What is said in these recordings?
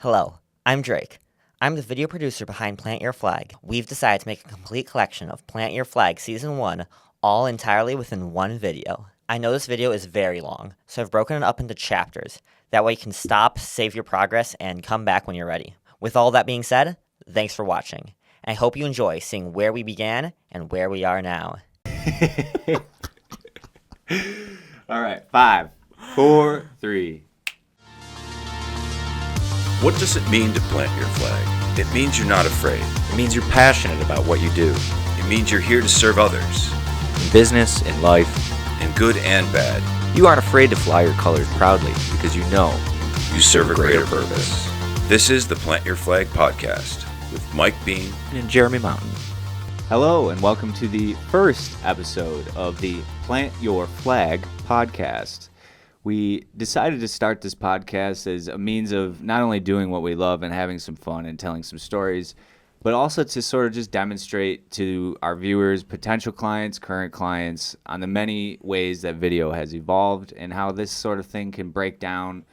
Hello, I'm Drake. I'm the video producer behind Plant Your Flag. We've decided to make a complete collection of Plant Your Flag Season 1, all entirely within one video. I know this video is very long, so I've broken it up into chapters. That way you can stop, save your progress, and come back when you're ready. With all that being said, thanks for watching. And I hope you enjoy seeing where we began and where we are now. All right, 5, 4, 3. What does it mean to plant your flag? It means you're not afraid. It means you're passionate about what you do. It means you're here to serve others. In business, in life. In good and bad. You aren't afraid to fly your colors proudly because you know you serve a greater purpose. This is the Plant Your Flag podcast with Mike Bean and Jeremy Mountain. Hello and welcome to the first episode of the Plant Your Flag podcast. We decided to start this podcast as a means of not only doing what we love and having some fun and telling some stories, but also to sort of just demonstrate to our viewers, potential clients, current clients, on the many ways that video has evolved and how this sort of thing can break down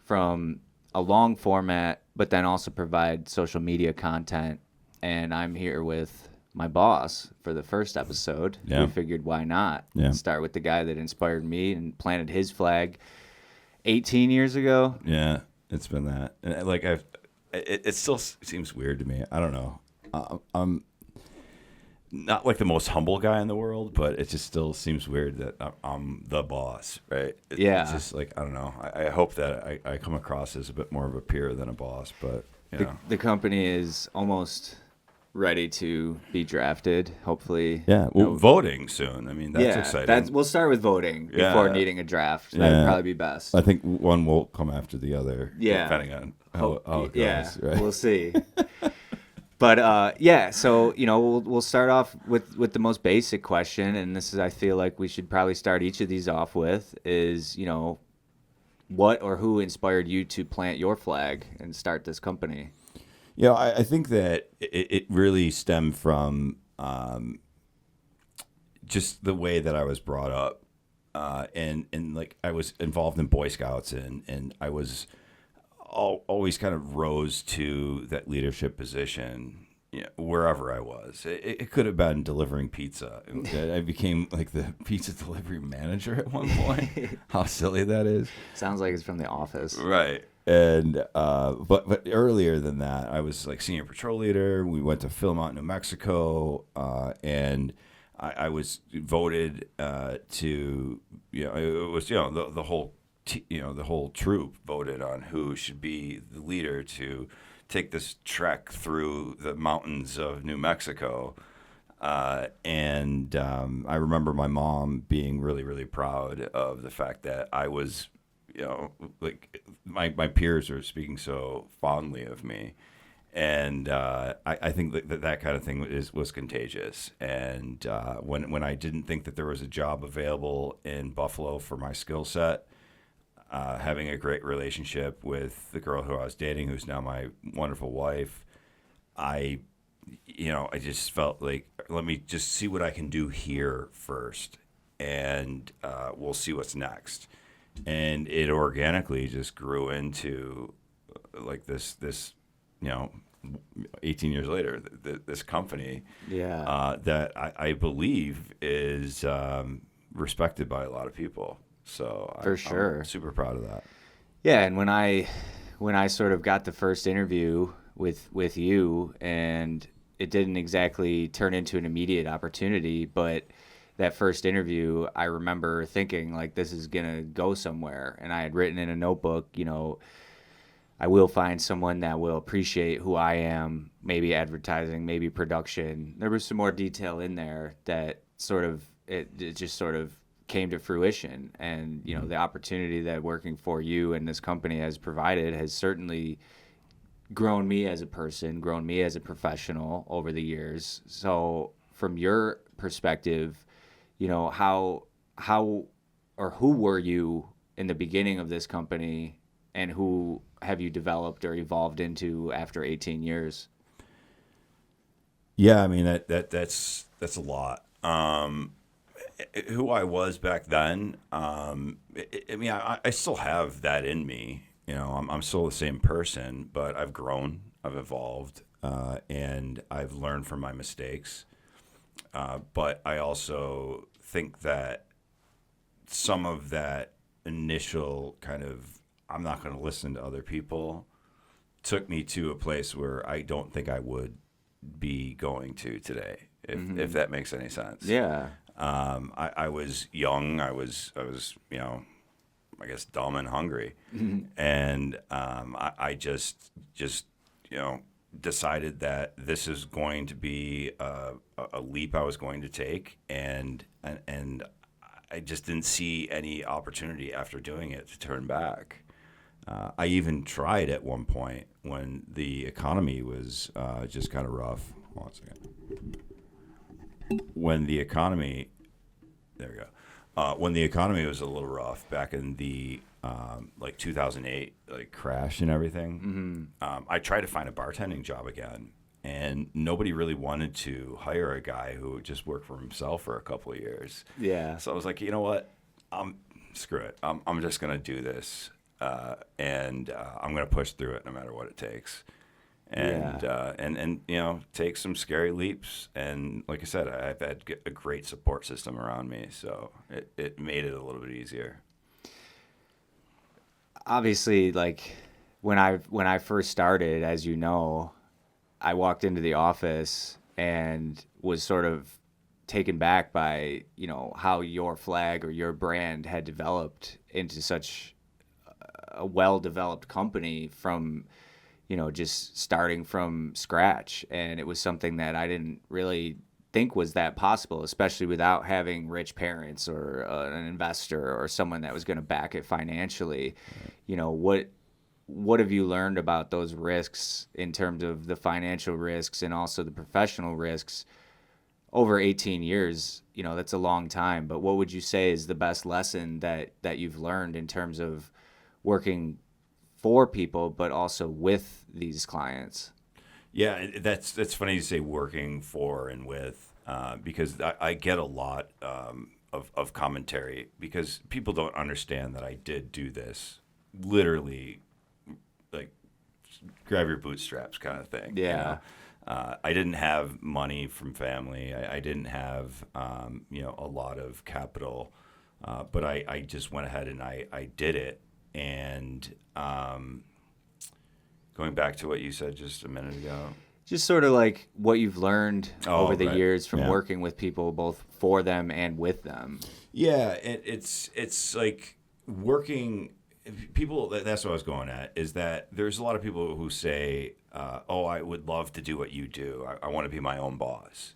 from a long format, but then also provide social media content. And I'm here with my boss for the first episode. Yeah. We figured why not? Yeah. Start with the guy that inspired me and planted his flag 18 years ago. Yeah, it's been that. And like it still seems weird to me. I don't know. I'm not like the most humble guy in the world, but it just still seems weird that I'm the boss, right? Yeah. It's just like, I don't know. I hope that I come across as a bit more of a peer than a boss, but you know. The company is almost ready to be drafted, hopefully. Yeah, well, voting soon. I mean, that's exciting. We'll start with voting before needing a draft. That'd probably be best. I think one will come after the other, depending on how it goes. Yeah, right? we'll see. But so we'll start off with the most basic question, and this is, I feel like we should probably start each of these off with is, what or who inspired you to plant your flag and start this company? Yeah, I think that it really stemmed from just the way that I was brought up, and like I was involved in Boy Scouts, and I was always kind of rose to that leadership position, wherever I was. It could have been delivering pizza. I became like the pizza delivery manager at one point. How silly that is! Sounds like it's from The Office, right? And but earlier than that, I was like senior patrol leader. We went to film out in New Mexico, and I was voted to it was the whole the whole troop voted on who should be the leader to take this trek through the mountains of New Mexico. And I remember my mom being really, really proud of the fact that I was, like my peers are speaking so fondly of me. And I think that kind of thing was contagious. And when I didn't think that there was a job available in Buffalo for my skill set, having a great relationship with the girl who I was dating, who's now my wonderful wife, I just felt like, let me just see what I can do here first, and we'll see what's next. And it organically just grew into like this 18 years later, this company that I believe is respected by a lot of people. So for sure, I'm super proud of that. Yeah, and when I sort of got the first interview with you, and it didn't exactly turn into an immediate opportunity, but that first interview, I remember thinking like, this is gonna go somewhere. And I had written in a notebook, I will find someone that will appreciate who I am, maybe advertising, maybe production. There was some more detail in there that sort of it just sort of came to fruition. And the opportunity that working for you and this company has provided has certainly grown me as a person, grown me as a professional over the years. So from your perspective, how or who were you in the beginning of this company, and who have you developed or evolved into after 18 years? Yeah, I mean that's a lot. Who I was back then, I still have that in me. I'm still the same person, but I've grown, I've evolved, and I've learned from my mistakes. But I also think that some of that initial kind of, I'm not going to listen to other people, took me to a place where I don't think I would be going to today, if that makes any sense. Yeah. I was young. I was I guess dumb and hungry, and I just decided that this is going to be a leap I was going to take, and I just didn't see any opportunity after doing it to turn back. I even tried at one point when the economy was just kind of rough. Hold on a second. When the economy, there we go. When the economy was a little rough back in the 2008 crash and everything, I tried to find a bartending job again, and nobody really wanted to hire a guy who would just work for himself for a couple of years. Yeah. So I was like, you know what? Screw it. I'm just gonna do this, and I'm gonna push through it no matter what it takes. And take some scary leaps. And like I said, I've had a great support system around me, so it made it a little bit easier. Obviously, when I first started, as you know, I walked into the office and was sort of taken back by how your flag or your brand had developed into such a well-developed company from just starting from scratch. And it was something that I didn't really think was that possible, especially without having rich parents or an investor or someone that was going to back it financially. What have you learned about those risks in terms of the financial risks and also the professional risks over 18 years? That's a long time, but what would you say is the best lesson that you've learned in terms of working for people, but also with these clients? Yeah, that's funny you say working for and with, because I get a lot of commentary because people don't understand that I did do this literally, grab your bootstraps kind of thing. Yeah. I didn't have money from family. I didn't have a lot of capital, but I just went ahead and I did it. And going back to what you said just a minute ago, just sort of what you've learned over the right. years from Yeah. working with people, both for them and with them. Yeah, it's like working. People, that's what I was going at, is that there's a lot of people who say, I would love to do what you do. I want to be my own boss.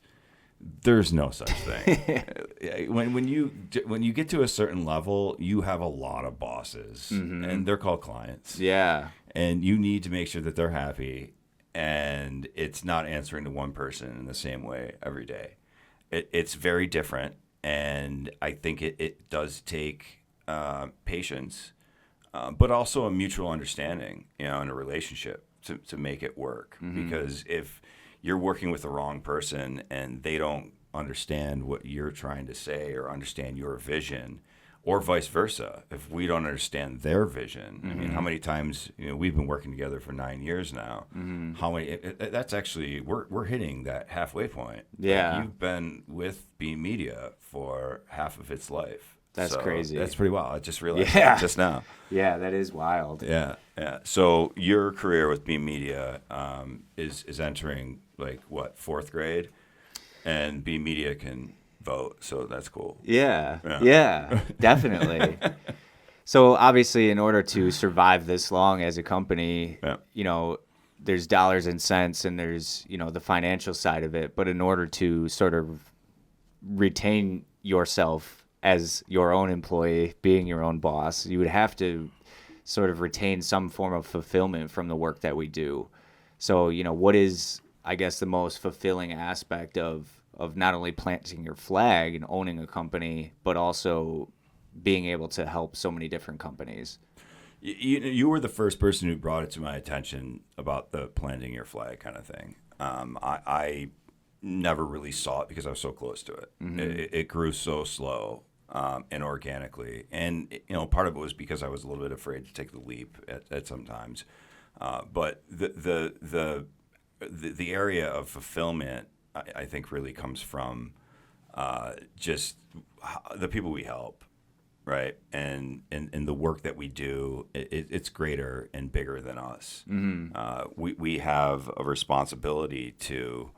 There's no such thing. When you get to a certain level, you have a lot of bosses, and they're called clients. Yeah. And you need to make sure that they're happy, and it's not answering to one person in the same way every day. It's very different, and I think it does take patience, but also a mutual understanding, in a relationship to make it work. Because if you're working with the wrong person and they don't understand what you're trying to say or understand your vision, or vice versa, if we don't understand their vision. I mean, how many times, we've been working together for 9 years now. How many? That's actually, we're hitting that halfway point. Yeah. You've been with Beam Media for half of its life. That's So crazy. That's pretty wild. I just realized Yeah. that just now. Yeah, that is wild. Yeah. So your career with Beam Media is entering fourth grade, and Beam Media can vote, so that's cool. Yeah, definitely. So obviously, in order to survive this long as a company, there's dollars and cents, and there's the financial side of it. But in order to sort of retain yourself as your own employee, being your own boss, you would have to sort of retain some form of fulfillment from the work that we do. So, what is, I guess, the most fulfilling aspect of not only planting your flag and owning a company, but also being able to help so many different companies? You were the first person who brought it to my attention about the planting your flag kind of thing. I never really saw it because I was so close to it. It grew so slow. and organically. And part of it was because I was a little bit afraid to take the leap at some times. But the area of fulfillment, I think, really comes from just the people we help, right? And the work that we do, it's greater and bigger than us. We have a responsibility to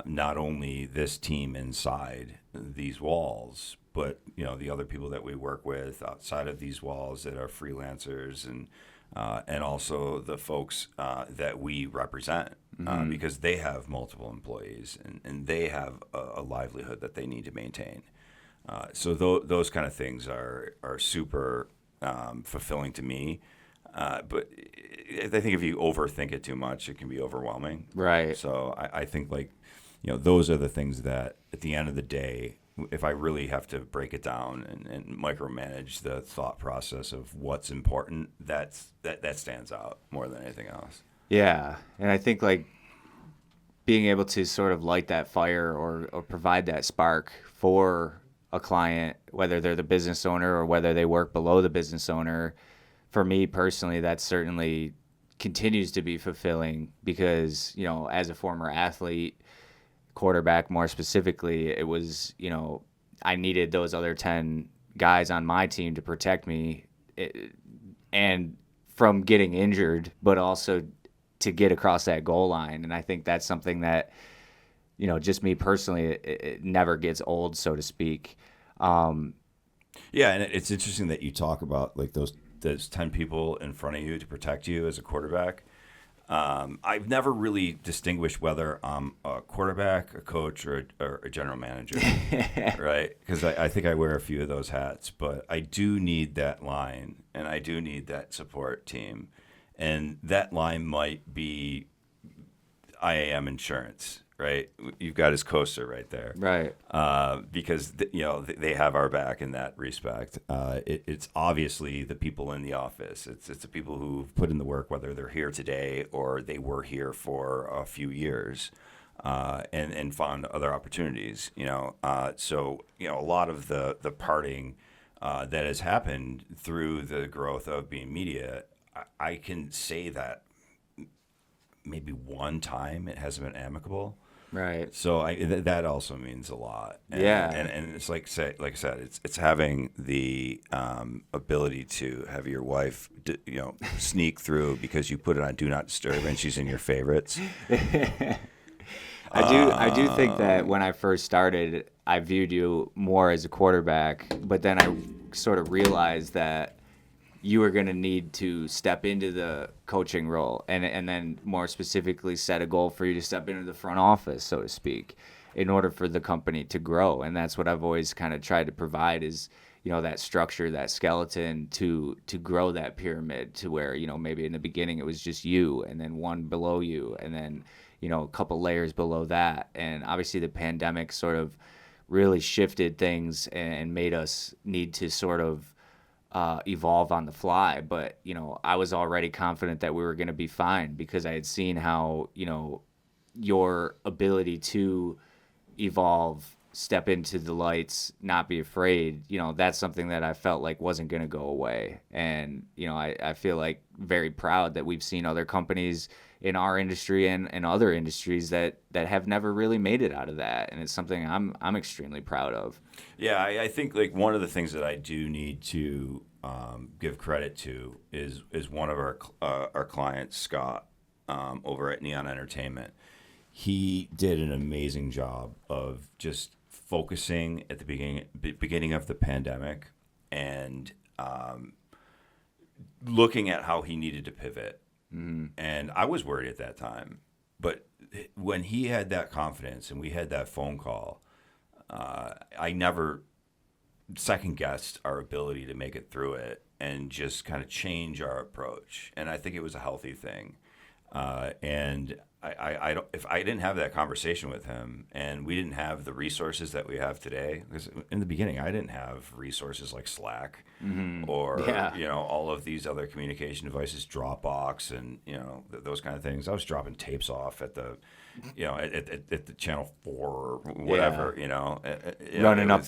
not only this team inside these walls, but the other people that we work with outside of these walls that are freelancers, and also the folks that we represent, because they have multiple employees and they have a livelihood that they need to maintain. So those kind of things are super fulfilling to me. But I think if you overthink it too much, it can be overwhelming. Right. So I think those are the things that at the end of the day, if I really have to break it down and micromanage the thought process of what's important, that stands out more than anything else. Yeah, and I think being able to sort of light that fire or provide that spark for a client, whether they're the business owner or whether they work below the business owner, for me personally, that certainly continues to be fulfilling because, as a former athlete, quarterback more specifically, it was, I needed those other 10 guys on my team to protect me and from getting injured, but also to get across that goal line. And I think that's something that, just me personally, it never gets old, so to speak. Yeah, and it's interesting that you talk about those 10 people in front of you to protect you as a quarterback. I've never really distinguished whether I'm a quarterback, a coach, or a general manager, right? Because I think I wear a few of those hats, but I do need that line, and I do need that support team. And that line might be IAM Insurance, right? You've got his coaster right there. Right. Because, they have our back in that respect. It's obviously the people in the office. It's the people who've put in the work, whether they're here today or they were here for a few years, and found other opportunities, So, a lot of the parting that has happened through the growth of Being Media, I can say that maybe one time it hasn't been amicable. Right. So that also means a lot. And, Yeah. And it's like I said, it's having the ability to have your wife, sneak through because you put it on Do Not Disturb and she's in your favorites. I do think that when I first started, I viewed you more as a quarterback, but then I sort of realized that you were going to need to step into the coaching role and then more specifically set a goal for you to step into the front office, so to speak, in order for the company to grow. And that's what I've always kind of tried to provide is, that structure, that skeleton to grow that pyramid to where, maybe in the beginning it was just you and then one below you and then, a couple layers below that. And obviously the pandemic sort of really shifted things and made us need to sort of evolve on the fly, but I was already confident that we were going to be fine because I had seen how your ability to evolve, step into the lights, not be afraid, that's something that I felt like wasn't going to go away. And I feel like very proud that we've seen other companies in our industry and other industries that have never really made it out of that, and it's something I'm extremely proud of. Yeah, I think one of the things that I do need to give credit to is one of our clients, Scott, over at Neon Entertainment. He did an amazing job of just focusing at the beginning of the pandemic and looking at how he needed to pivot. And I was worried at that time, but when he had that confidence and we had that phone call, I never second guessed our ability to make it through it and just kind of change our approach. And I think it was a healthy thing. And I don't, if I didn't have that conversation with him and we didn't have the resources that we have today, because in the beginning I didn't have resources like Slack or all of these other communication devices, Dropbox, and those kind of things. I was dropping tapes off at the at the channel 4 or whatever. Running up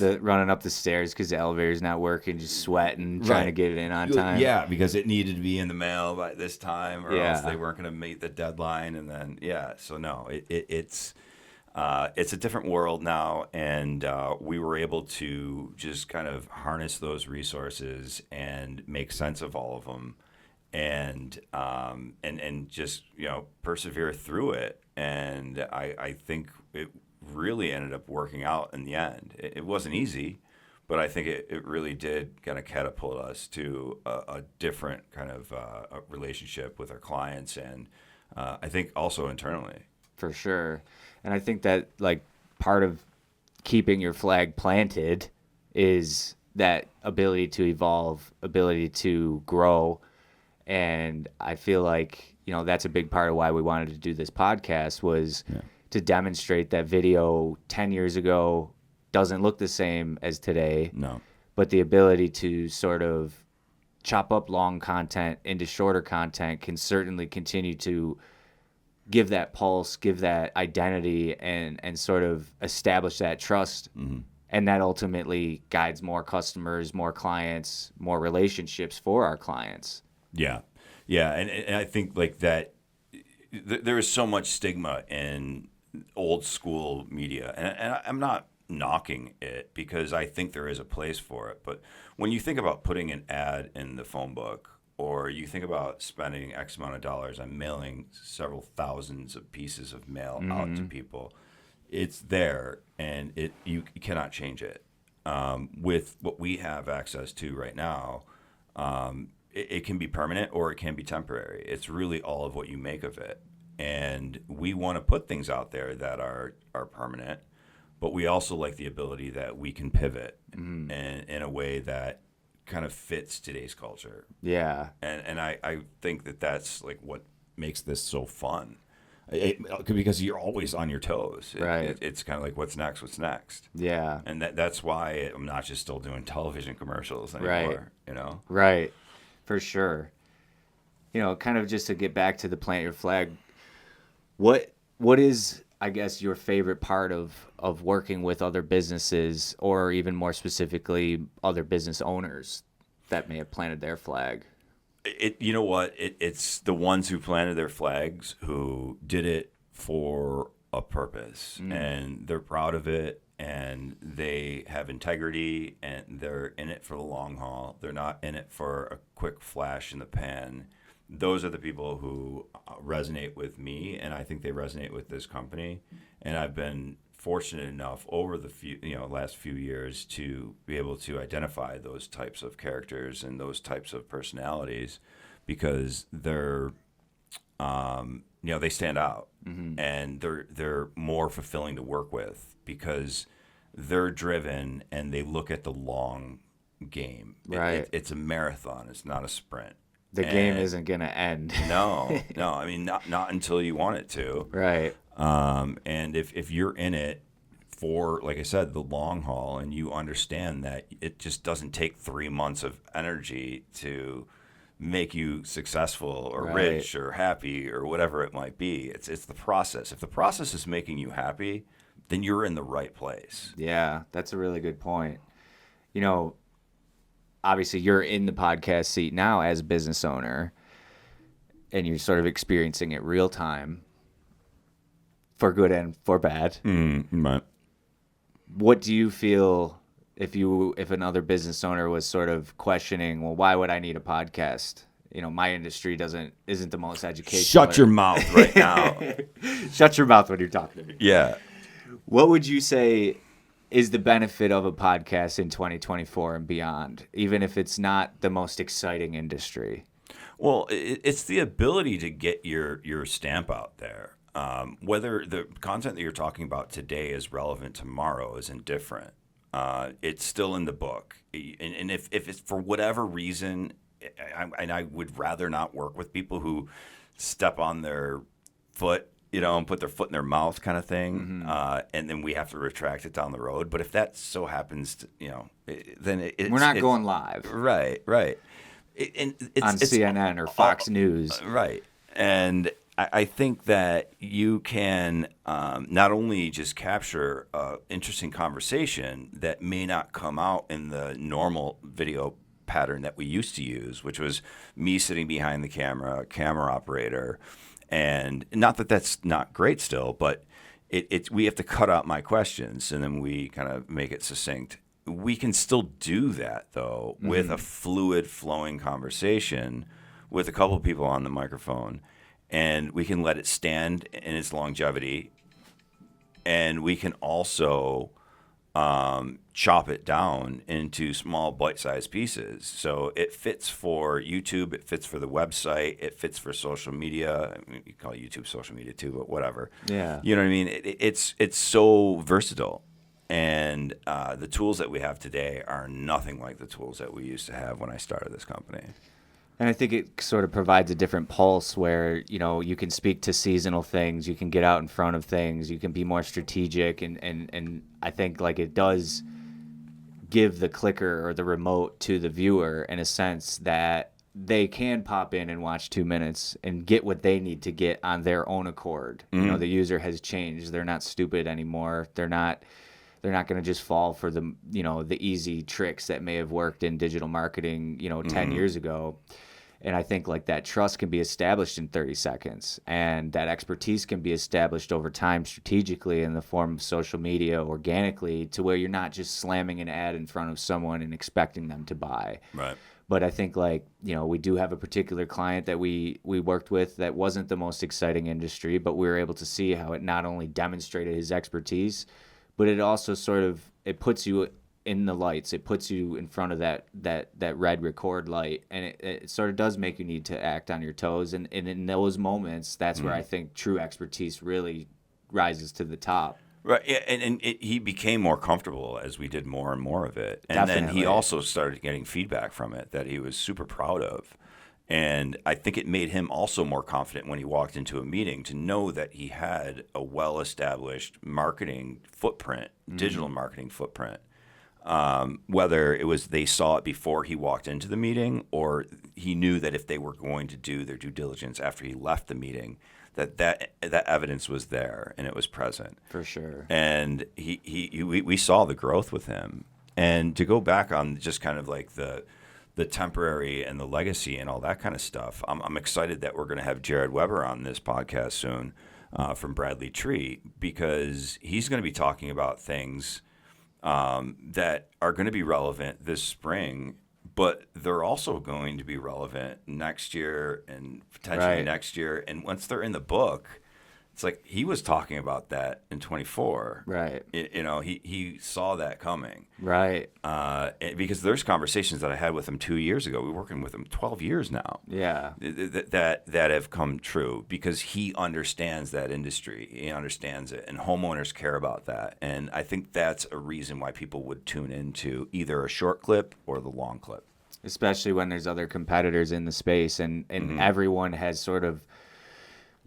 the stairs because the elevator's not working, just sweating, trying to get it in on time. Yeah, because it needed to be in the mail by this time, or else they weren't going to meet the deadline. And then so no, it's a different world now, and we were able to just kind of harness those resources and make sense of all of them, and just persevere through it. And I think it really ended up working out in the end. It wasn't easy, but I think it really did kind of catapult us to a different kind of relationship with our clients, and I think also internally. For sure. And I think that part of keeping your flag planted is that ability to evolve, ability to grow. And I feel like, that's a big part of why we wanted to do this podcast, was to demonstrate that video 10 years ago doesn't look the same as today. No. But the ability to sort of chop up long content into shorter content can certainly continue to give that pulse, give that identity, and sort of establish that trust. Mm-hmm. And that ultimately guides more customers, more clients, more relationships for our clients. Yeah. Yeah. And I think that there is so much stigma in old school media. And I'm not knocking it, because I think there is a place for it. But when you think about putting an ad in the phone book, or you think about spending X amount of dollars on mailing several thousands of pieces of mail out to people, it's there, and you cannot change it. With what we have access to right now, it can be permanent or it can be temporary. It's really all of what you make of it. And we want to put things out there that are permanent, but we also like the ability that we can pivot in a way that kind of fits today's culture. Yeah. And I think that's what makes this so fun. Because you're always on your toes. Right. It's kind of like, what's next? Yeah. And that's why I'm not just still doing television commercials anymore. Right. Right. For sure. Kind of just to get back to the Plant Your Flag, what is, I guess, your favorite part of working with other businesses, or even more specifically, other business owners that may have planted their flag? You know what? It's the ones who planted their flags who did it for a purpose, and they're proud of it, and they have integrity, and they're in it for the long haul. They're not in it for a quick flash in the pan. Those are the people who resonate with me, and I think they resonate with this company. And I've been fortunate enough over the last few years to be able to identify those types of characters and those types of personalities, because they're they stand out, and they're more fulfilling to work with, because they're driven and they look at the long game. Right. It's a marathon. It's not a sprint. The game isn't going to end. No. I mean, not until you want it to. Right. And if you're in it for, like I said, the long haul, and you understand that it just doesn't take 3 months of energy to make you successful or rich or happy or whatever it might be. It's the process. If the process is making you happy, then you're in the right place. Yeah, that's a really good point. Obviously you're in the podcast seat now as a business owner, and you're sort of experiencing it real time, for good and for bad. Right. What do you feel if another business owner was sort of questioning, well, why would I need a podcast? My industry isn't the most educational. Shut your mouth right now. Shut your mouth when you're talking to me. Yeah. What would you say is the benefit of a podcast in 2024 and beyond, even if it's not the most exciting industry? Well, it's the ability to get your stamp out there. Whether the content that you're talking about today is relevant tomorrow is indifferent. It's still in the book. And if it's for whatever reason, I would rather not work with people who step on their foot, and put their foot in their mouth kind of thing, and then we have to retract it down the road. But if that so happens to, then we're not going live. Right. It's on CNN or Fox News. Right. And I think that you can not only just capture an interesting conversation that may not come out in the normal video pattern that we used to use, which was me sitting behind the camera operator. And not that that's not great still, but we have to cut out my questions and then we kind of make it succinct. We can still do that, though, with a fluid, flowing conversation with a couple of people on the microphone. And we can let it stand in its longevity. And we can also chop it down into small bite-sized pieces. So it fits for YouTube, it fits for the website, it fits for social media. I mean, you call YouTube social media too, but whatever. Yeah. You know what I mean? It's so versatile. And the tools that we have today are nothing like the tools that we used to have when I started this company. And I think it sort of provides a different pulse where, you can speak to seasonal things, you can get out in front of things, you can be more strategic. And I think like it does give the clicker or the remote to the viewer in a sense that they can pop in and watch 2 minutes and get what they need to get on their own accord. The user has changed. They're not stupid anymore. They're not going to just fall for the easy tricks that may have worked in digital marketing, 10 years ago. And I think like that trust can be established in 30 seconds and that expertise can be established over time strategically in the form of social media organically to where you're not just slamming an ad in front of someone and expecting them to buy. Right. But I think like, we do have a particular client that we worked with that wasn't the most exciting industry, but we were able to see how it not only demonstrated his expertise, but it also it puts you in the lights. It puts you in front of that red record light, and it sort of does make you need to act on your toes. And in those moments, that's where I think true expertise really rises to the top. Right, yeah, and he became more comfortable as we did more and more of it. And Definitely. then he also started getting feedback from it that he was super proud of. And I think it made him also more confident when he walked into a meeting to know that he had a well-established marketing footprint, digital marketing footprint. Whether it was they saw it before he walked into the meeting or he knew that if they were going to do their due diligence after he left the meeting, that evidence was there and it was present. For sure. And we saw the growth with him. And to go back on just kind of like the temporary and the legacy and all that kind of stuff, I'm excited that we're going to have Jared Weber on this podcast soon from Bradley Tree because he's going to be talking about things that are going to be relevant this spring, but they're also going to be relevant next year and potentially next year. And once they're in the book, it's like he was talking about that in 24. Right. He saw that coming. Right. Because there's conversations that I had with him 2 years ago. We're working with him 12 years now. Yeah. That have come true because he understands that industry. He understands it. And homeowners care about that. And I think that's a reason why people would tune into either a short clip or the long clip. Especially when there's other competitors in the space and everyone has sort of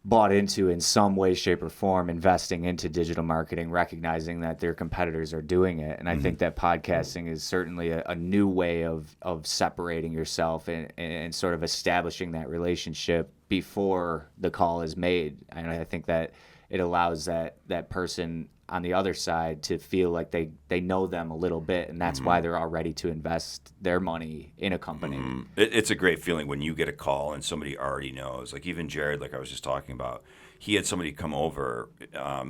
bought into in some way, shape, or form investing into digital marketing, recognizing that their competitors are doing it. And I think that podcasting is certainly a new way of separating yourself and sort of establishing that relationship before the call is made. And I think that it allows that person on the other side to feel like they know them a little bit, and that's why they're all ready to invest their money in a company. It's a great feeling when you get a call and somebody already knows. Like even Jared, like I was just talking about, he had somebody come over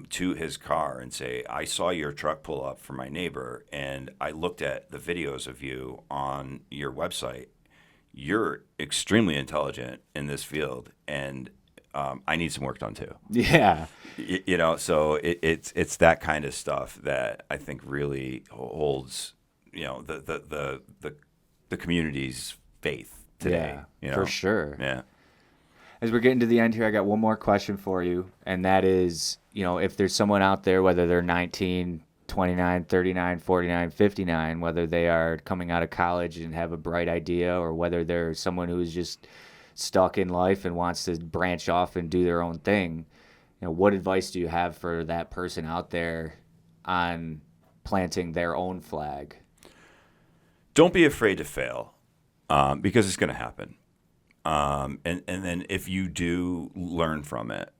to his car and say, I saw your truck pull up for my neighbor, and I looked at the videos of you on your website. You're extremely intelligent in this field, and I need some work done too. Yeah. So it's that kind of stuff that I think really holds, the community's faith today. Yeah, for sure. Yeah. As we're getting to the end here, I got one more question for you, and that is, if there's someone out there, whether they're 19, 29, 39, 49, 59, whether they are coming out of college and have a bright idea, or whether they're someone who is just stuck in life and wants to branch off and do their own thing, what advice do you have for that person out there on planting their own flag? Don't be afraid to fail, because it's going to happen. And then if you do, learn from it,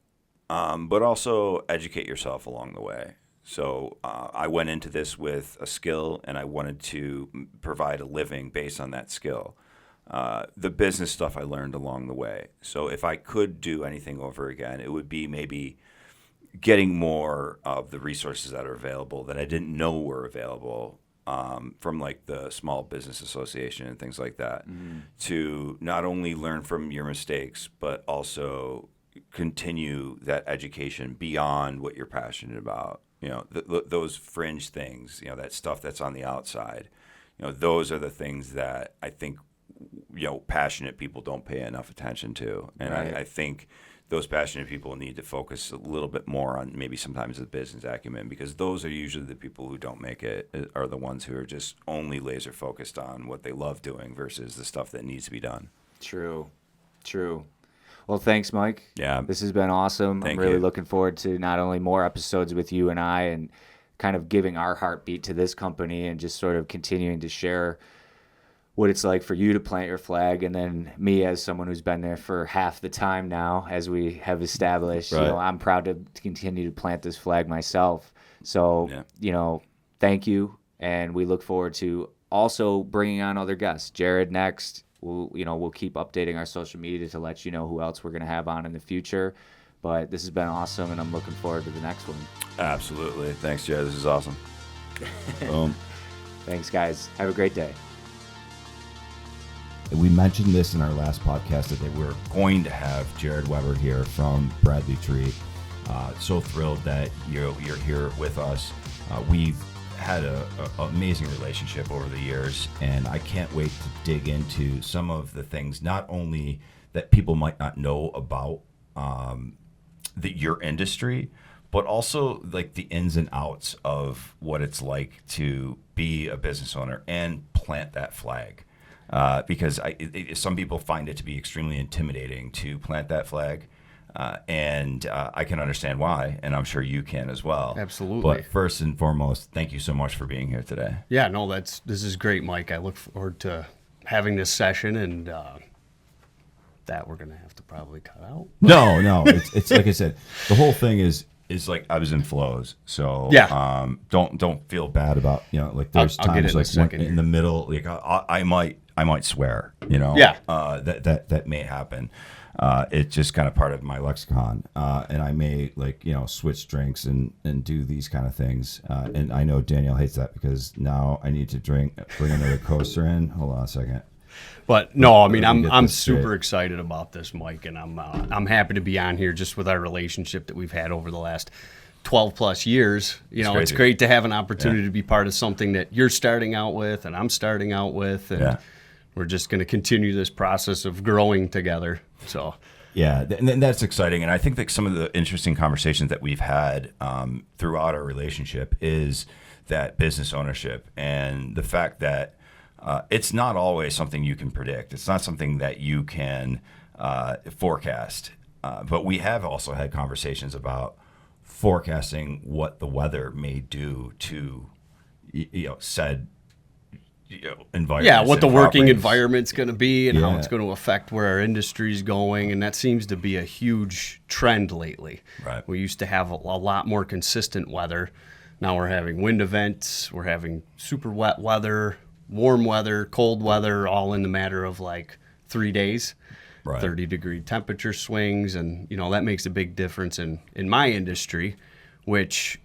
but also educate yourself along the way. So I went into this with a skill, and I wanted to provide a living based on that skill. The business stuff I learned along the way. So if I could do anything over again, it would be maybe getting more of the resources that are available that I didn't know were available, from like the Small Business Association and things like that, to not only learn from your mistakes, but also continue that education beyond what you're passionate about. Those fringe things, that stuff that's on the outside, those are the things that I think, passionate people don't pay enough attention to. And Right. I think those passionate people need to focus a little bit more on maybe sometimes the business acumen, because those are usually the people who don't make it, are the ones who are just only laser focused on what they love doing versus the stuff that needs to be done. True. Well, thanks, Mike. Yeah. This has been awesome. Thank I'm really you. looking forward to not only more episodes with you and I, and kind of giving our heartbeat to this company, and just sort of continuing to share what it's like for you to plant your flag, and then me as someone who's been there for half the time now, as we have established. Right. I'm proud to continue to plant this flag myself. So, thank you, and we look forward to also bringing on other guests. Jared next. We'll keep updating our social media to let you know who else we're going to have on in the future. But this has been awesome, and I'm looking forward to the next one. Absolutely. Thanks, Jay. This is awesome. Boom. Thanks, guys. Have a great day. We mentioned this in our last podcast that we're going to have Jared Weber here from Bradley Tree. So thrilled that you're here with us. We've had an amazing relationship over the years, and I can't wait to dig into some of the things not only that people might not know about your industry, but also like the ins and outs of what it's like to be a business owner and plant that flag. Because some people find it to be extremely intimidating to plant that flag, and I can understand why, and I'm sure you can as well. Absolutely. But first and foremost, thank you so much for being here today. Yeah, no, this is great, Mike. I look forward to having this session, and that we're going to have to probably cut out. No, it's like I said, the whole thing is like I was in flows, so Yeah. Don't feel bad about like there's I'll get times it in a like second in here. the middle, like I might swear, Yeah. that may happen. It's just kind of part of my lexicon, and I may switch drinks and do these kind of things, and I know Danielle hates that because now I need to bring another coaster in. Hold on a second. But no, I mean, Let me get I'm this straight. super excited about this, Mike, and I'm happy to be on here just with our relationship that we've had over the last 12 plus years. It's crazy. great to have an opportunity to be part of something that you're starting out with and I'm starting out with, and we're just going to continue this process of growing together. So. Yeah, and that's exciting. And I think that some of the interesting conversations that we've had throughout our relationship is that business ownership and the fact that it's not always something you can predict. It's not something that you can forecast. But we have also had conversations about forecasting what the weather may do to said environment. Yeah, what the working properties. environment's going to be and how Yeah. it's going to affect where our industry's going, and that seems to be a huge trend lately. Right. We used to have a lot more consistent weather. Now we're having wind events, we're having super wet weather, warm weather, cold weather, all in the matter of like 3 days. Right. 30-degree temperature swings, and that makes a big difference in my industry, which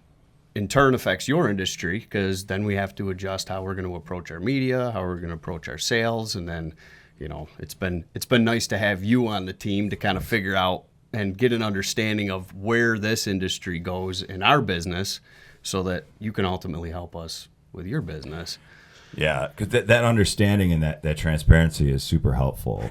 in turn affects your industry, because then we have to adjust how we're going to approach our media, how we're going to approach our sales, and then it's been nice to have you on the team to kind of figure out and get an understanding of where this industry goes in our business, so that you can ultimately help us with your business. Yeah, because that understanding and that transparency is super helpful.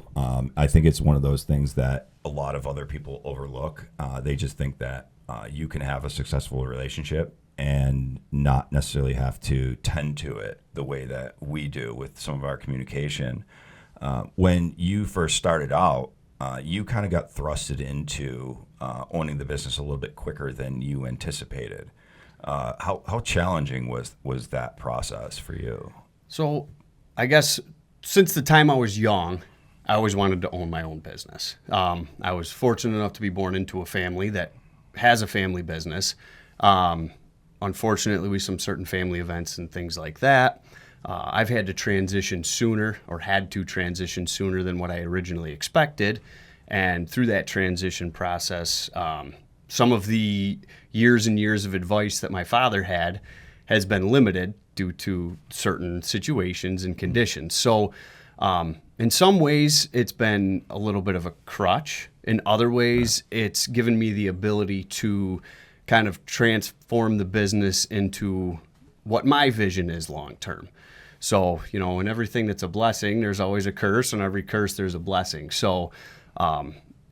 I think it's one of those things that a lot of other people overlook. They just think that you can have a successful relationship and not necessarily have to tend to it the way that we do with some of our communication. When you first started out, you kind of got thrusted into owning the business a little bit quicker than you anticipated. How challenging was that process for you? So I guess since the time I was young, I always wanted to own my own business. I was fortunate enough to be born into a family that has a family business. Unfortunately, with some certain family events and things like that, I've had to transition sooner than what I originally expected. And through that transition process, some of the years and years of advice that my father had has been limited due to certain situations and conditions. So in some ways, it's been a little bit of a crutch. In other ways, it's given me the ability to kind of transform the business into what my vision is long term. So, in everything that's a blessing, there's always a curse, and every curse there's a blessing. So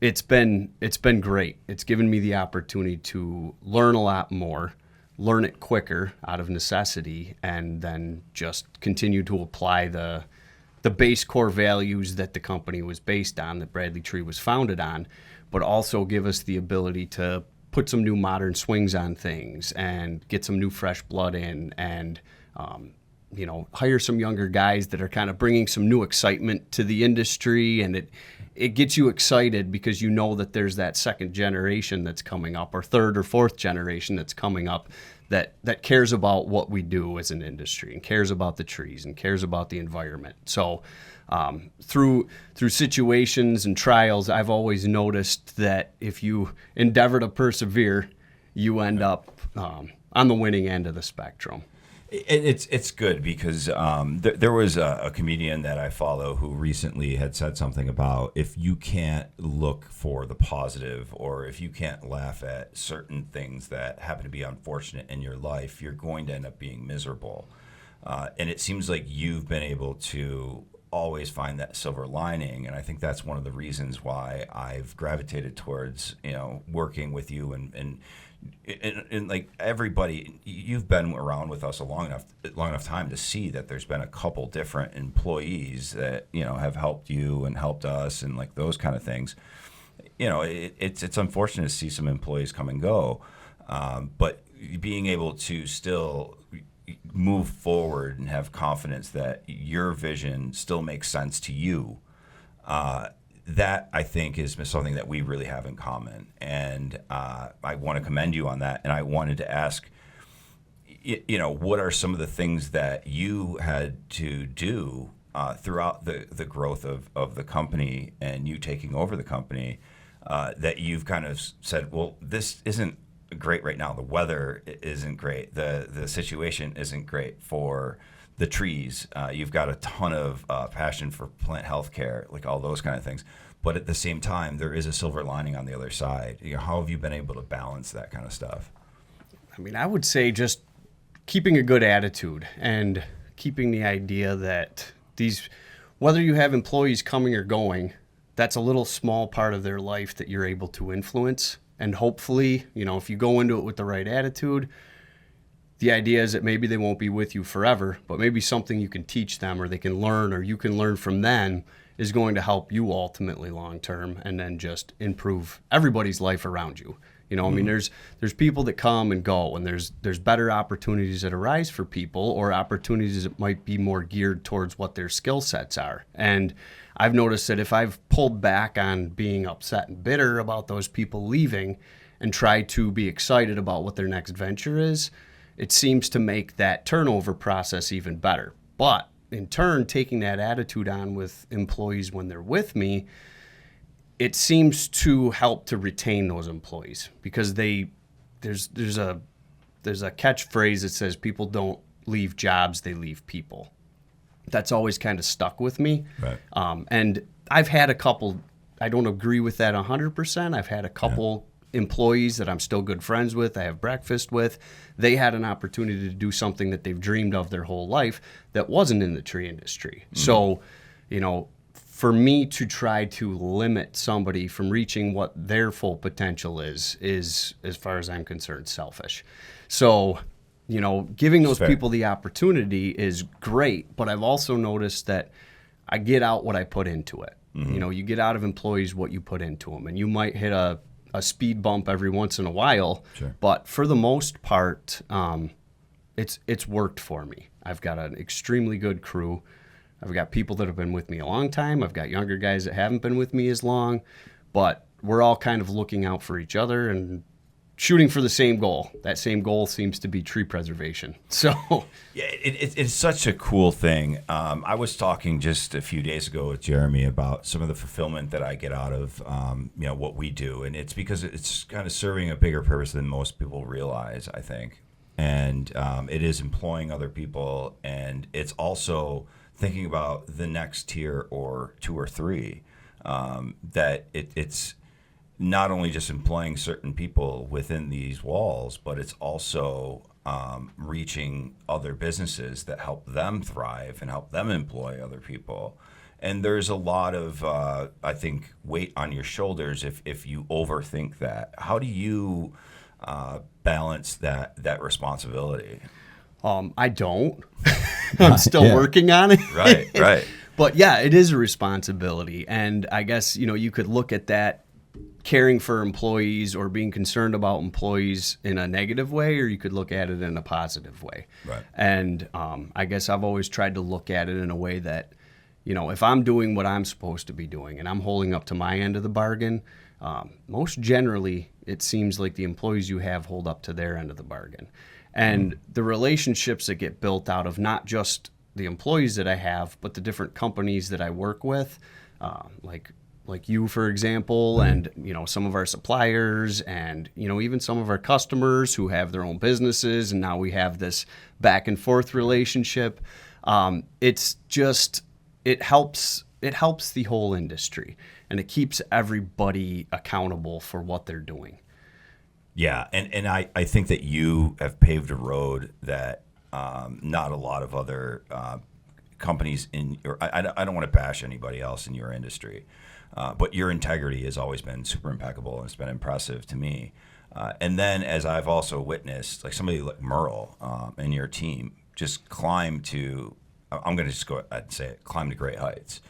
it's been great. It's given me the opportunity to learn a lot more, learn it quicker out of necessity, and then just continue to apply the base core values that the company was based on, that Bradley Tree was founded on, but also give us the ability to put some new modern swings on things and get some new fresh blood in, and hire some younger guys that are kind of bringing some new excitement to the industry. And it gets you excited because you know that there's that second generation that's coming up, or third or fourth generation that's coming up, that cares about what we do as an industry and cares about the trees and cares about the environment. So through situations and trials, I've always noticed that if you endeavor to persevere, you end up on the winning end of the spectrum. It's good because there was a comedian that I follow who recently had said something about, if you can't look for the positive, or if you can't laugh at certain things that happen to be unfortunate in your life, you're going to end up being miserable. And it seems like you've been able to always find that silver lining, and I think that's one of the reasons why I've gravitated towards working with you and like everybody. You've been around with us a long enough time to see that there's been a couple different employees that have helped you and helped us, and like those kind of things. It's unfortunate to see some employees come and go, but being able to still move forward and have confidence that your vision still makes sense to you, that I think is something that we really have in common. And I want to commend you on that. And I wanted to ask, what are some of the things that you had to do throughout the growth of the company and you taking over the company, that you've kind of said, well, this isn't great right now. The weather isn't great. The situation isn't great for the trees. You've got a ton of passion for plant health care, like all those kind of things. But at the same time, there is a silver lining on the other side. How have you been able to balance that kind of stuff? I mean, I would say just keeping a good attitude and keeping the idea that whether you have employees coming or going, that's a little small part of their life that you're able to influence. And hopefully, if you go into it with the right attitude, the idea is that maybe they won't be with you forever, but maybe something you can teach them, or they can learn, or you can learn from them, is going to help you ultimately long term, and then just improve everybody's life around you. I mean, there's people that come and go, and there's better opportunities that arise for people, or opportunities that might be more geared towards what their skill sets are. And I've noticed that if I've pulled back on being upset and bitter about those people leaving and try to be excited about what their next venture is, it seems to make that turnover process even better. But in turn, taking that attitude on with employees when they're with me, it seems to help to retain those employees, because there's a catchphrase that says people don't leave jobs, they leave people. That's always kind of stuck with me. Right. And I've had a couple, I don't agree with that 100%. I've had a couple employees that I'm still good friends with, I have breakfast with. They had an opportunity to do something that they've dreamed of their whole life that wasn't in the tree industry. Mm-hmm. So, for me to try to limit somebody from reaching what their full potential is, as far as I'm concerned, selfish. So, giving those people the opportunity is great, but I've also noticed that I get out what I put into it. You know, you get out of employees what you put into them, and you might hit a speed bump every once in a while, Sure. but for the most part, it's worked for me. I've got an extremely good crew. I've got people that have been with me a long time. I've got younger guys that haven't been with me as long, but we're all kind of looking out for each other and shooting for the same goal. That same goal seems to be tree preservation. So, Yeah, it's such a cool thing. I was talking just a few days ago with Jeremy about some of the fulfillment that I get out of what we do, and it's because it's kind of serving a bigger purpose than most people realize, I think. And it is employing other people, and it's also thinking about the next tier or 2 or 3. That it's not only just employing certain people within these walls, but it's also reaching other businesses that help them thrive and help them employ other people. And there's a lot of, I think, weight on your shoulders if you overthink that. How do you balance that responsibility? I don't. I'm still working on it. Right. But yeah, it is a responsibility. And I guess, you could look at that caring for employees or being concerned about employees in a negative way, or you could look at it in a positive way. Right. And I guess I've always tried to look at it in a way that, if I'm doing what I'm supposed to be doing and I'm holding up to my end of the bargain, most generally it seems like the employees you have hold up to their end of the bargain. And the relationships that get built out of not just the employees that I have, but the different companies that I work with, like you, for example, and, some of our suppliers and, even some of our customers who have their own businesses. And now we have this back and forth relationship. It helps the whole industry, and it keeps everybody accountable for what they're doing. Yeah, and I think that you have paved a road that not a lot of other companies I don't want to bash anybody else in your industry, but your integrity has always been super impeccable, and it's been impressive to me. And then, as I've also witnessed, like somebody like Merle and your team just climb to, I'm going to just go ahead and say it, climb to great heights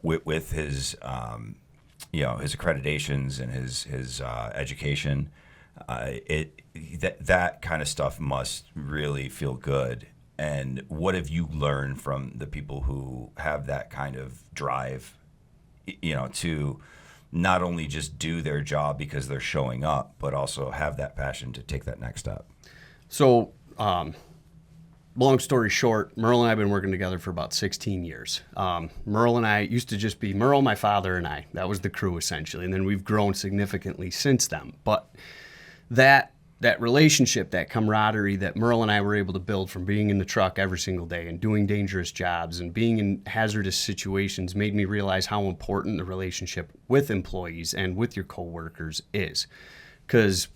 with his his accreditations and his education. That kind of stuff must really feel good. And what have you learned from the people who have that kind of drive, to not only just do their job because they're showing up, but also have that passion to take that next step? So, long story short, Merle and I have been working together for about 16 years. Merle and I used to just be Merle, my father, and I. That was the crew, essentially. And then we've grown significantly since then. But that relationship, that camaraderie that Merle and I were able to build from being in the truck every single day and doing dangerous jobs and being in hazardous situations made me realize how important the relationship with employees and with your coworkers is. Because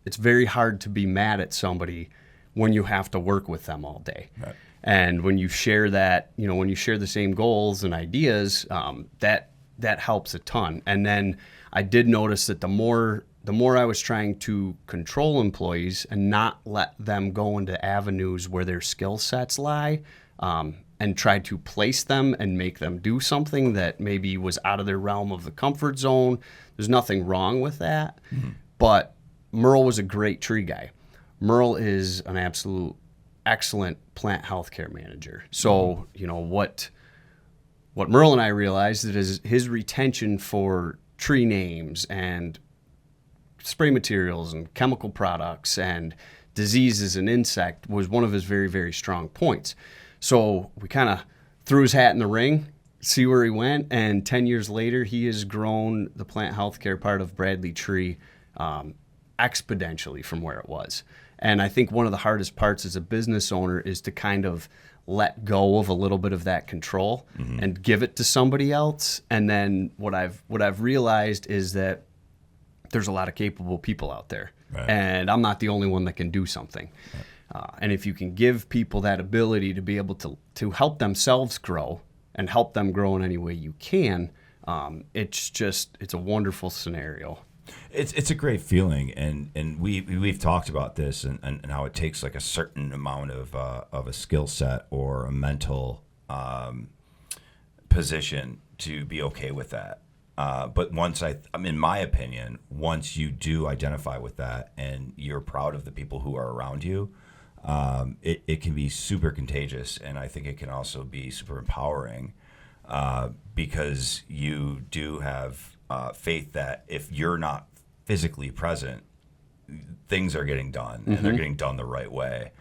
it's very hard to be mad at somebody when you have to work with them all day. Right. And when you share that, when you share the same goals and ideas, that helps a ton. And then I did notice that the more I was trying to control employees and not let them go into avenues where their skill sets lie, and try to place them and make them do something that maybe was out of their realm of the comfort zone. There's nothing wrong with that. Mm-hmm. But Merle was a great tree guy. Merle is an absolute excellent plant healthcare manager. So, what Merle and I realized is his retention for tree names and spray materials and chemical products and diseases and insect was one of his very, very strong points. So we kind of threw his hat in the ring, see where he went, and 10 years later, he has grown the plant healthcare part of Bradley Tree exponentially from where it was. And I think one of the hardest parts as a business owner is to kind of let go of a little bit of that control and give it to somebody else. And then what I've realized is that there's a lot of capable people out there, right, and I'm not the only one that can do something. Right. And if you can give people that ability to be able to help themselves grow and help them grow in any way you can, it's a wonderful scenario. It's a great feeling, and we've talked about this and how it takes like a certain amount of a skill set or a mental position to be okay with that. But in my opinion, once you do identify with that and you're proud of the people who are around you, it can be super contagious, and I think it can also be super empowering because you do have faith that if you're not physically present, things are getting done, and they're getting done the right way.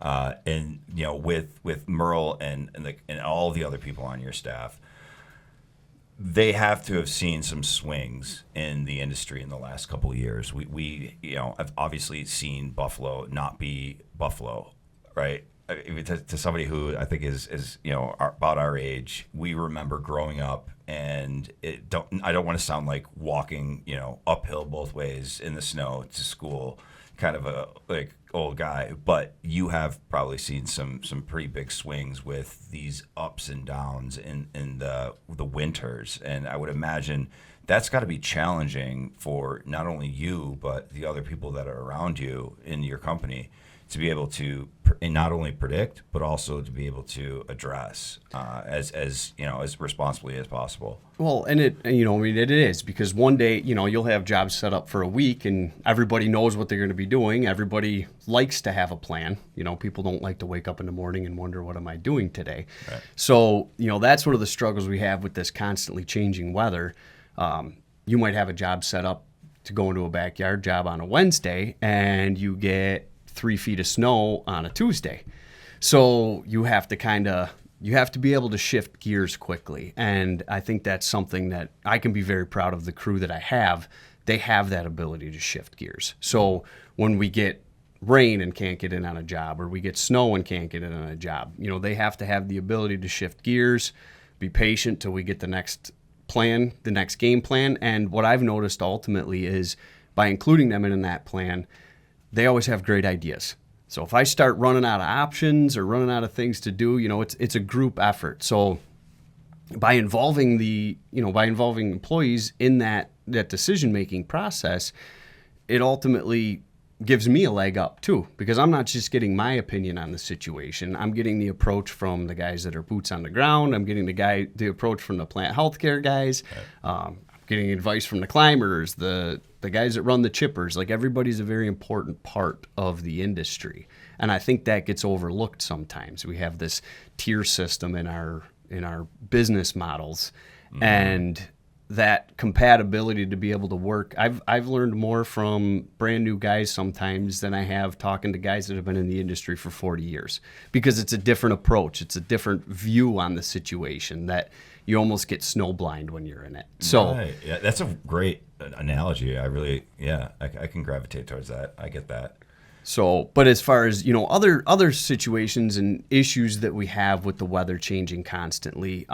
And with Merle and all the other people on your staff, they have to have seen some swings in the industry in the last couple of years. We have obviously seen Buffalo not be Buffalo, right? To somebody who I think is about our age, we remember growing up, and I don't want to sound like walking uphill both ways in the snow to school, kind of a old guy, but you have probably seen some pretty big swings with these ups and downs in the winters, and I would imagine that's got to be challenging for not only you but the other people that are around you in your company to be able to not only predict but also to be able to address as responsibly as possible. Well, and it is, because one day, you'll have jobs set up for a week and everybody knows what they're going to be doing. Everybody likes to have a plan. People don't like to wake up in the morning and wonder, what am I doing today? Right. So, that's one of the struggles we have with this constantly changing weather. You might have a job set up to go into a backyard job on a Wednesday, and you get 3 feet of snow on a Tuesday. So you have to be able to shift gears quickly. And I think that's something that I can be very proud of the crew that I have. They have that ability to shift gears. So when we get rain and can't get in on a job, or we get snow and can't get in on a job, they have to have the ability to shift gears, be patient till we get the next plan, the next game plan. And what I've noticed ultimately is by including them in that plan, they always have great ideas. So if I start running out of options or running out of things to do, it's a group effort. So by involving employees in that decision-making process, it ultimately gives me a leg up too, because I'm not just getting my opinion on the situation. I'm getting the approach from the guys that are boots on the ground. I'm getting the approach from the plant healthcare guys. Getting advice from the climbers, the guys that run the chippers. Like, everybody's a very important part of the industry, and I think that gets overlooked sometimes. We have this tier system in our business models, and that compatibility to be able to work. I've learned more from brand new guys sometimes than I have talking to guys that have been in the industry for 40 years, because it's a different approach. It's a different view on the situation that you almost get snowblind when you're in it. So right. Yeah, that's a great analogy. I can gravitate towards that. I get that. So, but as far as, other situations and issues that we have with the weather changing constantly,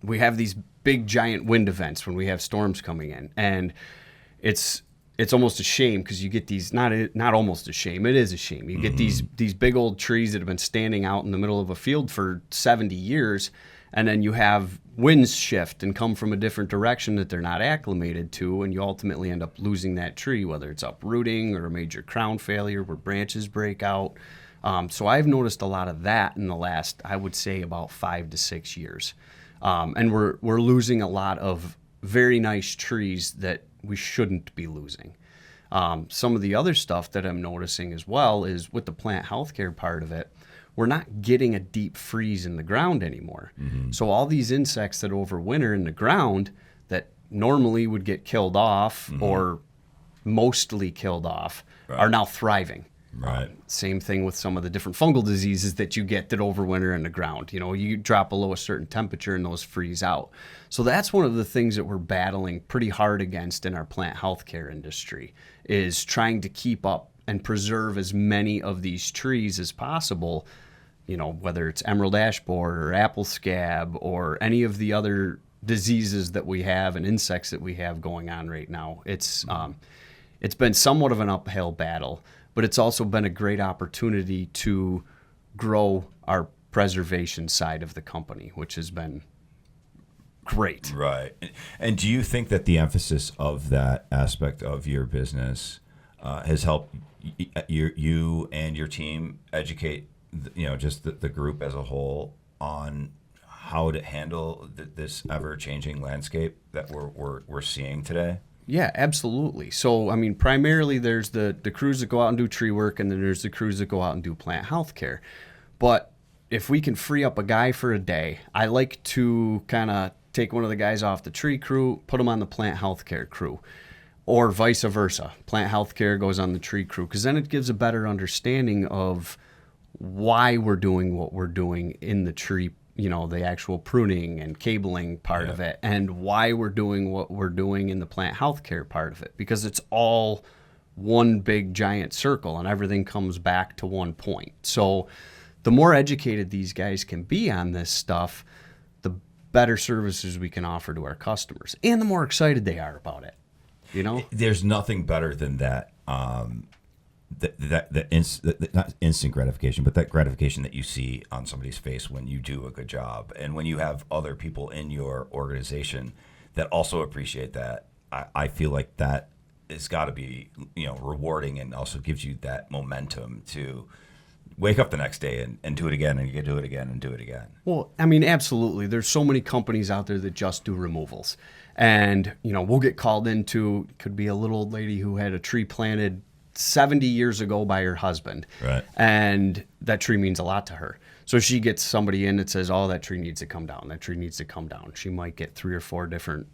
we have these big giant wind events when we have storms coming in, and it's almost a shame, because you get these, not almost a shame, it is a shame. You get these big old trees that have been standing out in the middle of a field for 70 years, and then you have winds shift and come from a different direction that they're not acclimated to, and you ultimately end up losing that tree, whether it's uprooting or a major crown failure where branches break out. So I've noticed a lot of that in the last, I would say, about 5 to 6 years. And we're losing a lot of very nice trees that we shouldn't be losing. Some of the other stuff that I'm noticing as well is with the plant healthcare part of it, we're not getting a deep freeze in the ground anymore. So all these insects that overwinter in the ground that normally would get killed off or mostly killed off are now thriving. Right. Same thing with some of the different fungal diseases that you get that overwinter in the ground. You drop below a certain temperature and those freeze out. So that's one of the things that we're battling pretty hard against in our plant healthcare industry, is trying to keep up and preserve as many of these trees as possible, whether it's emerald ash borer or apple scab or any of the other diseases that we have and insects that we have going on right now. It's been somewhat of an uphill battle, but it's also been a great opportunity to grow our preservation side of the company, which has been great. Right. And do you think that the emphasis of that aspect of your business has helped you and your team educate, just the group as a whole on how to handle this ever-changing landscape that we're seeing today? Yeah, absolutely. So, I mean, primarily there's the crews that go out and do tree work, and then there's the crews that go out and do plant health care. But if we can free up a guy for a day, I like to kind of take one of the guys off the tree crew, put him on the plant health care crew, or vice versa. Plant health care goes on the tree crew, because then it gives a better understanding of why we're doing what we're doing in the tree, the actual pruning and cabling part of it, and why we're doing what we're doing in the plant health care part of it, because it's all one big giant circle and everything comes back to one point. So the more educated these guys can be on this stuff, the better services we can offer to our customers, and the more excited they are about it. There's nothing better than that. Not instant gratification, but that gratification that you see on somebody's face when you do a good job, and when you have other people in your organization that also appreciate that. I feel like that has got to be rewarding, and also gives you that momentum to wake up the next day and do it again, and you can do it again and do it again. Well, I mean, absolutely. There's so many companies out there that just do removals, and we'll get called into, could be a little old lady who had a tree planted 70 years ago by her husband. Right. And that tree means a lot to her. So she gets somebody in that says, oh, that tree needs to come down. That tree needs to come down. She might get 3 or 4 different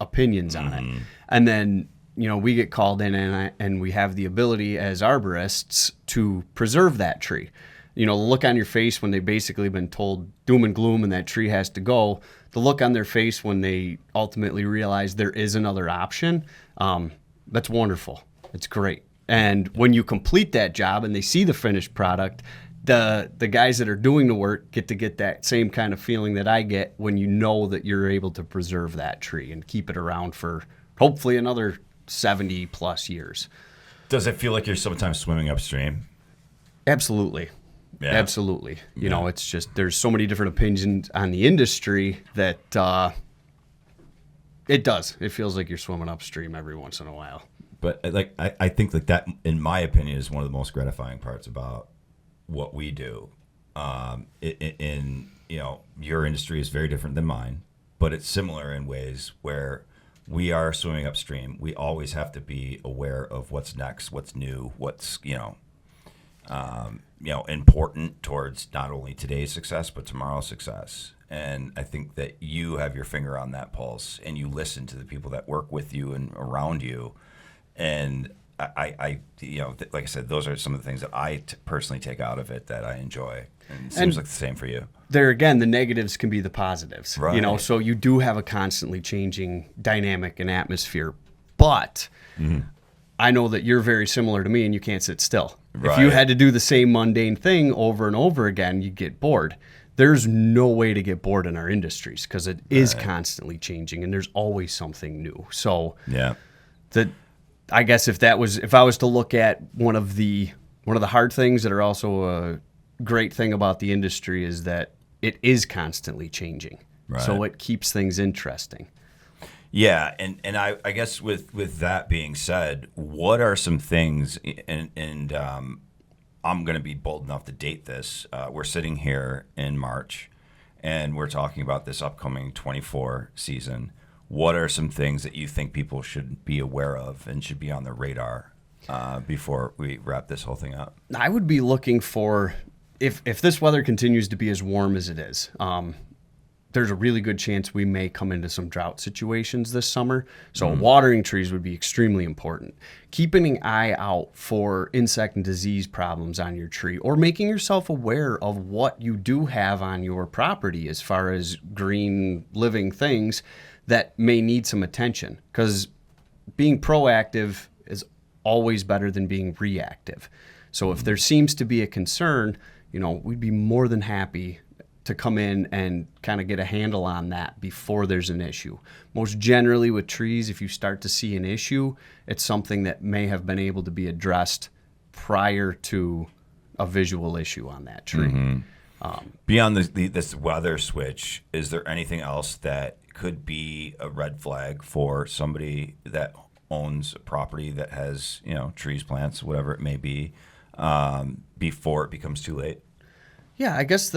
opinions on it. And then, we get called in, and we have the ability as arborists to preserve that tree. The look on your face when they've basically been told doom and gloom and that tree has to go, the look on their face when they ultimately realize there is another option, that's wonderful. It's great. And when you complete that job and they see the finished product, the guys that are doing the work get to get that same kind of feeling that I get when you know that you're able to preserve that tree and keep it around for hopefully another 70 plus years. Does it feel like you're sometimes swimming upstream? Absolutely. Yeah. Absolutely. It's just, there's so many different opinions on the industry that it does. It feels like you're swimming upstream every once in a while. But I think that, in my opinion, is one of the most gratifying parts about what we do. Your industry is very different than mine, but it's similar in ways where we are swimming upstream. We always have to be aware of what's next, what's new, what's important towards not only today's success but tomorrow's success. And I think that you have your finger on that pulse, and you listen to the people that work with you and around you. And I like I said, those are some of the things that I personally take out of it that I enjoy. And it seems like the same for you. There again, the negatives can be the positives. Right. So you do have a constantly changing dynamic and atmosphere. But I know that you're very similar to me, and you can't sit still. Right. If you had to do the same mundane thing over and over again, you'd get bored. There's no way to get bored in our industries, because it is constantly changing, and there's always something new. So I guess if I was to look at one of the hard things that are also a great thing about the industry is that it is constantly changing. Right. So it keeps things interesting. Yeah, and I guess with that being said, what are some things, and I'm going to be bold enough to date this. We're sitting here in March, and we're talking about this upcoming 24 season. What are some things that you think people should be aware of and should be on their radar before we wrap this whole thing up? I would be looking for, if this weather continues to be as warm as it is, there's a really good chance we may come into some drought situations this summer. So watering trees would be extremely important. Keeping an eye out for insect and disease problems on your tree, or making yourself aware of what you do have on your property as far as green living things that may need some attention. Because being proactive is always better than being reactive. So if there seems to be a concern, we'd be more than happy to come in and kind of get a handle on that before there's an issue. Most generally with trees, if you start to see an issue, it's something that may have been able to be addressed prior to a visual issue on that tree. Beyond this weather switch, is there anything else that could be a red flag for somebody that owns a property that has, trees, plants, whatever it may be, before it becomes too late? Yeah, I guess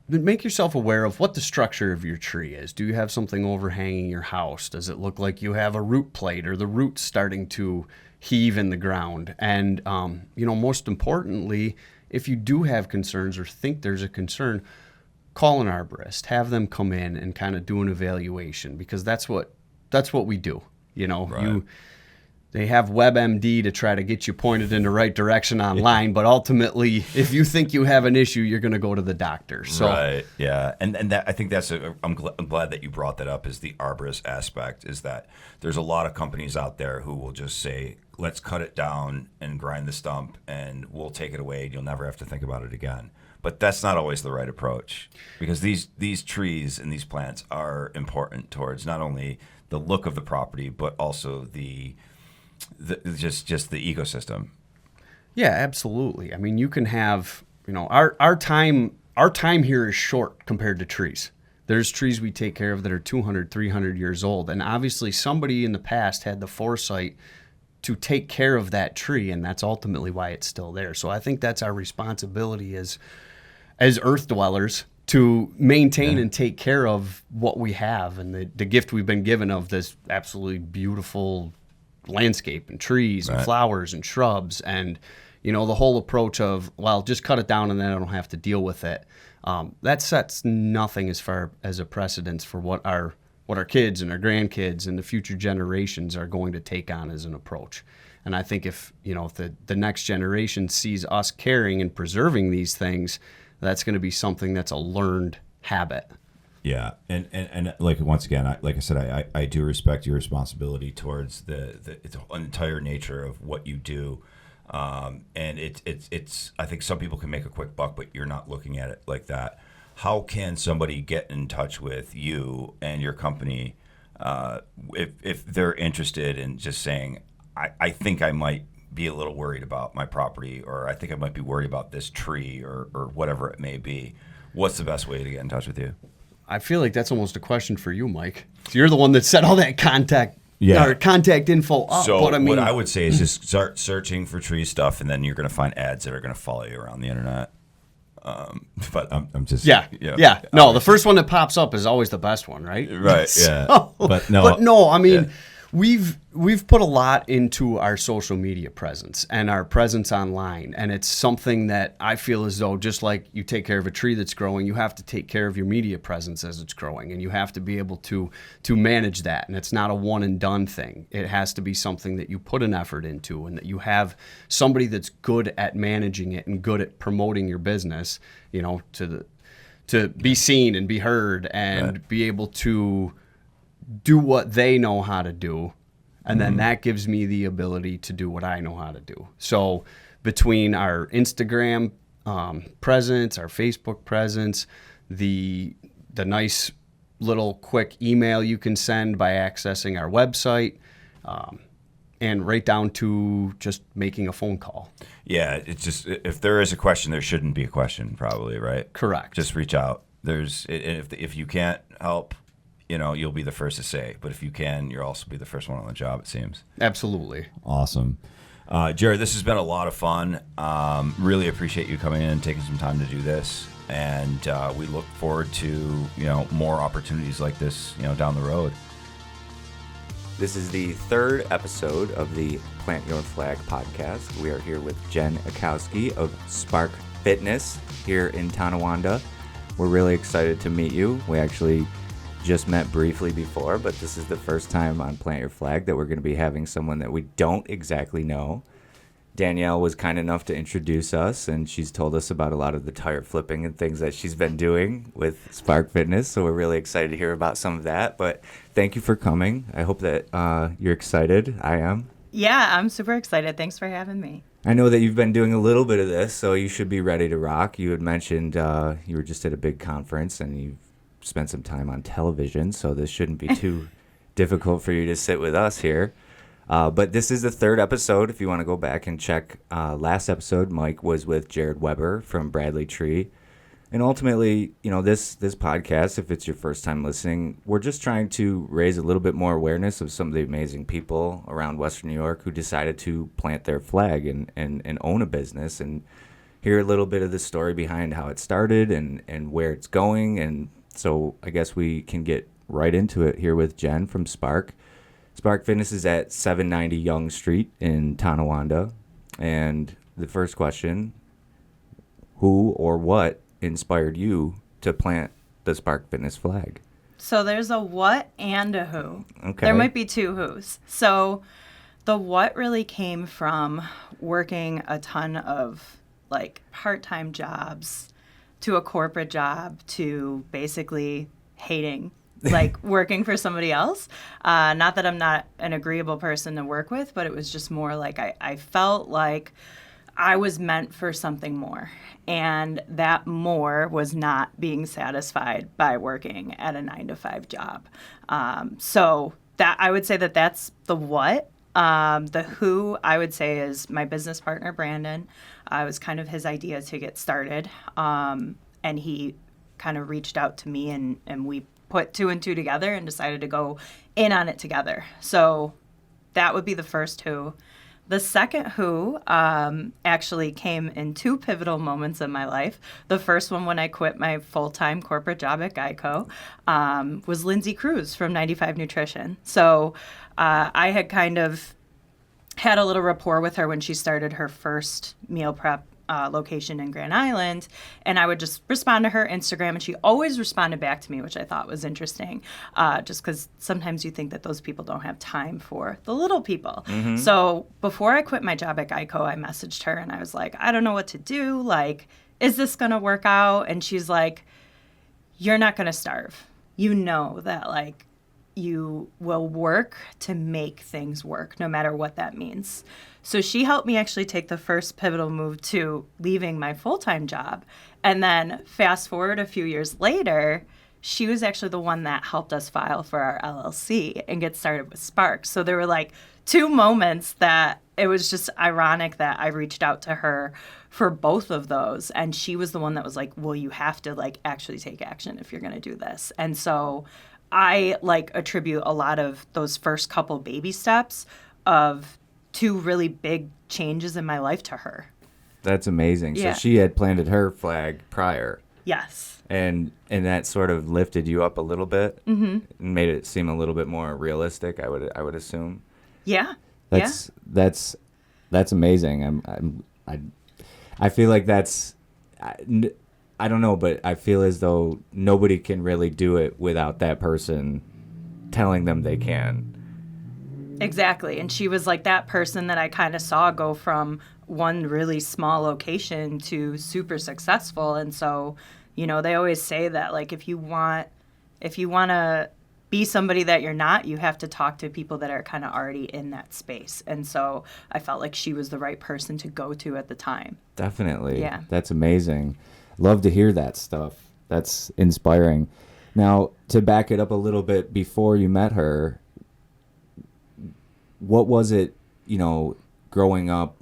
make yourself aware of what the structure of your tree is. Do you have something overhanging your house? Does it look like you have a root plate or the roots starting to heave in the ground? And, most importantly, if you do have concerns or think there's a concern, call an arborist, have them come in and kind of do an evaluation, because that's what we do. Right. They have WebMD to try to get you pointed in the right direction online, but ultimately, if you think you have an issue, you're going to go to the doctor. So, right, yeah, and that, I think that's I'm glad that you brought that up. Is the arborist aspect, is that there's a lot of companies out there who will just say, let's cut it down and grind the stump, and we'll take it away, and you'll never have to think about it again. But that's not always the right approach, because these trees and these plants are important towards not only the look of the property, but also just the ecosystem. yeah, absolutely. I mean, you can have, our time here is short compared to trees. There's trees we take care of that are 200, 300 years old, and obviously somebody in the past had the foresight to take care of that tree, and that's ultimately why it's still there. So I think that's our responsibility as earth dwellers, to maintain and take care of what we have, and the gift we've been given of this absolutely beautiful landscape and trees and flowers and shrubs, and the whole approach of, well, just cut it down and then I don't have to deal with it. That sets nothing as far as a precedence for what our kids and our grandkids and the future generations are going to take on as an approach. And I think if the next generation sees us caring and preserving these things, that's going to be something that's a learned habit. Yeah, and like, once again, like I said, I do respect your responsibility towards the entire nature of what you do, and it's I think some people can make a quick buck, but you're not looking at it like that. How can somebody get in touch with you and your company if they're interested in just saying, I think I might be a little worried about my property, or I think I might be worried about this tree, or whatever it may be? What's the best way to get in touch with you? I feel like that's almost a question for you, Mike. You're the one that set all that contact info up. So but what I would say is just start searching for tree stuff, and then you're going to find ads that are going to follow you around the internet. But I'm just No, the first one that pops up is always the best one, right? Right. So, yeah. But no. I mean, we've put a lot into our social media presence and our presence online, and it's something that I feel as though, just like you take care of a tree that's growing, you have to take care of your media presence as it's growing, and you have to be able to manage that. And it's not a one and done thing. It has to be something that you put an effort into, and that you have somebody that's good at managing it and good at promoting your business, to be seen and be heard and be able to do what they know how to do, and then that gives me the ability to do what I know how to do. So between our Instagram presence, our Facebook presence, the nice little quick email you can send by accessing our website, and right down to just making a phone call. Yeah, it's just, if there is a question, there shouldn't be a question, probably, right? Correct. Just reach out. If you can't help, you'll be the first to say. But if you can, you'll also be the first one on the job, it seems. Absolutely. Awesome. Jared, this has been a lot of fun. Really appreciate you coming in and taking some time to do this. And we look forward to, more opportunities like this, down the road. This is the third episode of the Plant Your Flag podcast. We are here with Jenn Ickowski of Spark Fitness here in Tonawanda. We're really excited to meet you. We actually just met briefly before, but this is the first time on Plant Your Flag that we're going to be having someone that we don't exactly know. Danielle was kind enough to introduce us, and she's told us about a lot of the tire flipping and things that she's been doing with Spark Fitness, so we're really excited to hear about some of that. But thank you for coming. I hope that you're excited. I am. Yeah, I'm super excited. Thanks for having me. I know that you've been doing a little bit of this, so you should be ready to rock. You had mentioned you were just at a big conference, and you've spent some time on television, so this shouldn't be too difficult for you to sit with us here. But this is the third episode. If you want to go back and check last episode, Mike was with Jared Weber from Bradley Tree. And ultimately, this podcast, if it's your first time listening, we're just trying to raise a little bit more awareness of some of the amazing people around Western New York who decided to plant their flag and own a business and, hear a little bit of the story behind how it started and where it's going. And so I guess we can get right into it here with Jenn from Spark. Spark Fitness is at 790 Yonge Street in Tonawanda. And the first question, who or what inspired you to plant the Spark Fitness flag? So there's a what and a who. Okay. There might be two who's. So the what really came from working a ton of like part-time jobs to a corporate job to basically hating like working for somebody else. Not that I'm not an agreeable person to work with, but it was just more like I felt like I was meant for something more. And that more was not being satisfied by working at a 9-to-5 job. So that I would say that that's the what. The who I would say is my business partner, Brandon. It was kind of his idea to get started. And he kind of reached out to me and we put 2 and 2 together and decided to go in on it together. So that would be the first who. The second who actually came in 2 pivotal moments in my life. The first one when I quit my full-time corporate job at Geico was Lindsey Cruz from 95 Nutrition. So I had kind of had a little rapport with her when she started her first meal prep location in Grand Island, and I would just respond to her Instagram, and she always responded back to me, which I thought was interesting, just because sometimes you think that those people don't have time for the little people. Mm-hmm. So before I quit my job at Geico, I messaged her, and I was like, I don't know what to do. Like, is this going to work out? And she's like, you're not going to starve. You know that, like, you will work to make things work, no matter what that means. So she helped me actually take the first pivotal move to leaving my full-time job. And then fast forward a few years later, she was actually the one that helped us file for our LLC and get started with Spark. So there were like 2 moments that it was just ironic that I reached out to her for both of those. And she was the one that was like, well, you have to like actually take action if you're going to do this. And so I like attribute a lot of those first couple baby steps of 2 really big changes in my life to her. That's amazing. Yeah. So she had planted her flag prior. Yes. And that sort of lifted you up a little bit, mm-hmm. and made it seem a little bit more realistic. I would assume. Yeah. That's amazing. I feel like that's. I don't know, but I feel as though nobody can really do it without that person telling them they can. Exactly. And she was like that person that I kind of saw go from one really small location to super successful. And so, you know, they always say that, like, if you want to be somebody that you're not, you have to talk to people that are kind of already in that space. And so I felt like she was the right person to go to at the time. Definitely. Yeah. That's amazing. Love to hear that stuff. That's inspiring. Now, to back it up a little bit, before you met her, what was it, you know, growing up?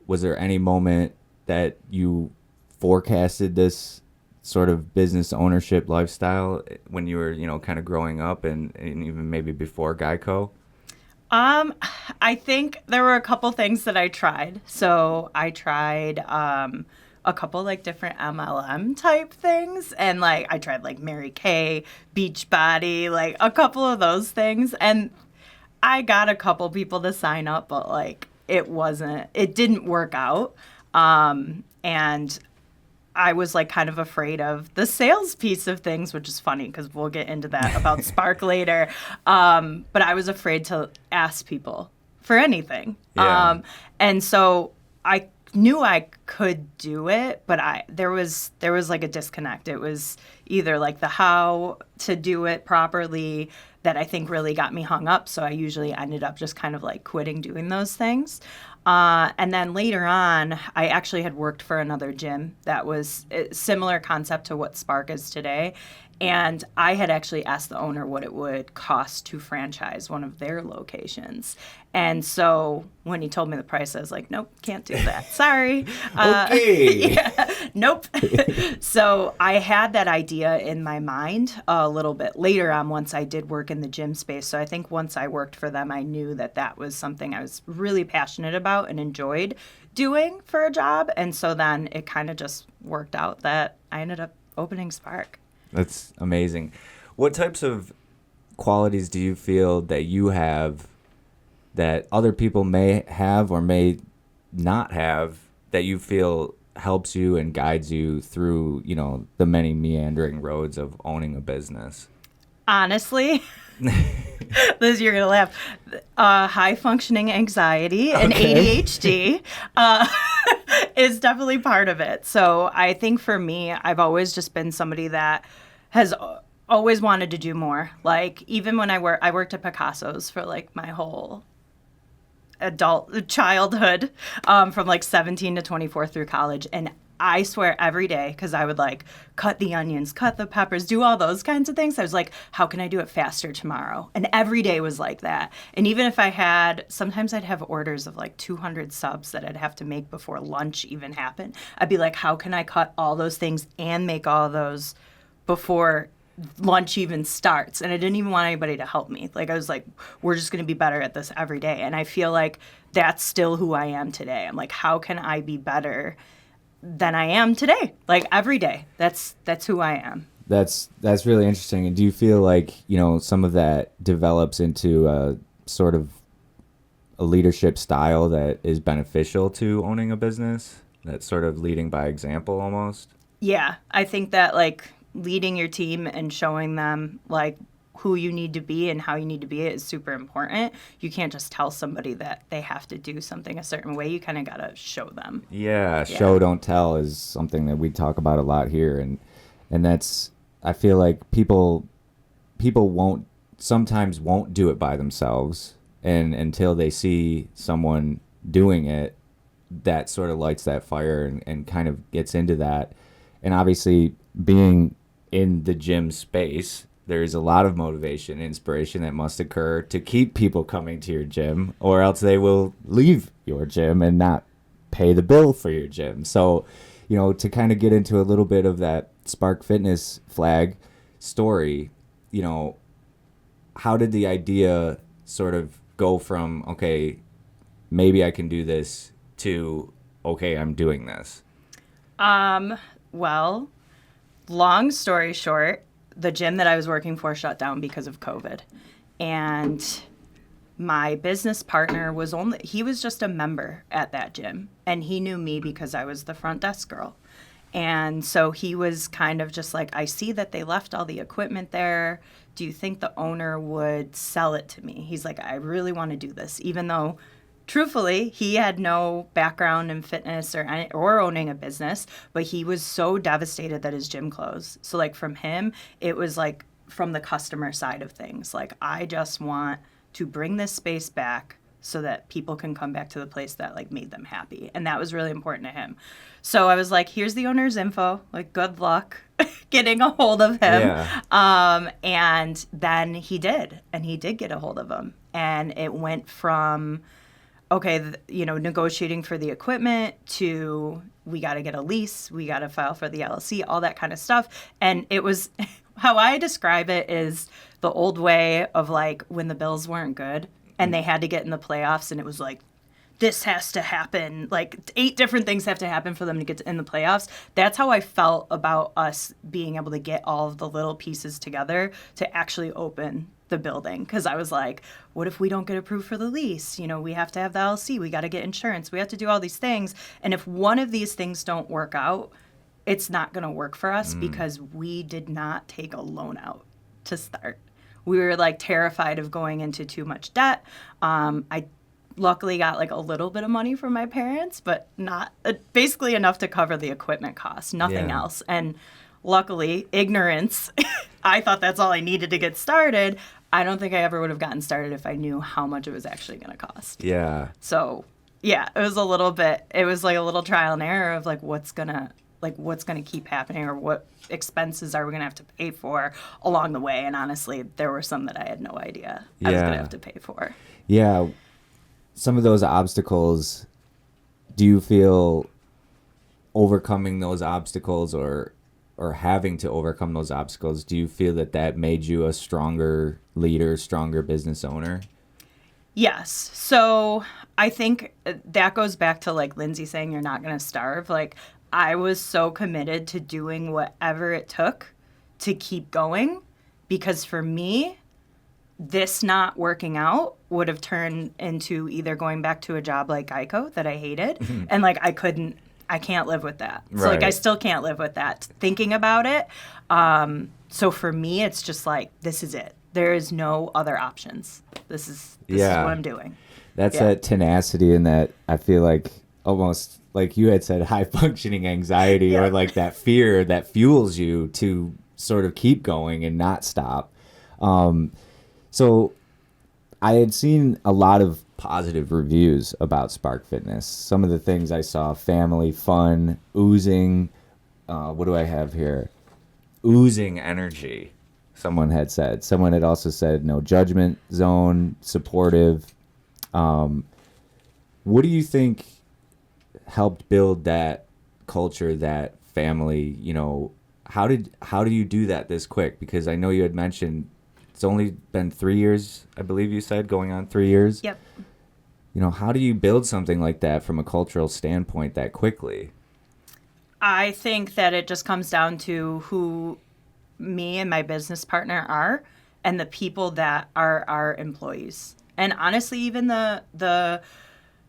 Was there any moment that you forecasted this sort of business ownership lifestyle when you were, you know, kind of growing up and even maybe before Geico? I think there were a couple things that I tried. So I tried a couple like different MLM type things, and like I tried like Mary Kay, Beachbody, like a couple of those things, and I got a couple people to sign up, but like it didn't work out. And I was like kind of afraid of the sales piece of things, which is funny because we'll get into that about Spark later. But I was afraid to ask people for anything. Yeah. And so I knew I could do it, but there was like a disconnect. It was either like the how to do it properly that I think really got me hung up. So I usually ended up just kind of like quitting doing those things. And then later on, I actually had worked for another gym that was a similar concept to what Spark is today. And I had actually asked the owner what it would cost to franchise one of their locations. And so when he told me the price, I was like, nope, can't do that. Sorry. Okay. Yeah, nope. So I had that idea in my mind a little bit later on once I did work in the gym space. So I think once I worked for them, I knew that that was something I was really passionate about and enjoyed doing for a job. And so then it kind of just worked out that I ended up opening Spark. That's amazing. What types of qualities do you feel that you have that other people may have or may not have that you feel helps you and guides you through, the many meandering roads of owning a business? Honestly, Liz, you're going to laugh. High functioning anxiety and ADHD is definitely part of it. So I think for me, I've always just been somebody that has always wanted to do more. Like even when I worked at Picasso's for like my whole adult childhood, from like 17 to 24 through college. And I swear every day, because I would like cut the onions, cut the peppers, do all those kinds of things. I was like, how can I do it faster tomorrow? And every day was like that. And even if sometimes I'd have orders of like 200 subs that I'd have to make before lunch even happened. I'd be like, how can I cut all those things and make all those before lunch even starts? And I didn't even want anybody to help me. Like I was like, we're just going to be better at this every day. And I feel like that's still who I am today. I'm like, how can I be better than I am today? Like every day. That's who I am. That's really interesting. And do you feel like, some of that develops into a sort of a leadership style that is beneficial to owning a business? That's sort of leading by example almost? Yeah, I think that like leading your team and showing them like who you need to be and how you need to be is super important. You can't just tell somebody that they have to do something a certain way. You kind of got to show them. Yeah, show don't tell is something that we talk about a lot here, and that's, I feel like people sometimes won't do it by themselves, and until they see someone doing it, that sort of lights that fire and kind of gets into that. And obviously being in the gym space, there's a lot of motivation, inspiration that must occur to keep people coming to your gym, or else they will leave your gym and not pay the bill for your gym. So, to kind of get into a little bit of that Spark Fitness flag story, how did the idea sort of go from, okay, maybe I can do this, to, okay, I'm doing this? Well, long story short, the gym that I was working for shut down because of COVID. And my business partner he was just a member at that gym. And he knew me because I was the front desk girl. And so he was kind of just like, I see that they left all the equipment there. Do you think the owner would sell it to me? He's like, I really want to do this, even though truthfully, he had no background in fitness or owning a business, but he was so devastated that his gym closed. So like from him, it was like from the customer side of things. Like, I just want to bring this space back so that people can come back to the place that like made them happy. And that was really important to him. So I was like, here's the owner's info. Like, good luck getting a hold of him. Yeah. And then he did. And he did get a hold of him. And it went from negotiating for the equipment to we got to get a lease, we got to file for the LLC, all that kind of stuff. And it was, how I describe it is the old way of like when the Bills weren't good and they had to get in the playoffs, and it was like, this has to happen. Like 8 different things have to happen for them to get in the playoffs. That's how I felt about us being able to get all of the little pieces together to actually open the building. Because I was like, what if we don't get approved for the lease? We have to have the LLC. We got to get insurance. We have to do all these things. And if one of these things don't work out, it's not going to work for us because we did not take a loan out to start. We were like terrified of going into too much debt. I luckily got like a little bit of money from my parents, but not basically enough to cover the equipment costs, nothing else. And luckily, ignorance, I thought that's all I needed to get started. I don't think I ever would have gotten started if I knew how much it was actually going to cost. Yeah. So, yeah, it was like a little trial and error of like, like what's going to keep happening or what expenses are we going to have to pay for along the way. And honestly, there were some that I had no idea I was going to have to pay for. Yeah. Some of those obstacles, do you feel overcoming those obstacles or having to overcome those obstacles, do you feel that made you a stronger leader, stronger business owner? Yes. So I think that goes back to like Lindsey saying you're not going to starve. Like I was so committed to doing whatever it took to keep going, because for me, this not working out would have turned into either going back to a job like Geico that I hated, and like I can't live with that. So like I still can't live with that thinking about it. So for me, it's just like, this is it. There is no other options. This is what I'm doing. That's that tenacity, and that I feel like almost like you had said, high functioning anxiety or like that fear that fuels you to sort of keep going and not stop. So I had seen a lot of positive reviews about Spark Fitness. Some of the things I saw: family, fun, oozing. What do I have here? Oozing energy. Someone had said. Someone had also said no judgment zone, supportive. What do you think helped build that culture, that family? You know, how do you do that this quick? Because I know you had mentioned it's only been 3 years, I believe you said, going on 3 years. Yep. You know, how do you build something like that from a cultural standpoint that quickly? I think that it just comes down to who me and my business partner are and the people that are our employees. And honestly, even the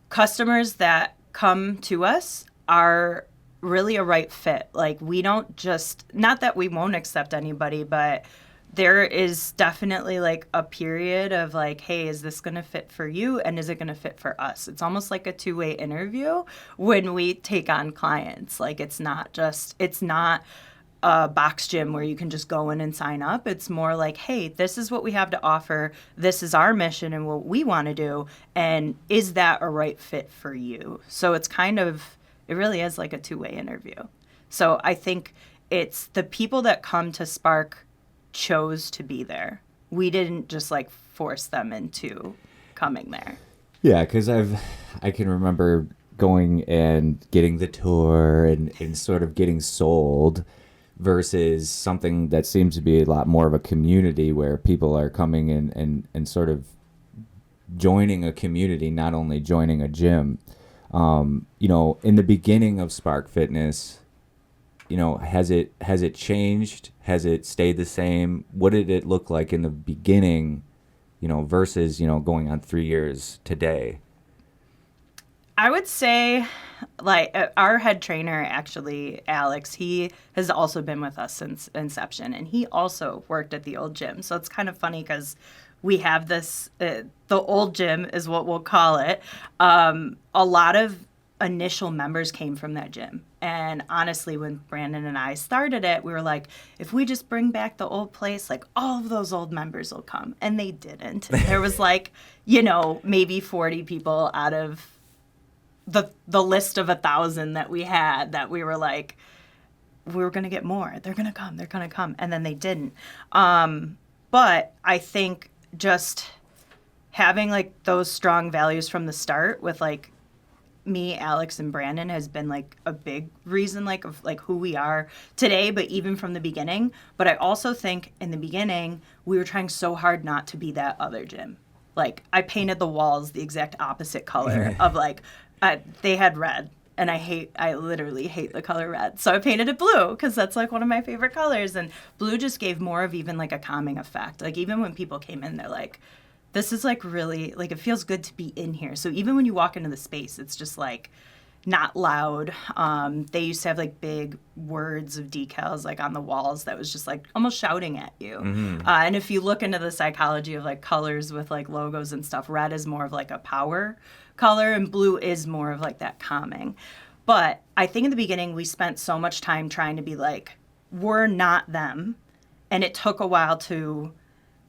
customers that come to us are really a right fit. Like we don't just, not that we won't accept anybody, but there is definitely like a period of like, hey, is this going to fit for you? And is it going to fit for us? It's almost like a two-way interview when we take on clients. Like it's not a box gym where you can just go in and sign up. It's more like, hey, this is what we have to offer. This is our mission and what we want to do. And is that a right fit for you? So it's it really is like a two-way interview. So I think it's the people that come to Spark chose to be there. We didn't just like force them into coming there. Yeah, because I can remember going and getting the tour and sort of getting sold versus something that seems to be a lot more of a community where people are coming in and sort of joining a community, not only joining a gym. You know, in the beginning of Spark Fitness, you know, has it changed? Has it stayed the same? What did it look like in the beginning, you know, versus, you know, going on 3 years today? I would say, like, our head trainer, actually, Alex, he has also been with us since inception, and he also worked at the old gym. So it's kind of funny because we have this, the old gym is what we'll call it. A lot of initial members came from that gym. And honestly, when Brandon and I started it, we were like, if we just bring back the old place, like all of those old members will come. And they didn't. There was like, you know, maybe 40 people out of the list of 1,000 that we had that we were like, we were going to get more. They're going to come. And then they didn't. But I think just having like those strong values from the start with like me, Alex, and Brandon has been like a big reason like of like who we are today, but even from the beginning. But I also think in the beginning, we were trying so hard not to be that other gym. Like I painted the walls the exact opposite color of like, they had red. And I literally hate the color red. So I painted it blue because that's like one of my favorite colors. And blue just gave more of even like a calming effect. Like even when people came in, they're like, this is like really, like it feels good to be in here. So even when you walk into the space, it's just like not loud. They used to have like big words of decals like on the walls that was just like almost shouting at you. Mm-hmm. And if you look into the psychology of like colors with like logos and stuff, red is more of like a power color and blue is more of like that calming. But I think in the beginning we spent so much time trying to be like, we're not them. And it took a while to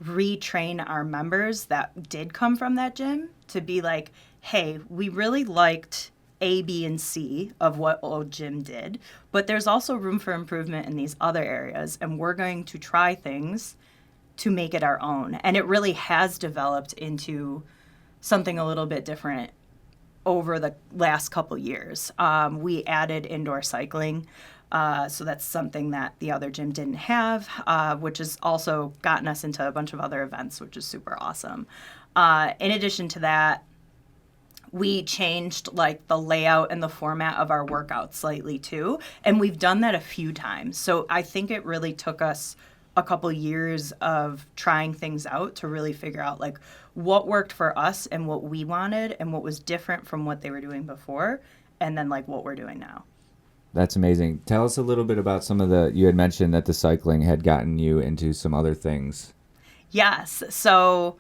retrain our members that did come from that gym to be like, hey, we really liked A, B, and C of what old gym did, but there's also room for improvement in these other areas, and we're going to try things to make it our own. And it really has developed into something a little bit different over the last couple years. We added indoor cycling, so that's something that the other gym didn't have, which has also gotten us into a bunch of other events, which is super awesome. In addition to that, we changed like the layout and the format of our workouts slightly too, and we've done that a few times. So I think it really took us a couple years of trying things out to really figure out like what worked for us and what we wanted and what was different from what they were doing before, and then like what we're doing now. That's amazing. Tell us a little bit about some of you had mentioned that the cycling had gotten you into some other things. Yes. So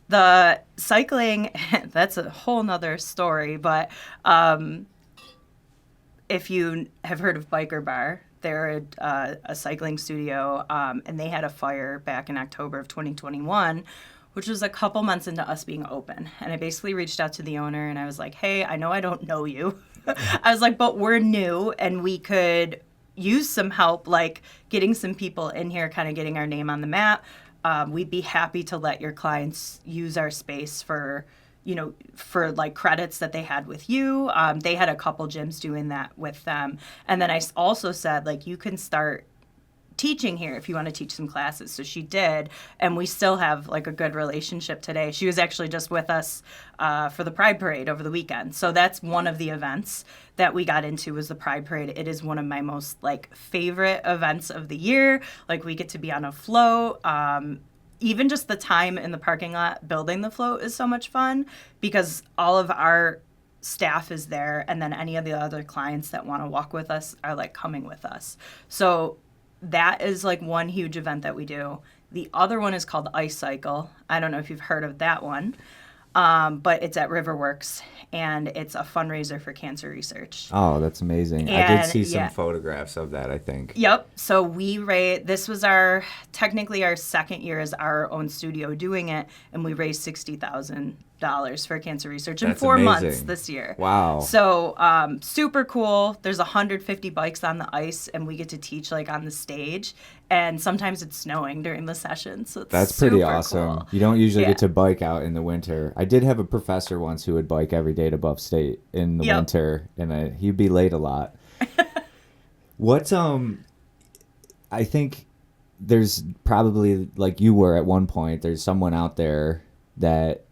the cycling, that's a whole nother story, but if you have heard of Byer, they're a cycling studio, and they had a fire back in October of 2021, which was a couple months into us being open. And I basically reached out to the owner and I was like, hey, I know I don't know you. I was like, but we're new and we could use some help, like getting some people in here, kind of getting our name on the map. We'd be happy to let your clients use our space for like credits that they had with you. They had a couple gyms doing that with them. And then I also said, like, you can start teaching here if you want to teach some classes. So she did, and we still have like a good relationship today. She was actually just with us for the Pride Parade over the weekend. So that's one of the events that we got into, was the Pride Parade. It is one of my most like favorite events of the year. Like, we get to be on a float. Even just the time in the parking lot building the float is so much fun, because all of our staff is there, and then any of the other clients that want to walk with us are like coming with us. So that is like one huge event that we do. The other one is called Ice Cycle. I don't know if you've heard of that one, but it's at Riverworks, and it's a fundraiser for cancer research. Oh, that's amazing. I did see some photographs of that, I think. Yep. So this was technically our second year as our own studio doing it, and we raised $60,000 for cancer research in 4 months this year. Wow. So super cool. There's 150 bikes on the ice, and we get to teach like on the stage, and sometimes it's snowing during the session. So that's pretty super awesome. Cool. You don't usually get to bike out in the winter. I did have a professor once who would bike every day to Buff State in the winter, and he'd be late a lot. I think there's probably, like you were at one point, there's someone out there that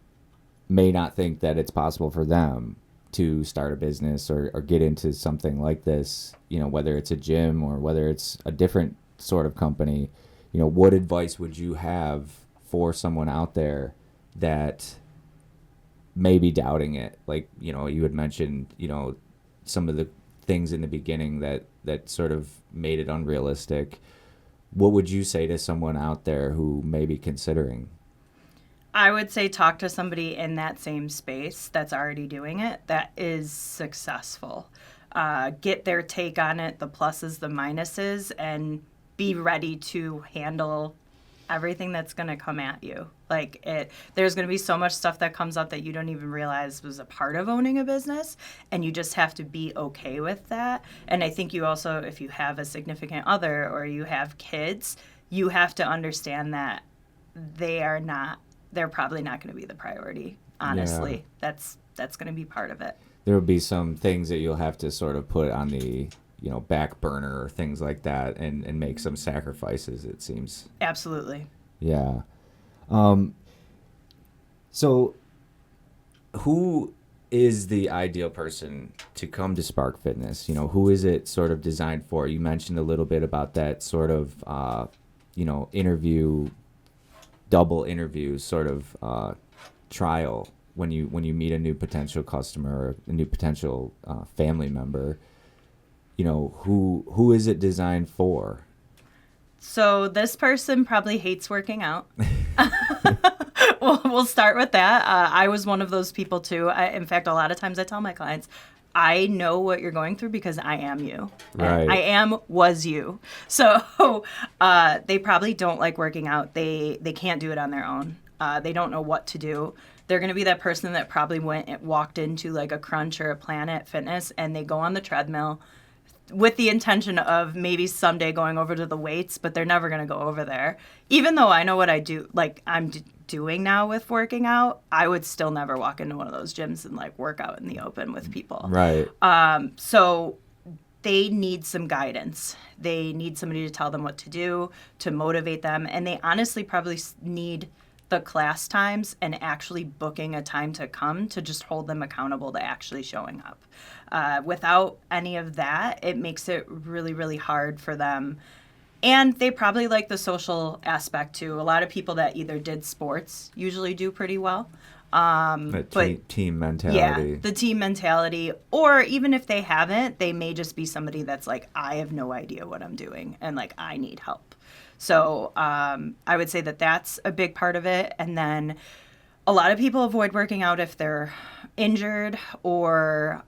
may not think that it's possible for them to start a business or get into something like this, whether it's a gym or whether it's a different sort of company. What advice would you have for someone out there that may be doubting it? Like, you had mentioned, some of the things in the beginning that sort of made it unrealistic. What would you say to someone out there who may be considering? I would say talk to somebody in that same space that's already doing it, that is successful. Get their take on it, the pluses, the minuses, and be ready to handle everything that's going to come at you. There's going to be so much stuff that comes up that you don't even realize was a part of owning a business, and you just have to be okay with that. And I think you also, if you have a significant other or you have kids, you have to understand that they're probably not going to be the priority. Honestly, that's going to be part of it. There will be some things that you'll have to sort of put on the back burner or things like that, and make some sacrifices, it seems. Absolutely. Yeah. So who is the ideal person to come to Spark Fitness? Who is it sort of designed for? You mentioned a little bit about that sort of, double interview sort of trial when you meet a new potential customer or a new potential family member. Who is it designed for? So this person probably hates working out. We'll start with that. I was one of those people too. In fact, a lot of times I tell my clients, I know what you're going through because I am you. Right. Was you. So they probably don't like working out. They can't do it on their own. They don't know what to do. They're going to be that person that probably walked into like a Crunch or a Planet Fitness, and they go on the treadmill with the intention of maybe someday going over to the weights, but they're never going to go over there. Even though I know what I do, like I'm doing now with working out, I would still never walk into one of those gyms and like work out in the open with people. Right. So they need some guidance. They need somebody to tell them what to do, to motivate them. And they honestly probably need the class times and actually booking a time to come to just hold them accountable to actually showing up. Without any of that, it makes it really, really hard for them. And they probably like the social aspect too. A lot of people that either did sports usually do pretty well. Team mentality. Yeah, the team mentality. Or even if they haven't, they may just be somebody that's like, I have no idea what I'm doing and like I need help. So I would say that that's a big part of it. And then a lot of people avoid working out if they're injured or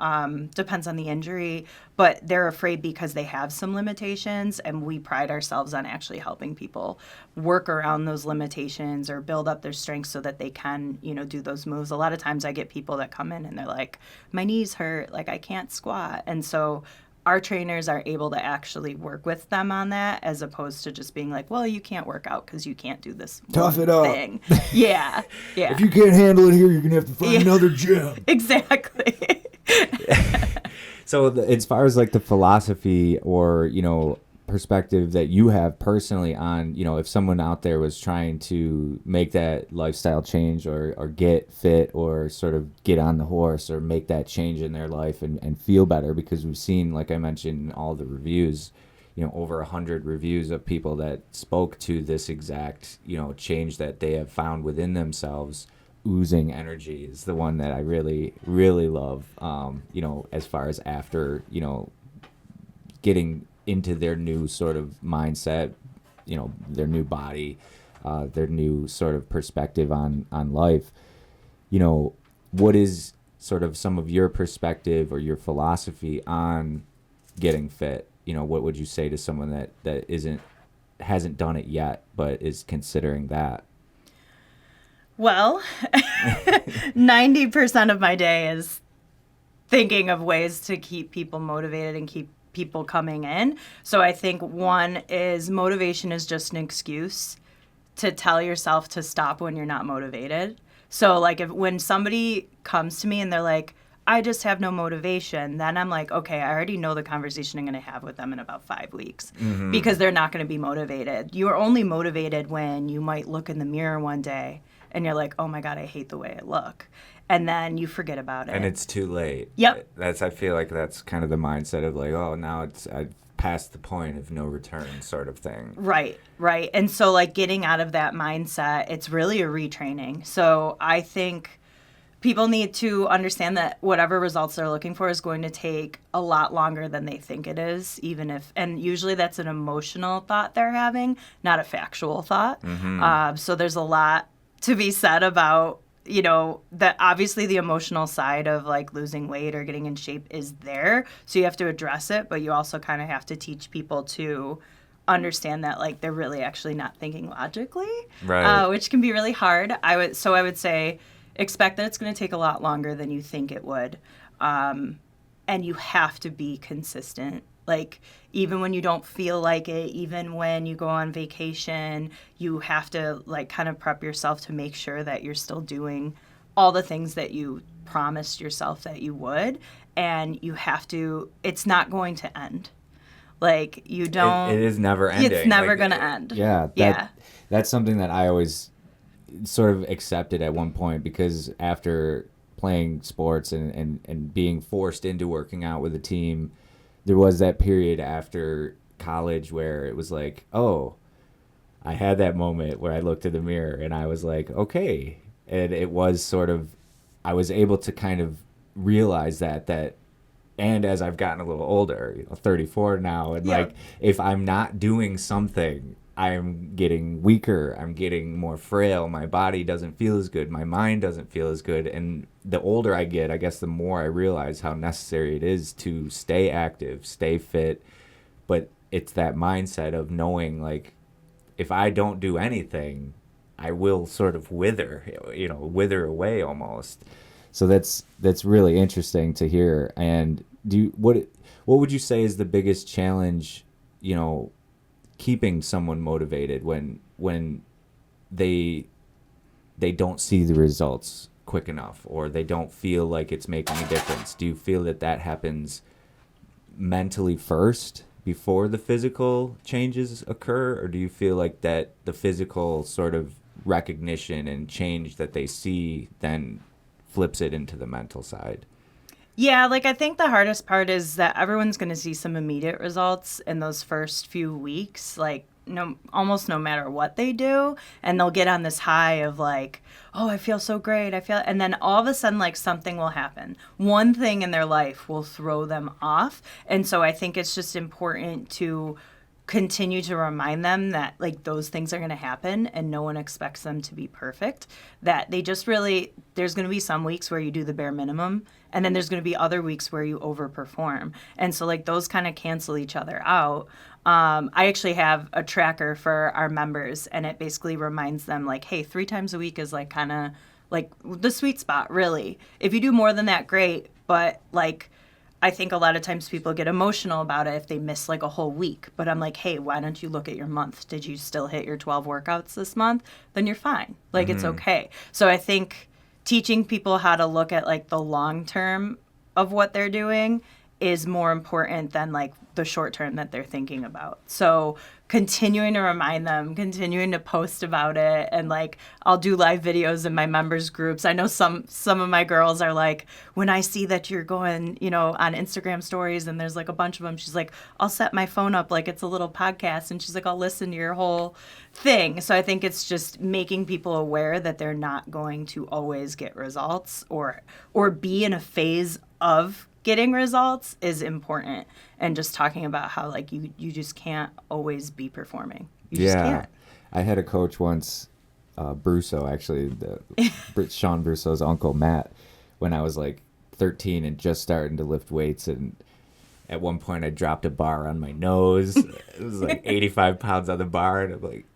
depends on the injury, but they're afraid because they have some limitations, and we pride ourselves on actually helping people work around those limitations or build up their strengths so that they can, do those moves. A lot of times I get people that come in and they're like, my knees hurt, like I can't squat. And so our trainers are able to actually work with them on that, as opposed to just being like, well, you can't work out because you can't do this Tough it up. thing. Yeah. Yeah. If you can't handle it here, you're going to have to find another gym. Exactly. So as far as like the philosophy or, perspective that you have personally on, if someone out there was trying to make that lifestyle change or get fit or sort of get on the horse or make that change in their life and feel better, because we've seen, like I mentioned in all the reviews, over 100 reviews of people that spoke to this exact, change that they have found within themselves. Oozing energy is the one that I really, really love, as far as after, getting into their new sort of mindset, their new body, their new sort of perspective on life. What is sort of some of your perspective or your philosophy on getting fit? What would you say to someone that hasn't done it yet but is considering that? Well, 90% of my day is thinking of ways to keep people motivated and keep people coming in. So I think one is motivation is just an excuse to tell yourself to stop when you're not motivated. So like when somebody comes to me and they're like, I just have no motivation, then I'm like, okay, I already know the conversation I'm going to have with them in about 5 weeks, because they're not going to be motivated. You are only motivated when you might look in the mirror one day and you're like, oh my God, I hate the way I look. And then you forget about it. And it's too late. Yep. I feel like that's kind of the mindset of like, oh, now I've passed the point of no return sort of thing. Right. And so like getting out of that mindset, it's really a retraining. So I think people need to understand that whatever results they're looking for is going to take a lot longer than they think it is, and usually that's an emotional thought they're having, not a factual thought. So there's a lot to be said about, that obviously the emotional side of like losing weight or getting in shape is there. So you have to address it, but you also kind of have to teach people to understand that like they're really actually not thinking logically, right? Which can be really hard. I would say expect that it's going to take a lot longer than you think it would. And you have to be consistent. Like, even when you don't feel like it, even when you go on vacation, you have to, like, kind of prep yourself to make sure that you're still doing all the things that you promised yourself that you would. And you have to, it's not going to end. Like, you don't. It is never ending. It's never going to end. Yeah. That's something that I always sort of accepted at one point, because after playing sports and being forced into working out with a team, there was that period after college where it was like, oh, I had that moment where I looked in the mirror and I was like, okay. And it was sort of, I was able to kind of realize that, and as I've gotten a little older, 34 now, and like, if I'm not doing something, I'm getting weaker, I'm getting more frail, my body doesn't feel as good, my mind doesn't feel as good. And the older I get, I guess the more I realize how necessary it is to stay active, stay fit. But it's that mindset of knowing, like, if I don't do anything, I will sort of wither away almost. So that's really interesting to hear. And what would you say is the biggest challenge, keeping someone motivated when they don't see the results quick enough, or they don't feel like it's making a difference? Do you feel that happens mentally first before the physical changes occur, or do you feel like that the physical sort of recognition and change that they see then flips it into the mental side? Yeah, like I think the hardest part is that everyone's going to see some immediate results in those first few weeks, like almost no matter what they do, and they'll get on this high of like, oh, I feel so great, and then all of a sudden like something will happen. One thing in their life will throw them off, and so I think it's just important to continue to remind them that like those things are going to happen and no one expects them to be perfect, that they just really, there's going to be some weeks where you do the bare minimum, and then there's going to be other weeks where you overperform, and so like those kind of cancel each other out. I actually have a tracker for our members, and it basically reminds them like, hey, 3 times a week is like kind of like the sweet spot, really. If you do more than that, great, but like I think a lot of times people get emotional about it if they miss like a whole week. But I'm like, hey, why don't you look at your month? Did you still hit your 12 workouts this month? Then you're fine. Like, it's okay. So I think teaching people how to look at like the long term of what they're doing is more important than like the short term that they're thinking about. So continuing to remind them, continuing to post about it, and like I'll do live videos in my members groups. I know some of my girls are like, when I see that you're going, on Instagram stories and there's like a bunch of them, she's like, I'll set my phone up like it's a little podcast, and she's like, I'll listen to your whole thing. So I think it's just making people aware that they're not going to always get results or be in a phase of getting results is important, and just talking about how like you just can't always be performing. You just can't. I had a coach once, Brusso, actually, Sean Brusso's uncle, Matt, when I was like 13 and just starting to lift weights, and at one point I dropped a bar on my nose. It was like 85 pounds on the bar, and I'm like,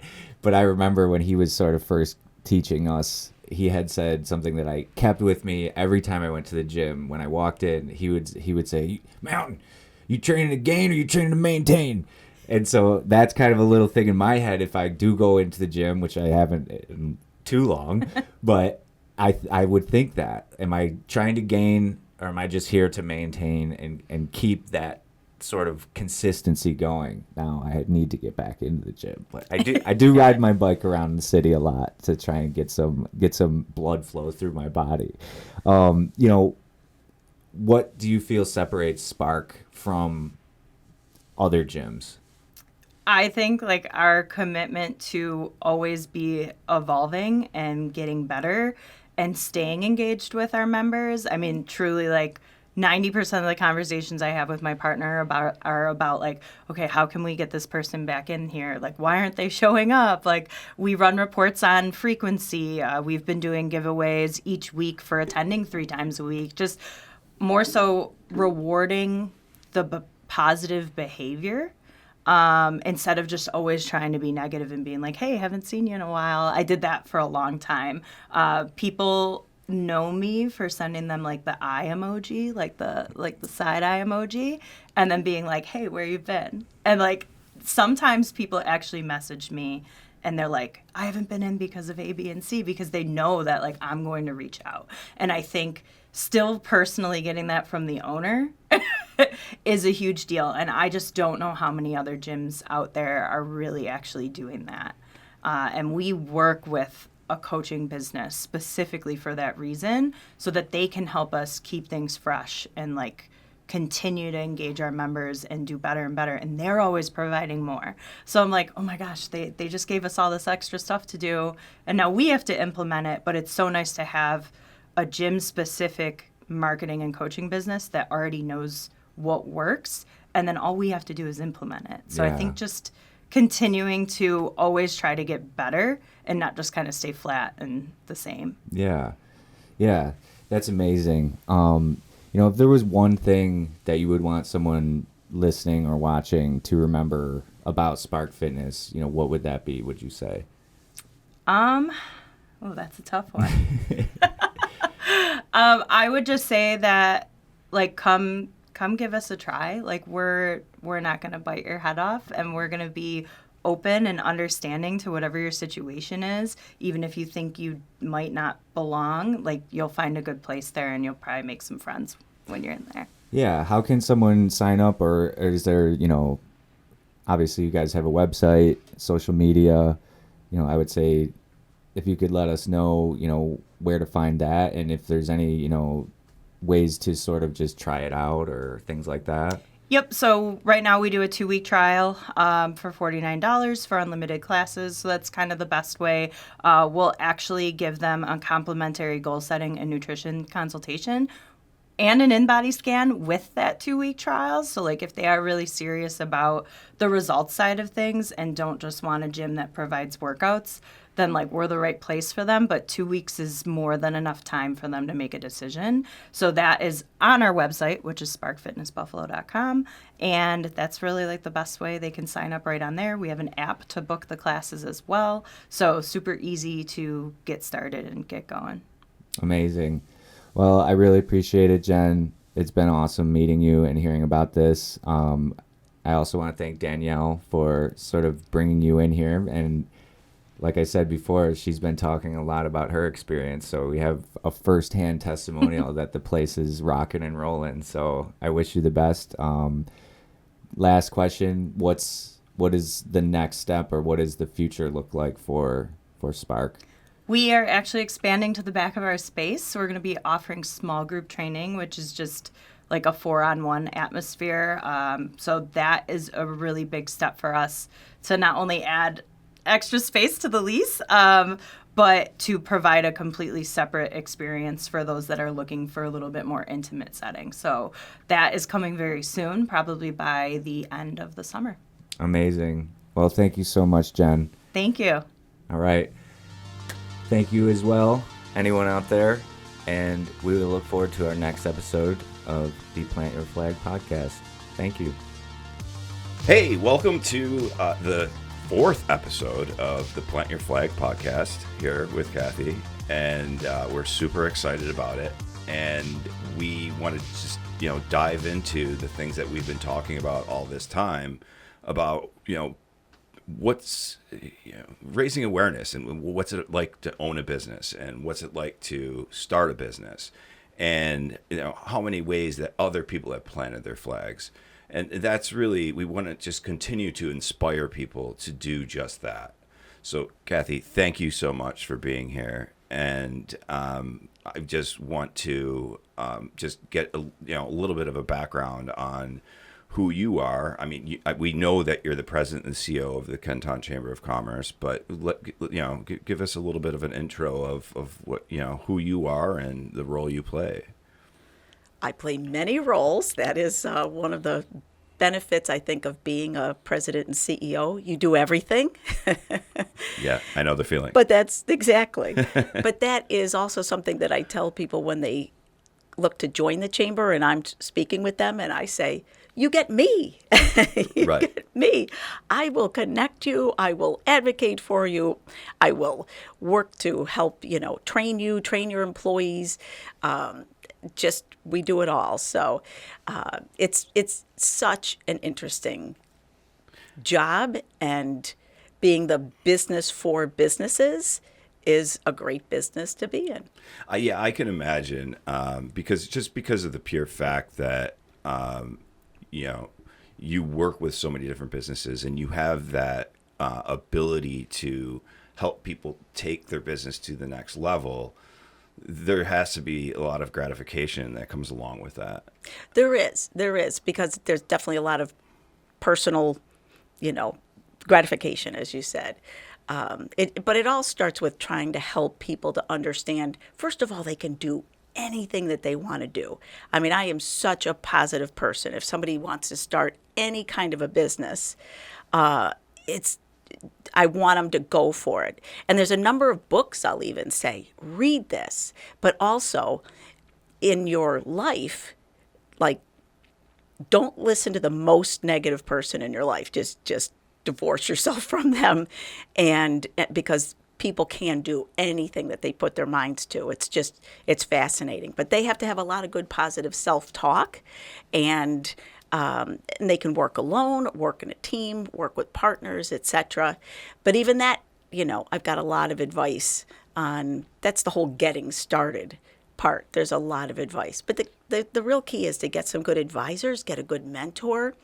but I remember when he was sort of first teaching us, he had said something that I kept with me every time I went to the gym. When I walked in, he would say, Mountain, you training to gain or you training to maintain? And so that's kind of a little thing in my head if I do go into the gym, which I haven't in too long, but I would think that. Am I trying to gain, or am I just here to maintain and keep that sort of consistency going? Now I need to get back into the gym, but I do ride my bike around the city a lot to try and get some blood flow through my body. What do you feel separates Spark from other gyms? I think like our commitment to always be evolving and getting better and staying engaged with our members. I mean, truly, like 90% of the conversations I have with my partner are about like, okay, how can we get this person back in here? Like, why aren't they showing up? Like, we run reports on frequency. We've been doing giveaways each week for attending 3 times a week. Just more so rewarding the positive behavior, instead of just always trying to be negative and being like, hey, haven't seen you in a while. I did that for a long time. People know me for sending them like the eye emoji, like the side eye emoji, and then being like, hey, where you been? And like sometimes people actually message me and they're like, I haven't been in because of A, B, and C, because they know that like I'm going to reach out. And I think still personally getting that from the owner is a huge deal. And I just don't know how many other gyms out there are really actually doing that. And we work with a coaching business specifically for that reason, so that they can help us keep things fresh and like continue to engage our members and do better and better. And they're always providing more. So I'm like, oh my gosh, they just gave us all this extra stuff to do, and now we have to implement it. But it's so nice to have a gym specific marketing and coaching business that already knows what works, and then all we have to do is implement it. So I think just continuing to always try to get better and not just kind of stay flat and the same. Yeah, that's amazing. If there was one thing that you would want someone listening or watching to remember about Spark Fitness, what would that be, would you say? Oh, that's a tough one. I would just say that, like, come give us a try. Like, we're not going to bite your head off, and we're going to be open and understanding to whatever your situation is. Even if you think you might not belong, like, you'll find a good place there, and you'll probably make some friends when you're in there. Yeah. How can someone sign up, or is there, obviously you guys have a website, social media, I would say if you could let us know, where to find that, and if there's any, ways to sort of just try it out or things like that. Yep. So right now we do a 2-week trial for $49 for unlimited classes. So that's kind of the best way. We'll actually give them a complimentary goal setting and nutrition consultation and an in-body scan with that 2-week trial. So, like, if they are really serious about the results side of things and don't just want a gym that provides workouts, then, like, we're the right place for them. But 2 weeks is more than enough time for them to make a decision. So that is on our website, which is sparkfitnessbuffalo.com. And that's really, like, the best way. They can sign up right on there. We have an app to book the classes as well. So super easy to get started and get going. Amazing. Well, I really appreciate it, Jen. It's been awesome meeting you and hearing about this. I also want to thank Danielle for sort of bringing you in here. And like I said before, she's been talking a lot about her experience. So we have a firsthand testimonial that the place is rocking and rolling. So I wish you the best. Last question, what is the next step, or what does the future look like for Spark? We are actually expanding to the back of our space. So we're going to be offering small group training, which is just like a 4-on-1 atmosphere. So that is a really big step for us to not only add extra space to the lease, but to provide a completely separate experience for those that are looking for a little bit more intimate setting. So that is coming very soon, probably by the end of the summer. Amazing. Well, thank you so much, Jen. Thank you. All right. Thank you as well, anyone out there. And we will look forward to our next episode of the Plant Your Flag podcast. Thank you. Hey, welcome to the 4th episode of the Plant Your Flag podcast here with Cathy. And we're super excited about it. And we want to just, dive into the things that we've been talking about all this time about, what's raising awareness, and what's it like to own a business, and what's it like to start a business, and how many ways that other people have planted their flags. And that's really, we want to just continue to inspire people to do just that. So Cathy, thank you so much for being here. And I just want to just get a little bit of a background on who you are. I mean, we know that you're the president and CEO of the Kenton Chamber of Commerce, but give us a little bit of an intro of what who you are and the role you play. I play many roles. That is one of the benefits, I think, of being a president and CEO. You do everything. Yeah, I know the feeling. But that's exactly. But that is also something that I tell people when they look to join the chamber and I'm speaking with them, and I say, you get me. You right. Get me. I will connect you. I will advocate for you. I will work to help, train your employees. We do it all. So it's such an interesting job, and being the business for businesses is a great business to be in. Yeah, I can imagine, because of the pure fact that you work with so many different businesses, and you have that ability to help people take their business to the next level. There has to be a lot of gratification that comes along with that. There is, because there's definitely a lot of personal, gratification, as you said. But it all starts with trying to help people to understand, first of all, they can do anything that they want to do. I mean, I am such a positive person. If somebody wants to start any kind of a business, I want them to go for it. And there's a number of books I'll even say, read this. But also, in your life, like, don't listen to the most negative person in your life. Just divorce yourself from them, and because people can do anything that they put their minds to. It's fascinating. But they have to have a lot of good positive self-talk, and they can work alone, work in a team, work with partners, etc. But even that, I've got a lot of advice on, that's the whole getting started part. There's a lot of advice. But the real key is to get some good advisors, get a good mentor,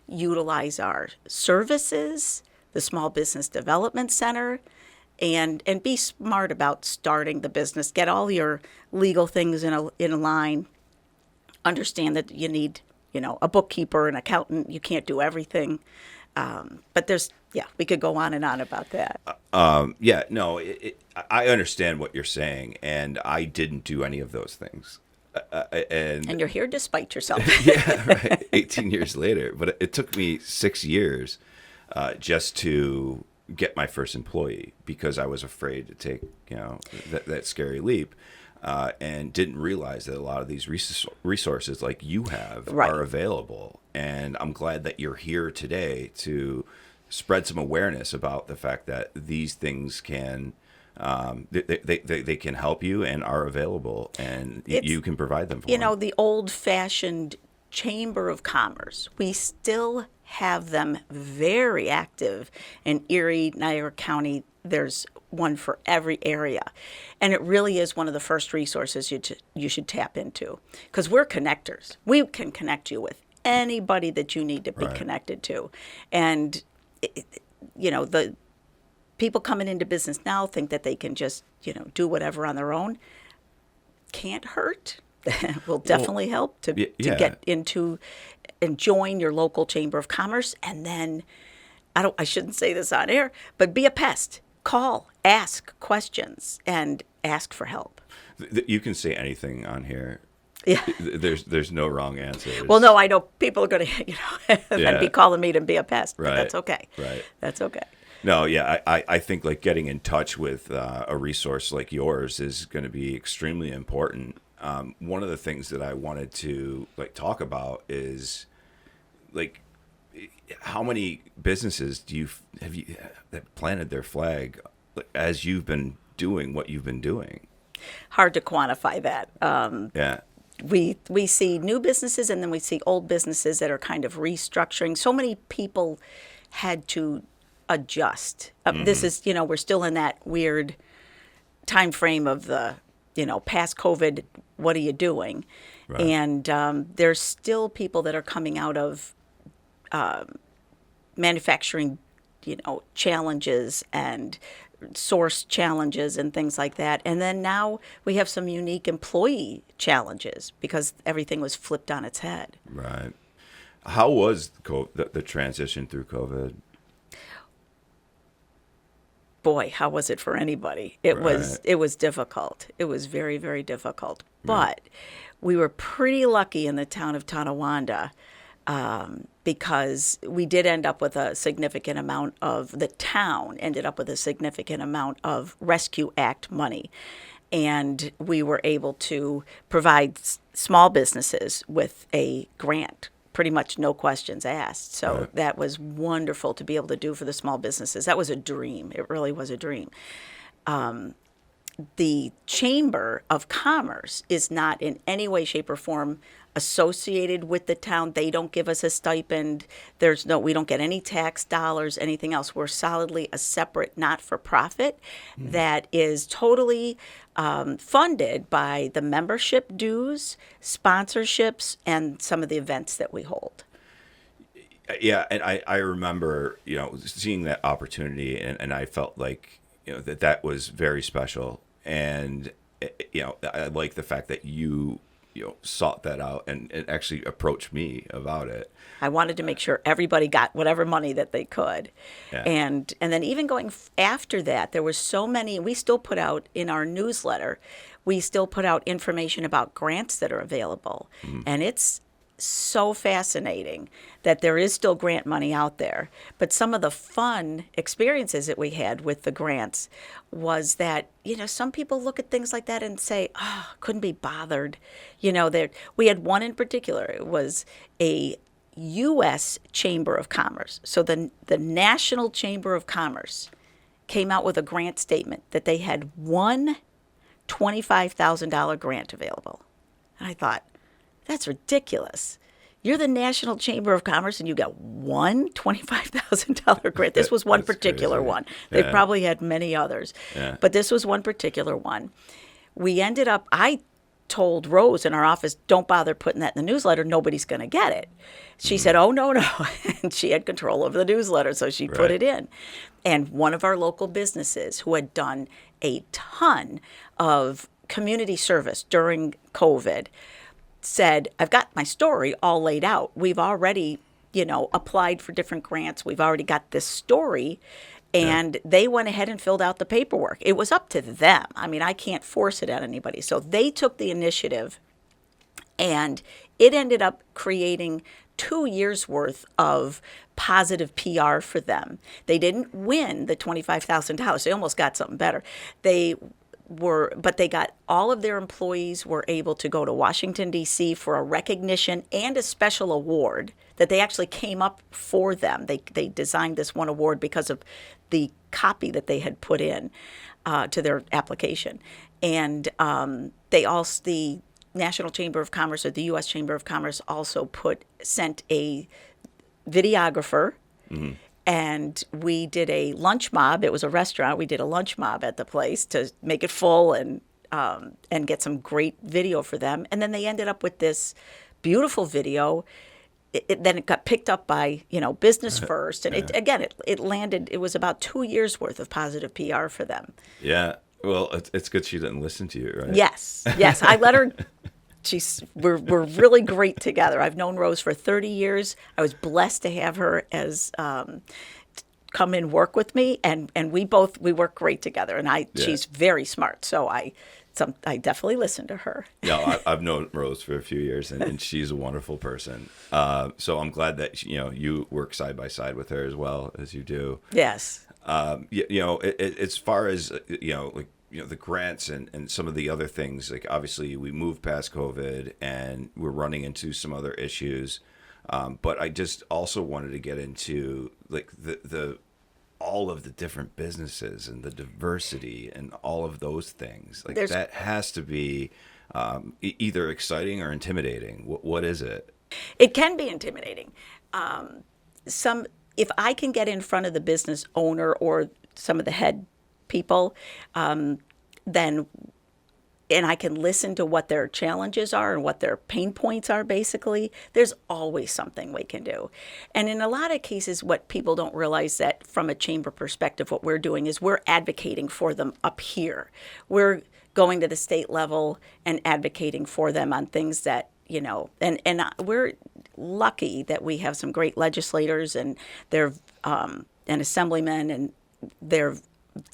utilize our services, the Small Business Development Center, and be smart about starting the business. Get all your legal things in a line. Understand that you need, a bookkeeper, an accountant. You can't do everything. But we could go on and on about that. I understand what you're saying, and I didn't do any of those things. And you're here despite yourself. Yeah, right. 18 years later. But it took me 6 years just to get my first employee, because I was afraid to take, that scary leap, and didn't realize that a lot of these resources like you have are available. And I'm glad that you're here today to spread some awareness about the fact that these things can they can help you and are available, and you can provide them for them. The old-fashioned Chamber of Commerce, we still have them very active in Erie, Niagara County. There's one for every area, and it really is one of the first resources you should tap into, because we're connectors. We can connect you with anybody that you need to be connected to. And the people coming into business now think that they can just do whatever on their own. Can't hurt. Will definitely help to get into and join your local Chamber of Commerce. And then I shouldn't say this on air, but be a pest. Call, ask questions, and ask for help. You can say anything on here. Yeah. There's no wrong answers. Well, no, I know people are going to be calling me to be a pest, but that's okay. Right. That's okay. No, yeah, I think like getting in touch with a resource like yours is going to be extremely important. One of the things that I wanted to talk about is how many businesses have you that planted their flag as you've been doing what you've been doing? Hard to quantify that. Yeah. We see new businesses, and then we see old businesses that are kind of restructuring. So many people had to adjust. This is, we're still in that weird time frame of the, past COVID, what are you doing? Right. And there's still people that are coming out of manufacturing, challenges and source challenges and things like that. And then now we have some unique employee challenges because everything was flipped on its head. Right. How was the transition through COVID? Boy, how was it for anybody? It was difficult. It was very, very difficult. But we were pretty lucky in the town of Tonawanda because we did end up with a significant amount of, the town ended up with a significant amount of Rescue Act money. And we were able to provide small businesses with a grant, pretty much no questions asked. So that was wonderful to be able to do for the small businesses. That was a dream. It really was a dream. The Chamber of Commerce is not in any way, shape, or form associated with the town. They don't give us a stipend. We don't get any tax dollars, anything else. We're solidly a separate not-for-profit that is totally funded by the membership dues, sponsorships, and some of the events that we hold. Yeah, and I remember, seeing that opportunity, and I felt like, that was very special. And, I like the fact that you sought that out and actually approached me about it. I wanted to make sure everybody got whatever money that they could. Yeah. And then even going after that, there were so many, we still put out in our newsletter, we still put out information about grants that are available. And it's so fascinating that there is still grant money out there. But some of the fun experiences that we had with the grants was that, some people look at things like that and say, couldn't be bothered. We had one in particular. It was a U.S. Chamber of Commerce. So the National Chamber of Commerce came out with a grant statement that they had one $25,000 grant available. And I thought, that's ridiculous. You're the National Chamber of Commerce and you got one $25,000 grant. This was one particular crazy. one. They probably had many others, but this was one particular one. We ended up, I told Rose in our office, don't bother putting that in the newsletter. Nobody's going to get it. She said, oh, no. And she had control over the newsletter, so she put it in. And one of our local businesses who had done a ton of community service during COVID said, I've got my story all laid out. We've already, applied for different grants. We've already got this story. And they went ahead and filled out the paperwork. It was up to them. I mean, I can't force it on anybody. So they took the initiative, and it ended up creating 2 years worth of positive PR for them. They didn't win the $25,000. They almost got something better. But they got all of their employees were able to go to Washington, D.C. for a recognition and a special award that they actually came up for them. They designed this one award because of the copy that they had put in to their application. And the National Chamber of Commerce, or the U.S. Chamber of Commerce, also sent a videographer. Mm-hmm. And we did a lunch mob. It was a restaurant. We did a lunch mob at the place to make it full and get some great video for them. And then they ended up with this beautiful video. Then it got picked up by Business First, and it landed. It was about 2 years worth of positive PR for them. Yeah. Well, it's good she didn't listen to you, right? Yes. I let her. We're really great together. I've known Rose for 30 years. I was blessed to have her as come and work with me, and we work great together. And she's very smart, so I definitely listen to her. Yeah, I've known Rose for a few years, and she's a wonderful person. So I'm glad that you work side by side with her as well as you do. Yes. As far as the grants and some of the other things, like obviously we moved past COVID and we're running into some other issues. But I just also wanted to get into like the all of the different businesses and the diversity and all of those things. Like that has to be either exciting or intimidating. What is it? It can be intimidating. If I can get in front of the business owner or some of the head people, then I can listen to what their challenges are and what their pain points are, basically, there's always something we can do. And in a lot of cases, what people don't realize that from a chamber perspective, what we're doing is we're advocating for them up here. We're going to the state level and advocating for them on things that, and we're lucky that we have some great legislators and they're and assemblymen, and they're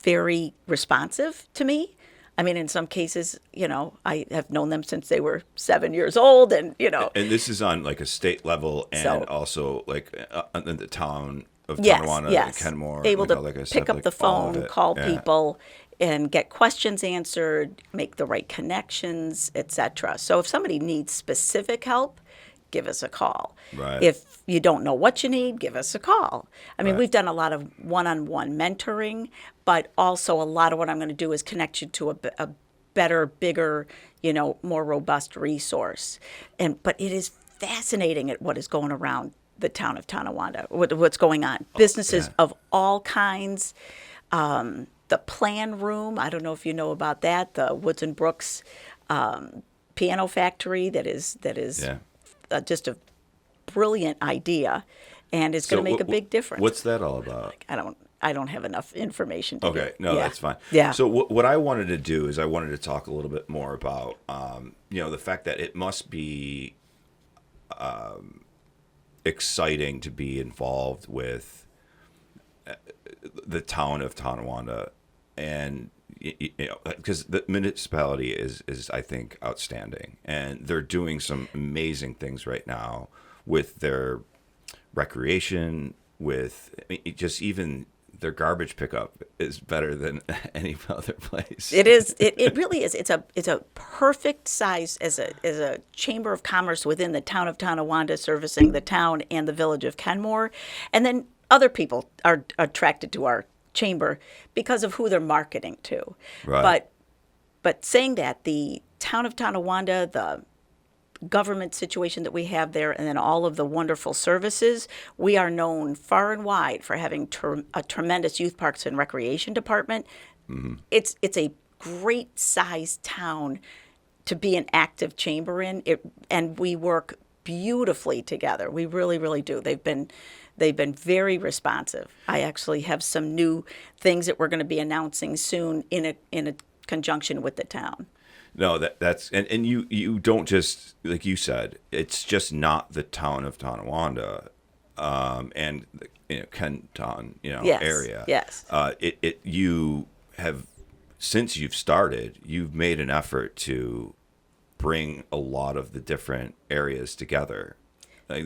very responsive to me. I mean, in some cases, I have known them since they were 7 years old, and And this is on like a state level, and also like in the town of yes, Tonawanda, Kenmore, able to like I said, pick up like the phone, call Yeah. people, and get questions answered, make the right connections, etc. So if somebody needs specific help, give us a call. Right. If you don't know what you need, give us a call. I mean, we've done a lot of one-on-one mentoring, but also a lot of what I'm going to do is connect you to a better, bigger, more robust resource. But it is fascinating at what is going around the town of Tonawanda, what's going on. Businesses of all kinds. The Plan Room, I don't know if you know about that, the Woods and Brooks piano factory that is just a brilliant idea, and it's going to make a big difference. What's that all about? I don't have enough information to Okay, no, that's fine. Yeah. So what I wanted to do is I wanted to talk a little bit more about the fact that it must be exciting to be involved with the town of Tonawanda, and because the municipality is I think outstanding, and they're doing some amazing things right now with their recreation, with just even their garbage pickup is better than any other place. It is. It really is. It's a perfect size as a chamber of commerce within the town of Tonawanda, servicing the town and the village of Kenmore, and then other people are attracted to our chamber because of who they're marketing to. Right. But saying that, the town of Tonawanda, the government situation that we have there, and then all of the wonderful services, we are known far and wide for having a tremendous youth parks and recreation department. It's a great sized town to be an active chamber in, and we work beautifully together. We really, really do. They've been very responsive. I actually have some new things that we're going to be announcing soon in a conjunction with the town. No, that's and you don't just, like you said, it's just not the town of Tonawanda, and Kenton, Yes, area. yes. You have, since you've started, you've made an effort to bring a lot of the different areas together.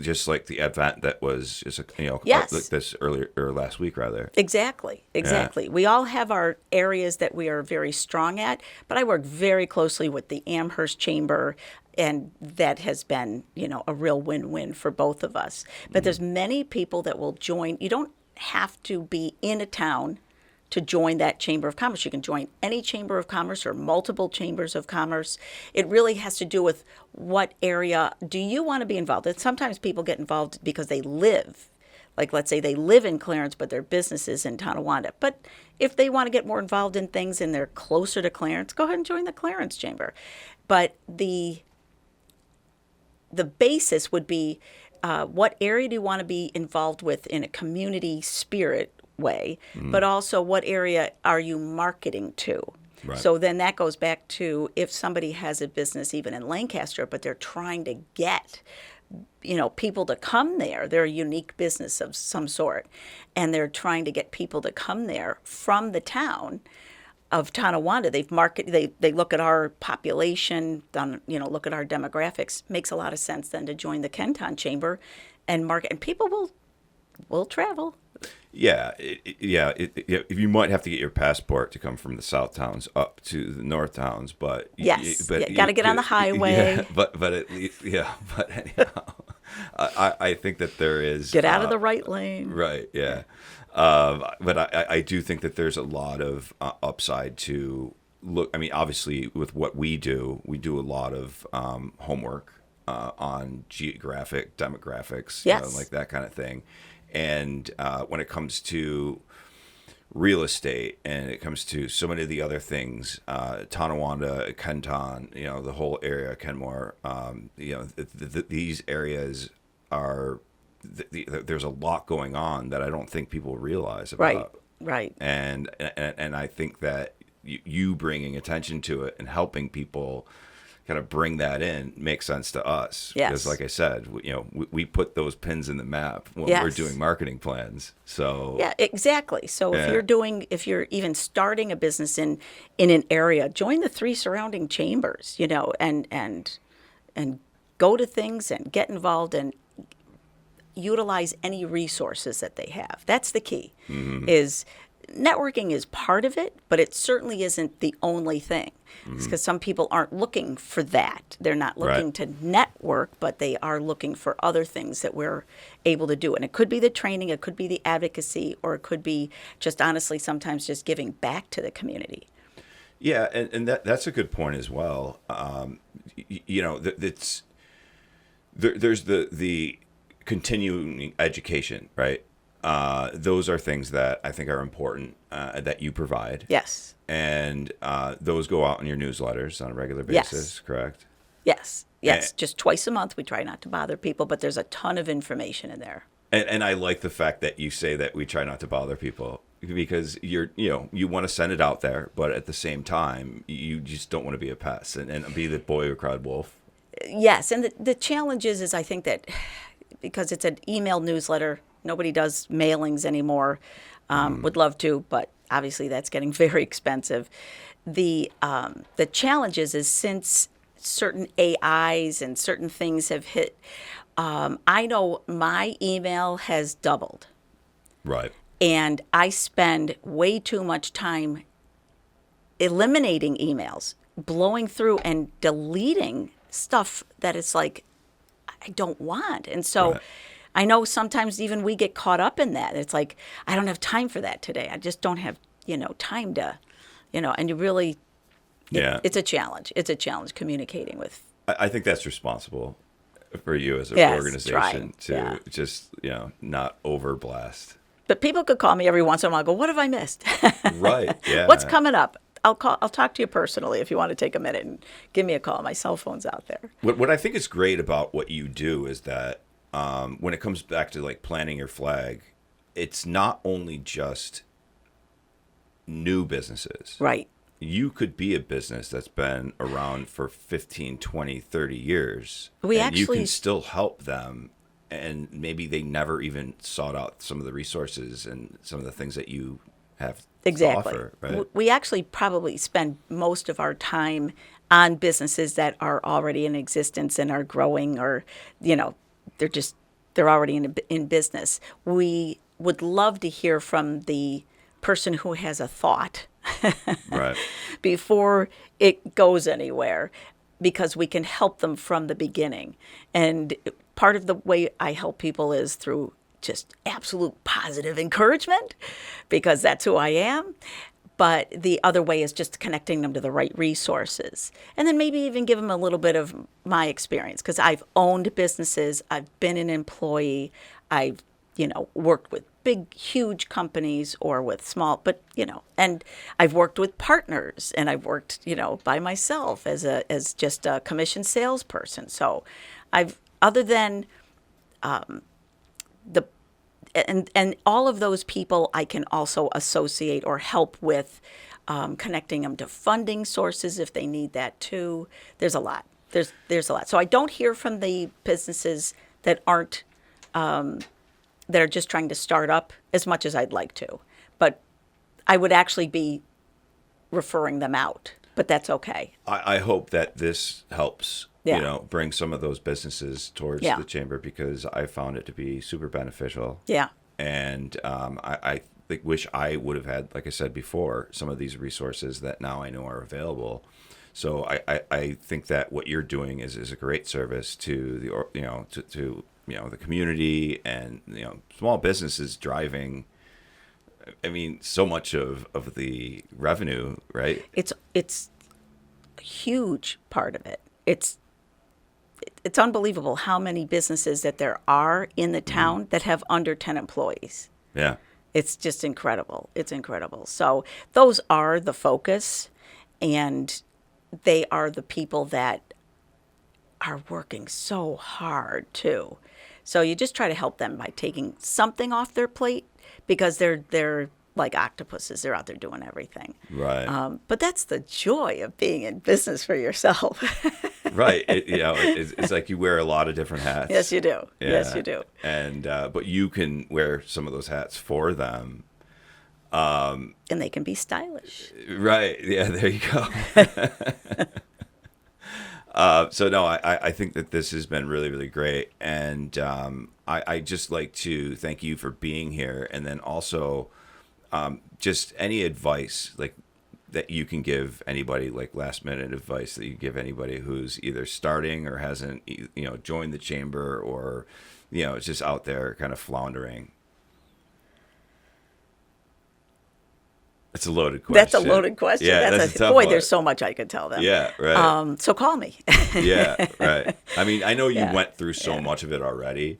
Just like the event that was just Yes. like this earlier or last week rather. Exactly. We all have our areas that we are very strong at, but I work very closely with the Amherst Chamber, and that has been, a real win-win for both of us. But there's many people that will join. You don't have to be in a town to join that Chamber of Commerce. You can join any Chamber of Commerce or multiple Chambers of Commerce. It really has to do with what area do you want to be involved in. Sometimes people get involved because they live. Like, let's say they live in Clarence, but their business is in Tonawanda. But if they want to get more involved in things and they're closer to Clarence, go ahead and join the Clarence Chamber. But the basis would be what area do you want to be involved with in a community spirit way, but also what area are you marketing to? Right. So then that goes back to if somebody has a business even in Lancaster, but they're trying to get people to come there. They're a unique business of some sort, and they're trying to get people to come there from the town of Tonawanda. They look at our population, look at our demographics. Makes a lot of sense then to join the Kenton Chamber and market, and people will travel. Yeah, you might have to get your passport to come from the south towns up to the north towns, but yes, got to get on the highway. Yeah, but at least, but anyhow, I think that there is Get out of the right lane. Right. Yeah. But I do think that there's a lot of upside to look. I mean, obviously, with what we do a lot of homework on geographic demographics, yes, like that kind of thing. And when it comes to real estate and it comes to so many of the other things, Tonawanda, Kenton, the whole area, Kenmore, these areas are, there's a lot going on that I don't think people realize about. Right. And I think that you bringing attention to it and helping people kind of bring that in makes sense to us. Yes. Because like I said, we put those pins in the map when Yes. we're doing marketing plans. So yeah, exactly. So if you're even starting a business in an area, join the 3 surrounding chambers, and go to things and get involved and utilize any resources that they have. That's the key. Is networking is part of it, but it certainly isn't the only thing. It's because some people aren't looking for that. They're not looking to network, but they are looking for other things that we're able to do. And it could be the training, it could be the advocacy, or it could be just honestly sometimes just giving back to the community. Yeah, and that's a good point as well. There's the continuing education, right? Those are things that I think are important that you provide. Yes. And those go out in your newsletters on a regular basis, Yes. correct? Yes. Just twice a month. We try not to bother people, but there's a ton of information in there. And I like the fact that you say that we try not to bother people, because you want to send it out there, but at the same time, you just don't want to be a pest and be the boy who cried wolf. Yes, and the challenge is I think that because it's an email newsletter, nobody does mailings anymore. Would love to, but obviously that's getting very expensive. The challenge is since certain AIs and certain things have hit, I know my email has doubled. Right. And I spend way too much time eliminating emails, blowing through and deleting stuff that it's like I don't want. And so I know sometimes even we get caught up in that. It's like, I don't have time for that today. I just don't have, time to, and you really, it's a challenge. It's a challenge communicating with. I think that's responsible for you as an Yes, organization to yeah. just, not overblast. But people could call me every once in a while and go, what have I missed? Right. Yeah. What's coming up? I'll talk to you personally if you want to take a minute and give me a call. My cell phone's out there. What I think is great about what you do is that when it comes back to like planting your flag, it's not only just new businesses. Right. You could be a business that's been around for 15, 20, 30 years. We and you actually- can still help them. And maybe they never even sought out some of the resources and some of the things that you have Exactly. to offer, right? We actually probably spend most of our time on businesses that are already in existence and are growing, or they're already in business. We would love to hear from the person who has a thought Right. before it goes anywhere, because we can help them from the beginning. And part of the way I help people is through just absolute positive encouragement, because that's who I am. But the other way is just connecting them to the right resources. And then maybe even give them a little bit of my experience, because I've owned businesses, I've been an employee, I've, worked with big, huge companies or with small, but, and I've worked with partners, and I've worked, by myself as just a commission salesperson. So other than and all of those people I can also associate or help with connecting them to funding sources if they need that too. There's a lot. There's a lot. So I don't hear from the businesses that aren't that are just trying to start up as much as I'd like to. But I would actually be referring them out. But that's okay. I hope that this helps, Yeah. bring some of those businesses towards Yeah. the chamber, because I found it to be super beneficial. Yeah. And I wish I would have had, like I said before, some of these resources that now I know are available. So I think that what you're doing is a great service to the community, and small businesses driving. I mean, so much of the revenue, right? It's a huge part of it. It's unbelievable how many businesses that there are in the town that have under 10 employees. Yeah. It's just incredible. It's incredible. So those are the focus, and they are the people that are working so hard too. So you just try to help them by taking something off their plate, because they're like octopuses. They're out there doing everything. Right. But that's the joy of being in business for yourself. Right. It's like you wear a lot of different hats. Yes, you do. Yeah. Yes, you do. And but you can wear some of those hats for them. And they can be stylish. Right. Yeah, there you go. So no, I think that this has been really, really great. And I just like to thank you for being here. And then also just any advice like that you can give anybody, like last minute advice that you give anybody who's either starting or hasn't, joined the chamber, or, it's just out there kind of floundering. That's a loaded question. That's a loaded question. Yeah, That's a tough boy, one. there's so much I could tell them. Yeah, right. So call me. Yeah, right. I mean, I know you Yeah, went through so much of it already,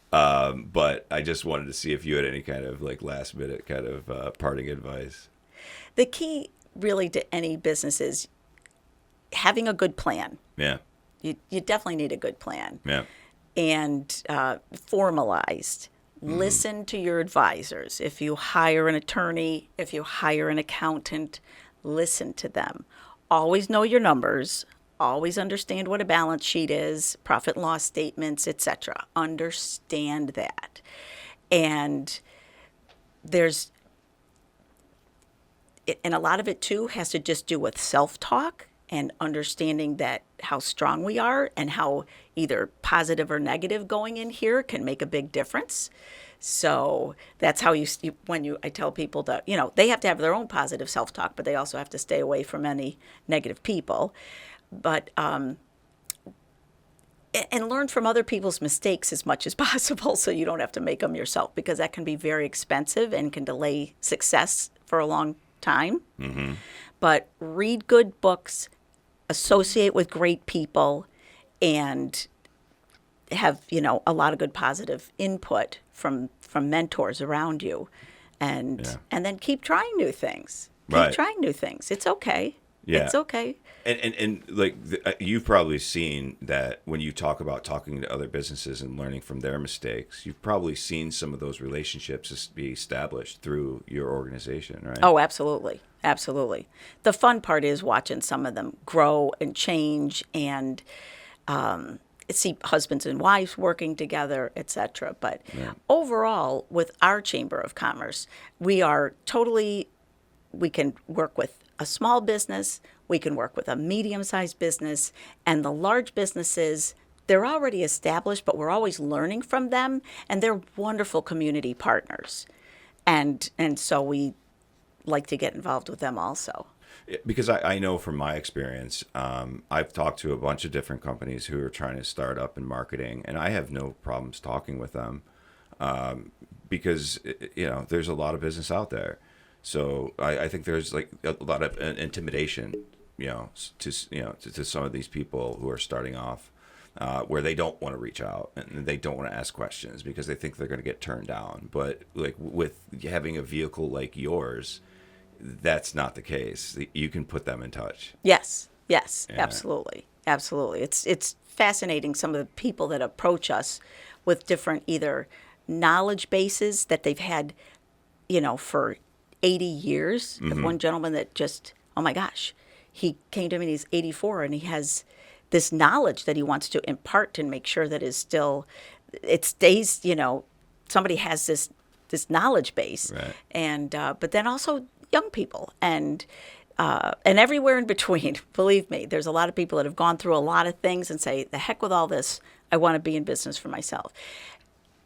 but I just wanted to see if you had any kind of like last minute kind of parting advice. The key really to any business is having a good plan. Yeah, You definitely need a good plan. yeah, And formalized. Listen to your advisors. If you hire an attorney, if you hire an accountant, listen to them. Always know your numbers. Always understand what a balance sheet is, profit and loss statements, etc. Understand that. And and a lot of it too has to just do with self-talk and understanding that how strong we are, and how either positive or negative going in here can make a big difference. So that's how I tell people that, they have to have their own positive self-talk, but they also have to stay away from any negative people. But and learn from other people's mistakes as much as possible so you don't have to make them yourself, because that can be very expensive and can delay success for a long time. Mm-hmm. But read good books, associate with great people, and have, a lot of good positive input from mentors around you. And then keep trying new things. Keep trying new things. It's okay. Yeah. It's okay. And like you've probably seen that when you talk about talking to other businesses and learning from their mistakes, you've probably seen some of those relationships be established through your organization, right? Oh, absolutely. Absolutely. The fun part is watching some of them grow and change and see husbands and wives working together, etc. But overall, with our Chamber of Commerce, we can work with a small business, we can work with a medium-sized business, and the large businesses, they're already established, but we're always learning from them, and they're wonderful community partners. And so we like to get involved with them also. Because I know from my experience, I've talked to a bunch of different companies who are trying to start up in marketing, and I have no problems talking with them because, there's a lot of business out there. So I think there's like a lot of intimidation, to some of these people who are starting off, where they don't want to reach out and they don't want to ask questions because they think they're going to get turned down. But like with having a vehicle like yours, that's not the case. You can put them in touch. Yes, absolutely. It's fascinating, some of the people that approach us with different either knowledge bases that they've had, for 80 years. Mm-hmm. One gentleman that just, oh my gosh, he came to me and he's 84 and he has this knowledge that he wants to impart and make sure that it stays, somebody has this knowledge base. Right. And, but then also young people and everywhere in between. Believe me, there's a lot of people that have gone through a lot of things and say, the heck with all this, I want to be in business for myself.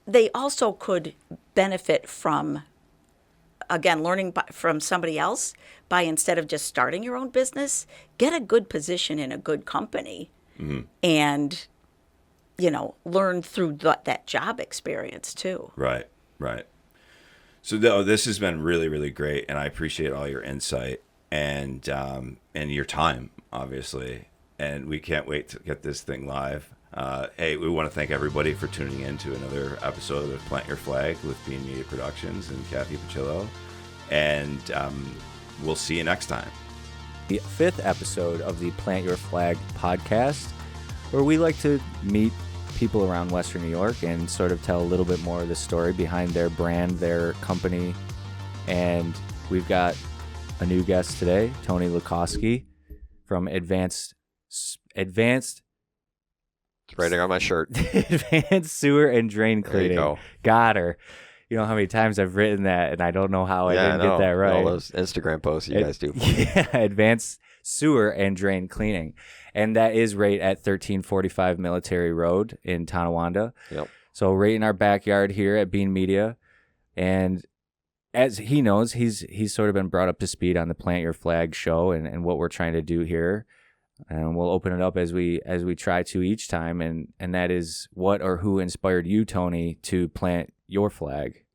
They also could benefit from, again, learning from somebody else by, instead of just starting your own business, get a good position in a good company and, learn through that job experience too. Right. So this has been really, really great, and I appreciate all your insight and your time, obviously. And we can't wait to get this thing live. Hey, we want to thank everybody for tuning in to another episode of Plant Your Flag with Bean Media Productions and Cathy Piculo. And we'll see you next time. The 5th episode of the Plant Your Flag podcast, where we like to meet people around Western New York and sort of tell a little bit more of the story behind their brand, their company. And we've got a new guest today, Tony Luckozki from Advanced It's writing on my shirt. Advanced Sewer and Drain Cleaning. There you go. Got her. You know how many times I've written that, and I don't know how I didn't get that right. All those Instagram posts you guys do. Yeah, Advanced Sewer and Drain Cleaning. And that is right at 1345 Military Road in Tonawanda. Yep. So right in our backyard here at Bean Media. And as he knows, he's sort of been brought up to speed on the Plant Your Flag show and what we're trying to do here. And we'll open it up as we try to each time. And that is, what or who inspired you, Tony, to plant your flag?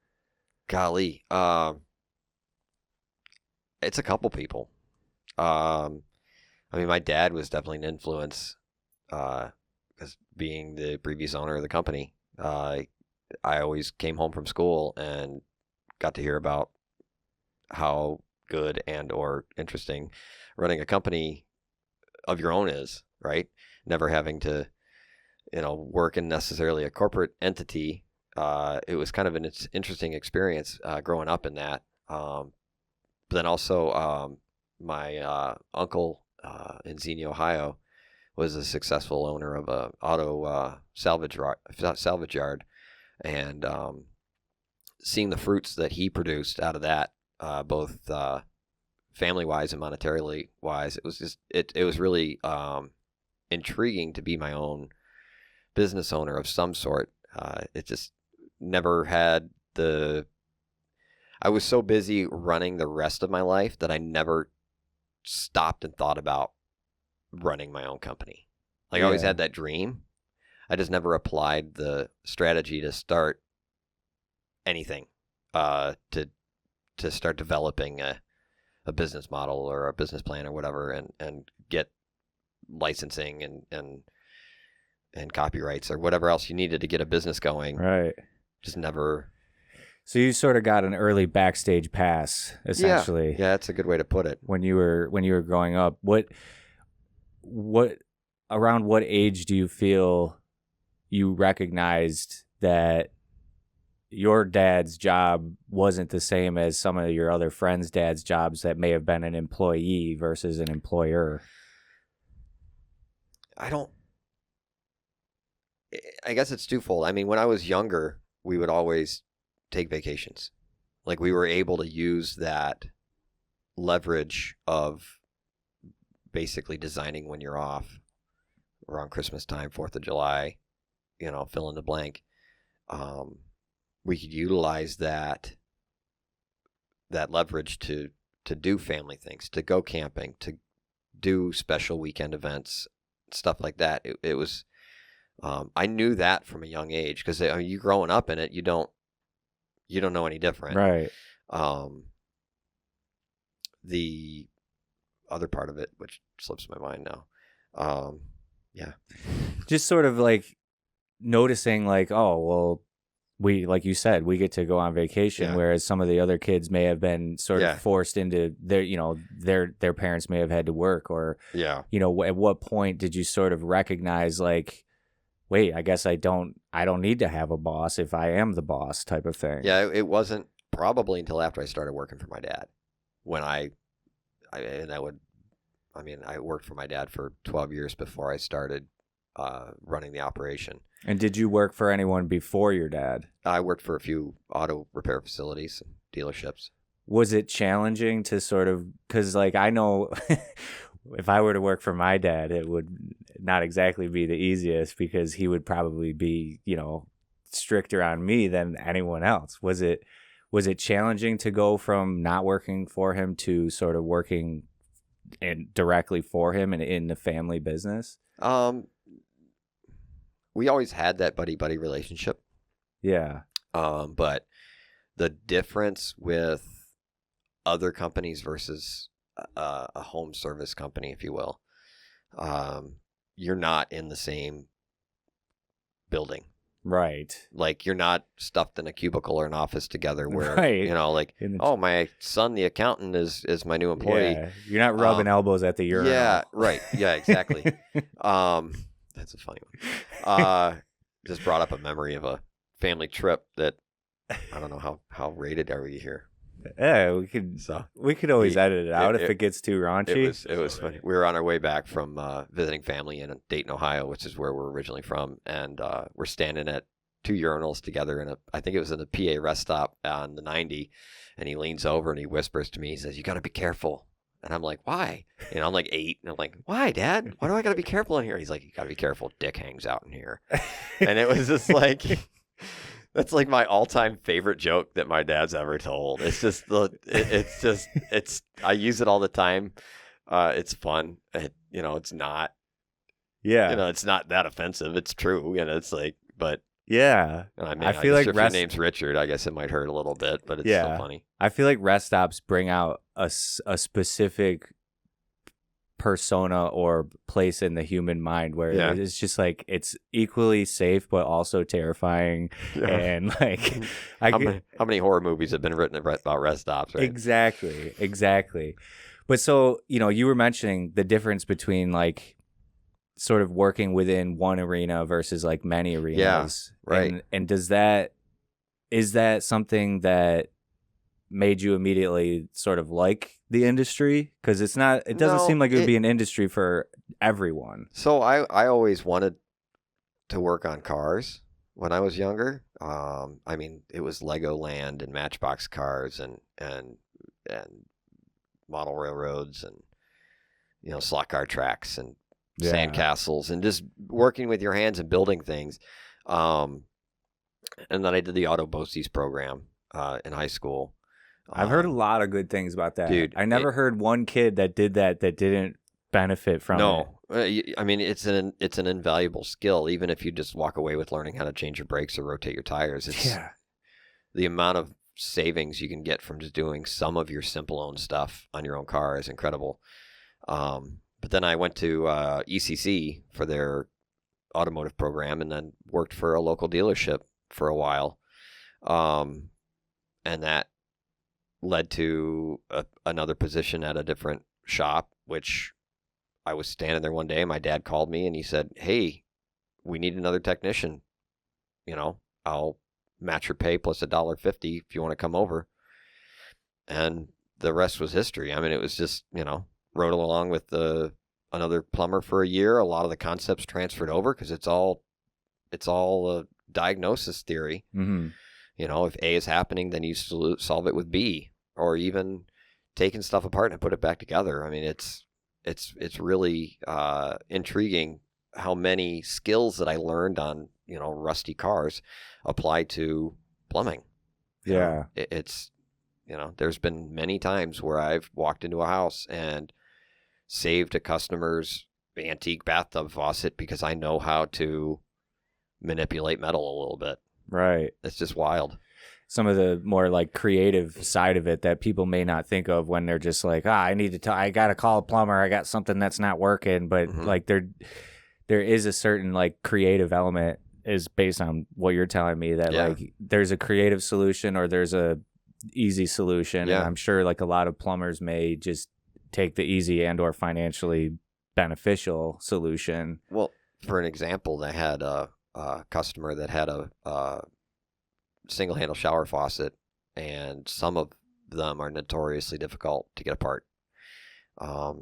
Golly. It's a couple people. My dad was definitely an influence, as being the previous owner of the company. I always came home from school and got to hear about how good and or interesting running a company of your own is, right? Never having to, work in necessarily a corporate entity. It was kind of an interesting experience growing up in that. But then also my uncle in Xenia, Ohio, was a successful owner of a auto salvage yard, and seeing the fruits that he produced out of that, both family wise and monetarily wise, it was just it was really intriguing to be my own business owner of some sort. It just never had I was so busy running the rest of my life that I never stopped and thought about running my own company. I always had that dream. I just never applied the strategy to start anything, to start developing a business model or a business plan or whatever, and get licensing and copyrights or whatever else you needed to get a business going. Right. Just never. So you sort of got an early backstage pass, essentially. Yeah, that's a good way to put it. When you were growing up, what around what age do you feel you recognized that your dad's job wasn't the same as some of your other friends' dad's jobs that may have been an employee versus an employer? I guess it's twofold. I mean, when I was younger, we would always take vacations. Like, we were able to use that leverage of basically designing when you're off around Christmas time, 4th of July, fill in the blank. We could utilize that leverage to do family things, to go camping, to do special weekend events, stuff like that. It was, I knew that from a young age, because you growing up in it, you don't know any different. Right. The other part of it, which slips my mind now. Yeah. Just sort of like noticing, like, oh, well, we, like you said, we get to go on vacation, whereas some of the other kids may have been sort of forced into their parents may have had to work, or, at what point did you sort of recognize, like, wait, I guess I don't need to have a boss if I am the boss, type of thing? Yeah, it wasn't probably until after I started working for my dad, when I worked for my dad for 12 years before I started running the operation. And did you work for anyone before your dad? I worked for a few auto repair facilities and dealerships. Was it challenging to sort of, because, like, I know if I were to work for my dad, it would not exactly be the easiest, because he would probably be, stricter on me than anyone else. Was it challenging to go from not working for him to sort of working directly for him and in the family business? We always had that buddy-buddy relationship. Yeah. But the difference with other companies versus a home service company, if you will, you're not in the same building. Right. Like, you're not stuffed in a cubicle or an office together where, right. My son, the accountant, is my new employee. Yeah. You're not rubbing elbows at the urinal. Yeah, right. Yeah, exactly. That's a funny one. Just brought up a memory of a family trip that I don't know how rated are we here. Yeah, we could always edit it out if it gets too raunchy. It was funny. We were on our way back from visiting family in Dayton, Ohio, which is where we're originally from, and we're standing at two urinals together I think it was in a PA rest stop on the 90, and he leans over and he whispers to me, he says, "You got to be careful." And I'm like, "Why?" I'm like 8, and I'm like, "Why, Dad? Why do I got to be careful in here?" He's like, "You got to be careful. Dick hangs out in here." And it was just like, that's like my all-time favorite joke that my dad's ever told. It's just I use it all the time. It's fun. It's not. Yeah. It's not that offensive. It's true. It's like, but. Yeah. I feel like if your name's Richard, I guess it might hurt a little bit, but it's still funny. I feel like rest stops bring out a specific persona or place in the human mind where it's just like, it's equally safe but also terrifying. And like, how many horror movies have been written about rest stops, right? Exactly. But so, you were mentioning the difference between, like, sort of working within one arena versus like many arenas. Yeah, right. And is that something that made you immediately sort of like the industry? Because it doesn't seem like it would be an industry for everyone. So I always wanted to work on cars when I was younger. It was Legoland and Matchbox cars and model railroads and slot car tracks and sand castles and just working with your hands and building things. And then I did the Auto BOCES program in high school. I've heard a lot of good things about that. Dude, I never heard one kid that did that didn't benefit from it. No, I mean it's an invaluable skill. Even if you just walk away with learning how to change your brakes or rotate your tires, it's the amount of savings you can get from just doing some of your simple own stuff on your own car is incredible. But then I went to ECC for their automotive program, and then worked for a local dealership for a while, and that led to another position at a different shop, which I was standing there one day, and my dad called me and he said, "Hey, we need another technician. I'll match your pay plus $1.50 if you want to come over." And the rest was history. I mean, it was just, rode along with another plumber for a year. A lot of the concepts transferred over because it's all a diagnosis theory. Mm-hmm. If A is happening, then you solve it with B, or even taking stuff apart and put it back together. I mean, it's really intriguing how many skills that I learned on rusty cars apply to plumbing. Yeah, It's there's been many times where I've walked into a house and saved a customer's antique bathtub faucet because I know how to manipulate metal a little bit. right. It's just wild. Some of the more like creative side of it that people may not think of when they're just like, I got to call a plumber. I got something that's not working. But like there is a certain like creative element is based on what you're telling me that like there's a creative solution or there's a easy solution. Yeah. And I'm sure like a lot of plumbers may just take the easy and or financially beneficial solution. Well, for an example, they had a customer that had a single handle shower faucet, and some of them are notoriously difficult to get apart. I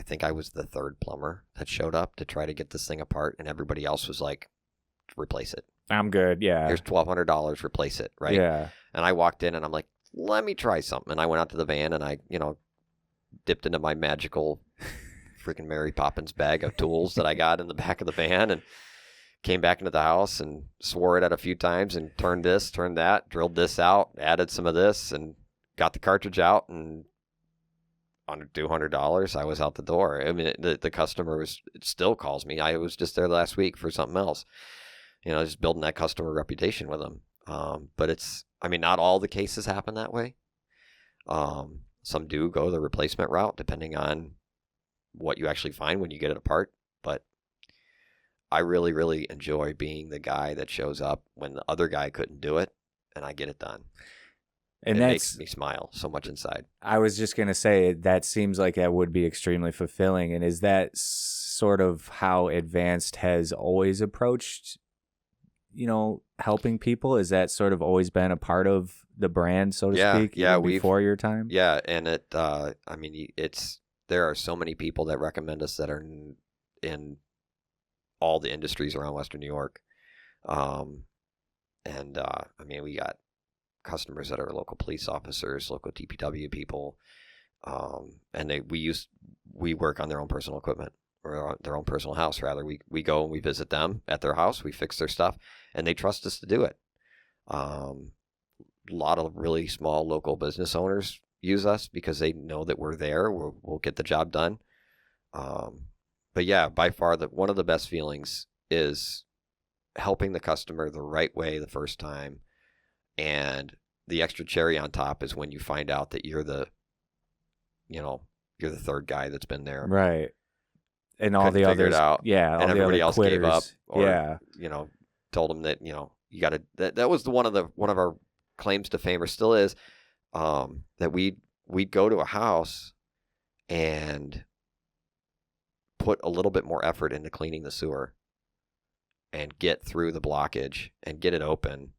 think I was the third plumber that showed up to try to get this thing apart, and everybody else was like, "Replace it. I'm good." Yeah. Here's $1,200. Replace it." Right. Yeah. And I walked in and I'm like, "Let me try something." And I went out to the van and I, dipped into my magical freaking Mary Poppins bag of tools that I got in the back of the van and came back into the house and swore it out a few times and turned this, turned that, drilled this out, added some of this, and got the cartridge out, and under $200, I was out the door. I mean, the customer still calls me. I was just there last week for something else, just building that customer reputation with them. But not all the cases happen that way. Some do go the replacement route depending on what you actually find when you get it apart. But I really, really enjoy being the guy that shows up when the other guy couldn't do it, and I get it done. And it that's, makes me smile so much inside. I was just going to say that seems like that would be extremely fulfilling. And is that sort of how Advanced has always approached, helping people? Is that sort of always been a part of the brand, so to speak? Yeah, before your time? Yeah, and there are so many people that recommend us that are in all the industries around Western New York. We got customers that are local police officers, local DPW people, and we work on their own personal equipment, or on their own personal house rather. We go and we visit them at their house, we fix their stuff, and they trust us to do it. A lot of really small local business owners use us because they know that we're there. We'll get the job done. But yeah, by far one of the best feelings is helping the customer the right way the first time. And the extra cherry on top is when you find out that you're the third guy that's been there. Right. And all the others, out, yeah, and everybody else quitters. gave up, or, yeah, told them that, you got to, that was one of our claims to fame, or still is, that we'd go to a house and put a little bit more effort into cleaning the sewer and get through the blockage and get it open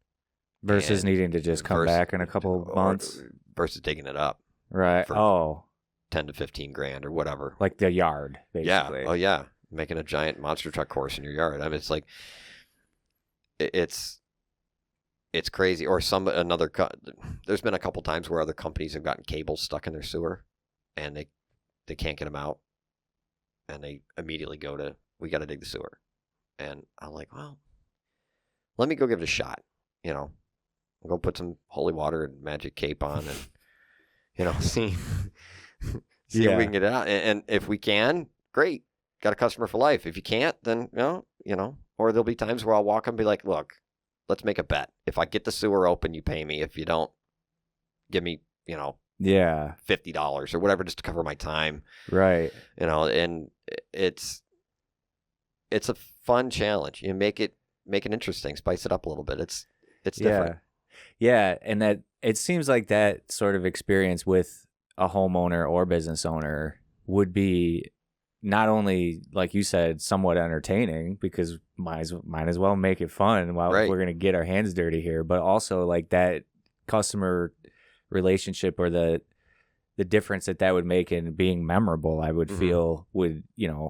versus needing to just come back in a couple of months versus digging it up. Right. For 10 to 15 grand or whatever. Like the yard, basically. Yeah. Oh yeah. Making a giant monster truck course in your yard. I mean, it's like, it's crazy. Or there's been a couple times where other companies have gotten cables stuck in their sewer and they can't get them out. And they immediately go to, we got to dig the sewer. And I'm like, well, let me go give it a shot. I'll go put some holy water and magic cape on and, see see if we can get it out. And if we can, great, got a customer for life. If you can't, then or there'll be times where I'll walk up and be like, look, let's make a bet. If I get the sewer open, you pay me. If you don't, give me, $50 or whatever just to cover my time. Right. And it's a fun challenge. You make it interesting, spice it up a little bit. It's different. Yeah, and that it seems like that sort of experience with a homeowner or business owner would be not only, like you said, somewhat entertaining, because might as well make it fun while we're going to get our hands dirty here, but also like that customer relationship or the difference that would make in being memorable, I would feel would,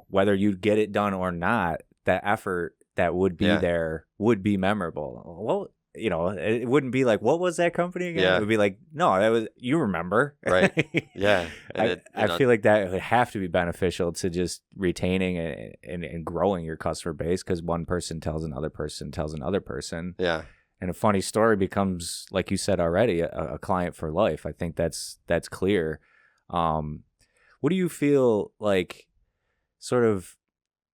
whether you get it done or not, that effort that would be there would be memorable. Well, it wouldn't be like, what was that company again? Yeah. It would be like, no, that was, you remember. Right. Yeah. I feel like that would have to be beneficial to just retaining and growing your customer base, because one person tells another person tells another person. Yeah. And a funny story becomes, like you said already, a client for life. I think that's clear. What do you feel like, sort of,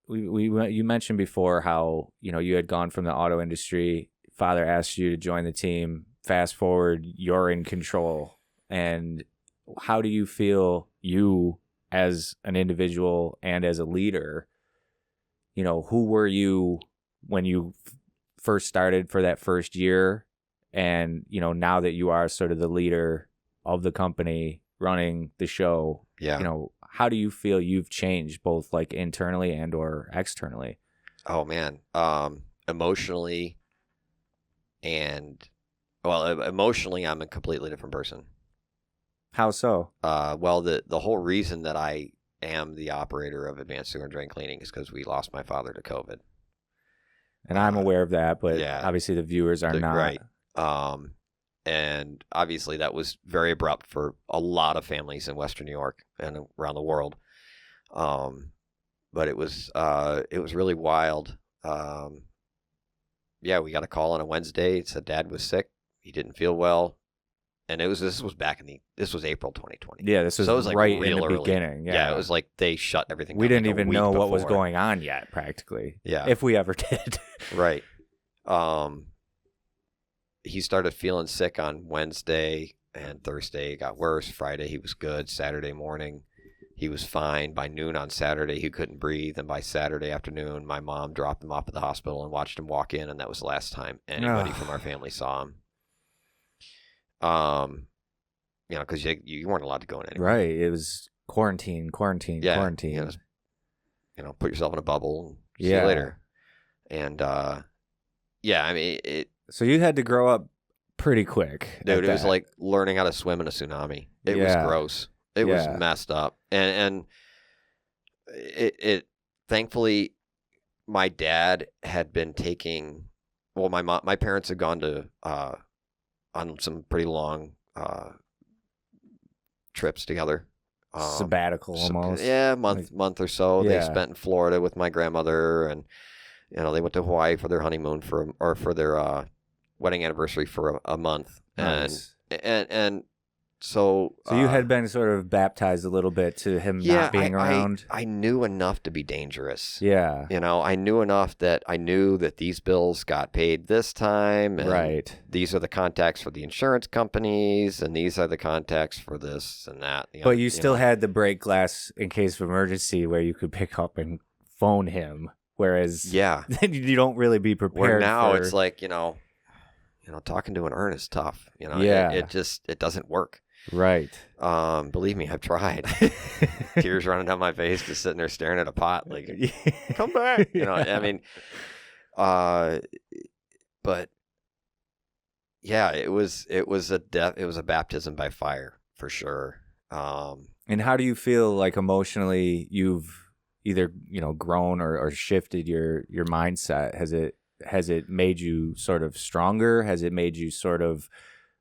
you mentioned before how, you had gone from the auto industry, father asked you to join the team, fast forward, you're in control. And how do you feel you as an individual and as a leader, who were you when you first started for that first year? And, now that you are sort of the leader of the company running the show, how do you feel you've changed both like internally and or externally? Oh man. Emotionally, emotionally, I'm a completely different person. How so? Well, the whole reason that I am the operator of Advanced Sewer and Drain Cleaning is because we lost my father to COVID. And I'm aware of that, but obviously the viewers are not. Right. And obviously that was very abrupt for a lot of families in Western New York and around the world. But it was really wild. We got a call on a Wednesday. It said Dad was sick. He didn't feel well. And this was April 2020. Yeah, this was, so it was like right real in the early. beginning. Yeah, it was like they shut everything down. We didn't like even know what was going on yet, practically. Yeah. If we ever did. Right. He started feeling sick on Wednesday, and Thursday it got worse. Friday he was good. Saturday morning he was fine. By noon on Saturday he couldn't breathe, and by Saturday afternoon my mom dropped him off at the hospital and watched him walk in, and that was the last time anybody from our family saw him. Because you weren't allowed to go in anywhere. Right. It was quarantine. Put yourself in a bubble. And see you later. And So you had to grow up pretty quick, dude. It was like learning how to swim in a tsunami. It was gross. It was messed up. And it thankfully, my dad had been taking. Well, my parents had gone to on some pretty long trips together. Sabbatical almost. Yeah, month or so. They spent in Florida with my grandmother, and they went to Hawaii for their honeymoon for their wedding anniversary for a month. Nice. And so you had been sort of baptized a little bit to him not being around. I knew enough to be dangerous. Yeah. I knew enough that I knew that these bills got paid this time. And right. These are the contacts for the insurance companies, and these are the contacts for this and that. But you still had the break glass in case of emergency where you could pick up and phone him. Whereas then you don't really be prepared. Where now it's like, talking to an urn is tough. It doesn't work. Right. Believe me, I've tried. Tears running down my face, just sitting there staring at a pot, like, come back. But yeah, it was a baptism by fire for sure. And how do you feel like emotionally you've either, grown or shifted your mindset? Has it made you sort of stronger? Has it made you sort of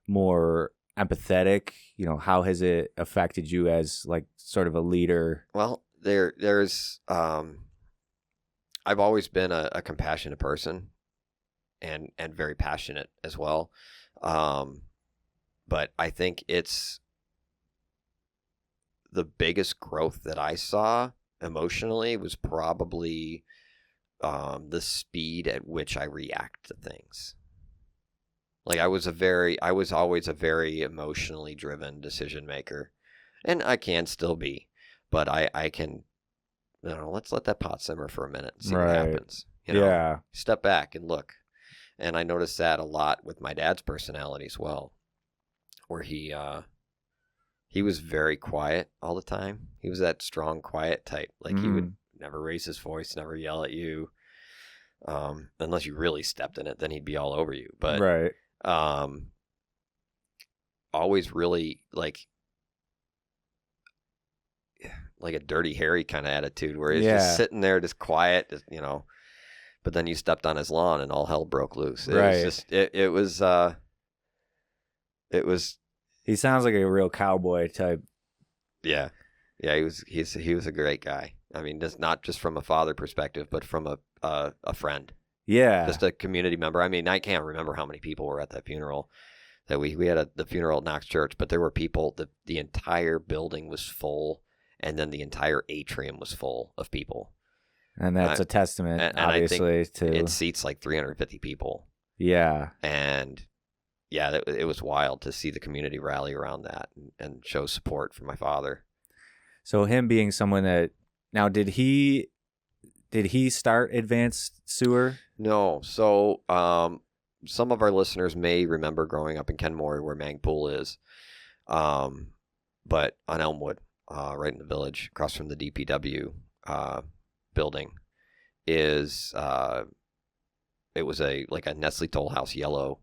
more empathetic? How has it affected you as like sort of a leader? Well, there's I've always been a compassionate person and very passionate as well. But I think it's the biggest growth that I saw emotionally was probably the speed at which I react to things. Like I was always a very emotionally driven decision maker, and I can still be, but I can, let's let that pot simmer for a minute and see what happens. Step back and look. And I noticed that a lot with my dad's personality as well, where he was very quiet all the time. He was that strong, quiet type. Like he would never raise his voice, never yell at you. Unless you really stepped in it, then he'd be all over you. But always really like a Dirty Harry kind of attitude, where he's just sitting there, just quiet, just, But then you stepped on his lawn and all hell broke loose. It was just, it was. He sounds like a real cowboy type. Yeah, he was a great guy. I mean, not just from a father perspective, but from a friend. Yeah, just a community member. I mean, I can't remember how many people were at that funeral. That we had the funeral at Knox Church, but there were people. The entire building was full, and then the entire atrium was full of people. And that's a testament, and obviously, to it seats like 350 people. Yeah, and yeah, it was wild to see the community rally around that and show support for my father. So him being someone that now did he start Advanced Sewer? No. So some of our listeners may remember growing up in Kenmore, where Mangpool is, but on Elmwood, right in the village, across from the DPW building, is it was a Nestle Toll House yellow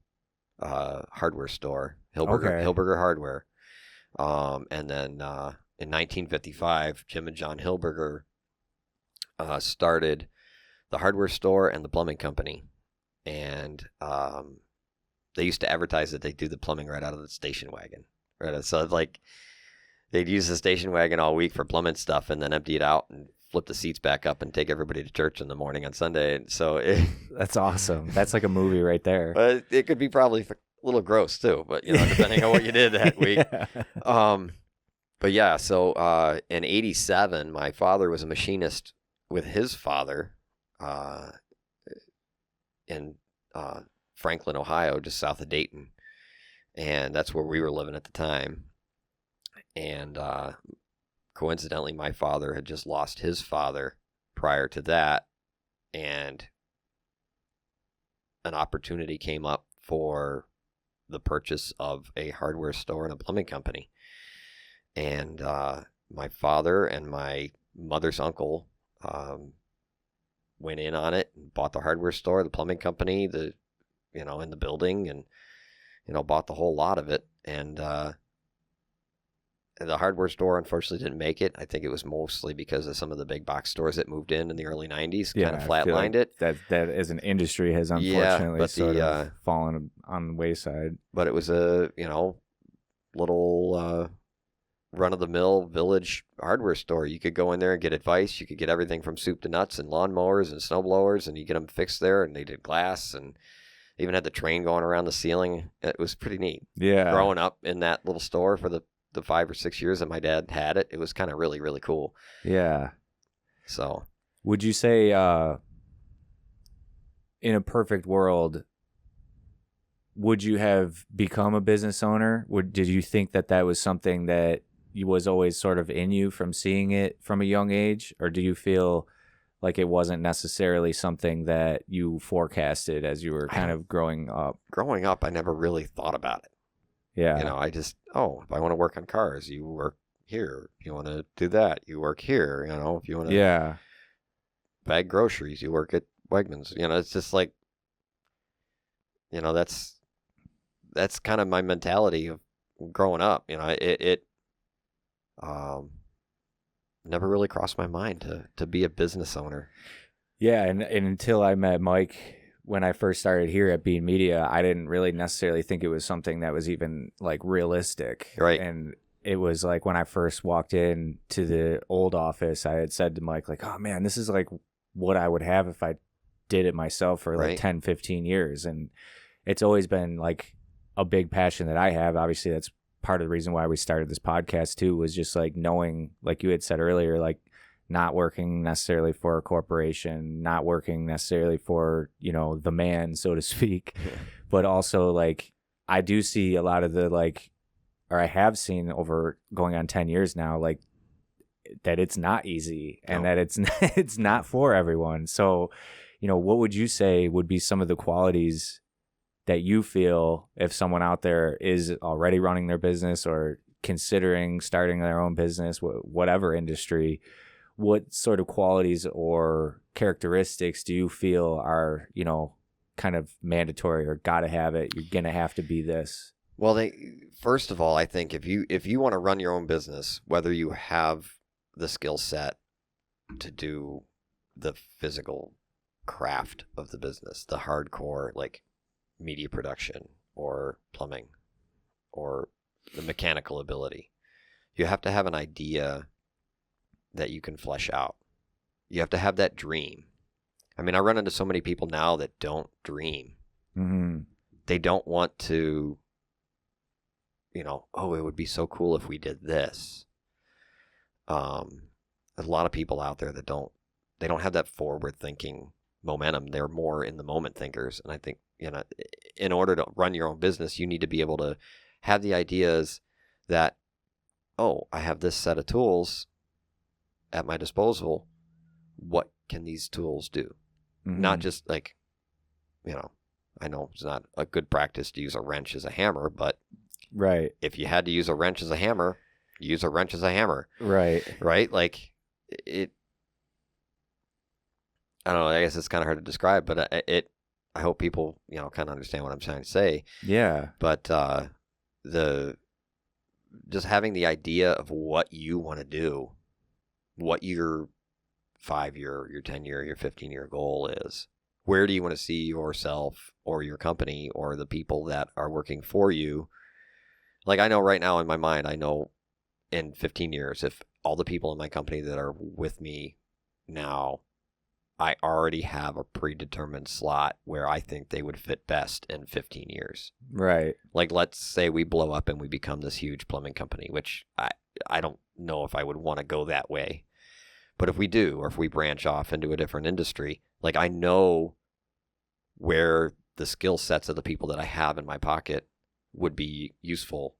hardware store, Hilberger Hardware, and then in 1955, Jim and John Hilberger started the hardware store and the plumbing company, and they used to advertise that they do the plumbing right out of the station wagon, right? So like they'd use the station wagon all week for plumbing stuff, and then empty it out and flip the seats back up and take everybody to church in the morning on Sunday. And so that's awesome. That's like a movie right there. It could be probably a little gross too, but depending on what you did that week. But yeah, so in '87, my father was a machinist with his father in Franklin, Ohio, just south of Dayton, and that's where we were living at the time. And coincidentally, my father had just lost his father prior to that, and an opportunity came up for the purchase of a hardware store and a plumbing company. And my father and my mother's uncle went in on it and bought the hardware store, the plumbing company, in the building, and bought the whole lot of it. And the hardware store unfortunately didn't make it. I think it was mostly because of some of the big box stores that moved in the early 90s, kind of flatlined it. That as an industry has unfortunately sort of fallen on the wayside. But it was a, little run-of-the-mill village hardware store. You could go in there and get advice. You could get everything from soup to nuts and lawnmowers and snowblowers, and you get them fixed there, and they did glass and even had the train going around the ceiling. It was pretty neat. Yeah. Growing up in that little store for the 5 or 6 years that my dad had it was kind of really, really cool. Yeah. So would you say in a perfect world, would you have become a business owner? Did you think that was something that was always sort of in you from seeing it from a young age? Or do you feel like it wasn't necessarily something that you forecasted as you were kind of growing up? Growing up, I never really thought about it. Yeah. I just, if I want to work on cars, you work here. If you want to do that, you work here. If you want to bag groceries, you work at Wegmans. It's just like, that's kind of my mentality of growing up. It never really crossed my mind to be a business owner. Yeah, and until I met Mike when I first started here at Bean Media, I didn't really necessarily think it was something that was even like realistic. Right. And it was like when I first walked in to the old office, I had said to Mike, like, oh man, this is like what I would have if I did it myself for like 10, 15 years. And it's always been like a big passion that I have. Obviously, that's part of the reason why we started this podcast too, was just like knowing, like you had said earlier, like not working necessarily for a corporation, not working necessarily for, you know, the man, so to speak, but also like I do see a lot of the like, or I have seen over going on 10 years now, like that it's not easy and that it's not for everyone. So, you know, what would you say would be some of the qualities that you feel if someone out there is already running their business or considering starting their own business, whatever industry, what sort of qualities or characteristics do you feel are, you know, kind of mandatory or gotta have it? You're gonna have to be this. Well, first of all, I think if you want to run your own business, whether you have the skill set to do the physical craft of the business, the hardcore like media production or plumbing or the mechanical ability, you have to have an idea that you can flesh out. You have to have that dream. I mean, I run into so many people now that don't dream. Mm-hmm. They don't want to, you know, oh, it would be so cool if we did this. There's a lot of people out there that don't have that forward thinking momentum. They're more in the moment thinkers. And I think, you know, in order to run your own business, you need to be able to have the ideas that, oh, I have this set of tools at my disposal. What can these tools do? Mm-hmm. Not just like, you know, I know it's not a good practice to use a wrench as a hammer, but right. If you had to use a wrench as a hammer, use a wrench as a hammer. Right. Right? Like it, I don't know, I guess it's kind of hard to describe, but I hope people, you know, kind of understand what I'm trying to say. Yeah. But just having the idea of what you want to do, what your 5-year, your 10-year, your 15-year goal is. Where do you want to see yourself or your company or the people that are working for you? Like I know right now in my mind, I know in 15 years, if all the people in my company that are with me now, I already have a predetermined slot where I think they would fit best in 15 years. Right. Like let's say we blow up and we become this huge plumbing company, which I don't know if I would want to go that way. But if we do, or if we branch off into a different industry, like I know where the skill sets of the people that I have in my pocket would be useful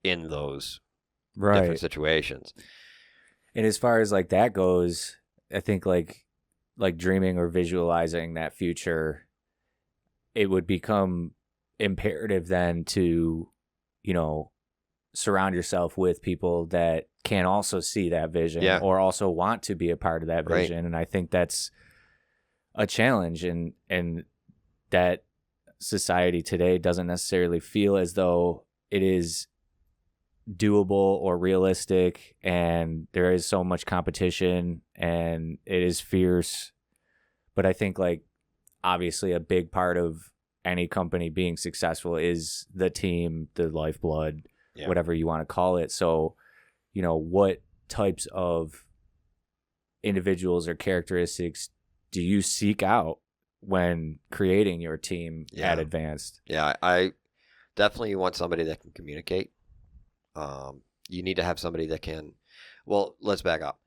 in those different situations. And as far as like that goes, I think like dreaming or visualizing that future, it would become imperative then to, you know, surround yourself with people that can also see that vision or also want to be a part of that vision. Right. And I think that's a challenge and that society today doesn't necessarily feel as though it is doable or realistic, and there is so much competition and it is fierce. But I think like obviously a big part of any company being successful is the team, the lifeblood, whatever you want to call it. So, you know, what types of individuals or characteristics do you seek out when creating your team at Advanced? Yeah, I definitely want somebody that can communicate. You need to have somebody that can, well, let's back up.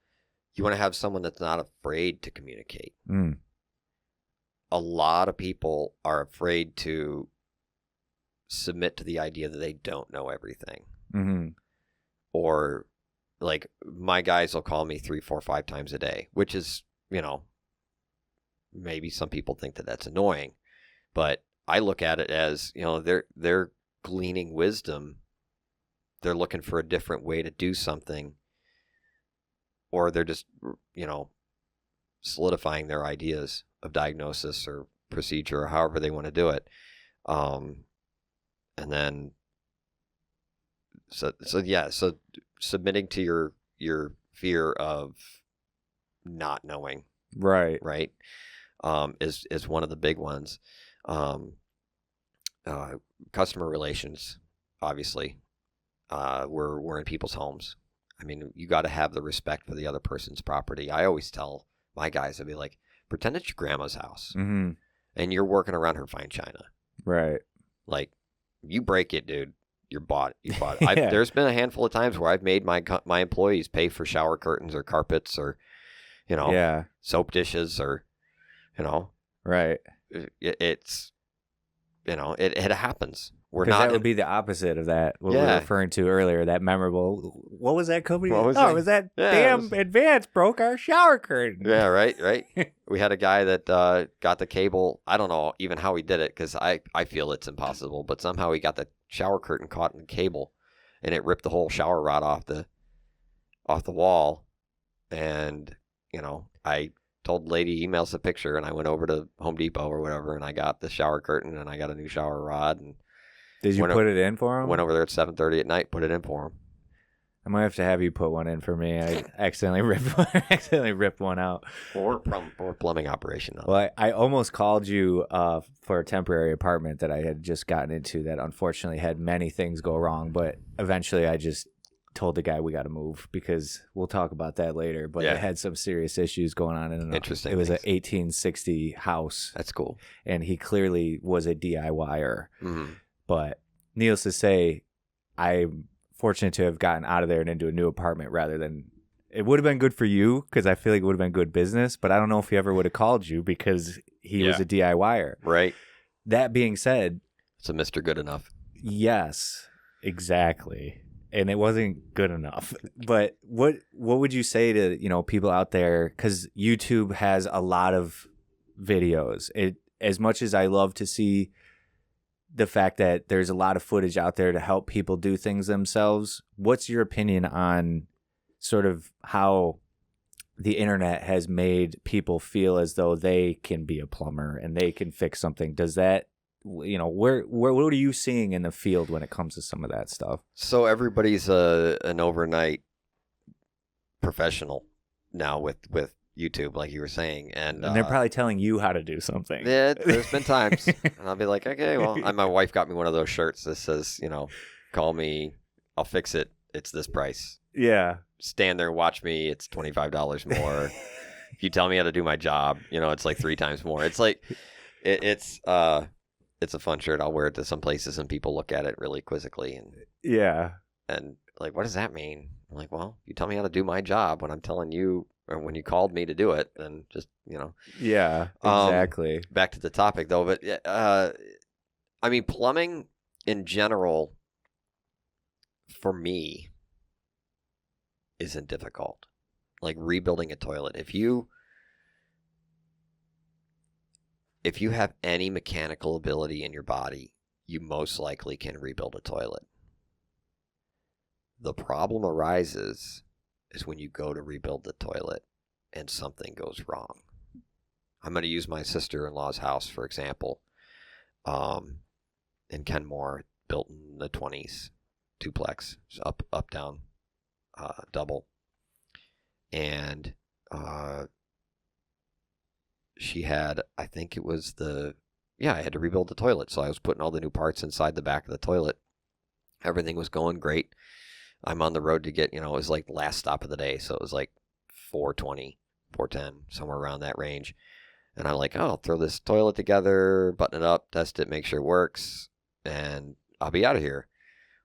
You want to have someone that's not afraid to communicate. Mm. A lot of people are afraid to submit to the idea that they don't know everything. Mm-hmm. Or like my guys will call me 3, 4, 5 times a day, which is, you know, maybe some people think that that's annoying, but I look at it as, you know, they're gleaning wisdom. They're looking for a different way to do something, or they're just, you know, solidifying their ideas of diagnosis or procedure or however they want to do it. And then, so submitting to your fear of not knowing, right, is one of the big ones. Customer relations, obviously. We're in people's homes. I mean, you got to have the respect for the other person's property. I always tell my guys, I'd be like, pretend it's your grandma's house, mm-hmm. and you're working around her fine china. Right. Like, you break it, dude. You bought it. There's been a handful of times where I've made my employees pay for shower curtains or carpets or, soap dishes or, Right. It's, it happens. We're Because not. that would be the opposite of that. What we were referring to earlier, that memorable. What was that company? What was it it? was that Yeah, damn Advance broke our shower curtain. Yeah, right. We had a guy that got the cable. I don't know even how he did it because I feel it's impossible, but somehow he got the shower curtain caught in the cable, and it ripped the whole shower rod off the wall. And I told the lady, email us a picture, and I went over to Home Depot or whatever, and I got the shower curtain and I got a new shower rod. And did you put it in for him? Went over there at 7:30 at night, put it in for him. I might have to have you put one in for me. I accidentally ripped one out. Or plumbing operation. Well, I almost called you for a temporary apartment that I had just gotten into that unfortunately had many things go wrong. But eventually I just told the guy we got to move because we'll talk about that later. But it had some serious issues going on. Interesting. It was an 1860 house. That's cool. And he clearly was a DIYer. Mm-hmm. But needless to say, I'm fortunate to have gotten out of there and into a new apartment rather than it would have been good for you because I feel like it would have been good business. But I don't know if he ever would have called you because he was a DIYer. Right. That being said, it's a Mr. Good Enough. Yes, exactly. And it wasn't good enough. But what would you say to people out there? Because YouTube has a lot of videos. As much as I love to see the fact that there's a lot of footage out there to help people do things themselves, what's your opinion on sort of how the internet has made people feel as though they can be a plumber and they can fix something? Does that, where what are you seeing in the field when it comes to some of that stuff? So everybody's an overnight professional now with YouTube, like you were saying, and they're probably telling you how to do something. Yeah, there's been times, and I'll be like, okay, well, my wife got me one of those shirts that says, call me, I'll fix it. It's this price. Yeah. Stand there and watch me. It's $25 more. If you tell me how to do my job, it's like 3 times more. It's like, it's a fun shirt. I'll wear it to some places, and people look at it really quizzically, and like, what does that mean? I'm like, well, you tell me how to do my job when I'm telling you. Or when you called me to do it, then just, Yeah, exactly. Back to the topic, though. But, plumbing in general, for me, isn't difficult. Like rebuilding a toilet. If you have any mechanical ability in your body, you most likely can rebuild a toilet. The problem arises is when you go to rebuild the toilet and something goes wrong. I'm going to use my sister-in-law's house, for example, in Kenmore, built in the 20s, duplex, up, down, double. And she had, I think it was I had to rebuild the toilet. So I was putting all the new parts inside the back of the toilet. Everything was going great. I'm on the road to get, it was like the last stop of the day. So it was like 4:20, 4:10, somewhere around that range. And I'm like, I'll throw this toilet together, button it up, test it, make sure it works, and I'll be out of here.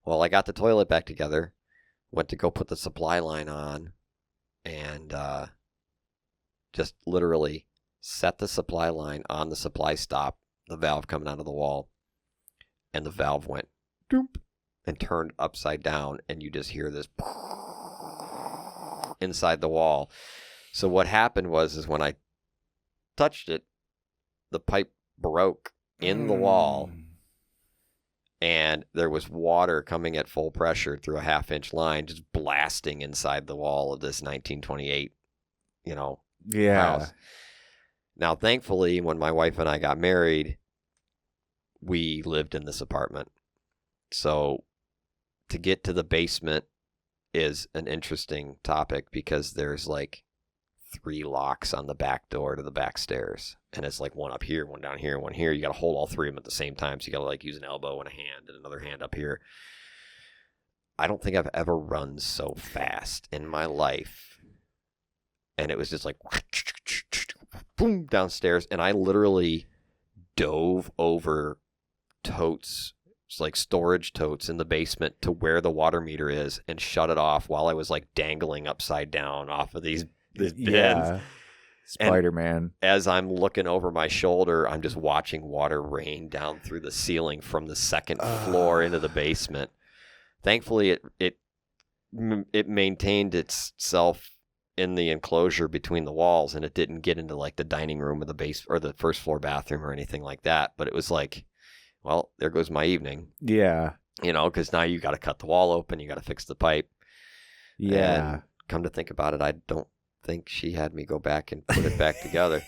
Well, I got the toilet back together, went to go put the supply line on, and just literally set the supply line on the supply stop, the valve coming out of the wall, and the valve went doop and turned upside down, and you just hear this inside the wall. So what happened was when I touched it, the pipe broke in the wall, and there was water coming at full pressure through a 1/2-inch line, just blasting inside the wall of this 1928, house. Now, thankfully, when my wife and I got married, we lived in this apartment. So to get to the basement is an interesting topic because there's like 3 locks on the back door to the back stairs. And it's like one up here, one down here, one here. You got to hold all 3 of them at the same time. So you got to like use an elbow and a hand and another hand up here. I don't think I've ever run so fast in my life. And it was just like boom downstairs. And I literally dove over totes like storage totes in the basement to where the water meter is and shut it off while I was like dangling upside down off of these bins. Yeah. Spider-Man. As I'm looking over my shoulder, I'm just watching water rain down through the ceiling from the second floor into the basement. Thankfully, it maintained itself in the enclosure between the walls, and it didn't get into like the dining room or the base or the first floor bathroom or anything like that. But it was like, well, there goes my evening. Yeah. You know, because now you got to cut the wall open, you got to fix the pipe. Yeah. And come to think about it, I don't think she had me go back and put it back together.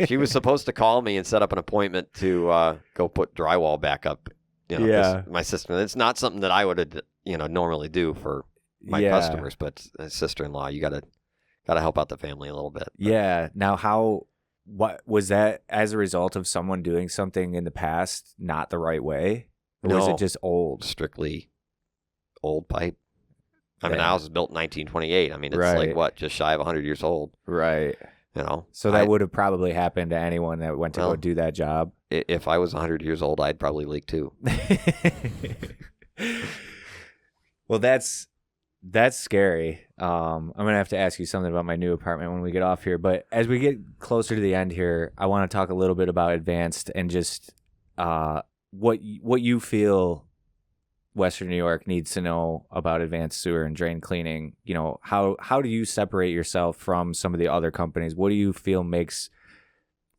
She was supposed to call me and set up an appointment to go put drywall back up. You know, 'cause Yeah. my sister. It's not something that I would, normally do for my customers, but as sister-in-law, you gotta help out the family a little bit. Yeah. Now, what was that as a result of someone doing something in the past not the right way? Or was No. it just old? Strictly old pipe. I mean, Yeah. the house was built in 1928. I mean, it's Right. like what, just shy of 100 years old. Right. You know, So that would have probably happened to anyone that went to go Well, do that job. if I was 100 years old, I'd probably leak too. Well, that's scary. I'm gonna have to ask you something about my new apartment when we get off here. But as we get closer to the end here, I want to talk a little bit about Advanced and just what you feel Western New York needs to know about advanced sewer and drain cleaning. You know, how do you separate yourself from some of the other companies? What do you feel makes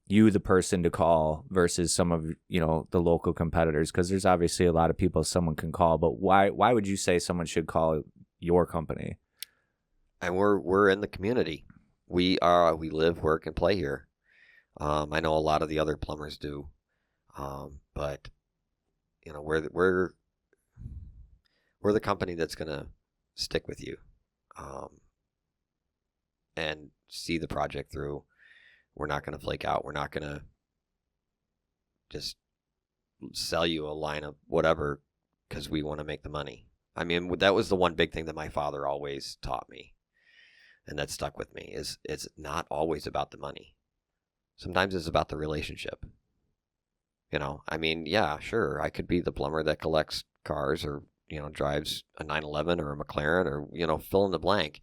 you the person to call versus some of, the local competitors? Because there's obviously a lot of people someone can call, but why would you say someone should call your company? And we're in the community. We live, work, and play here. I know a lot of the other plumbers do, but we're the company that's gonna stick with you, and see the project through. We're not gonna flake out. We're not gonna just sell you a line of whatever because we want to make the money. I mean, that was the one big thing that my father always taught me, and that stuck with me, is it's not always about the money. Sometimes it's about the relationship. I mean, yeah, sure, I could be the plumber that collects cars or, drives a 911 or a McLaren or, fill in the blank.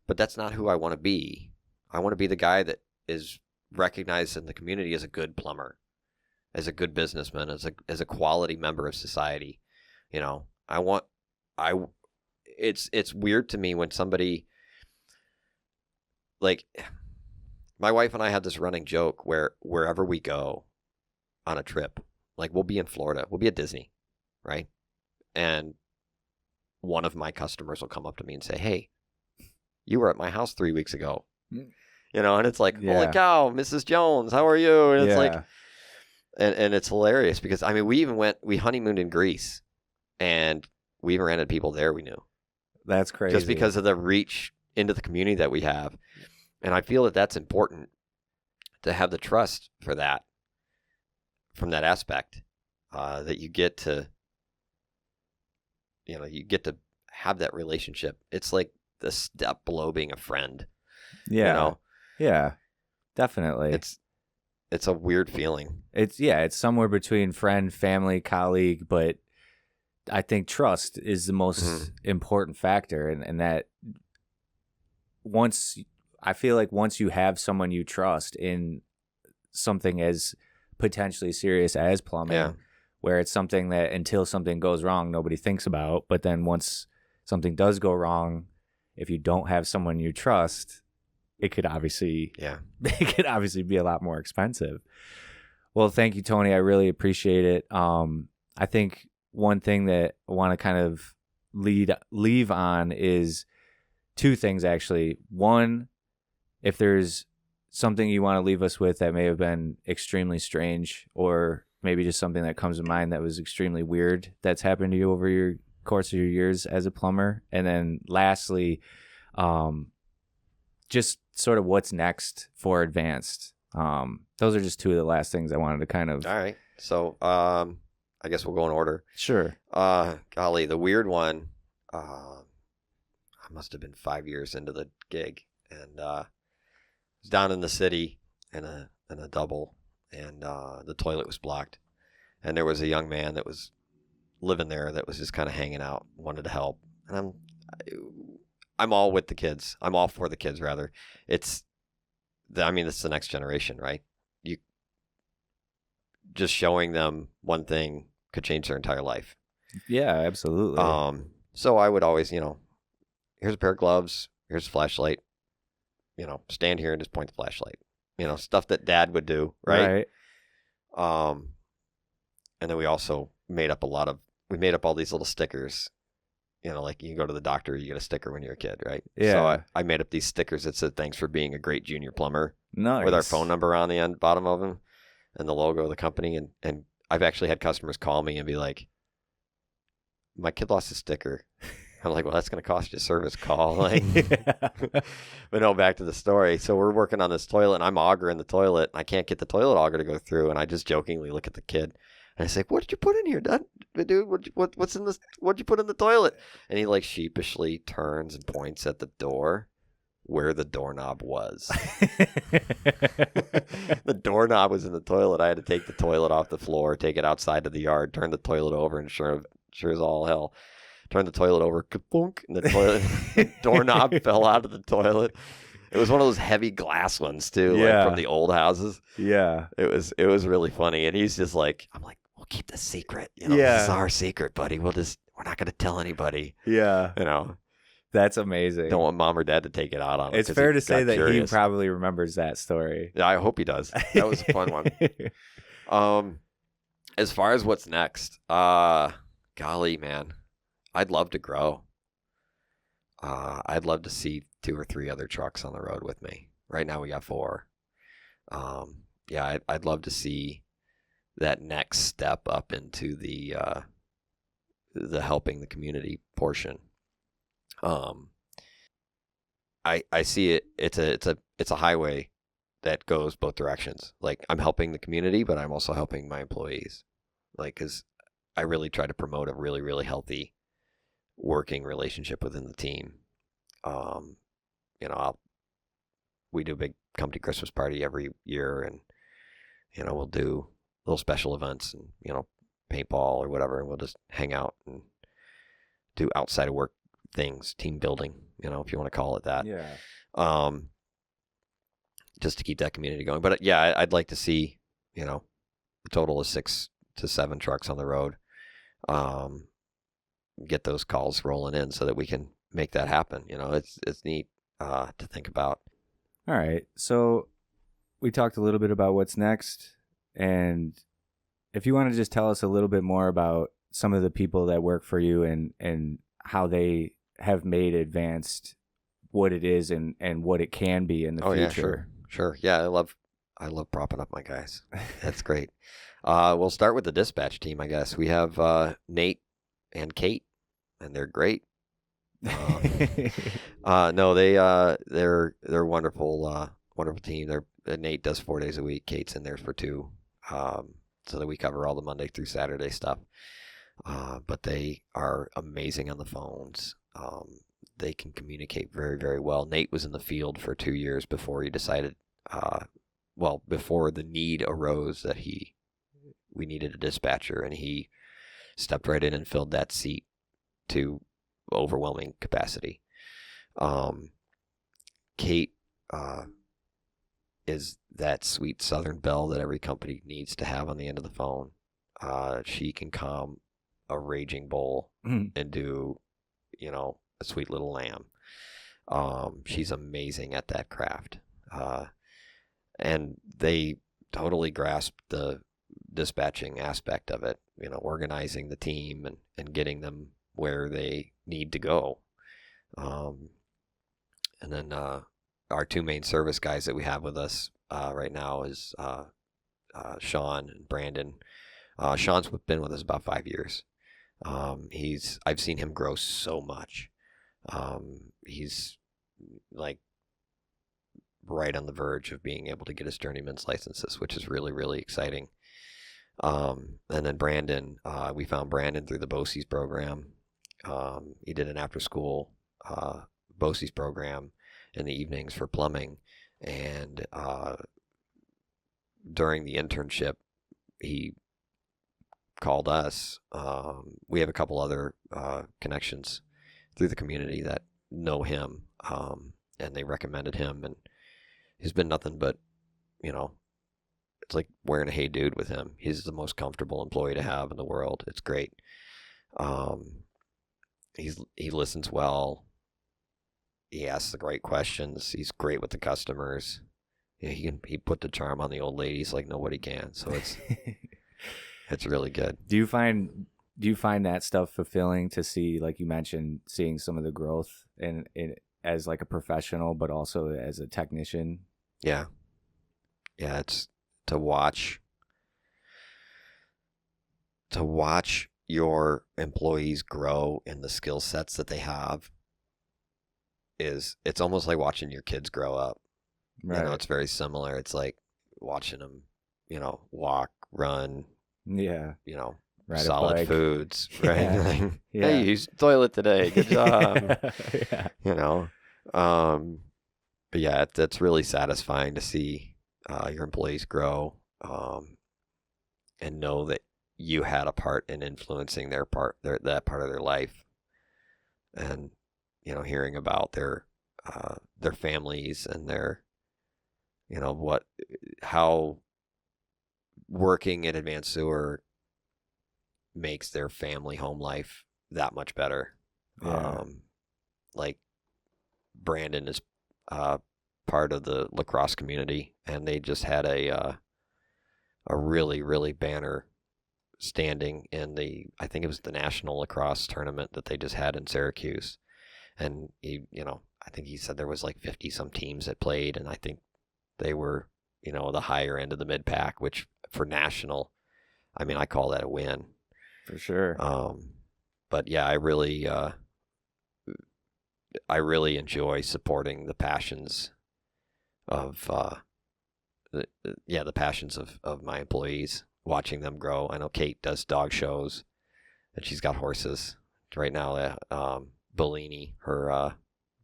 But that's not who I want to be. I want to be the guy that is recognized in the community as a good plumber, as a good businessman, as a quality member of society. It's weird to me when somebody, like, my wife and I had this running joke where wherever we go on a trip, like we'll be in Florida, we'll be at Disney, right? And one of my customers will come up to me and say, "Hey, you were at my house 3 weeks ago." And it's like, holy cow, Mrs. Jones, how are you? And it's like, and it's hilarious because, I mean, we honeymooned in Greece and we even ran into people there we knew. That's crazy. Just because of the reach into the community that we have. And I feel that that's important to have the trust for that, from that aspect, that you get to, have that relationship. It's like the step below being a friend. Yeah. Yeah, definitely. It's a weird feeling. It's somewhere between friend, family, colleague, but I think trust is the most important factor, and that I feel like once you have someone you trust in something as potentially serious as plumbing, where it's something that until something goes wrong, nobody thinks about, but then once something does go wrong, if you don't have someone you trust, it could obviously be a lot more expensive. Well, thank you, Tony. I really appreciate it. I think one thing that I want to kind of leave on is two things, actually. One, if there's something you want to leave us with that may have been extremely strange, or maybe just something that comes to mind that was extremely weird that's happened to you over your course of your years as a plumber. And then lastly, just sort of what's next for Advanced. Those are just two of the last things I wanted to kind of... All right. So I guess we'll go in order. Sure. Golly, the weird one, I must have been 5 years into the gig, and was down in the city in a double, and the toilet was blocked, and there was a young man that was living there that was just kind of hanging out, wanted to help. And I'm all with the kids. I'm all for the kids, rather. It's the next generation, right? You just showing them one thing could change their entire life. Yeah, absolutely. So I would always, here's a pair of gloves, here's a flashlight, stand here and just point the flashlight, stuff that Dad would do, right? And then we also made up all these little stickers, like you can go to the doctor, you get a sticker when you're a kid, right? Yeah. So I made up these stickers that said, "Thanks for being a great junior plumber," Nice. with our phone number on the end, bottom of them, and the logo of the company. And I've actually had customers call me and be like, "My kid lost his sticker." I'm like, "Well, that's going to cost you a service call." Like, but no, back to the story. So we're working on this toilet, and I'm augering the toilet, and I can't get the toilet auger to go through. And I just jokingly look at the kid, and I say, "What did you put in here, dude? What's in this? What'd you put in the toilet?" And he like sheepishly turns and points at the door where the doorknob was. The doorknob was in the toilet. I had to take the toilet off the floor, take it outside to the yard, turn the toilet over, and sure as all hell, turn the toilet over, ka-boonk, and the doorknob fell out of the toilet. It was one of those heavy glass ones too, like from the old houses. Yeah. It was really funny. And he's just like, I'm like, "We'll keep this secret. This is our secret, buddy. We're not going to tell anybody." Yeah. That's amazing. Don't want Mom or Dad to take it out on him. It's fair to say that curious. he probably remembers that story. Yeah, I hope he does. That was a fun one. As far as what's next, golly, man, I'd love to grow. I'd love to see 2 or 3 other trucks on the road with me. Right now we got 4. I'd love to see that next step up into the helping the community portion. I see it. It's a highway that goes both directions. Like, I'm helping the community, but I'm also helping my employees. Like, 'cause I really try to promote a really, really healthy working relationship within the team. We do a big company Christmas party every year, and we'll do little special events and paintball or whatever, and we'll just hang out and do outside of work things, team building, if you want to call it that. Yeah. Just to keep that community going. But yeah, I'd like to see, a total of 6 to 7 trucks on the road. Get those calls rolling in so that we can make that happen. It's neat to think about. All right. So we talked a little bit about what's next, and if you want to just tell us a little bit more about some of the people that work for you and how they have made advanced what it is and what it can be in the future. Yeah, sure. Yeah, I love propping up my guys. That's great. We'll start with the dispatch team, I guess. We have Nate and Kate, and they're great. No, they're wonderful, wonderful team. Nate does 4 days a week. Kate's in there for 2, so that we cover all the Monday through Saturday stuff. But they are amazing on the phones. They can communicate very, very well. Nate was in the field for 2 years before he decided, before the need arose that we needed a dispatcher, and he stepped right in and filled that seat to overwhelming capacity. Kate is that sweet Southern belle that every company needs to have on the end of the phone. She can calm a raging bull and do, a sweet little lamb. She's amazing at that craft. And they totally grasp the dispatching aspect of it, organizing the team and getting them where they need to go. And then our 2 main service guys that we have with us right now is Sean and Brandon. Sean's been with us about 5 years. I've seen him grow so much. He's like right on the verge of being able to get his journeyman's licenses, which is really, really exciting. And then Brandon, we found Brandon through the BOCES program. He did an after school BOCES program in the evenings for plumbing, and during the internship he called us. We have a couple other connections through the community that know him, and they recommended him, and he's been nothing but, it's like wearing a Hey Dude with him. He's the most comfortable employee to have in the world. It's great. He listens well. He asks the right questions. He's great with the customers. He put the charm on the old ladies like nobody can. So it's really good. Do you find that stuff fulfilling to see, like you mentioned, seeing some of the growth in as like a professional, but also as a technician? Yeah. It's to watch your employees grow in the skill sets that they have. It's almost like watching your kids grow up. Right. It's very similar. It's like watching them, walk, run. Yeah. Ride solid a bike. Foods, right? Yeah. Like, Yeah. hey, you used the toilet today. Good job. Yeah. But yeah, it's really satisfying to see your employees grow, and know that you had a part in influencing that part of their life, and hearing about their families and their how working in advanced sewer makes their family home life that much better. Yeah. Like Brandon is part of the lacrosse community, and they just had a really, really banner standing in I think it was the national lacrosse tournament that they just had in Syracuse. And I think he said there was like 50 some teams that played, and I think they were, the higher end of the mid pack, which for national, I call that a win. For sure. But yeah, I really enjoy supporting the passions of the passions of my employees, watching them grow. I know Kate does dog shows, and she's got horses right now. Bellini, her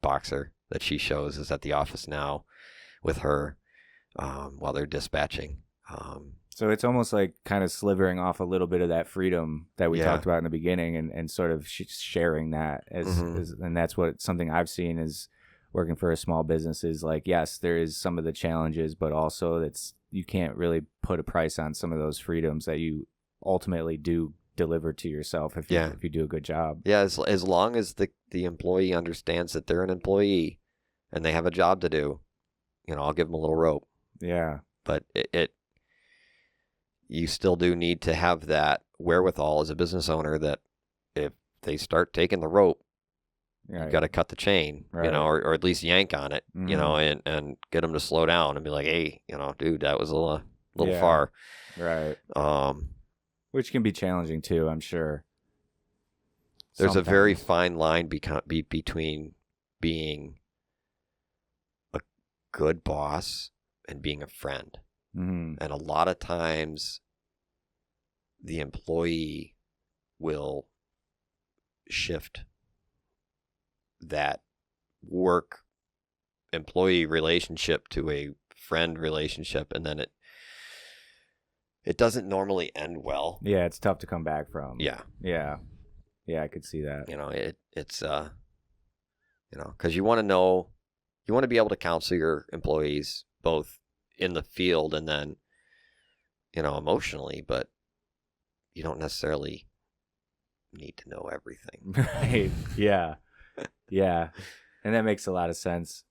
boxer that she shows, is at the office now with her while they're dispatching. So it's almost like kind of slivering off a little bit of that freedom that we talked about in the beginning, and sort of sharing that as and that's something I've seen is working for a small business is like, yes, there is some of the challenges, but also you can't really put a price on some of those freedoms that you ultimately do deliver to yourself if you do a good job. Yeah, as long as the employee understands that they're an employee and they have a job to do, I'll give them a little rope. Yeah. But you still do need to have that wherewithal as a business owner that if they start taking the rope, you got to cut the chain, or at least yank on it, and get them to slow down and be like, hey, dude, that was a little far. Right. Which can be challenging too, I'm sure. There's a very fine line between being a good boss and being a friend. Mm-hmm. And a lot of times the employee will shift that work employee relationship to a friend relationship, and then it doesn't normally end well. Yeah, it's tough to come back from. Yeah, I could see that. It's because you want to be able to counsel your employees both in the field and then emotionally, but you don't necessarily need to know everything. Right. Yeah. And that makes a lot of sense.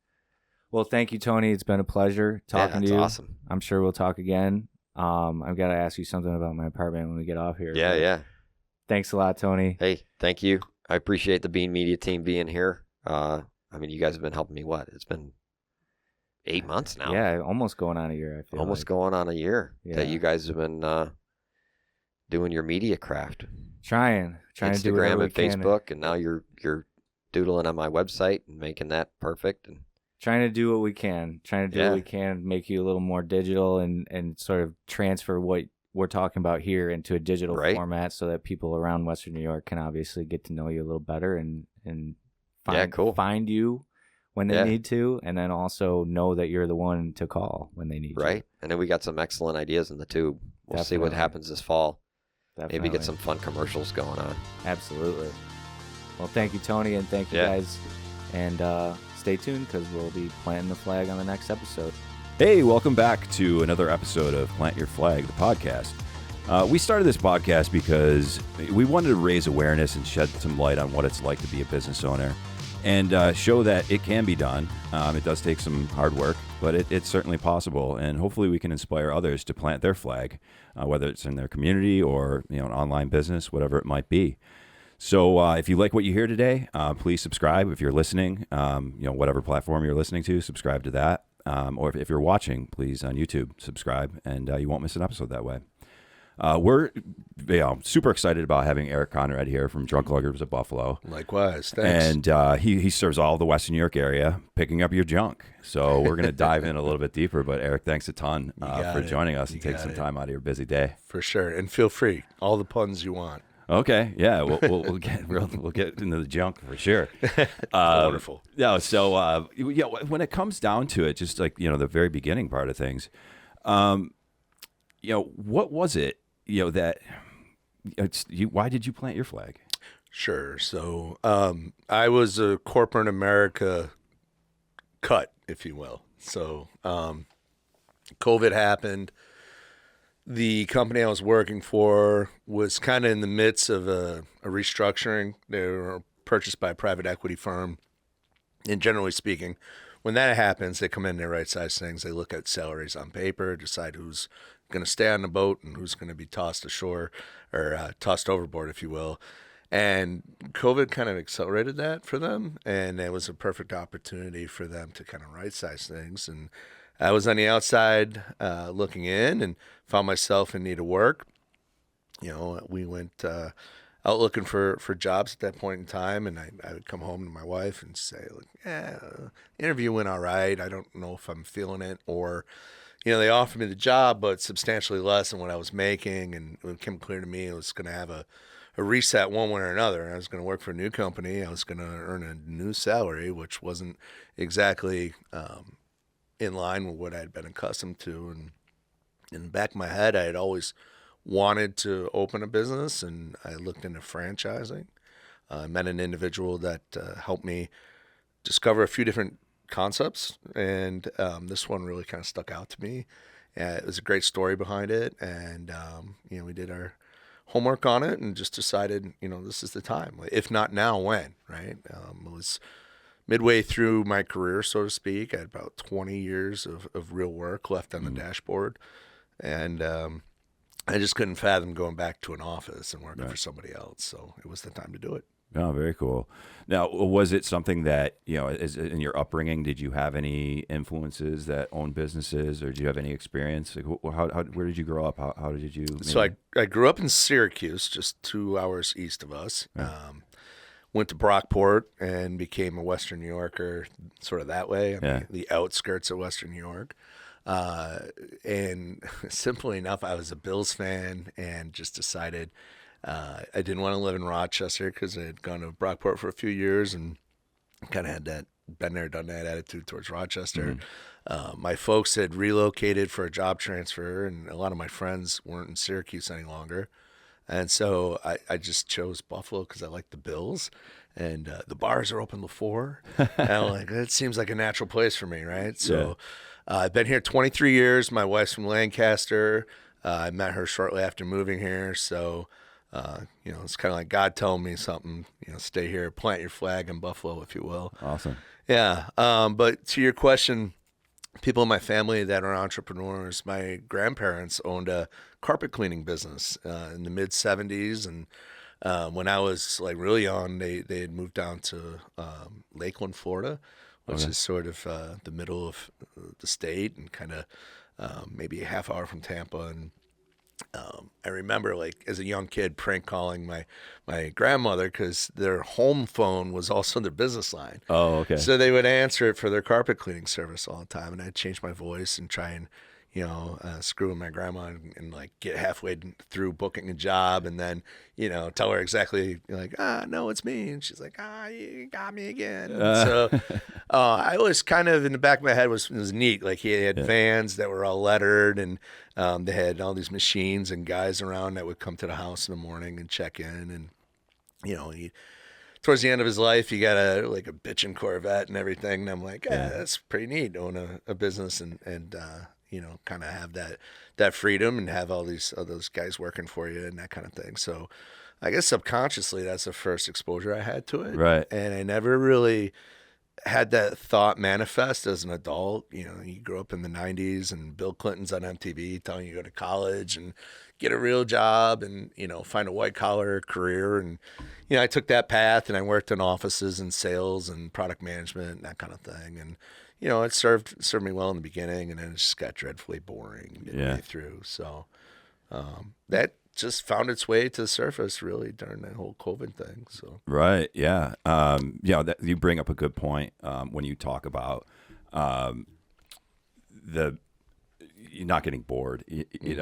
Well, thank you, Tony. It's been a pleasure talking to you. Awesome. I'm sure we'll talk again. I've got to ask you something about my apartment when we get off here. Yeah. Thanks a lot, Tony. Hey, thank you. I appreciate the Bean Media team being here. You guys have been helping me. It's been 8 months now. Yeah, almost going on a year, I feel going on a year that you guys have been doing your media craft. Trying Instagram to do whatever and Facebook, and now you're doodling on my website and making that perfect, and trying to do what we can. Make you a little more digital and sort of transfer what we're talking about here into a digital format so that people around Western New York can obviously get to know you a little better and find you when they need to, and then also know that you're the one to call when they need you. Right. And then we got some excellent ideas in the tube. We'll see what happens this fall. maybe get some fun commercials going on. Absolutely. Well, thank you, Tony, and thank you guys. And stay tuned because we'll be planting the flag on the next episode. Hey, welcome back to another episode of Plant Your Flag, the podcast. We started this podcast because we wanted to raise awareness and shed some light on what it's like to be a business owner and show that it can be done. It does take some hard work, but it's certainly possible. And hopefully we can inspire others to plant their flag, whether it's in their community or an online business, whatever it might be. So if you like what you hear today, please subscribe. If you're listening, whatever platform you're listening to, subscribe to that. Or if you're watching, please on YouTube, subscribe, and you won't miss an episode that way. We're super excited about having Eric Conrad here from Drunk Luggers of Buffalo. Likewise, thanks. And he serves all the Western New York area, picking up your junk. So we're going to dive in a little bit deper. But Eric, thanks a ton for joining us and taking some time out of your busy day. For sure, and feel free, all the puns you want. Okay, yeah, we'll get into the junk for sure. Wonderful. Yeah, so when it comes down to it, just like the very beginning part of things, what was it that why did you plant your flag? Sure. So I was a corporate America cut, if you will. So COVID happened. The company I was working for was kind of in the midst of a restructuring. They were purchased by a private equity firm. And generally speaking, when that happens, they come in, they right-size things. They look at salaries on paper, decide who's going to stay on the boat and who's going to be tossed ashore or tossed overboard, if you will. And COVID kind of accelerated that for them, and it was a perfect opportunity for them to kind of right-size things. And I was on the outside looking in and found myself in need of work. We went out looking for jobs at that point in time, and I would come home to my wife and say, interview went all right. I don't know if I'm feeling it, or, they offered me the job, but substantially less than what I was making, and it became clear to me it was going to have a reset one way or another. I was going to work for a new company. I was going to earn a new salary, which wasn't exactly in line with what I'd been accustomed to. And in the back of my head, I had always wanted to open a business, and I looked into franchising. I met an individual that helped me discover a few different concepts, and this one really kind of stuck out to me. It was a great story behind it, and we did our homework on it and just decided, this is the time. If not now, when, right? It was midway through my career, so to speak. I had about 20 years of real work left on the dashboard. And I just couldn't fathom going back to an office and working for somebody else. So it was the time to do it. Oh, very cool. Now, was it something that, in your upbringing, did you have any influences that owned businesses, or did you have any experience? Like, where did you grow up? How did you? So I grew up in Syracuse, just 2 hours east of us. Yeah. Went to Brockport and became a Western New Yorker sort of that way, the outskirts of Western New York. And simply enough, I was a Bills fan and just decided I didn't want to live in Rochester because I had gone to Brockport for a few years and kind of had that been there, done that attitude towards Rochester. My folks had relocated for a job transfer, and a lot of my friends weren't in Syracuse any longer. And so I just chose Buffalo because I like the Bills, and the bars are open till 4. And I'm like, that seems like a natural place for me, right? So I've been here 23 years. My wife's from Lancaster. I met her shortly after moving here. So, it's kind of like God telling me something, stay here, plant your flag in Buffalo, if you will. Awesome. Yeah. But to your question, people in my family that are entrepreneurs, my grandparents owned a carpet cleaning business in the mid 70s. And when I was really young, they had moved down to Lakeland, Florida, which is sort of the middle of the state and kind of maybe a half hour from Tampa. And I remember as a young kid prank calling my grandmother because their home phone was also their business line. Oh, okay. So they would answer it for their carpet cleaning service all the time, and I'd change my voice and try and screwing my grandma and like get halfway through booking a job and then, tell her exactly like, no, it's me. And she's like, you got me again. So I was kind of in the back of my head was neat. Like he had vans that were all lettered and they had all these machines and guys around that would come to the house in the morning and check in. And, he, towards the end of his life, he got a bitchin' Corvette and everything. And I'm like, that's pretty neat, own a business and kind of have that freedom and have all those guys working for you and that kind of thing. So I guess subconsciously that's the first exposure I had to it. Right. And I never really had that thought manifest as an adult. You grew up in the 90s and Bill Clinton's on MTV telling you to go to college and get a real job and, find a white collar career. And, I took that path and I worked in offices and sales and product management and that kind of thing. And, it served me well in the beginning and then it just got dreadfully boring midway through. So that just found its way to the surface really during that whole COVID thing. So right, yeah, you bring up a good point when you talk about you're not getting bored.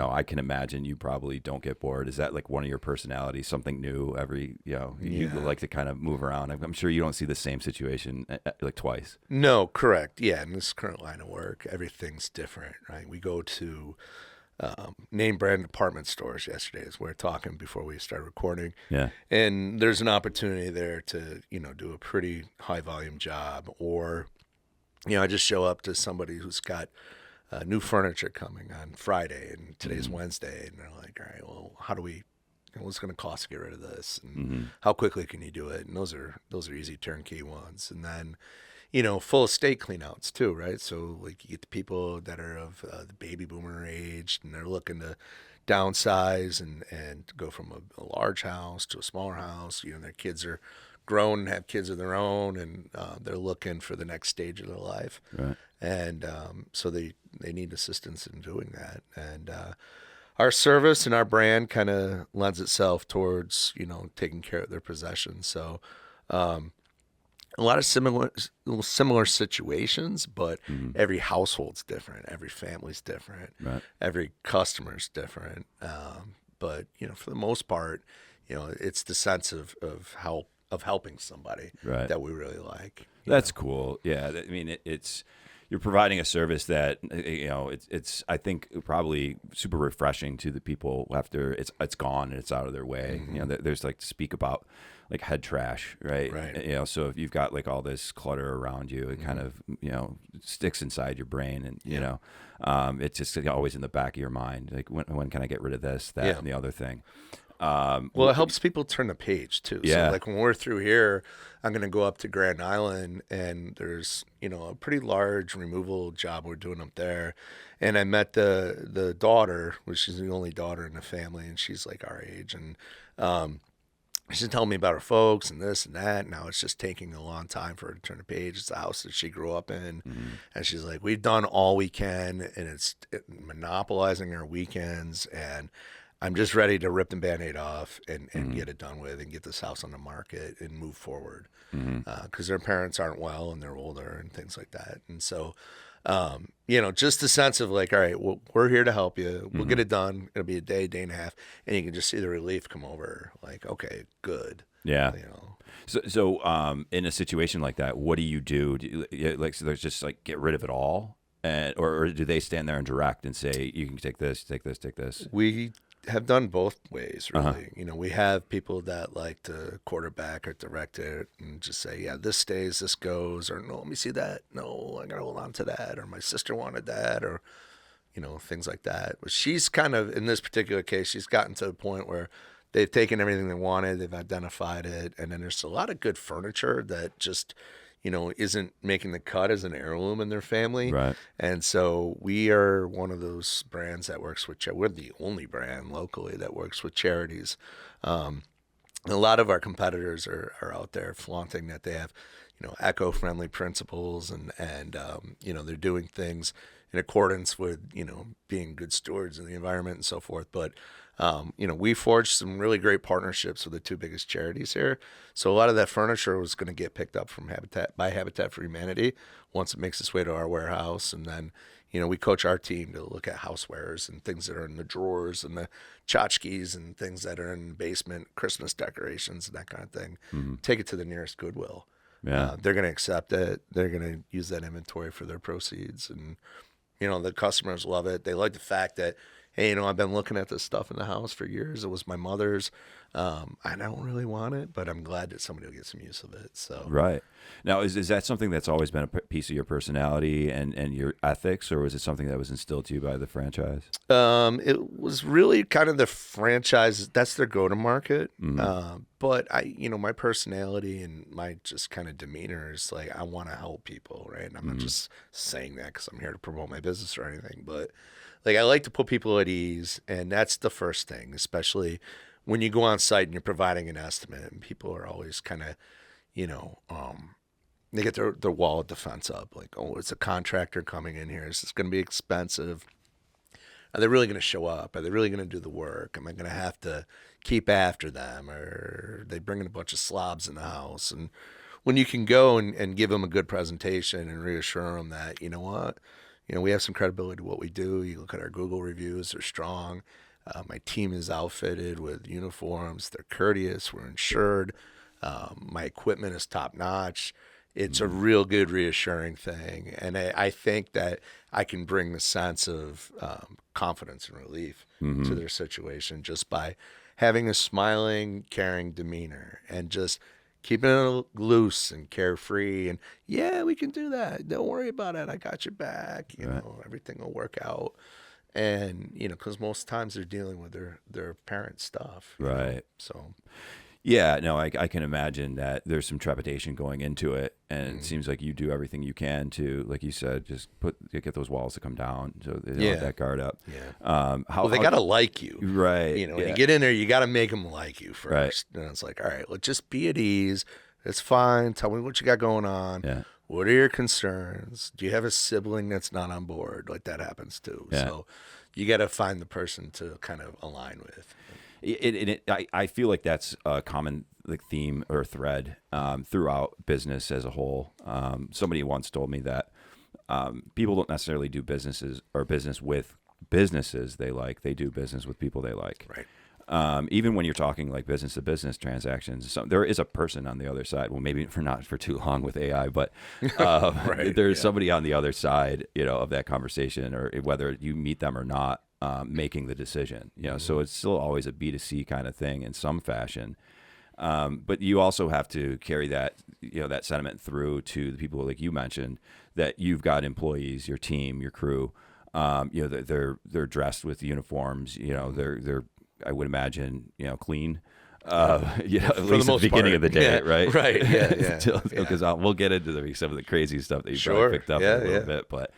I can imagine you probably don't get bored. Is that like one of your personalities? Something new every you like to kind of move around. I'm sure you don't see the same situation like twice. No, correct. Yeah, in this current line of work, everything's different, right? We go to name brand department stores yesterday as we were talking before we started recording. Yeah. And there's an opportunity there to, do a pretty high volume job. Or, I just show up to somebody who's got new furniture coming on Friday and today's Wednesday. And they're like, all right, well, what's going to cost to get rid of this? And how quickly can you do it? And those are easy turnkey ones. And then, full estate cleanouts too, right? So like you get the people that are of the baby boomer age and they're looking to downsize and go from a large house to a smaller house. Their kids are grown and have kids of their own and they're looking for the next stage of their life. Right. And so they need assistance in doing that. And our service and our brand kind of lends itself towards, taking care of their possessions. So a lot of similar situations, but every household's different. Every family's different. Right. Every customer's different. But, for the most part, it's the sense of helping somebody that we really like. That's cool. Yeah. I mean, it's you're providing a service that, it's I think probably super refreshing to the people after it's gone and it's out of their way. There's like to speak about like head trash, right? Right. So if you've got like all this clutter around you, it kind of, sticks inside your brain and, it's just always in the back of your mind. Like when can I get rid of this, that, and the other thing? Well, it helps people turn the page too. Yeah. So like when we're through here, I'm going to go up to Grand Island and there's, a pretty large removal job we're doing up there. And I met the daughter, which is the only daughter in the family. And she's like our age. And, she's telling me about her folks and this and that. Now it's just taking a long time for her to turn the page. It's the house that she grew up in. And she's like, we've done all we can and it's monopolizing our weekends. And I'm just ready to rip the Band-Aid off and get it done with and get this house on the market and move forward. Because their parents aren't well and they're older and things like that. And so, just the sense of like, all right, well, we're here to help you. We'll get it done. It'll be a day and a half. And you can just see the relief come over. Like, okay, good. Yeah. So in a situation like that, what do you do? So there's just like get rid of it all? Or do they stand there and direct and say, you can take this, take this, take this? We have done both ways, really. We have people that like to quarterback or direct it and just say, yeah, this stays, this goes, or no, let me see that. No, I got to hold on to that, or my sister wanted that, or, things like that. But she's kind of, in this particular case, she's gotten to the point where they've taken everything they wanted, they've identified it, and then there's a lot of good furniture that just, isn't making the cut as an heirloom in their family. Right. And so we are one of those brands that works with, we're the only brand locally that works with charities. A lot of our competitors are out there flaunting that they have, eco-friendly principles and they're doing things in accordance with, being good stewards of the environment and so forth. But, we forged some really great partnerships with the two biggest charities here. So a lot of that furniture was going to get picked up from Habitat for Humanity once it makes its way to our warehouse. And then, we coach our team to look at housewares and things that are in the drawers and the tchotchkes and things that are in the basement, Christmas decorations and that kind of thing. Take it to the nearest Goodwill. Yeah. They're going to accept it. They're going to use that inventory for their proceeds. And, the customers love it. They like the fact that, hey, I've been looking at this stuff in the house for years. It was my mother's. I don't really want it, but I'm glad that somebody will get some use of it. So Right. Now, is that something that's always been a piece of your personality and your ethics, or was it something that was instilled to you by the franchise? It was really kind of the franchise. That's their go-to-market. But my personality and my just kind of demeanor is like, I want to help people, right? And I'm not just saying that because I'm here to promote my business or anything, but I like to put people at ease, and that's the first thing, especially when you go on site and you're providing an estimate, and people are always kind of, they get their wall of defense up, like, oh, it's a contractor coming in here. Is this going to be expensive? Are they really going to show up? Are they really going to do the work? Am I going to have to keep after them? Or are they bringing a bunch of slobs in the house? And when you can go and give them a good presentation and reassure them that, you know what, we have some credibility to what we do. You look at our Google reviews, they're strong. My team is outfitted with uniforms. They're courteous. We're insured. My equipment is top notch. It's a real good, reassuring thing. And I think that I can bring the sense of confidence and relief to their situation just by having a smiling, caring demeanor and just keeping it loose and carefree. And, yeah, we can do that. Don't worry about it. I got your back. Everything will work out. And, because most times they're dealing with their parent stuff. Right. So, yeah, no, I can imagine that there's some trepidation going into it. And it seems like you do everything you can to, like you said, just get those walls to come down so they don't have that guard up. Yeah. They got to like you. Right. When you get in there, you got to make them like you first. Right. And it's like, all right, let's just be at ease. It's fine. Tell me what you got going on. Yeah. What are your concerns? Do you have a sibling that's not on board? Like that happens too. Yeah. So you got to find the person to kind of align with. I feel like that's a common theme or thread throughout business as a whole. Somebody once told me that people don't necessarily do business with businesses they like. They do business with people they like. Right. Even when you're talking like business to business transactions, there is a person on the other side. Well, maybe not for too long with AI, but there's somebody on the other side, of that conversation, or whether you meet them or not, making the decision. So it's still always a B2C kind of thing in some fashion. But you also have to carry that, that sentiment through to the people like you mentioned, that you've got employees, your team, your crew. They're dressed with uniforms. They're I would imagine, clean. At least at the beginning of the day, right? Right. Yeah. Because we'll get into some of the crazy stuff that you probably picked up a little bit. But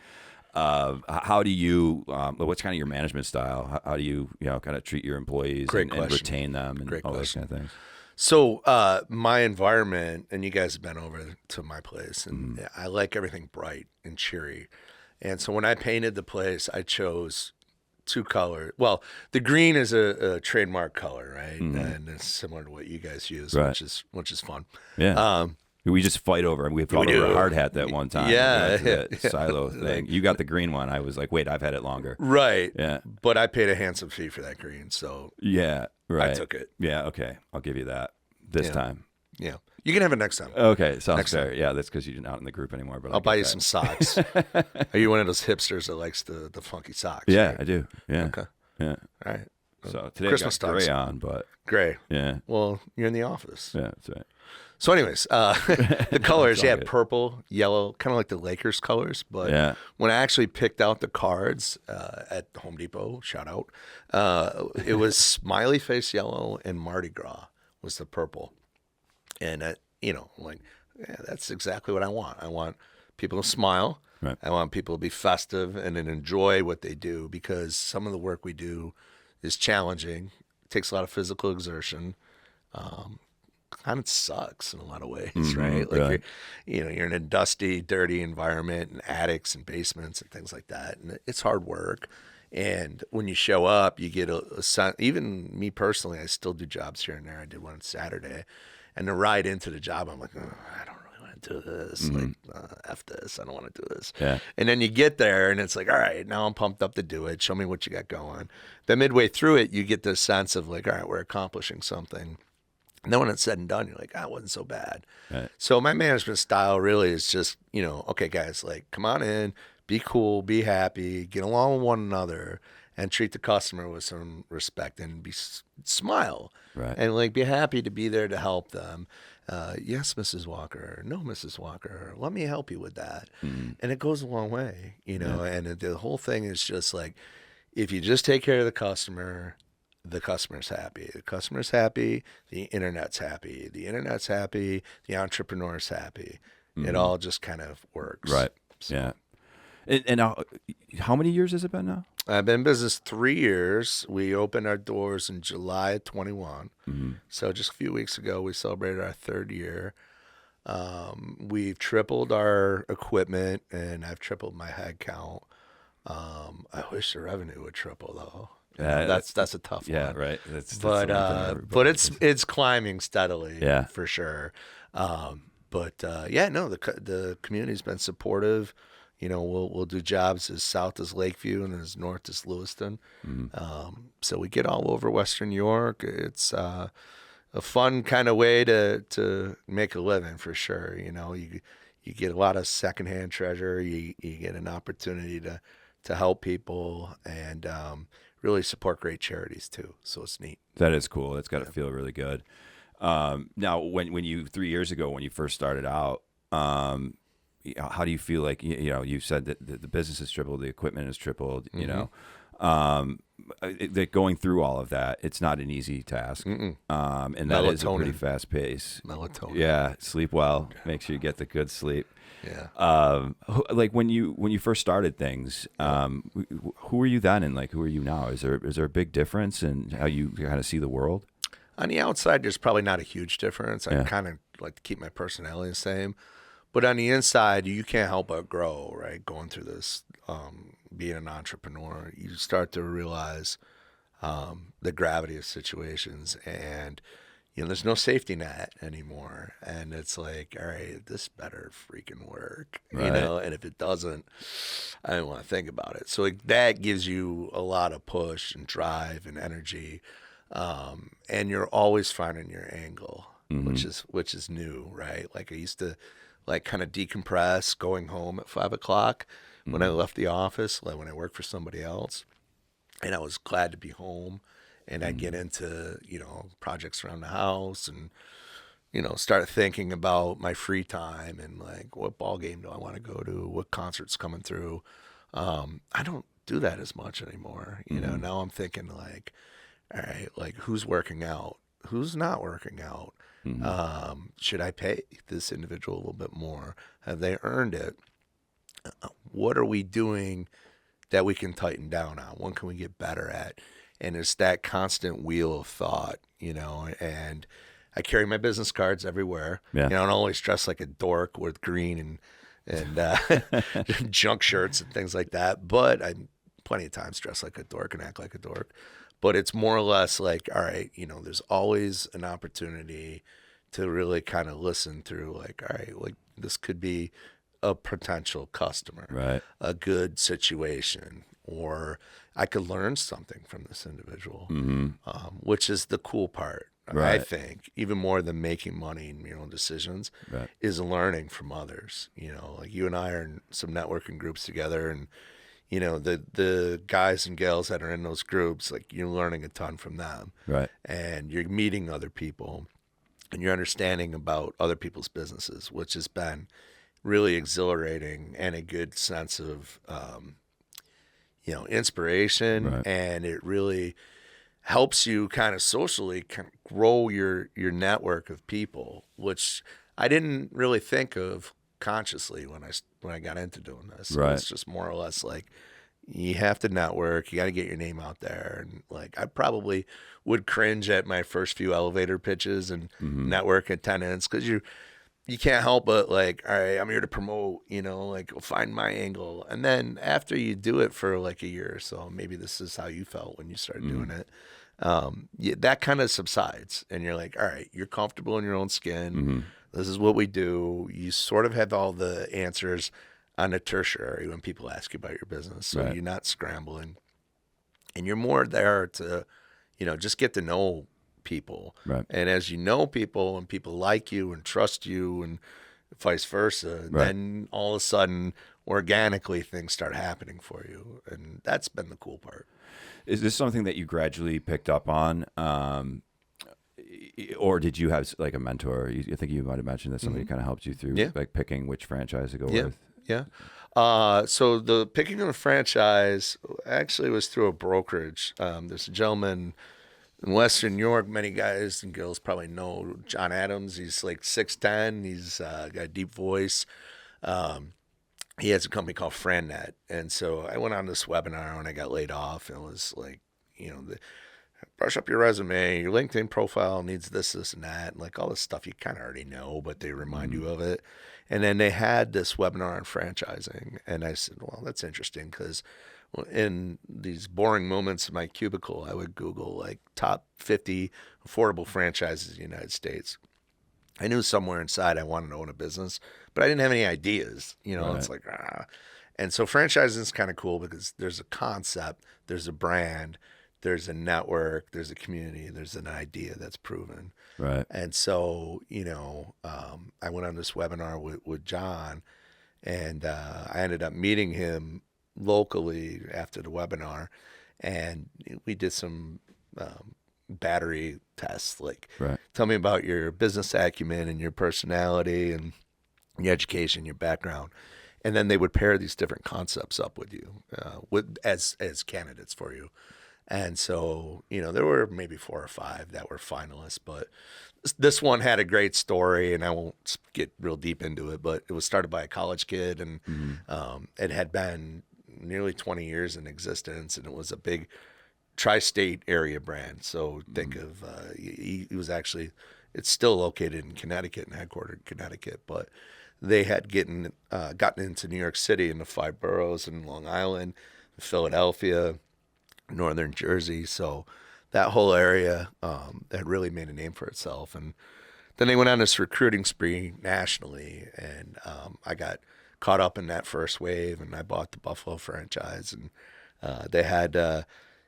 how do you? What's kind of your management style? How do you, kind of treat your employees and retain them and all those kind of things? So my environment, and you guys have been over to my place, and I like everything bright and cheery. And so when I painted the place, I chose two colors. Well, the green is a trademark color, right? And it's similar to what you guys use, which is fun. Yeah. We just fight over, and we fought over a hard hat that one time. That silo thing. You got the green one. I was like, wait, I've had it longer. Right. Yeah. But I paid a handsome fee for that green, so yeah, right. I took it. Yeah. Okay. I'll give you that this time. Yeah. You can have it next time. Okay, sounds fair. Yeah, that's because you're not in the group anymore. But I'll buy you some socks. Are you one of those hipsters that likes the funky socks? Yeah, right? I do. Yeah. Okay. Yeah. All right. So today Christmas I got gray on, but gray. Yeah. Well, you're in the office. Yeah, that's right. So, anyways, the colors, good. Purple, yellow, kind of like the Lakers colors. But when I actually picked out the cards at Home Depot, shout out, it was smiley face yellow and Mardi Gras was the purple. And that's exactly what I want. I want people to smile. Right. I want people to be festive and then enjoy what they do, because some of the work we do is challenging. It takes a lot of physical exertion. Kind of sucks in a lot of ways, right? Like you're in a dusty, dirty environment and attics and basements and things like that. And it's hard work. And when you show up, you get a sense. Even me personally, I still do jobs here and there. I did one on Saturday. And to ride into the job, I'm like, I don't really want to want to do this. Like, F this. I don't want to do this. Yeah. And then you get there and it's like, all right, now I'm pumped up to do it. Show me what you got going. Then midway through it, you get this sense of like, all right, we're accomplishing something. And then when it's said and done, you're like, it wasn't so bad. Right. So my management style really is just, okay, guys, like, come on in, be cool, be happy, get along with one another, and treat the customer with some respect and smile. Right. And like be happy to be there to help them. Yes, Mrs. Walker. No, Mrs. Walker. Let me help you with that. And it goes a long way, and the whole thing is just like, if you just take care of the customer's happy. The customer's happy. The internet's happy. The internet's happy. The entrepreneur's happy. It all just kind of works. Right. So. Yeah. And how many years has it been now? I've been in business 3 years. We opened our doors in July of 21. So just a few weeks ago, we celebrated our 3rd year. We've tripled our equipment, and I've tripled my head count. I wish the revenue would triple, though. That's a tough one. Yeah, right. But it's climbing steadily. Yeah. For sure. The community's been supportive. We'll do jobs as south as Lakeview and as north as Lewiston. So we get all over Western New York. It's a fun kind of way to make a living for sure. You get a lot of secondhand treasure. You get an opportunity to help people and really support great charities too. So it's neat. That is cool. It's got to feel really good. Now, when you 3 years ago when you first started out, how do you feel like, you said that the business has tripled, the equipment has tripled, that going through all of that, it's not an easy task. And that is a pretty fast pace. Melatonin. Yeah. Sleep well, make sure you get the good sleep. Yeah. Like when you first started things, who were you then and like who are you now? Is there a big difference in how you kind of see the world? On the outside, there's probably not a huge difference. I Yeah. kind of like to keep my personality the same. But on the inside, you can't help but grow, right? Going through this, being an entrepreneur, you start to realize the gravity of situations, and there's no safety net anymore. And it's like, all right, this better freaking work, Right. And if it doesn't, I don't want to think about it. So that gives you a lot of push and drive and energy, and you're always finding your angle, which is new, right? Like I used to. Like kind of decompress going home at 5 o'clock when I left the office, like when I worked for somebody else, and I was glad to be home, and I'd get into, projects around the house and, start thinking about my free time and like, what ball game do I want to go to? What concert's coming through? I don't do that as much anymore. Now I'm thinking like, all right, like who's working out? Who's not working out? Should I pay this individual a little bit more? Have they earned it? What are we doing that we can tighten down on? What can we get better at? And it's that constant wheel of thought, and I carry my business cards everywhere. Yeah. I don't always dress like a dork with green and junk shirts and things like that, but I plenty of times dress like a dork and act like a dork. But it's more or less like, all right, there's always an opportunity to really kind of listen through like, all right, like this could be a potential customer, Right. a good situation, or I could learn something from this individual, which is the cool part. I Right. think even more than making money and your own decisions Right. is learning from others. Like you and I are in some networking groups together, and the guys and gals that are in those groups, like you're learning a ton from them. Right. And you're meeting other people and you're understanding about other people's businesses, which has been really exhilarating and a good sense of, inspiration. Right. And it really helps you kind of socially kind of grow your network of people, which I didn't really think of consciously when I got into doing this. Right. It's just more or less like you have to network, you got to get your name out there. And like I probably would cringe at my first few elevator pitches and network attendance, because you can't help but like, all right, I'm here to promote, like find my angle. And then after you do it for like a year or so, maybe this is how you felt when you started doing it. That kind of subsides, and you're like, all right, you're comfortable in your own skin. This is what we do. You sort of have all the answers on a tertiary when people ask you about your business. So Right. you're not scrambling. And you're more there to, just get to know people. Right. And as you know people and people like you and trust you and vice versa, Right. then all of a sudden, organically, things start happening for you. And that's been the cool part. Is this something that you gradually picked up on? Or did you have like a mentor? I think you might have mentioned that somebody kind of helped you through like picking which franchise to go with. Yeah. So the picking of the franchise actually was through a brokerage. There's a gentleman in Western New York, many guys and girls probably know John Adams. He's like 6'10". He's got a deep voice. He has a company called FranNet. And so I went on this webinar when I got laid off, and it was like, brush up your resume, your LinkedIn profile needs this, and that, and like all this stuff you kind of already know, but they remind you of it. And then they had this webinar on franchising, and I said, well, that's interesting, because in these boring moments in my cubicle, I would Google like top 50 affordable franchises in the United States. I knew somewhere inside I wanted to own a business, but I didn't have any ideas. Right. It's like, And so franchising is kind of cool because there's a concept, there's a brand, there's a network, there's a community, there's an idea that's proven. Right. And so, I went on this webinar with John, and I ended up meeting him locally after the webinar, and we did some battery tests, like, Right. tell me about your business acumen and your personality and your education, your background. And then they would pair these different concepts up with you, as candidates for you. And so, there were maybe 4 or 5 that were finalists, but this one had a great story, and I won't get real deep into it, but it was started by a college kid, and it had been nearly 20 years in existence, and it was a big tri-state area brand. So think of, he was actually, it's still located in Connecticut and headquartered in Connecticut, but they had gotten into New York City in the 5 boroughs, and Long Island, Philadelphia, Northern Jersey. So that whole area had really made a name for itself. And then they went on this recruiting spree nationally, and I got caught up in that first wave, and I bought the Buffalo franchise. And they had,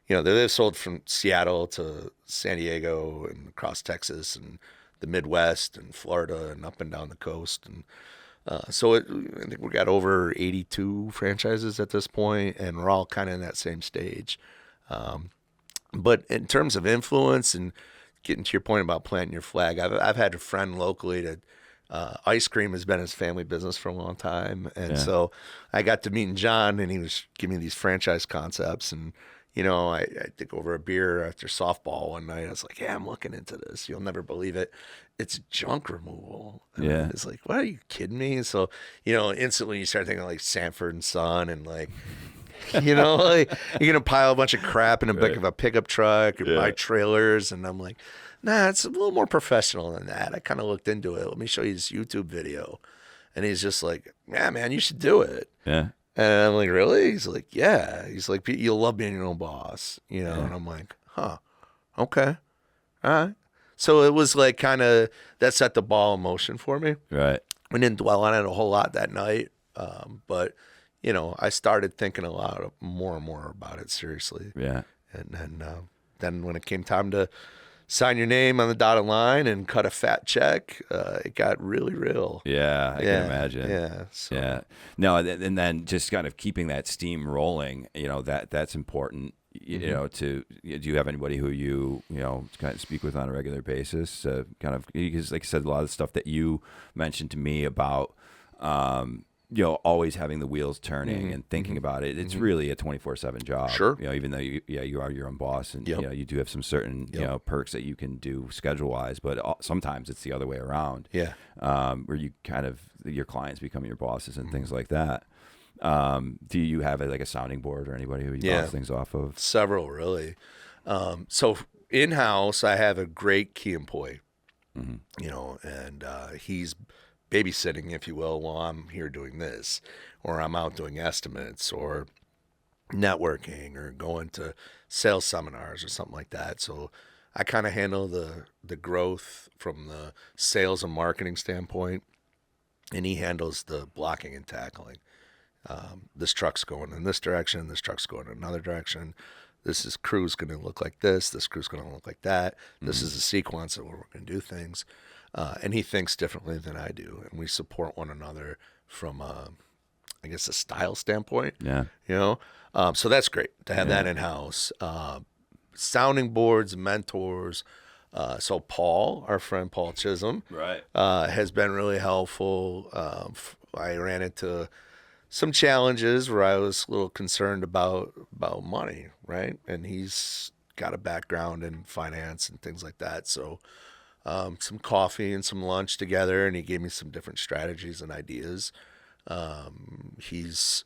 they sold from Seattle to San Diego and across Texas and the Midwest and Florida and up and down the coast. And so I think we got over 82 franchises at this point, and we're all kind of in that same stage. But in terms of influence and getting to your point about planting your flag, I've had a friend locally that ice cream has been his family business for a long time. And so I got to meet John, and he was giving me these franchise concepts. And, I think over a beer after softball one night, I was like, yeah, I'm looking into this. You'll never believe it. It's junk removal. And it's like, what, are you kidding me? So, instantly you start thinking like Sanford and Son, and like, like you're going to pile a bunch of crap in the back of a pickup truck or buy trailers. And I'm like, nah, it's a little more professional than that. I kind of looked into it. Let me show you this YouTube video. And he's just like, yeah, man, you should do it. Yeah. And I'm like, really? He's like, yeah. He's like, you'll love being your own boss, And I'm like, huh, okay, all right. So it was like kind of, that set the ball in motion for me. Right. We didn't dwell on it a whole lot that night, but I started thinking a lot more and more about it seriously. Yeah. And then when it came time to sign your name on the dotted line and cut a fat check, it got really real. Yeah, I can imagine. Yeah. So. Yeah. No, and then just kind of keeping that steam rolling, that's important. Do you have anybody who you kind of speak with on a regular basis? Kind of, because like I said, a lot of the stuff that you mentioned to me about, always having the wheels turning and thinking about it. It's really a 24/7 job. Sure. Even though you are your own boss, and you do have some certain perks that you can do schedule wise, but sometimes it's the other way around. Yeah. Where you kind of, your clients become your bosses and things like that. Do you have a sounding board or anybody who you bounce things off of? Several, really. So in-house, I have a great key employee, and he's babysitting, if you will, while I'm here doing this, or I'm out doing estimates or networking or going to sales seminars or something like that. So I kind of handle the growth from the sales and marketing standpoint, and he handles the blocking and tackling. This truck's going in this direction. This truck's going in another direction. This crew's going to look like this. This crew's going to look like that. This is a sequence of where we're going to do things. And he thinks differently than I do. And we support one another from, I guess, a style standpoint. Yeah. So that's great to have that in-house. Sounding boards, mentors. So Paul, our friend Paul Chisholm, Right. has been really helpful. I ran into some challenges where I was a little concerned about money, right? And he's got a background in finance and things like that. So some coffee and some lunch together, and he gave me some different strategies and ideas. He's,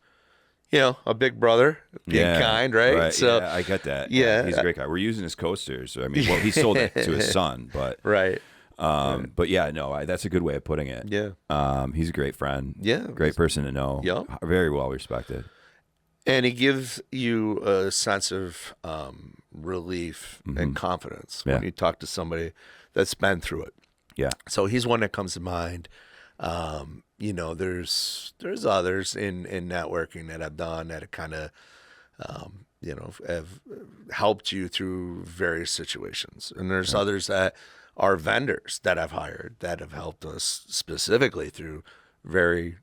a big brother, being kind, right? So I get that. Yeah. He's a great guy. We're using his coasters. I mean, well, he sold it to his son, but right. But yeah, no, that's a good way of putting it. Yeah. He's a great friend. Yeah. Great person to know. Yep. Very well respected. And he gives you a sense of relief and confidence when you talk to somebody that's been through it. Yeah. So he's one that comes to mind. There's others in networking that I've done that have kind of, have helped you through various situations. And there's others that are vendors that I've hired that have helped us specifically through very,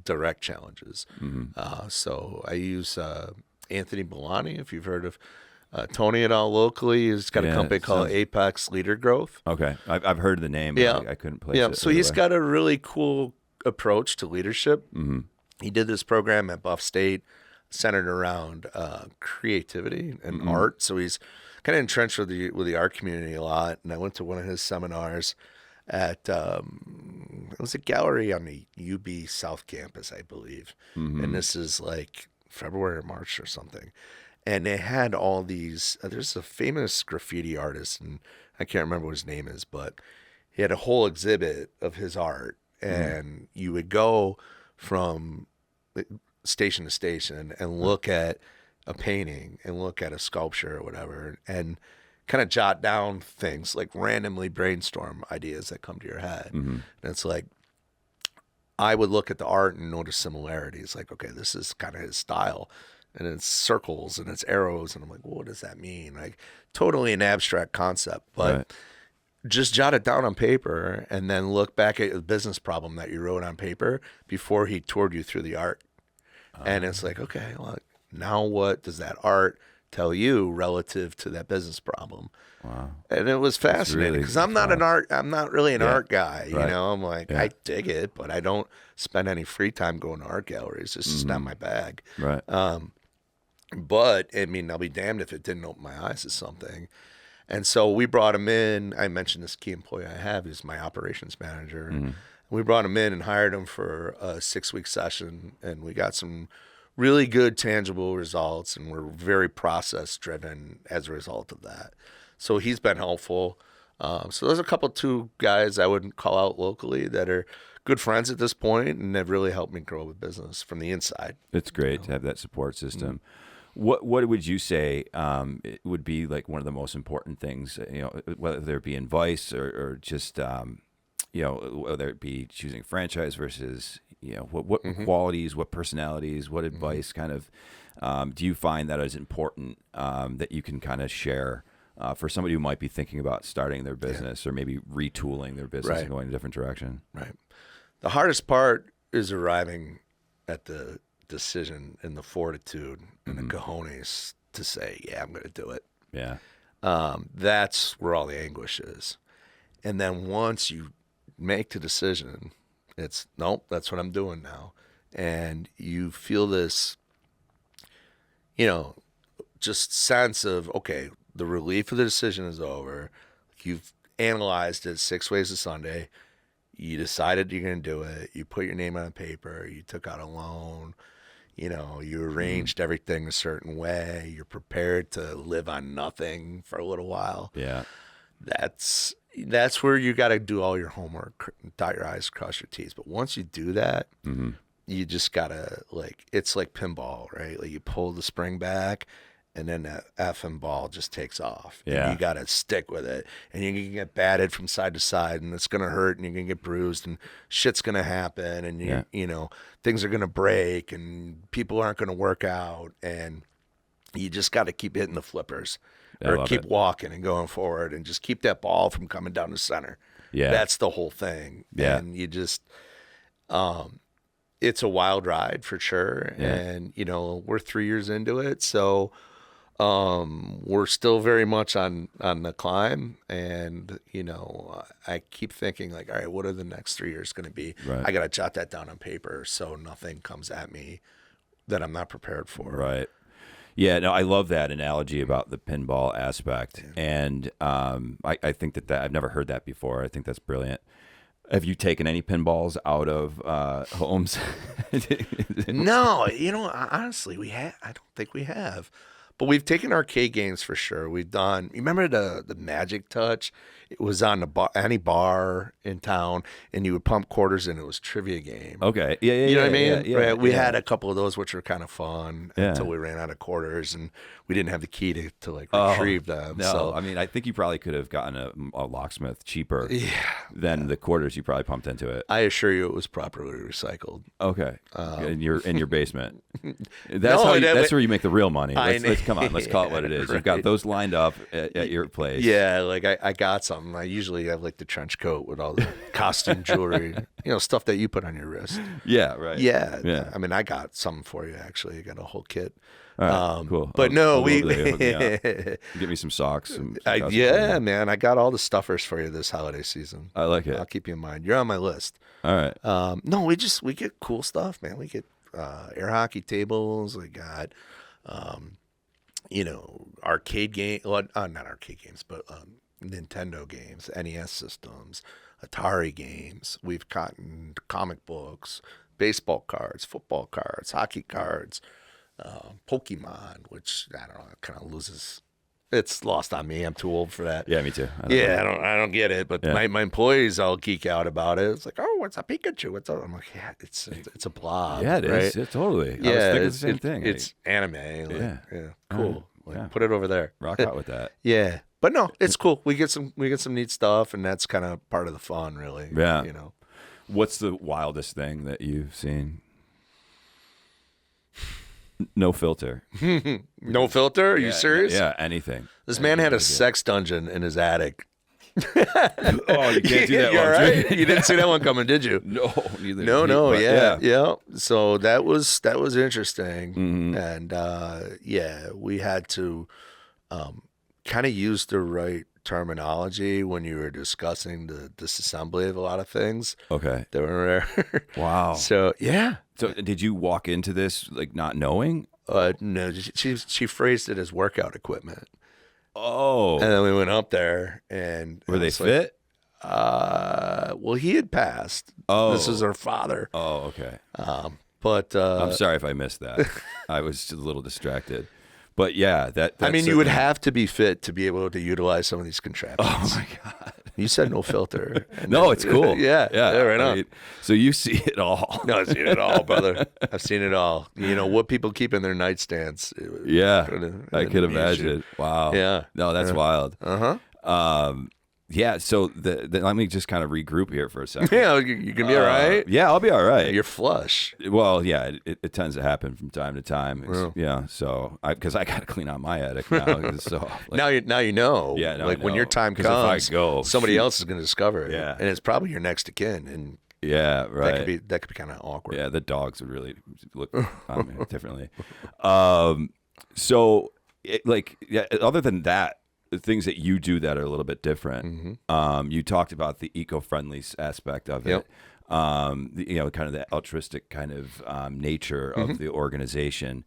direct challenges. So I use Anthony Milani, if you've heard of Tony at all locally. He's got a company called Apex Leader Growth. Okay. I've heard the name, but I couldn't place it. So he's got a really cool approach to leadership. He did this program at Buff State centered around creativity and art. So he's kind of entrenched with the art community a lot. And I went to one of his seminars at it was a gallery on the UB South Campus, I believe. And this is like February or March or something. And they had all these, there's a famous graffiti artist, and I can't remember what his name is, but he had a whole exhibit of his art. And you would go from station to station and look at a painting and look at a sculpture or whatever, and kind of jot down things, like randomly brainstorm ideas that come to your head. And it's like, I would look at the art and notice similarities. Like, okay, this is kind of his style. And it's circles and it's arrows. And I'm like, well, what does that mean? Like, totally an abstract concept. But just jot it down on paper and then look back at the business problem that you wrote on paper before he toured you through the art. And it's like, okay, well, now what does that art tell you relative to that business problem? Wow. And it was fascinating because I'm not really an art guy. Right. I'm like, I dig it, but I don't spend any free time going to art galleries. It's just not my bag. Right. But I mean, I'll be damned if it didn't open my eyes to something. And so we brought him in. I mentioned this key employee I have is my operations manager. And we brought him in and hired him for a 6-week session, and we got some really good tangible results, and we're very process driven as a result of that. So he's been helpful. So there's two guys I wouldn't call out locally that are good friends at this point, and have really helped me grow the business from the inside. It's great to have that support system. What would you say it would be like one of the most important things, whether it be advice or just, whether it be choosing franchise versus, what qualities, what personalities, what advice kind of do you find that is important that you can kind of share for somebody who might be thinking about starting their business or maybe retooling their business and going in a different direction? Right. The hardest part is arriving at the decision and the fortitude and the cojones to say, yeah, I'm going to do it. Yeah. That's where all the anguish is. And then once you make the decision, it's, nope, that's what I'm doing now. And you feel this, just sense of, okay, the relief of the decision is over. You've analyzed it 6 ways to Sunday. You decided you're going to do it. You put your name on paper. You took out a loan. You arranged everything a certain way. You're prepared to live on nothing for a little while. Yeah. That's where you got to do all your homework, dot your I's, cross your T's. But once you do that, you just got to, it's like pinball, right? Like you pull the spring back and then that effing ball just takes off. Yeah. And you got to stick with it. And you can get batted from side to side, and it's going to hurt, and you're going to get bruised, and shit's going to happen, and, you know, things are going to break, and people aren't going to work out, and you just got to keep hitting the flippers or keep walking and going forward and just keep that ball from coming down the center. Yeah. That's the whole thing. Yeah. And you just, it's a wild ride for sure. Yeah. And, you know, we're 3 years into it. So, we're still very much on the climb. And, you know, I keep thinking like, all right, what are the next 3 years going to be? Right. I got to jot that down on paper so nothing comes at me that I'm not prepared for. Right. Yeah, no, I love that analogy about the pinball aspect, and I think that I've never heard that before. I think that's brilliant. Have you taken any pinballs out of homes? No, you know, honestly, I don't think we have, but we've taken arcade games for sure. We've done. You remember the Magic Touch? It was on any bar in town, and you would pump quarters, and it was trivia game. Okay, yeah, You know what I mean? Yeah, Right. We had a couple of those, which were kind of fun Yeah. until we ran out of quarters, and we didn't have the key to like retrieve them. No, So I mean, I think you probably could have gotten a locksmith cheaper than the quarters you probably pumped into it. I assure you, it was properly recycled. Okay, in your basement. No, That's where you make the real money. Let's come on. Let's call it what it is. Right. You've got those lined up at your place. Yeah, like I got something. I usually have like the trench coat with all the costume jewelry, you know, stuff that you put on your wrist. Yeah, right. Yeah. I mean, I got something for you actually. I got a whole kit. All right, cool. But I'll go over there, hook me up. Get me some socks. Man, I got all the stuffers for you this holiday season. I like it. I'll keep you in mind. You're on my list. All right. No, we get cool stuff, man. We get air hockey tables. We got, you know, arcade game. Well, not arcade games, but Nintendo games, NES systems, Atari games. We've gotten comic books, baseball cards, football cards, hockey cards, Pokemon, which I don't know, it kind of loses. It's lost on me. I'm too old for that. Yeah, me too. I don't get it. But my employees all geek out about it. It's like, oh, what's a Pikachu? What's up? I'm like, yeah, it's a blob. Yeah, it right? is. Yeah, totally. Yeah, I was thinking the same thing. It's anime. Like, yeah, cool. Like, put it over there. Rock out with that. Yeah, but no, it's cool. We get some neat stuff, and that's kind of part of the fun, really. Yeah. You know, what's the wildest thing that you've seen? No filter. No filter? Are you serious? Yeah, anything. This man had a sex dungeon in his attic. Oh, you can't do that. You're while right. drinking. You didn't see that one coming, did you? No, neither. No, did he, but yeah. So that was interesting, Mm-hmm. and we had to kind of use the right terminology when you were discussing the disassembly of a lot of things. Okay. That were there. Wow. So yeah. So did you walk into this like not knowing? No, she phrased it as workout equipment. Oh. And then we went up there, and Were they it's like, fit? Well, he had passed. Oh. This is her father. Oh, okay. But I'm sorry if I missed that. I was just a little distracted. But yeah, that's I mean, you would have to be fit to be able to utilize some of these contraptions. Oh my God. You said no filter. No, it's cool. Yeah, right I on. mean, so you see it all. No, I've seen it all, brother. I've seen it all. You know, what people keep in their nightstands. Yeah, couldn't I could be an issue. imagine. Wow. Yeah. No, that's wild. Uh-huh. Yeah, so let me just kind of regroup here for a second. Yeah, you can be all right. Yeah, I'll be all right. You're flush. Well, yeah, it tends to happen from time to time. Yeah, so because I got to clean out my attic now. So like, Now you know. Yeah, now I like when know. your time 'Cause if I comes, go, somebody shoot. else is going to discover it. Yeah. And it's probably your next of kin, and yeah, right. that could be kind of awkward. Yeah, the dogs would really look on me differently. So, other than that, the things that you do that are a little bit different. You talked about the eco-friendly aspect of it. Kind of the altruistic kind of nature of the organization.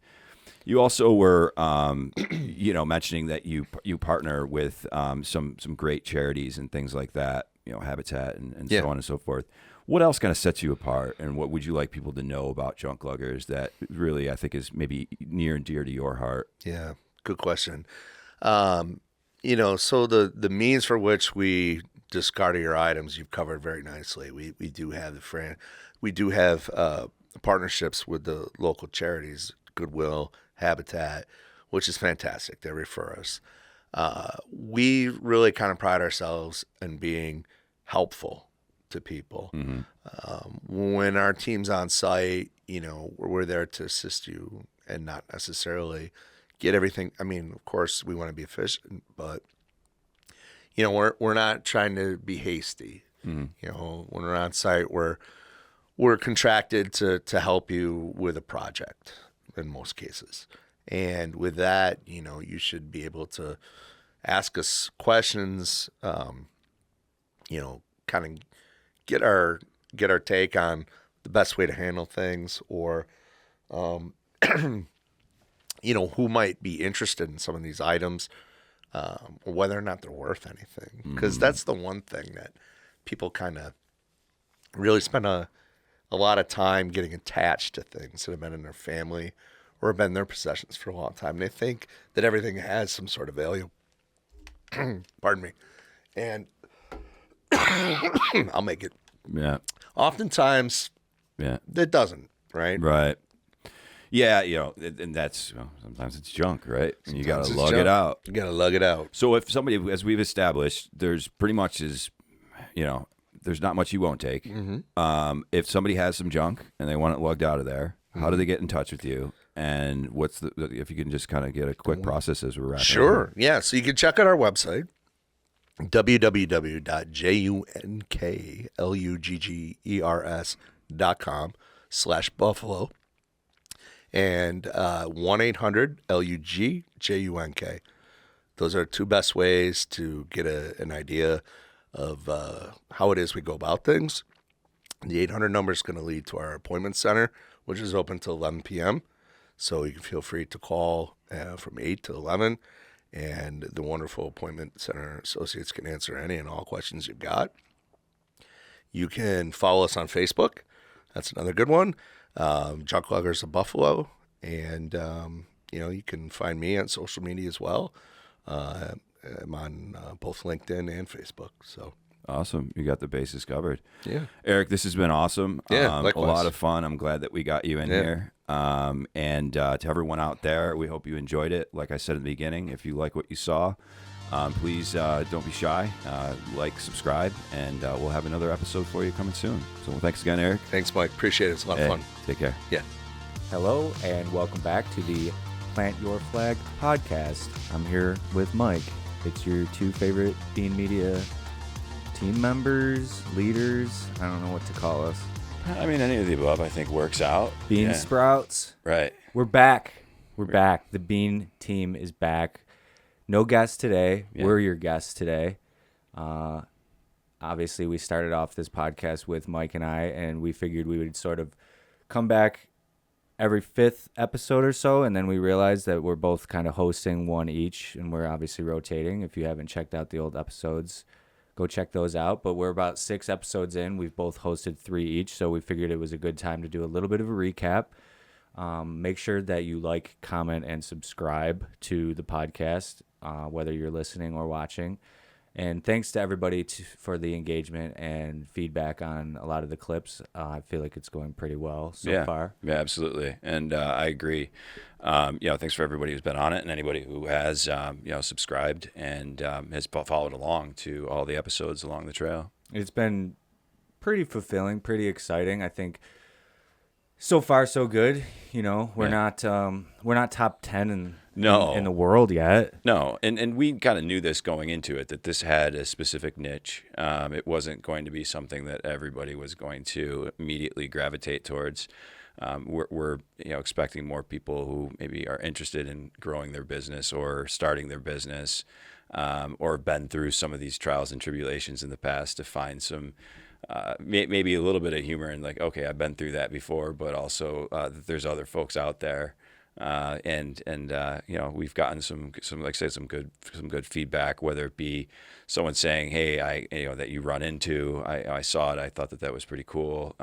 You also were, mentioning that you partner with some great charities and things like that. Habitat and so on and so forth. What else kind of sets you apart, and what would you like people to know about Junk Luggers that really I think is maybe near and dear to your heart? Yeah, good question. So the means for which we discard your items, you've covered very nicely. We do have partnerships with the local charities, Goodwill, Habitat. which is fantastic. They refer us. We really kind of pride ourselves in being helpful to people. When our team's on site, we're there to assist you and not necessarily get everything. I mean, of course, we want to be efficient, but we're not trying to be hasty. When we're on site, we're contracted to help you with a project in most cases. And with that, you should be able to ask us questions, kind of get our take on the best way to handle things, or, who might be interested in some of these items, or whether or not they're worth anything. Because that's the one thing that people kind of really spend a lot of time getting attached to things that have been in their family or have been their possessions for a long time. They think that everything has some sort of value. Pardon me. And I'll make it. Yeah. Oftentimes, it doesn't, right? Right. Yeah, and that's, sometimes it's junk, right? And you got to lug it out. You got to lug it out. So if somebody, as we've established, there's pretty much there's not much you won't take. If somebody has some junk and they want it lugged out of there, how do they get in touch with you? And if you can just kind of get a quick process as we're wrapping up. Sure. Yeah. So you can check out our website, www.junkeggers.com/Buffalo and 1-800-LUG-JUNK. Those are two best ways to get an idea of how it is we go about things. The 800 number is going to lead to our appointment center, which is open till 11 p.m. So you can feel free to call from 8 to 11, and the wonderful appointment center associates can answer any and all questions you've got. You can follow us on Facebook. That's another good one. Junk Luggers of Buffalo. And, you can find me on social media as well. I'm on both LinkedIn and Facebook. So awesome. You got the bases covered. Yeah. Eric, this has been awesome. Yeah, likewise. A lot of fun. I'm glad that we got you in here. And to everyone out there, we hope you enjoyed it. Like I said in the beginning, if you like what you saw, please don't be shy. Subscribe, and we'll have another episode for you coming soon. So thanks again, Eric. Thanks, Mike. Appreciate it. It's a lot of fun. Take care. Yeah. Hello, and welcome back to the Plant Your Flag podcast. I'm here with Mike. It's your two favorite Bean Media team members, leaders. I don't know what to call us. I mean, any of the above, I think, works out. Bean sprouts. Right. We're back. We're back. The Bean team is back. No guests today. Yeah. We're your guests today. Obviously, we started off this podcast with Mike and I, and we figured we would sort of come back every fifth episode or so, and then we realized that we're both kind of hosting one each, and we're obviously rotating. If you haven't checked out the old episodes, go check those out. But we're about 6 episodes in. We've both hosted 3 each, so we figured it was a good time to do a little bit of a recap. Make sure that you like, comment, and subscribe to the podcast, whether you're listening or watching. And thanks to everybody for the engagement and feedback on a lot of the clips. I feel like it's going pretty well so far. Yeah, absolutely. And I agree. Thanks for everybody who's been on it, and anybody who has, subscribed and has followed along to all the episodes along the trail. It's been pretty fulfilling, pretty exciting. I think so far so good. We're not top 10 in the world yet. No, and we kind of knew this going into it, that this had a specific niche. It wasn't going to be something that everybody was going to immediately gravitate towards. We're expecting more people who maybe are interested in growing their business or starting their business, or been through some of these trials and tribulations in the past, to find some maybe a little bit of humor in, like, okay, I've been through that before, but also there's other folks out there. And we've gotten some like I said, some good feedback, whether it be someone saying, hey, that you run into, I saw it, I thought that was pretty cool,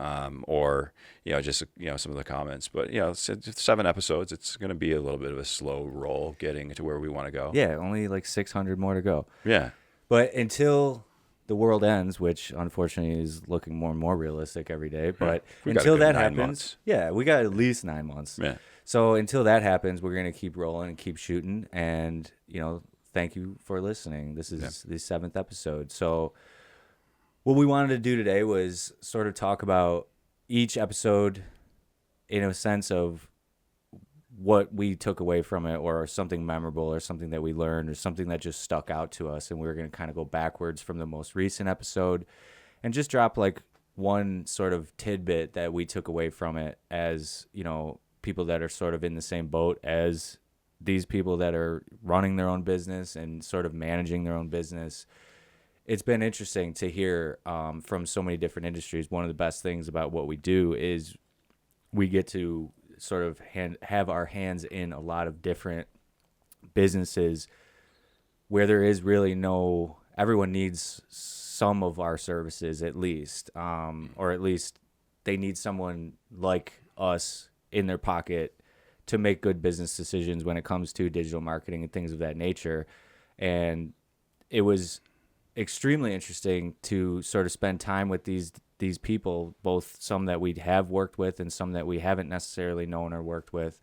or just some of the comments. But 7 episodes, it's going to be a little bit of a slow roll getting to where we want to go. Yeah, only like 600 more to go. Yeah, but until the world ends, which unfortunately is looking more and more realistic every day. But We got a until good that 9 happens, months. yeah, we got at least 9 months. Yeah. So until that happens, we're going to keep rolling and keep shooting. And, thank you for listening. This is the 7th episode. So what we wanted to do today was sort of talk about each episode in a sense of what we took away from it, or something memorable, or something that we learned, or something that just stuck out to us. And we were going to kind of go backwards from the most recent episode and just drop like one sort of tidbit that we took away from it as, people that are sort of in the same boat as these people that are running their own business and sort of managing their own business. It's been interesting to hear from so many different industries. One of the best things about what we do is we get to sort of have our hands in a lot of different businesses where there is really everyone needs some of our services at least, or at least they need someone like us in their pocket to make good business decisions when it comes to digital marketing and things of that nature. And it was extremely interesting to sort of spend time with these people, both some that we have worked with and some that we haven't necessarily known or worked with.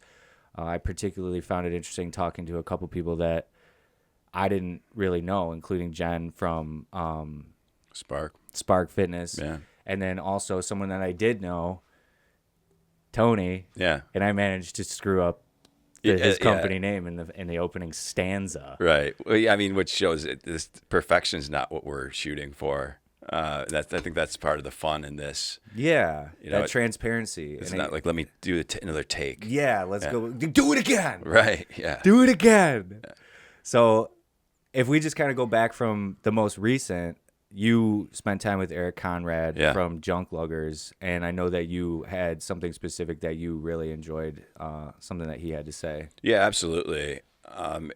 I particularly found it interesting talking to a couple people that I didn't really know, including Jenn from Spark Fitness. Yeah. And then also someone that I did know, Tony. Yeah. And I managed to screw up his company name in the opening stanza. Right. Well, yeah, I mean, which shows this perfection is not what we're shooting for. I think that's part of the fun in this. Yeah, transparency. It's not like, let me do another take. Yeah, let's go. Do it again. Right, yeah. Do it again. Yeah. So if we just kind of go back from the most recent, you spent time with Eric Conrad from Junk Luggers, and I know that you had something specific that you really enjoyed, something that he had to say. Yeah, absolutely.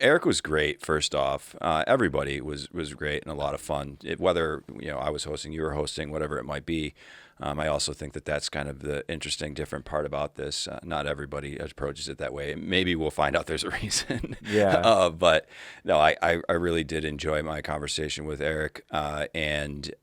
Eric was great, first off. Everybody was great and a lot of fun. Whether I was hosting, you were hosting, whatever it might be. I also think that that's kind of the interesting, different part about this. Not everybody approaches it that way. Maybe we'll find out there's a reason. Yeah. But no, I really did enjoy my conversation with Eric. And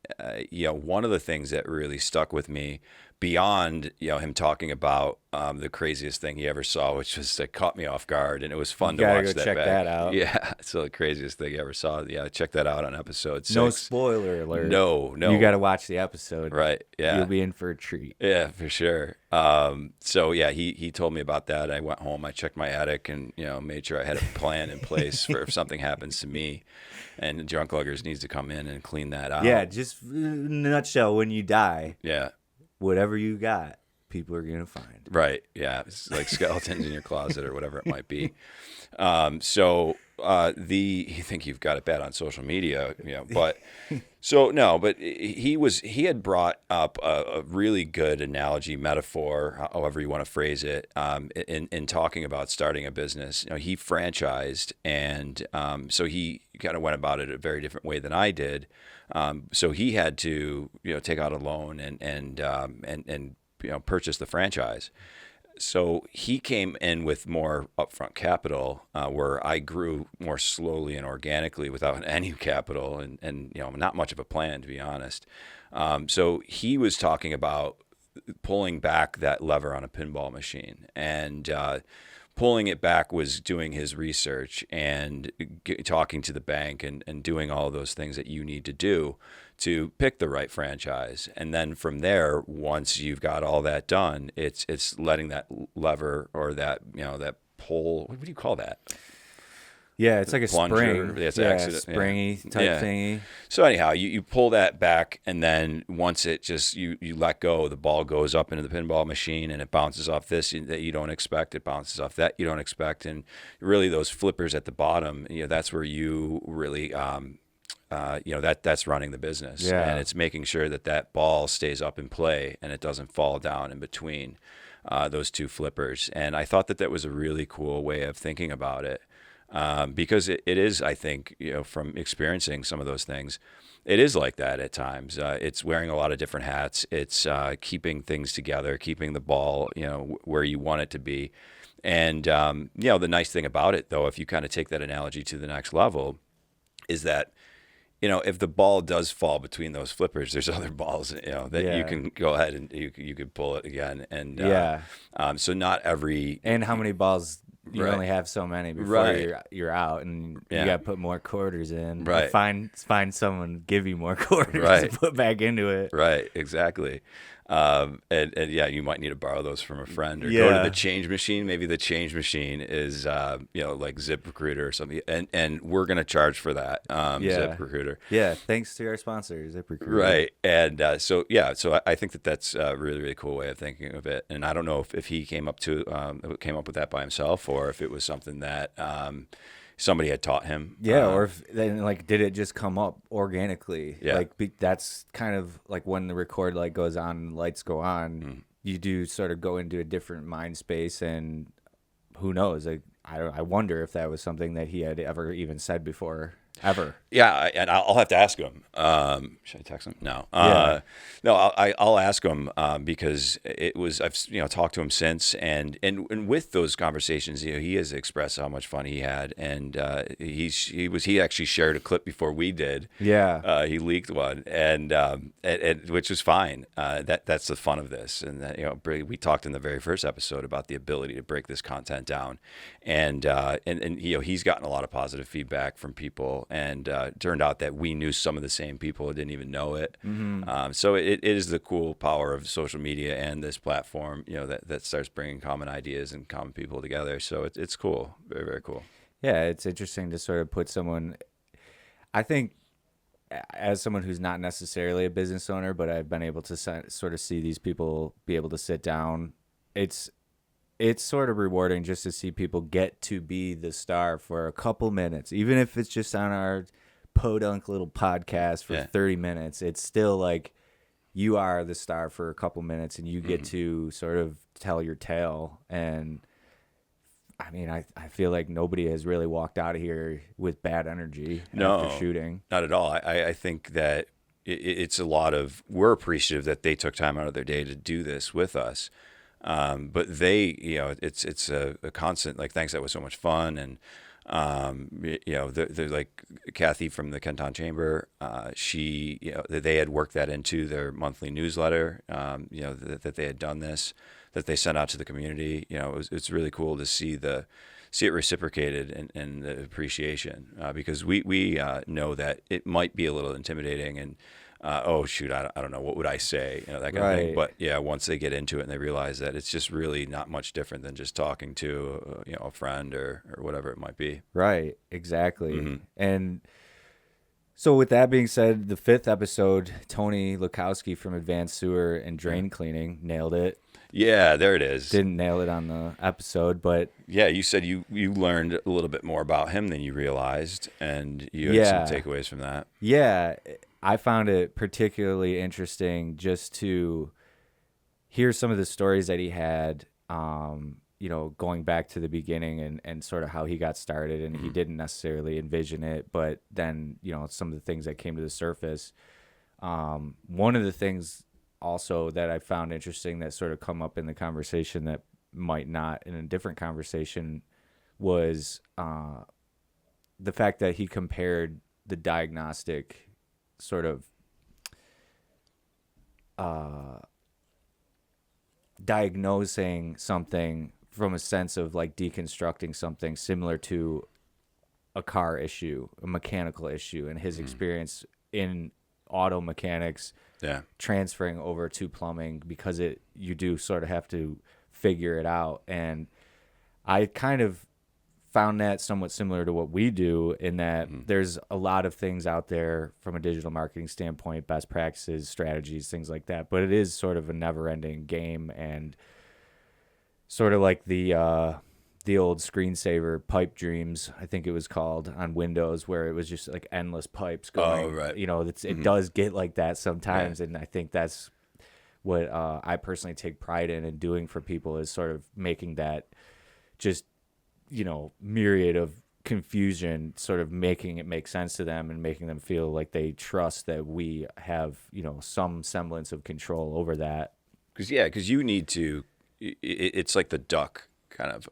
one of the things that really stuck with me, beyond him talking about the craziest thing he ever saw, which was that caught me off guard, and it was fun to watch go that check back. that out. Yeah, so the craziest thing you ever saw. Yeah, check that out on episode 6. No spoiler alert. No. You got to watch the episode. Right. Yeah. You'll be in for a treat. Yeah, for sure. So yeah, he told me about that. I went home, I checked my attic, and made sure I had a plan in place for if something happens to me, and Junk Luggers needs to come in and clean that out. Yeah, just in a nutshell, when you die. Yeah. Whatever you got, people are going to find. Right. Yeah. It's like skeletons in your closet or whatever it might be. So you think you've got it bad on social media, but but he had brought up a really good analogy, metaphor, however you want to phrase it, in talking about starting a business. He franchised, and so he kind of went about it a very different way than I did. So he had to, take out a loan and purchase the franchise. So he came in with more upfront capital, where I grew more slowly and organically without any capital and not much of a plan, to be honest. So he was talking about pulling back that lever on a pinball machine, and pulling it back was doing his research and talking to the bank and doing all of those things that you need to do to pick the right franchise. And then from there, once you've got all that done, it's letting that lever or that that pull. What do you call that? Yeah, it's like a plunger. spring. It's springy type thingy. So anyhow, you pull that back, and then once it just you let go, the ball goes up into the pinball machine, and it bounces off this that you don't expect. It bounces off that you don't expect, and really those flippers at the bottom, that's where you really that's running the business. Yeah. And it's making sure that ball stays up in play and it doesn't fall down in between those two flippers. And I thought that was a really cool way of thinking about it. Because it is, I think, from experiencing some of those things, it is like that at times. It's wearing a lot of different hats. It's keeping things together, keeping the ball, where you want it to be. And, the nice thing about it, though, if you kind of take that analogy to the next level, is that if the ball does fall between those flippers, there's other balls, that you can go ahead and you could pull it again. And so not every. And how many balls? You Right. only have so many before Right. you're out, and Yeah. you got to put more quarters in. Right. Find someone give you more quarters Right. to put back into it. Right, exactly. And yeah, you might need to borrow those from a friend or go to the change machine. Maybe the change machine is, like ZipRecruiter or something. And we're going to charge for that, ZipRecruiter. Yeah, thanks to our sponsor, ZipRecruiter. Right. And so I think that's a really, really cool way of thinking of it. And I don't know if he came up with that by himself, or if it was something that somebody had taught him. Yeah, or if then did it just come up organically? Yeah. That's kind of like when the record light goes on and lights go on, you do sort of go into a different mind space, and who knows? I wonder if that was something that he had ever even said before, ever. Yeah, and I'll have to ask him. Should I text him? No. No, I'll ask him because I've talked to him since, and with those conversations, he has expressed how much fun he had, and he actually shared a clip before we did. Yeah. He leaked one, and which was fine. That's the fun of this, and that, we talked in the very first episode about the ability to break this content down, and he's gotten a lot of positive feedback from people, and turned out that we knew some of the same people who didn't even know it. So it is the cool power of social media and this platform, that starts bringing common ideas and common people together. So it's cool, very, very cool. Yeah, it's interesting to sort of put someone. I think, as someone who's not necessarily a business owner, but I've been able to sort of see these people be able to sit down. It's sort of rewarding just to see people get to be the star for a couple minutes, even if it's just on our podunk little podcast for 30 minutes. It's still like you are the star for a couple minutes, and you get to sort of tell your tale. And I mean, I feel like nobody has really walked out of here with bad energy after shooting. Not at all. I think that it's a lot of, we're appreciative that they took time out of their day to do this with us. But they, it's a constant, thanks, that was so much fun. And, they're like Cathy from the Kenton Chamber. She, they had worked that into their monthly newsletter, that they had done this, that they sent out to the community. It's really cool to see it reciprocated and the appreciation, because we know that it might be a little intimidating, and oh shoot, I don't know, what would I say, that kind of thing. But yeah, once they get into it and they realize that it's just really not much different than just talking to a friend or whatever it might be. Right, exactly. And so with that being said, the 5th episode, Tony Luckozki from Advanced Sewer and Drain Cleaning nailed it. Yeah, there it is. Didn't nail it on the episode, but yeah, you said you learned a little bit more about him than you realized, and you had some takeaways from that. Yeah, I found it particularly interesting just to hear some of the stories that he had, going back to the beginning and sort of how he got started, and he didn't necessarily envision it, but then, some of the things that came to the surface. One of the things also that I found interesting that sort of come up in the conversation that might not in a different conversation was the fact that he compared the diagnostic sort of diagnosing something from a sense of deconstructing something similar to a car issue, a mechanical issue, and his experience in auto mechanics, transferring over to plumbing, because you do sort of have to figure it out. And I kind of found that somewhat similar to what we do, in that there's a lot of things out there from a digital marketing standpoint, best practices, strategies, things like that. But it is sort of a never-ending game, and sort of like the old screensaver pipe dreams, I think it was called, on Windows, where it was just endless pipes going. Oh, right. It does get like that sometimes, and I think that's what I personally take pride in and doing for people, is sort of making that just myriad of confusion, sort of making it make sense to them and making them feel like they trust that we have, some semblance of control over that. Because you need to, it's like the duck kind of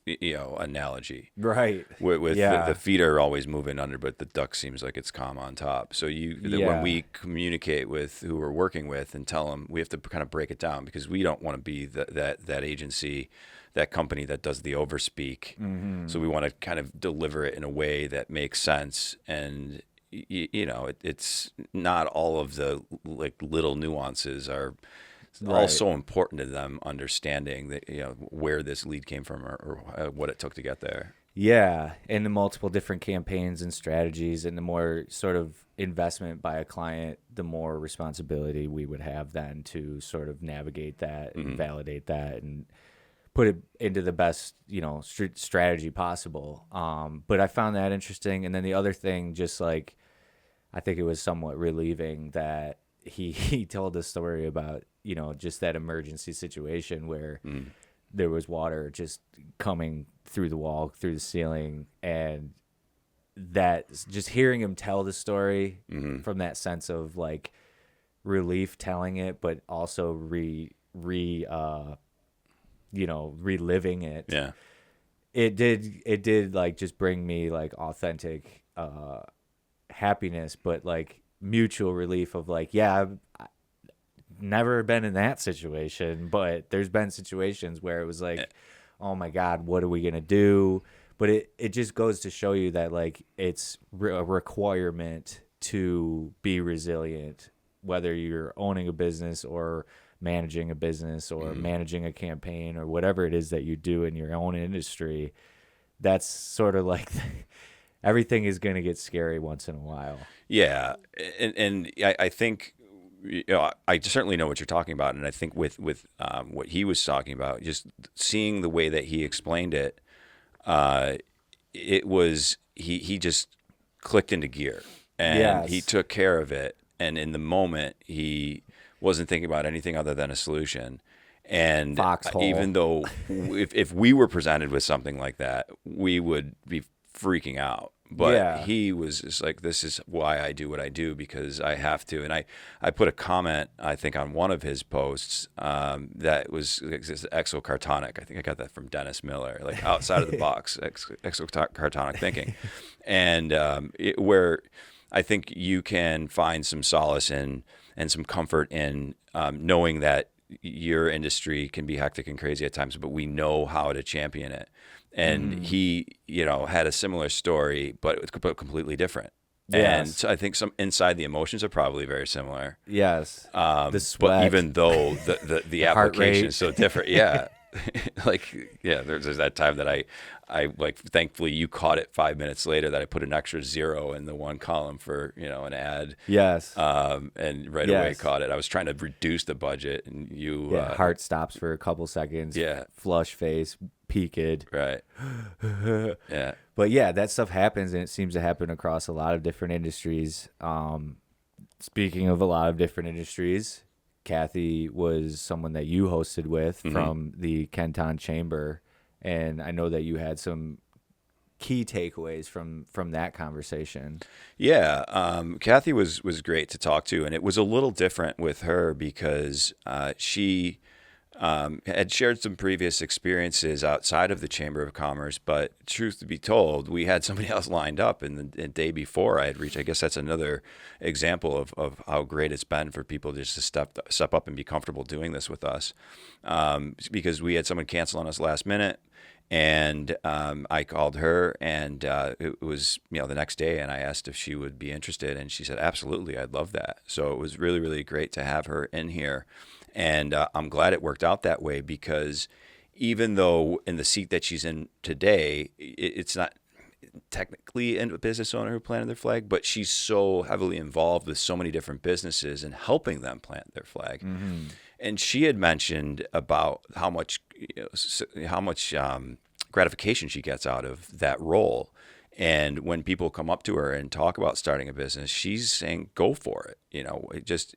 analogy. Right. With Yeah. the feet are always moving under, but the duck seems like it's calm on top. So when we communicate with who we're working with and tell them, we have to kind of break it down, because we don't want to be that agency, that company that does the overspeak. Mm-hmm. So we want to kind of deliver it in a way that makes sense. And it's not all of the little nuances are all so important to them understanding that where this lead came from or what it took to get there. Yeah, and the multiple different campaigns and strategies, and the more sort of investment by a client, the more responsibility we would have then to sort of navigate that and validate that and put it into the best strategy possible. But I found that interesting. And then the other thing, just like, I think it was somewhat relieving that he told a story about just that emergency situation where there was water just coming through the wall, through the ceiling, and that just hearing him tell the story from that sense of like relief telling it, but also reliving it. Yeah. It did like just bring me like authentic happiness, but like mutual relief of like, I've never been in that situation, but there's been situations where it was like, oh my God, what are we going to do? But it just goes to show you that like it's a requirement to be resilient, whether you're owning a business or managing a business or managing a campaign or whatever it is that you do in your own industry. That's sort of like everything is going to get scary once in a while. Yeah. And I think, I certainly know what you're talking about. And I think with what he was talking about, just seeing the way that he explained it, it was, he just clicked into gear and he took care of it. And in the moment, he wasn't thinking about anything other than a solution. And Foxhole. Even though if we were presented with something like that, we would be freaking out. But he was just like, this is why I do what I do, because I have to. And I put a comment, I think, on one of his posts that was exocartonic. I think I got that from Dennis Miller, like outside of the box, exocartonic thinking. And where I think you can find some solace in and some comfort in knowing that your industry can be hectic and crazy at times, but we know how to champion it. And he, had a similar story, but it's completely different. Yes. And so I think some inside the emotions are probably very similar. Yes. The sweat. But even though the application is so different, there's that time that I like, thankfully you caught it 5 minutes later that I put an extra 0 in the one column for, an ad. Yes. And right away caught it. I was trying to reduce the budget and you. Heart stops for a couple seconds. Yeah. Flush face, peaked. Right. Yeah. But that stuff happens, and it seems to happen across a lot of different industries. Speaking of a lot of different industries, Cathy was someone that you hosted with from the Kenton Chamber, and I know that you had some key takeaways from that conversation. Yeah, Cathy was great to talk to, and it was a little different with her because she had shared some previous experiences outside of the Chamber of Commerce, but truth to be told, we had somebody else lined up, and the day before I had reached. I guess that's another example of how great it's been for people just to step up and be comfortable doing this with us, because we had someone cancel on us last minute. And I called her, and it was the next day, and I asked if she would be interested, and she said absolutely, I'd love that. So it was really, really great to have her in here, and I'm glad it worked out that way, because even though in the seat that she's in today, it's not technically a business owner who planted their flag, but she's so heavily involved with so many different businesses and helping them plant their flag. And she had mentioned about how much gratification she gets out of that role. And when people come up to her and talk about starting a business, she's saying, "Go for it. Just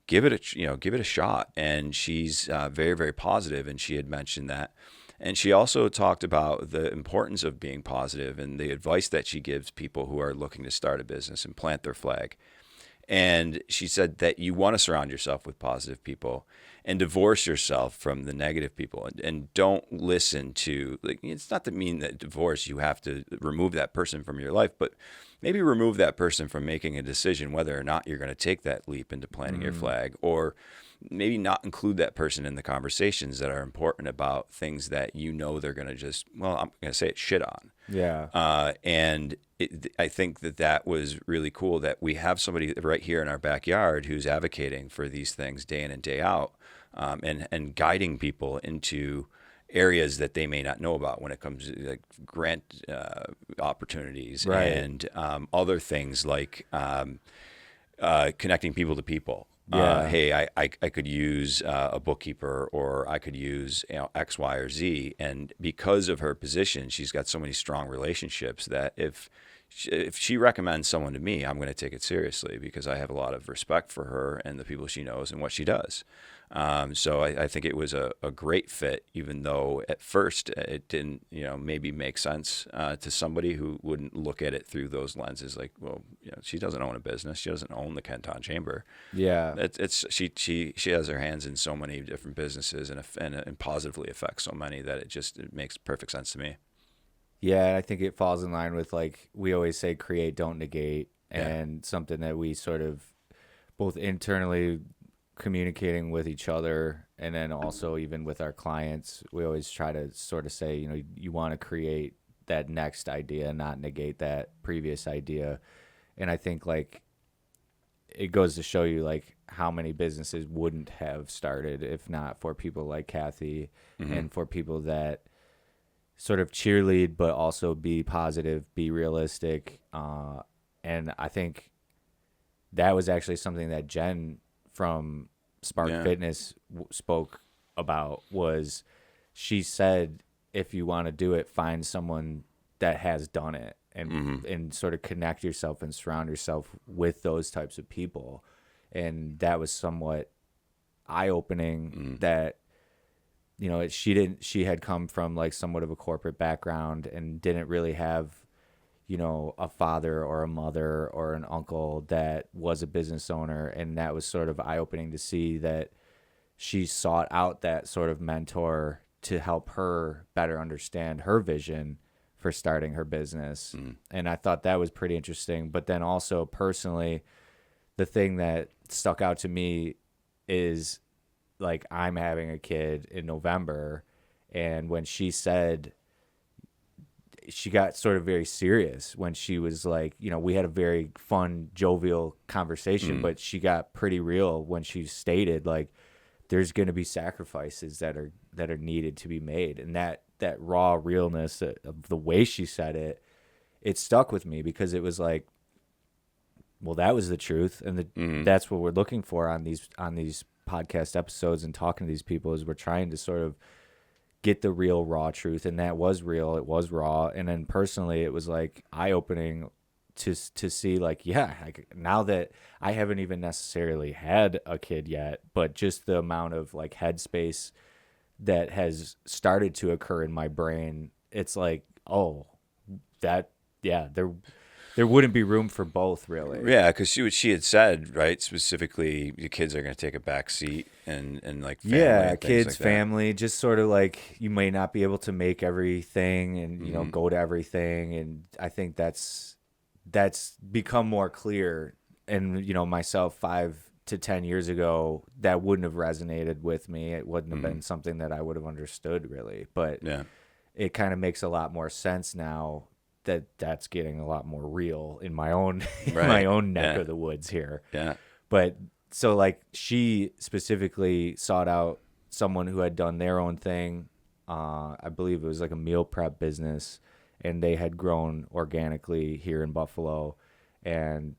give it a shot." And she's very, very positive. And she had mentioned that. And she also talked about the importance of being positive and the advice that she gives people who are looking to start a business and plant their flag. And she said that you want to surround yourself with positive people and divorce yourself from the negative people, and don't listen to, like, it's not to mean that divorce, you have to remove that person from your life, but maybe remove that person from making a decision whether or not you're going to take that leap into planting your flag, or maybe not include that person in the conversations that are important about things that you know they're going to just, well, I'm going to say it, shit on. Yeah. And I think that was really cool that we have somebody right here in our backyard who's advocating for these things day in and day out, and guiding people into areas that they may not know about when it comes to like grant opportunities, Right. and other things like connecting people to people. Yeah. Hey, I could use a bookkeeper, or I could use X, Y, or Z. And because of her position, she's got so many strong relationships that if she recommends someone to me, I'm going to take it seriously, because I have a lot of respect for her and the people she knows and what she does. So I think it was a great fit, even though at first it didn't, maybe make sense to somebody who wouldn't look at it through those lenses. Like, well, she doesn't own a business. She doesn't own the Kenton Chamber. Yeah. She has her hands in so many different businesses and positively affects so many that it makes perfect sense to me. Yeah, and I think it falls in line with, like, we always say, create, don't negate, Yeah. and something that we sort of both internally communicating with each other, and then also even with our clients, we always try to sort of say, you want to create that next idea, not negate that previous idea. And I think, like, it goes to show you, like, how many businesses wouldn't have started if not for people like Cathy, and for people that sort of cheerlead, but also be positive, be realistic. And I think that was actually something that Jenn from Spark Fitness spoke about. Was she said, if you want to do it, find someone that has done it, and sort of connect yourself and surround yourself with those types of people. And that was somewhat eye-opening that, she had come from, like, somewhat of a corporate background and didn't really have, a father or a mother or an uncle that was a business owner. And that was sort of eye-opening to see that she sought out that sort of mentor to help her better understand her vision for starting her business. And I thought that was pretty interesting. But then also personally, the thing that stuck out to me is, like, I'm having a kid in November, and when she said, she got sort of very serious when she was like, we had a very fun, jovial conversation, but she got pretty real when she stated, like, there's going to be sacrifices that are needed to be made. And that raw realness of the way she said it, it stuck with me, because it was like, well, that was the truth. And that's what we're looking for on these podcast episodes and talking to these people, is we're trying to sort of get the real raw truth. And that was real. It was raw. And then personally, it was like eye-opening to see, like, now that I haven't even necessarily had a kid yet, but just the amount of, like, headspace that has started to occur in my brain, it's like, there wouldn't be room for both, really. Yeah, because she had said, right, specifically, your kids are going to take a back seat, and like, family and things kids, like that. family, just sort of like, you may not be able to make everything and go to everything. And I think that's become more clear. And myself 5 to 10 years ago, that wouldn't have resonated with me. It wouldn't have been something that I would have understood, really. But it kind of makes a lot more sense now that's getting a lot more real in my own my own neck of the woods here. Yeah. But so, like, she specifically sought out someone who had done their own thing. I believe it was like a meal prep business, and they had grown organically here in Buffalo. And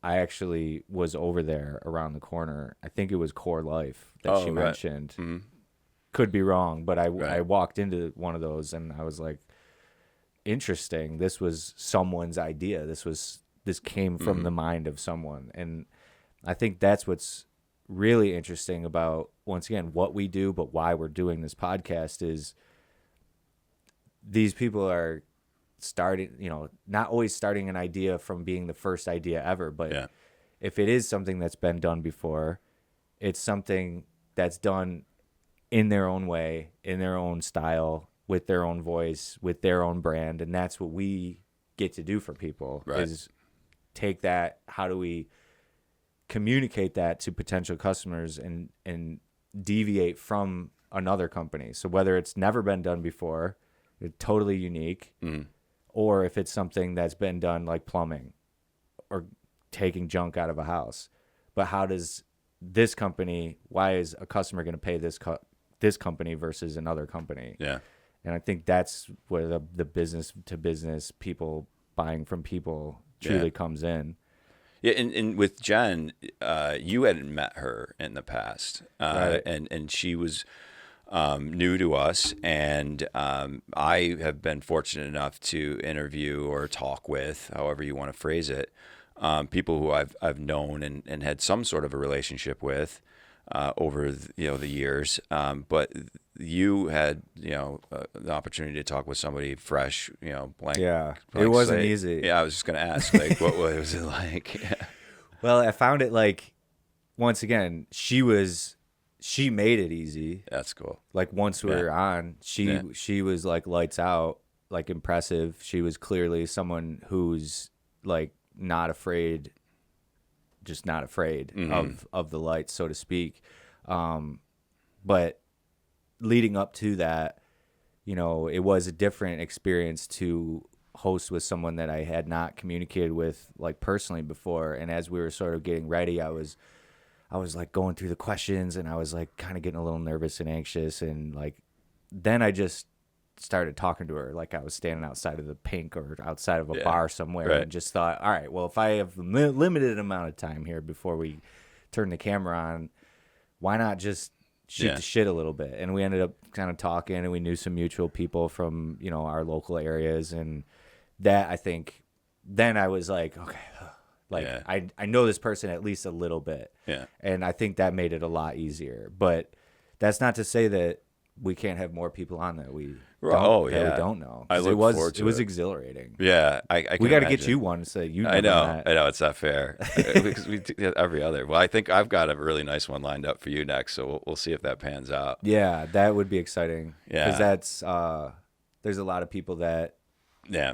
I actually was over there around the corner. I think it was Core Life that she mentioned. Could be wrong, but I walked into one of those, and I was like, interesting. This was someone's idea. This came from the mind of someone. And I think that's what's really interesting about, once again, what we do, but why we're doing this podcast, is these people are starting, not always starting an idea from being the first idea ever, but if it is something that's been done before, it's something that's done in their own way, in their own style, with their own voice, with their own brand. And that's what we get to do for people, is take that. How do we communicate that to potential customers and deviate from another company? So whether it's never been done before, it's totally unique, or if it's something that's been done like plumbing or taking junk out of a house. But how does this company, why is a customer going to pay this company versus another company? Yeah. And I think that's where the business to business, people buying from people, truly comes in. Yeah, and with Jenn, you hadn't met her in the past, and she was new to us, and I have been fortunate enough to interview or talk with, however you want to phrase it, people who I've known and had some sort of a relationship with over the years, but you had the opportunity to talk with somebody fresh, blank. Yeah, blank it wasn't slate. easy. Yeah, I was just gonna ask, like, what was it like? Well, I found it like, once again, she made it easy. That's cool. Like once we were on, she was like lights out, like impressive. She was clearly someone who's like not afraid, just not afraid of the lights, so to speak. But leading up to that, it was a different experience to host with someone that I had not communicated with like personally before. And as we were sort of getting ready, I was like going through the questions, and I was like kind of getting a little nervous and anxious. And like, then I just started talking to her like I was standing outside of the Pink or outside of a bar somewhere, and just thought, all right, well, if I have a limited amount of time here before we turn the camera on, why not just shoot the shit a little bit? And we ended up kind of talking, and we knew some mutual people from, our local areas. And that, I think, then I was like, okay, like I know this person at least a little bit. Yeah. And I think that made it a lot easier. But that's not to say that we can't have more people on that we don't know. It was exhilarating. Yeah, I we got to get you one so you. I know it's not fair because we do every other. Well, I think I've got a really nice one lined up for you next, so we'll see if that pans out. Yeah, that would be exciting. Yeah, because that's there's a lot of people that. Yeah,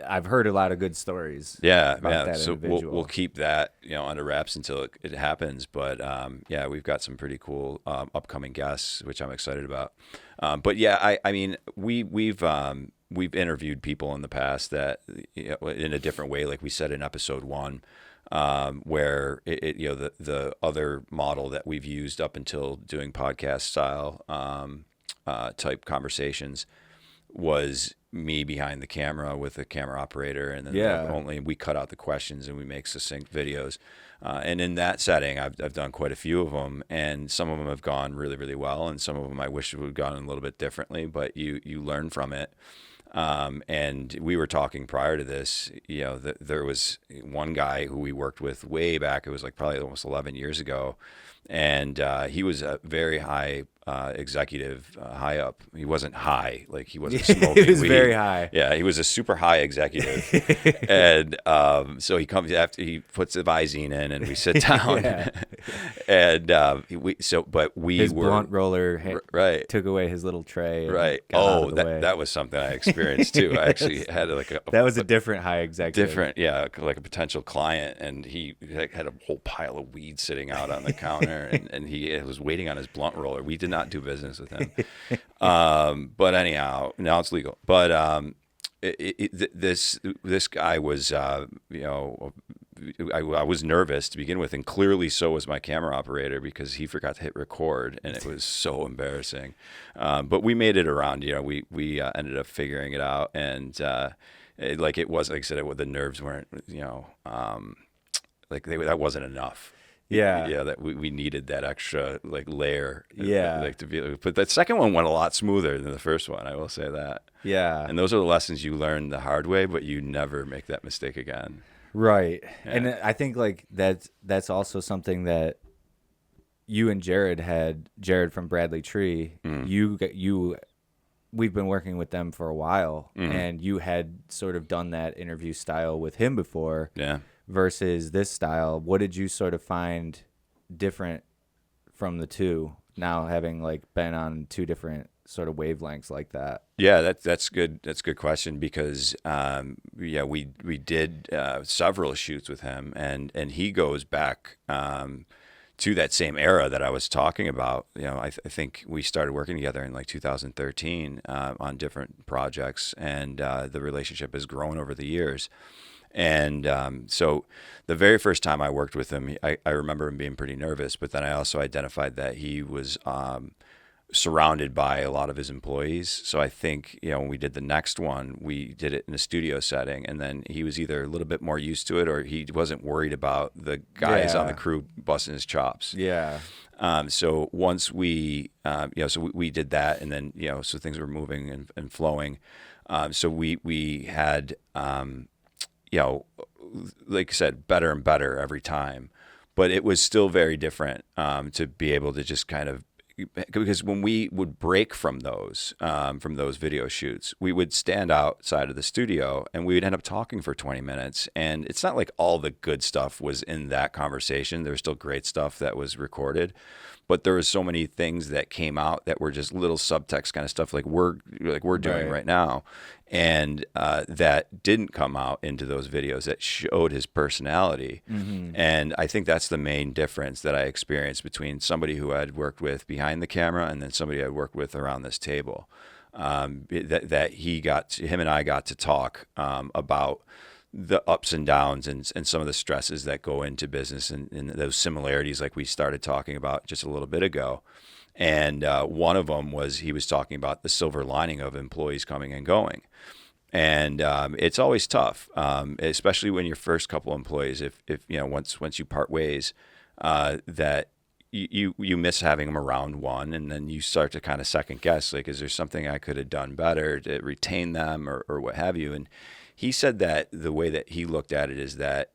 I've heard a lot of good stories. About that so we'll keep that under wraps until it happens. But we've got some pretty cool upcoming guests, which I'm excited about. But yeah, I mean we've interviewed people in the past that in a different way, like we said in episode 1, where the other model that we've used up until doing podcast style type conversations was me behind the camera with a camera operator, and then only we cut out the questions and we make succinct videos. And in that setting, I've done quite a few of them, and some of them have gone really, really well, and some of them I wish would have gone a little bit differently. But you learn from it. And we were talking prior to this, that there was one guy who we worked with way back. It was like probably almost 11 years ago. And he was a very high executive, high up. He wasn't high, like he wasn't smoking He was weed. very high. Yeah, he was a super high executive. And so he comes after he puts the Visine in, and we sit down. And his blunt roller took away his little tray. Right. Oh, that was something I experienced too. I actually had that was a different high executive. Like a potential client, and he had a whole pile of weed sitting out on the counter. And he was waiting on his blunt roller. We did not do business with him. But anyhow, now it's legal. But this guy was, I was nervous to begin with, and clearly so was my camera operator, because he forgot to hit record, and it was so embarrassing. But we made it around. We ended up figuring it out, and it was, like I said, the nerves weren't, that wasn't enough. That we needed that extra layer. To be. But that second one went a lot smoother than the first one. I will say that. Yeah. And those are the lessons you learn the hard way, but you never make that mistake again. Right. Yeah. And I think that's also something that you and Jared from Bradley Tree. We've been working with them for a while, and you had sort of done that interview style with him before. Yeah. versus this style. What did you sort of find different from the two, now having like been on two different sort of wavelengths like that? Yeah, that's good. That's a good question because we did several shoots with him, and he goes back to that same era that I was talking about. I think we started working together in like 2013 on different projects, and the relationship has grown over the years. And so the very first time I worked with him, I remember him being pretty nervous, but then I also identified that he was surrounded by a lot of his employees. So I think, when we did the next one, we did it in a studio setting, and then he was either a little bit more used to it or he wasn't worried about the guys on the crew busting his chops. Yeah. So once we, so we did that, and then, so things were moving and flowing. So we had, like I said, better and better every time, but it was still very different to be able to just kind of, because when we would break from those video shoots, we would stand outside of the studio and we would end up talking for 20 minutes. And it's not like all the good stuff was in that conversation. There was still great stuff that was recorded, but there was so many things that came out that were just little subtext kind of stuff like we're doing right now. And that didn't come out into those videos that showed his personality. Mm-hmm. And I think that's the main difference that I experienced between somebody who I'd worked with behind the camera and then somebody I'd worked with around this table. That him and I got to talk about the ups and downs and some of the stresses that go into business and those similarities like we started talking about just a little bit ago. And one of them was he was talking about the silver lining of employees coming and going. And it's always tough, especially when your first couple employees, if once you part ways, that you miss having them around one, and then you start to kind of second guess, like, is there something I could have done better to retain them or what have you? And he said that the way that he looked at it is that,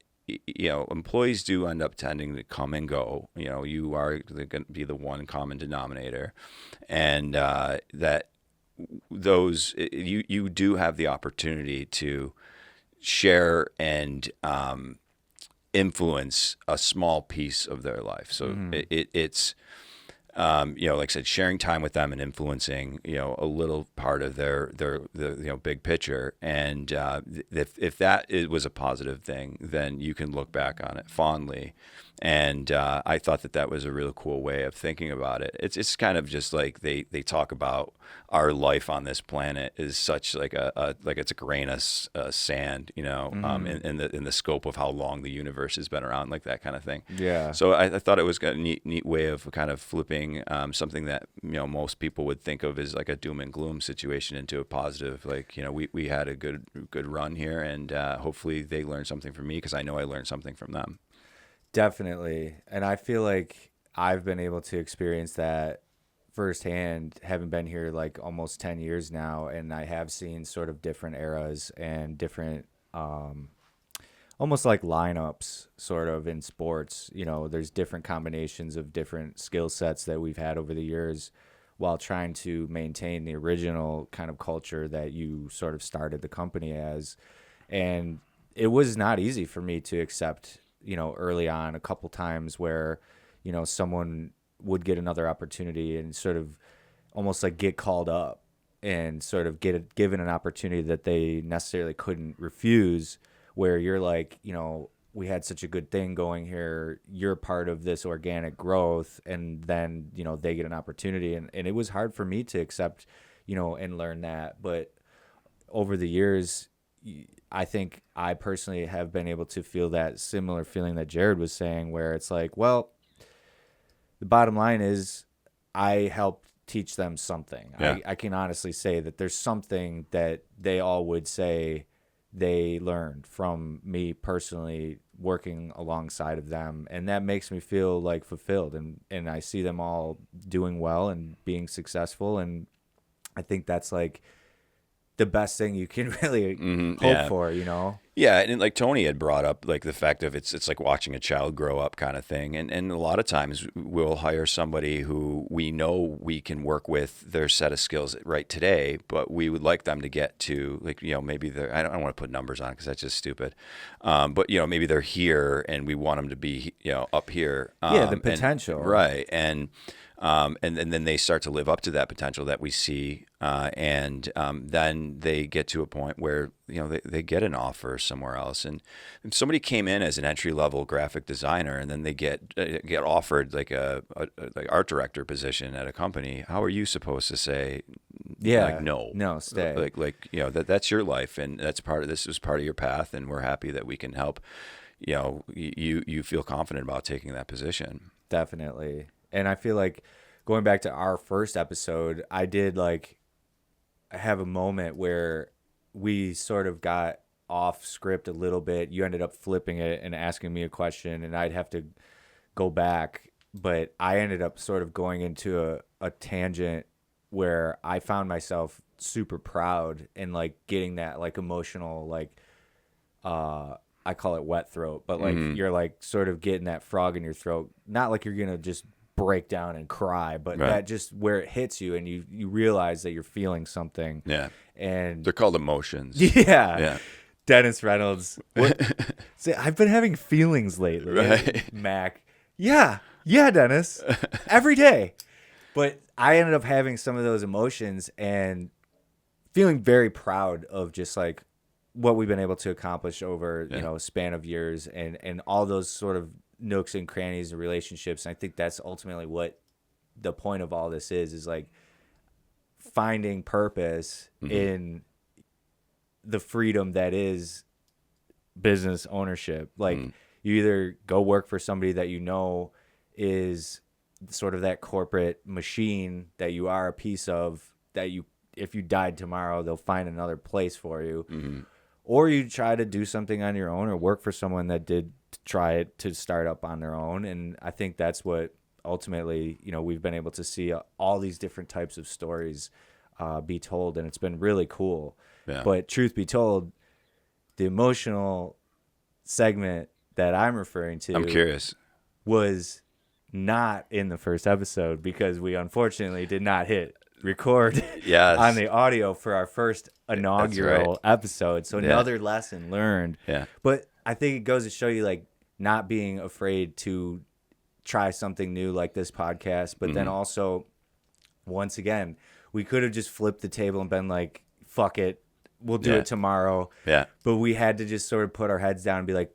employees do end up tending to come and go. You are going to be the one common denominator, and that those you do have the opportunity to share and influence a small piece of their life. So it's like I said, sharing time with them and influencing, a little part of their big picture. And if that was a positive thing, then you can look back on it fondly. And I thought that was a really cool way of thinking about it. It's kind of just like they talk about our life on this planet is such like it's a grain of sand, in the scope of how long the universe has been around, like that kind of thing. Yeah. So I thought it was a neat way of kind of flipping something that most people would think of as like a doom and gloom situation into a positive. Like we had a good run here, and hopefully they learned something from me because I know I learned something from them. Definitely. And I feel like I've been able to experience that firsthand, having been here like almost 10 years now. And I have seen sort of different eras and different, almost like lineups sort of in sports. There's different combinations of different skill sets that we've had over the years while trying to maintain the original kind of culture that you sort of started the company as. And it was not easy for me to accept, early on, a couple times where, someone would get another opportunity and sort of almost like get called up and sort of get given an opportunity that they necessarily couldn't refuse, where you're like, we had such a good thing going here. You're part of this organic growth. And then, they get an opportunity. And it was hard for me to accept, and learn that. But over the years, I think I personally have been able to feel that similar feeling that Jared was saying, where it's like, well, the bottom line is I helped teach them something. Yeah. I can honestly say that there's something that they all would say they learned from me personally working alongside of them. And that makes me feel like fulfilled. And I see them all doing well and being successful. And I think that's like the best thing you can really hope for, Yeah, and like Tony had brought up, like the fact of it's like watching a child grow up kind of thing, and a lot of times we'll hire somebody who we know we can work with their set of skills right today, but we would like them to get to, like, maybe they're, I don't want to put numbers on it because that's just stupid, but maybe they're here and we want them to be up here. The potential, right? And then they start to live up to that potential that we see, and then they get to a point where they get an offer somewhere else. And if somebody came in as an entry-level graphic designer and then they get offered like a like art director position at a company, how are you supposed to say like no, stay? Like that's your life, and this is part of your path, and we're happy that we can help. You feel confident about taking that position. Definitely. And I feel like going back to our first episode, I did have a moment where we sort of got off script a little bit. You ended up flipping it and asking me a question, and I'd have to go back. But I ended up sort of going into a tangent where I found myself super proud and getting that emotional, I call it wet throat, but you're sort of getting that frog in your throat. Not like you're going to just break down and cry, but right. that just where it hits you and you realize that you're feeling something. Yeah. And they're called emotions. Yeah. Dennis Reynolds. Say, I've been having feelings lately. Right. Mac. Yeah, Dennis. Every day. But I ended up having some of those emotions and feeling very proud of just what we've been able to accomplish over, a span of years and all those sort of nooks and crannies and relationships. And I think that's ultimately what the point of all this is finding purpose in the freedom that is business ownership. You either go work for somebody that is sort of that corporate machine that you are a piece of, that if you died tomorrow, they'll find another place for you. Mm-hmm. Or you try to do something on your own or work for someone that did try to start up on their own. And I think that's what ultimately, we've been able to see all these different types of stories be told. And it's been really cool. Yeah. But truth be told, the emotional segment that I'm referring to, I'm curious, was not in the first episode because we unfortunately did not hit record on the audio for our first inaugural episode. So another lesson learned. Yeah. But I think it goes to show you not being afraid to try something new like this podcast. But then also, once again, we could have just flipped the table and been like, fuck it, we'll do it tomorrow. Yeah. But we had to just sort of put our heads down and be like,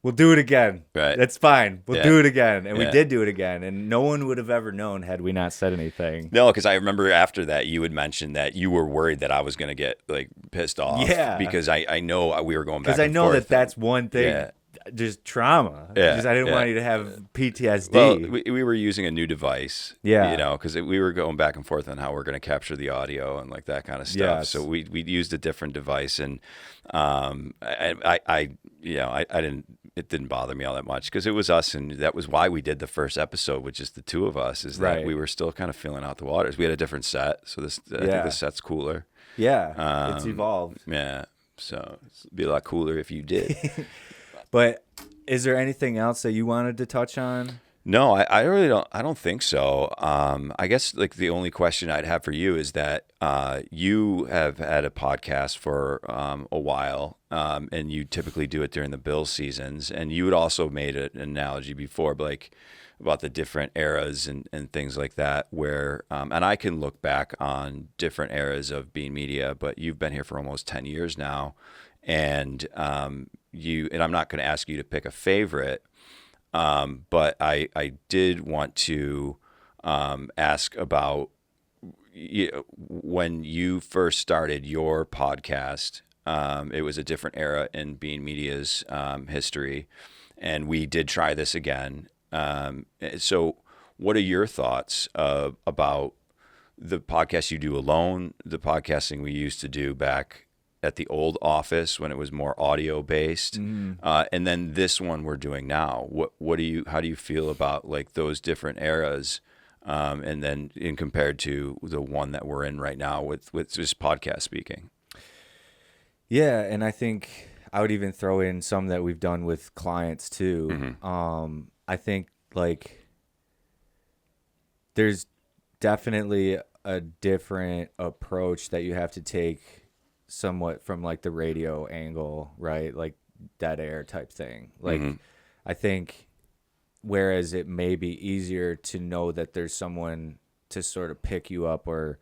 we'll do it again. Right. That's fine. We'll do it again. And we did do it again. And no one would have ever known had we not said anything. No, because I remember after that, you had mentioned that you were worried that I was going to get pissed off. Yeah. Because I know we were going back and forth. Because I know that's one thing. Yeah. Just trauma. Yeah. Just I didn't want you to have PTSD. Well, we were using a new device. Yeah. Because we were going back and forth on how we're going to capture the audio and that kind of stuff. Yes. So we used a different device, and I didn't. It didn't bother me all that much because it was us, and that was why we did the first episode, which is the two of us. Is that we were still kind of feeling out the waters. We had a different set, so I think this set's cooler. Yeah, it's evolved. Yeah, so it'd be a lot cooler if you did. But is there anything else that you wanted to touch on? No, I really don't. I don't think so. I guess the only question I'd have for you is that you have had a podcast for a while, and you typically do it during the bill seasons. And you had also made an analogy before, about the different eras and things like that. Where and I can look back on different eras of Bean Media, but you've been here for almost 10 years now, and I'm not going to ask you to pick a favorite. But I did want to ask about when you first started your podcast. It was a different era in Bean Media's history, and we did try this again. So what are your thoughts about the podcast you do alone, the podcasting we used to do back at the old office when it was more audio based, and then this one we're doing now? How do you feel about those different eras, and then compared to the one that we're in right now with just podcast speaking? Yeah, and I think I would even throw in some that we've done with clients too. I think like there's definitely a different approach that you have to take somewhat from like the radio angle, right? Like dead air type thing. Like I think whereas it may be easier to know that there's someone to sort of pick you up or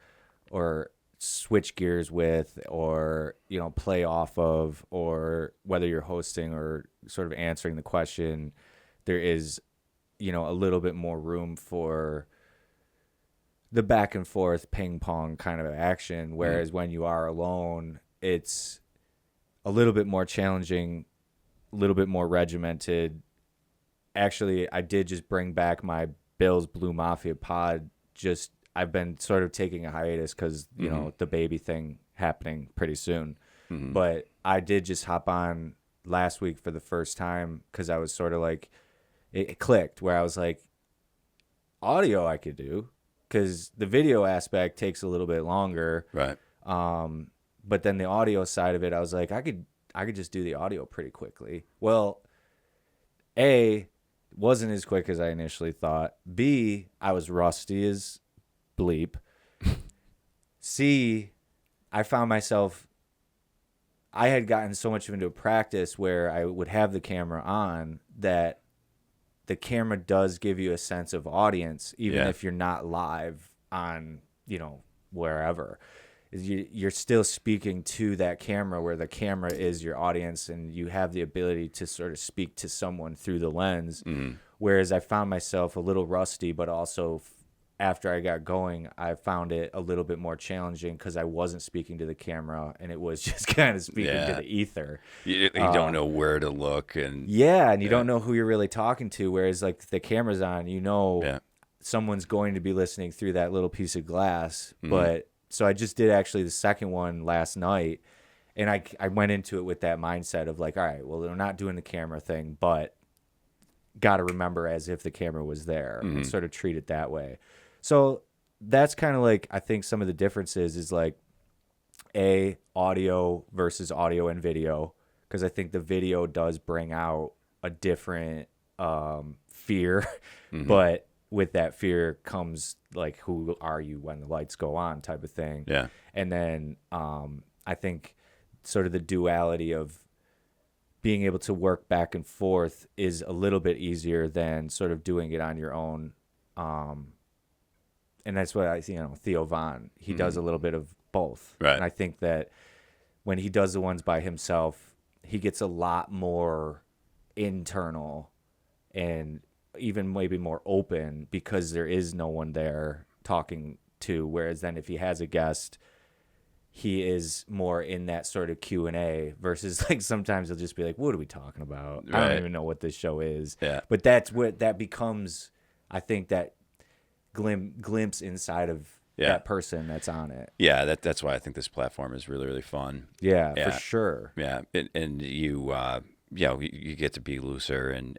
switch gears with, or, you know, play off of, or whether you're hosting or sort of answering the question, there is, you know, a little bit more room for the back and forth ping pong kind of action. Whereas when you are alone, it's a little bit more challenging, a little bit more regimented. Actually, I did just bring back my Bill's Blue Mafia pod. I've been sort of taking a hiatus because, you know, the baby thing happening pretty soon. But I did just hop on last week for the first time because I was sort of like, it clicked where I was like, audio I could do because the video aspect takes a little bit longer. Right. But then the audio side of it, I was like, I could just do the audio pretty quickly. Well, A, wasn't as quick as I initially thought. B, I was rusty as bleep. C, I found myself, I had gotten so much into a practice where I would have the camera on that the camera does give you a sense of audience, even if you're not live on, you know, wherever. You're still speaking to that camera where the camera is your audience, and you have the ability to sort of speak to someone through the lens. Whereas I found myself a little rusty, but also after I got going, I found it a little bit more challenging because I wasn't speaking to the camera, and it was just kind of speaking to the ether. You don't know where to look, and and you don't know who you're really talking to. Whereas like the camera's on, you know, someone's going to be listening through that little piece of glass. But so I just did actually the second one last night, and I went into it with that mindset of like, all right, well, they're not doing the camera thing, but got to remember as if the camera was there and sort of treat it that way. So that's kind of like, I think some of the differences is like audio versus audio and video, because I think the video does bring out a different fear, but with that fear comes like, who are you when the lights go on type of thing. Yeah. And then I think sort of the duality of being able to work back and forth is a little bit easier than sort of doing it on your own. And that's what Theo Von, he does a little bit of both. Right. And I think that when he does the ones by himself, he gets a lot more internal and even maybe more open because there is no one there talking to. Whereas then if he has a guest, he is more in that sort of Q&A versus like sometimes he'll just be like, what are we talking about? I don't even know what this show is. Yeah. But that's what that becomes, I think, that glimpse inside of that person that's on it. Yeah, that's why I think this platform is really, really fun. Yeah, for sure. Yeah, and you you get to be looser, and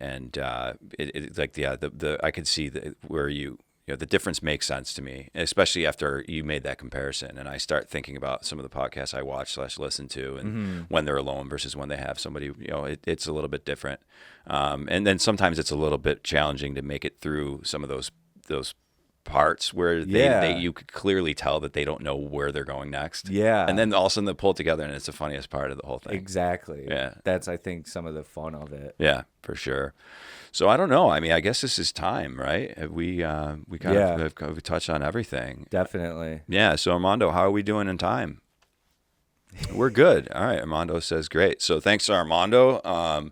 it's like the I could see where you know, the difference makes sense to me, especially after you made that comparison, and I start thinking about some of the podcasts I watch / listen to, and when they're alone versus when they have somebody. You know, it's a little bit different, and then sometimes it's a little bit challenging to make it through some of those parts where you could clearly tell that they don't know where they're going next. Yeah. And then all of a sudden they pull it together, and it's the funniest part of the whole thing. Exactly. Yeah. That's, I think, some of the fun of it. Yeah, for sure. So I don't know. I mean, I guess this is time, right? We kind of touched on everything. Definitely. Yeah. So Armando, how are we doing in time? We're good. All right. Armando says great. So thanks to Armando.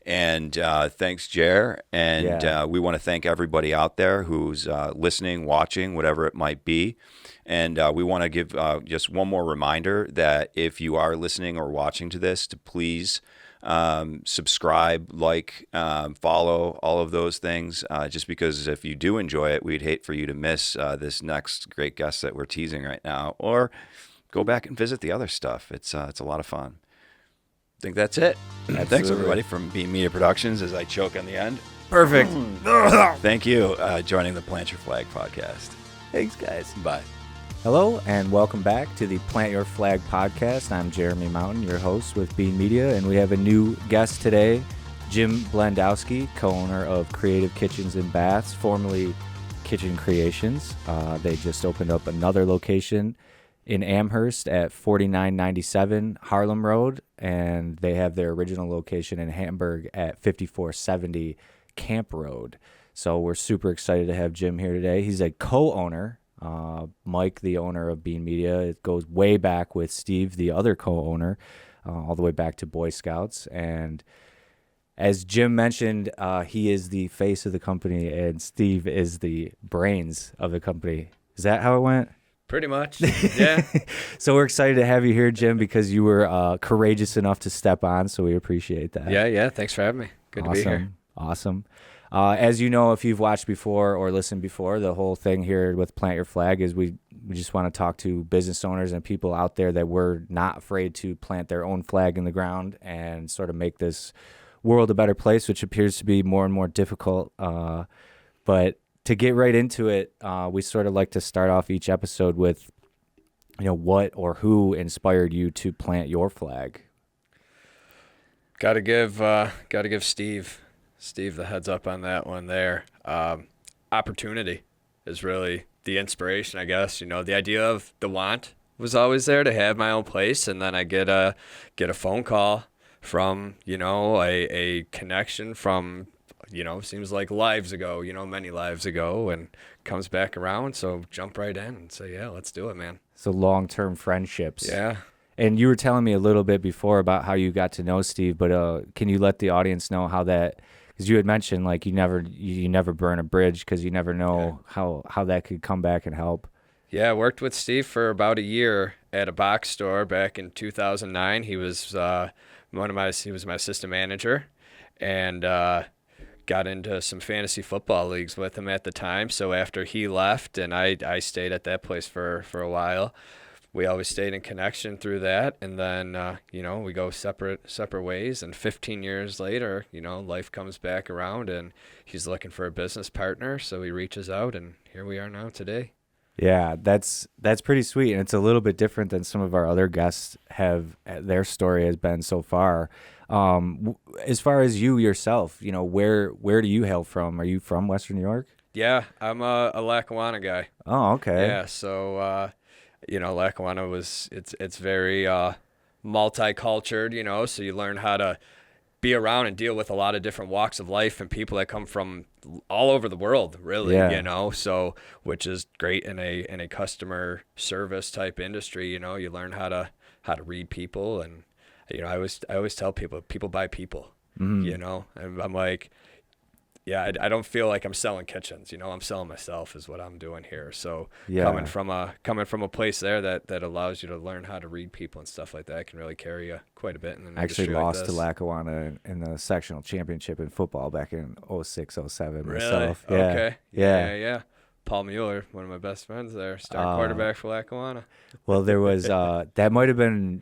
And thanks, Jer. And we want to thank everybody out there who's listening, watching, whatever it might be. And we want to give just one more reminder that if you are listening or watching to this, to please subscribe, like, follow, all of those things. Just because if you do enjoy it, we'd hate for you to miss this next great guest that we're teasing right now, or go back and visit the other stuff. It's a lot of fun. I think that's it. Thanks, everybody, from Beam Media Productions, as I choke on the end. Perfect. Thank you joining the Plant Your Flag podcast. Thanks, guys. Bye. Hello and welcome back to the Plant Your Flag podcast. I'm Jeremy Mountain, your host with Bean Media, and we have a new guest today, Jim Blendowski, co-owner of Creative Kitchens and Baths, formerly Kitchen Creations. They just opened up another location in Amherst at 4997 Harlem Road, and they have their original location in Hamburg at 5470 Camp Road. So we're super excited to have Jim here today. He's a co-owner. Mike, the owner of Bean Media, it goes way back with Steve, the other co-owner, all the way back to Boy Scouts. And as Jim mentioned, he is the face of the company, and Steve is the brains of the company. Is that how it went? Pretty much, yeah. So we're excited to have you here, Jim, because you were courageous enough to step on, so we appreciate that. Yeah. Thanks for having me. Good to be here. Awesome. As you know, if you've watched before or listened before, the whole thing here with Plant Your Flag is we just want to talk to business owners and people out there that were not afraid to plant their own flag in the ground and sort of make this world a better place, which appears to be more and more difficult. But to get right into it, we sort of like to start off each episode with, what or who inspired you to plant your flag? Got to give Steve the heads up on that one there. Opportunity is really the inspiration, I guess. The idea of the want was always there to have my own place, and then I get a phone call from, a connection from, seems like lives ago, many lives ago, and comes back around. So jump right in and say, yeah, let's do it, man. So long-term friendships. Yeah. And you were telling me a little bit before about how you got to know Steve, but can you let the audience know how that, because you had mentioned like you never burn a bridge because you never know how that could come back and help. Yeah, I worked with Steve for about a year at a box store back in 2009. He was my assistant manager, and got into some fantasy football leagues with him at the time. So after he left, and I stayed at that place for a while, we always stayed in connection through that. And then, we go separate ways. And 15 years later, life comes back around, and he's looking for a business partner. So he reaches out, and here we are now today. Yeah, that's pretty sweet, and it's a little bit different than some of our other guests have. Their story has been so far. As far as you yourself, where do you hail from? Are you from Western New York? Yeah, I'm a Lackawanna guy. Oh, okay. Yeah, so Lackawanna it's very multicultural, so you learn how to be around and deal with a lot of different walks of life and people that come from all over the world, really, so which is great in a customer service type industry. You learn how to read people, and I always tell people buy people. And I'm like, yeah, I don't feel like I'm selling kitchens. I'm selling myself is what I'm doing here. So coming from a place there that allows you to learn how to read people and stuff like that can really carry you quite a bit in an actually industry lost like to this. Lackawanna in the sectional championship in football back in 06, 07 Really? myself. Yeah. Okay. Yeah. Paul Mueller, one of my best friends there, starting quarterback for Lackawanna. Well, there was that might have been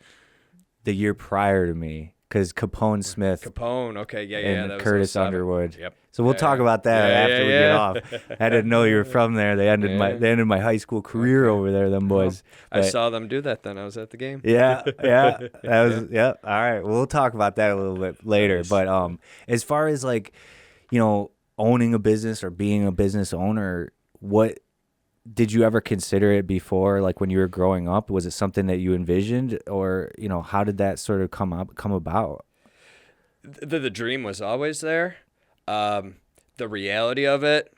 the year prior to me, because Capone Smith Okay, and that was Curtis 07. Underwood. Yep. So we'll talk about that after we get off. I didn't know you were from there. They ended my high school career over there, them boys. I saw them do that then. I was at the game. Yeah. That was All right. We'll talk about that a little bit later. Nice. But as far as owning a business or being a business owner, what did you ever consider it before? Like when you were growing up, was it something that you envisioned, or how did that sort of come about? The dream was always there. The reality of it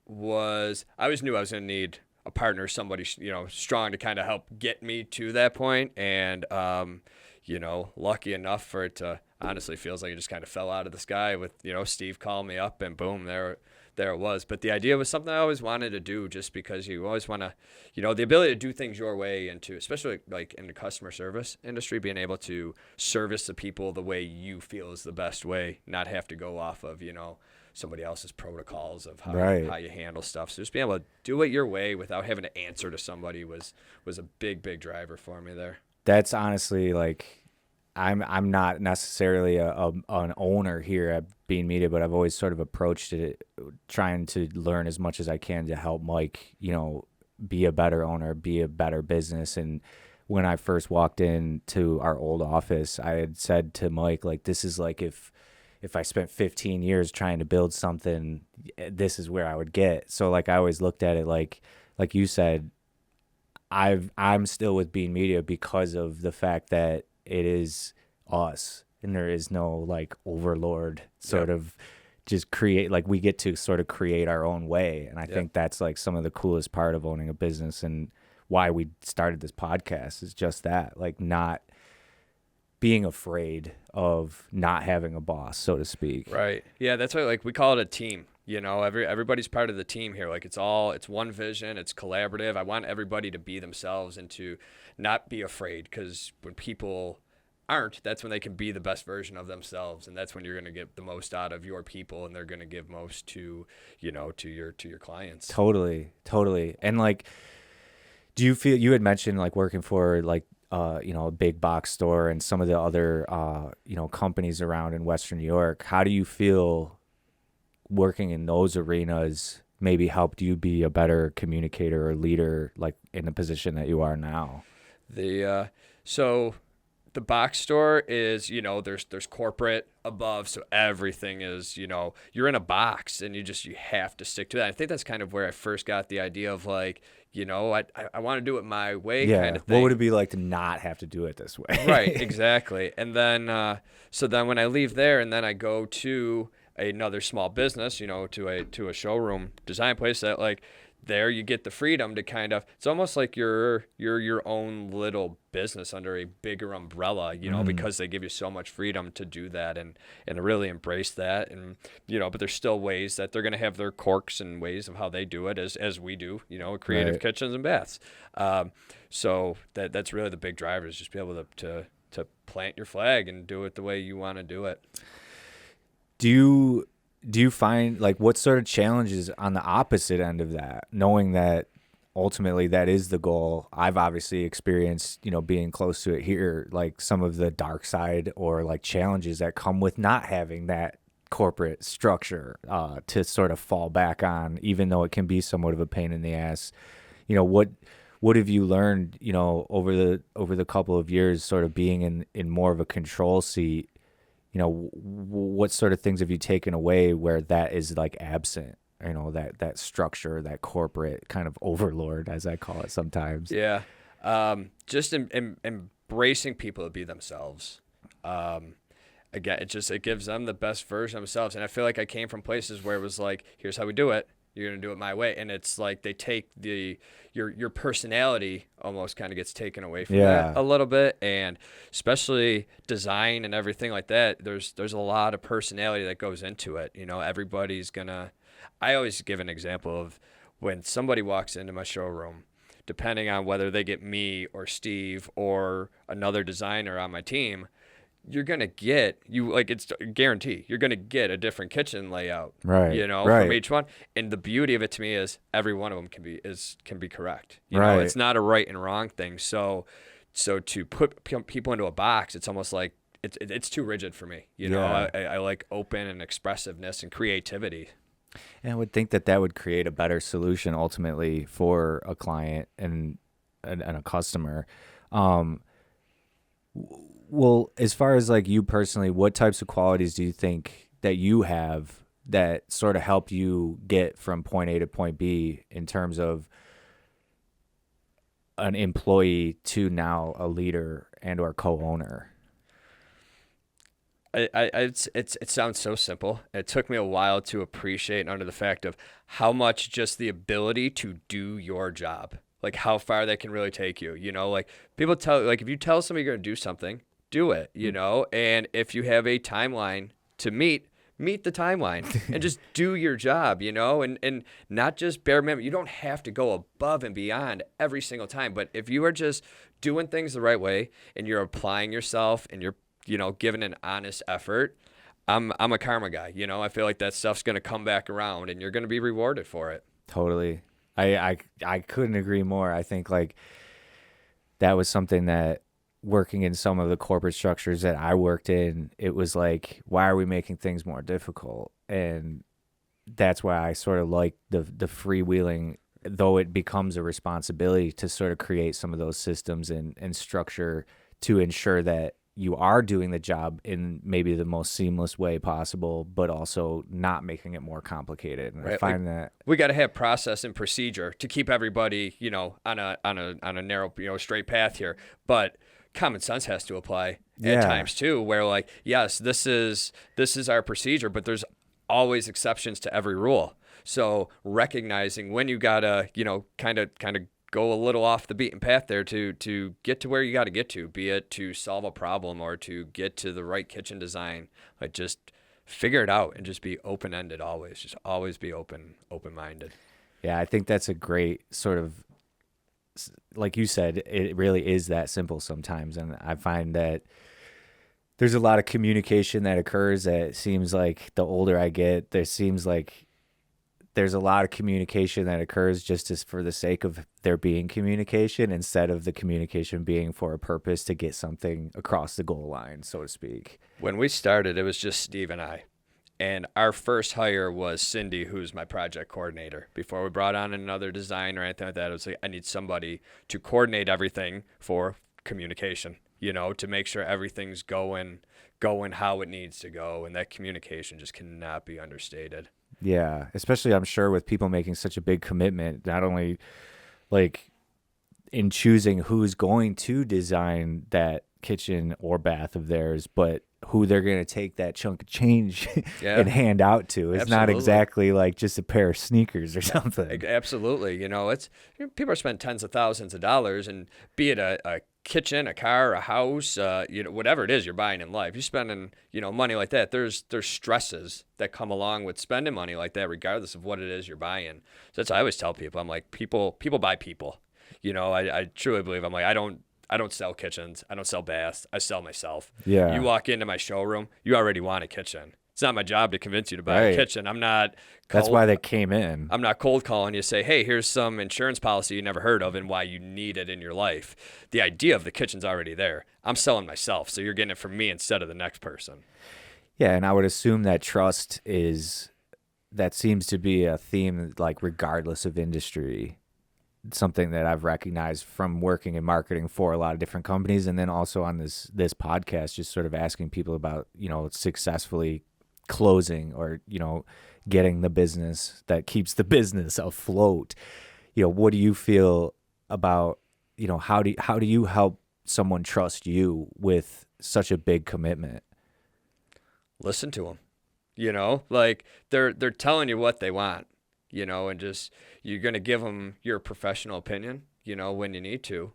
was I always knew I was going to need a partner, somebody strong to kind of help get me to that point. And lucky enough for it to honestly feels like it just kind of fell out of the sky with Steve calling me up, and boom, there it was. But the idea was something I always wanted to do, just because you always want to, the ability to do things your way, into, especially like in the customer service industry, being able to service the people the way you feel is the best way, not have to go off of, somebody else's protocols of how you handle stuff. So just being able to do it your way without having to answer to somebody was a big driver for me there. That's honestly I'm not necessarily an owner here at Bean Media, but I've always sort of approached it trying to learn as much as I can to help Mike, be a better owner, be a better business. And when I first walked into our old office, I had said to Mike, like, this is like if I spent 15 years trying to build something, this is where I would get. So like I always looked at it like you said, I'm still with Bean Media because of the fact that it is us and there is no like overlord sort of just create, like we get to sort of create our own way. And I think that's like some of the coolest part of owning a business and why we started this podcast is just that, like not being afraid of not having a boss, so to speak. Right. Yeah, that's why like we call it a team. You know, everybody's part of the team here. Like it's one vision, it's collaborative. I want everybody to be themselves and to not be afraid, because when people aren't, that's when they can be the best version of themselves, and that's when you're going to get the most out of your people, and they're going to give most to, you know, to your clients. Totally. And like, do you feel, you had mentioned like working for like you know, a big box store and some of the other you know, companies around in Western New York. How do you feel working in those arenas maybe helped you be a better communicator or leader, like in the position that you are now? So the box store is, you know, there's corporate above, so everything is, you know, you're in a box and you have to stick to that. I think that's kind of where I first got the idea of like, you know, I want to do it my way kind of thing. What would it be like to not have to do it this way? Right, exactly. And then so then when I leave there and then I go to another small business, you know, to a showroom design place, that like there you get the freedom to kind of, it's almost like you're your own little business under a bigger umbrella, you know, because they give you so much freedom to do that and to really embrace that. And, you know, but there's still ways that they're going to have their quirks and ways of how they do it as we do, you know, creative kitchens and baths. So that's really the big driver, is just be able to plant your flag and do it the way you want to do it. Do you find, like, what sort of challenges on the opposite end of that, knowing that ultimately that is the goal? I've obviously experienced, you know, being close to it here, like some of the dark side or like challenges that come with not having that corporate structure to sort of fall back on, even though it can be somewhat of a pain in the ass. You know, what have you learned, you know, over the couple of years sort of being in more of a control seat? You know, what sort of things have you taken away where that is like absent, you know, that structure, that corporate kind of overlord, as I call it sometimes? Yeah. Just embracing people to be themselves. Again, it gives them the best version of themselves. And I feel like I came from places where it was like, here's how we do it. You're going to do it my way. And it's like they take your personality almost kind of gets taken away from that a little bit. And especially design and everything like that, there's a lot of personality that goes into it. You know, everybody's going to, I always give an example of when somebody walks into my showroom, depending on whether they get me or Steve or another designer on my team, you're going to get, it's a guarantee, you're going to get a different kitchen layout, you know, from each one. And the beauty of it to me is every one of them can be correct. You know, it's not a right and wrong thing. So to put people into a box, it's almost like it's too rigid for me. You know, I like open and expressiveness and creativity. And I would think that would create a better solution ultimately for a client and a customer. Well, as far as like you personally, what types of qualities do you think that you have that sort of help you get from point A to point B in terms of an employee to now a leader and or co-owner? It sounds so simple. It took me a while to appreciate under the fact of how much just the ability to do your job, like how far that can really take you. You know, like people if you tell somebody you're going to do something, do it, you know, and if you have a timeline to meet the timeline and just do your job, you know, and not just bare minimum. You don't have to go above and beyond every single time, but if you are just doing things the right way and you're applying yourself and you're, you know, giving an honest effort, I'm a karma guy, you know. I feel like that stuff's going to come back around and you're going to be rewarded for it. Totally. I couldn't agree more. I think like that was something that working in some of the corporate structures that I worked in, it was like, why are we making things more difficult? And that's why I sort of like the freewheeling though it becomes a responsibility to sort of create some of those systems and structure to ensure that you are doing the job in maybe the most seamless way possible, but also not making it more complicated. And I find that we got to have process and procedure to keep everybody, on a narrow, straight path here. But common sense has to apply at times too, where like, yes, this is our procedure, but there's always exceptions to every rule. So recognizing when you gotta, kind of go a little off the beaten path there to get to where you got to get to, be it to solve a problem or to get to the right kitchen design. Like, just figure it out and just be open-ended always. Just always be open-minded. Yeah, I think that's a great sort of, like you said, it really is that simple sometimes. And I find that there's a lot of communication that occurs that it seems like the older I get, there seems like there's a lot of communication that occurs just as for the sake of there being communication instead of the communication being for a purpose to get something across the goal line, so to speak. When we started, it was just Steve and I. And our first hire was Cindy, who's my project coordinator. Before we brought on another designer or anything like that, it was like, I need somebody to coordinate everything for communication, to make sure everything's going how it needs to go. And that communication just cannot be understated. Yeah, especially I'm sure with people making such a big commitment, not only like in choosing who's going to design that kitchen or bath of theirs, but who they're going to take that chunk of change and hand out to. It's not exactly like just a pair of sneakers or something. Absolutely. It's people are spending tens of thousands of dollars, and be it a kitchen, a car, a house, whatever it is you're buying in life, you're spending, money like that. There's stresses that come along with spending money like that, regardless of what it is you're buying. So that's what I always tell people. I'm like, people buy people. I truly believe, I'm like, I don't sell kitchens. I don't sell baths. I sell myself. Yeah. You walk into my showroom, you already want a kitchen. It's not my job to convince you to buy a kitchen. I'm not. That's why they came in. I'm not cold calling you to say, hey, here's some insurance policy you never heard of and why you need it in your life. The idea of the kitchen's already there. I'm selling myself, so you're getting it from me instead of the next person. Yeah, and I would assume that trust that seems to be a theme, like regardless of industry. Something that I've recognized from working in marketing for a lot of different companies, and then also on this podcast, just sort of asking people about, successfully closing or, getting the business that keeps the business afloat. What do you feel about, how do you help someone trust you with such a big commitment? Listen to them, like they're telling you what they want. And just, you're going to give them your professional opinion, when you need to.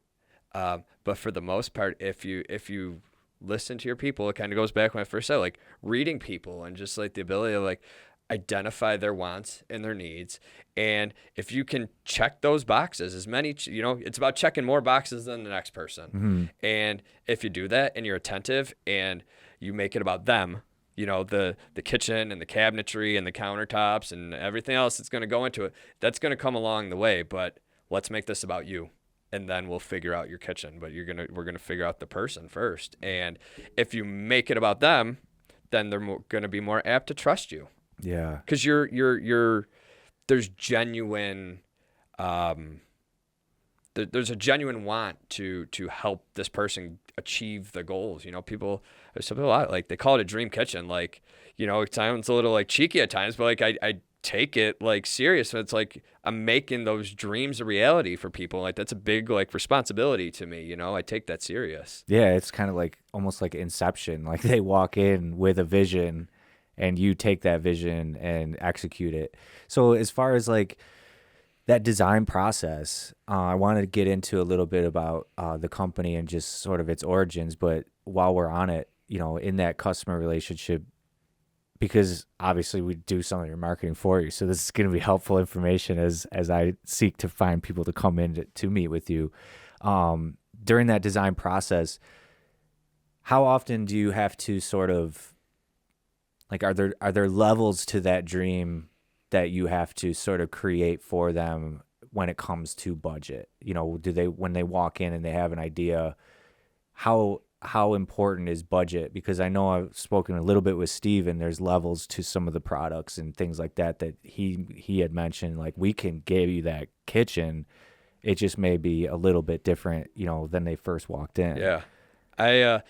But for the most part, if you listen to your people, it kind of goes back when I first said, like, reading people and just like the ability to like identify their wants and their needs. And if you can check those boxes, as many, it's about checking more boxes than the next person. Mm-hmm. And if you do that and you're attentive and you make it about them, the kitchen and the cabinetry and the countertops and everything else that's going to go into it, that's going to come along the way. But let's make this about you, and then we'll figure out your kitchen. But we're going to figure out the person first. And if you make it about them, then they're going to be more apt to trust you. Yeah, because there's genuine. There's a genuine want to help this person achieve the goals. There's something a lot, like they call it a dream kitchen. Like, it sounds a little like cheeky at times, but like I take it like serious. It's like I'm making those dreams a reality for people. Like, that's a big like responsibility to me. I take that serious. Yeah, it's kind of like almost like Inception. Like they walk in with a vision, and you take that vision and execute it. So as far as like that design process, I wanted to get into a little bit about the company and just sort of its origins. But while we're on it, in that customer relationship, because obviously we do some of your marketing for you, so this is going to be helpful information as I seek to find people to come in to meet with you. During that design process, how often do you have to sort of, like, are there levels to that dream that you have to sort of create for them when it comes to budget? Do they, when they walk in and they have an idea, how how important is budget? Because I know I've spoken a little bit with Steve, and there's levels to some of the products and things like that he had mentioned. Like, we can give you that kitchen, it just may be a little bit different, than they first walked in. Yeah. I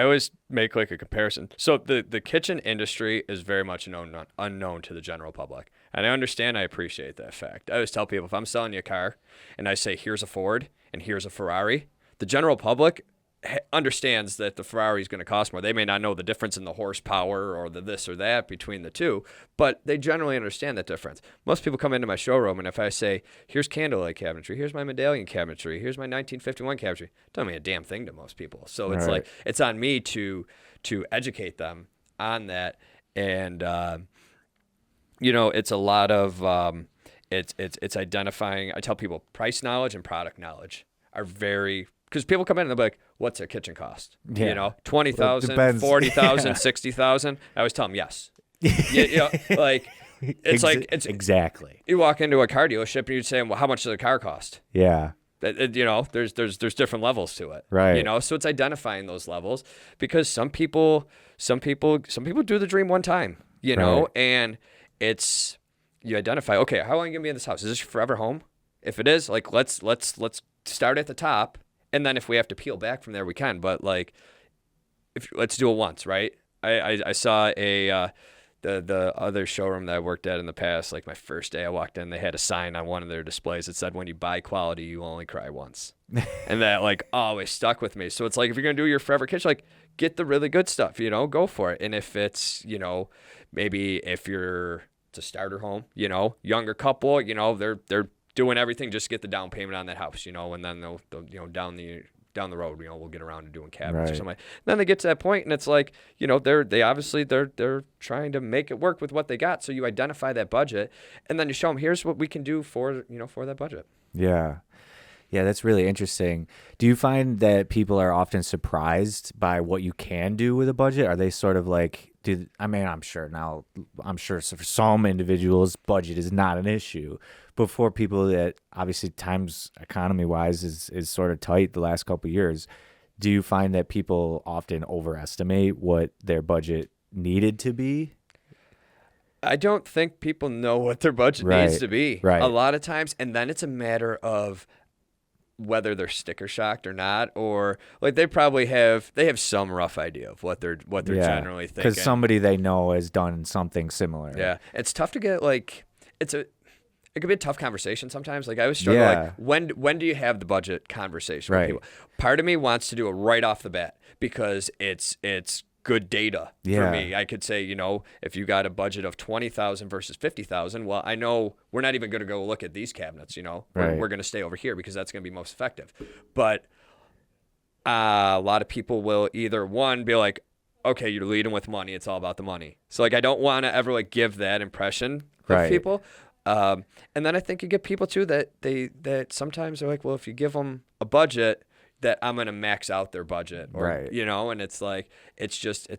always make like a comparison. So the kitchen industry is very much unknown to the general public. And I understand, I appreciate that fact. I always tell people, if I'm selling you a car and I say, here's a Ford and here's a Ferrari, the general public understands that the Ferrari is going to cost more. They may not know the difference in the horsepower or the this or that between the two, but they generally understand that difference. Most people come into my showroom, and if I say, here's candlelight cabinetry, here's my medallion cabinetry, here's my 1951 cabinetry, it doesn't mean a damn thing to most people. So it's like, it's on me to educate them on that. And, it's a lot of, it's identifying. I tell people price knowledge and product knowledge are very, because people come in and they're like, what's a kitchen cost? Yeah. 20,000, Well, 40,000, 60,000. I always tell them yes. Like it's it's exactly. You walk into a car dealership and you say, well, how much does a car cost? Yeah. There's different levels to it. Right. So it's identifying those levels, because some people do the dream one time, and it's, you identify, okay, how long are you gonna be in this house? Is this your forever home? If it is, like, let's start at the top. And then if we have to peel back from there, we can. But like, let's do it once, right? I saw the other showroom that I worked at in the past. Like, my first day I walked in, they had a sign on one of their displays that said, "When you buy quality, you only cry once," and that like always stuck with me. So it's like, if you're gonna do your forever kitchen, like, get the really good stuff, go for it. And if it's maybe if it's a starter home, younger couple, they're doing everything just to get the down payment on that house, and then they'll down the road, we'll get around to doing cabinets or something. Then they get to that point, and it's like, they're trying to make it work with what they got. So you identify that budget, and then you show them, here's what we can do for that budget. Yeah. Yeah, that's really interesting. Do you find that people are often surprised by what you can do with a budget? Are they sort of like, I'm sure for some individuals, budget is not an issue. But for people that obviously times economy-wise is sort of tight the last couple of years, do you find that people often overestimate what their budget needed to be? I don't think people know what their budget needs to be a lot of times. And then it's a matter of whether they're sticker shocked or not, or like they have some rough idea of what they're generally thinking. Because somebody they know has done something similar. Yeah. It's tough to get, like, it could be a tough conversation sometimes. Like, I always struggle, like, when do you have the budget conversation with people? Part of me wants to do it right off the bat because it's good data for me. I could say, if you got a budget of 20,000 versus 50,000, well, I know we're not even going to go look at these cabinets, we're going to stay over here because that's going to be most effective. But a lot of people will either, one, be like, okay, you're leading with money, it's all about the money. So like, I don't want to ever like give that impression of people. And then I think you get people too that sometimes they're like, well, if you give them a budget, that I'm going to max out their budget, or, and it's like, it's just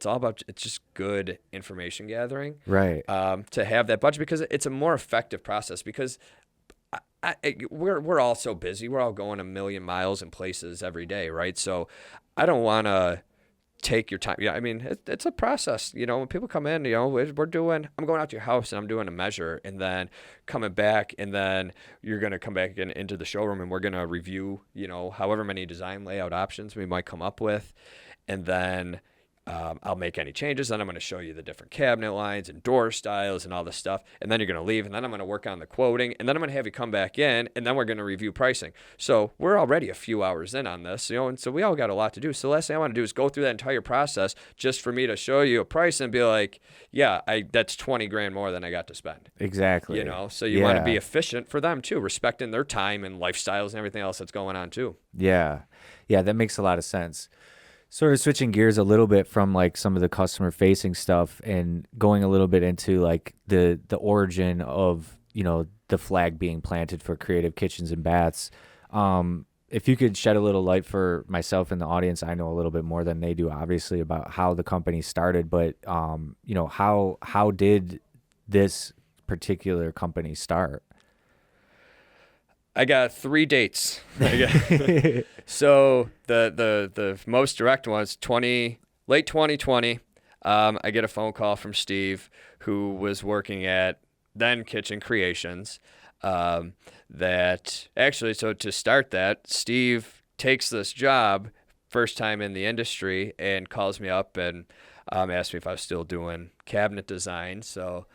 good information gathering, to have that budget, because it's a more effective process, because we're all so busy. We're all going a million miles in places every day. Right. So I don't want to take your time. Yeah. I mean, it's a process, when people come in, I'm going out to your house and I'm doing a measure, and then coming back, and then you're going to come back into the showroom, and we're going to review, however many design layout options we might come up with. And then I'll make any changes. Then I'm going to show you the different cabinet lines and door styles and all this stuff. And then you're going to leave, and then I'm going to work on the quoting, and then I'm going to have you come back in, and then we're going to review pricing. So we're already a few hours in on this, and so we all got a lot to do. So the last thing I want to do is go through that entire process just for me to show you a price and be like, yeah, that's 20 grand more than I got to spend. Exactly. So you want to be efficient for them too, respecting their time and lifestyles and everything else that's going on too. Yeah. Yeah, that makes a lot of sense. Sort of switching gears a little bit from like some of the customer facing stuff and going a little bit into like the origin of, the flag being planted for creative kitchens and baths. If you could shed a little light for myself and the audience, I know a little bit more than they do, obviously, about how the company started, but how did this particular company start? I got 3 dates. So the most direct one is late 2020. I get a phone call from Steve, who was working at then Kitchen Creations. That actually, so to start that, Steve takes this job first time in the industry and calls me up and asked me if I was still doing cabinet design. So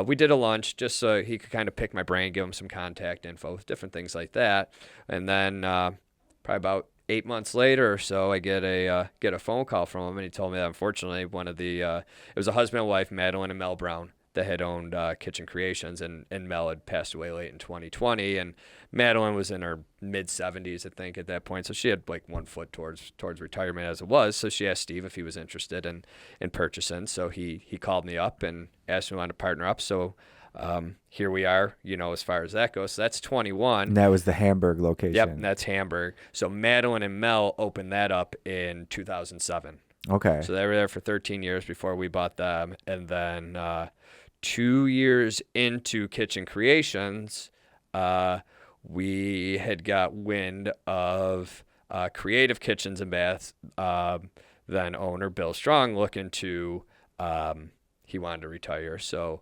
we did a lunch just so he could kind of pick my brain, give him some contact info, different things like that. And then probably about 8 months later or so, I get a phone call from him, and he told me that unfortunately it was a husband and wife, Madeline and Mel Brown, that had owned Kitchen Creations, and Mel had passed away late in 2020, and Madeline was in her mid-70s, I think, at that point, so she had like 1 foot towards retirement as it was. So she asked Steve if he was interested in purchasing. So he called me up and asked me if I wanted to partner up. So here we are, as far as that goes. So that's 21. And that was the Hamburg location. Yep, and that's Hamburg. So Madeline and Mel opened that up in 2007. Okay. So they were there for 13 years before we bought them, and then 2 years into Kitchen Creations, we had got wind of Creative Kitchens and Baths, then owner Bill Strong looking to, he wanted to retire. So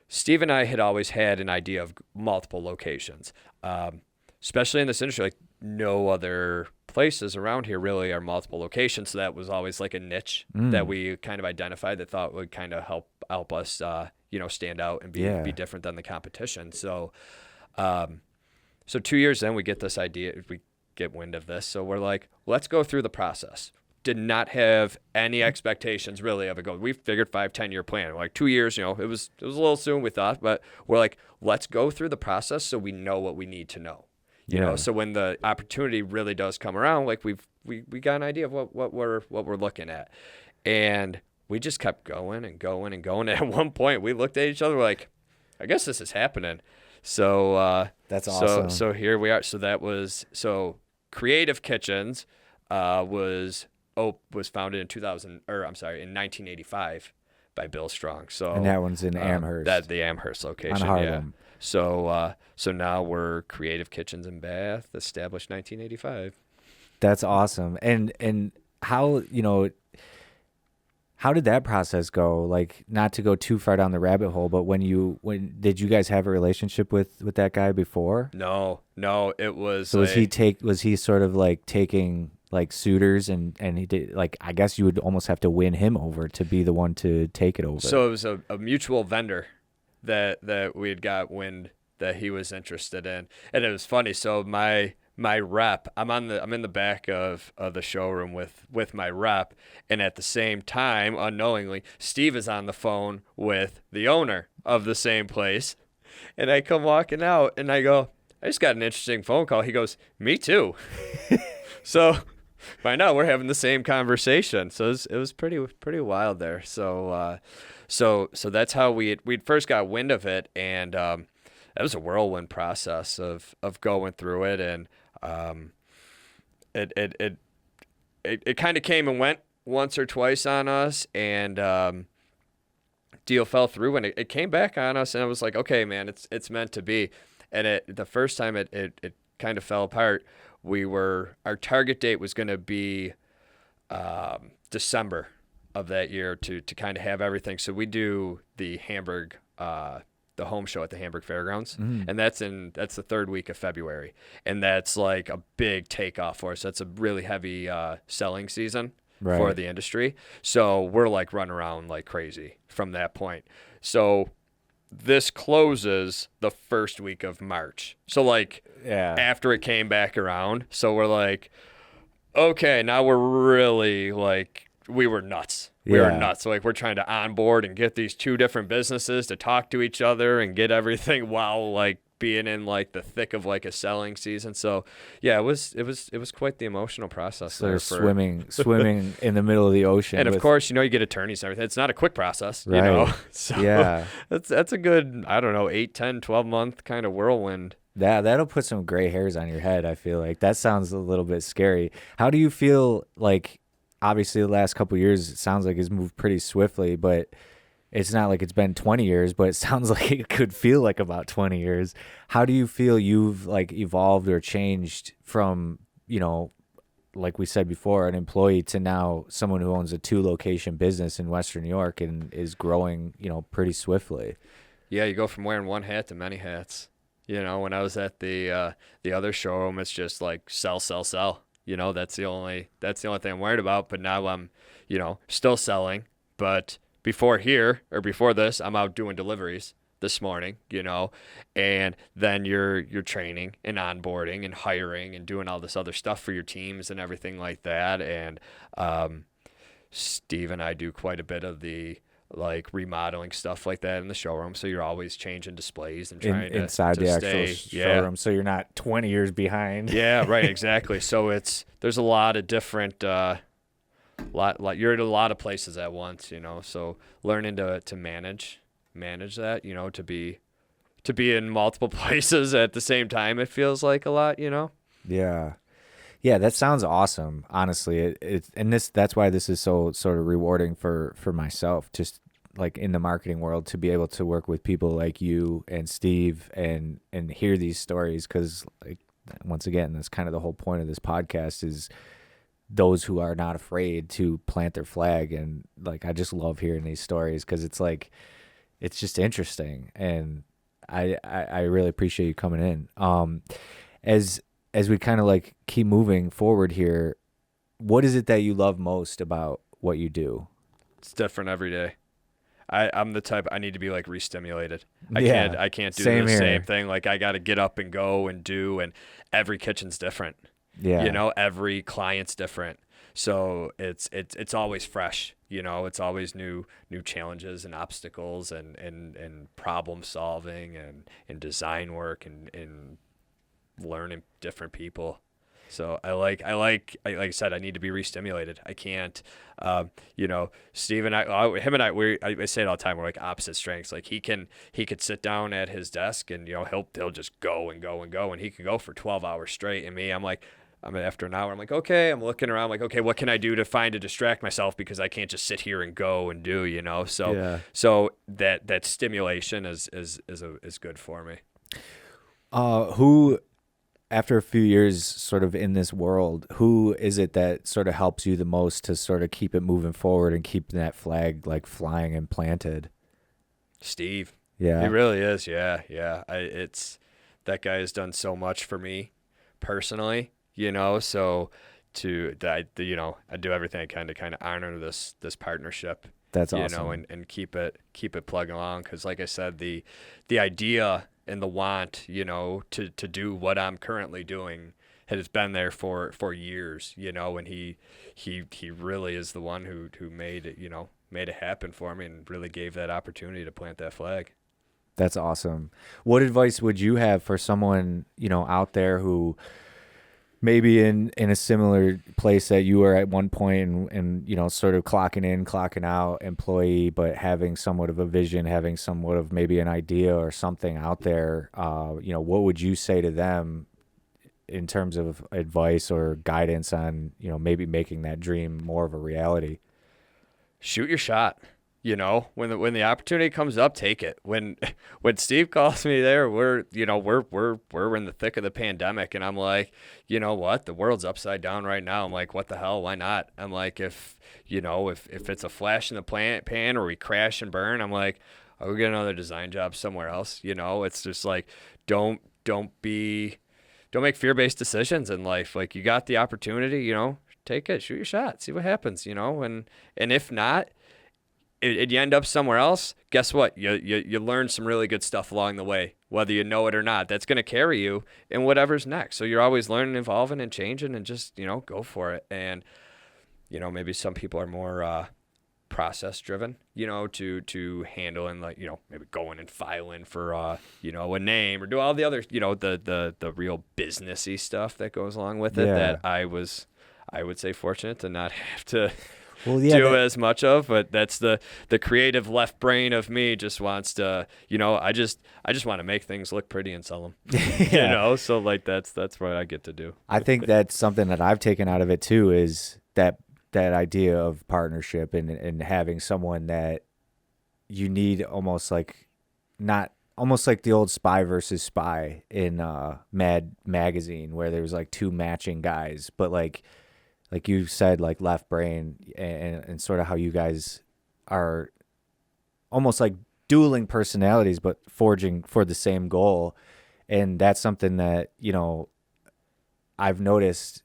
Steve and I had always had an idea of multiple locations, especially in this industry. Like no other places around here really are multiple locations. So that was always like a niche that we kind of identified that thought would kind of help us, stand out and be different than the competition. So, so 2 years in, we get this idea, we get wind of this. So we're like, let's go through the process. Did not have any expectations really of it going. We figured 5-10 year plan. Like 2 years, it was a little soon, we thought, but we're like, let's go through the process so we know what we need to know. You know, so when the opportunity really does come around, like we got an idea of what we're looking at. And we just kept going and going and going. And at one point we looked at each other, we're like, I guess this is happening. So that's awesome. So here we are. So Creative Kitchens was founded in 1985 by Bill Strong. So and that one's in Amherst. That's the Amherst location. On Harlem. Yeah. So now we're Creative Kitchens and Bath, established 1985. That's awesome. And how how did that process go? Like, not to go too far down the rabbit hole, but when did you guys have a relationship with that guy before? No, it was. So was he sort of like taking like suitors and he did, like, I guess you would almost have to win him over to be the one to take it over. So it was a mutual vendor that we had got wind that he was interested in, and it was funny. So my rep, I'm in the back of the showroom with my rep, and at the same time, unknowingly, Steve is on the phone with the owner of the same place, and I come walking out and I go, I just got an interesting phone call. He goes, me too. So by now we're having the same conversation. So it was pretty wild there. So that's how we'd first got wind of it, and that was a whirlwind process of going through it, and it kind of came and went once or twice on us, and deal fell through, and it came back on us, and I was like, okay, man, it's meant to be. And the first time it kind of fell apart, our target date was going to be December of that year to kind of have everything. So we do the Hamburg, the home show at the Hamburg Fairgrounds, and that's the third week of February, and that's like a big takeoff for us. That's a really heavy selling season for the industry. So we're like running around like crazy from that point. So this closes the first week of March. So like after it came back around, so we're like, okay, now we're really like, we were nuts. We were nuts. So like we're trying to onboard and get these two different businesses to talk to each other and get everything while like being in like the thick of like a selling season. So yeah, it was quite the emotional process. So swimming in the middle of the ocean. And of course, you get attorneys and everything. It's not a quick process, right. So yeah, that's a good, 8, 10, 12 month kind of whirlwind. That'll put some gray hairs on your head. I feel like that sounds a little bit scary. How do you feel like, obviously the last couple of years, it sounds like it's moved pretty swiftly, but it's not like it's been 20 years, but it sounds like it could feel like about 20 years. How do you feel you've like evolved or changed from, you know, like we said before, an employee to now someone who owns a 2-location business in Western New York and is growing, you know, pretty swiftly? Yeah, you go from wearing one hat to many hats. You know, when I was at the other showroom, it's just like sell, sell, sell. You know, that's the only thing I'm worried about. But now I'm, you know, still selling. But before this, I'm out doing deliveries this morning, you know, and then you're training and onboarding and hiring and doing all this other stuff for your teams and everything like that. And Steve and I do quite a bit of the like remodeling stuff like that in the showroom. So you're always changing displays and trying to inside the actual stay, showroom, so you're not 20 years behind. Yeah, right, exactly. So there's a lot of different you're at a lot of places at once, you know. So learning to manage that, you know, to be in multiple places at the same time, it feels like a lot, you know. Yeah. Yeah, that sounds awesome. Honestly, that's why this is so sort of rewarding for myself, just like in the marketing world, to be able to work with people like you and Steve and hear these stories. Because like, once again, that's kind of the whole point of this podcast, is those who are not afraid to plant their flag. And like, I just love hearing these stories, because it's like, it's just interesting. And I really appreciate you coming in. As we kind of like keep moving forward here, what is it that you love most about what you do? It's different every day. I'm the type, I need to be like re-stimulated. Yeah, I can't do same the here. same thing. Like I got to get up and go and do, and every kitchen's different. Yeah. You know, every client's different. So it's always fresh, you know, it's always new challenges and obstacles and problem solving and design work and learning different people. So I said, I need to be re-stimulated. I can't, you know, Steve and him and I say it all the time. We're like opposite strengths. Like he could sit down at his desk and, you know, he'll just go and go and go, and he can go for 12 hours straight. And me, after an hour, I'm like, okay, I'm looking around, like, okay, what can I do to distract myself, because I can't just sit here and go and do, you know? So, Yeah. so that stimulation is good for me. Who, after a few years sort of in this world, who is it that sort of helps you the most to sort of keep it moving forward and keep that flag like flying and planted? Steve. Yeah. He really is. Yeah. Yeah. That guy has done so much for me personally, you know, so I do everything I can to kind of honor this partnership. That's awesome. You know, and keep it plugging along. 'Cause like I said, the idea and the want, you know, to do what I'm currently doing has been there for years, you know, and he really is the one who made it happen for me and really gave that opportunity to plant that flag. That's awesome. What advice would you have for someone, you know, out there who maybe in a similar place that you were at one point and, you know, sort of clocking in, clocking out employee, but having somewhat of a vision, having somewhat of maybe an idea or something out there, you know, what would you say to them in terms of advice or guidance on, you know, maybe making that dream more of a reality? Shoot your shot. You know, when the opportunity comes up, take it. When Steve calls me there, we're in the thick of the pandemic, and I'm like, you know what, the world's upside down right now. I'm like, what the hell? Why not? I'm like, if it's a flash in the pan or we crash and burn, I'm like, I'll go get another design job somewhere else. You know, it's just like, don't make fear-based decisions in life. Like, you got the opportunity, you know, take it, shoot your shot, see what happens. You know, and if not, you end up somewhere else, guess what? You learn some really good stuff along the way, whether you know it or not. That's going to carry you in whatever's next. So you're always learning, evolving, and changing, and just, you know, go for it. And, you know, maybe some people are more process driven, you know, to handling, like, you know, maybe going and filing for, you know, a name or do all the other, you know, the real businessy stuff that goes along with it. Yeah. That I would say fortunate to not have to yeah, do as much of, but that's the creative left brain of me just wants to, you know, I just want to make things look pretty and sell them, Yeah. you know? So like, that's what I get to do. I think that's something that I've taken out of it too, is that idea of partnership and having someone that you need almost like the old Spy versus Spy in Mad Magazine, where there was like two matching guys, but like you said, like left brain, and sort of how you guys are almost like dueling personalities, but forging for the same goal. And that's something that, I've noticed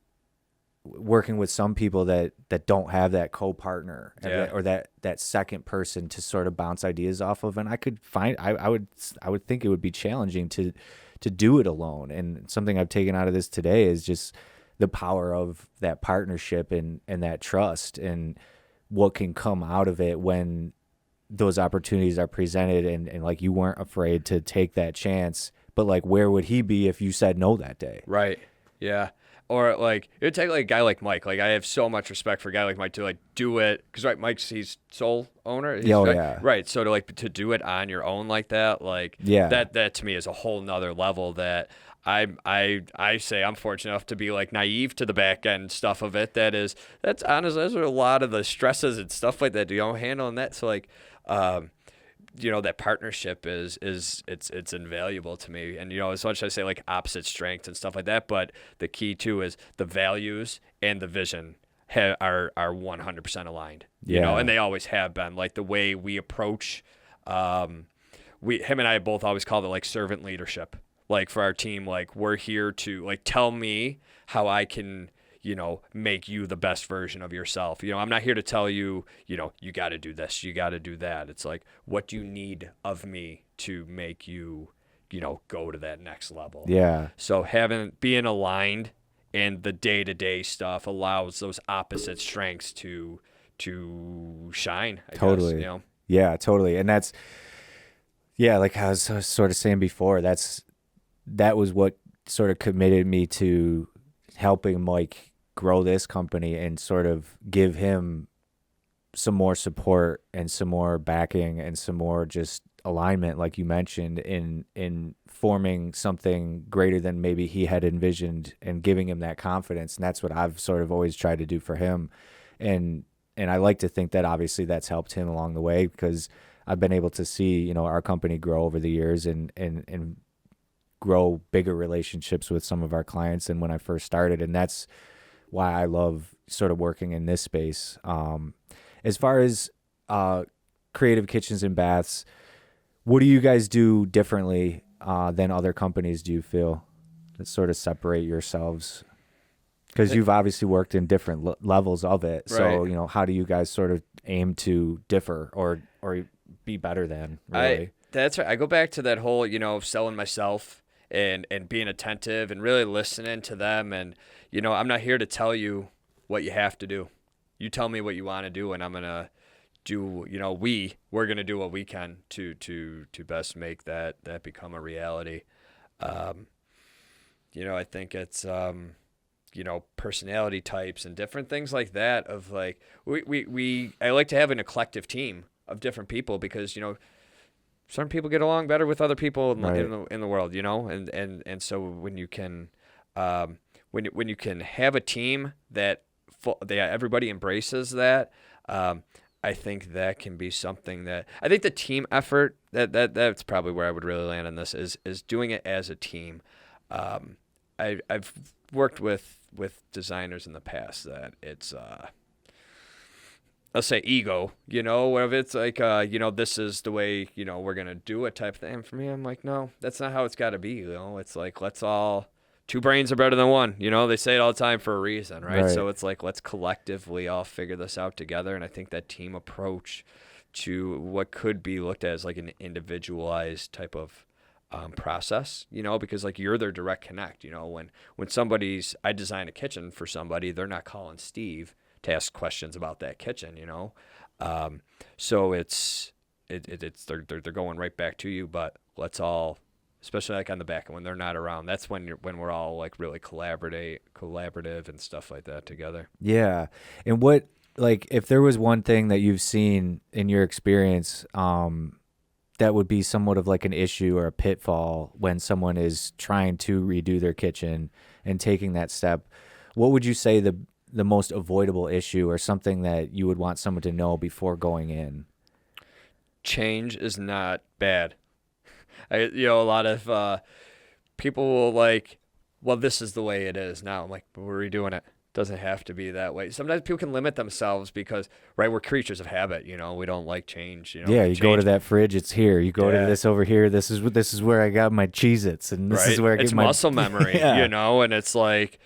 working with some people that don't have that co-partner or that second person to sort of bounce ideas off of. And I would think it would be challenging to do it alone. And something I've taken out of this today is just the power of that partnership and that trust, and what can come out of it when those opportunities are presented, and like you weren't afraid to take that chance. But like, where would he be if you said no that day? Right. Yeah. Or like, it would take like a guy like Mike. Like, I have so much respect for a guy like Mike to like do it, because right, he's sole owner. Yeah. Right. So to do it on your own like that, like that to me is a whole nother level that I say I'm fortunate enough to be like naive to the back end stuff of it. That's honestly, those are a lot of the stresses and stuff like that. Handling that. So like, that partnership is it's invaluable to me. And as much as I say like opposite strengths and stuff like that, but the key too is the values and the vision are 100% aligned. And they always have been. Like the way we approach, him and I both always called it like servant leadership. Like for our team, like we're here to like tell me how I can make you the best version of yourself. I'm not here to tell you, you got to do this, you got to do that. It's like, what do you need of me to make you, go to that next level? Yeah. So being aligned in the day-to-day stuff allows those opposite strengths to shine. I totally. guess, Yeah, totally. And that's, like I was sort of saying before, that was what sort of committed me to helping Mike grow this company and sort of give him some more support and some more backing and some more just alignment, like you mentioned, in forming something greater than maybe he had envisioned, and giving him that confidence. And that's what I've sort of always tried to do for him. And I like to think that obviously that's helped him along the way, because I've been able to see, our company grow over the years and grow bigger relationships with some of our clients than when I first started. And that's why I love sort of working in this space. As far as creative kitchens and baths, what do you guys do differently than other companies, do you feel, that sort of separate yourselves? Because you've obviously worked in different levels of it. So, Right. How do you guys sort of aim to differ or be better than, really? That's right. I go back to that whole, selling myself and being attentive and really listening to them. And, I'm not here to tell you what you have to do. You tell me what you want to do, and I'm going to do, we're going to do what we can to best make that become a reality. I think it's, personality types and different things like that of like, I like to have an eclectic team of different people, because, certain people get along better with other people in the world, and so when you can, when you can have a team that everybody embraces that, I think that can be something that I think the team effort that's probably where I would really land on this is doing it as a team. I've worked with designers in the past that it's I'll say ego, wherever it's like, this is the way, we're going to do it type of thing. And for me, I'm like, no, that's not how it's got to be. It's like, two brains are better than one. They say it all the time for a reason, right? So it's like, let's collectively all figure this out together. And I think that team approach to what could be looked at as like an individualized type of process, because like you're their direct connect, when I design a kitchen for somebody, they're not calling Steve to ask questions about that kitchen, so it's they're going right back to you. But let's all, especially like on the back end when they're not around, that's when we're all like really collaborative and stuff like that together. Yeah. And what, like, if there was one thing that you've seen in your experience that would be somewhat of like an issue or a pitfall when someone is trying to redo their kitchen and taking that step, what would you say the most avoidable issue or something that you would want someone to know before going in? change is not bad. A lot of people will like, well, this is the way it is now. I'm like, but we're redoing it. Doesn't have to be that way. Sometimes people can limit themselves because, right, we're creatures of habit. We don't like change. Yeah, you go to that fridge, it's here. You go to Yeah. this over here. This is where I got my Cheez-Its, and this is Right? where I It's get my muscle memory, Yeah. and it's like,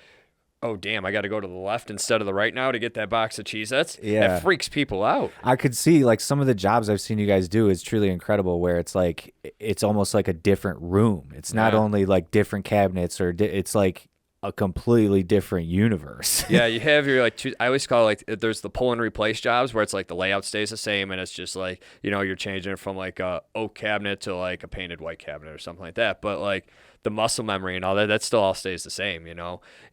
oh, damn, I got to go to the left instead of the right now to get that box of Cheez-Its. Yeah. It freaks people out. I could see like some of the jobs I've seen you guys do is truly incredible, where it's like it's almost like a different room. It's not Yeah. only like different cabinets, or it's like a completely different universe. Yeah, you have your I always call it like there's the pull and replace jobs where it's like the layout stays the same and it's just like, you're changing it from like a oak cabinet to like a painted white cabinet or something like that. But like the muscle memory and all that still all stays the same,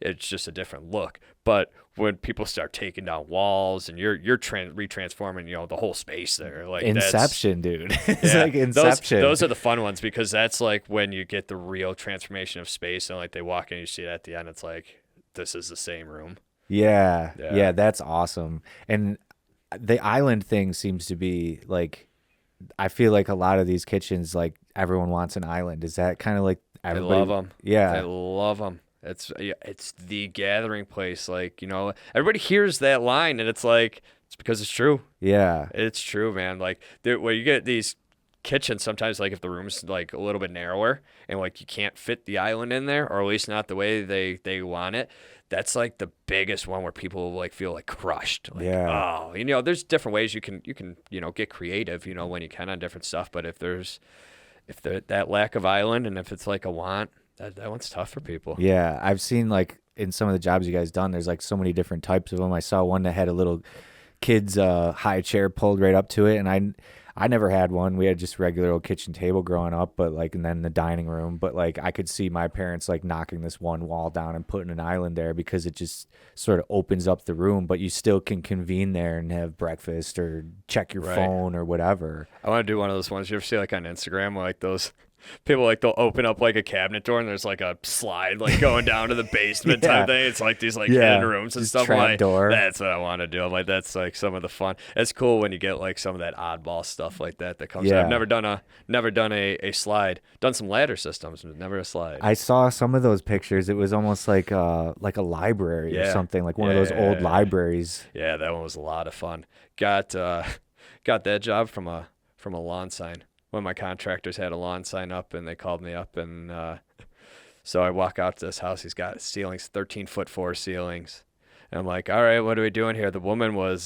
It's just a different look. But when people start taking down walls and you're retransforming, the whole space there, like Inception, dude. It's Yeah, like Inception. Those are the fun ones because that's like when you get the real transformation of space and like they walk in, you see it at the end. It's like, this is the same room. Yeah, Yeah. yeah, that's awesome. And the island thing seems to be like, I feel like a lot of these kitchens, like everyone wants an island. Is that kind of like everybody? I love them. Yeah, I love them. It's the gathering place. Like, everybody hears that line and it's like, it's because it's true. yeah, It's true, man. Like where you get these kitchens sometimes, like if the room's like a little bit narrower and like you can't fit the island in there, or at least not the way they want it, that's like the biggest one where people like feel like crushed. Like, Yeah. oh, there's different ways you can get creative, when you can on different stuff. But if that lack of island and if it's like a want, that one's tough for people. yeah. I've seen like in some of the jobs you guys done, there's like so many different types of them. I saw one that had a little kid's high chair pulled right up to it, and I never had one. We had just regular old kitchen table growing up, but like, and then the dining room. But like, I could see my parents like knocking this one wall down and putting an island there because it just sort of opens up the room, but you still can convene there and have breakfast or check your Right. phone or whatever. I want to do one of those ones. You ever see like on Instagram, like those people like they'll open up like a cabinet door and there's like a slide like going down to the basement Yeah. type thing. It's like these like Yeah. hidden rooms and Just stuff. trap I'm like, door. that's what I want to do. I'm like, that's like some of the fun. It's cool when you get like some of that oddball stuff like that comes. Yeah. I've never done a slide. Done some ladder systems, but never a slide. I saw some of those pictures. It was almost like a library or Yeah. something, like one of those old Yeah. libraries. Yeah, that one was a lot of fun. Got that job from a lawn sign. One of my contractors had a lawn sign up, and they called me up, and so I walk out to this house. He's got ceilings, 13-foot floor ceilings. And I'm like, all right, what are we doing here? The woman was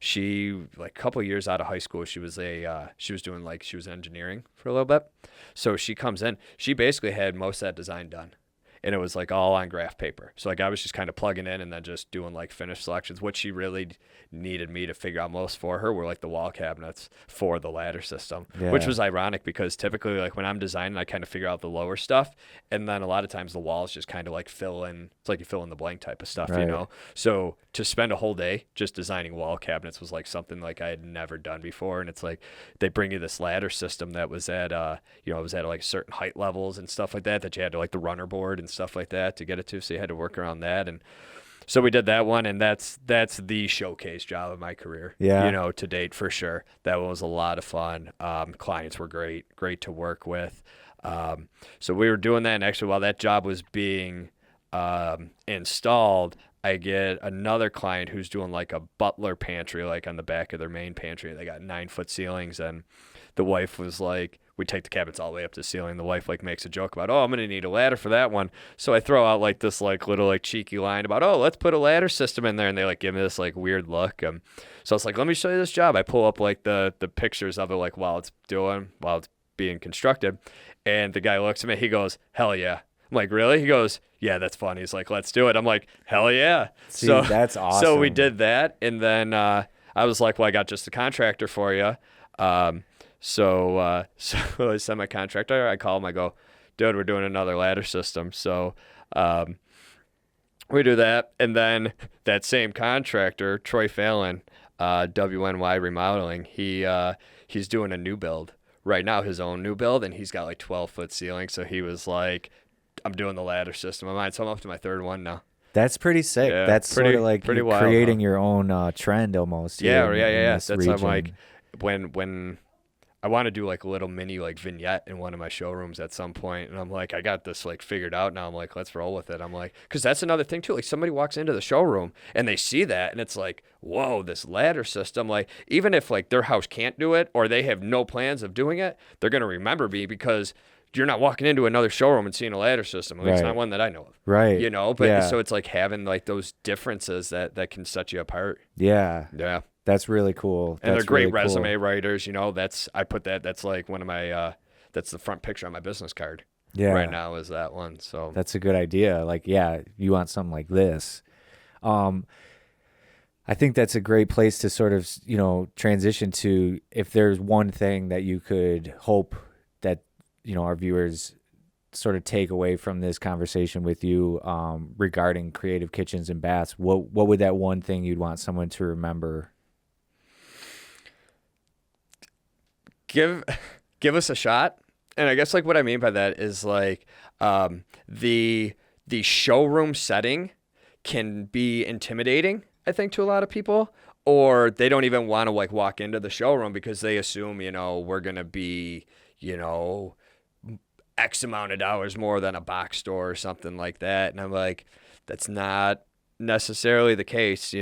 she like a couple of years out of high school. She was she was engineering for a little bit. So she comes in. She basically had most of that design done. And it was like all on graph paper. So like I was just kind of plugging in and then just doing like finish selections. What she really needed me to figure out most for her were like the wall cabinets for the ladder system, which Yeah. was ironic because typically like when I'm designing, I kind of figure out the lower stuff. And then a lot of times the walls just kind of like fill in. It's like you fill in the blank type of stuff, Right. So to spend a whole day just designing wall cabinets was like something like I had never done before. And it's like they bring you this ladder system that was at it was at like certain height levels and stuff like that you had to like the runner board and stuff like that to get it to. So you had to work around that. And so we did that one, and that's the showcase job of my career. Yeah. To date for sure. That one was a lot of fun. Clients were great to work with. So we were doing that, and actually while that job was being installed, I get another client who's doing like a butler pantry, like on the back of their main pantry. They got 9-foot ceilings, and the wife was like, we take the cabinets all the way up to the ceiling. The wife like makes a joke about, oh, I'm going to need a ladder for that one. So I throw out like this like little like cheeky line about, oh, let's put a ladder system in there. And they like give me this like weird look. So it's like, let me show you this job. I pull up like the pictures of it like while it's being constructed. And the guy looks at me, he goes, hell yeah. I'm like, really? He goes, yeah, that's fun. He's like, let's do it. I'm like, hell yeah. See, so that's awesome. So we did that. And then I was like, well, I got just a contractor for you. So I send my contractor. I call him. I go, dude, we're doing another ladder system. So we do that, and then that same contractor, Troy Fallon, WNY Remodeling, he's doing a new build right now, his own new build, and he's got like 12-foot ceilings. So he was like, I'm doing the ladder system of mine. So I'm up to my third one now. That's pretty sick. Yeah, That's sort of like pretty you're wild, creating huh? your own trend almost. Yeah, here in yeah. this That's I'm like, region. when I want to do like a little mini like vignette in one of my showrooms at some point. And I'm like, I got this like figured out now. I'm like, let's roll with it. I'm like, because that's another thing too. Like somebody walks into the showroom and they see that and it's like, whoa, this ladder system. Like even if like their house can't do it or they have no plans of doing it, they're going to remember me because you're not walking into another showroom and seeing a ladder system. Like, It's not one that I know of. Right. You know, but so it's like having like those differences that can set you apart. Yeah. Yeah. That's really cool. And that's they're great really resume cool. writers. You know, that's like one of my, that's the front picture on my business card. Yeah. Right now is that one. So That's a good idea. Like, yeah, you want something like this. I think that's a great place to sort of, transition to if there's one thing that you could hope that, our viewers sort of take away from this conversation with you regarding creative kitchens and baths, what would that one thing you'd want someone to remember? give us a shot. And I guess like what I mean by that is like the showroom setting can be intimidating, I think, to a lot of people, or they don't even want to like walk into the showroom because they assume, we're going to be, X amount of dollars more than a box store or something like that. And I'm like, that's not necessarily the case,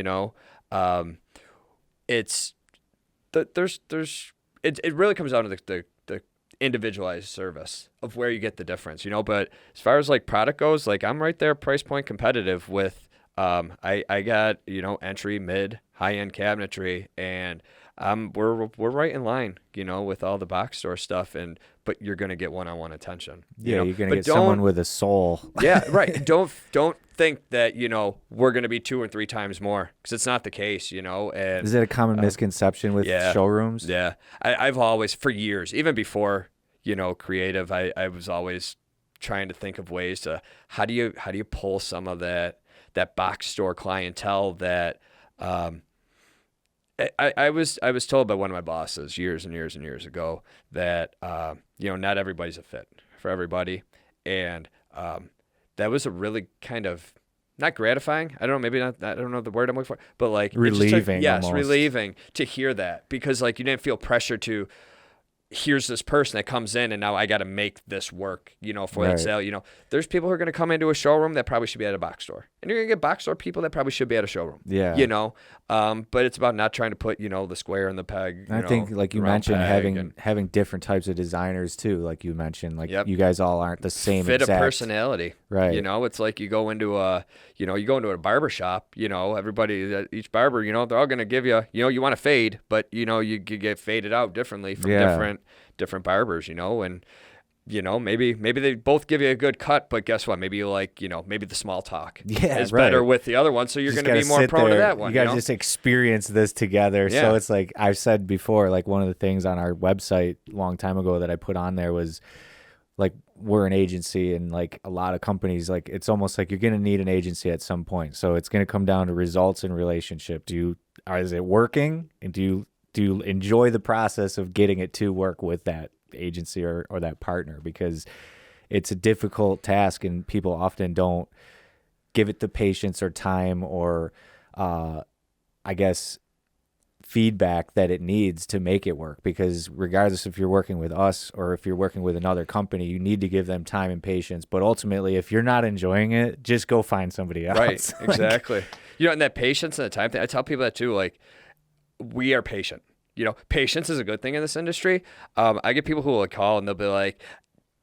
it's it really comes down to the individualized service of where you get the difference, but as far as like product goes, like I'm right there price point competitive with I got entry, mid, high end cabinetry, and we're right in line with all the box store stuff, but you're gonna get one-on-one attention. You're gonna get someone with a soul. Yeah, right. Don't think that we're gonna be 2 or 3 times more, because it's not the case. And Is it a common misconception with showrooms? Yeah, I've always, for years, even before creative, I was always trying to think of ways to how do you pull some of that box store clientele that I was told by one of my bosses years and years and years ago that not everybody's a fit for everybody, and that was a really kind of not gratifying. I don't know, maybe not. I don't know the word I'm looking for, but like relieving. Yes, relieving to hear that, because like you didn't feel pressure to. Here's this person that comes in and now I got to make this work, for that sale. There's people who are going to come into a showroom that probably should be at a box store, and you're going to get box store people that probably should be at a showroom. Yeah. But it's about not trying to put, the square in the peg. I think, like you mentioned, having different types of designers too. Like you mentioned, like you guys all aren't the same fit exact a personality, right? It's like you go into a barber shop. Everybody, each barber, they're all going to give you, you want to fade, but you get faded out differently from different barbers, and maybe they both give you a good cut, but guess what? Maybe you like, maybe the small talk is better with the other one, so you're going to be more prone to that one. You guys just experience this together. So it's like I've said before, like one of the things on our website a long time ago that I put on there was like, we're an agency, and like a lot of companies, like it's almost like you're going to need an agency at some point. So it's going to come down to results and relationship. Is it working? And do you enjoy the process of getting it to work with that agency or that partner? Because it's a difficult task, and people often don't give it the patience or time or I guess feedback that it needs to make it work. Because regardless if you're working with us or if you're working with another company, you need to give them time and patience. But ultimately, if you're not enjoying it, just go find somebody else. Right, exactly. And that patience and the time thing, I tell people that too, like, we are patient. Patience is a good thing in this industry. I get people who will call and they'll be like,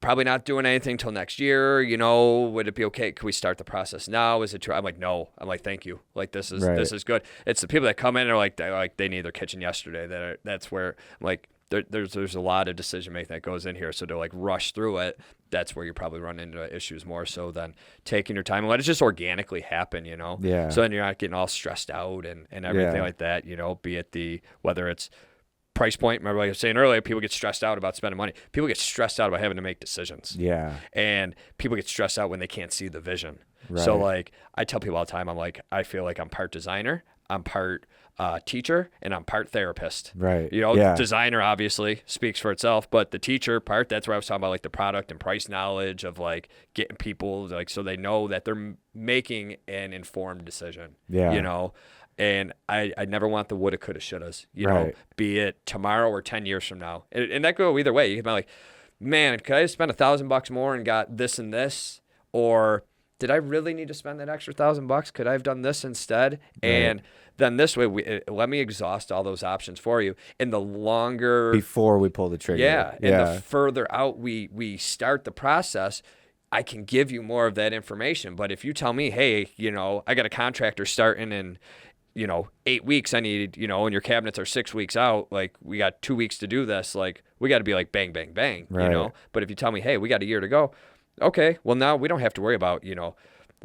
probably not doing anything till next year. Would it be okay? Can we start the process now? Is it true? I'm like, no. I'm like, thank you. Like, this is good. It's the people that come in and are like they need their kitchen yesterday. That's where I'm like, there's a lot of decision making that goes in here. So to like rush through it, that's where you probably run into issues more so than taking your time and let it just organically happen, Yeah. So then you're not getting all stressed out and everything like that, be it whether it's price point. Remember, like I was saying earlier, people get stressed out about spending money. People get stressed out about having to make decisions. Yeah. And people get stressed out when they can't see the vision. Right. So like I tell people all the time, I'm like, I feel like I'm part designer, I'm part teacher, and I'm part therapist. Right. Designer obviously speaks for itself, but the teacher part, that's where I was talking about like the product and price knowledge of like getting people like so they know that they're making an informed decision. Yeah. And I never want the woulda, coulda, shouldas, you know, Right. be it tomorrow or 10 years from now. And that go either way. You can be like, man, could I have spent $1,000 more and got this and this? Or did I really need to spend that extra $1,000? Could I have done this instead? Right. And then this way, let me exhaust all those options for you. And the longer Before we pull the trigger. yeah, and the further out we start the process, I can give you more of that information. But if you tell me, hey, you know, I got a contractor starting in, you know, 8 weeks, I need, you know, and your cabinets are 6 weeks out, like, we got 2 weeks to do this, like, we got to be like bang, bang, bang, Right. you know. But if you tell me, hey, we got a year to go, okay, well, now we don't have to worry about, you know,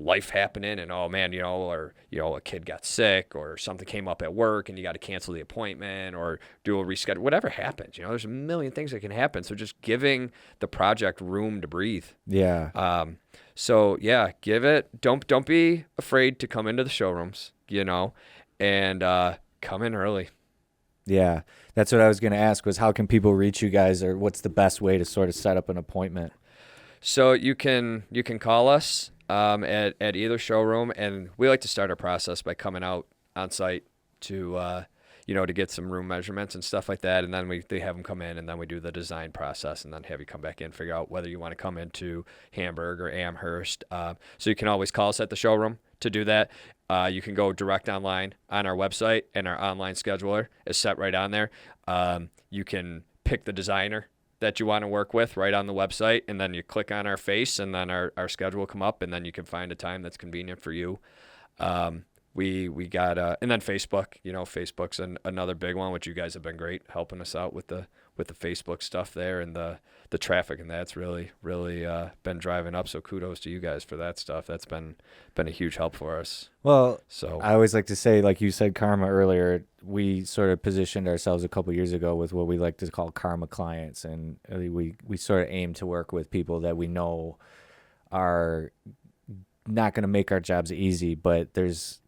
life happening and, oh man, you know, or, you know, a kid got sick or something came up at work and you got to cancel the appointment or do a reschedule, whatever happens, you know, there's a million things that can happen. So just giving the project room to breathe. Yeah. So yeah, don't be afraid to come into the showrooms, you know, and come in early. Yeah. That's what I was going to ask, was how can people reach you guys, or what's the best way to sort of set up an appointment? So you can call us at either showroom, and we like to start our process by coming out on site to you know, to get some room measurements and stuff like that, and then they have them come in, and then we do the design process, and then have you come back in, figure out whether you want to come into Hamburg or Amherst. So you can always call us at the showroom to do that. You can go direct online on our website, and our online scheduler is set right on there. You can pick the designer that you want to work with right on the website, and then you click on our face, and then our schedule will come up, and then you can find a time that's convenient for you. We got and then Facebook, you know, Facebook's another big one, which you guys have been great helping us out with the Facebook stuff there, and the traffic, and that's really been driving up. So kudos to you guys for that stuff. That's been a huge help for us. Well, So I always like to say, like you said, karma earlier, we sort of positioned ourselves a couple years ago with what we like to call karma clients. And we sort of aim to work with people that we know are not going to make our jobs easy, but there's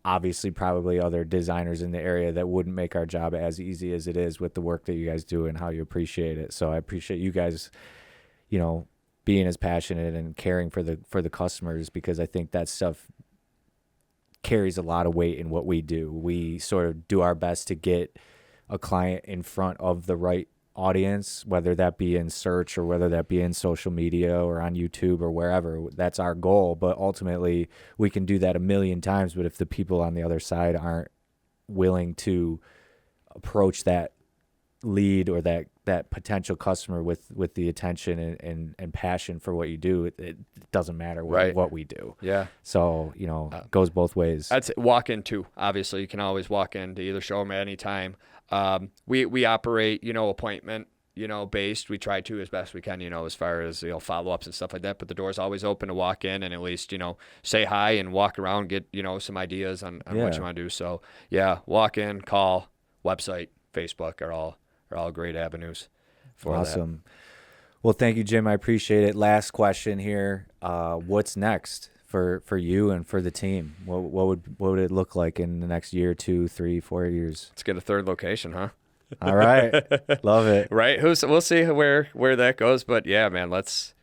obviously probably other designers in the area that wouldn't make our job as easy as it is with the work that you guys do and how you appreciate it. So I appreciate you guys, you know, being as passionate and caring for the customers, because I think that stuff carries a lot of weight in what we do. We sort of do our best to get a client in front of the right audience, whether that be in search or whether that be in social media or on YouTube or wherever. That's our goal. But ultimately, we can do that a million times. But if the people on the other side aren't willing to approach that lead or that potential customer with the attention and passion for what you do, it doesn't matter what we do. yeah. So, you know, it goes both ways. I'd say walk in too. Obviously, you can always walk into either showroom at any time. We operate, you know, appointment, you know, based. We try to as best we can, you know, as far as, you know, follow-ups and stuff like that. But the door's always open to walk in and at least, you know, say hi and walk around, get, you know, some ideas on what you want to do. So yeah, walk in, call, website, Facebook are all great avenues for that. Awesome. Well, thank you, Jim. I appreciate it. Last question here. What's next for you and for the team? What would it look like in the next year, 2, 3, 4 years? Let's get a third location, huh? All right. Love it. Right. We'll see where that goes. But yeah, man, let's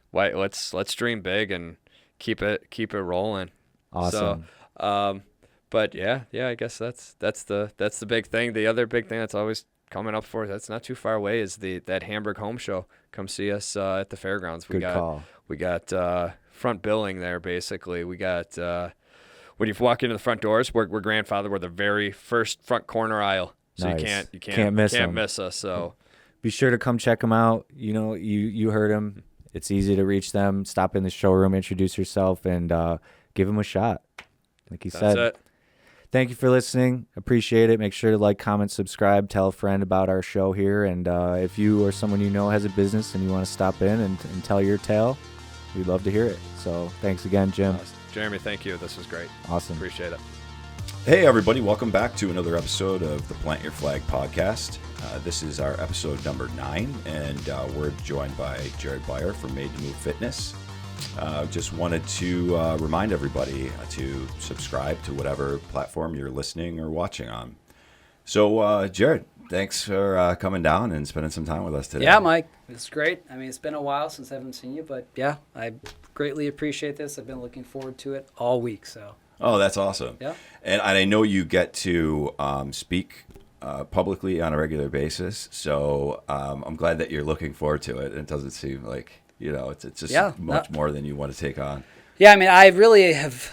dream big and keep it rolling. Awesome. So, but yeah, I guess that's the big thing. The other big thing that's always coming up for us, that's not too far away, is that Hamburg Home Show. Come see us at the fairgrounds. Good call. We got front billing there. Basically, we got when you walk into the front doors, we're grandfathered. We're the very first front corner aisle, so Nice. you can't miss 'em. miss us. So Be sure to come check them out. You know, you heard them. It's easy to reach them. Stop in the showroom, introduce yourself, and give them a shot. Like you said. that's it. Thank you for listening. Appreciate it. Make sure to like, comment, subscribe, tell a friend about our show here. And if you or someone you know has a business and you want to stop in and tell your tale, we'd love to hear it. So thanks again, Jim. Jeremy, thank you. This was great. Awesome. Appreciate it. Hey, everybody. Welcome back to another episode of the Plant Your Flag podcast. This is our episode number 9, and we're joined by Jared Byer from Made to Move Fitness. Just wanted to remind everybody to subscribe to whatever platform you're listening or watching on. So, Jared, thanks for coming down and spending some time with us today. Yeah, Mike, it's great. I mean, it's been a while since I haven't seen you, but yeah, I greatly appreciate this. I've been looking forward to it all week. So Oh, that's awesome. Yeah. And I know you get to speak publicly on a regular basis, so I'm glad that you're looking forward to it. It doesn't seem like, it's just much more than you want to take on. Yeah, I mean, I really have.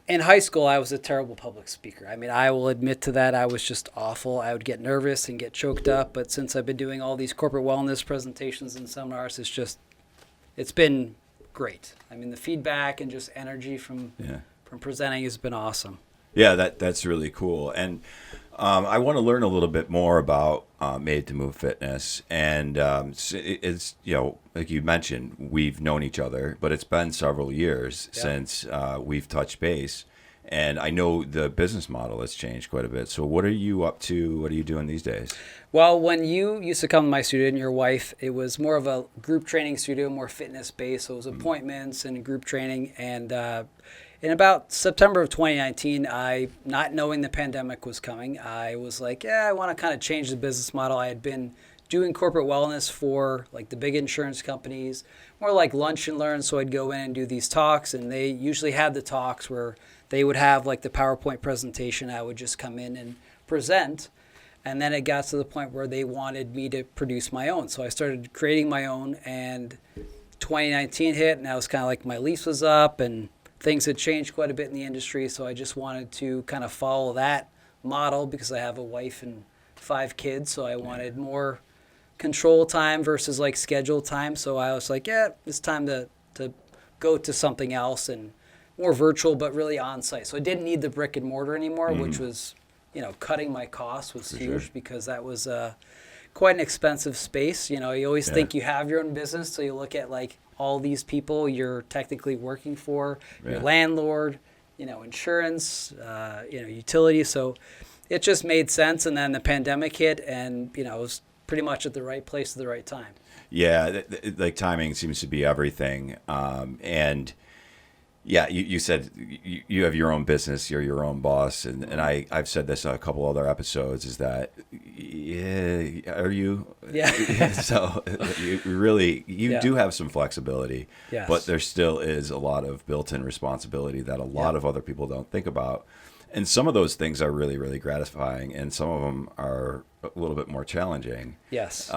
In high school, I was a terrible public speaker. I mean, I will admit to that. I was just awful. I would get nervous and get choked up. But since I've been doing all these corporate wellness presentations and seminars, it's been great. I mean, the feedback and just energy from presenting has been awesome. Yeah, that's really cool. And I want to learn a little bit more about Made to Move Fitness. And it's, like you mentioned, we've known each other, but it's been several years since we've touched base. And I know the business model has changed quite a bit. So what are you up to? What are you doing these days? Well, when you used to come to my studio and your wife, it was more of a group training studio, more fitness-based. So it was appointments and group training. And in about September of 2019, not knowing the pandemic was coming, I was like, I want to kind of change the business model. I had been doing corporate wellness for like the big insurance companies, more like lunch and learn. So I'd go in and do these talks, and they usually had the talks where they would have like the PowerPoint presentation. I would just come in and present. And then it got to the point where they wanted me to produce my own. So I started creating my own, and 2019 hit, and I was kind of like my lease was up and things had changed quite a bit in the industry. So I just wanted to kind of follow that model because I have a wife and 5 kids. So I wanted more control time versus like schedule time. So I was like, it's time to go to something else and more virtual, but really on site. So I didn't need the brick and mortar anymore, which was, cutting my costs was huge because that was quite an expensive space. You always think you have your own business. So you look at like all these people you're technically working for, your landlord, insurance, utilities. So it just made sense. And then the pandemic hit, and, it was pretty much at the right place at the right time. Yeah, like timing seems to be everything. And yeah, you said you have your own business, you're your own boss, and I've said this on a couple other episodes, is that, are you? Yeah. So you really, do have some flexibility, but there still is a lot of built-in responsibility that a lot of other people don't think about. And some of those things are really, really gratifying, and some of them are a little bit more challenging. Yes,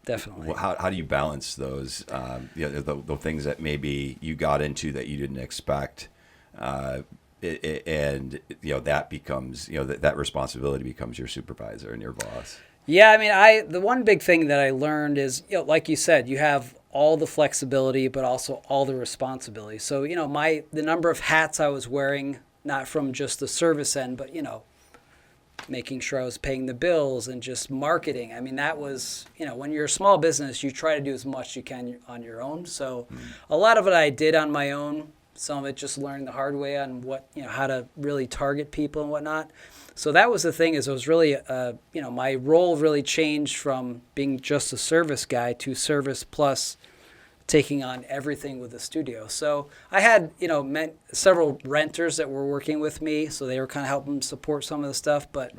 definitely. How do you balance those? The things that maybe you got into that you didn't expect, and that becomes that responsibility becomes your supervisor and your boss. Yeah, I mean, the one big thing that I learned is, like you said, you have all the flexibility, but also all the responsibility. So the number of hats I was wearing, not from just the service end, but, making sure I was paying the bills and just marketing. I mean, that was, when you're a small business, you try to do as much as you can on your own. So a lot of it I did on my own. Some of it just learned the hard way on what, how to really target people and whatnot. So that was the thing, is it was really, my role really changed from being just a service guy to service plus taking on everything with the studio. So I had, several renters that were working with me, so they were kind of helping support some of the stuff. But,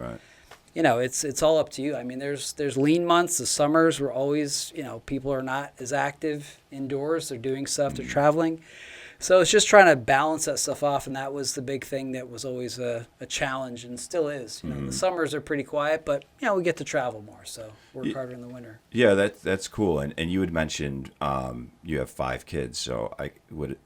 it's all up to you. I mean, there's lean months. The summers were always, people are not as active indoors. They're doing stuff. They're traveling. So it's just trying to balance that stuff off, and that was the big thing that was always a challenge, and still is. The summers are pretty quiet, but we get to travel more, so work harder in the winter. Yeah, that's cool. And you had mentioned you have 5 kids, so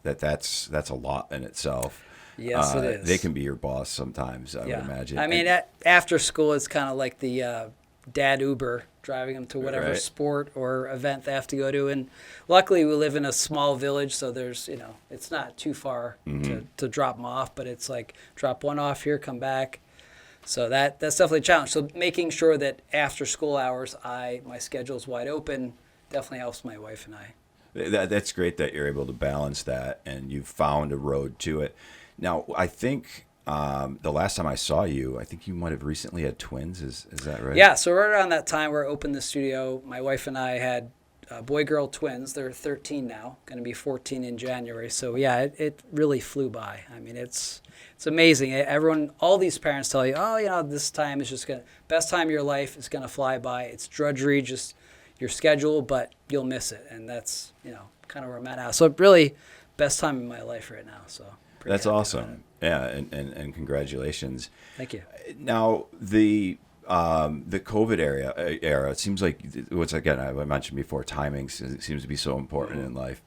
that's a lot in itself. Yes, it is. They can be your boss sometimes, I would imagine. I mean, after school, it's kind of like the dad Uber, driving them to whatever sport or event they have to go to. And luckily we live in a small village, so there's, it's not too far to drop them off, but it's like drop one off here, come back. So that's definitely a challenge. So making sure that after school hours, my schedule's wide open definitely helps my wife and I. That's great that you're able to balance that, and you've found a road to it. Now, I think the last time I saw you, I think you might have recently had twins. Is that right? Yeah, so right around that time where I opened the studio, my wife and I had boy-girl twins. They're 13 now, going to be 14 in January. So yeah, it really flew by. I mean, it's amazing. Everyone, all these parents tell you, this time is just best time of your life is going to fly by. It's drudgery, just your schedule, but you'll miss it. And that's, kind of where I'm at now. So really, best time in my life right now. So that's awesome. Yeah, and congratulations. Thank you. Now the COVID era, it seems like what's again I mentioned before, timing seems to be so important in life.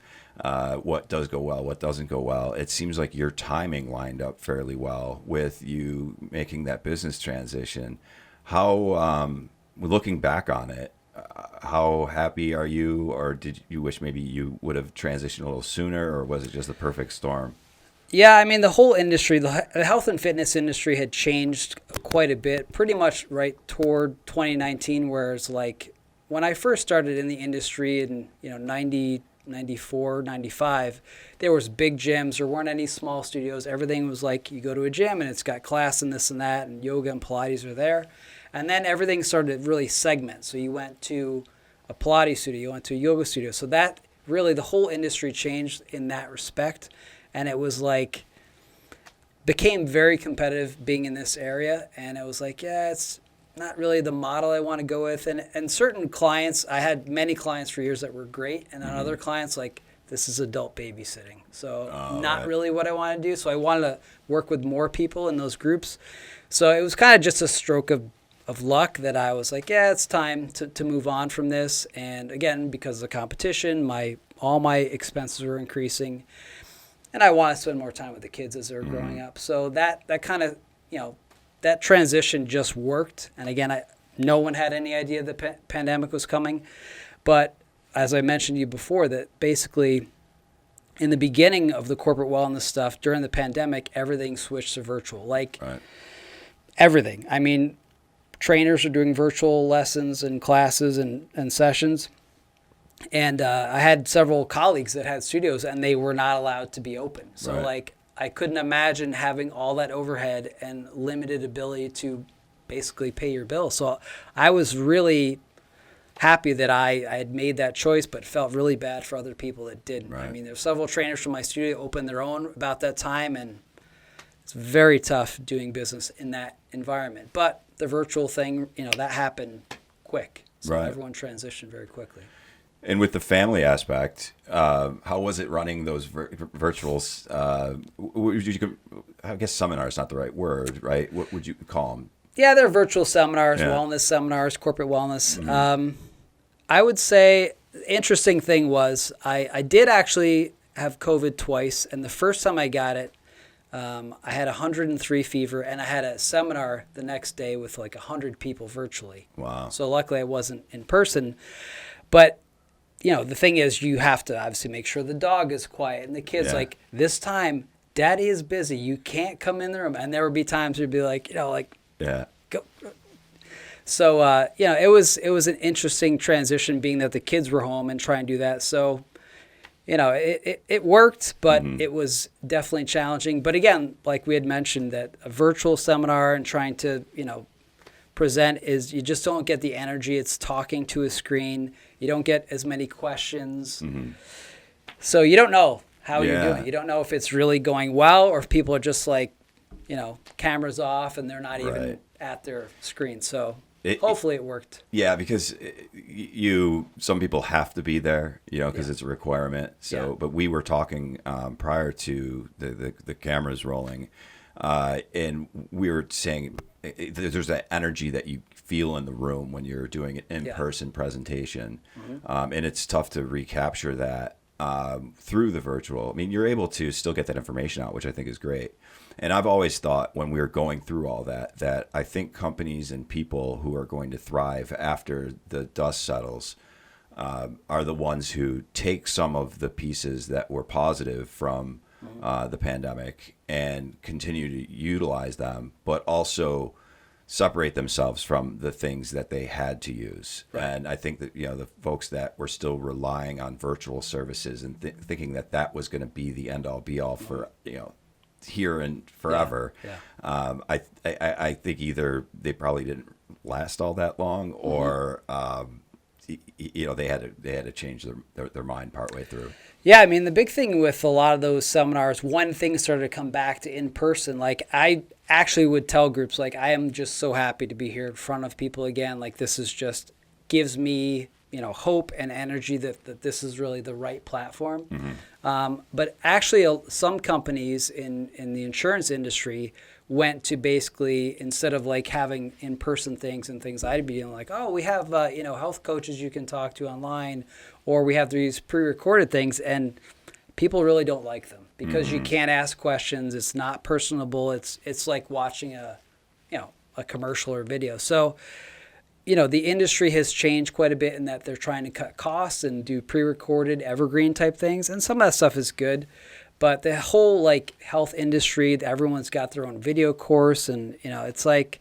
What does go well, what doesn't go well. It seems like your timing lined up fairly well with you making that business transition. How, looking back on it, how happy are you, or did you wish maybe you would have transitioned a little sooner, or was it just the perfect storm? Yeah, I mean, the whole industry, the health and fitness industry had changed quite a bit, pretty much right toward 2019, whereas like when I first started in the industry in 90, 94, 95, there was big gyms. There weren't any small studios. Everything was like you go to a gym and it's got class and this and that, and yoga and Pilates are there. And then everything started to really segment. So you went to a Pilates studio, you went to a yoga studio. So that really, the whole industry changed in that respect. And it was like, became very competitive being in this area. And it was like, yeah, it's not really the model I want to go with. And certain clients, I had many clients for years that were great. And then other clients, like, this is adult babysitting. So not really what I want to do. So I wanted to work with more people in those groups. So it was kind of just a stroke of luck that I was like, yeah, it's time to move on from this. And again, because of the competition, all my expenses were increasing. And I want to spend more time with the kids as they're growing up. So that kind of, that transition just worked. And again, no one had any idea the pandemic was coming. But as I mentioned to you before, that basically in the beginning of the corporate wellness stuff, during the pandemic, everything switched to virtual. Like everything. I mean, trainers are doing virtual lessons and classes and sessions. And I had several colleagues that had studios, and they were not allowed to be open. So, like, I couldn't imagine having all that overhead and limited ability to basically pay your bill. So I was really happy that I had made that choice, but felt really bad for other people that didn't. I mean, there's several trainers from my studio opened their own about that time, and it's very tough doing business in that environment. But the virtual thing, that happened quick. So everyone transitioned very quickly. And with the family aspect, how was it running those virtuals? I guess seminar is not the right word, right? What would you call them? Yeah, they're virtual seminars, wellness seminars, corporate wellness. I would say the interesting thing was I did actually have COVID twice. And the first time I got it, I had 103 fever, and I had a seminar the next day with like 100 people virtually. Wow. So luckily I wasn't in person. But the thing is, you have to obviously make sure the dog is quiet, and the kid's like, this time, Daddy is busy. You can't come in the room. And there would be times where it'd be like, go. So, it was an interesting transition, being that the kids were home and trying to do that. So, it worked, but it was definitely challenging. But again, like we had mentioned, that a virtual seminar and trying to, present is, you just don't get the energy. It's talking to a screen. You don't get as many questions. So you don't know how you're doing. You don't know if it's really going well, or if people are just like, cameras off and they're not even at their screen. So hopefully it worked. Yeah, because some people have to be there, because it's a requirement. So, but we were talking prior to the cameras rolling, and we were saying there's that energy that you feel in the room when you're doing an in-person presentation, and it's tough to recapture that through the virtual. I mean, you're able to still get that information out, which I think is great. And I've always thought, when we were going through all that I think companies and people who are going to thrive after the dust settles are the ones who take some of the pieces that were positive from the pandemic and continue to utilize them, but also separate themselves from the things that they had to use. And I think that, the folks that were still relying on virtual services and thinking that was going to be the end all be all for, here and forever. I think either they probably didn't last all that long, or they had to change their mind partway through. Yeah, I mean, the big thing with a lot of those seminars, when things started to come back to in person, like, I actually would tell groups, like, I am just so happy to be here in front of people again. Like, this is just gives me, hope and energy that this is really the right platform. But actually, some companies in the insurance industry went to basically, instead of like having in-person things and things, I'd be like, oh, we have health coaches you can talk to online, or we have these pre-recorded things, and people really don't like them because you can't ask questions. It's not personable. It's like watching a commercial or video. So, the industry has changed quite a bit in that they're trying to cut costs and do pre-recorded evergreen type things. And some of that stuff is good, but the whole like health industry, everyone's got their own video course, and it's like,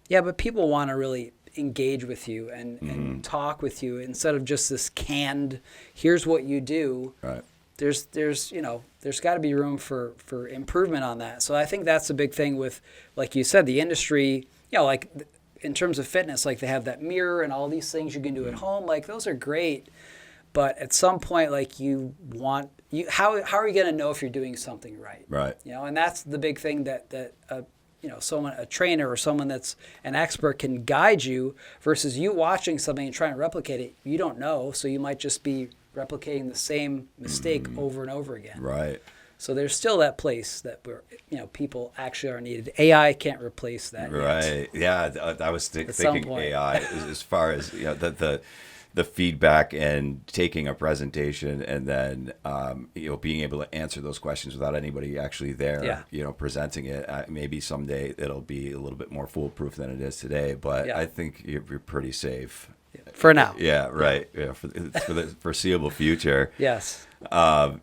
yeah, but people want to really engage with you and talk with you instead of just this canned, here's what you do. Right. There's got to be room for improvement on that. So I think that's a big thing with, like you said, the industry, like in terms of fitness, like they have that mirror and all these things you can do at home. Like those are great. But at some point, like how are you going to know if you're doing something right? Right. And that's the big thing that a trainer or someone that's an expert can guide you versus you watching something and trying to replicate it. You don't know, so you might just be replicating the same mistake over and over again. Right. So there's still that place that where people actually are needed. AI can't replace that. Right. Yet. Yeah. I was thinking AI as far as the feedback and taking a presentation and then being able to answer those questions without anybody actually there. Yeah. Presenting it. Maybe someday it'll be a little bit more foolproof than it is today. But I think you're pretty safe. For now. Yeah, right. Yeah, for the foreseeable future. Yes. Now,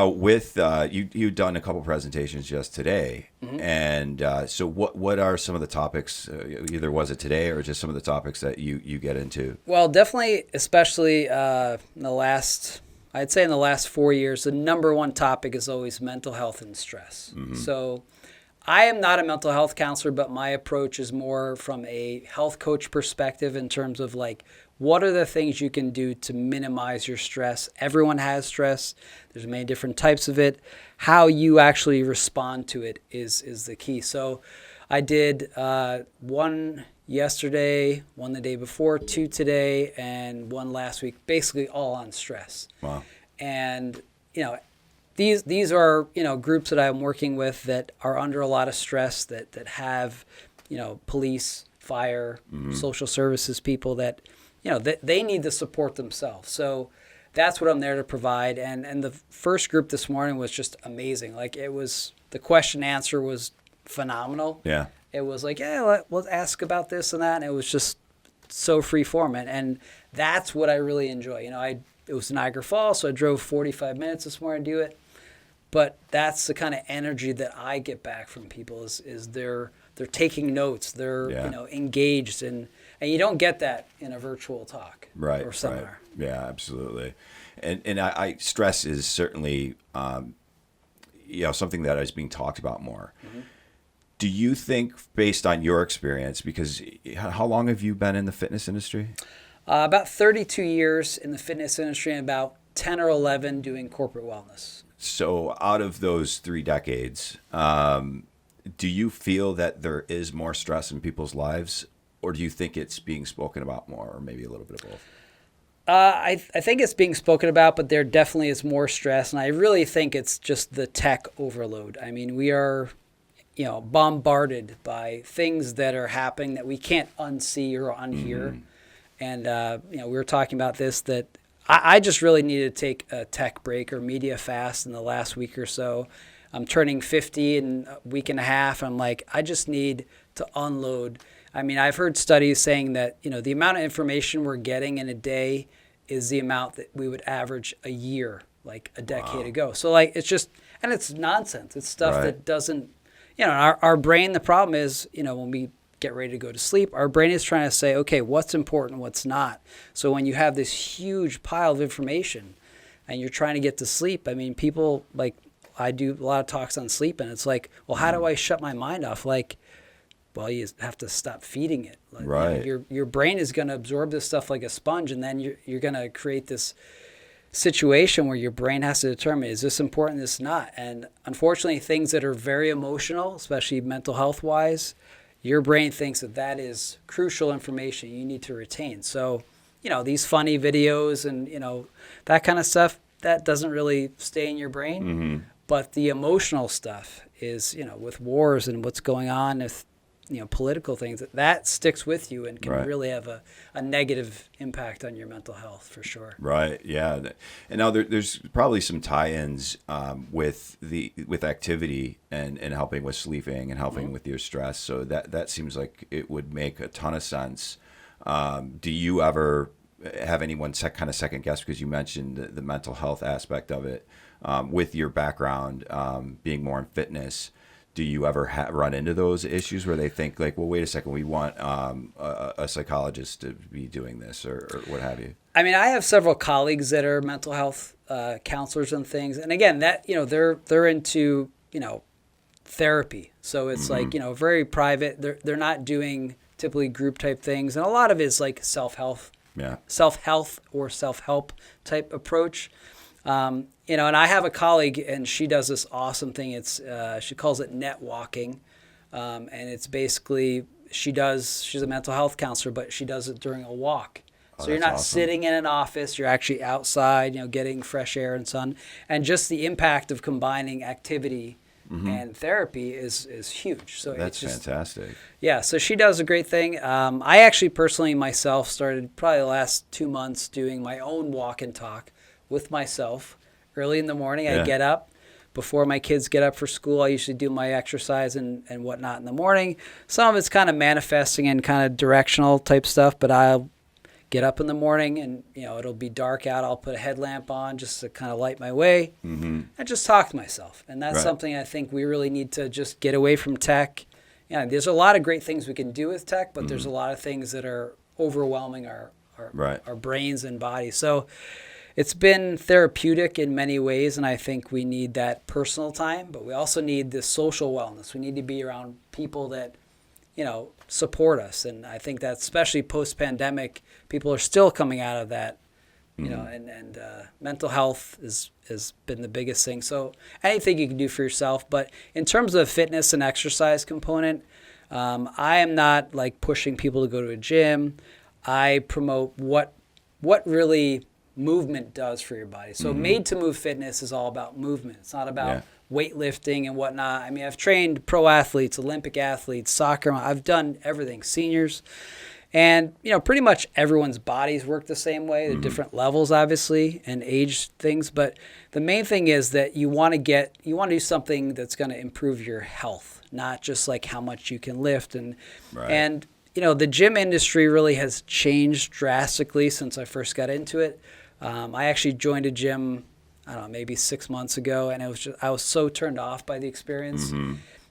with you've done a couple presentations just today, and so what are some of the topics? Either was it today or just some of the topics that you get into? Well, definitely, especially in the last 4 years, the number one topic is always mental health and stress. So I am not a mental health counselor, but my approach is more from a health coach perspective in terms of like, what are the things you can do to minimize your stress? Everyone has stress. There's many different types of it. How you actually respond to it is the key. So I did one yesterday, one the day before, 2 today, and 1 last week, basically all on stress. Wow. And, these are, groups that I'm working with that are under a lot of stress, that have, police, fire, social services people that, they need the support themselves. So that's what I'm there to provide. And the first group this morning was just amazing. Like the question answer was phenomenal. Yeah. It was like, let's ask about this and that. And it was just so free form. And that's what I really enjoy. It was Niagara Falls, so I drove 45 minutes this morning to do it. But that's the kind of energy that I get back from people is they're taking notes, they're engaged, and you don't get that in a virtual talk or seminar. Right. Yeah, absolutely. And I stress is certainly something that is being talked about more. Do you think, based on your experience, because how long have you been in the fitness industry? About 32 years in the fitness industry and about 10 or 11 doing corporate wellness. So out of those 3 decades, do you feel that there is more stress in people's lives, or do you think it's being spoken about more, or maybe a little bit of both? I think it's being spoken about, but there definitely is more stress, and I really think it's just the tech overload. I mean, we are, bombarded by things that are happening that we can't unsee or unhear. And, we were talking about this, that I just really needed to take a tech break or media fast in the last week or so. I'm turning 50 in a week and a half. And I'm like, I just need to unload. I mean, I've heard studies saying that, the amount of information we're getting in a day is the amount that we would average a year, like a decade ago. So like, it's just, and it's nonsense. It's stuff that doesn't, our brain, the problem is, when we get ready to go to sleep, our brain is trying to say, okay, what's important, what's not. So when you have this huge pile of information and you're trying to get to sleep, I mean, people, like, I do a lot of talks on sleep, and it's like, well, how do I shut my mind off? Like, well, you have to stop feeding it. Like, your brain is going to absorb this stuff like a sponge, and then you're going to create this situation where your brain has to determine, is this important, is this not? And unfortunately, things that are very emotional, especially mental health wise, your brain thinks that is crucial information you need to retain. So, these funny videos and, that kind of stuff, that doesn't really stay in your brain. But the emotional stuff is, with wars and what's going on with, political things, that sticks with you and can really have a negative impact on your mental health for sure. Right. Yeah. And now there's probably some tie-ins with activity and helping with sleeping and helping with your stress. So that seems like it would make a ton of sense. Do you ever have anyone kind of second guess, because you mentioned the mental health aspect of it with your background being more in fitness? Do you ever run into those issues where they think like, well, wait a second, we want a psychologist to be doing this or what have you? I mean, I have several colleagues that are mental health counselors and things. And again, that, they're into, therapy. So it's like, very private. They're not doing typically group type things. And a lot of it is like self-help or self-help type approach. And I have a colleague, and she does this awesome thing. It's she calls it net walking, and it's basically she's a mental health counselor, but she does it during a walk. So you're not sitting in an office; you're actually outside, getting fresh air and sun, and just the impact of combining activity and therapy is huge. So that's it's just fantastic. Yeah, so she does a great thing. I actually personally myself started probably the last 2 months doing my own walk and talk with myself. Early in the morning, I get up. Before my kids get up for school, I usually do my exercise and whatnot in the morning. Some of it's kind of manifesting and kind of directional type stuff, but I'll get up in the morning and, it'll be dark out. I'll put a headlamp on just to kind of light my way and just talk to myself. And that's something I think we really need to just get away from tech. There's a lot of great things we can do with tech, but there's a lot of things that are overwhelming our brains and bodies. So it's been therapeutic in many ways, and I think we need that personal time, but we also need this social wellness. We need to be around people that, support us. And I think that especially post-pandemic, people are still coming out of that, and mental health has been the biggest thing. So anything you can do for yourself. But in terms of fitness and exercise component, I am not like pushing people to go to a gym. I promote what really movement does for your body. So Made to Move Fitness is all about movement. It's not about weightlifting and whatnot. I mean, I've trained pro athletes, Olympic athletes, soccer. I've done everything, seniors. And, pretty much everyone's bodies work the same way. They're different levels, obviously, and age things. But the main thing is that you want to do something that's going to improve your health, not just like how much you can lift. And the gym industry really has changed drastically since I first got into it. I actually joined a gym, I don't know, maybe 6 months ago, and I was so turned off by the experience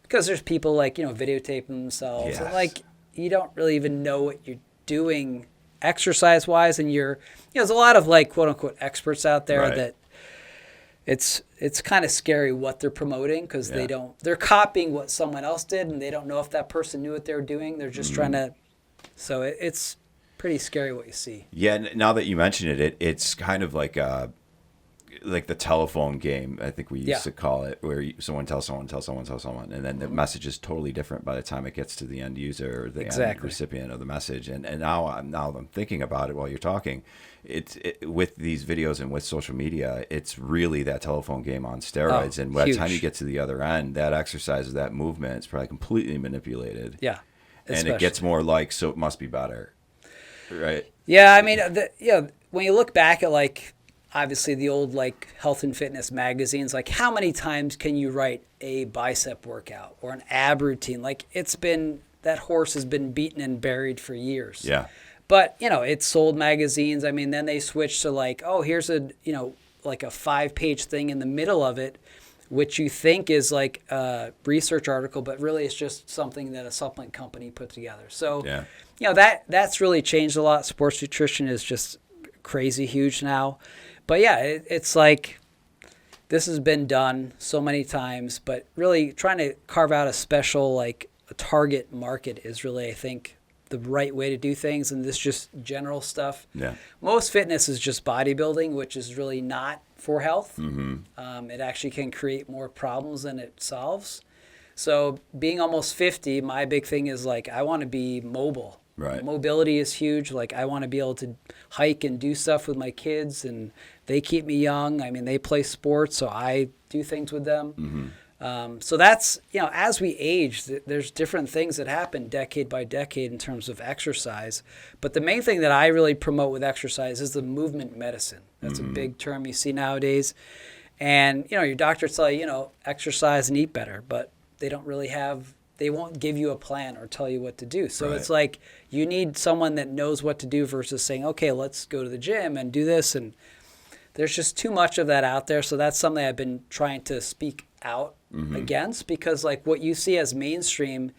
because there's people like, videotaping themselves. And like, you don't really even know what you're doing exercise-wise, and there's a lot of like quote-unquote experts out there that it's kind of scary what they're promoting because they're copying what someone else did, and they don't know if that person knew what they were doing. They're just trying to, so it's pretty scary what you see. Yeah, now that you mention it, it's kind of like the telephone game, I think we used to call it, where someone tells someone, and then the message is totally different by the time it gets to the end user or the end recipient of the message. And now I'm thinking about it while you're talking. With these videos and with social media, it's really that telephone game on steroids. And by the time you get to the other end, that exercise, that movement, is probably completely manipulated. Yeah. And it gets more like, so it must be better. Right. Yeah, I mean, when you look back at like obviously the old like health and fitness magazines, like how many times can you write a bicep workout or an ab routine? Like that horse has been beaten and buried for years. Yeah. But, it sold magazines. I mean, then they switched to like, oh, here's like a 5-page thing in the middle of it, which you think is like a research article, but really it's just something that a supplement company put together. So, that's really changed a lot. Sports nutrition is just crazy huge now. But yeah, it's like this has been done so many times, but really trying to carve out a special, like a target market is really, I think, the right way to do things. And this just general stuff. Yeah. Most fitness is just bodybuilding, which is really not for health. It actually can create more problems than it solves. So being almost 50, my big thing is like, I want to be mobile. Right. Mobility is huge. Like, I want to be able to hike and do stuff with my kids, and they keep me young. I mean, they play sports, so I do things with them. So that's, as we age, there's different things that happen decade by decade in terms of exercise. But the main thing that I really promote with exercise is the movement medicine. That's a big term you see nowadays. And, your doctor tell you, exercise and eat better, but they don't really they won't give you a plan or tell you what to do. So it's like you need someone that knows what to do versus saying, okay, let's go to the gym and do this. And there's just too much of that out there. So that's something I've been trying to speak out against, because like what you see as mainstream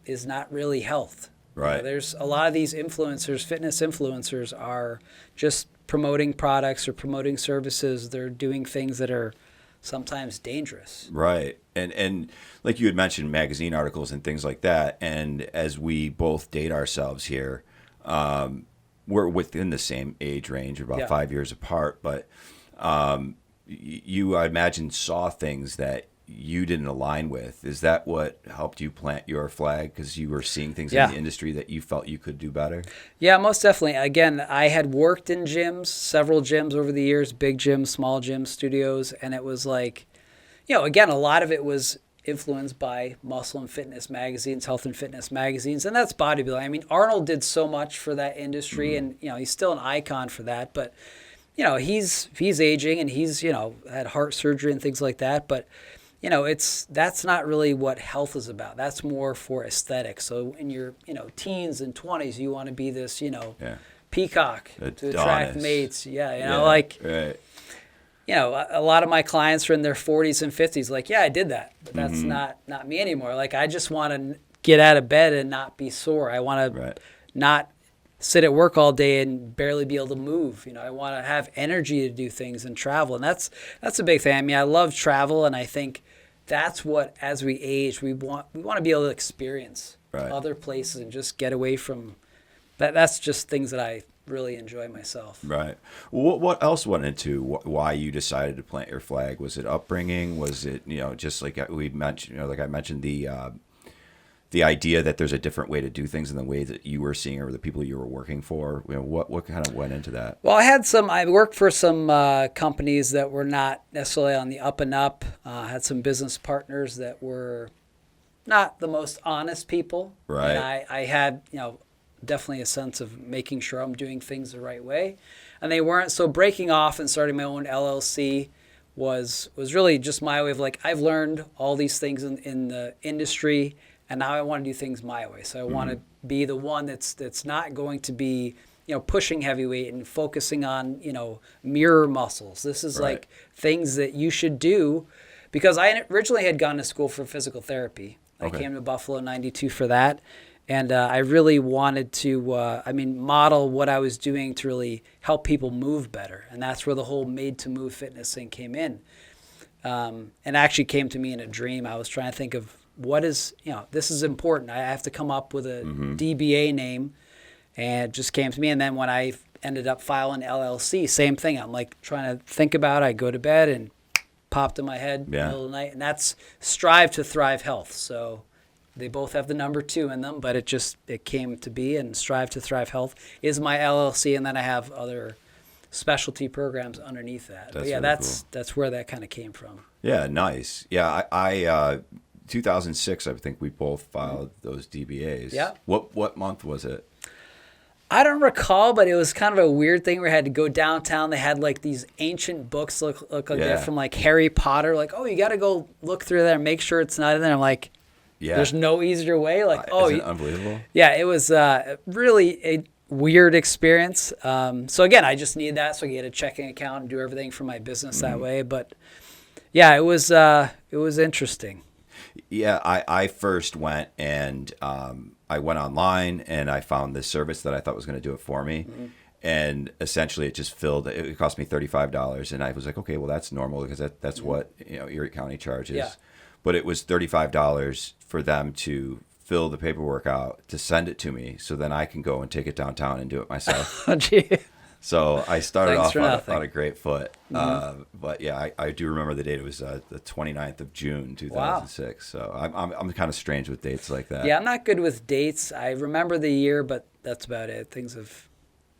is not really health. Right. There's a lot of these influencers, fitness influencers, are just promoting products or promoting services. They're doing things that are sometimes dangerous. Right. And like you had mentioned, magazine articles and things like that. And as we both date ourselves here, we're within the same age range, about 5 years apart. But you, I imagine, saw things that you didn't align with. Is that what helped you plant your flag? Because you were seeing things in the industry that you felt you could do better? Yeah, most definitely. Again, I had worked in gyms, several gyms over the years, big gyms, small gyms, studios, and it was like, again, a lot of it was influenced by muscle and fitness magazines, health and fitness magazines, and that's bodybuilding. I mean, Arnold did so much for that industry, and he's still an icon for that. But he's aging, and he's had heart surgery and things like that. But that's not really what health is about. That's more for aesthetics. So in your teens and 20s, you want to be this peacock to attract mates. Right. A lot of my clients are in their 40s and 50s. Like, I did that, but that's not me anymore. Like, I just want to get out of bed and not be sore. I want to not sit at work all day and barely be able to move. I want to have energy to do things and travel, and that's a big thing. I mean, I love travel, and I think that's what, as we age, we want to be able to experience other places and just get away from that. That's just things that I really enjoy myself. Right. What else went into why you decided to plant your flag? Was it upbringing? Was it just like we mentioned, like I mentioned, the idea that there's a different way to do things than the way that you were seeing or the people you were working for? What kind of went into that? Well, I worked for some companies that were not necessarily on the up and up. Had some business partners that were not the most honest people. Right. And I had, definitely a sense of making sure I'm doing things the right way. And they weren't. So breaking off and starting my own LLC was really just my way of like, I've learned all these things in the industry, and now I want to do things my way. So I want to be the one that's not going to be, pushing heavyweight and focusing on, mirror muscles. This is like things that you should do, because I originally had gone to school for physical therapy. I came to Buffalo in '92 for that. And I really wanted to, model what I was doing to really help people move better. And that's where the whole made to move fitness thing came in. And actually came to me in a dream. I was trying to think of what is, this is important. I have to come up with a DBA name, and it just came to me. And then when I ended up filing LLC, same thing. I'm like trying to think about it. I go to bed and popped in my head in the middle of the night. And that's Strive to Thrive Health. So they both have the number 2 in them, but it came to be. And Strive to Thrive Health is my LLC. And then I have other specialty programs underneath that. That's where that kind of came from. Yeah, nice. Yeah, I 2006, I think we both filed those DBAs. Yeah. What month was it? I don't recall, but it was kind of a weird thing where I had to go downtown. They had like these ancient books look like they're from like Harry Potter. Like, you got to go look through there and make sure it's not in there. I'm like, there's no easier way. Like, isn't it unbelievable? Yeah, it was really a weird experience. So again, I just needed that so I could get a checking account and do everything for my business that way. But yeah, it was interesting. Yeah, I first went and I went online and I found this service that I thought was going to do it for me. And essentially it just it cost me $35. And I was like, okay, well, that's normal because that's what Erie County charges. Yeah. But it was $35 for them to fill the paperwork out, to send it to me, so then I can go and take it downtown and do it myself. Oh, gee. So I started off on a great foot. But yeah, I do remember the date. It was the 29th of June, 2006. Wow. So I'm kind of strange with dates like that. Yeah, I'm not good with dates. I remember the year, but that's about it.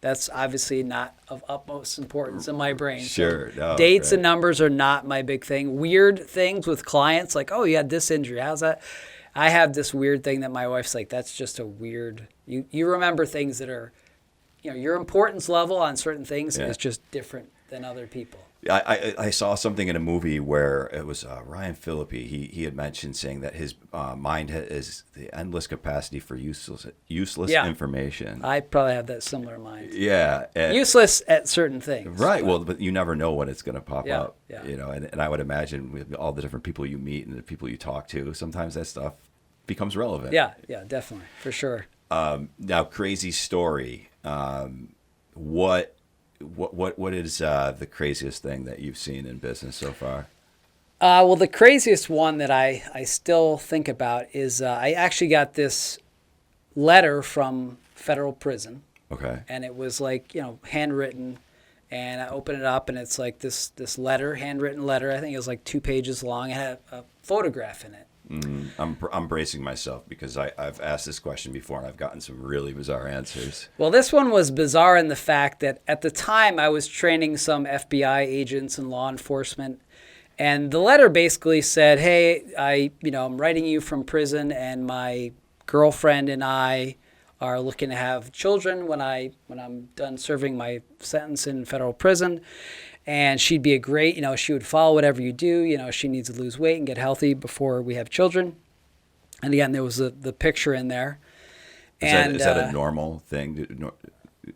That's obviously not of utmost importance in my brain. Sure. So No, dates right. and numbers are not my big thing. Weird things with clients, like, oh, you had this injury. How's that? I have this weird thing that my wife's like, that's just a weird, you remember things that are, your importance level on certain things is just different than other people. I saw something in a movie where it was Ryan Phillippe. He had mentioned saying that his mind is the endless capacity for useless information. I probably have that similar mind. Yeah. Useless at certain things. Right. Well, but you never know when it's going to pop up. Yeah. And I would imagine with all the different people you meet and the people you talk to, sometimes that stuff becomes relevant. Yeah, definitely. For sure. Now, crazy story. What is the craziest thing that you've seen in business so far? Well, the craziest one that I still think about is I actually got this letter from federal prison. Okay. And it was like, handwritten. And I opened it up, and it's like this letter, handwritten letter. I think it was like 2 pages long. It had a photograph in it. I'm bracing myself because I've asked this question before and I've gotten some really bizarre answers. Well, this one was bizarre in the fact that at the time I was training some FBI agents and law enforcement, and the letter basically said, "Hey, I'm writing you from prison, and my girlfriend and I are looking to have children when I'm done serving my sentence in federal prison." And she'd be a great, she would follow whatever you do. She needs to lose weight and get healthy before we have children. And again, there was the picture in there. Is that a normal thing?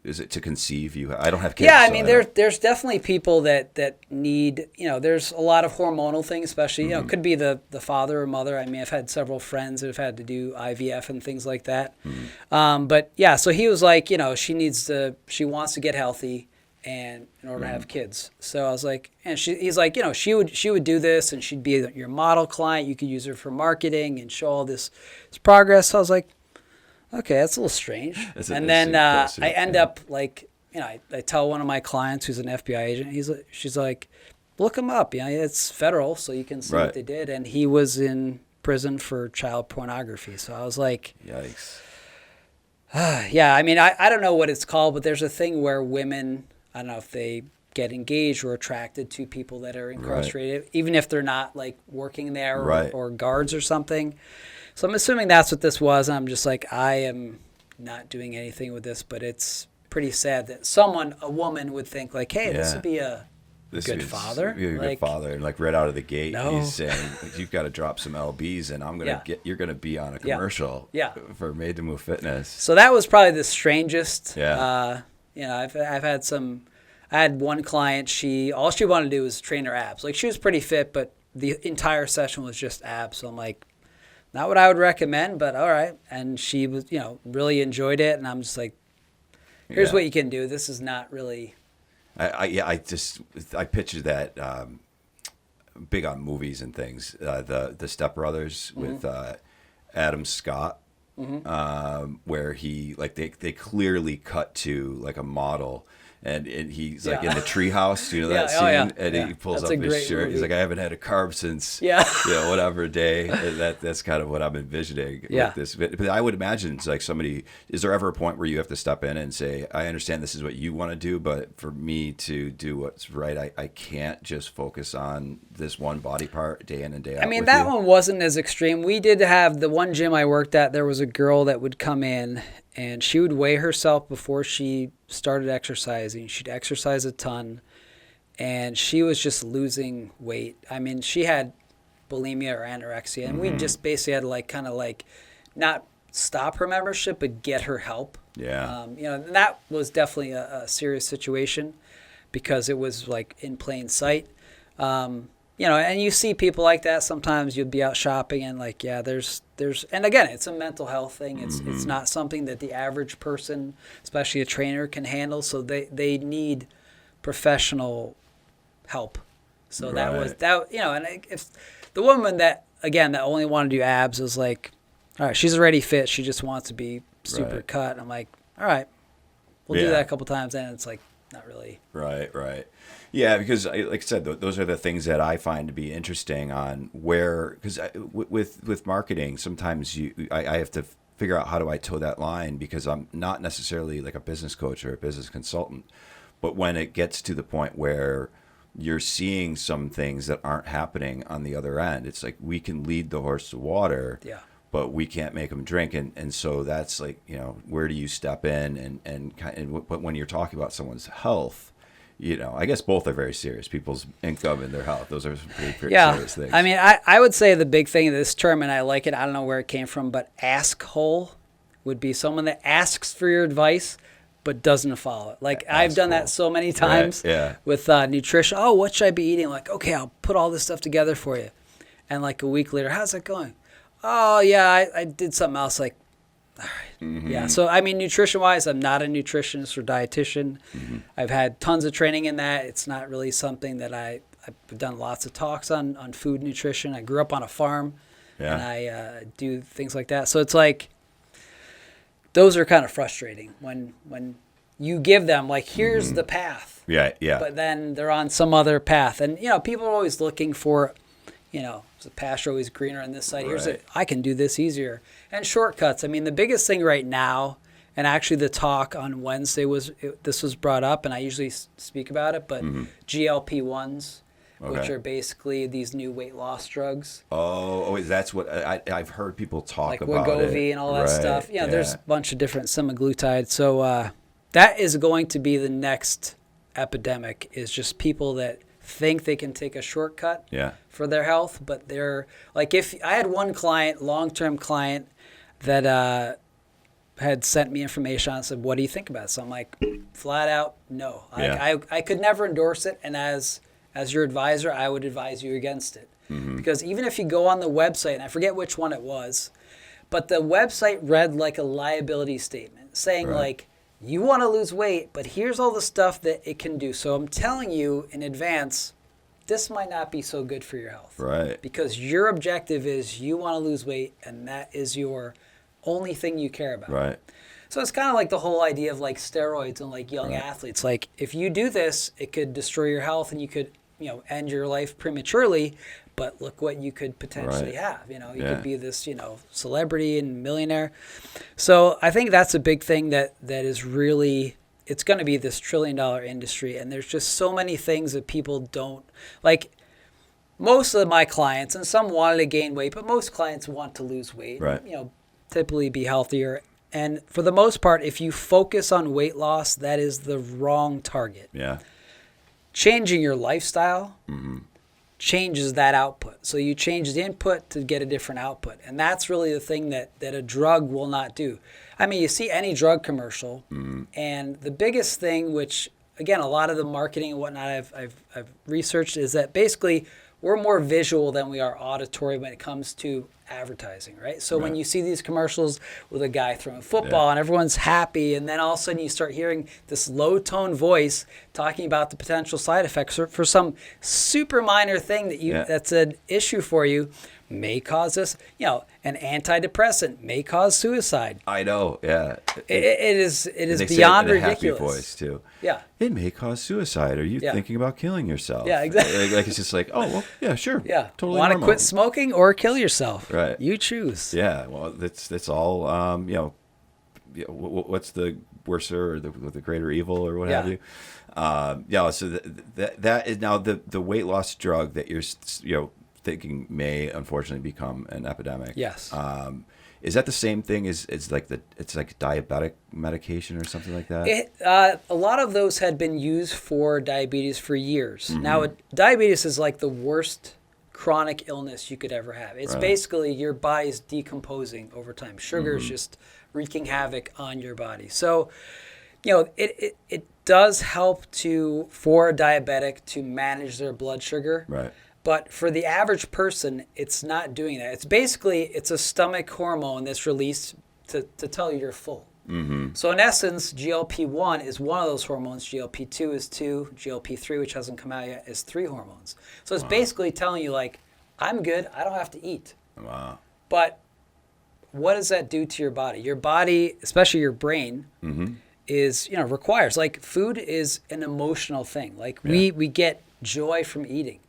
Is it to conceive? I don't have kids. Yeah, I so mean, don't- there's definitely people that need, there's a lot of hormonal things, especially, it could be the father or mother. I mean, I've had several friends that have had to do IVF and things like that. But yeah, so he was like, she wants to get healthy and in order to have kids. So I was like, and he's like, she would do this, and she'd be your model client. You could use her for marketing and show all this progress. So I was like, okay, that's a little strange. And then I end up like, I tell one of my clients who's an FBI agent, she's like, look him up. It's federal, so you can see what they did. And he was in prison for child pornography. So I was like, yikes. Yeah, I mean, I don't know what it's called, but there's a thing where women, I don't know if they get engaged or attracted to people that are incarcerated, even if they're not like working there or guards or something. So I'm assuming that's what this was. And I'm just like, I am not doing anything with this, but it's pretty sad that a woman would think like, hey, this would be a good father. Be a good father. And like right out of the gate, No. he's saying, you've got to drop some LBs and you're going to be on a commercial for Made to Move Fitness. So that was probably the strangest. Yeah. I've had I had one client, all she wanted to do was train her abs. Like she was pretty fit, but the entire session was just abs. So I'm like, not what I would recommend, but all right. And she was, really enjoyed it. And I'm just like, here's what you can do. This is not really. I picture that big on movies and things. The Step Brothers with Adam Scott, where he they clearly cut to like a model. And he's like in the treehouse, that scene, and he pulls up his shirt. He's like, I haven't had a carb since, whatever day. And that's kind of what I'm envisioning with this. But I would imagine it's like is there ever a point where you have to step in and say, I understand this is what you want to do, but for me to do what's right, I can't just focus on this one body part day in and day out. I mean, that one wasn't as extreme. We did have the one gym I worked at, there was a girl that would come in and she would weigh herself before she started exercising. She'd exercise a ton, and she was just losing weight. I mean, she had bulimia or anorexia, and we just basically had to not stop her membership, but get her help. Yeah. And that was definitely a serious situation because it was like in plain sight. And you see people like that. Sometimes you'd be out shopping and there's, and again, it's a mental health thing. It's not something that the average person, especially a trainer, can handle. So they need professional help. So that was that. And if the woman that only wanted to do abs was like, all right, she's already fit. She just wants to be super cut. I'm like, all right, we'll do that a couple times. And it's like not really. Right. Yeah, because like I said, those are the things that I find to be interesting on because with marketing, sometimes I have to figure out how do I toe that line, because I'm not necessarily like a business coach or a business consultant. But when it gets to the point where you're seeing some things that aren't happening on the other end, it's like we can lead the horse to water, but we can't make them drink. And so that's like, you know, where do you step in? But when you're talking about someone's health, you know, I guess both are very serious. People's income and their health, those are some pretty serious things. I mean, I would say the big thing of this term, and I like it, I don't know where it came from, but ask hole would be someone that asks for your advice but doesn't follow it. Like I've done that so many times with nutrition. Oh, what should I be eating? Like, okay, I'll put all this stuff together for you. And like a week later, how's that going? Oh yeah, I did something else. Like, all right. Yeah. So I mean, nutrition wise, I'm not a nutritionist or dietitian. I've had tons of training in that. It's not really something that I've done lots of talks on food nutrition. I grew up on a farm and I do things like that. So it's like, those are kind of frustrating when you give them like, here's the path. But then they're on some other path. And, you know, people are always looking for, you know, the pasture always greener on this side. Here's I can do this easier. And shortcuts. I mean, the biggest thing right now, and actually the talk on Wednesday this was brought up, and I usually speak about it, but GLP-1s. Which are basically these new weight loss drugs. Oh, that's what I've heard people talk like about. Like Wegovy and all that stuff. Yeah, there's a bunch of different semaglutide. So that is going to be the next epidemic, is just people that think they can take a shortcut for their health. But they're like, if I had one client, long-term client, that had sent me information on it and said, what do you think about it? So I'm like, flat out, no. I could never endorse it. And as your advisor, I would advise you against it. Because even if you go on the website, and I forget which one it was, but the website read like a liability statement saying like, you want to lose weight, but here's all the stuff that it can do. So I'm telling you in advance, this might not be so good for your health. Because your objective is you want to lose weight, and that is your only thing you care about. So it's kind of like the whole idea of like steroids and like young athletes. Like if you do this, it could destroy your health and you could, you know, end your life prematurely, but look what you could potentially have. You know, you could be this, you know, celebrity and millionaire. So I think that's a big thing that is really, it's going to be this $1 trillion industry. And there's just so many things that people don't like. Most of my clients, and some wanted to gain weight, but most clients want to lose weight, you know, typically be healthier. And for the most part, if you focus on weight loss, that is the wrong target. Changing your lifestyle changes that output. So you change the input to get a different output. And that's really the thing that a drug will not do. I mean, you see any drug commercial, and the biggest thing, which, again, a lot of the marketing and whatnot I've researched, is that basically we're more visual than we are auditory when it comes to advertising, right? So when you see these commercials with a guy throwing a football and everyone's happy, and then all of a sudden you start hearing this low-tone voice talking about the potential side effects for some super minor thing that that's an issue for you, may cause this, you know, an antidepressant may cause suicide. I know, it is beyond ridiculous. Happy voice too. It may cause suicide. Are you thinking about killing yourself? Exactly. Like it's just like, oh, well, yeah, sure. Totally. Want to quit smoking or kill yourself? You choose. Well, that's all. You know, what's the worser or the greater evil or what have you? So that is now the weight loss drug that you're thinking may unfortunately become an epidemic. Is that the same thing as it's like diabetic medication or something like that? A lot of those had been used for diabetes for years. Now, diabetes is like the worst chronic illness you could ever have. It's basically your body's decomposing over time. Sugar is just wreaking havoc on your body. So, you know, it does help for a diabetic to manage their blood sugar. But for the average person, it's not doing that. It's a stomach hormone that's released to tell you you're full. So in essence, GLP-1 is one of those hormones. GLP-2 is 2. GLP-3, which hasn't come out yet, is 3 hormones. So it's basically telling you, like, I'm good. I don't have to eat. But what does that do to your body? Your body, especially your brain, is, you know, requires. Like, food is an emotional thing. Like, we get joy from eating.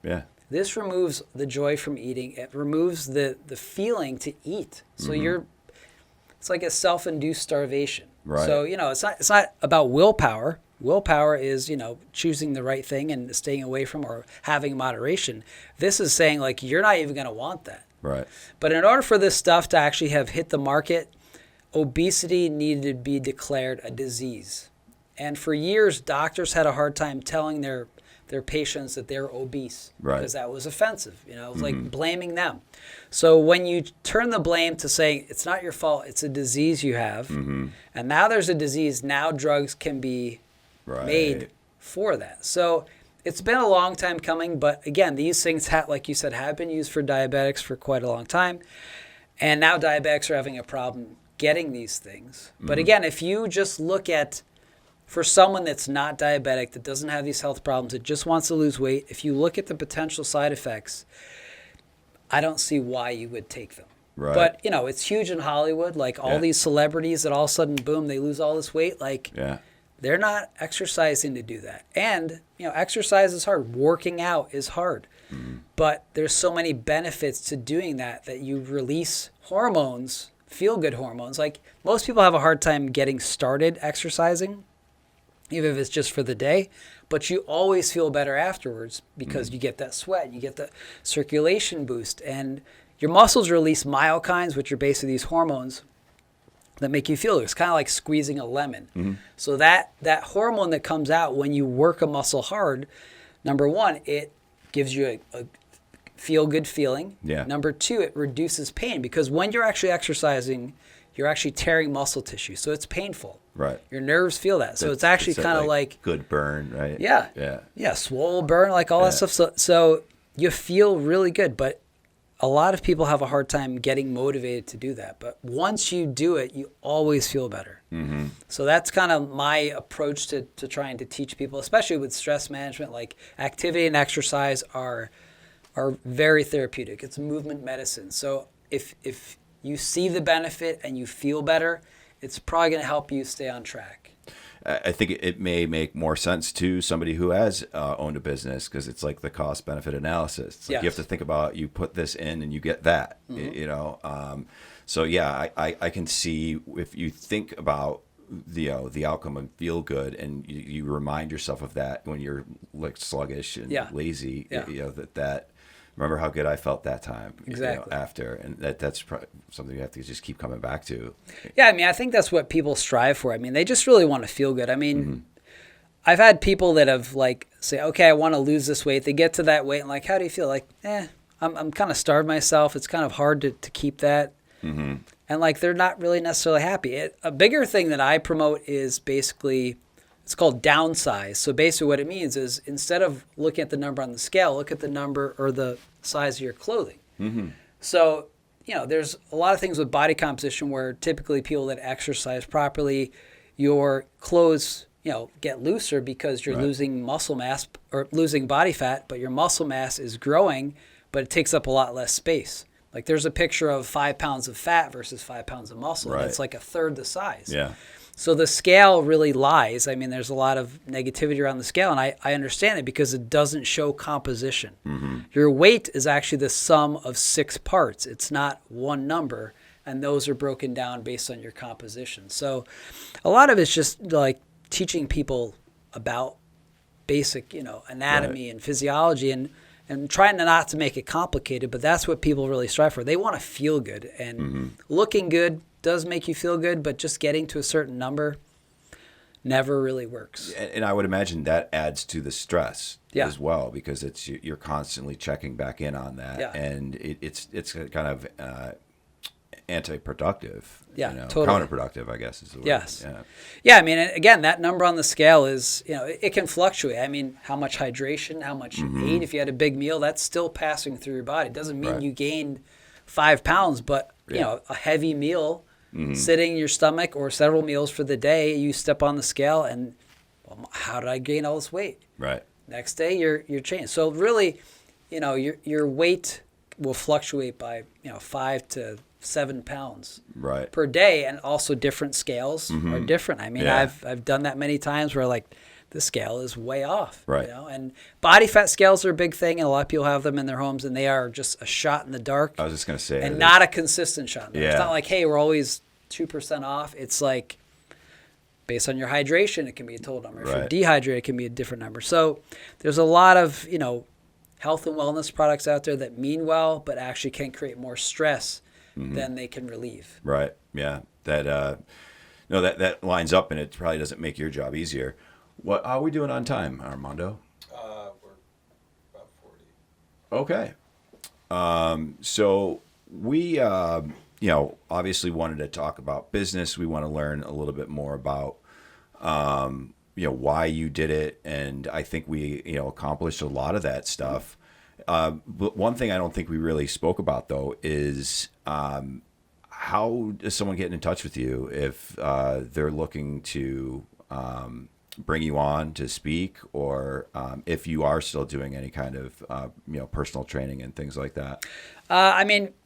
This removes the joy from eating. It removes the feeling to eat. So it's like a self-induced starvation. Right. So, it's not about willpower. Willpower is, choosing the right thing and staying away from or having moderation. This is saying, like, you're not even going to want that. Right. But in order for this stuff to actually have hit the market, obesity needed to be declared a disease. And for years, doctors had a hard time telling their patients that they're obese, right, because that was offensive. It was like blaming them. So when you turn the blame to saying it's not your fault, it's a disease you have, and now there's a disease, now drugs can be made for that. So it's been a long time coming, but again, these things, like you said, have been used for diabetics for quite a long time, and now diabetics are having a problem getting these things. But again, if you just look at, for someone that's not diabetic, that doesn't have these health problems, that just wants to lose weight, if you look at the potential side effects, I don't see why you would take them. Right. But, it's huge in Hollywood. Like all these celebrities that all of a sudden, boom, they lose all this weight. Like they're not exercising to do that. And, exercise is hard. Working out is hard. But there's so many benefits to doing that you release hormones, feel-good hormones. Like most people have a hard time getting started exercising, even if it's just for the day, but you always feel better afterwards because you get that sweat, you get the circulation boost, and your muscles release myokines, which are basically these hormones that make you feel good. It's kind of like squeezing a lemon. So that hormone that comes out when you work a muscle hard, number one, it gives you a feel-good feeling. Yeah. Number two, it reduces pain, because when you're actually exercising, you're actually tearing muscle tissue, so it's painful. Right. Your nerves feel that. So it's actually kind of like good burn, right? Yeah. Yeah. Yeah, swole burn, like all that stuff. So you feel really good, but a lot of people have a hard time getting motivated to do that. But once you do it, you always feel better. So that's kind of my approach to trying to teach people, especially with stress management. Like activity and exercise are very therapeutic. It's movement medicine. So if you see the benefit and you feel better, it's probably going to help you stay on track. I think it may make more sense to somebody who has owned a business, because it's like the cost benefit analysis. It's like you have to think about, you put this in and you get that, so yeah, I can see if you think about the outcome and feel good, and you remind yourself of that when you're like sluggish and lazy, that remember how good I felt that time after, and that's something you have to just keep coming back to. Yeah, I mean, I think that's what people strive for. I mean, they just really want to feel good. I mean, I've had people that have like say, okay, I want to lose this weight. They get to that weight and like, how do you feel? Like, I'm kind of starved myself. It's kind of hard to keep that. And like, they're not really necessarily happy. A bigger thing that I promote is basically, it's called downsize. So basically what it means is, instead of looking at the number on the scale, look at the number or the size of your clothing. So, there's a lot of things with body composition where typically people that exercise properly, your clothes, get looser because you're losing muscle mass or losing body fat, but your muscle mass is growing, but it takes up a lot less space. Like there's a picture of 5 pounds of fat versus 5 pounds of muscle. And it's like a third the size. Yeah. So the scale really lies. I mean, there's a lot of negativity around the scale, and I understand it because it doesn't show composition. Your weight is actually the sum of 6 parts. It's not one number, and those are broken down based on your composition. So a lot of it's just like teaching people about basic, anatomy and physiology, and trying not to make it complicated, but that's what people really strive for. They want to feel good, and looking good does make you feel good, but just getting to a certain number never really works. And I would imagine that adds to the stress as well, because you're constantly checking back in on that, and it's kind of anti-productive, totally. Counterproductive, I guess is the word. Yes. Yeah, I mean, again, that number on the scale is, it can fluctuate. I mean, how much hydration, how much you ate. If you had a big meal, that's still passing through your body. It doesn't mean you gained 5 pounds, but, a heavy meal sitting in your stomach, or several meals for the day, you step on the scale and, well, how did I gain all this weight? Right. Next day, you're changed. So really, your weight will fluctuate by, 5 to 7 pounds per day, and also different scales are different. I mean, I've done that many times where like the scale is way off, and body fat scales are a big thing, and a lot of people have them in their homes, and they are just a shot in the dark. I was just going to say, and not a consistent shot in the dark. It's not like, hey, we're always 2% off, it's like based on your hydration, it can be a total number. If you're Right. dehydrated, it can be a different number. So there's a lot of, health and wellness products out there that mean well, but actually can create more stress than they can relieve. Right. Yeah. That no, that lines up, and it probably doesn't make your job easier. How are we doing on time, Armando? We're about 40. Okay. So we, obviously wanted to talk about business. We want to learn a little bit more about, why you did it. And I think we, accomplished a lot of that stuff. But one thing I don't think we really spoke about, though, is how does someone get in touch with you if they're looking to bring you on to speak, or if you are still doing any kind of personal training and things like that?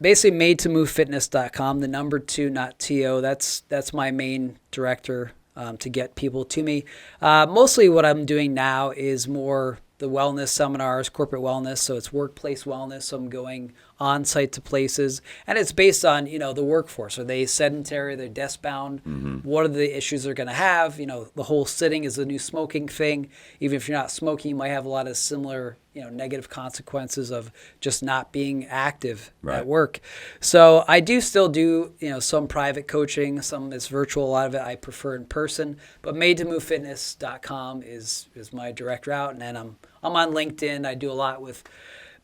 Basically made2movefitness.com, the number 2, not TO. That's my main director to get people to me. Mostly what I'm doing now is more the wellness seminars, corporate wellness. So it's workplace wellness. So I'm going on site to places, and it's based on, the workforce. Are they sedentary? Are they desk bound? What are the issues they're going to have? The whole sitting is the new smoking thing. Even if you're not smoking, you might have a lot of similar, negative consequences of just not being active at work. So I do still do, some private coaching, some is virtual. A lot of it I prefer in person, but made2movefitness.com is my direct route. And then I'm on LinkedIn. I do a lot with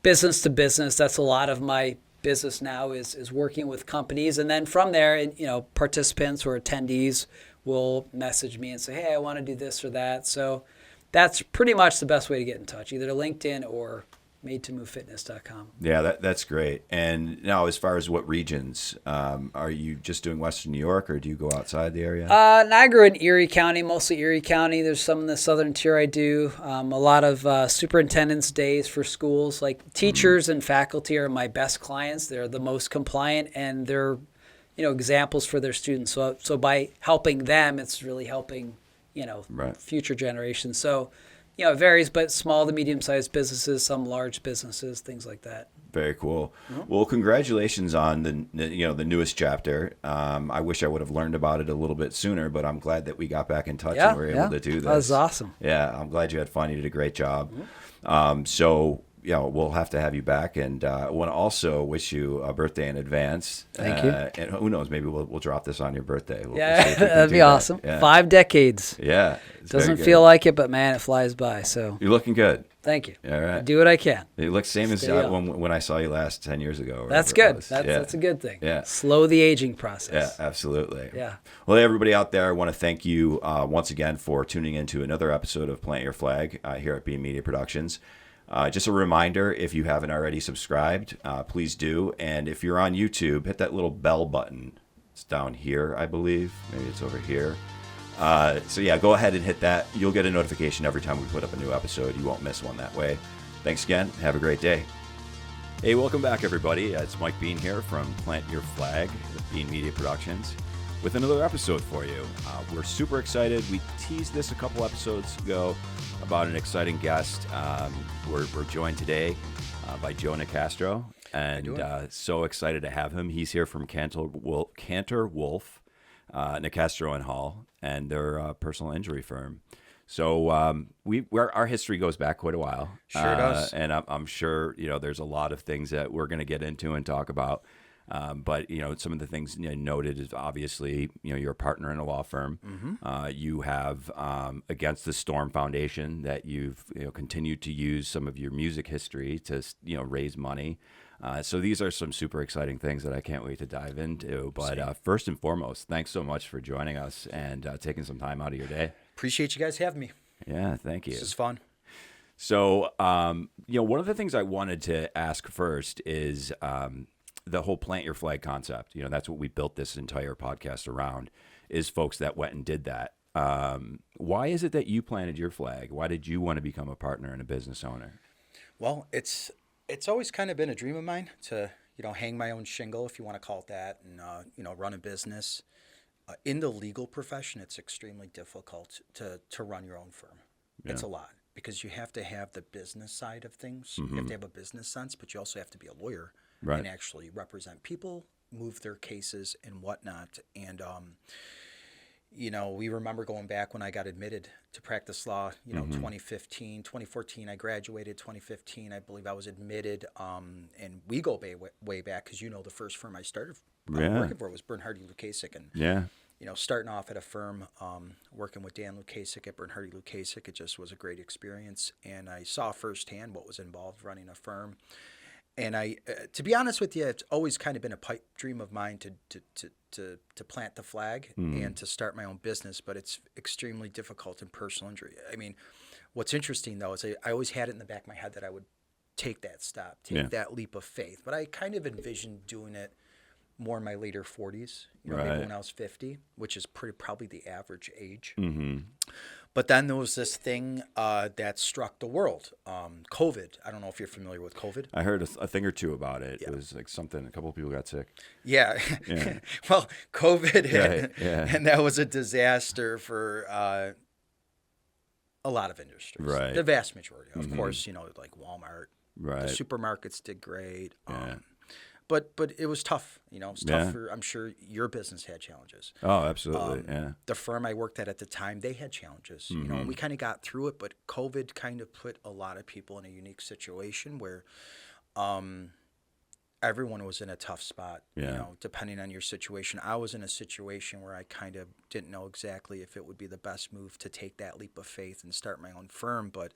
business to business. That's a lot of my business now is working with companies. And then from there, participants or attendees will message me and say, hey, I want to do this or that. So that's pretty much the best way to get in touch, either LinkedIn or made2movefitness.com. Yeah, that's great. And now, as far as what regions, are you just doing Western New York, or do you go outside the area? I grew in Erie County, mostly Erie County. There's some in the southern tier I do. A lot of superintendent's days for schools. Like teachers and faculty are my best clients. They're the most compliant, and they're examples for their students. So by helping them, it's really helping future generations. So it varies, but small to medium-sized businesses, some large businesses, things like that. Very cool. Well, congratulations on the newest chapter. I wish I would have learned about it a little bit sooner, but I'm glad that we got back in touch and were able to do this. That was awesome. Yeah, I'm glad you had fun. You did a great job. So we'll have to have you back, and I want to also wish you a birthday in advance. Thank you. And who knows, maybe we'll drop this on your birthday. We'll see if we can that'd do be that. awesome. Yeah. 5 decades. Yeah. Doesn't feel like it, but man, it flies by. So You're looking good. thank you. All right. I do what I can. You look same as Stay up. when I saw you last 10 years ago. or That's whatever it good. was. That's a good thing. Yeah. Slow the aging process. Yeah, absolutely. Yeah. Well, hey, everybody out there, I want to thank you once again for tuning into another episode of Plant Your Flag here at Beam Media Productions. Just a reminder, if you haven't already subscribed, please do. And if you're on YouTube, hit that little bell button. It's down here, I believe. Maybe it's over here. So yeah, go ahead and hit that. You'll get a notification every time we put up a new episode. You won't miss one that way. Thanks again. Have a great day. Hey, welcome back, everybody. It's Mike Bean here from Plant Your Flag, Bean Media Productions, with another episode for you. We're super excited. We teased this a couple episodes ago about an exciting guest. We're joined today by Joe Nicastro, and so excited to have him. He's here from Cantor Wolf, Nicastro and Hall, and their personal injury firm. So our history goes back quite a while. Sure does. And I'm sure there's a lot of things that we're going to get into and talk about. But some of the things noted is obviously you're a partner in a law firm. You have Against the Storm Foundation that you've continued to use some of your music history to raise money. So these are some super exciting things that I can't wait to dive into. But first and foremost, thanks so much for joining us and taking some time out of your day. Appreciate you guys having me. Yeah, thank you. This is fun. So one of the things I wanted to ask first is the whole Plant Your Flag concept. That's what we built this entire podcast around, is folks that went and did that. Why is it that you planted your flag? Why did you want to become a partner and a business owner? Well, it's always kind of been a dream of mine to, hang my own shingle, if you want to call it that, and, run a business. In the legal profession, it's extremely difficult to run your own firm. Yeah. It's a lot because you have to have the business side of things. You have to have a business sense, but you also have to be a lawyer. Right. And actually represent people, move their cases and whatnot. And, we remember going back when I got admitted to practice law, 2015, 2014, I graduated, 2015, I believe I was admitted. And we go way back because, the first firm I started working for was Bernhardi Luckozki. And, starting off at a firm, working with Dan Luckozki at Bernhardi Luckozki, it just was a great experience. And I saw firsthand what was involved running a firm. And I, to be honest with you, it's always kind of been a pipe dream of mine to plant the flag and to start my own business, but it's extremely difficult in personal injury. I mean, what's interesting though is I always had it in the back of my head that I would take that step, take that leap of faith, but I kind of envisioned doing it more in my later 40s, maybe when I was 50, which is probably the average age. But then there was this thing that struck the world, COVID. I don't know if you're familiar with COVID. I heard a thing or two about it. Yeah. It was like something, a couple of people got sick. Yeah. Well, COVID hit, and that was a disaster for a lot of industries. Right. The vast majority. Of course, like Walmart. Right. The supermarkets did great. But it was tough, It was tough for, I'm sure your business had challenges. Oh, absolutely. The firm I worked at the time, they had challenges, and we kind of got through it, but COVID kind of put a lot of people in a unique situation where everyone was in a tough spot, depending on your situation. I was in a situation where I kind of didn't know exactly if it would be the best move to take that leap of faith and start my own firm, but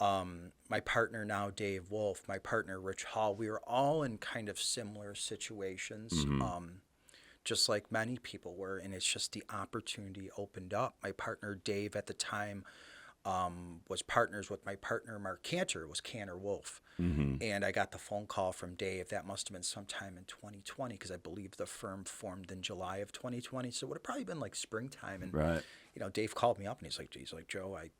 my partner now, Dave Wolf, my partner, Rich Hall, we were all in kind of similar situations, just like many people were. And it's just the opportunity opened up. My partner, Dave, at the time, was partners with my partner, Mark Cantor, was Cantor Wolf. And I got the phone call from Dave. That must have been sometime in 2020, because I believe the firm formed in July of 2020. So it would have probably been like springtime. And, Dave called me up and he's like, Joe, I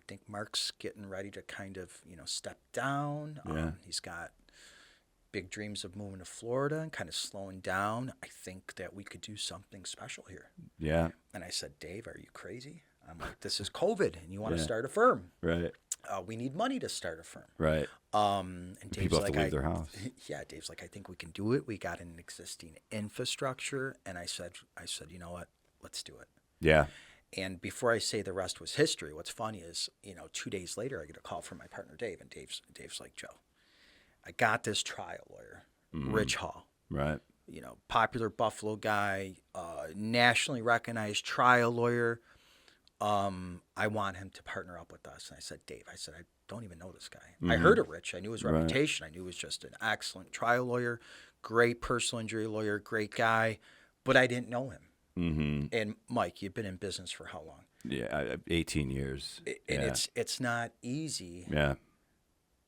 think Mark's getting ready to kind of, step down. He's got big dreams of moving to Florida and kind of slowing down. I think that we could do something special here. Yeah. And I said, Dave, are you crazy? I'm like, this is COVID and you want to start a firm. Right. We need money to start a firm. Right. And Dave's people have to leave their house. Yeah, Dave's like, I think we can do it. We got an existing infrastructure. And I said, you know what? Let's do it. Yeah. And before I say the rest was history, what's funny is, 2 days later, I get a call from my partner, Dave. And Dave's like, Joe, I got this trial lawyer, Rich Hall. Right. Popular Buffalo guy, nationally recognized trial lawyer. I want him to partner up with us. And I said, Dave, I don't even know this guy. I heard of Rich. I knew his reputation. I knew he was just an excellent trial lawyer, great personal injury lawyer, great guy, but I didn't know him. And Mike, you've been in business for how long? Yeah, 18 years. And it's not easy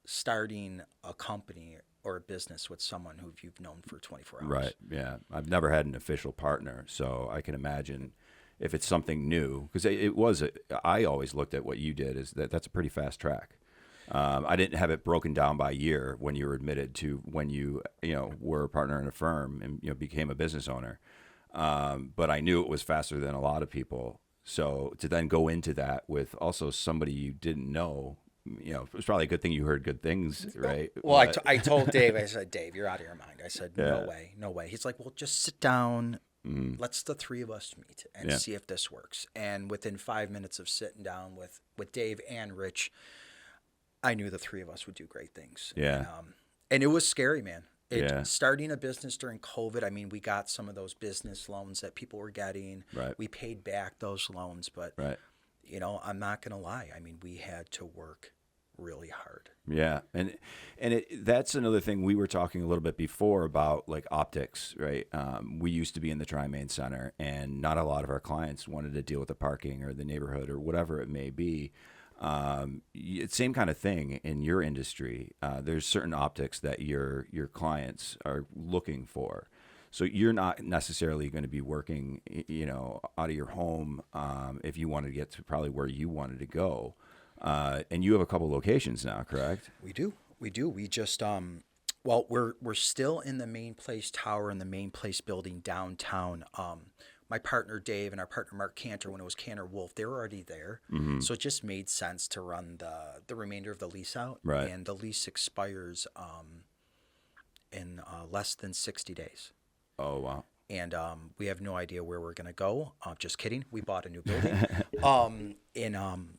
starting a company or a business with someone who you've known for 24 hours. Right, yeah. I've never had an official partner, so I can imagine if it's something new, because I always looked at what you did as that's a pretty fast track. I didn't have it broken down by year when you were admitted to when you were a partner in a firm and became a business owner. But I knew it was faster than a lot of people. So to then go into that with also somebody you didn't know, it was probably a good thing you heard good things, right? Well, I told Dave, I said, Dave, you're out of your mind. I said, no way. He's like, well, just sit down. Let's the three of us meet and see if this works. And within 5 minutes of sitting down with Dave and Rich, I knew the three of us would do great things. Yeah. And it was scary, man. Starting a business during COVID, I mean, we got some of those business loans that people were getting. Right. We paid back those loans, but, I'm not going to lie. I mean, we had to work really hard. Yeah. And that's another thing we were talking a little bit before about, like Outtakes, right? We used to be in the Tri-Main Center, and not a lot of our clients wanted to deal with the parking or the neighborhood or whatever it may be. Same kind of thing in your industry. There's certain optics that your clients are looking for. So you're not necessarily going to be working, out of your home if you wanted to get to probably where you wanted to go. And you have a couple locations now, correct? We do. We just we're still in the Main Place Tower in the Main Place building downtown. My partner Dave and our partner Mark Cantor, when it was Cantor Wolf, they were already there. So it just made sense to run the remainder of the lease out. Right. And the lease expires in less than 60 days. Oh, wow. And we have no idea where we're going to go. Just kidding. We bought a new building.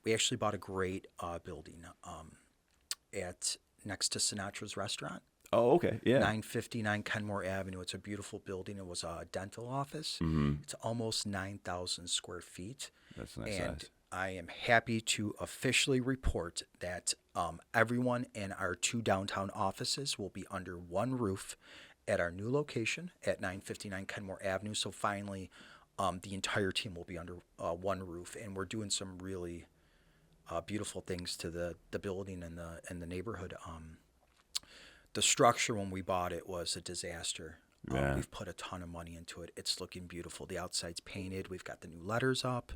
We actually bought a great building next to Sinatra's restaurant. Oh, okay. Yeah. 959 Kenmore Avenue. It's a beautiful building. It was a dental office. It's almost 9,000 square feet. That's nice. And I am happy to officially report that everyone in our 2 downtown offices will be under one roof at our new location at 959 Kenmore Avenue. So finally, the entire team will be under one roof, and we're doing some really beautiful things to the building and the neighborhood. The structure when we bought it was a disaster. Yeah. We've put a ton of money into it. It's looking beautiful. The outside's painted. We've got the new letters up.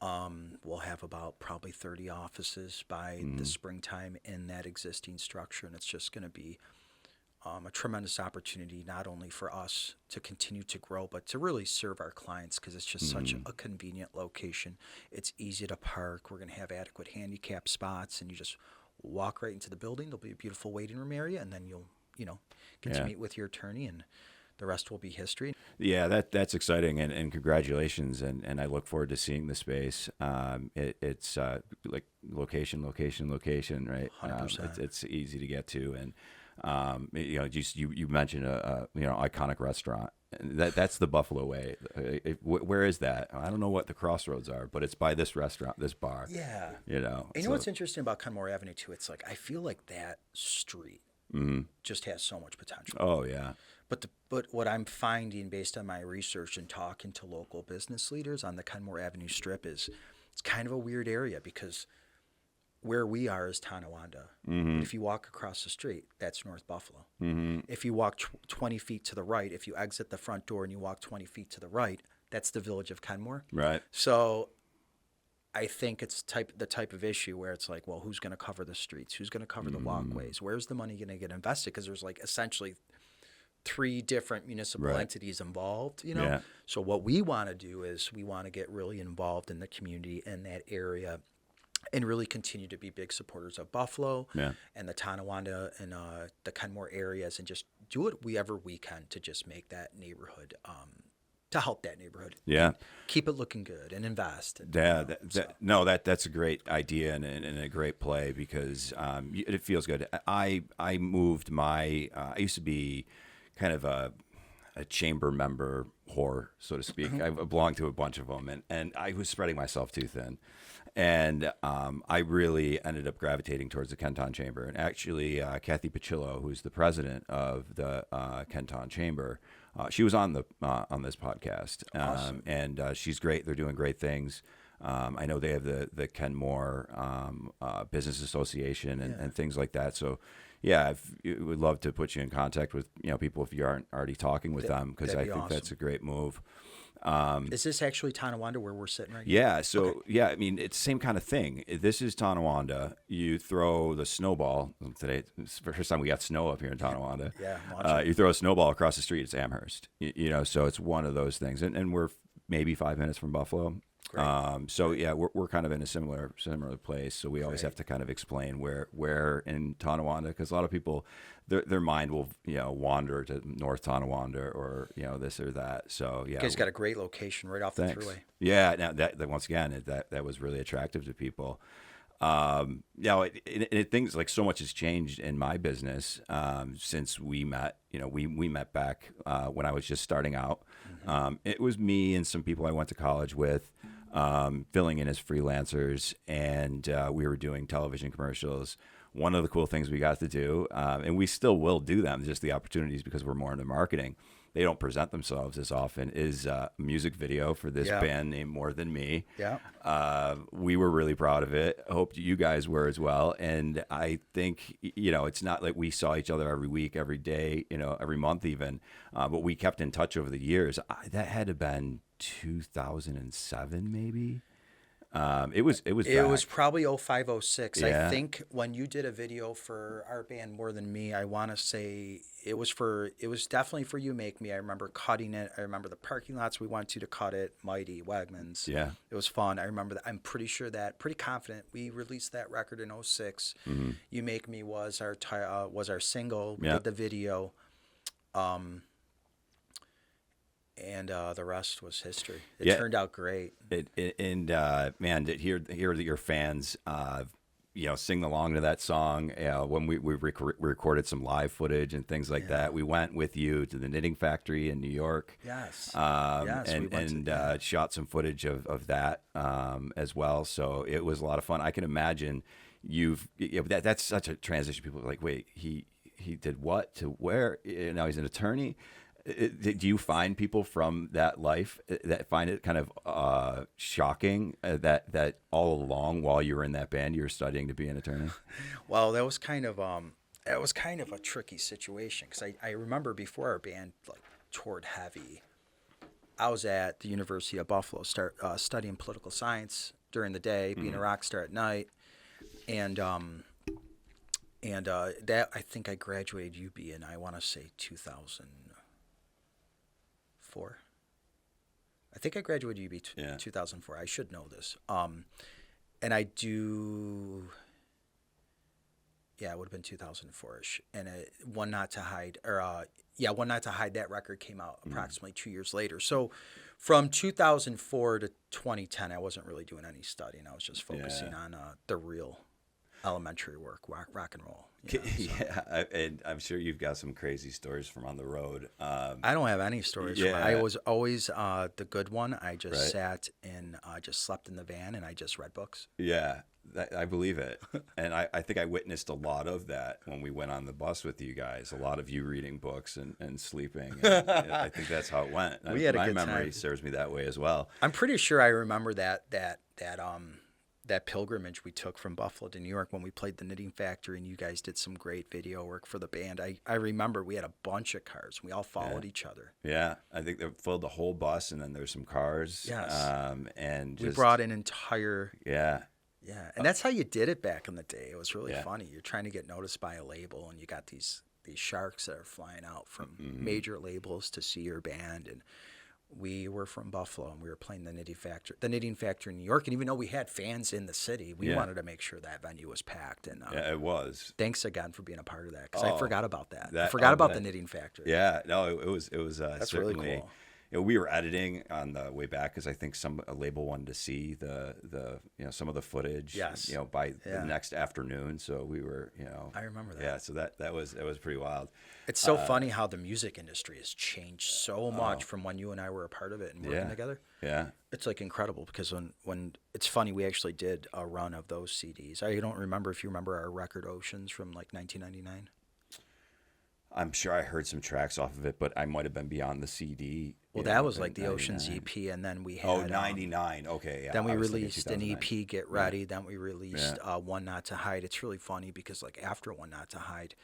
We'll have about probably 30 offices by the springtime in that existing structure, and it's just going to be a tremendous opportunity not only for us to continue to grow, but to really serve our clients, because it's just such a convenient location. It's easy to park. We're going to have adequate handicap spots, and you just walk right into the building. There'll be a beautiful waiting room area, and then you'll get to meet with your attorney, and the rest will be history. Yeah, that's exciting, and congratulations, and I look forward to seeing the space. It's like location, right? 100%. It's easy to get to, and you mentioned a iconic restaurant. That's the Buffalo Way. Where is that? I don't know what the crossroads are, but it's by this restaurant, this bar. Yeah. And you know what's interesting about Kenmore Avenue too? It's like I feel like that street just has so much potential. Oh yeah. But what I'm finding based on my research and talking to local business leaders on the Kenmore Avenue Strip is it's kind of a weird area, because where we are is Tonawanda. But if you walk across the street, that's North Buffalo. If you walk 20 feet to the right, if you exit the front door and you walk 20 feet to the right, that's the village of Kenmore. Right. So I think it's the type of issue where it's like, well, who's going to cover the streets? Who's going to cover the walkways? Where's the money going to get invested? Because there's like essentially 3 different municipal entities involved, Yeah. So what we want to do is we want to get really involved in the community in that area, and really continue to be big supporters of Buffalo and the Tonawanda and the Kenmore areas, and just do what we can to just make that neighborhood, to help that neighborhood. Yeah. Keep it looking good and invest. That's a great idea and a great play, because it feels good. I moved I used to be kind of a chamber member whore, so to speak. I belonged to a bunch of them, and I was spreading myself too thin. And I really ended up gravitating towards the Kenton Chamber. And actually, Cathy Piculo, who's the president of the Kenton Chamber, she was on this podcast. Awesome. And she's great. They're doing great things. I know they have the Kenmore Business Association and things like that. So, yeah, I would love to put you in contact with people if you aren't already talking with them, because I think awesome. that's a great move. Is this actually Tonawanda where we're sitting right now? Yeah. So, I mean, it's the same kind of thing. This is Tonawanda. You throw the snowball. Today, it's the first time we got snow up here in Tonawanda. Yeah. You throw a snowball across the street, it's Amherst. So it's one of those things. And we're maybe 5 minutes from Buffalo. We're kind of in a similar place. So we always have to kind of explain where in Tonawanda, because a lot of people, their mind will wander to North Tonawanda or this or that. So yeah, you guys got a great location right off the thruway. Yeah, now that once again that was really attractive to people. Things like so much has changed in my business since we met. We met back when I was just starting out. It was me and some people I went to college with, filling in as freelancers, and we were doing television commercials. One of the cool things we got to do, and we still will do them, just the opportunities because we're more into marketing. They don't present themselves as often, is a music video for this band named More Than Me. Yeah. We were really proud of it. I hope you guys were as well. And I think, it's not like we saw each other every week, every day, every month even, but we kept in touch over the years. That had to have been 2007 maybe. It was probably 05, 06. Yeah. I think when you did a video for our band More Than Me, I want to say it was definitely for You Make Me. I remember cutting it. I remember the parking lots we went to cut it. Mighty, Wegmans. Yeah. It was fun. I remember that. I'm pretty confident we released that record in 06. You Make Me was our single. We did the video. and the rest was history. It Yeah. turned out great. Man, to hear that your fans, sing along to that song. When we recorded some live footage and things like that. We went with you to the Knitting Factory in New York. Yes. And shot some footage of that as well. So it was a lot of fun. I can imagine that's such a transition. People are like, wait, he did what to where? Now he's an attorney. Do you find people from that life that find it kind of shocking that all along while you were in that band you were studying to be an attorney? Well, that was kind of a tricky situation because I remember before our band toured heavy, I was at the University of Buffalo studying political science during the day, being a rock star at night, and that I think I graduated UB in I want to say 2004. I think I graduated UB 2004. I should know this. And I do. Yeah, it would have been 2004ish. And One Not to Hide, One Not to Hide. That record came out approximately 2 years later. So, from 2004 to 2010, I wasn't really doing any studying. I was just focusing on the real elementary work, rock and roll. And I'm sure you've got some crazy stories from on the road. I don't have any stories. I was always the good one. I just sat and just slept in the van and I just read books. Yeah, I believe it. And I think I witnessed a lot of that when we went on the bus with you guys. A lot of you reading books and sleeping. And I think that's how it went. We had a good memory time. serves me that way as well. I'm pretty sure I remember that pilgrimage we took from Buffalo to New York when we played the Knitting Factory and you guys did some great video work for the band. I remember we had a bunch of cars. We all followed each other. Yeah, I think they filled the whole bus and then there's some cars. Yes. And we brought an entire... Yeah. Yeah, and that's how you did it back in the day. It was really funny. You're trying to get noticed by a label and you got these sharks that are flying out from major labels to see your band. And we were from Buffalo and we were playing the Knitting Factory in New York. And even though we had fans in the city, we wanted to make sure that venue was packed. And it was. Thanks again for being a part of that because I forgot about that. I forgot about the Knitting Factory. Yeah, no, it was. That's certainly, really cool. We were editing on the way back because I think a label wanted to see the some of the footage. Yes. By the next afternoon. So we were I remember that. Yeah. So that was pretty wild. It's so funny how the music industry has changed so much from when you and I were a part of it and working together. Yeah. It's incredible because when it's funny, we actually did a run of those CDs. I don't remember if you remember our record Oceans from 1999. I'm sure I heard some tracks off of it, but I might have been beyond the CD. Well, that was the Oceans EP, and then we had... 99, okay, yeah. Then we released an EP, Get Ready, then we released One Not to Hide. It's really funny because, after One Not to Hide,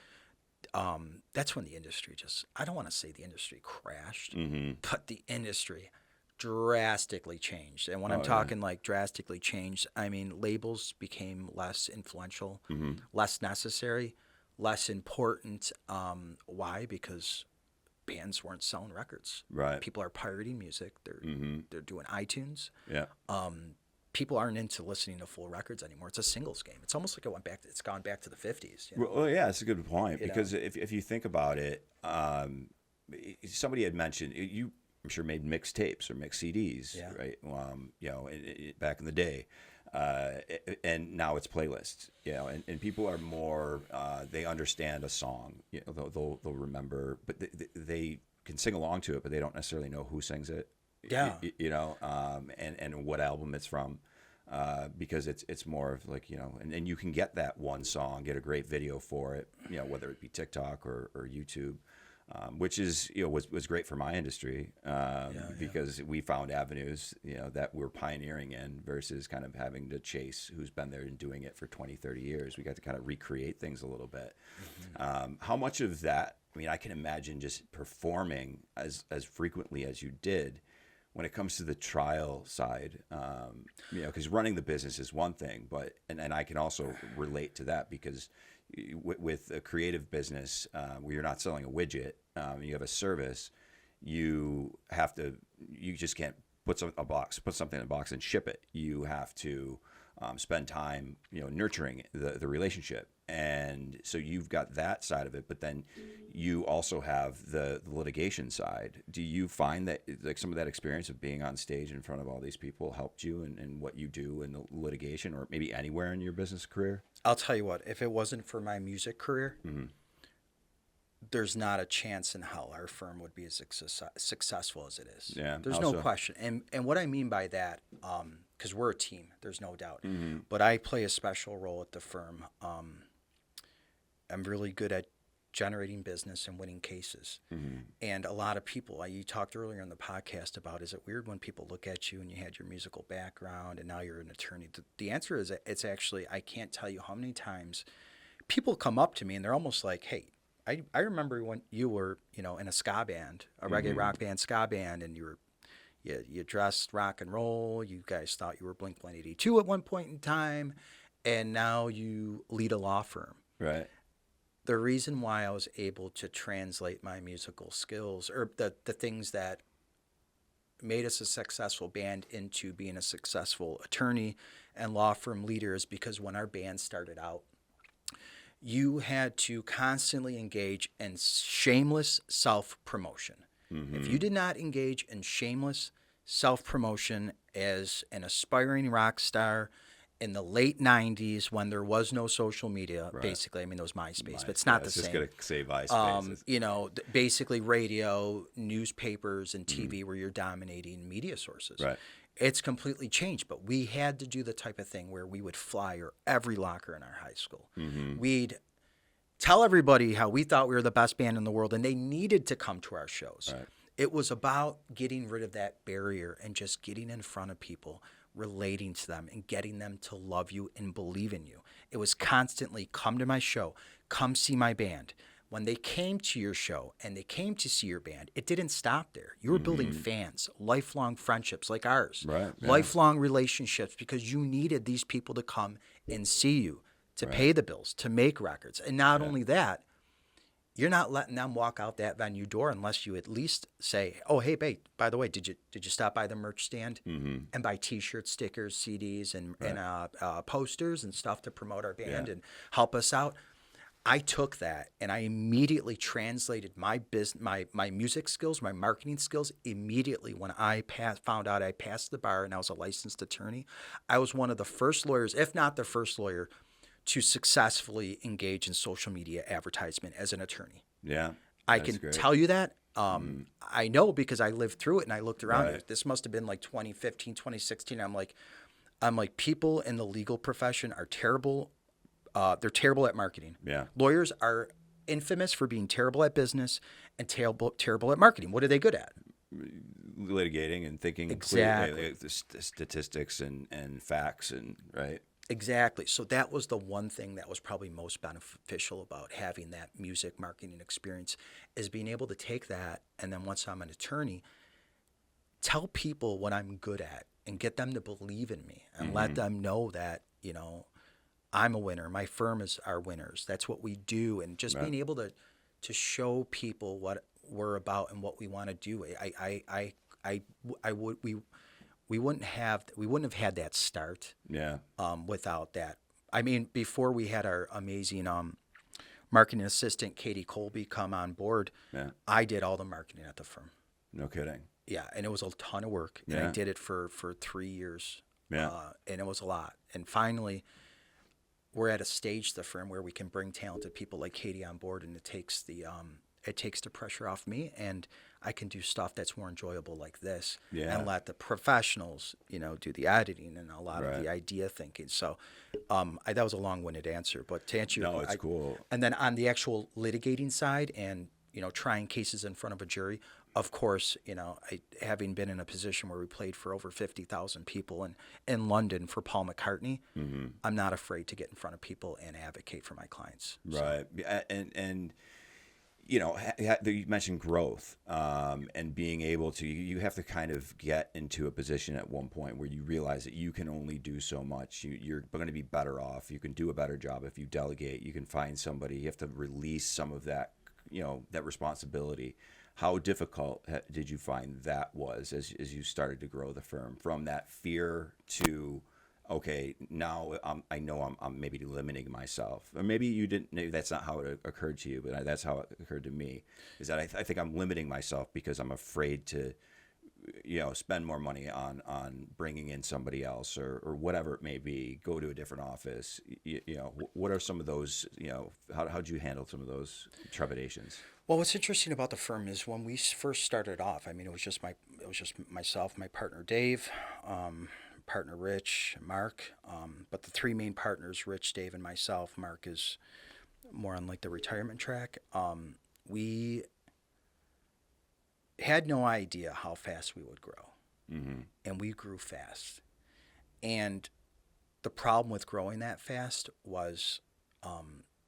that's when the industry I don't want to say the industry crashed, but the industry drastically changed. And when I'm talking drastically changed, I mean labels became less influential, less necessary, less important. Why? Because bands weren't selling records. Right. People are pirating music. They're doing iTunes. Yeah. People aren't into listening to full records anymore. It's a singles game. It's almost like it's gone back to the 50s. Well, yeah, that's a good point because if you think about it, somebody had mentioned I'm sure made mixed tapes or mixed CDs, right? Back in the day. And now it's playlists, and people are more, they understand a song, they'll remember, but they can sing along to it, but they don't necessarily know who sings it, and what album it's from, because it's more of and you can get that one song, get a great video for it, whether it be TikTok or YouTube. Which is was great for my industry because we found avenues that we're pioneering in versus kind of having to chase who's been there and doing it for 20, 30 years. We got to kind of recreate things a little bit. How much of that? I mean, I can imagine just performing as frequently as you did when it comes to the trial side, because running the business is one thing, but and I can also relate to that because with a creative business where you're not selling a widget, you have a service, you just can't put something in a box and ship it. You have to spend time, nurturing the relationship. And so you've got that side of it, but then you also have the litigation side. Do you find that like some of that experience of being on stage in front of all these people helped you in what you do in the litigation, or maybe anywhere in your business career? I'll tell you what, if it wasn't for my music career, there's not a chance in hell our firm would be as successful as it is. Yeah, there's how no so? question. And what I mean by that, because we're a team, there's no doubt. But I play a special role at the firm. I'm really good at generating business and winning cases. And a lot of people, you talked earlier in the podcast about, is it weird when people look at you and you had your musical background and now you're an attorney? The answer is, it's actually, I can't tell you how many times people come up to me and they're almost like, hey, I remember when you were, in a ska band, a reggae rock band, ska band, and you dressed rock and roll. You guys thought you were Blink-182 at one point in time, and now you lead a law firm. Right. The reason why I was able to translate my musical skills, or the things that made us a successful band into being a successful attorney and law firm leader, is because when our band started out, you had to constantly engage in shameless self-promotion. If you did not engage in shameless self-promotion as an aspiring rock star in the late 90s, when there was no social media, basically, I mean, there was MySpace, but it's not the same. Just going to say MySpace. Basically radio, newspapers, and TV where you're dominating media sources. Right. It's completely changed, but we had to do the type of thing where we would flyer every locker in our high school. We'd tell everybody how we thought we were the best band in the world, and they needed to come to our shows. Right. It was about getting rid of that barrier and just getting in front of people, relating to them, and getting them to love you and believe in you. It was constantly, come to my show, come see my band. When they came to your show and they came to see your band, it didn't stop there. You were building fans, lifelong friendships like ours, lifelong relationships, because you needed these people to come and see you, to pay the bills, to make records. And not only that, you're not letting them walk out that venue door unless you at least say, oh, hey, babe, by the way, did you stop by the merch stand and buy T-shirts, stickers, CDs, and posters and stuff to promote our band and help us out? I took that and I immediately translated my music skills, my marketing skills immediately when I found out I passed the bar and I was a licensed attorney. I was one of the first lawyers, if not the first lawyer, to successfully engage in social media advertisement as an attorney. Yeah. I can tell you that. I know because I lived through it and I looked around. This must have been like 2015, 2016. I'm like, people in the legal profession are terrible. They're terrible at marketing. Yeah. Lawyers are infamous for being terrible at business and terrible at marketing. What are they good at? Litigating and thinking Exactly. clearly, the statistics and facts and right. Exactly. So that was the one thing that was probably most beneficial about having that music marketing experience, is being able to take that and then once I'm an attorney, tell people what I'm good at and get them to believe in me and let them know that, I'm a winner. My firm is our winners. That's what we do. And just being able to show people what we're about and what we want to do. We wouldn't have had that start without that. I mean, before we had our amazing marketing assistant, Katie Colby, come on board, I did all the marketing at the firm. No kidding. Yeah, and it was a ton of work. And I did it for 3 years. And it was a lot. And finally, we're at a stage, the firm, where we can bring talented people like Katie on board, and it takes the pressure off me, and I can do stuff that's more enjoyable like this, and let the professionals, do the editing and a lot of the idea thinking. So that was a long-winded answer, but to answer your it's cool. And then on the actual litigating side and, trying cases in front of a jury, of course, having been in a position where we played for over 50,000 people in London for Paul McCartney, I'm not afraid to get in front of people and advocate for my clients. Right. So. And you mentioned growth and being able to, you have to kind of get into a position at one point where you realize that you can only do so much. You're going to be better off. You can do a better job if you delegate. You can find somebody. You have to release some of that, that responsibility. How difficult did you find that was as you started to grow the firm, from that fear to okay, now I know I'm maybe limiting myself, or maybe you didn't. Maybe that's not how it occurred to you, but that's how it occurred to me. Is that I think I'm limiting myself because I'm afraid to, spend more money on bringing in somebody else or whatever it may be. Go to a different office. What are some of those? How'd you handle some of those trepidations? Well, what's interesting about the firm is when we first started off, I mean, it was just myself, my partner Dave, partner Rich, Mark, but the three main partners, Rich, Dave, and myself. Mark is more on like the retirement track. We had no idea how fast we would grow, and we grew fast. And the problem with growing that fast was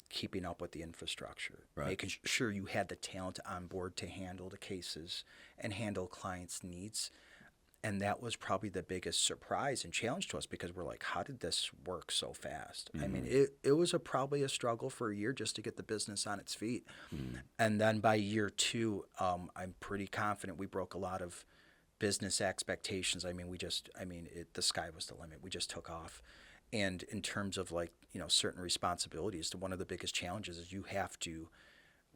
keeping up with the infrastructure, making sure you had the talent on board to handle the cases and handle clients' needs. And that was probably the biggest surprise and challenge to us, because we're like, how did this work so fast? I mean, it was probably a struggle for a year just to get the business on its feet. And then by year 2, I'm pretty confident we broke a lot of business expectations. I mean, the sky was the limit. We just took off. And in terms of certain responsibilities, one of the biggest challenges is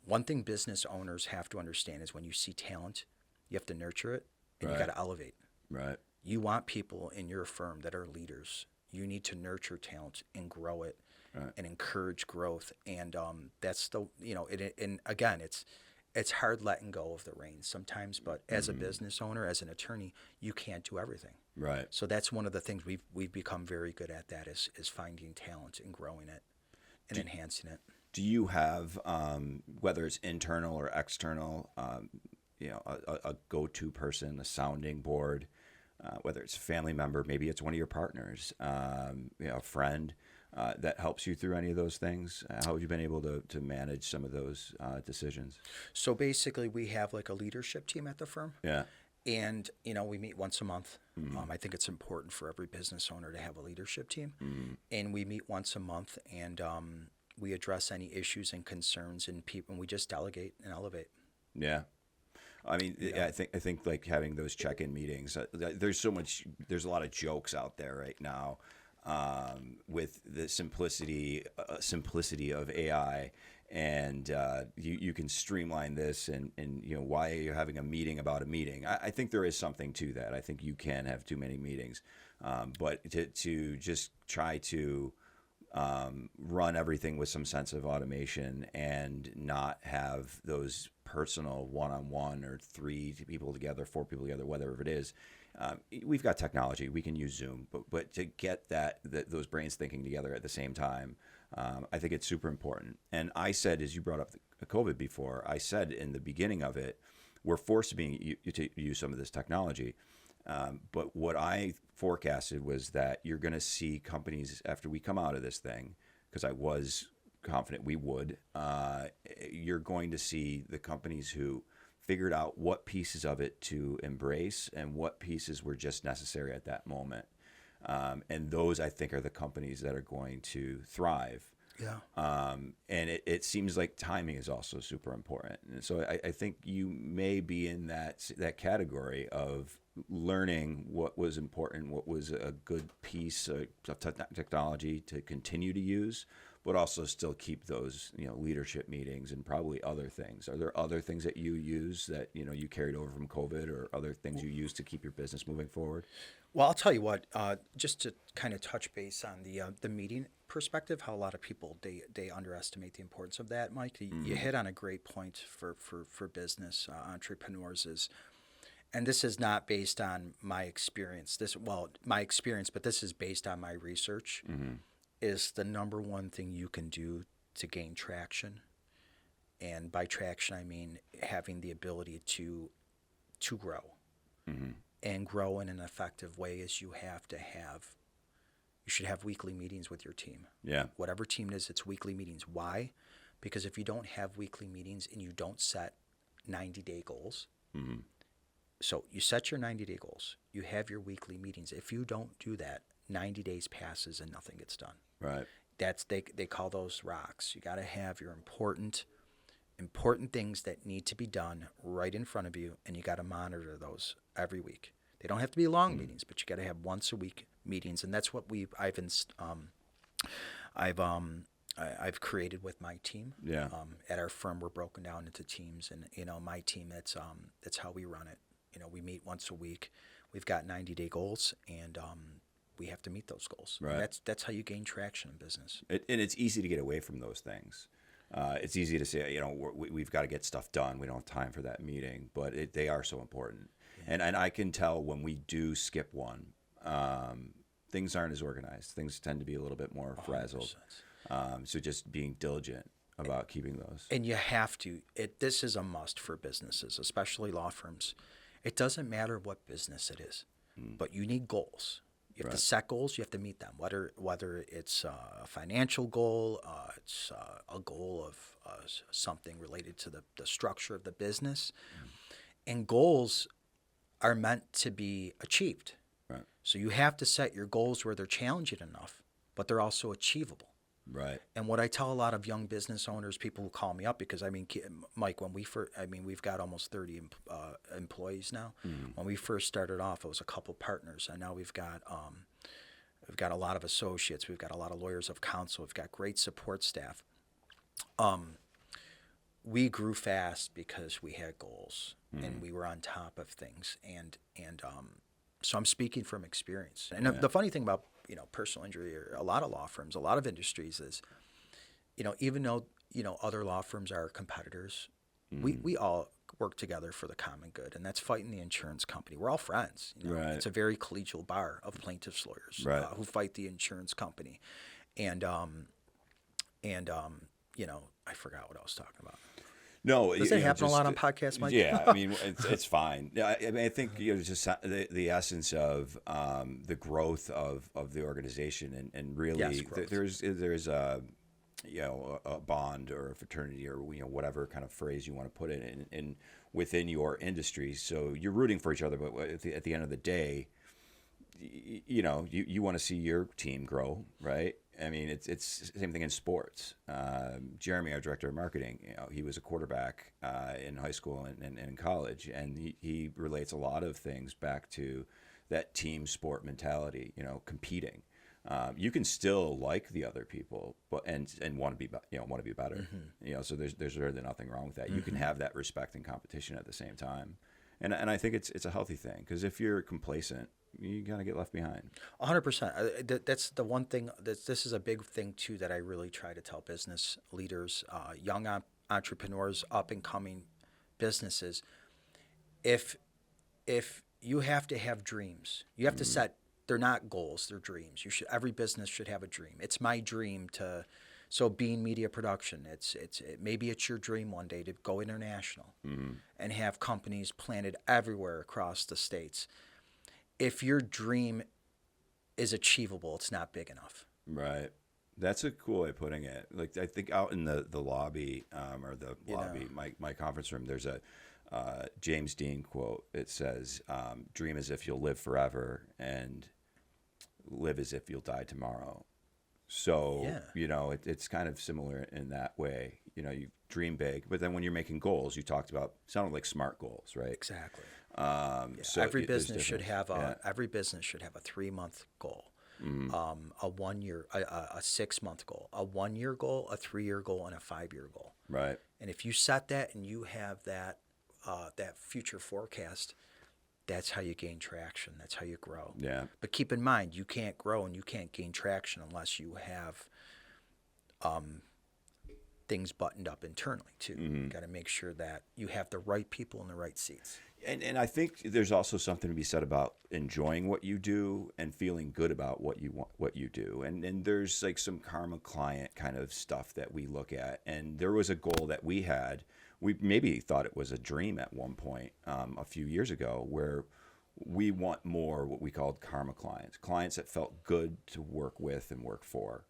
one thing business owners have to understand is when you see talent, you have to nurture it and you got to elevate. Right. You want people in your firm that are leaders. You need to nurture talent and grow it and encourage growth. And that's and again, it's hard letting go of the reins sometimes, but as a business owner, as an attorney, you can't do everything. Right. So that's one of the things we've become very good at, that is finding talent and growing it and enhancing it. Do you have, whether it's internal or external, a go-to person, a sounding board, whether it's a family member, maybe it's one of your partners, a friend, that helps you through any of those things? How have you been able to manage some of those decisions? So basically, we have like a leadership team at the firm. Yeah. And, we meet once a month. I think it's important for every business owner to have a leadership team. And we meet once a month, and we address any issues and concerns in people, and we just delegate and elevate. Yeah. I mean, I think like having those check-in meetings, there's a lot of jokes out there right now, with the simplicity of AI, and you can streamline this, and why are you having a meeting about a meeting? I think there is something to that. I think you can have too many meetings, but to just try to run everything with some sense of automation and not have those personal one-on-one or 3 people together, 4 people together, whatever it is. We've got technology. We can use Zoom, but to get those brains thinking together at the same time, I think it's super important. And I said, as you brought up the COVID before, I said in the beginning of it, we're forced to use some of this technology. But what I forecasted was that you're going to see companies, after we come out of this thing, because I was confident we would, you're going to see the companies who figured out what pieces of it to embrace and what pieces were just necessary at that moment. And those, I think, are the companies that are going to thrive. Yeah. And it seems like timing is also super important. And so I think you may be in that category of learning what was important, what was a good piece of technology to continue to use, but also still keep those leadership meetings and probably other things. Are there other things that you use that you carried over from COVID, or other things you use to keep your business moving forward? Well, I'll tell you what, just to kind of touch base on the meeting perspective, how a lot of people, they underestimate the importance of that, Mike. You hit on a great point for business entrepreneurs is, and this is not based on my experience. My experience, but this is based on my research, is the number one thing you can do to gain traction. And by traction, I mean having the ability to grow. And grow in an effective way is you should have weekly meetings with your team. Yeah. Whatever team it is, it's weekly meetings. Why? Because if you don't have weekly meetings and you don't set 90-day goals, so you set your 90-day goals, you have your weekly meetings. If you don't do that, 90 days passes and nothing gets done. Right. They call those rocks. You got to have your important things that need to be done right in front of you, and you got to monitor those every week. They don't have to be long meetings, but you got to have once a week meetings, and that's what I've created with my team. Yeah. At our firm, we're broken down into teams, and my team, that's how we run it. We meet once a week. We've got 90-day goals, and we have to meet those goals. Right. And that's how you gain traction in business. And it's easy to get away from those things. It's easy to say, we've got to get stuff done. We don't have time for that meeting, but they are so important. Yeah. And I can tell when we do skip one, things aren't as organized. Things tend to be a little bit more frazzled. So just being diligent about keeping those. And you have to. This is a must for businesses, especially law firms. It doesn't matter what business it is, but you need goals. You have to set goals. You have to meet them. Whether it's a financial goal, it's a goal of something related to the structure of the business, and goals are meant to be achieved. Right. So you have to set your goals where they're challenging enough, but they're also achievable. Right. And what I tell a lot of young business owners, people who call me up, because Mike, when we've got almost 30 employees now. When we first started off, it was a couple partners, and now we've got a lot of associates, we've got a lot of lawyers of counsel, we've got great support staff. We grew fast because we had goals and we were on top of things, and so I'm speaking from experience. And the funny thing about personal injury, or a lot of law firms, a lot of industries, is even though other law firms are competitors, we all work together for the common good, and that's fighting the insurance company. We're all friends. Right. It's a very collegial bar of plaintiffs' lawyers who fight the insurance company, and I forgot what I was talking about. No, does that happen a lot on podcasts, Mike? Yeah, I mean, it's fine. I mean, I think just the essence of the growth of the organization, and really there's a a bond or a fraternity, or whatever kind of phrase you want to put it in within your industry. So you're rooting for each other, but at the end of the day, you want to see your team grow, right? I mean, it's the same thing in sports. Jeremy, our director of marketing, he was a quarterback in high school and in college, and he relates a lot of things back to that team sport mentality. Competing. You can still like the other people, but and want to be better. So there's really nothing wrong with that. You can have that respect and competition at the same time, and I think it's a healthy thing, because if you're complacent, you gotta get left behind. 100%. That's the one thing. This is a big thing too that I really try to tell business leaders, young entrepreneurs, up and coming businesses. If you have to have dreams, you have to set. They're not goals; they're dreams. Every business should have a dream. It's my dream to. So Bean Media Production, maybe it's your dream one day to go international and have companies planted everywhere across the states. If your dream is achievable, it's not big enough. Right. That's a cool way of putting it. Like, I think out in the lobby, my conference room, there's a James Dean quote. It says, dream as if you'll live forever, and live as if you'll die tomorrow. So, it's kind of similar in that way. You dream big, but then when you're making goals, you talked about, sounded like SMART goals, right? Exactly. So every business should have a 3-month goal, a 1 year, a 6-month goal, a 1 year goal, a 3-year goal, and a 5-year goal. Right. And if you set that and you have that future forecast, that's how you gain traction. That's how you grow. Yeah. But keep in mind, you can't grow and you can't gain traction unless you have things buttoned up internally too. You got to make sure that you have the right people in the right seats. And I think there's also something to be said about enjoying what you do and feeling good about what you do. And there's like some karma client kind of stuff that we look at. And there was a goal that we had. We maybe thought it was a dream at one point a few years ago, where we want more what we called karma clients that felt good to work with and work for.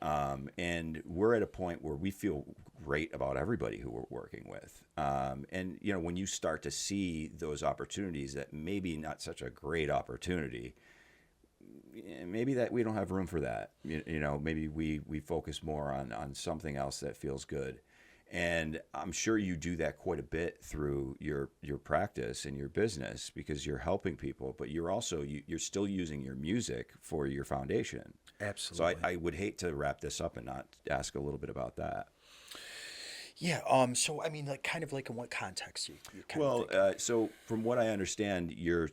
And we're at a point where we feel great about everybody who we're working with. And, when you start to see those opportunities that maybe not such a great opportunity, maybe that we don't have room for that. Maybe we focus more on something else that feels good. And I'm sure you do that quite a bit through your practice and your business because you're helping people, but you're also you're still using your music for your foundation. Absolutely. So I would hate to wrap this up and not ask a little bit about that. Yeah. So I mean, like, kind of like in what context you kind of think? So from what I understand, you're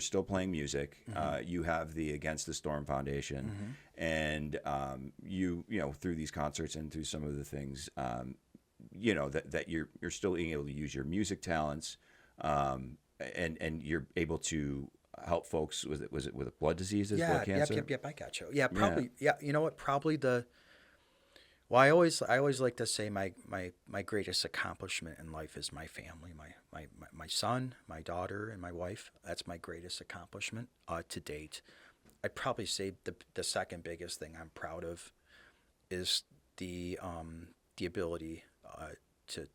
still playing music. You have the Against the Storm Foundation, and you through these concerts and through some of the things, that you're still being able to use your music talents, and you're able to help folks. Was it with blood diseases, blood cancer? Yep. I got you. Yeah, probably. Yeah. You know what? Probably Well, I always like to say my greatest accomplishment in life is my family, my son, my daughter, and my wife. That's my greatest accomplishment to date. I'd probably say the second biggest thing I'm proud of is the ability to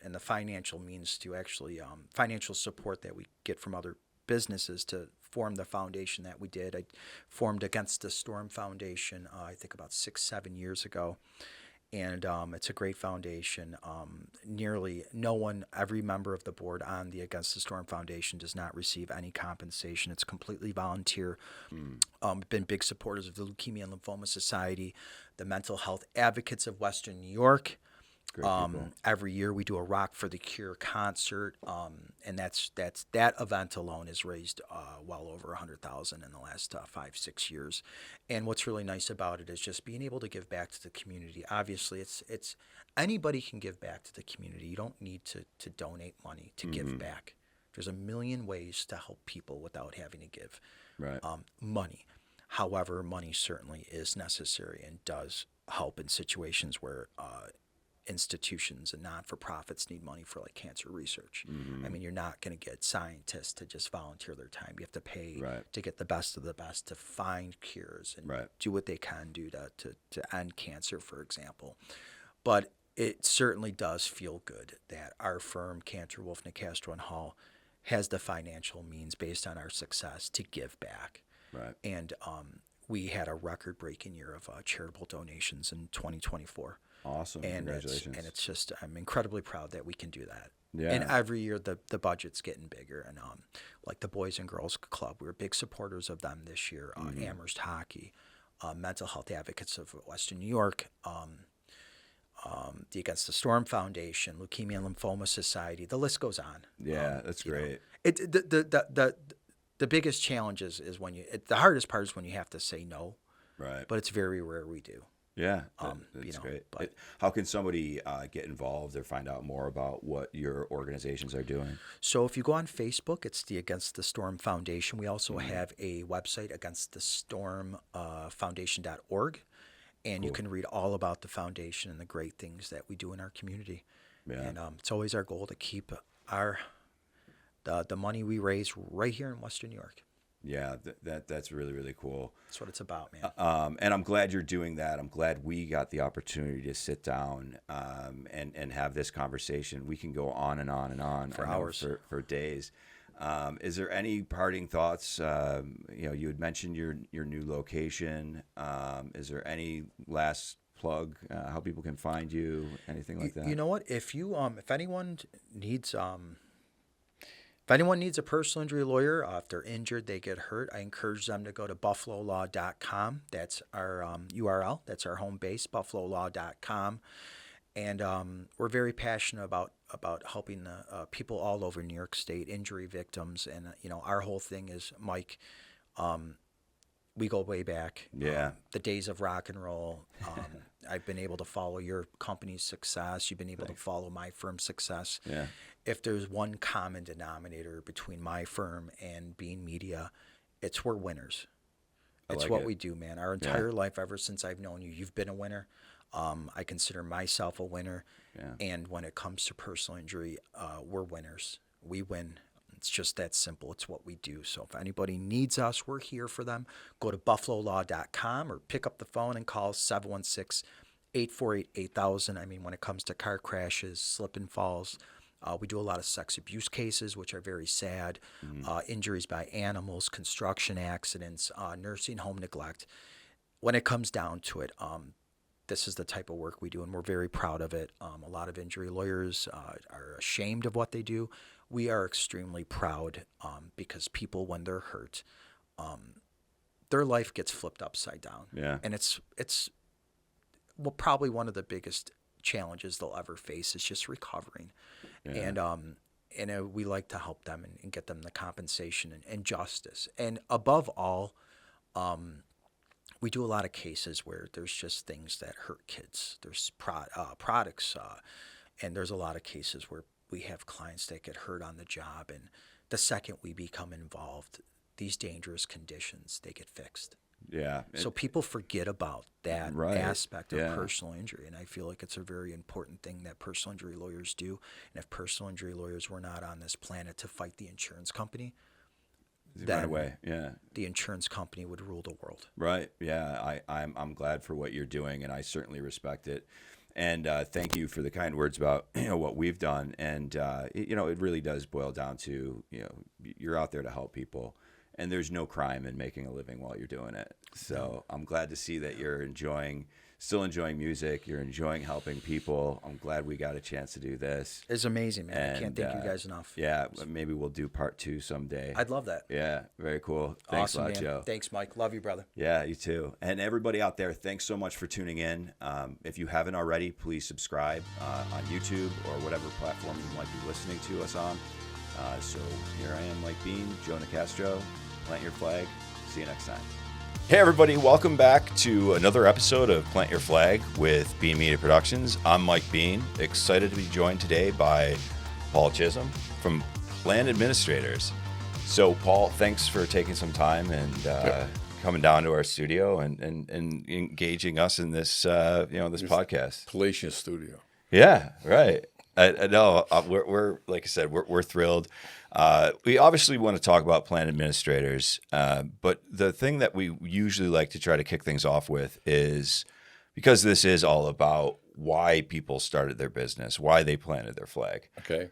and the financial means to actually financial support that we get from other businesses to form the foundation that we did. I formed Against the Storm Foundation, I think about 6-7 years ago. And it's a great foundation. Nearly no one, every member of the board on the Against the Storm Foundation does not receive any compensation. It's completely volunteer. Been big supporters of the Leukemia and Lymphoma Society, the Mental Health Advocates of Western New York. Every year we do a Rock for the Cure concert, and that event alone has raised well over $100,000 in the last 5-6 years. And what's really nice about it is just being able to give back to the community. Obviously, it's anybody can give back to the community. You don't need to donate money to give back. There's a million ways to help people without having to give money. However, money certainly is necessary and does help in situations where institutions and not-for-profits need money for like cancer research. I mean, you're not going to get scientists to just volunteer their time. You have to pay to get the best of the best to find cures and do what they can do to end cancer, for example. But it certainly does feel good that our firm, Cantor, Wolf, Nicastro, and Hall, has the financial means based on our success to give back. And we had a record-breaking year of charitable donations in 2024. Awesome. And Congratulations. It's just, I'm incredibly proud that we can do that. Yeah. And every year the budget's getting bigger. And like the Boys and Girls Club, we were big supporters of them this year. Amherst Hockey, Mental Health Advocates of Western New York, the Against the Storm Foundation, Leukemia and Lymphoma Society. The list goes on. Yeah, that's great. The biggest challenge is when the hardest part is when you have to say no. Right. But it's very rare we do. Yeah, that's great. How can somebody get involved or find out more about what your organizations are doing? So if you go on Facebook, it's the Against the Storm Foundation. We also have a website, againstthestormfoundation.org, and you can read all about the foundation and the great things that we do in our community. Yeah. And it's always our goal to keep the money we raise right here in Western New York. Yeah, that's really, really cool. That's what it's about, man. And I'm glad you're doing that. I'm glad we got the opportunity to sit down and have this conversation. We can go on and on and on for hours, for days. Is there any parting thoughts? You had mentioned your new location. Is there any last plug? How people can find you? Anything like that? You know what? If anyone needs If anyone needs a personal injury lawyer, if they're injured, they get hurt, I encourage them to go to buffalolaw.com. That's our URL. That's our home base, buffalolaw.com. And we're very passionate about helping people all over New York State, injury victims. And, our whole thing is, Mike, we go way back. Yeah. The days of rock and roll. I've been able to follow your company's success. You've been able to follow my firm's success. Yeah. If there's one common denominator between my firm and Bean Media, it's we're winners. It's what we do, man. Our entire life, ever since I've known you, you've been a winner. I consider myself a winner. Yeah. And when it comes to personal injury, we're winners. We win. It's just that simple. It's what we do. So if anybody needs us, we're here for them. Go to buffalolaw.com or pick up the phone and call 716-848-8000. I mean, when it comes to car crashes, slip and falls, we do a lot of sex abuse cases, which are very sad, injuries by animals, construction accidents, nursing home neglect. When it comes down to it, this is the type of work we do, and we're very proud of it. A lot of injury lawyers are ashamed of what they do. We are extremely proud because people, when they're hurt, their life gets flipped upside down. Yeah. And it's probably one of the biggest challenges they'll ever face is just recovering. Yeah. And we like to help them and get them the compensation and justice. And above all, we do a lot of cases where there's just things that hurt kids. There's products, and there's a lot of cases where we have clients that get hurt on the job, and the second we become involved, these dangerous conditions, they get fixed. Yeah. So people forget about that Right. aspect of Yeah. personal injury, and I feel like it's a very important thing that personal injury lawyers do. And if personal injury lawyers were not on this planet to fight the insurance company, then Right away. Yeah. the insurance company would rule the world. Right. Yeah. I'm glad for what you're doing, and I certainly respect it. And thank you for the kind words about what we've done. And it really does boil down to you're out there to help people, and there's no crime in making a living while you're doing it. So I'm glad to see that you're still enjoying music. You're enjoying helping people. I'm glad we got a chance to do this. It's amazing, man. And, I can't thank you guys enough. Yeah, maybe we'll do part 2 someday. I'd love that. Yeah, very cool. Thanks Awesome, a lot, man. Joe. Thanks, Mike. Love you, brother. Yeah, you too. And everybody out there, thanks so much for tuning in. If you haven't already, please subscribe on YouTube or whatever platform you might be listening to us on. So here I am, Mike Bean, Joe Nicastro. Plant Your Flag. See you next time. Hey everybody, welcome back to another episode of Plant Your Flag with Bean Media Productions. I'm Mike Bean, excited to be joined today by Paul Chisholm from Plan Administrators. So Paul, thanks for taking some time and coming down to our studio and engaging us in this this podcast. Palatial studio. Yeah, right. I know we're like I said, we're thrilled. We obviously want to talk about plan administrators, but the thing that we usually like to try to kick things off with is, because this is all about why people started their business, why they planted their flag. Okay.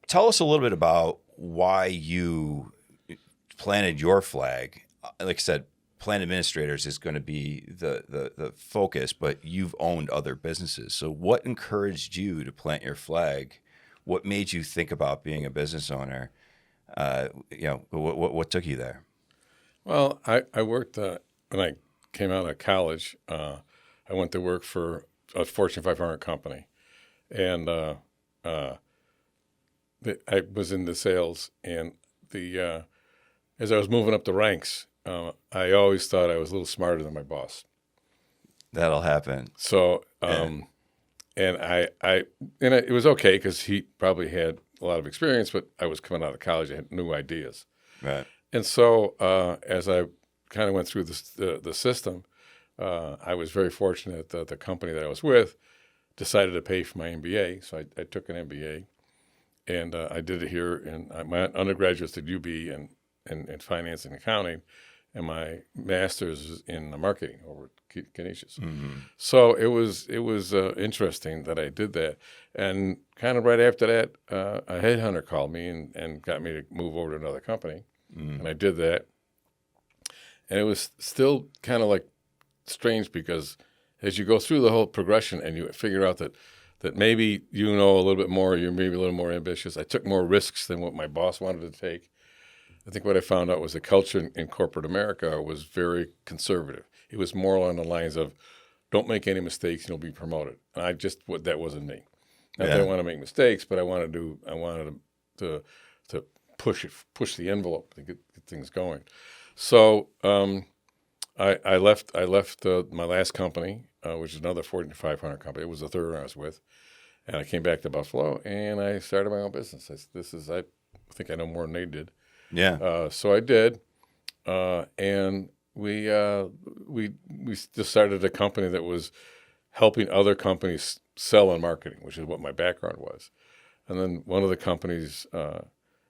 Tell us a little bit about why you planted your flag. Like I said, Plan Administrators is going to be the focus, but you've owned other businesses. So what encouraged you to plant your flag? What made you think about being a business owner? What took you there? Well, I worked when I came out of college. I went to work for a Fortune 500 company, and I was in the sales. And as I was moving up the ranks, I always thought I was a little smarter than my boss. That'll happen. So, and it was okay because he probably had a lot of experience, but I was coming out of college. I had new ideas. Right. And so, as I kind of went through the system, I was very fortunate that the company that I was with decided to pay for my MBA. So I took an MBA, and I did it here. And my undergraduate's at UB in finance and accounting, and my master's is in marketing over at Canisius. Mm-hmm. So it was interesting that I did that. And kind of right after that, a headhunter called me and got me to move over to another company. Mm-hmm. And I did that. And it was still kind of like strange, because as you go through the whole progression and you figure out that maybe you know a little bit more, you're maybe a little more ambitious. I took more risks than what my boss wanted to take. I think what I found out was the culture in corporate America was very conservative. It was more along the lines of, don't make any mistakes and you'll be promoted. And that wasn't me. Not that I want to make mistakes, but I wanted to push the envelope to get things going. So I left my last company, which is another Fortune 500 company. It was the third one I was with, and I came back to Buffalo and I started my own business. I think I know more than they did. Yeah. So I did, and we just started a company that was helping other companies sell on marketing, which is what my background was. And then one of the companies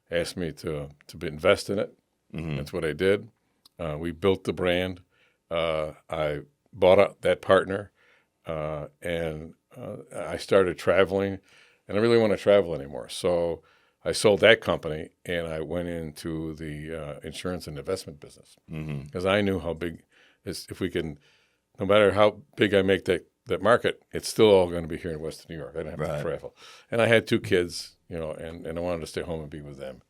asked me to invest in it. Mm-hmm. That's what I did. We built the brand. I bought out that partner, and I started traveling, and I really want to travel anymore. So I sold that company, and I went into the insurance and investment business, because I knew how big, if we can no matter how big I make that market, it's still all going to be here in Western New York. I don't have to travel. And I had 2 kids, and I wanted to stay home and be with them.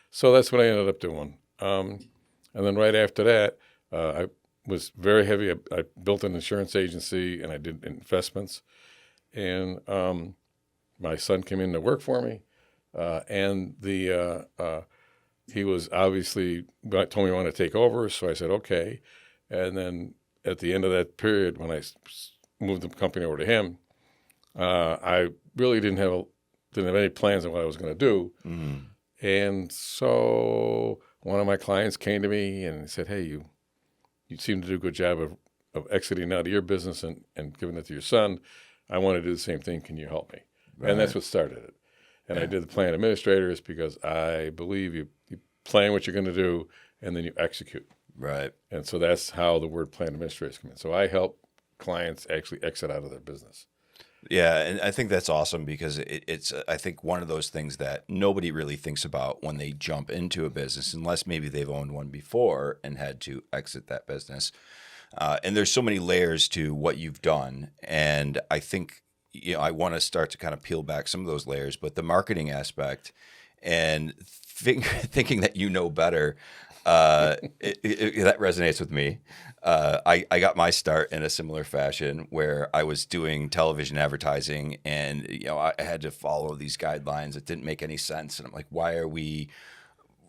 So that's what I ended up doing. And then right after that, I was very heavy. I built an insurance agency, and I did investments. And my son came in to work for me, and he was obviously told me he wanted to take over, so I said okay. And then at the end of that period, when I moved the company over to him, I really didn't have any plans on what I was going to do. Mm. And so one of my clients came to me and said, "Hey, you seem to do a good job of exiting out of your business and giving it to your son. I want to do the same thing. Can you help me?" Right. And that's what started it. And I did the plan administrators because I believe you plan what you're going to do and then you execute. Right. And so that's how the word plan administrators come in. So I help clients actually exit out of their business. Yeah, and I think that's awesome because it's I think one of those things that nobody really thinks about when they jump into a business, unless maybe they've owned one before and had to exit that business. And there's so many layers to what you've done, and I think I want to start to kind of peel back some of those layers, but the marketing aspect and thinking that you know better. That resonates with me. I got my start in a similar fashion where I was doing television advertising, and I had to follow these guidelines that didn't make any sense. And I'm like, why are we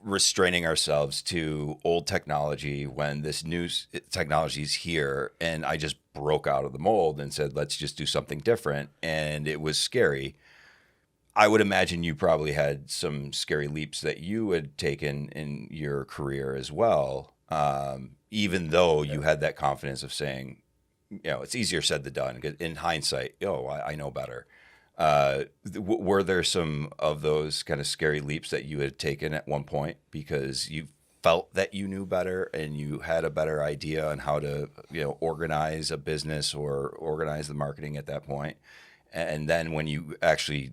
restraining ourselves to old technology when this new technology is here? And I just broke out of the mold and said, let's just do something different. And it was scary. I would imagine you probably had some scary leaps that you had taken in your career as well, even though you had that confidence of saying, it's easier said than done. In hindsight, I know better. Were there some of those kind of scary leaps that you had taken at one point because you felt that you knew better and you had a better idea on how to, organize a business or organize the marketing at that point? And then when you actually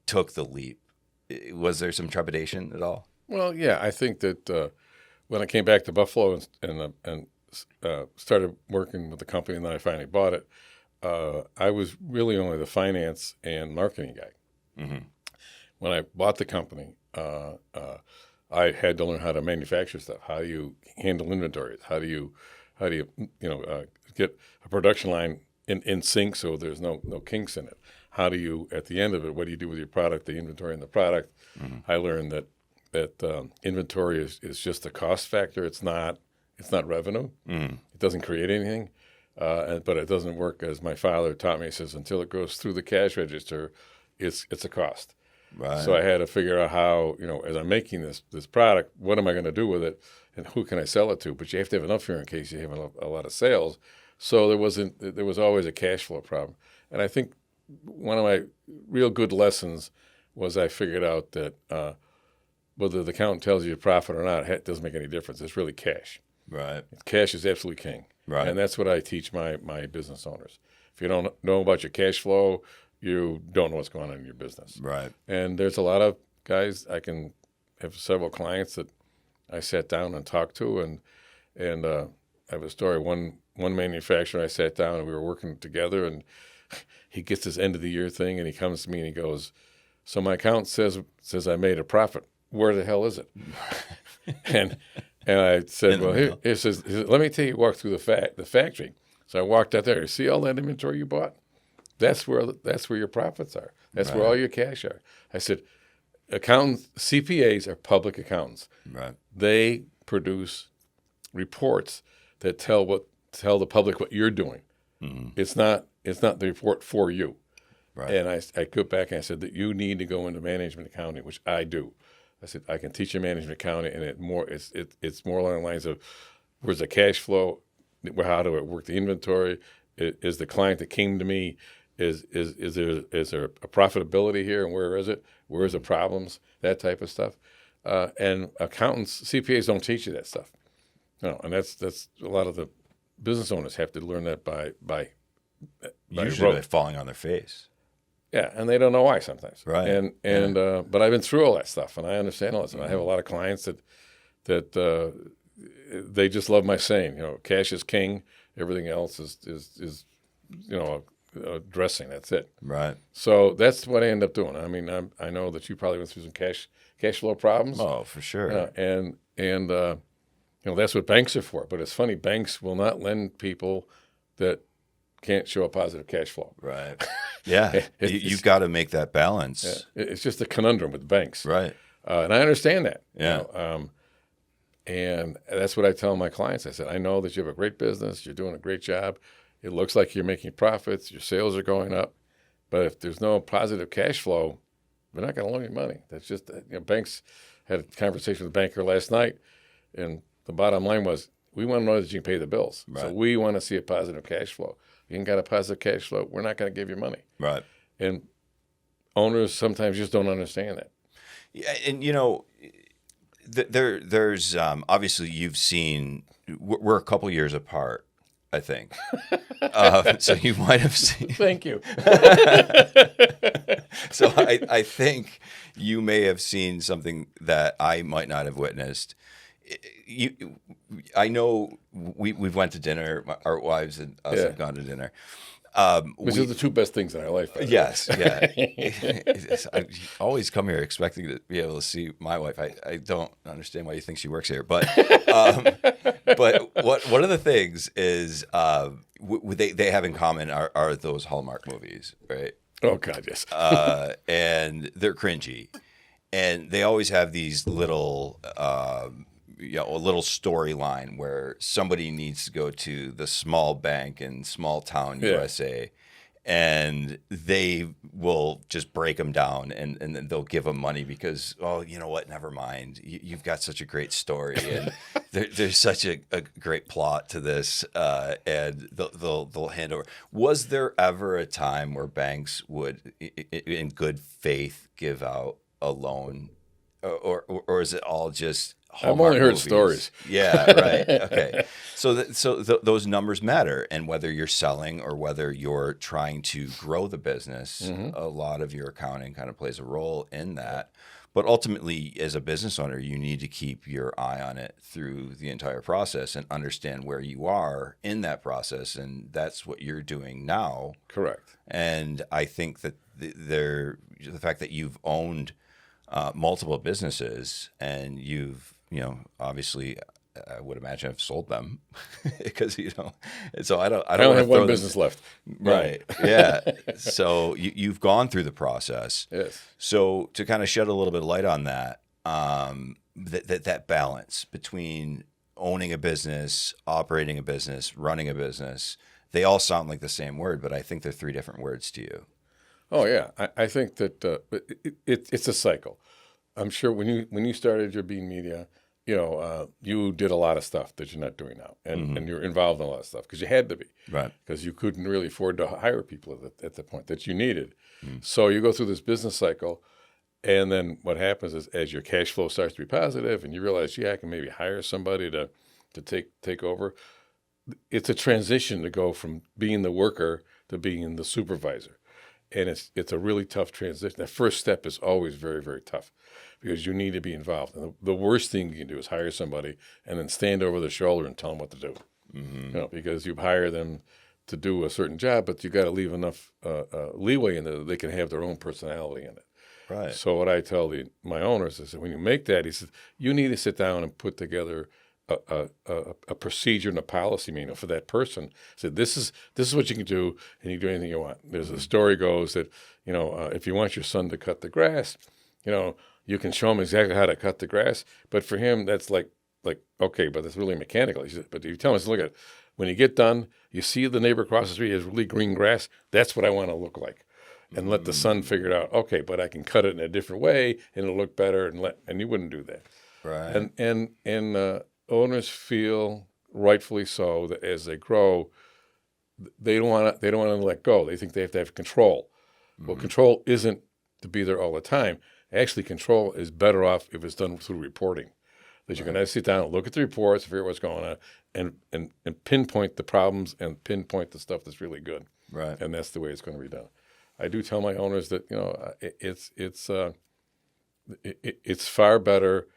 took the leap, was there some trepidation at all? Well, yeah, I think that when I came back to Buffalo and started working with the company, and then I finally bought it, I was really only the finance and marketing guy. Mm-hmm. When I bought the company, I had to learn how to manufacture stuff. How do you handle inventories? How do you get a production line in sync so there's no kinks in it? How do you, at the end of it, what do you do with your product, the inventory and the product? Mm-hmm. I learned that inventory is just a cost factor. It's not revenue. Mm-hmm. It doesn't create anything, but it doesn't work as my father taught me. He says, until it goes through the cash register, it's a cost. Right. So I had to figure out how, as I'm making this product, what am I going to do with it and who can I sell it to? But you have to have enough here in case you have a lot of sales. So there was always a cash flow problem. And I think one of my real good lessons was I figured out that whether the accountant tells you a profit or not, it doesn't make any difference. It's really cash. Right. Cash is absolutely king. Right. And that's what I teach my business owners. If you don't know about your cash flow, you don't know what's going on in your business. Right. And there's a lot of guys, I can have several clients that I sat down and talked to, and I have a story. One manufacturer, I sat down and we were working together, and he gets this end of the year thing, and he comes to me and he goes, "So my accountant says I made a profit. Where the hell is it?" and I said, "Well, here," he says, "Let me take you walk through the factory." So I walked out there. You see all that inventory you bought? That's where your profits are. That's right. Where all your cash are. I said, accountants, CPAs are public accountants. Right. They produce reports that tell the public what you're doing. Mm-hmm. It's not the report for you. Right. And I go back and I said that you need to go into management accounting, which I do. I said I can teach you management accounting, and it's more along the lines of where's the cash flow, how do I work the inventory, is the client that came to me, is there a profitability here, and where is it? Where is the problems? That type of stuff. And accountants, CPAs don't teach you that stuff. No, and that's a lot of the business owners have to learn that by usually falling on their face. Yeah, and they don't know why sometimes. Right. And but I've been through all that stuff, and I understand all this. And I have a lot of clients that they just love my saying. Cash is king. Everything else is dressing. That's it. Right. So that's what I end up doing. I mean, I know that you probably went through some cash flow problems. Oh, for sure. And that's what banks are for. But it's funny, banks will not lend people that can't show a positive cash flow. Right. Yeah. You've got to make that balance. It's just a conundrum with banks. Right. And I understand that. Yeah. And that's what I tell my clients. I said, I know that you have a great business. You're doing a great job. It looks like you're making profits. Your sales are going up. But if there's no positive cash flow, they're not going to loan you money. That's just, banks had a conversation with the banker last night, and the bottom line was, we want to know that you can pay the bills. Right. So we want to see a positive cash flow. You ain't got a positive cash flow, we're not going to give you money. Right. And owners sometimes just don't understand that. Yeah, and there's obviously you've seen, we're a couple years apart, I think. So you might have seen. Thank you. So I think you may have seen something that I might not have witnessed. I know we've went to dinner. Our wives and us have gone to dinner. Which are the two best things in our life. Yes, yeah. I always come here expecting to be able to see my wife. I don't understand why you think she works here, but one of the things is they have in common are those Hallmark movies, right? Oh God, yes. And they're cringy, and they always have these little. A little storyline where somebody needs to go to the small bank in small town USA, and they will just break them down, and then they'll give them money because, oh, you know what? Never mind. You've got such a great story, and there's such a great plot to this, and they'll hand over. Was there ever a time where banks would, in good faith, give out a loan, or is it all just? I've only heard stories. Yeah, right. Okay. So those numbers matter, and whether you're selling or whether you're trying to grow the business, a lot of your accounting kind of plays a role in that. But ultimately, as a business owner, you need to keep your eye on it through the entire process and understand where you are in that process, and that's what you're doing now. Correct. And I think that the fact that you've owned multiple businesses and you've obviously, I would imagine I've sold them because so I don't have one business left. Right. Yeah. So you've gone through the process. Yes. So to kind of shed a little bit of light on that, that balance between owning a business, operating a business, running a business, they all sound like the same word, but I think they're three different words to you. Oh yeah, I think that it's a cycle. I'm sure when you started your Bean Media, you did a lot of stuff that you're not doing now, and you're involved in a lot of stuff because you had to be, right? Because you couldn't really afford to hire people at the point that you needed. So you go through this business cycle, and then what happens is as your cash flow starts to be positive, and you realize, I can maybe hire somebody to take over. It's a transition to go from being the worker to being the supervisor. And it's a really tough transition. The first step is always very, very tough because you need to be involved. And the worst thing you can do is hire somebody and then stand over their shoulder and tell them what to do. Because you hire them to do a certain job, but you got to leave enough leeway in there that they can have their own personality in it. Right. So what I tell my owners is that when you make that, he says, you need to sit down and put together a procedure and a policy manual for that person. So this is what you can do, and you can do anything you want. There's a story goes that if you want your son to cut the grass, you can show him exactly how to cut the grass. But for him, that's like okay, but that's really mechanical. He said, but if you tell him, look at when you get done, you see the neighbor across the street has really green grass. That's what I want to look like, and let the son figure it out. Okay, but I can cut it in a different way, and it'll look better. And you wouldn't do that, right? And owners feel, rightfully so, that as they grow, they don't want to let go. They think they have to have control. Well, control isn't to be there all the time. Actually, control is better off if it's done through reporting. That you can sit down, look at the reports, figure out what's going on, and pinpoint the problems and pinpoint the stuff that's really good. Right. And that's the way it's going to be done. I do tell my owners that it's far better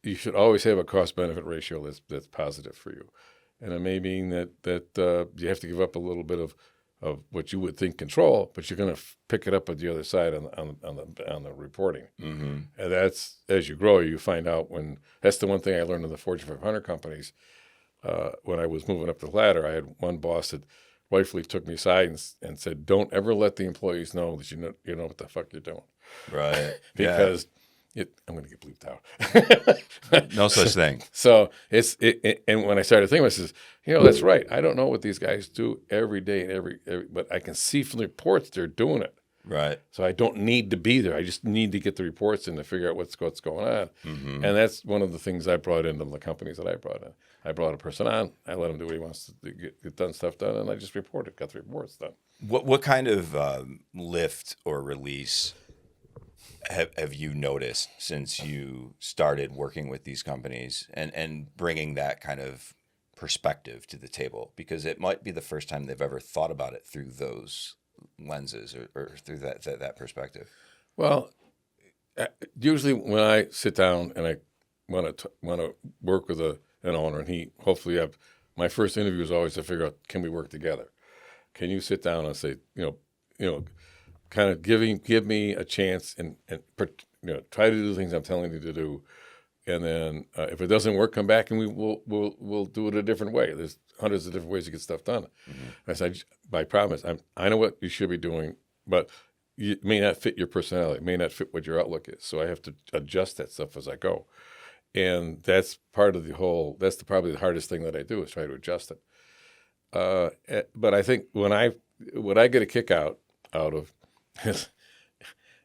you should always have a cost-benefit ratio that's positive for you. And it may mean that you have to give up a little bit of what you would think control, but you're going to pick it up at the other side on the reporting. Mm-hmm. And that's, as you grow, you find out that's the one thing I learned in the Fortune 500 companies. When I was moving up the ladder, I had one boss that rightfully took me aside and said, "Don't ever let the employees know that you know what the fuck you're doing." Right. Because I'm going to get bleeped out. No such thing. So and when I started thinking, I says, that's right. I don't know what these guys do every day and every but I can see from the reports they're doing it. Right. So I don't need to be there. I just need to get the reports in to figure out what's going on. Mm-hmm. And that's one of the things I brought into the companies that I brought in. I brought a person on. I let him do what he wants to get stuff done, and I just got the reports done. What kind of lift or release have you noticed since you started working with these companies and bringing that kind of perspective to the table? Because it might be the first time they've ever thought about it through those lenses or through that perspective. Well, usually when I sit down and I want to work with an owner, and my first interview is always to figure out, can we work together? Can you sit down and say, kind of give me a chance and try to do the things I'm telling you to do, and then if it doesn't work, come back and we'll do it a different way. There's hundreds of different ways to get stuff done. Mm-hmm. I said, I promise, I know what you should be doing, but it may not fit your personality. It may not fit what your outlook is. So I have to adjust that stuff as I go. And that's part of that's probably the hardest thing that I do is try to adjust it. But I think what I get a kick out of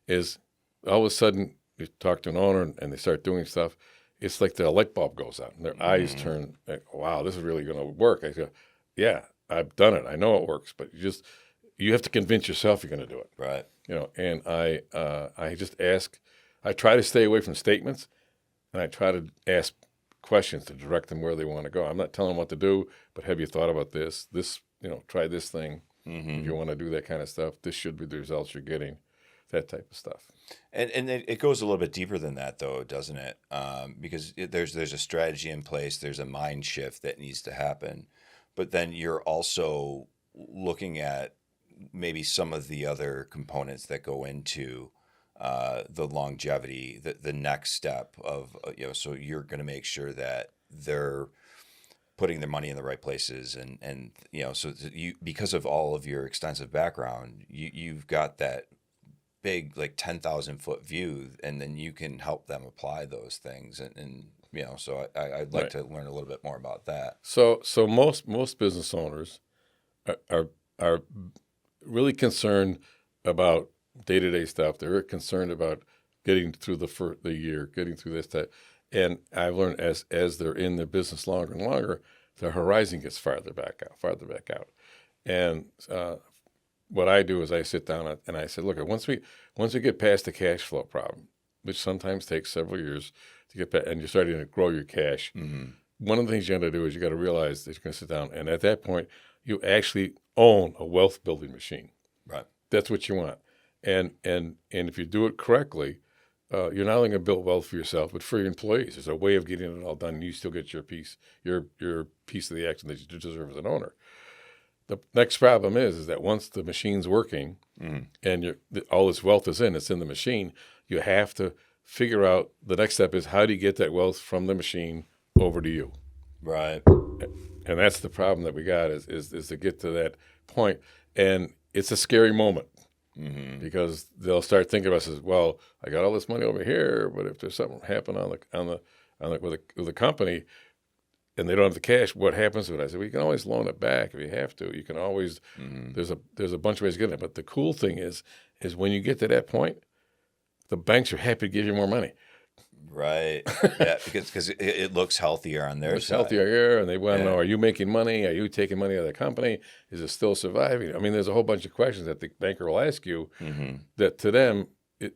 is all of a sudden you talk to an owner and they start doing stuff. It's like the light bulb goes on and their eyes turn like, wow, this is really going to work. I go, yeah, I've done it. I know it works, but you have to convince yourself you're going to do it. Right. And I just ask, I try to stay away from statements, and I try to ask questions to direct them where they want to go. I'm not telling them what to do, but have you thought about this? Try this thing. Mm-hmm. If you want to do that kind of stuff, this should be the results you're getting, that type of stuff. And it goes a little bit deeper than that, though, doesn't it? Because there's a strategy in place. There's a mind shift that needs to happen. But then you're also looking at maybe some of the other components that go into the longevity, the next step of, so you're going to make sure that they're putting their money in the right places. And so you, because of all of your extensive background, you've got that big, like 10,000 foot view, and then you can help them apply those things. And so I'd like to learn a little bit more about that. So most business owners are really concerned about day-to-day stuff. They're concerned about getting through the year, getting through this type. And I've learned as they're in their business longer and longer, their horizon gets farther back out. And what I do is I sit down and I say, look, once we get past the cash flow problem, which sometimes takes several years to get back, and you're starting to grow your cash, mm-hmm. One of the things you got to do is you got to realize that you're going to sit down, and at that point, you actually own a wealth building machine. Right. That's what you want. And if you do it correctly, you're not only going to build wealth for yourself, but for your employees. There's a way of getting it all done. You still get your piece of the action that you deserve as an owner. The next problem is that once the machine's working and all this wealth is it's in the machine, you have to figure out the next step is how do you get that wealth from the machine over to you? Right. And that's the problem that we got is to get to that point. And it's a scary moment. Mm-hmm. Because they'll start thinking about us as, well, I got all this money over here, but if there's something happen with the company and they don't have the cash, what happens to it? I said, well, you can always loan it back if you have to. You can always there's a bunch of ways to get it. But the cool thing is when you get to that point, the banks are happy to give you more money. Right. Yeah, because it looks healthier on their it's side. Healthier here, and they want to know, are you making money? Are you taking money out of the company? Is it still surviving? I mean, there's a whole bunch of questions that the banker will ask you that to them, it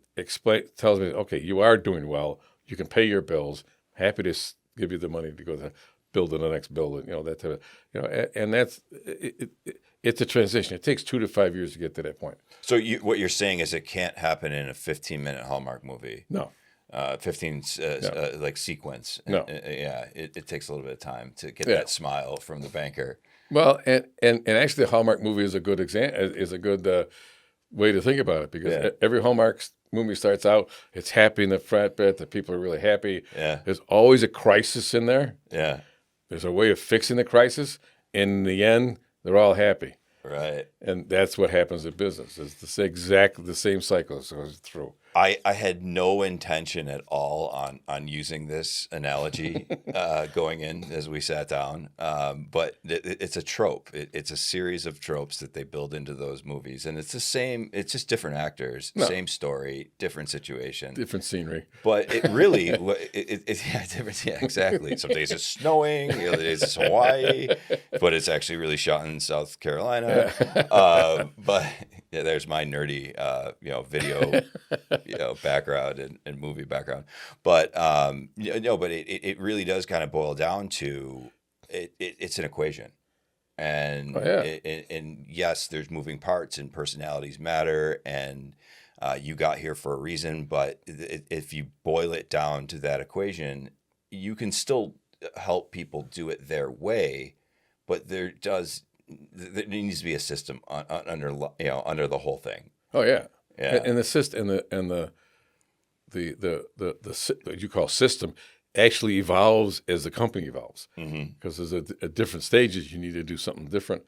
tells me, okay, you are doing well. You can pay your bills. Happy to give you the money to go to build the next building, that type of, and that's, it's a transition. It takes 2 to 5 years to get to that point. So what you're saying is it can't happen in a 15-minute Hallmark movie. No. 15 like sequence. No. Yeah, it takes a little bit of time to get Yeah. that smile from the banker. Well, and actually, the Hallmark movie is a good way to think about it, because every Hallmark movie starts out, it's happy in the front bit, the people are really happy. Yeah. There's always a crisis in there. Yeah. There's a way of fixing the crisis. In the end, they're all happy. Right. And that's what happens in business. It's exactly the same cycle as goes through. I had no intention at all on using this analogy going in as we sat down, but it's a trope. It's a series of tropes that they build into those movies, and it's the same. It's just different actors, same story, different situation, different scenery. But it really, different. Yeah, exactly. Some days it's snowing, the other days it's Hawaii, but it's actually really shot in South Carolina. But yeah, there's my nerdy, video. Background and movie background, but but it really does kind of boil down to it's an equation, and and yes, there's moving parts and personalities matter, and you got here for a reason, but if you boil it down to that equation, you can still help people do it their way, but there needs to be a system under the whole thing. Oh yeah. Yeah. And the system and the what you call system actually evolves as the company evolves, because there's at different stages you need to do something different.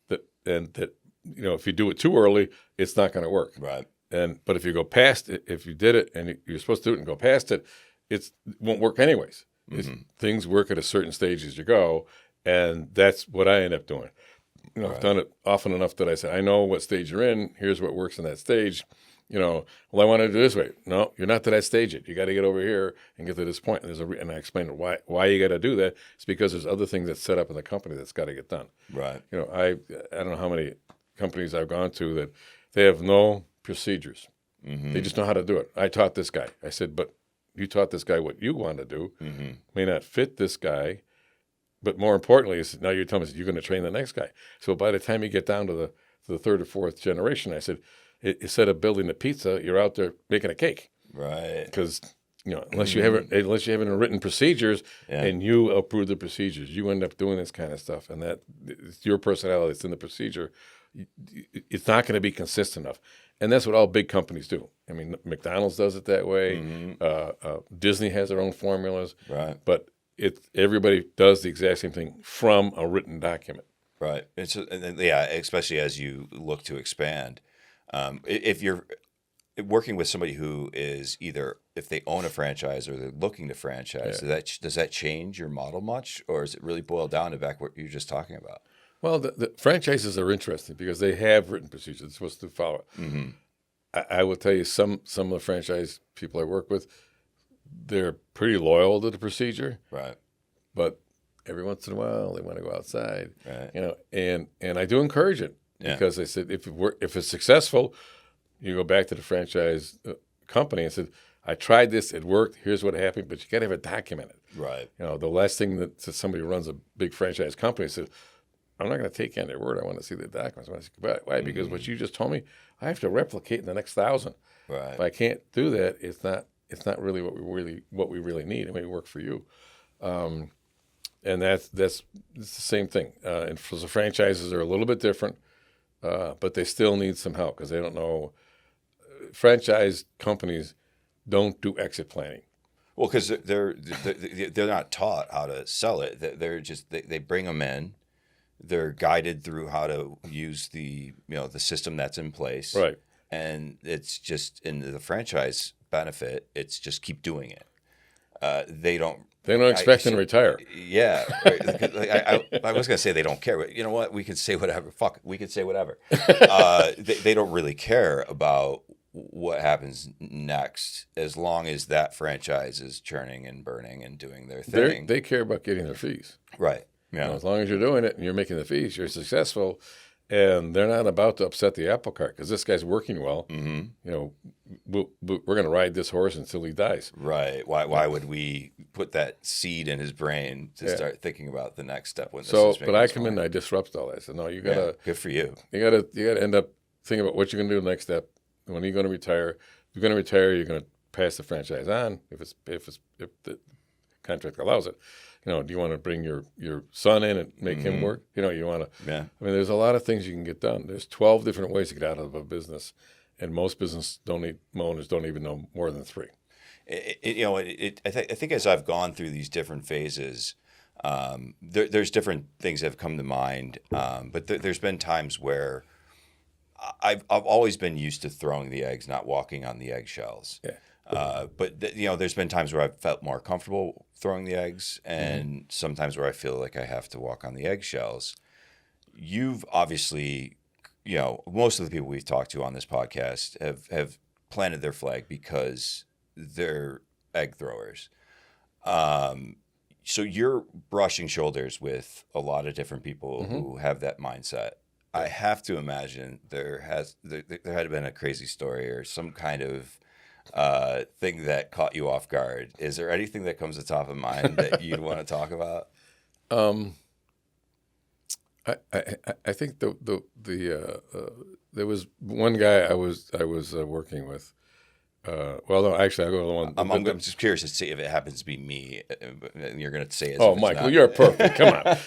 That if you do it too early, it's not going to work. Right. But if you go past it, if you did it and you're supposed to do it and go past it, it won't work anyways. Things work at a certain stage as you go, and that's what I end up doing. I've done it often enough that I said, I know what stage you're in. Here's what works in that stage. Well, I want to do this way. No, you're not to that stage yet. You got to get over here and get to this point. And I explained why you got to do that. It's because there's other things that's set up in the company that's got to get done. Right. I don't know how many companies I've gone to that they have no procedures. They just know how to do it. I taught this guy. I said, but you taught this guy what you want to do. May not fit this guy. But more importantly, is now you're telling me you're going to train the next guy. So by the time you get down to the third or fourth generation, I said, instead of building a pizza, you're out there making a cake. Right. Because unless you haven't written procedures and you approve the procedures, you end up doing this kind of stuff, and that it's your personality that's in the procedure. It's not going to be consistent enough, and that's what all big companies do. I mean, McDonald's does it that way. Disney has their own formulas. Right. But everybody does the exact same thing from a written document. Right. Especially as you look to expand. If you're working with somebody who is either, if they own a franchise or they're looking to franchise, does that change your model much, or is it really boiled down to back what you were just talking about? Well, the franchises are interesting because they have written procedures. They're supposed to follow it. I will tell you, some of the franchise people I work with, they're pretty loyal to the procedure, right? But every once in a while, they want to go outside, right? And I do encourage it because I said if it's successful, you go back to the franchise company and said, I tried this, it worked. Here's what happened, but you got to have it documented, right? The last thing that somebody who runs a big franchise company says, I'm not going to take you on their word. I want to see the documents. I want to see why? Because what you just told me, I have to replicate in the next 1,000. Right. If I can't do that, it's not really what we really need. It may work for you, and it's the same thing. And for the franchises are a little bit different, but they still need some help because they don't know. Franchise companies don't do exit planning. Well, because they're not taught how to sell it. They're just they bring them in. They're guided through how to use the system that's in place, right? And it's just in the franchise benefit. It's just keep doing it. They don't expect them to retire. Yeah, right. I was gonna say they don't care, but you know what? We can say whatever. Fuck, we can say whatever. They don't really care about what happens next, as long as that franchise is churning and burning and doing their thing. They care about getting their fees, right? Yeah. As long as you're doing it and you're making the fees, you're successful, and they're not about to upset the apple cart because this guy's working well. We're going to ride this horse until he dies. Right. Why would we put that seed in his brain to start thinking about the next step when this is but I come in and I disrupt all that. I said, no, you got to. Good for you. You got to end up thinking about what you're going to do the next step. When are you going to retire? If you're going to retire, you're going to pass the franchise on if the contract allows it. You know, do you want to bring your son in and make him work? You know, you want to. Yeah. I mean, there's a lot of things you can get done. There's 12 different ways to get out of a business, and most business owners don't even know more than 3. I think as I've gone through these different phases, there's different things that have come to mind. But there's been times where I've always been used to throwing the eggs, not walking on the eggshells. Yeah. But there's been times where I've felt more comfortable throwing the eggs, and sometimes where I feel like I have to walk on the eggshells. You've obviously, most of the people we've talked to on this podcast have planted their flag because they're egg throwers. So you're brushing shoulders with a lot of different people who have that mindset. I have to imagine there had been a crazy story or some kind of thing that caught you off guard. Is there anything that comes to the top of mind that you'd want to talk about? I think there was one guy I was working with. Well, no, actually, I'll go to the one. I'm just curious to see if it happens to be me. And you're going to say it. Oh, Michael, you're perfect. Come on.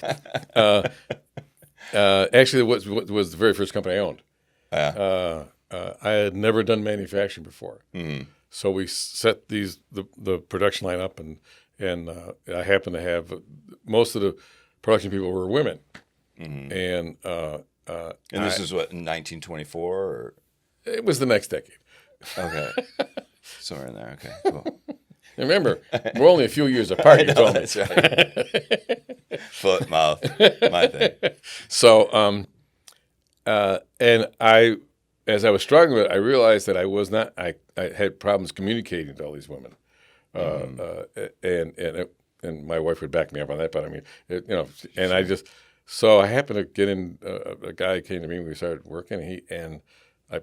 Actually, it was the very first company I owned. I had never done manufacturing before, so we set the production line up, and I happened to have most of the production people were women, and this is what, in 1924, or it was the next decade. Okay, somewhere in there. Okay, cool. Remember, we're only a few years apart. You told me. That's right. Foot, mouth, my thing. So, and as I was struggling with it, I realized that I was not. I had problems communicating to all these women, and my wife would back me up on that. But I mean, and I just so I happened to get in. A guy came to me when we started working, and I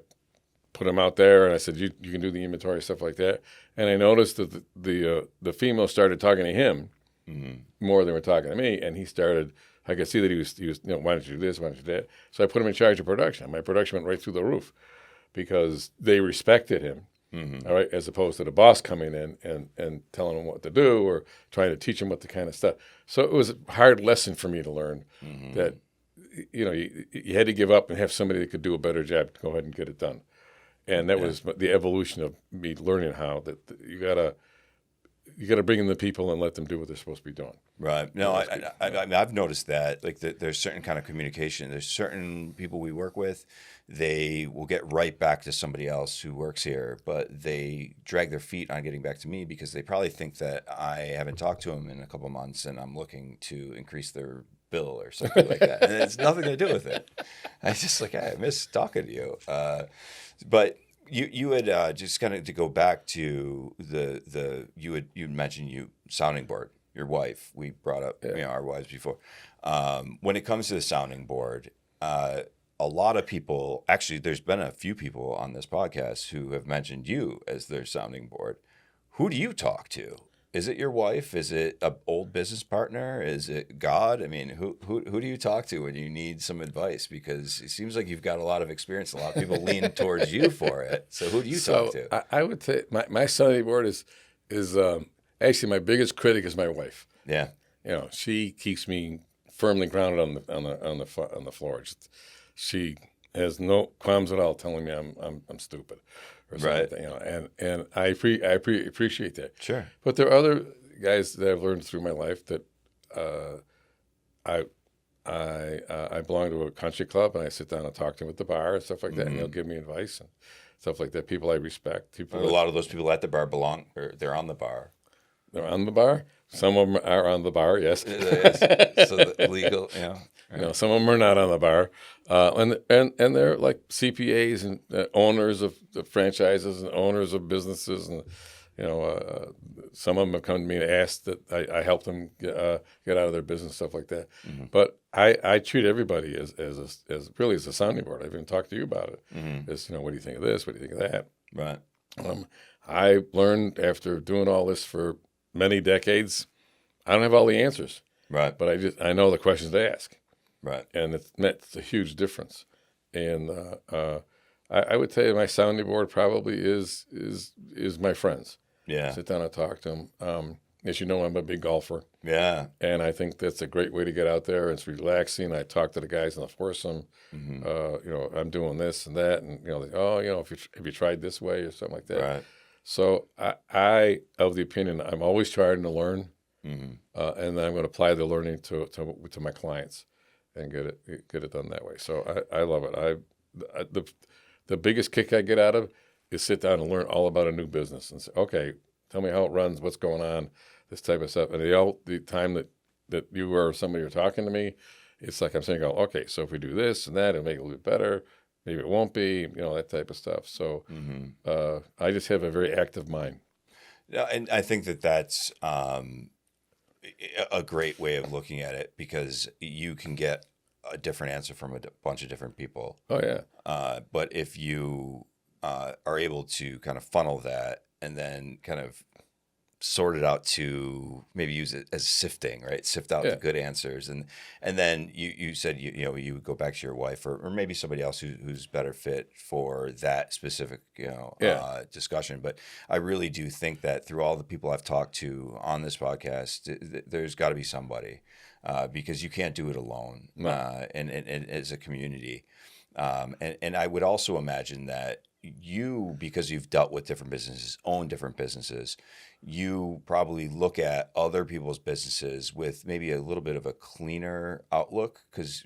put him out there, and I said, "You can do the inventory stuff like that." And I noticed that the female started talking to him more than were talking to me, and he started. I could see that he was why don't you do this, why don't you do that? So I put him in charge of production. My production went right through the roof because they respected him, all right, as opposed to the boss coming in and telling him what to do or trying to teach him what the kind of stuff. So it was a hard lesson for me to learn that you had to give up and have somebody that could do a better job to go ahead and get it done. And that was the evolution of me learning how that you gotta bring in the people and let them do what they're supposed to be doing. Right. No, I've noticed that. Like there's certain kind of communication. There's certain people we work with. They will get right back to somebody else who works here, but they drag their feet on getting back to me because they probably think that I haven't talked to them in a couple of months and I'm looking to increase their bill or something like that. And it's nothing to do with it. I just hey, I miss talking to you. But you had just kind of to go back to you mentioned sounding board, your wife. We brought up our wives before. When it comes to the sounding board, a lot of people, actually, there's been a few people on this podcast who have mentioned you as their sounding board. Who do you talk to? Is it your wife? Is it an old business partner? Is it God? I mean, who do you talk to when you need some advice? Because it seems like you've got a lot of experience. A lot of people lean towards you for it. So who do you talk to? I would say my sounding board is actually my biggest critic is my wife. Yeah, she keeps me firmly grounded on the floor. She has no qualms at all telling me I'm stupid. Or something, right. And I appreciate that. Sure. But there are other guys that I've learned through my life that I belong to a country club and I sit down and talk to them at the bar and stuff like that, and they'll give me advice and stuff like that. People I respect. A lot of those people at the bar they're on the bar. They're on the bar. Some of them are on the bar, yes. So the legal, Right. Some of them are not on the bar, and they're like CPAs and owners of franchises and owners of businesses, and some of them have come to me and asked that I help them get out of their business, stuff like that. But I treat everybody as really as a sounding board. I've even talked to you about it. As what do you think of this? What do you think of that? Right. I learned after doing all this for many decades, I don't have all the answers. Right. But I know the questions to ask. Right. And it's a huge difference. And I would tell you my sounding board probably is my friends. Yeah. Sit down and talk to them. As you know, I'm a big golfer. Yeah. And I think that's a great way to get out there. It's relaxing. I talk to the guys in the foursome. I'm doing this and that, and have you tried this way or something like that. Right. So I of the opinion I'm always trying to learn, and then I'm going to apply the learning to my clients, and get it done that way. So I love it. The biggest kick I get out of is sit down and learn all about a new business and say, okay, tell me how it runs, what's going on, this type of stuff. And the time that you or somebody are talking to me, it's like I'm saying, okay, so if we do this and that, it'll make it a little bit better. Maybe it won't be, that type of stuff. So I just have a very active mind. Yeah, and I think that's a great way of looking at it, because you can get a different answer from a bunch of different people. Oh, yeah. But if you are able to kind of funnel that and then kind of sort it out to maybe use it as sifting, right? Sift out the good answers. And then you said, you would go back to your wife or maybe somebody else who's better fit for that specific, discussion. But I really do think that through all the people I've talked to on this podcast, there's got to be somebody, because you can't do it alone, and as a community. And I would also imagine that you, because you've dealt with different businesses, own different businesses, you probably look at other people's businesses with maybe a little bit of a cleaner outlook, because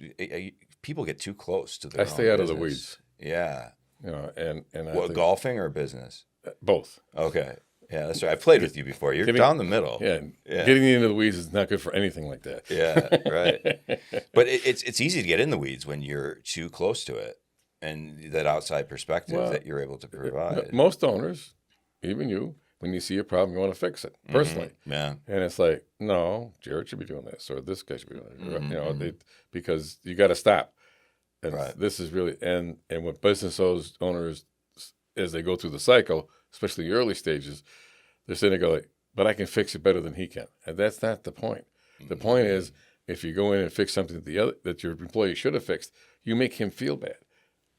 people get too close to their own stay out business. of the weeds. Yeah. And I what, think, golfing or business? Both. Okay. Yeah, that's right. I played with you before. You're down the middle. Yeah. Getting into the weeds is not good for anything like that. Yeah, right. But it's easy to get in the weeds when you're too close to it, and that outside perspective that you're able to provide. Most owners, even you, when you see a problem, you want to fix it personally. Yeah. And it's like, no, Jared should be doing this, or this guy should be doing this. Because you got to stop. And this is really, and with business owners, as they go through the cycle, especially the early stages, they're sitting there going, but I can fix it better than he can. And that's not the point. The point is, if you go in and fix something that your employee should have fixed, you make him feel bad.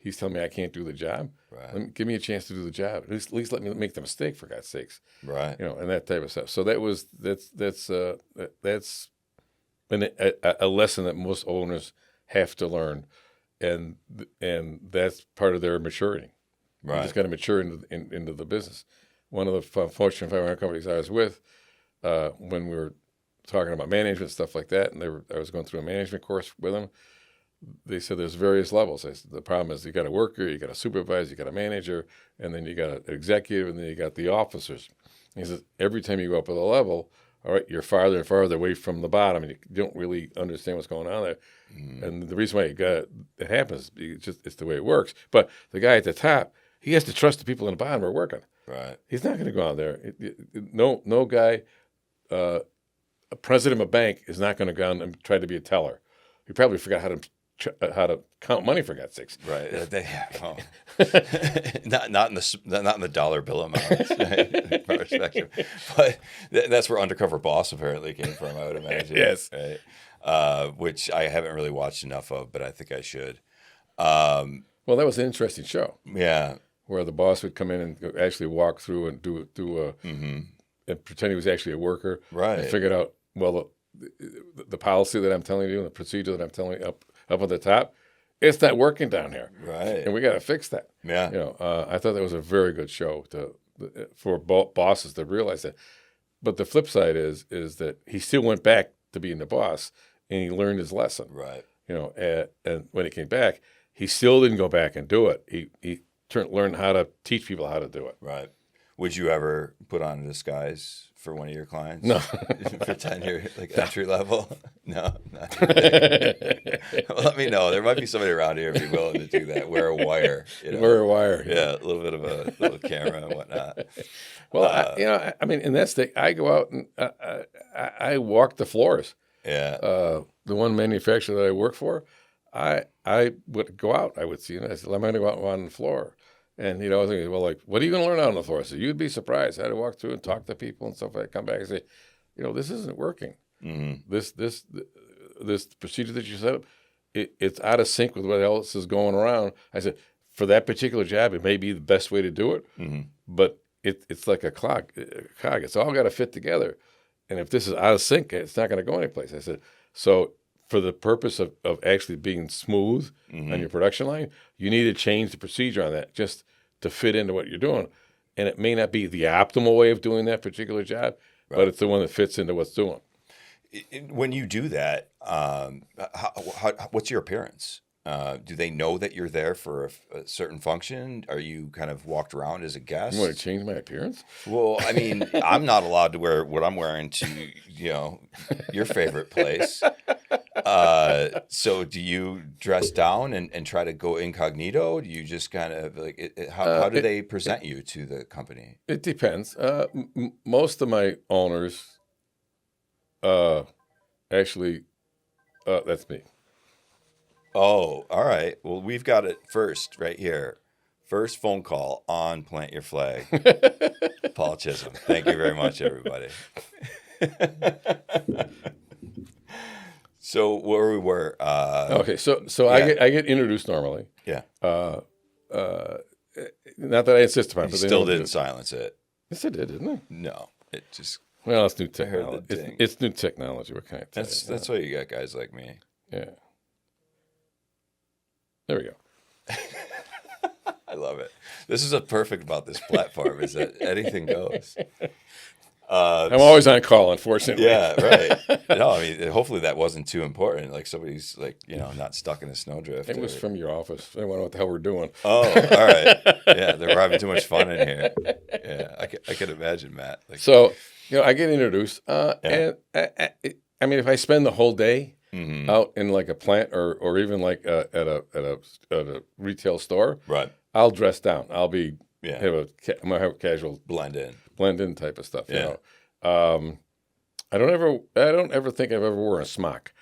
He's telling me I can't do the job. Right. Give me a chance to do the job. At least let me make the mistake, for God's sakes. Right. And that type of stuff. So that's been a lesson that most owners have to learn, and that's part of their maturity. Right. You just got to mature into the business. One of the Fortune 500 companies I was with, when we were talking about management, stuff like that, and I was going through a management course with them, they said there's various levels. I said, the problem is you got a worker, you got a supervisor, you got a manager, and then you got an executive, and then you got the officers. And he says, every time you go up a level, all right, you're farther and farther away from the bottom, and you don't really understand what's going on there. And the reason why it happens, it's the way it works. But the guy at the top, he has to trust the people in the bottom are working. Right. He's not going to go out there. No guy, a president of a bank is not going to go out and try to be a teller. He probably forgot how to count money, for God's sakes. Right. Not in the dollar bill amount perspective. But that's where Undercover Boss apparently came from, I would imagine. Yes. Right? Which I haven't really watched enough of, but I think I should. Well, that was an interesting show. Yeah. Where the boss would come in and actually walk through and do and pretend he was actually a worker. Right. And figured out, well, the policy that I'm telling you and the procedure that I'm telling you up at the top, it's not working down here. Right. And we got to fix that. Yeah. I thought that was a very good show for bosses to realize that. But the flip side is that he still went back to being the boss, and he learned his lesson. Right. And when he came back, he still didn't go back and do it. He learned how to teach people how to do it. Right. Would you ever put on a disguise for one of your clients? No. Pretend you're like entry level? No. Well, let me know. There might be somebody around here who'd be willing to do that. Wear a wire. Wear a wire. Yeah, a little bit of a little camera and whatnot. Well, in that state, I go out and I walk the floors. Yeah. The one manufacturer that I work for, I would go out. I would see, and I said, I'm going to go out on the floor. And, I was thinking, well, like, what are you going to learn out on the floor? I said, you'd be surprised. I had to walk through and talk to people and stuff. I come back and say, this isn't working. Mm-hmm. This procedure that you set up, it's out of sync with what else is going around. I said, for that particular job, it may be the best way to do it, but it's like a cog. It's all got to fit together. And if this is out of sync, it's not going to go anyplace. I said, so for the purpose of actually being smooth on your production line, you need to change the procedure on that just to fit into what you're doing. And it may not be the optimal way of doing that particular job, but it's the one that fits into what's doing. When you do that, what's your appearance? Do they know that you're there for a certain function? Are you kind of walked around as a guest? You want to change my appearance? Well, I mean, I'm not allowed to wear what I'm wearing to, your favorite place. So do you dress down and try to go incognito? Do you just kind of how do they present you to the company? It depends. Most of my owners, actually, that's me. Oh, all right. Well, we've got it first right here. First phone call on Plant Your Flag. Paul Chisholm. Thank you very much, everybody. So where we were. Okay, so yeah. I get introduced normally. Yeah. Not that I insist upon it. You but they still don't do didn't it. silence it. Yes, I did, didn't I? No. It just. Well, it's new I heard the technology. ding. It's new technology. What can I tell you? That's why you got guys like me. Yeah. There we go. I love it. This is a perfect about this platform is that anything goes. I'm always on call, unfortunately. Yeah, right. No, I mean, hopefully that wasn't too important. Like somebody's not stuck in a snowdrift. It was from your office. I don't know what the hell we're doing. Oh, all right. Yeah, they're having too much fun in here. Yeah, I can imagine, Matt. So, I get introduced, and I mean, if I spend the whole day out in like a plant or even like at a retail store, right, I'll dress down. I'll be Yeah. I'm gonna have a casual blend in type of stuff. Yeah. I don't ever think I've ever worn a smock.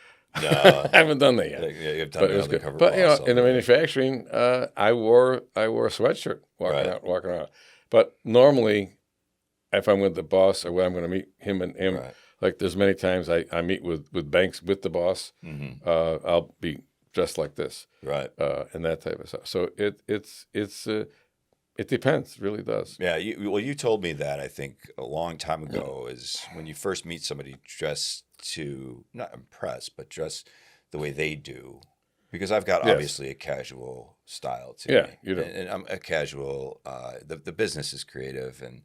No, I haven't done that yet. Yeah, you've done But it it was on the good. cover But boss in the already. manufacturing, I wore a sweatshirt walking around. But normally, if I'm with the boss or when I'm going to meet him, Right. like there's many times I meet with Banks with the boss, I'll be dressed like this, right, and that type of stuff. So it depends, it really does. Yeah, you told me that I think a long time ago is when you first meet somebody, dress to not impress, but dress the way they do, because I've got Yes. obviously a casual style to Yeah, me, you do. and I'm a casual. The business is creative, and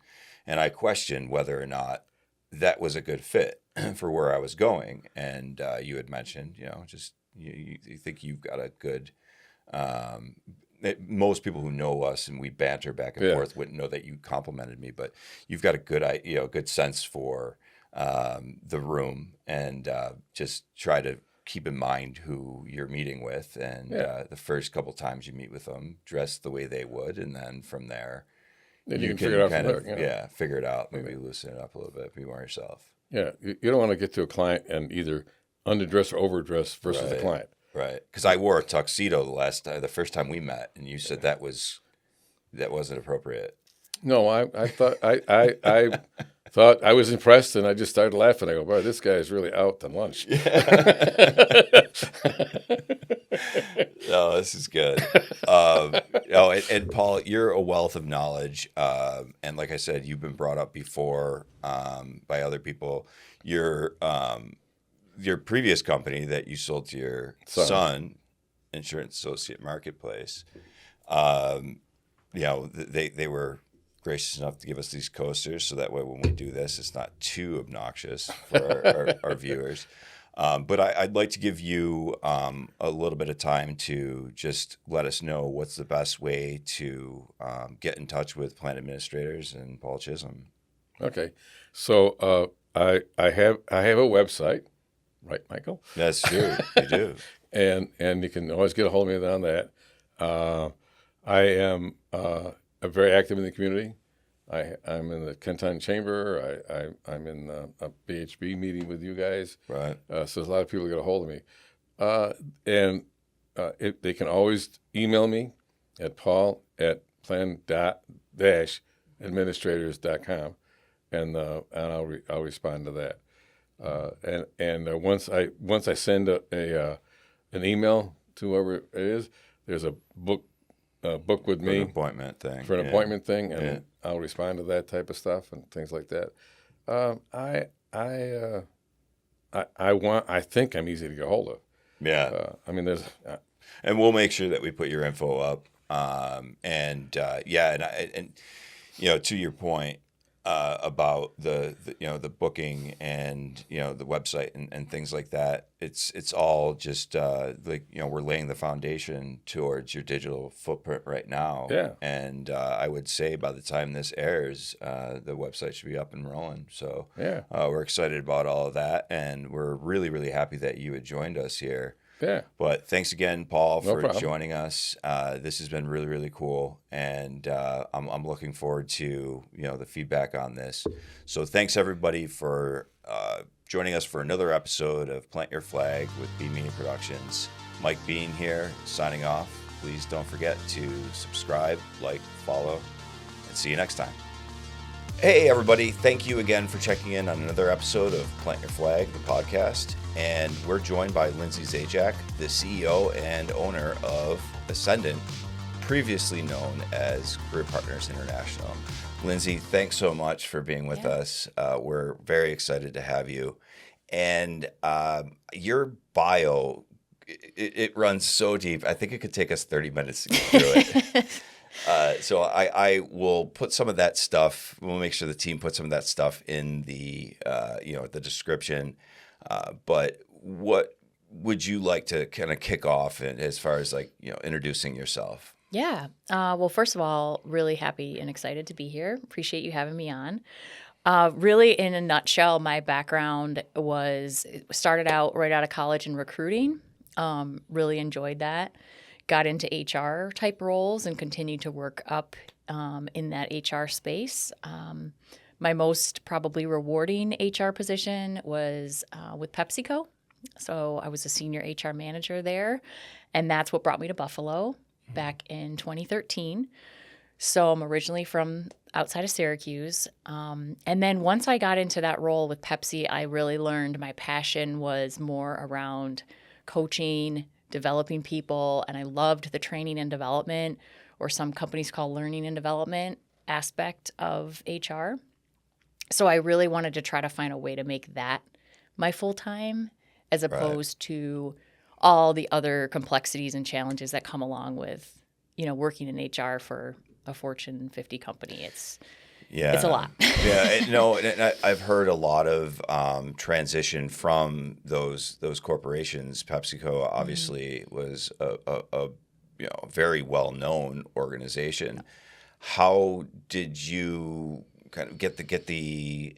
I question whether or not that was a good fit for where I was going. And you had mentioned, just you think you've got a good. Most people who know us and we banter back and forth wouldn't know that you complimented me, but you've got a good sense for the room, and just try to keep in mind who you're meeting with, and the first couple times you meet with them, dress the way they would, and then from there, Then you can figure it out kind from of there, figure it out, maybe loosen it up a little bit, be more yourself. Yeah, you don't want to get to a client and either underdress or overdress versus the Right. client. Right, because I wore a tuxedo the first time we met, and you said that wasn't appropriate. No, I thought I thought I was impressed, and I just started laughing. I go, "Boy, this guy is really out to lunch." No, this is good. And Paul, you're a wealth of knowledge, and like I said, you've been brought up before by other people. Your previous company that you sold to your son, Insurance Associate Marketplace, they were gracious enough to give us these coasters, so that way when we do this, it's not too obnoxious for our viewers. But I'd like to give you a little bit of time to just let us know what's the best way to get in touch with plant administrators and Paul Chisholm. Okay, so I have a website, right, Michael? That's true. You do, and you can always get a hold of me on that. I am very active in the community. I'm in the Kenton Chamber. I'm in a BHB meeting with you guys. Right. So there's a lot of people get a hold of me, and they can always email me at paul@plan-administrators.com, and I'll respond to that. And once I send an email to whoever it is, there's a book book with For me an appointment thing. for an yeah. appointment thing, and Yeah. I'll respond to that type of stuff and things like that. I think I'm easy to get hold of. Yeah. I mean, there's And we'll make sure that we put your info up. And you know, to your point about the you know, the booking and, you know, the website and things like that, it's all just like, you know, we're laying the foundation towards your digital footprint right now. Yeah. And I would say by the time this airs, the website should be up and rolling. So Yeah. we're excited about all of that, and we're really, really happy that you had joined us here. Yeah. But thanks again, Paul, No for problem. joining us. This has been really, really cool, and I'm looking forward to, you know, the feedback on this. So thanks everybody for joining us for another episode of Plant Your Flag with B Media Productions. Mike Bean here, signing off. Please don't forget to subscribe, like, follow, and see you next time. Hey everybody, thank you again for checking in on another episode of Plant Your Flag, the podcast. And we're joined by Lindsey Zajac, the CEO and owner of Ascendant, previously known as Career Partners International. Lindsey, thanks so much for being with us. We're very excited to have you. And your bio, it runs so deep. I think it could take us 30 minutes to get through it. So I will put some of that stuff. We'll make sure the team puts some of that stuff in the you know, the description. But what would you like to kind of kick off as far as, like, you know, introducing yourself? Yeah. Well, first of all, really happy and excited to be here. Appreciate you having me on. Really, in a nutshell, my background started out right out of college in recruiting. Really enjoyed that. Got into HR type roles and continued to work up in that HR space. My most probably rewarding HR position was with PepsiCo. So I was a senior HR manager there, and that's what brought me to Buffalo back in 2013. So I'm originally from outside of Syracuse. And then once I got into that role with Pepsi, I really learned my passion was more around coaching, developing people, and I loved the training and development, or some companies call learning and development aspect of HR. So I really wanted to try to find a way to make that my full-time, as opposed to all the other complexities and challenges that come along with, you know, working in HR for a Fortune 50 company. It's a lot. I've heard a lot of transition from those corporations. PepsiCo obviously was a you know, very well-known organization. How did you kind of get the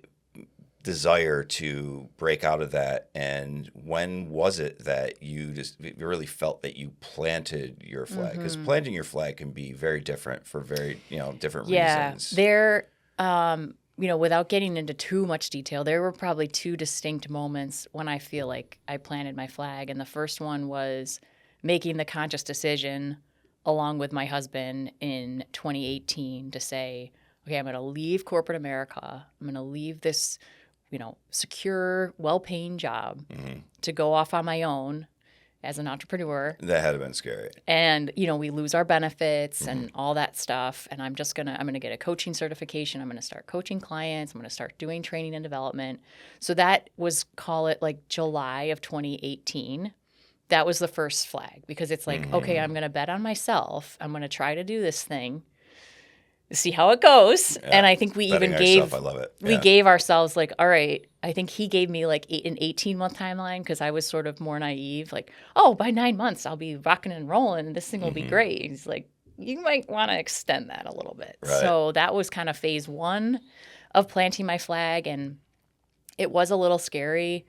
desire to break out of that, and when was it that you really felt that you planted your flag? Because planting your flag can be very different for very, you know, different reasons. There, you know, without getting into too much detail, there were probably two distinct moments when I feel like I planted my flag, and the first one was making the conscious decision along with my husband in 2018 to say, okay, I'm going to leave corporate America. I'm going to leave this, you know, secure, well-paying job to go off on my own as an entrepreneur. That had been scary. And, you know, we lose our benefits and all that stuff. And I'm going to get a coaching certification. I'm going to start coaching clients. I'm going to start doing training and development. So that was, call it like July of 2018. That was the first flag, because it's like, okay, I'm going to bet on myself. I'm going to try to do this thing, see how it goes. Yeah. And I think we Betting even gave, I love it. We gave ourselves like, all right, I think he gave me like an 18-month timeline, because I was sort of more naive, like, oh, by 9 months, I'll be rocking and rolling and this thing will be great. He's like, you might want to extend that a little bit. Right. So that was kind of phase one of planting my flag. And it was a little scary.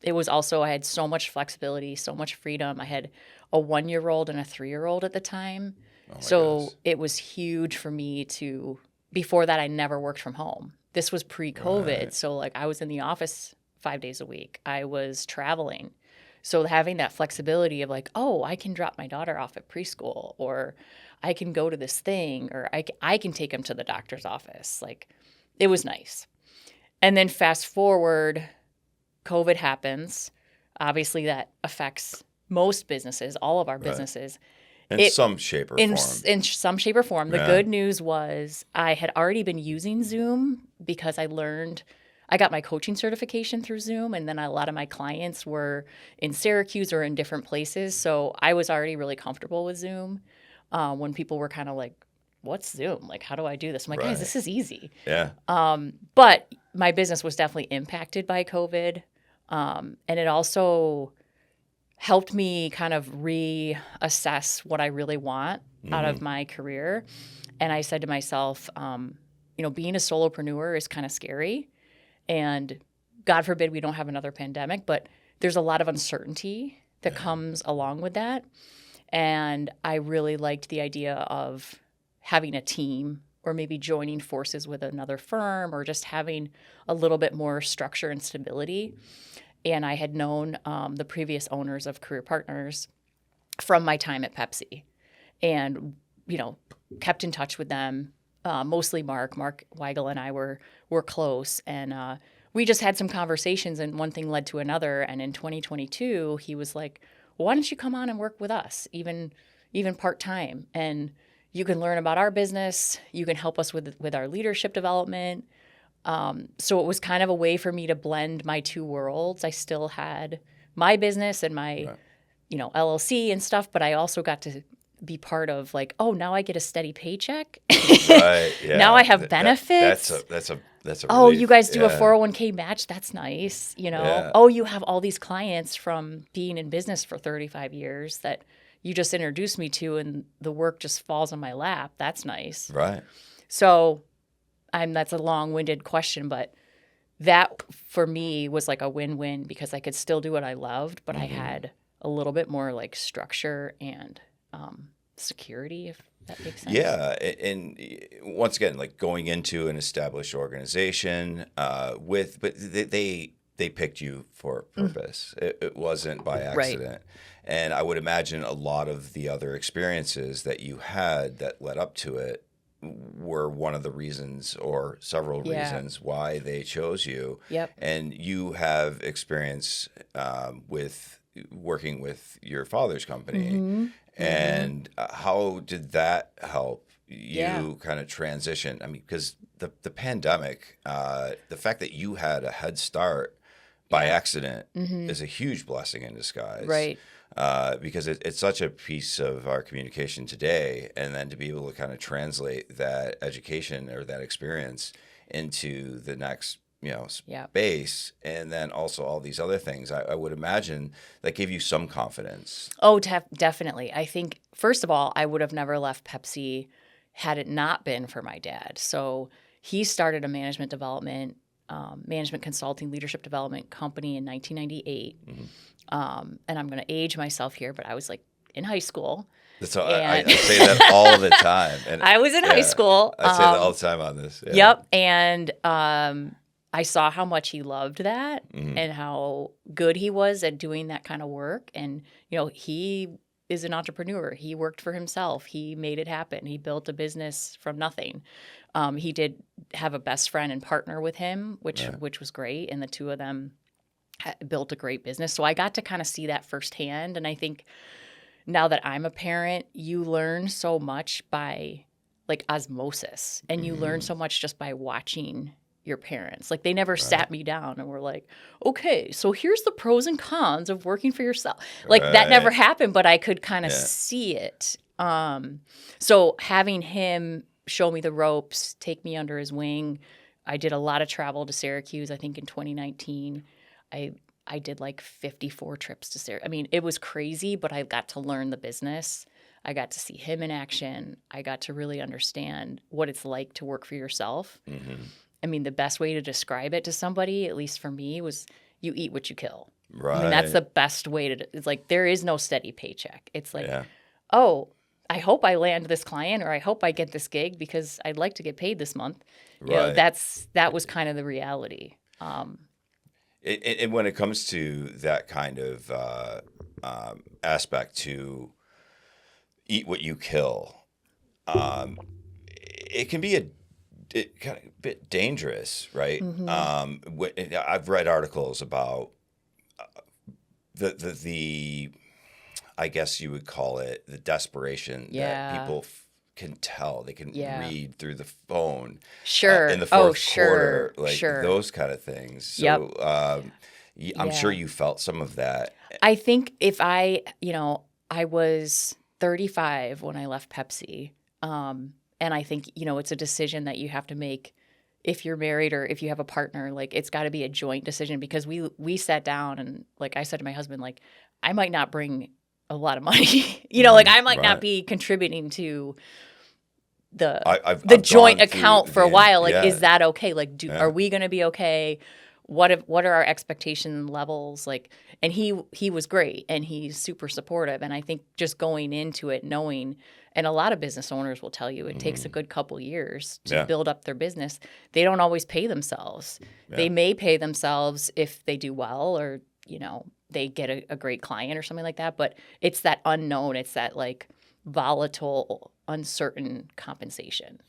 It was also, I had so much flexibility, so much freedom. I had a 1-year-old and a 3-year-old at the time. So it was huge for me to, before that, I never worked from home. This was pre-COVID. Right. So like I was in the office 5 days a week. I was traveling. So having that flexibility of like, oh, I can drop my daughter off at preschool, or I can go to this thing, or I can take him to the doctor's office. Like, it was nice. And then fast forward, COVID happens. Obviously that affects most businesses, all of our businesses. In some shape or form. In some shape or form. The Yeah. good news was I had already been using Zoom because I got my coaching certification through Zoom, and then a lot of my clients were in Syracuse or in different places. So I was already really comfortable with Zoom when people were kind of like, what's Zoom? Like, how do I do this? I'm like, guys, this is easy. Yeah. But my business was definitely impacted by COVID. And it also helped me kind of reassess what I really want out of my career. And I said to myself, being a solopreneur is kind of scary. And God forbid we don't have another pandemic, but there's a lot of uncertainty that comes along with that. And I really liked the idea of having a team or maybe joining forces with another firm or just having a little bit more structure and stability. And I had known the previous owners of Career Partners from my time at Pepsi and, kept in touch with them, mostly Mark. Mark Weigel and I were close. And we just had some conversations and one thing led to another. And in 2022, he was like, well, why don't you come on and work with us, even part-time? And you can learn about our business. You can help us with our leadership development. So it was kind of a way for me to blend my two worlds. I still had my business and my, LLC and stuff, but I also got to be part of like, oh, now I get a steady paycheck. Right. Yeah. Now I have benefits. That's a oh, relief. you guys do a Yeah. 401k match. That's nice. Yeah. Oh, you have all these clients from being in business for 35 years that you just introduced me to and the work just falls on my lap. That's nice. Right. So that's a long-winded question, but that for me was like a win-win because I could still do what I loved, but I had a little bit more like structure and security, if that makes sense. Yeah, and once again, like going into an established organization but they picked you for a purpose. It wasn't by accident. Right. And I would imagine a lot of the other experiences that you had that led up to it were one of the reasons or several reasons why they chose you. Yep. And you have experience with working with your father's company. And how did that help you kind of transition? I mean, because the pandemic, the fact that you had a head start by accident is a huge blessing in disguise. Right. Because it's such a piece of our communication today. And then to be able to kind of translate that education or that experience into the next space, and then also all these other things, I would imagine that gave you some confidence. Oh, definitely. I think, first of all, I would have never left Pepsi had it not been for my dad. So he started a management consulting, leadership development company in 1998. And I'm going to age myself here, but I was like in high school. That's all, I say that all the time. And I was in high school. I say that all the time on this. Yeah. Yep. And I saw how much he loved that and how good he was at doing that kind of work. And, he is an entrepreneur. He worked for himself. He made it happen. He built a business from nothing. He did have a best friend and partner with him, which was great. And the two of them built a great business. So I got to kind of see that firsthand. And I think now that I'm a parent, you learn so much by like osmosis, and you learn so much just by watching your parents. Like they never sat me down and were like, okay, so here's the pros and cons of working for yourself. Like that never happened, but I could kind of see it. So having him show me the ropes, take me under his wing. I did a lot of travel to Syracuse. I think in 2019, I did like 54 trips to Syracuse. I mean, it was crazy, but I got to learn the business. I got to see him in action. I got to really understand what it's like to work for yourself. I mean, the best way to describe it to somebody, at least for me, was you eat what you kill. Right. I mean, that's the best way to, it's like, there is no steady paycheck. It's like, oh, I hope I land this client or I hope I get this gig because I'd like to get paid this month. You know, that was kind of the reality. And when it comes to that kind of aspect to eat what you kill, it can be kind of a bit dangerous, right? I've read articles about the I guess you would call it the desperation Yeah. that people can tell. They can Yeah. read through the phone. Sure. In the Oh, fourth sure, quarter, like sure. those kind of things. So Yep. I'm sure Yeah. you felt some of that. I think if I was 35 when I left Pepsi. And I think, it's a decision that you have to make if you're married or if you have a partner. Like, it's got to be a joint decision, because we sat down and, like, I said to my husband, like, I might not bring a lot of money. Like, I might not be contributing to I've joint gone through account for a while. Like, yeah. is that okay? Like, Yeah. are we going to be okay? What are our expectation levels? Like, and he was great, and he's super supportive. And I think just going into it, knowing, and a lot of business owners will tell you it takes a good couple years to build up their business. They don't always pay themselves. Yeah. They may pay themselves if they do well, or, they get a great client or something like that. But it's that unknown. It's that, like, volatile, uncertain compensation.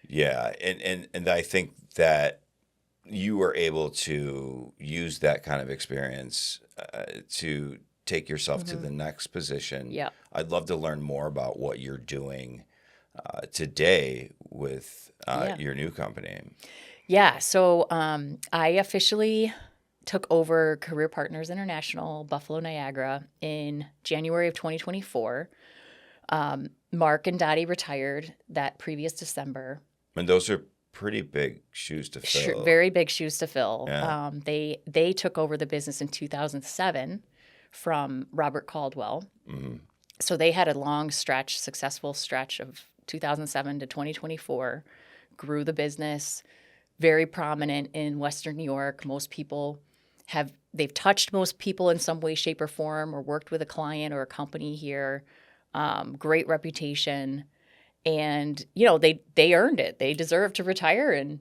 Yeah, and I think that you were able to use that kind of experience to take yourself to the next position. Yeah. I'd love to learn more about what you're doing today with your new company. Yeah. So I officially took over Career Partners International, Buffalo, Niagara, in January of 2024. Mark and Dottie retired that previous December. And those are pretty big shoes to fill. Very big shoes to fill. Yeah. They took over the business in 2007 from Robert Caldwell. Mm-hmm. So they had a long successful stretch of 2007 to 2024, grew the business, very prominent in Western New York. Most people they've touched most people in some way, shape, or form, or worked with a client or a company here. Great reputation. And, they earned it. They deserve to retire and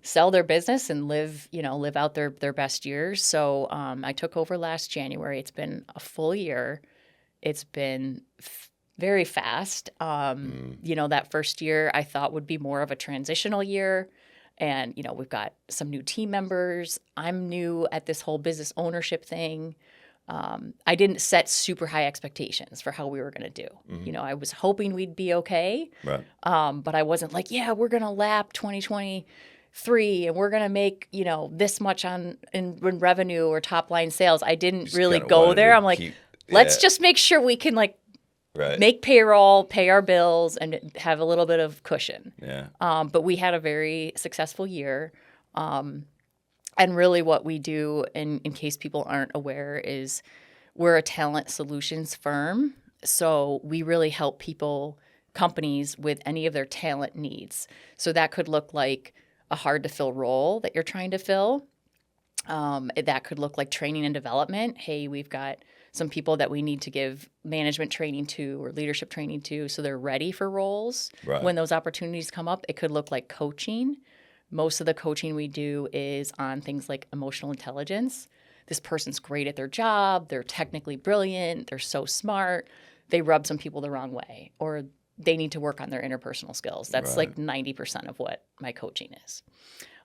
sell their business and live out their best years. So I took over last January. It's been a full year. It's been very fast. That first year I thought would be more of a transitional year. And, we've got some new team members. I'm new at this whole business ownership thing. I didn't set super high expectations for how we were going to do. Mm-hmm. I was hoping we'd be okay. Right. But I wasn't like, we're going to lap 2023 and we're going to make, this much in revenue or top line sales. I didn't Just really kinda go wanted there. to I'm like, let's just make sure we can, like, make payroll, pay our bills, and have a little bit of cushion. Yeah. But we had a very successful year. And really what we do, in case people aren't aware, is we're a talent solutions firm. So we really help companies with any of their talent needs. So that could look like a hard-to-fill role that you're trying to fill. That could look like training and development. Hey, we've got some people that we need to give management training to or leadership training to so they're ready for roles when those opportunities come up. It could look like coaching. Most of the coaching we do is on things like emotional intelligence. This person's great at their job. They're technically brilliant. They're so smart. They rub some people the wrong way, or they need to work on their interpersonal skills. That's like 90% of what my coaching is.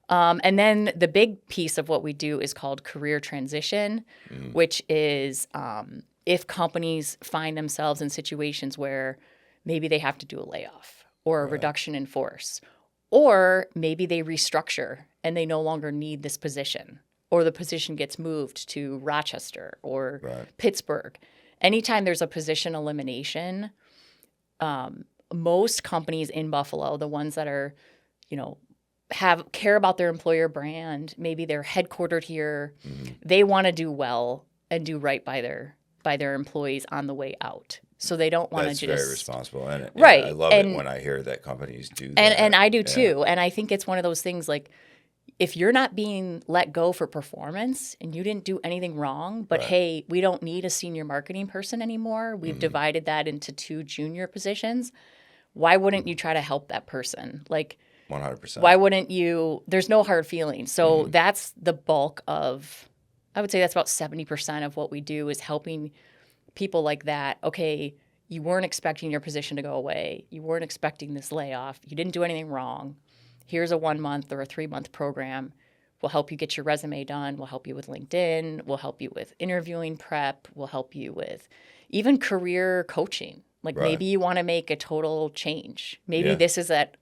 And then the big piece of what we do is called career transition, which is if companies find themselves in situations where maybe they have to do a layoff or a reduction in force, or maybe they restructure and they no longer need this position, or the position gets moved to Rochester or Pittsburgh. Anytime there's a position elimination, most companies in Buffalo, the ones that are, care about their employer brand, maybe they're headquartered here, they want to do well and do right by their employees on the way out. So they don't want to just... That's very responsible. And right. I love it when I hear that companies do that. And I do too. And I think it's one of those things, like, if you're not being let go for performance and you didn't do anything wrong, but hey, we don't need a senior marketing person anymore. We've divided that into 2 junior positions. Why wouldn't you try to help that person? Like, 100%. Why wouldn't you? There's no hard feelings. So that's the bulk of, I would say that's about 70% of what we do, is helping people like that. Okay, you weren't expecting your position to go away. You weren't expecting this layoff. You didn't do anything wrong. Here's a 1-month or a 3-month program. We'll help you get your resume done. We'll help you with LinkedIn. We'll help you with interviewing prep. We'll help you with even career coaching. Like Right. maybe you want to make a total change. Maybe Yeah. this is that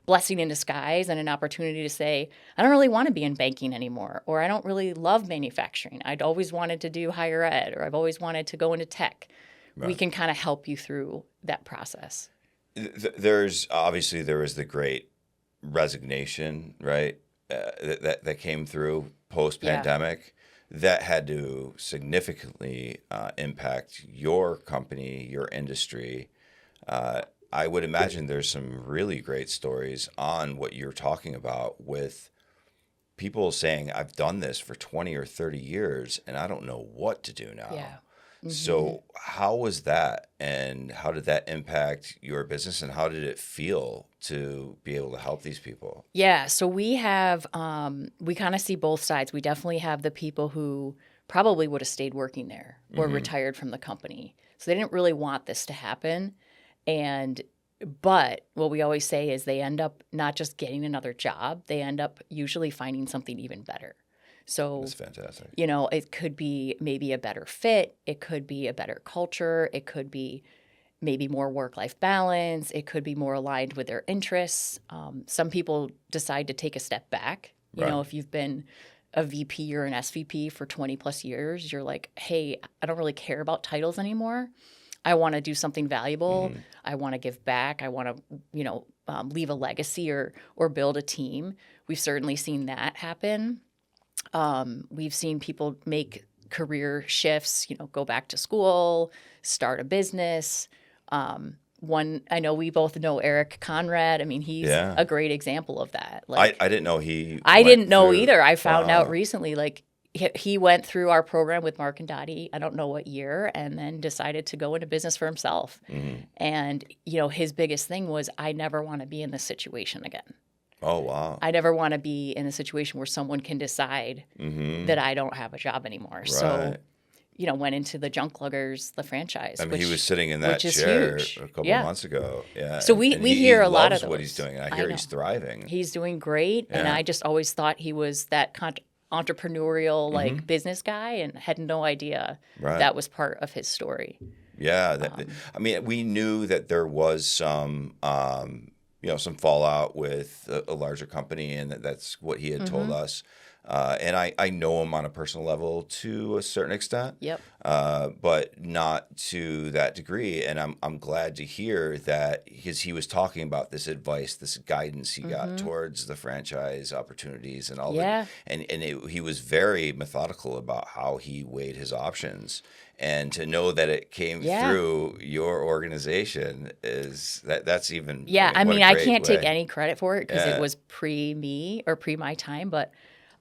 blessing in disguise and an opportunity to say, I don't really want to be in banking anymore, or I don't really love manufacturing. I'd always wanted to do higher ed, or I've always wanted to go into tech. We Right. can kind of help you through that process. There's obviously there was the great resignation, right? That came through post pandemic. That had to significantly impact your company, your industry. I would imagine there's some really great stories on what you're talking about with people saying, I've done this for 20 or 30 years and I don't know what to do now. Yeah. So how was that, and how did that impact your business, and how did it feel to be able to help these people? Yeah, so we have, we kind of see both sides. We definitely have the people who probably would have stayed working there or retired from the company. So they didn't really want this to happen. But what we always say is they end up not just getting another job, they end up usually finding something even better. So That's fantastic. You know, it could be maybe a better fit. It could be a better culture. It could be maybe more work-life balance. It could be more aligned with their interests. Some people decide to take a step back. You know, if you've been a VP or an SVP for 20 plus years, you're like, hey, I don't really care about titles anymore. I want to do something valuable. I want to give back. I want to, leave a legacy or build a team. We've certainly seen that happen. We've seen people make career shifts, go back to school, start a business. I know we both know Eric Conrad. I mean, he's a great example of that. Like, I didn't know he. I didn't know either. I found out recently, like he went through our program with Mark and Dottie, I don't know what year, and then decided to go into business for himself. And, his biggest thing was, I never want to be in this situation again. Oh, wow. I never want to be in a situation where someone can decide that I don't have a job anymore. Right. So, went into the Junk Luggers, the franchise. I mean, he was sitting in that chair a couple months ago. Yeah. So we hear a lot of those. What he's doing. I hear he's thriving. He's doing great. And I just always thought he was that entrepreneurial, like business guy, and had no idea that was part of his story. Yeah. I mean, we knew that there was some some fallout with a larger company, and that's what he had told us. And I know him on a personal level to a certain extent. Yep. But not to that degree. And I'm glad to hear that, because he was talking about this advice, this guidance he got towards the franchise opportunities and all that. And he was very methodical about how he weighed his options. And to know that it came through your organization that's even I mean, I can't take any credit for it because it was pre me or pre my time, but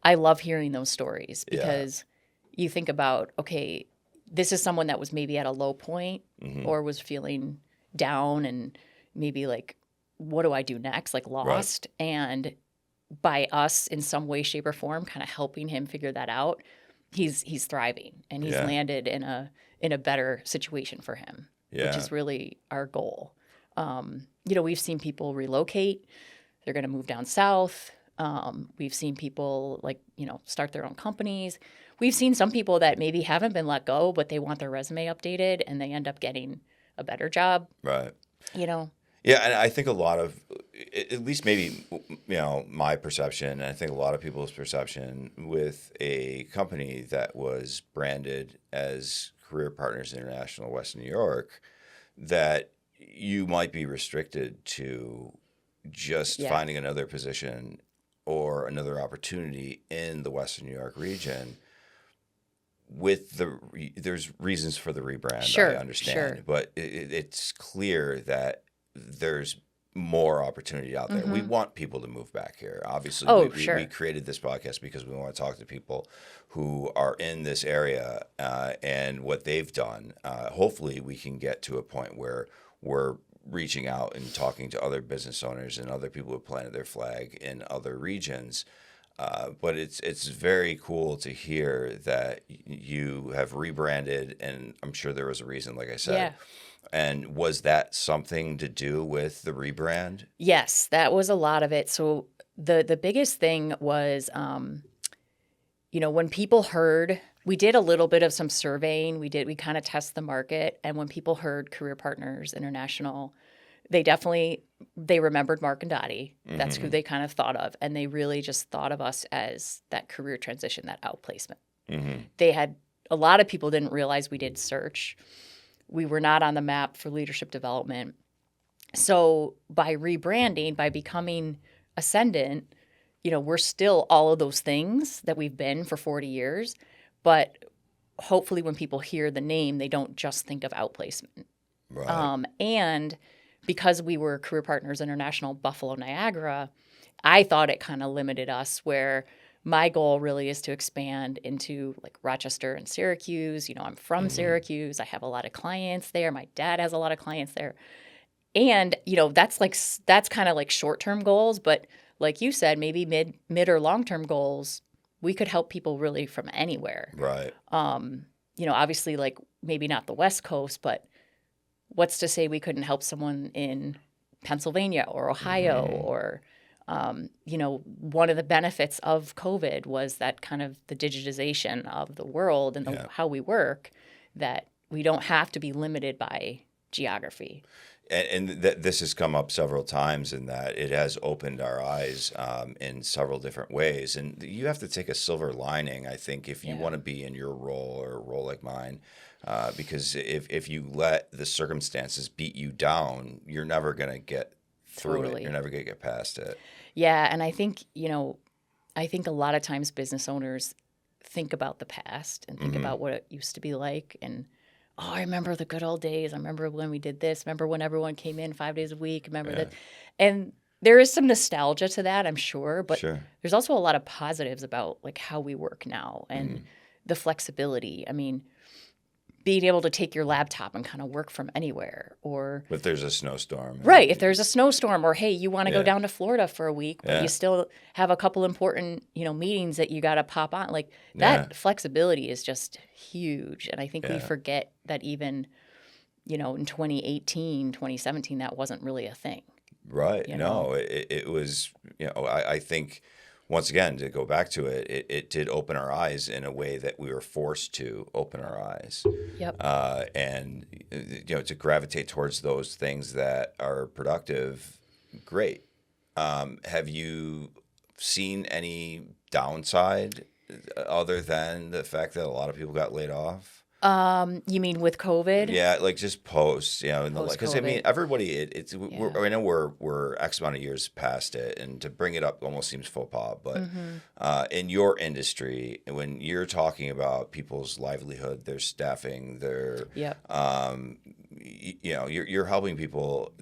I love hearing those stories because you think about, okay, this is someone that was maybe at a low point or was feeling down and maybe like, what do I do next? Like lost. Right. And by us in some way, shape, or form, kind of helping him figure that out, he's thriving and he's landed in a better situation for him, which is really our goal. We've seen people relocate. They're going to move down south. We've seen people start their own companies. We've seen some people that maybe haven't been let go, but they want their resume updated and they end up getting a better job. Right. Yeah, and I think a lot of, at least maybe, my perception, and I think a lot of people's perception with a company that was branded as Career Partners International Western New York, that you might be restricted to just finding another position or another opportunity in the Western New York region. There's reasons for the rebrand, I understand, but it's clear that there's more opportunity out there. We want people to move back here. Obviously, we created this podcast because we want to talk to people who are in this area and what they've done. Hopefully, we can get to a point where we're reaching out and talking to other business owners and other people who planted their flag in other regions. But it's very cool to hear that you have rebranded, and I'm sure there was a reason, like I said. Yeah. And was that something to do with the rebrand? Yes, that was a lot of it. So the biggest thing was, when people heard we did a little bit of some surveying. We kind of test the market. And when people heard Career Partners International, they remembered Mark and Dottie. That's who they kind of thought of. And they really just thought of us as that career transition, that outplacement. A lot of people didn't realize we did search. We were not on the map for leadership development. So by rebranding, by becoming Ascendant, we're still all of those things that we've been for 40 years. But hopefully when people hear the name, they don't just think of outplacement. Right. And because we were Career Partners International Buffalo Niagara, I thought it kind of limited us, where my goal really is to expand into like Rochester and Syracuse. I'm from Syracuse. I have a lot of clients there. My dad has a lot of clients there. And, that's kind of like short-term goals. But like you said, maybe mid or long-term goals, we could help people really from anywhere. Right. Obviously, like maybe not the West Coast, but what's to say we couldn't help someone in Pennsylvania or Ohio or, one of the benefits of COVID was that kind of the digitization of the world and how we work, that we don't have to be limited by geography. And this has come up several times in that it has opened our eyes in several different ways. And you have to take a silver lining, I think, if you want to be in your role or a role like mine. Because if you let the circumstances beat you down, you're never going to get through it. You're never going to get past it. Yeah, and I think, a lot of times business owners think about the past and think about what it used to be like. And, I remember the good old days. I remember when we did this. Remember when everyone came in 5 days a week. Remember that. And there is some nostalgia to that, I'm sure. But there's also a lot of positives about like how we work now and the flexibility. I mean, being able to take your laptop and kind of work from anywhere, or if there's a snowstorm. Right. If there's a snowstorm, or, hey, you want to go down to Florida for a week, but you still have a couple important, meetings that you got to pop on. Like that flexibility is just huge. And I think we forget that even, in 2018, 2017, that wasn't really a thing. Right. No, it was, I think, once again, to go back to it, it did open our eyes in a way that we were forced to open our eyes. Yep. And, to gravitate towards those things that are productive, great. Have you seen any downside other than the fact that a lot of people got laid off? You mean with COVID? Yeah, like just post, because I mean, everybody, I know we're X amount of years past it, and to bring it up almost seems faux pas. But in your industry, when you're talking about people's livelihood, their staffing, their, you're helping people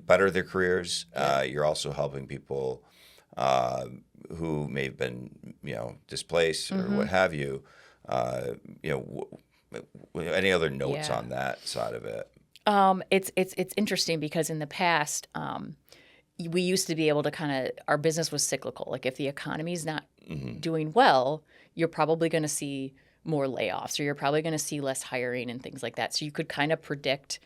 better their careers. You're also helping people who may have been, displaced or what have you. Any other notes on that side of it? It's interesting because in the past, we used to be able to our business was cyclical. Like if the economy's not doing well, you're probably going to see more layoffs, or you're probably going to see less hiring and things like that. So you could kind of predict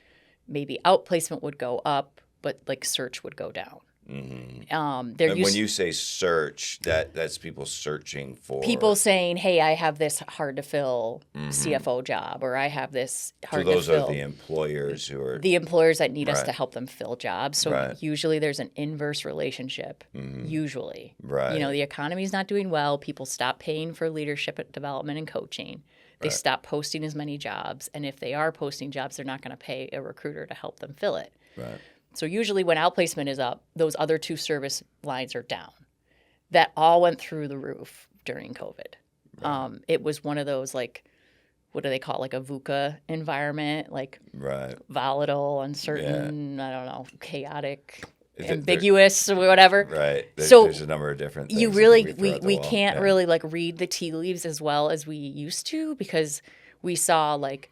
maybe outplacement would go up, but like search would go down. And when you say search, that's people searching for people saying, "Hey, I have this hard to fill CFO job," or "I have this hard to fill." So those are the employers who are the employers that need us to help them fill jobs. So usually there's an inverse relationship. Usually, the economy's not doing well. People stop paying for leadership development and coaching. They stop posting as many jobs, and if they are posting jobs, they're not going to pay a recruiter to help them fill it. Right. So usually when outplacement is up, those other two service lines are down. That all went through the roof during COVID. Right. It was one of those, like, what do they call it? Like a VUCA environment, like volatile, uncertain, I don't know, chaotic, ambiguous, or whatever. Right. So there's a number of different things. You really, we can't really like read the tea leaves as well as we used to, because we saw like,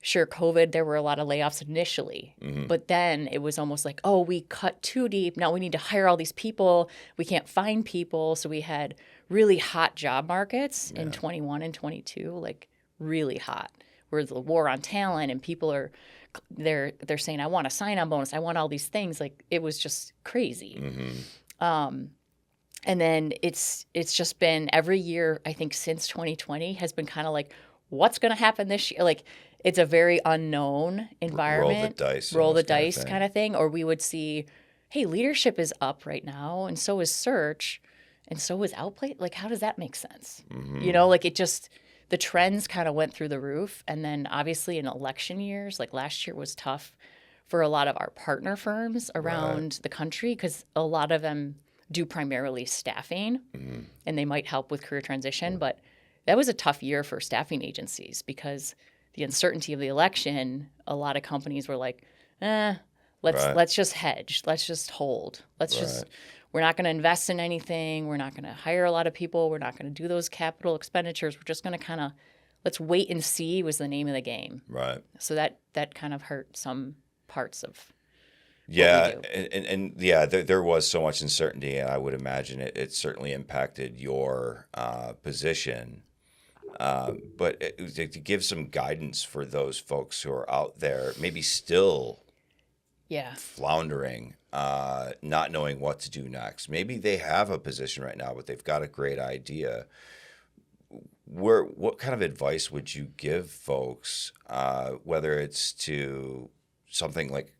sure, COVID, there were a lot of layoffs initially, but then it was almost like, oh, we cut too deep. Now we need to hire all these people. We can't find people. So we had really hot job markets in 21 and 22, like really hot, where the war on talent and people are, they're saying, I want a sign-on bonus. I want all these things. Like it was just crazy. And then it's just been every year, I think since 2020 has been kind of like, what's going to happen this year? Like, it's a very unknown environment. Roll the dice kind of thing. Or we would see, hey, leadership is up right now, and so is search, and so is outplay. Like, how does that make sense? You know, like, it just, the trends kind of went through the roof. And then obviously in election years, like last year was tough for a lot of our partner firms around the country, because a lot of them do primarily staffing, and they might help with career transition. But that was a tough year for staffing agencies, because the uncertainty of the election, a lot of companies were like, let's just hedge. Let's just hold. We're not going to invest in anything. We're not going to hire a lot of people. We're not going to do those capital expenditures. We're just going to kind of, let's wait and see was the name of the game. Right. So that kind of hurt some parts of there was so much uncertainty, and I would imagine it certainly impacted your position. But to give some guidance for those folks who are out there, maybe still floundering, not knowing what to do next. Maybe they have a position right now, but they've got a great idea. What kind of advice would you give folks, whether it's to something like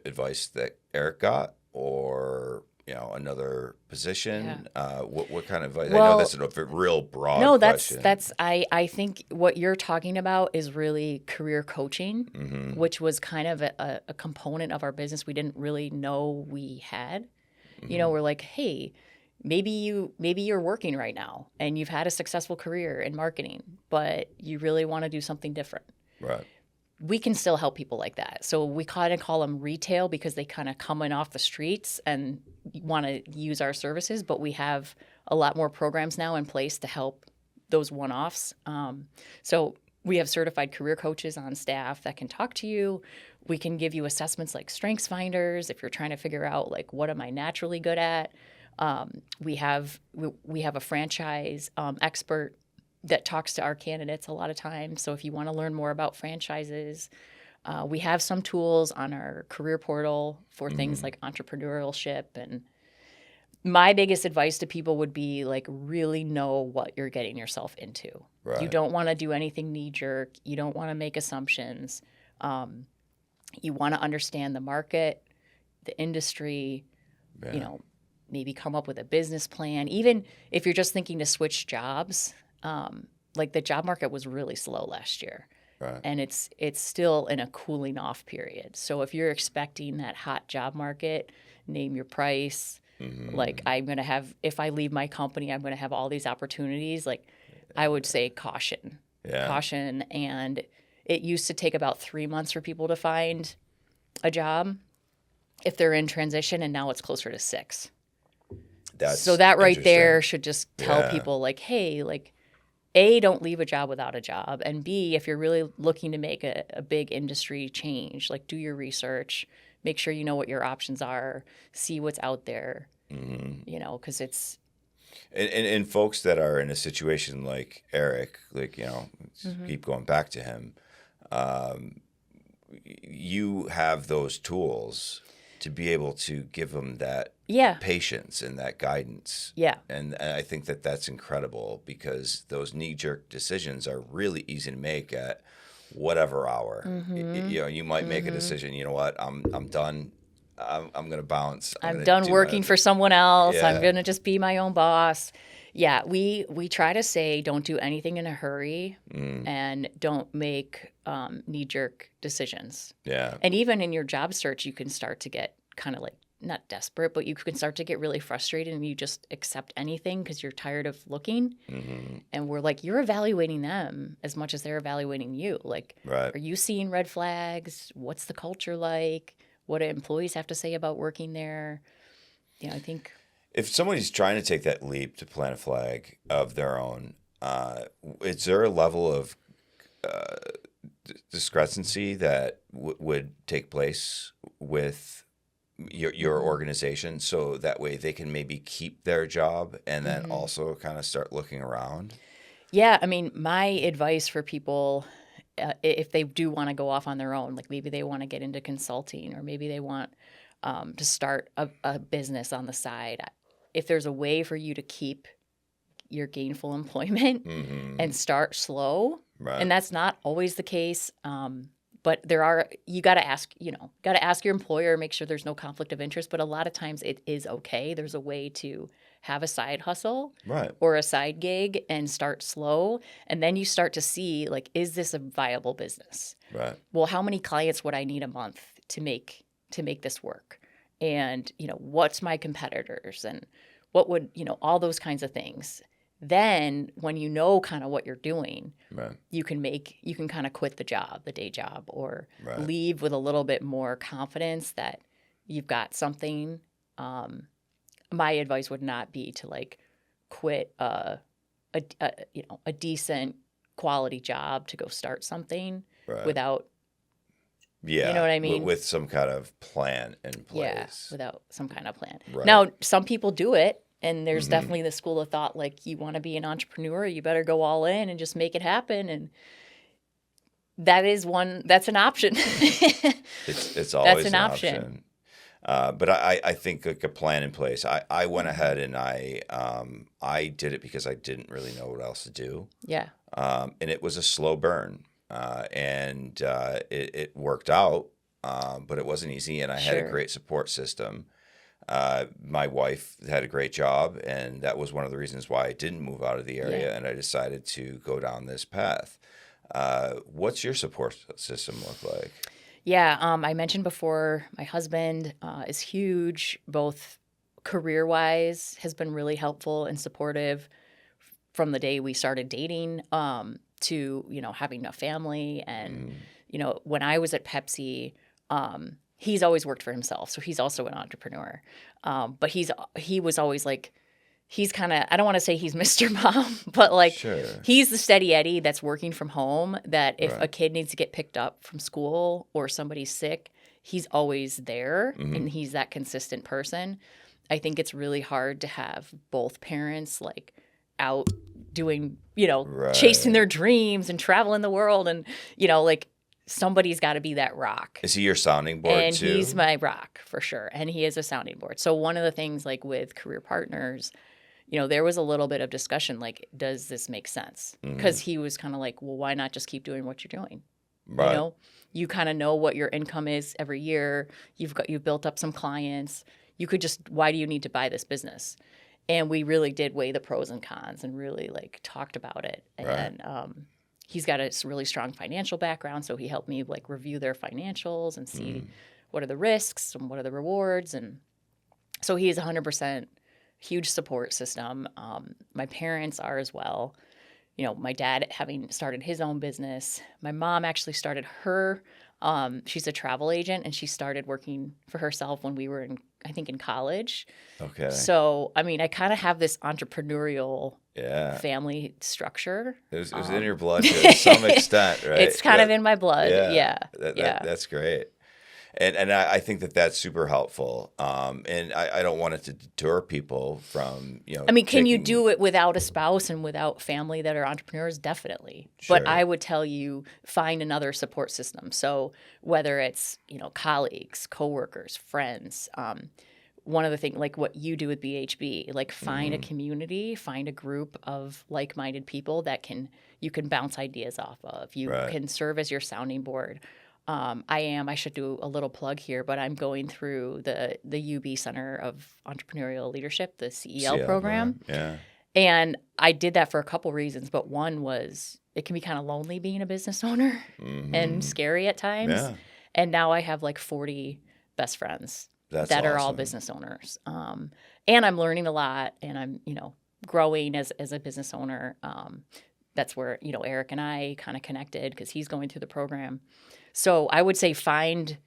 advice that Eric got, or another position? What kind of advice? Well, I know that's a real broad question. I think what you're talking about is really career coaching, which was kind of a component of our business we didn't really know we had. We're like, hey, maybe you're working right now and you've had a successful career in marketing, but you really want to do something different. Right. We can still help people like that. So we kind of call them retail, because they kind of come in off the streets and want to use our services, but we have a lot more programs now in place to help those one-offs. So we have certified career coaches on staff that can talk to you. We can give you assessments like Strengths Finders if you're trying to figure out, like, what am I naturally good at? We have a franchise expert that talks to our candidates a lot of times. So if you want to learn more about franchises, we have some tools on our career portal for things like entrepreneurship. And my biggest advice to people would be, like, really know what you're getting yourself into. Right. You don't want to do anything knee-jerk. You don't want to make assumptions. You want to understand the market, the industry, maybe come up with a business plan. Even if you're just thinking to switch jobs, like, the job market was really slow last year. Right. And it's still in a cooling off period. So if you're expecting that hot job market, name your price. Like, if I leave my company, I'm going to have all these opportunities. Like, I would say caution. Caution. And it used to take about 3 months for people to find a job if they're in transition, and now it's closer to 6. So that right there should just tell people, like, hey, like, A, don't leave a job without a job. And B, if you're really looking to make a big industry change, like, do your research, make sure you know what your options are, see what's out there, because it's. And folks that are in a situation like Eric, like, keep going back to him, you have those tools to be able to give them that patience and that guidance. Yeah. And I think that that's incredible, because those knee-jerk decisions are really easy to make at whatever hour. You might make a decision, you know what, I'm done. I'm going to bounce. I'm done working for someone else. I'm going to just be my own boss. Yeah, we try to say don't do anything in a hurry and don't make knee-jerk decisions. Yeah. And even in your job search, you can start to get kind of like, not desperate, but you can start to get really frustrated, and you just accept anything because you're tired of looking. And we're like, you're evaluating them as much as they're evaluating you. Like, are you seeing red flags? What's the culture like? What do employees have to say about working there? I think... If somebody's trying to take that leap to plant a flag of their own, is there a level of discrepancy that would take place with your organization, so that way they can maybe keep their job and then also kind of start looking around? Yeah, I mean, my advice for people, if they do want to go off on their own, like maybe they want to get into consulting, or maybe they want to start a business on the side, if there's a way for you to keep your gainful employment and start slow, Right. And that's not always the case. But you got to ask your employer, make sure there's no conflict of interest. But a lot of times it is okay. There's a way to have a side hustle Right. or a side gig and start slow. And then you start to see, like, is this a viable business? Right. Well, how many clients would I need a month to make this work? And, what's my competitors and what would, all those kinds of things. Then when you know kind of what you're doing, right. you can kind of quit the day job, or right. leave with a little bit more confidence that you've got something. My advice would not be to like quit a decent quality job to go start something right. without. Yeah, you know what I mean? With some kind of plan in place. Yeah, without some kind of plan. Right. Now, some people do it. And there's definitely the school of thought, like, you want to be an entrepreneur, you better go all in and just make it happen. And that's an option. It's always an option. But I think like a plan in place. I went ahead and I did it because I didn't really know what else to do. Yeah. And it was a slow burn. And it worked out, but it wasn't easy. And I had a great support system. My wife had a great job, and that was one of the reasons why I didn't move out of the area, and I decided to go down this path. What's your support system look like? Yeah, I mentioned before, my husband is huge, both career-wise, has been really helpful and supportive from the day we started dating to, having a family. And, when I was at Pepsi, he's always worked for himself, so he's also an entrepreneur. But he was always like, he's kind of, I don't want to say he's Mr. Mom, but like he's the steady Eddie that's working from home, that if a kid needs to get picked up from school or somebody's sick, he's always there, and he's that consistent person. I think it's really hard to have both parents like out doing, chasing their dreams and traveling the world, and, like, somebody's got to be that rock. Is he your sounding board and too? He's my rock for sure. And he is a sounding board. So one of the things, like with career partners, there was a little bit of discussion, like, does this make sense? Because he was kind of like, well, why not just keep doing what you're doing? Right. You kind of know what your income is every year. You've built up some clients. You could just, why do you need to buy this business? And we really did weigh the pros and cons and really like talked about it. And he's got a really strong financial background, so he helped me like review their financials and see what are the risks and what are the rewards. And so he is 100% huge support system. My parents are as well. My dad having started his own business. My mom actually started her. She's a travel agent, and she started working for herself when we were in college. Okay. So, I mean, I kind of have this entrepreneurial family structure. It was in your blood to some extent, right? It's kind of in my blood. Yeah. That's great. And I think that's super helpful. And I don't want it to deter people from, I mean, can you do it without a spouse and without family that are entrepreneurs? Definitely. Sure. But I would tell you, find another support system. So whether it's, colleagues, coworkers, friends, one of the things, like what you do with BHB, like find a community, find a group of like-minded people that you can bounce ideas off of. You can serve as your sounding board. I should do a little plug here, but I'm going through the UB Center of Entrepreneurial Leadership, the CEL program. Yeah. And I did that for a couple reasons, but one was it can be kind of lonely being a business owner and scary at times. Yeah. And now I have like 40 best friends that are all business owners. And I'm learning a lot, and I'm, growing as a business owner. That's where, Eric and I kind of connected because he's going through the program. So I would say find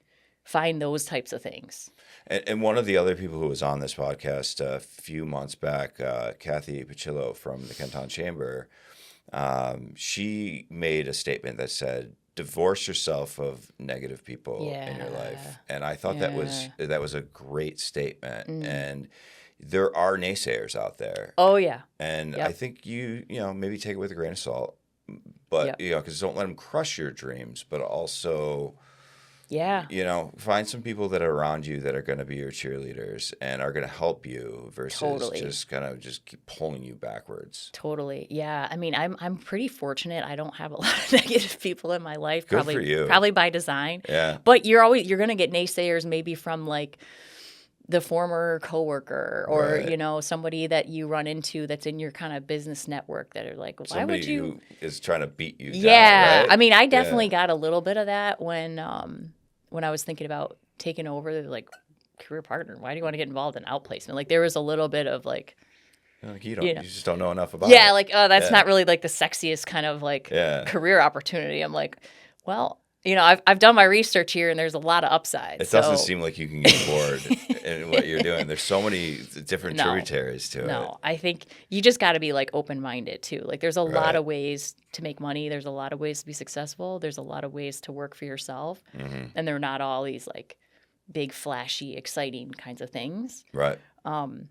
those types of things. And one of the other people who was on this podcast a few months back, Cathy Piculo from the Canton Chamber, she made a statement that said, divorce yourself of negative people in your life. And I thought that was a great statement. And there are naysayers out there. Oh, yeah. And I think you maybe take it with a grain of salt. But, because don't let them crush your dreams, but also Yeah. You know, find some people that are around you that are going to be your cheerleaders and are going to help you versus Totally. just kind of just keep pulling you backwards. Totally. Yeah. I mean, I'm pretty fortunate. I don't have a lot of negative people in my life. Good Probably for you. Probably by design. Yeah. But you're going to get naysayers maybe from like the former coworker or, Right. you know, somebody that you run into that's in your kind of business network that are like, why Somebody would you? who is trying to beat you Yeah. down, right? I mean, I definitely got a little bit of that when I was thinking about taking over, they're like, career partner, why do you want to get involved in outplacement? Like there was a little bit of like, Like you know. just don't know enough about it. yeah, like, oh, that's Yeah. not really like the sexiest kind of like Yeah. career opportunity. I'm like, well, you know, I've done my research here and there's a lot of upsides. It doesn't so- seem like you can get bored in what you're doing. There's so many different No. tributaries to it. No, I think you just got to be like open-minded too. Like there's a lot Right. of ways to make money. There's a lot of ways to be successful. There's a lot of ways to work for yourself. Mm-hmm. And they're not all these like big, flashy, exciting kinds of things. Right.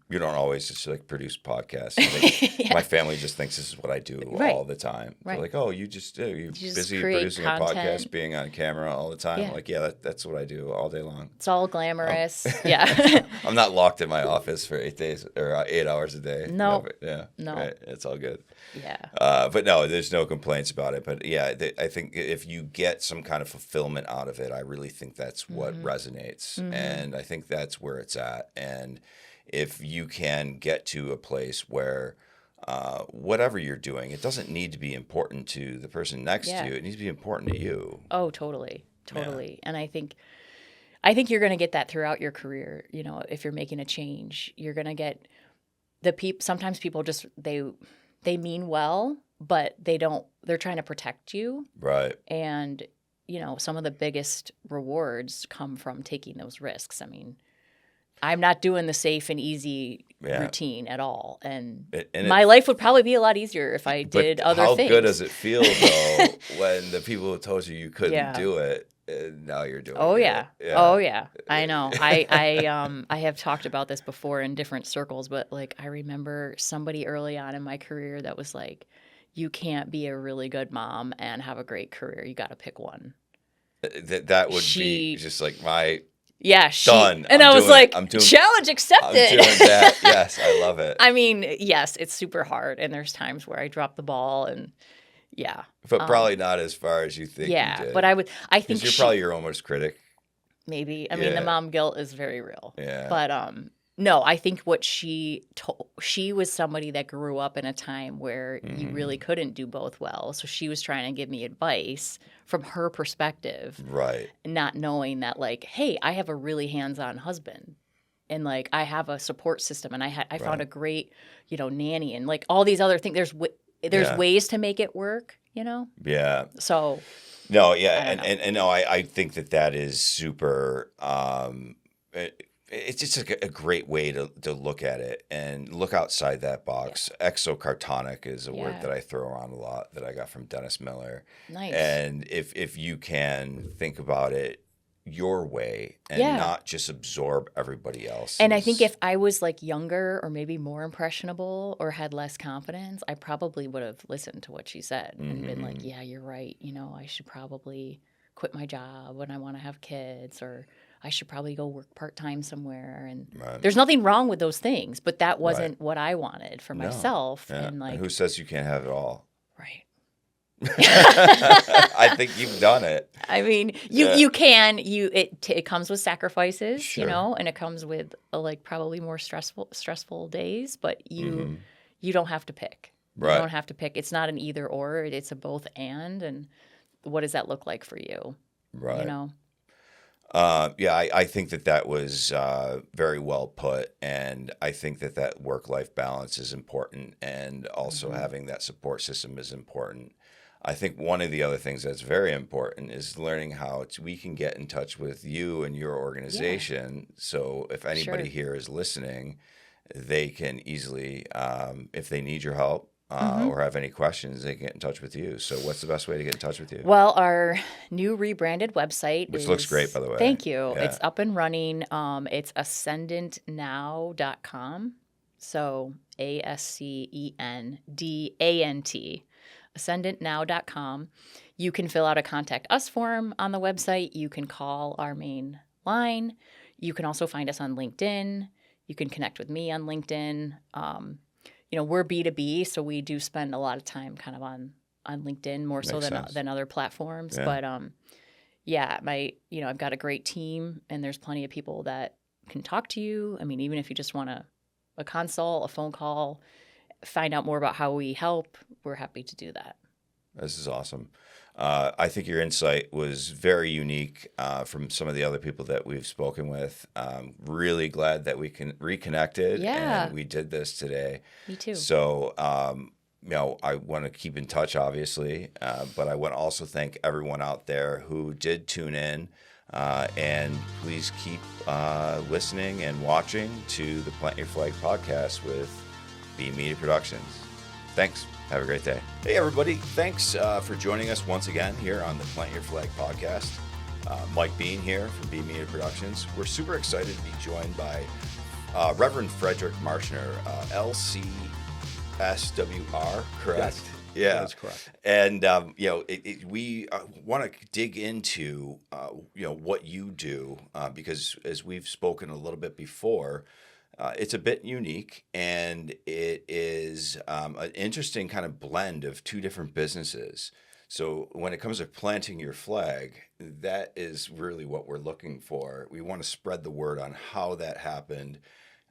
You don't always just like produce podcasts. I think Yeah. My family just thinks this is what I do Right. all the time. They're Right. like, oh, you're just busy create producing a podcast, content. being on camera all the time. Yeah. I'm like, yeah, that's what I do all day long. It's all glamorous. Yeah. I'm not locked in my office for 8 days or 8 hours a day. No. Yeah. No. Right. It's all good. Yeah. But no, there's no complaints about it. But yeah, I think if you get some kind of fulfillment out of it, I really think that's what resonates. And I think that's where it's at. And if you can get to a place where whatever you're doing, it doesn't need to be important to the person next to you. It needs to be important to you. Oh, totally. Totally. And I think you're going to get that throughout your career. You know, if you're making a change, you're going to get sometimes people just, they mean well, but they're trying to protect you. Right. And, you know, some of the biggest rewards come from taking those risks. I mean, I'm not doing the safe and easy routine at all. And my life would probably be a lot easier if I did other things. How good does it feel, though, when the people who told you couldn't do it, and now you're doing it? Oh, yeah. Oh, yeah. I know. I have talked about this before in different circles, but, like, I remember somebody early on in my career that was like, you can't be a really good mom and have a great career. You got to pick one. That would be just like my... Yeah, done. And I was like, challenge accepted. I'm doing that. Yes, I love it. I mean, yes, it's super hard, and there's times where I drop the ball, and yeah. But probably not as far as you think. Yeah, you did. but I think you're probably your own worst critic. Maybe. I mean, the mom guilt is very real. Yeah. But no, I think what she was somebody that grew up in a time where you really couldn't do both well. So she was trying to give me advice from her perspective. Right. Not knowing that, like, hey, I have a really hands-on husband. And, like, I have a support system. And I found a great, you know, nanny. And, like, all these other things. There's ways to make it work, you know? Yeah. So. No, yeah. And no, I think that is super... it's just a great way to look at it and look outside that box. Yeah. Exocartonic is a word that I throw around a lot that I got from Dennis Miller. Nice. And if you can think about it your way and not just absorb everybody else. And I think if I was like younger or maybe more impressionable or had less confidence, I probably would have listened to what she said and been like, yeah, you're right. You know, I should probably quit my job when I want to have kids, or I should probably go work part-time somewhere. And there's nothing wrong with those things, but that wasn't what I wanted for myself. Yeah. And like, and who says you can't have it all? Right. I think you've done it. I mean, you can. It comes with sacrifices, you know, and it comes with like probably more stressful days. But you don't have to pick. Right. You don't have to pick. It's not an either or. It's a both and. And what does that look like for you? Right. You know. I think that was very well put, and I think that work-life balance is important, and also having that support system is important. I think one of the other things that's very important is learning how we can get in touch with you and your organization. Yeah. So if anybody here is listening, they can easily, if they need your help, or have any questions, they can get in touch with you. So what's the best way to get in touch with you? Well, our new rebranded website Which looks great, by the way. Thank you. Yeah. It's up and running. It's ascendantnow.com. So ASCENDANT, ascendantnow.com. You can fill out a contact us form on the website. You can call our main line. You can also find us on LinkedIn. You can connect with me on LinkedIn. We're B2B, so we do spend a lot of time kind of on LinkedIn more so than other platforms. Yeah. But I've got a great team, and there's plenty of people that can talk to you. I mean, even if you just want a consult, a phone call, find out more about how we help, we're happy to do that. This is awesome. I think your insight was very unique from some of the other people that we've spoken with. Really glad that we reconnected and we did this today. Me too. So, I want to keep in touch, obviously, but I want to also thank everyone out there who did tune in. And please keep listening and watching to the Plant Your Flag podcast with B Media Productions. Thanks. Have a great day. Hey, everybody. Thanks for joining us once again here on the Plant Your Flag podcast. Mike Bean here from B Media Productions. We're super excited to be joined by Reverend Frederick Maschner, LCSWR, correct? Yes, Yeah, that's correct. And we want to dig into what you do because as we've spoken a little bit before, it's a bit unique, and it is an interesting kind of blend of two different businesses. So when it comes to planting your flag, that is really what we're looking for. We want to spread the word on how that happened,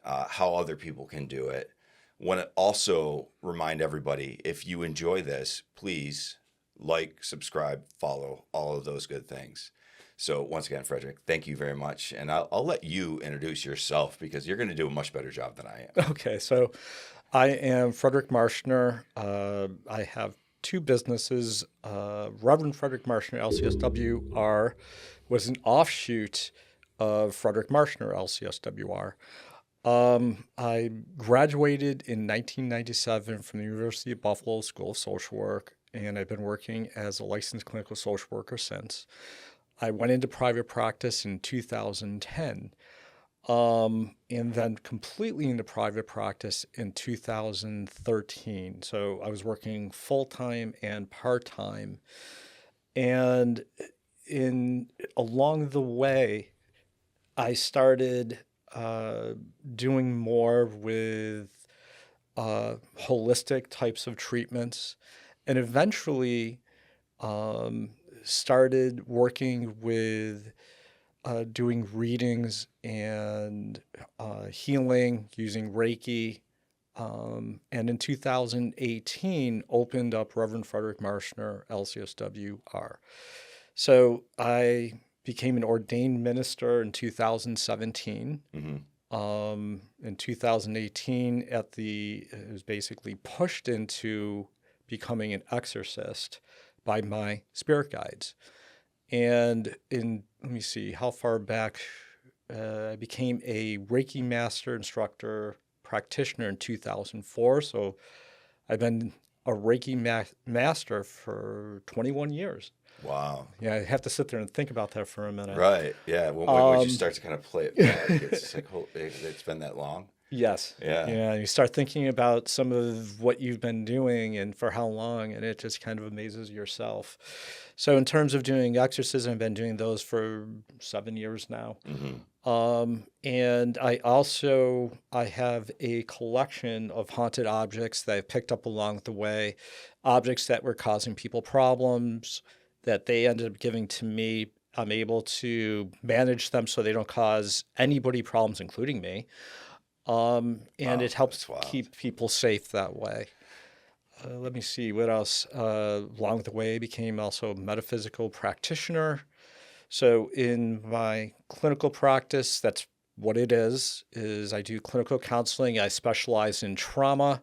how other people can do it. Want to also remind everybody, if you enjoy this, please like, subscribe, follow, all of those good things. So once again, Frederick, thank you very much. And I'll let you introduce yourself because you're going to do a much better job than I am. Okay, so I am Frederick Maschner. I have two businesses. Reverend Frederick Maschner, LCSWR, was an offshoot of Frederick Maschner, LCSWR. I graduated in 1997 from the University of Buffalo School of Social Work, and I've been working as a licensed clinical social worker since. I went into private practice in 2010, and then completely into private practice in 2013. So I was working full-time and part-time. And along the way, I started doing more with holistic types of treatments, and eventually started working with doing readings and healing using Reiki. And in 2018, opened up Reverend Frederick Maschner, LCSWR. So I became an ordained minister in 2017. Mm-hmm. In 2018, it was basically pushed into becoming an exorcist by my spirit guides. And let me see, how far back, I became a Reiki master instructor practitioner in 2004. So I've been a Reiki master for 21 years. Wow. Yeah, I have to sit there and think about that for a minute. Right. Yeah. When you start to kind of play it back, it's like, it's been that long. Yes. Yeah. Yeah. You start thinking about some of what you've been doing and for how long, and it just kind of amazes yourself. So in terms of doing exorcism, I've been doing those for 7 years now. Mm-hmm. And I have a collection of haunted objects that I've picked up along the way, objects that were causing people problems that they ended up giving to me. I'm able to manage them so they don't cause anybody problems, including me. And it helps keep people safe that way. Let me see what else. Along the way, I became also a metaphysical practitioner. So in my clinical practice, that's what it is I do clinical counseling. I specialize in trauma.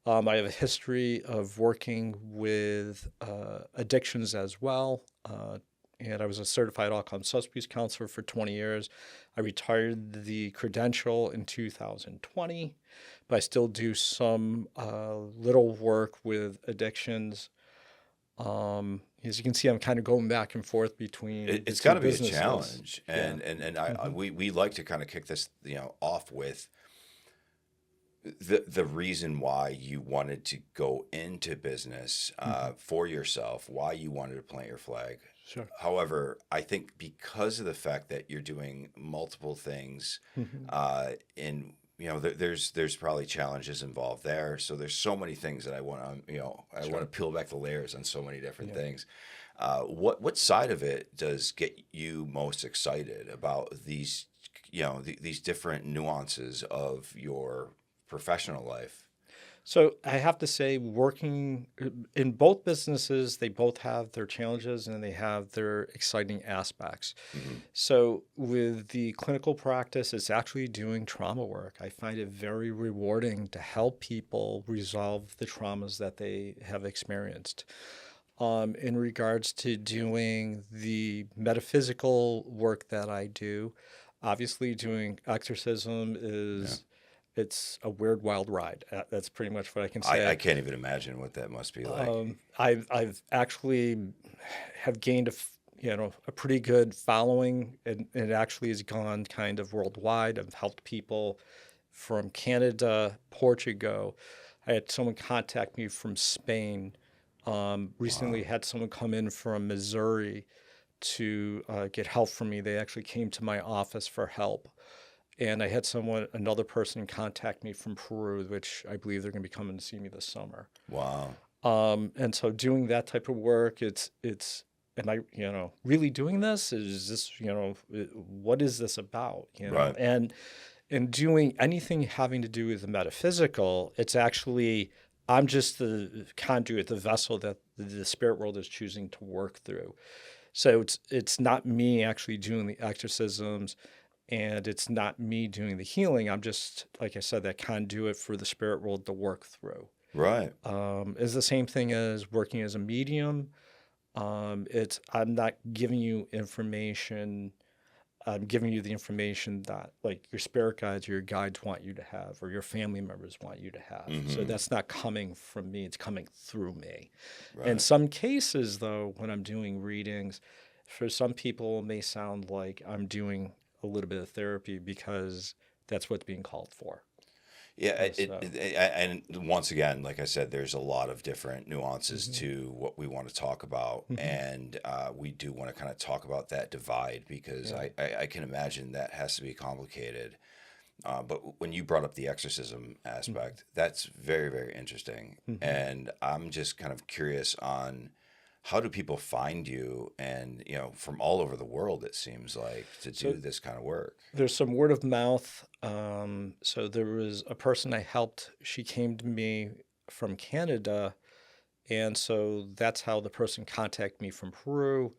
I have a history of working with addictions as well. And I was a certified alcohol and substance abuse counselor for 20 years. I retired the credential in 2020, but I still do some little work with addictions. As you can see, I'm kind of going back and forth between. It's got to be a challenge, and we like to kind of kick this off with the reason why you wanted to go into business for yourself, why you wanted to plant your flag. Sure. However, I think because of the fact that you're doing multiple things, in there's probably challenges involved there. So there's so many things that I want to want to peel back the layers on so many different things. What side of it does get you most excited about these these different nuances of your professional life? So I have to say, working in both businesses, they both have their challenges and they have their exciting aspects. So with the clinical practice, it's actually doing trauma work. I find it very rewarding to help people resolve the traumas that they have experienced. In regards to doing the metaphysical work that I do, obviously doing exorcism is... It's a weird, wild ride. That's pretty much what I can say. I can't even imagine what that must be like. I've actually have gained a pretty good following, and it actually has gone kind of worldwide. I've helped people from Canada, Portugal. I had someone contact me from Spain. Recently had someone come in from Missouri to get help from me. They actually came to my office for help. And I had another person contact me from Peru, which I believe they're going to be coming to see me this summer. Wow. And so doing that type of work, am I, really doing this? Is this, what is this about? Right. And in doing anything having to do with the metaphysical, it's actually, I'm just the conduit, the vessel that the spirit world is choosing to work through. So it's not me actually doing the exorcisms, and it's not me doing the healing. I'm just, like I said, that conduit for the spirit world to work through. Right. It's the same thing as working as a medium. I'm not giving you information. I'm giving you the information that like your spirit guides or your guides want you to have, or your family members want you to have. So that's not coming from me. It's coming through me. Right. In some cases, though, when I'm doing readings, for some people, it may sound like I'm doing a little bit of therapy because that's what's being called for. Yeah, and once again, like I said, there's a lot of different nuances to what we want to talk about, and we do want to kind of talk about that divide because I can imagine that has to be complicated. But when you brought up the exorcism aspect, that's very, very interesting, and I'm just kind of curious on how do people find you, and from all over the world, it seems like, to do this kind of work. There's some word of mouth. So there was a person I helped. She came to me from Canada, and so that's how the person contacted me from Peru.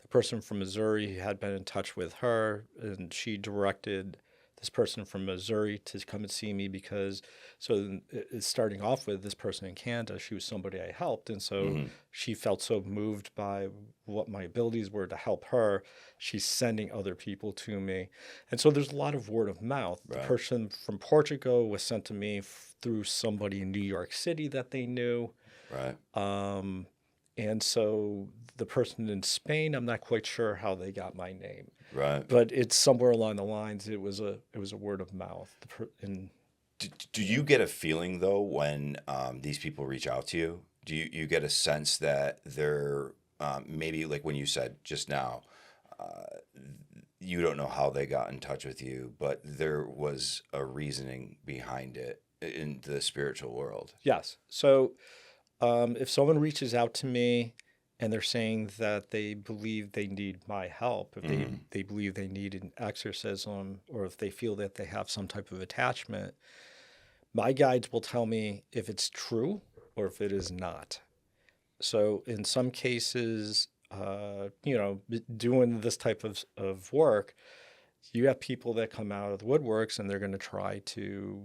The person from Missouri had been in touch with her, and she directed this person from Missouri to come and see me because, so it's starting off with this person in Canada, she was somebody I helped. And so she felt so moved by what my abilities were to help her. She's sending other people to me. And so there's a lot of word of mouth. Right. The person from Portugal was sent to me through somebody in New York City that they knew. Right. And so the person in Spain, I'm not quite sure how they got my name. Right. But it's somewhere along the lines. It was a word of mouth. Do you get a feeling though when these people reach out to you? Do you get a sense that they're maybe like when you said just now, you don't know how they got in touch with you, but there was a reasoning behind it in the spiritual world? Yes. So if someone reaches out to me and they're saying that they believe they need my help, if they believe they need an exorcism, or if they feel that they have some type of attachment, my guides will tell me if it's true or if it is not. So in some cases, doing this type of work, you have people that come out of the woodworks and they're going to try to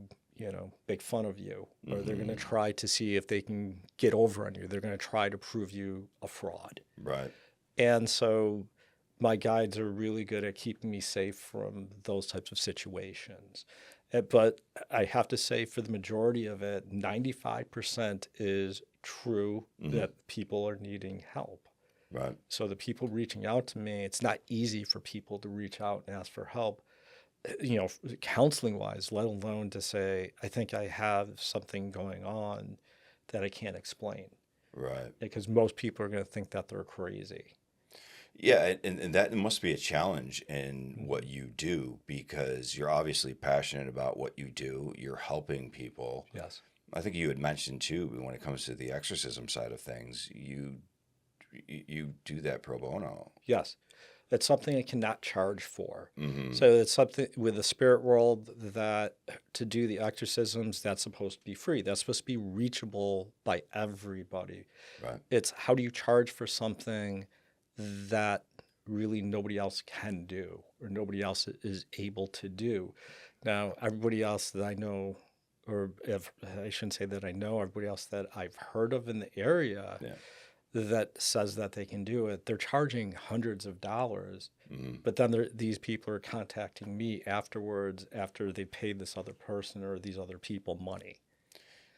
make fun of you, or they're going to try to see if they can get over on you. They're going to try to prove you a fraud. Right. And so my guides are really good at keeping me safe from those types of situations. But I have to say, for the majority of it, 95% is true that people are needing help. Right. So the people reaching out to me, it's not easy for people to reach out and ask for help. counseling wise, let alone to say, I think I have something going on that I can't explain. Right. Because most people are going to think that they're crazy. Yeah, and that must be a challenge in what you do, because you're obviously passionate about what you do. You're helping people. Yes. I think you had mentioned too, when it comes to the exorcism side of things, you do that pro bono. Yes. It's something I cannot charge for. Mm-hmm. So it's something with the spirit world that to do the exorcisms, that's supposed to be free. That's supposed to be reachable by everybody. Right. It's how do you charge for something that really nobody else can do or nobody else is able to do. Now, everybody else that I know, or if, I shouldn't say that I know, everybody else that I've heard of in the area that says that they can do it, they're charging hundreds of dollars. Mm-hmm. But then these people are contacting me afterwards after they paid this other person or these other people money.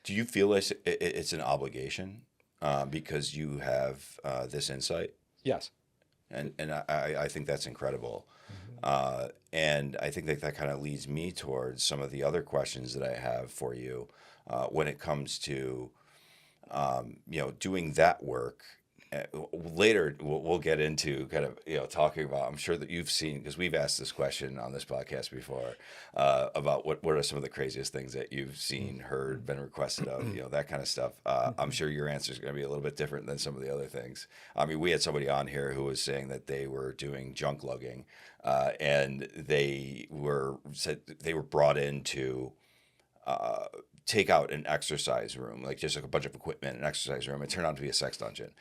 Do you feel it's an obligation because you have this insight? Yes. And I think that's incredible. Mm-hmm. And I think that kind of leads me towards some of the other questions that I have for you when it comes to, doing that work. Later, we'll get into kind of, talking about, I'm sure that you've seen, because we've asked this question on this podcast before, about what are some of the craziest things that you've seen, heard, been requested of, that kind of stuff. I'm sure your answer is going to be a little bit different than some of the other things. I mean, we had somebody on here who was saying that they were doing junk lugging, and they were brought in to take out an exercise room, like just like a bunch of equipment, an exercise room. It turned out to be a sex dungeon.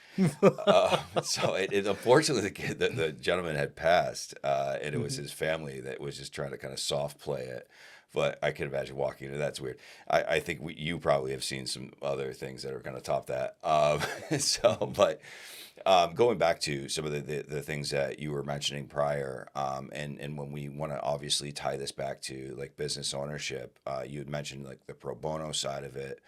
So it unfortunately, the gentleman had passed, and it was his family that was just trying to kind of soft play it. But I can imagine walking into that's weird. I think you probably have seen some other things that are going to top that. Going back to some of the things that you were mentioning prior, and when we want to obviously tie this back to like business ownership, you had mentioned like the pro bono side of it.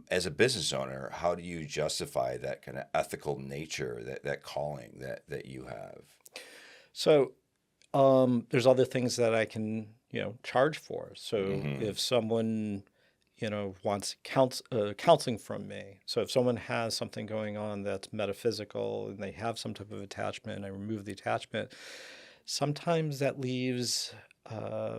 As a business owner, how do you justify that kind of ethical nature, that calling that you have? So there's other things that I can charge for. So if someone wants counseling from me. So if someone has something going on that's metaphysical and they have some type of attachment, and I remove the attachment, sometimes that leaves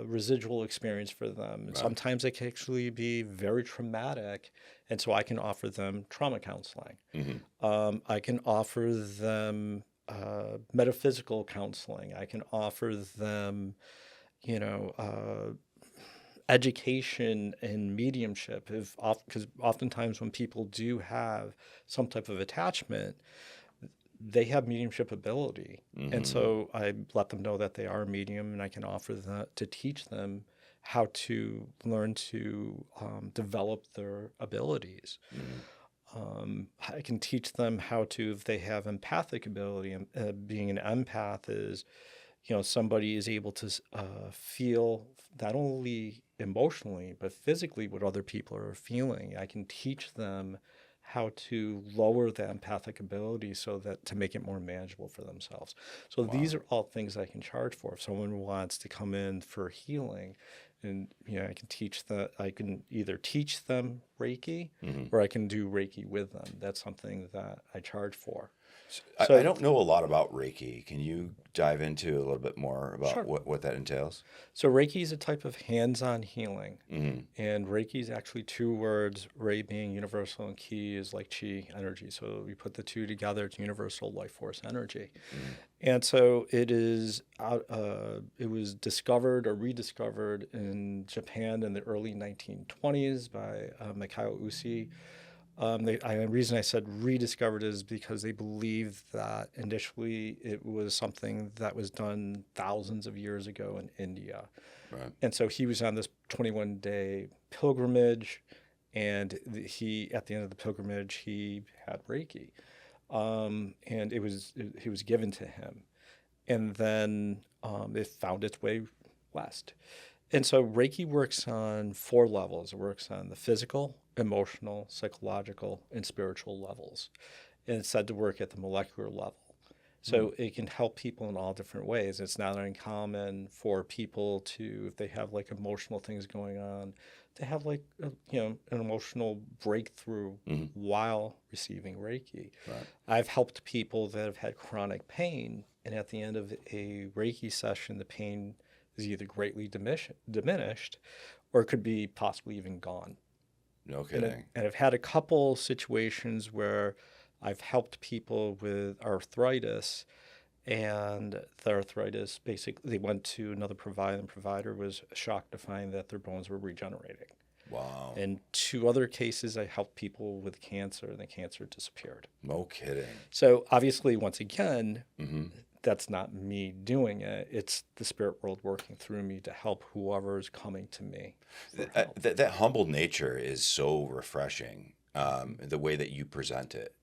residual experience for them. And sometimes it can actually be very traumatic, and so I can offer them trauma counseling. I can offer them metaphysical counseling. I can offer them, education and mediumship, because oftentimes when people do have some type of attachment, they have mediumship ability. And so I let them know that they are a medium, and I can offer that to teach them how to learn to develop their abilities. I can teach them how to, if they have empathic ability, being an empath is, somebody is able to feel not only emotionally, but physically what other people are feeling. I can teach them how to lower the empathic ability so that to make it more manageable for themselves. So these are all things I can charge for. If someone wants to come in for healing, and I can teach that. I can either teach them Reiki, or I can do Reiki with them. That's something that I charge for. So I don't know a lot about Reiki. Can you dive into a little bit more about Sure. what that entails? So Reiki is a type of hands-on healing. And Reiki is actually two words, Rei being universal and Ki is like Chi energy. So we put the two together, it's universal life force energy. And so it is it was discovered or rediscovered in Japan in the early 1920s by Mikao Usi. The reason I said rediscovered is because they believe that initially it was something that was done thousands of years ago in India. Right. And so he was on this 21-day pilgrimage, and he, at the end of the pilgrimage, he had Reiki. And it was given to him. And then it found its way west. And so Reiki works on 4 levels. It works on the physical, emotional, psychological, and spiritual levels. And it's said to work at the molecular level. So it can help people in all different ways. It's not uncommon for people to, if they have like emotional things going on, to have like an emotional breakthrough while receiving Reiki. Right. I've helped people that have had chronic pain, and at the end of a Reiki session, the pain is either greatly diminished or it could be possibly even gone. No kidding. And I've had a couple situations where I've helped people with arthritis, and the arthritis basically, they went to another provider, and the provider was shocked to find that their bones were regenerating. Wow. In 2 other cases, I helped people with cancer, and the cancer disappeared. No kidding. So obviously, once again, that's not me doing it. It's the spirit world working through me to help whoever is coming to me. That humble nature is so refreshing. The way that you present it.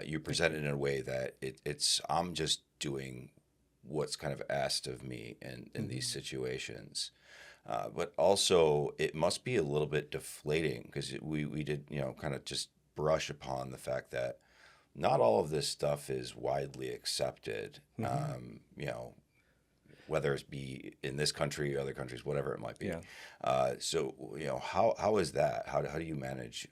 You present it in a way that I'm just doing what's kind of asked of me in these situations. But also it must be a little bit deflating because we did, kind of just brush upon the fact that not all of this stuff is widely accepted, whether it be in this country or other countries, whatever it might be. Yeah. So, how is that? How do you manage,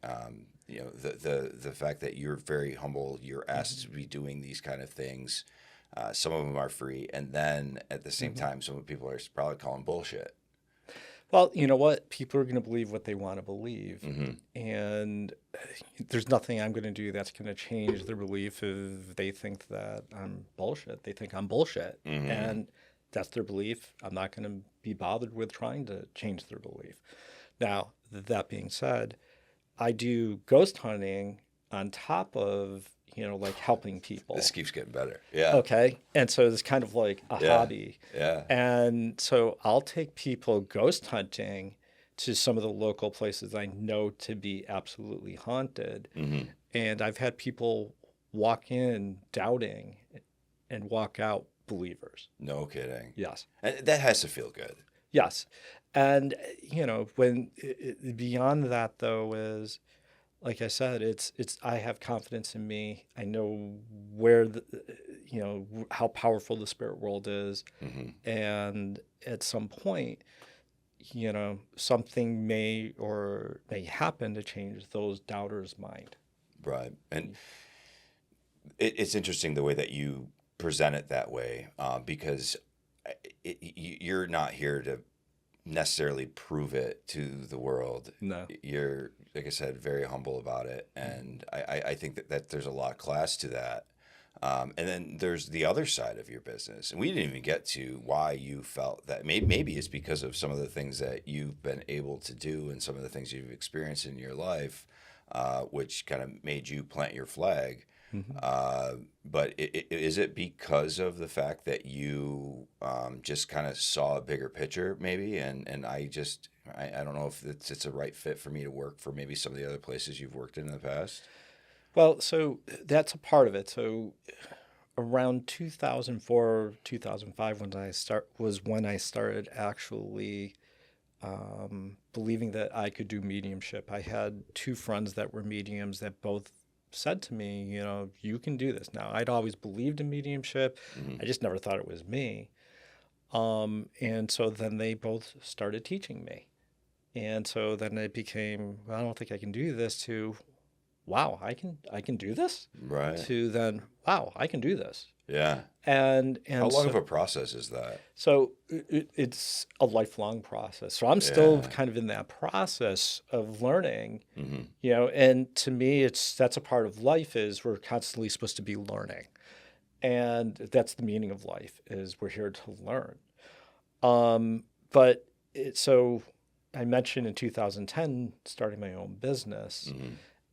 the fact that you're very humble, you're asked to be doing these kind of things. Some of them are free. And then at the same time, some people are probably calling bullshit. Well, you know what? People are going to believe what they want to believe. And there's nothing I'm going to do that's going to change their belief if they think that I'm bullshit. They think I'm bullshit. And that's their belief. I'm not going to be bothered with trying to change their belief. Now, that being said, I do ghost hunting on top of, like helping people. This keeps getting better. Yeah. Okay. And so it's kind of like a hobby. Yeah. And so I'll take people ghost hunting to some of the local places I know to be absolutely haunted. And I've had people walk in doubting and walk out believers. No kidding. Yes. And that has to feel good. Yes. And, when beyond that, though, is, like I said, it's I have confidence in me. I know where how powerful the spirit world is. And at some point, something may happen to change those doubters' mind. Right. And it's interesting the way that you present it that way, because you're not here to necessarily prove it to the world. No. You're, like I said, very humble about it. And I think that there's a lot of class to that. And then there's the other side of your business. And we didn't even get to why you felt that. Maybe it's because of some of the things that you've been able to do and some of the things you've experienced in your life, which kind of made you plant your flag. But is it because of the fact that you just kind of saw a bigger picture, maybe? And I don't know if it's a right fit for me to work for maybe some of the other places you've worked in the past? Well, so that's a part of it. So around 2004, 2005, was when I started actually believing that I could do mediumship. I had 2 friends that were mediums that both said to me, you can do this. Now, I'd always believed in mediumship. I just never thought it was me. And so then they both started teaching me. And so then it became, well, I don't think I can do this, to, wow, I can do this? Right. To then, wow, I can do this. Yeah. And how long of a process is that? So it's a lifelong process. So I'm still kind of in that process of learning, and to me, that's a part of life, is we're constantly supposed to be learning. And that's the meaning of life, is we're here to learn. So I mentioned in 2010, starting my own business,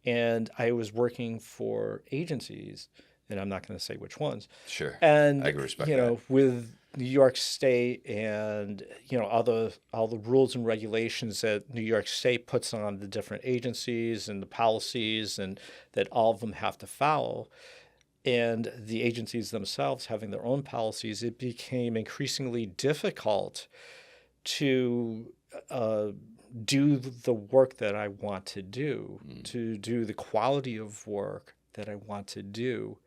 and I was working for agencies, and I'm not going to say which ones. Sure. And I can respect that. with New York State and all the rules and regulations that New York State puts on the different agencies and the policies, and that all of them have to follow, and the agencies themselves having their own policies, it became increasingly difficult to do the work that I want to do, to do the quality of work that I want to do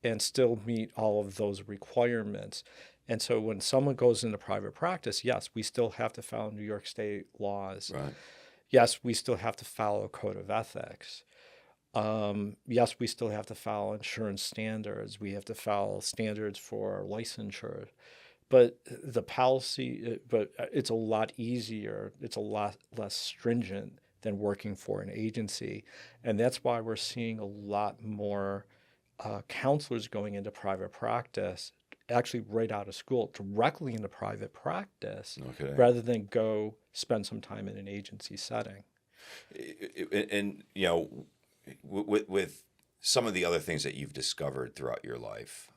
and still meet all of those requirements. And so when someone goes into private practice, yes, we still have to follow New York State laws. Right. Yes, we still have to follow a code of ethics. Yes, we still have to follow insurance standards. We have to follow standards for licensure. But the policy, but it's a lot easier. It's a lot less stringent than working for an agency. And that's why we're seeing a lot more counselors going into private practice, actually right out of school, directly into private practice, Okay. rather than go spend some time in an agency setting. And, you know, with some of the other things that you've discovered throughout your life,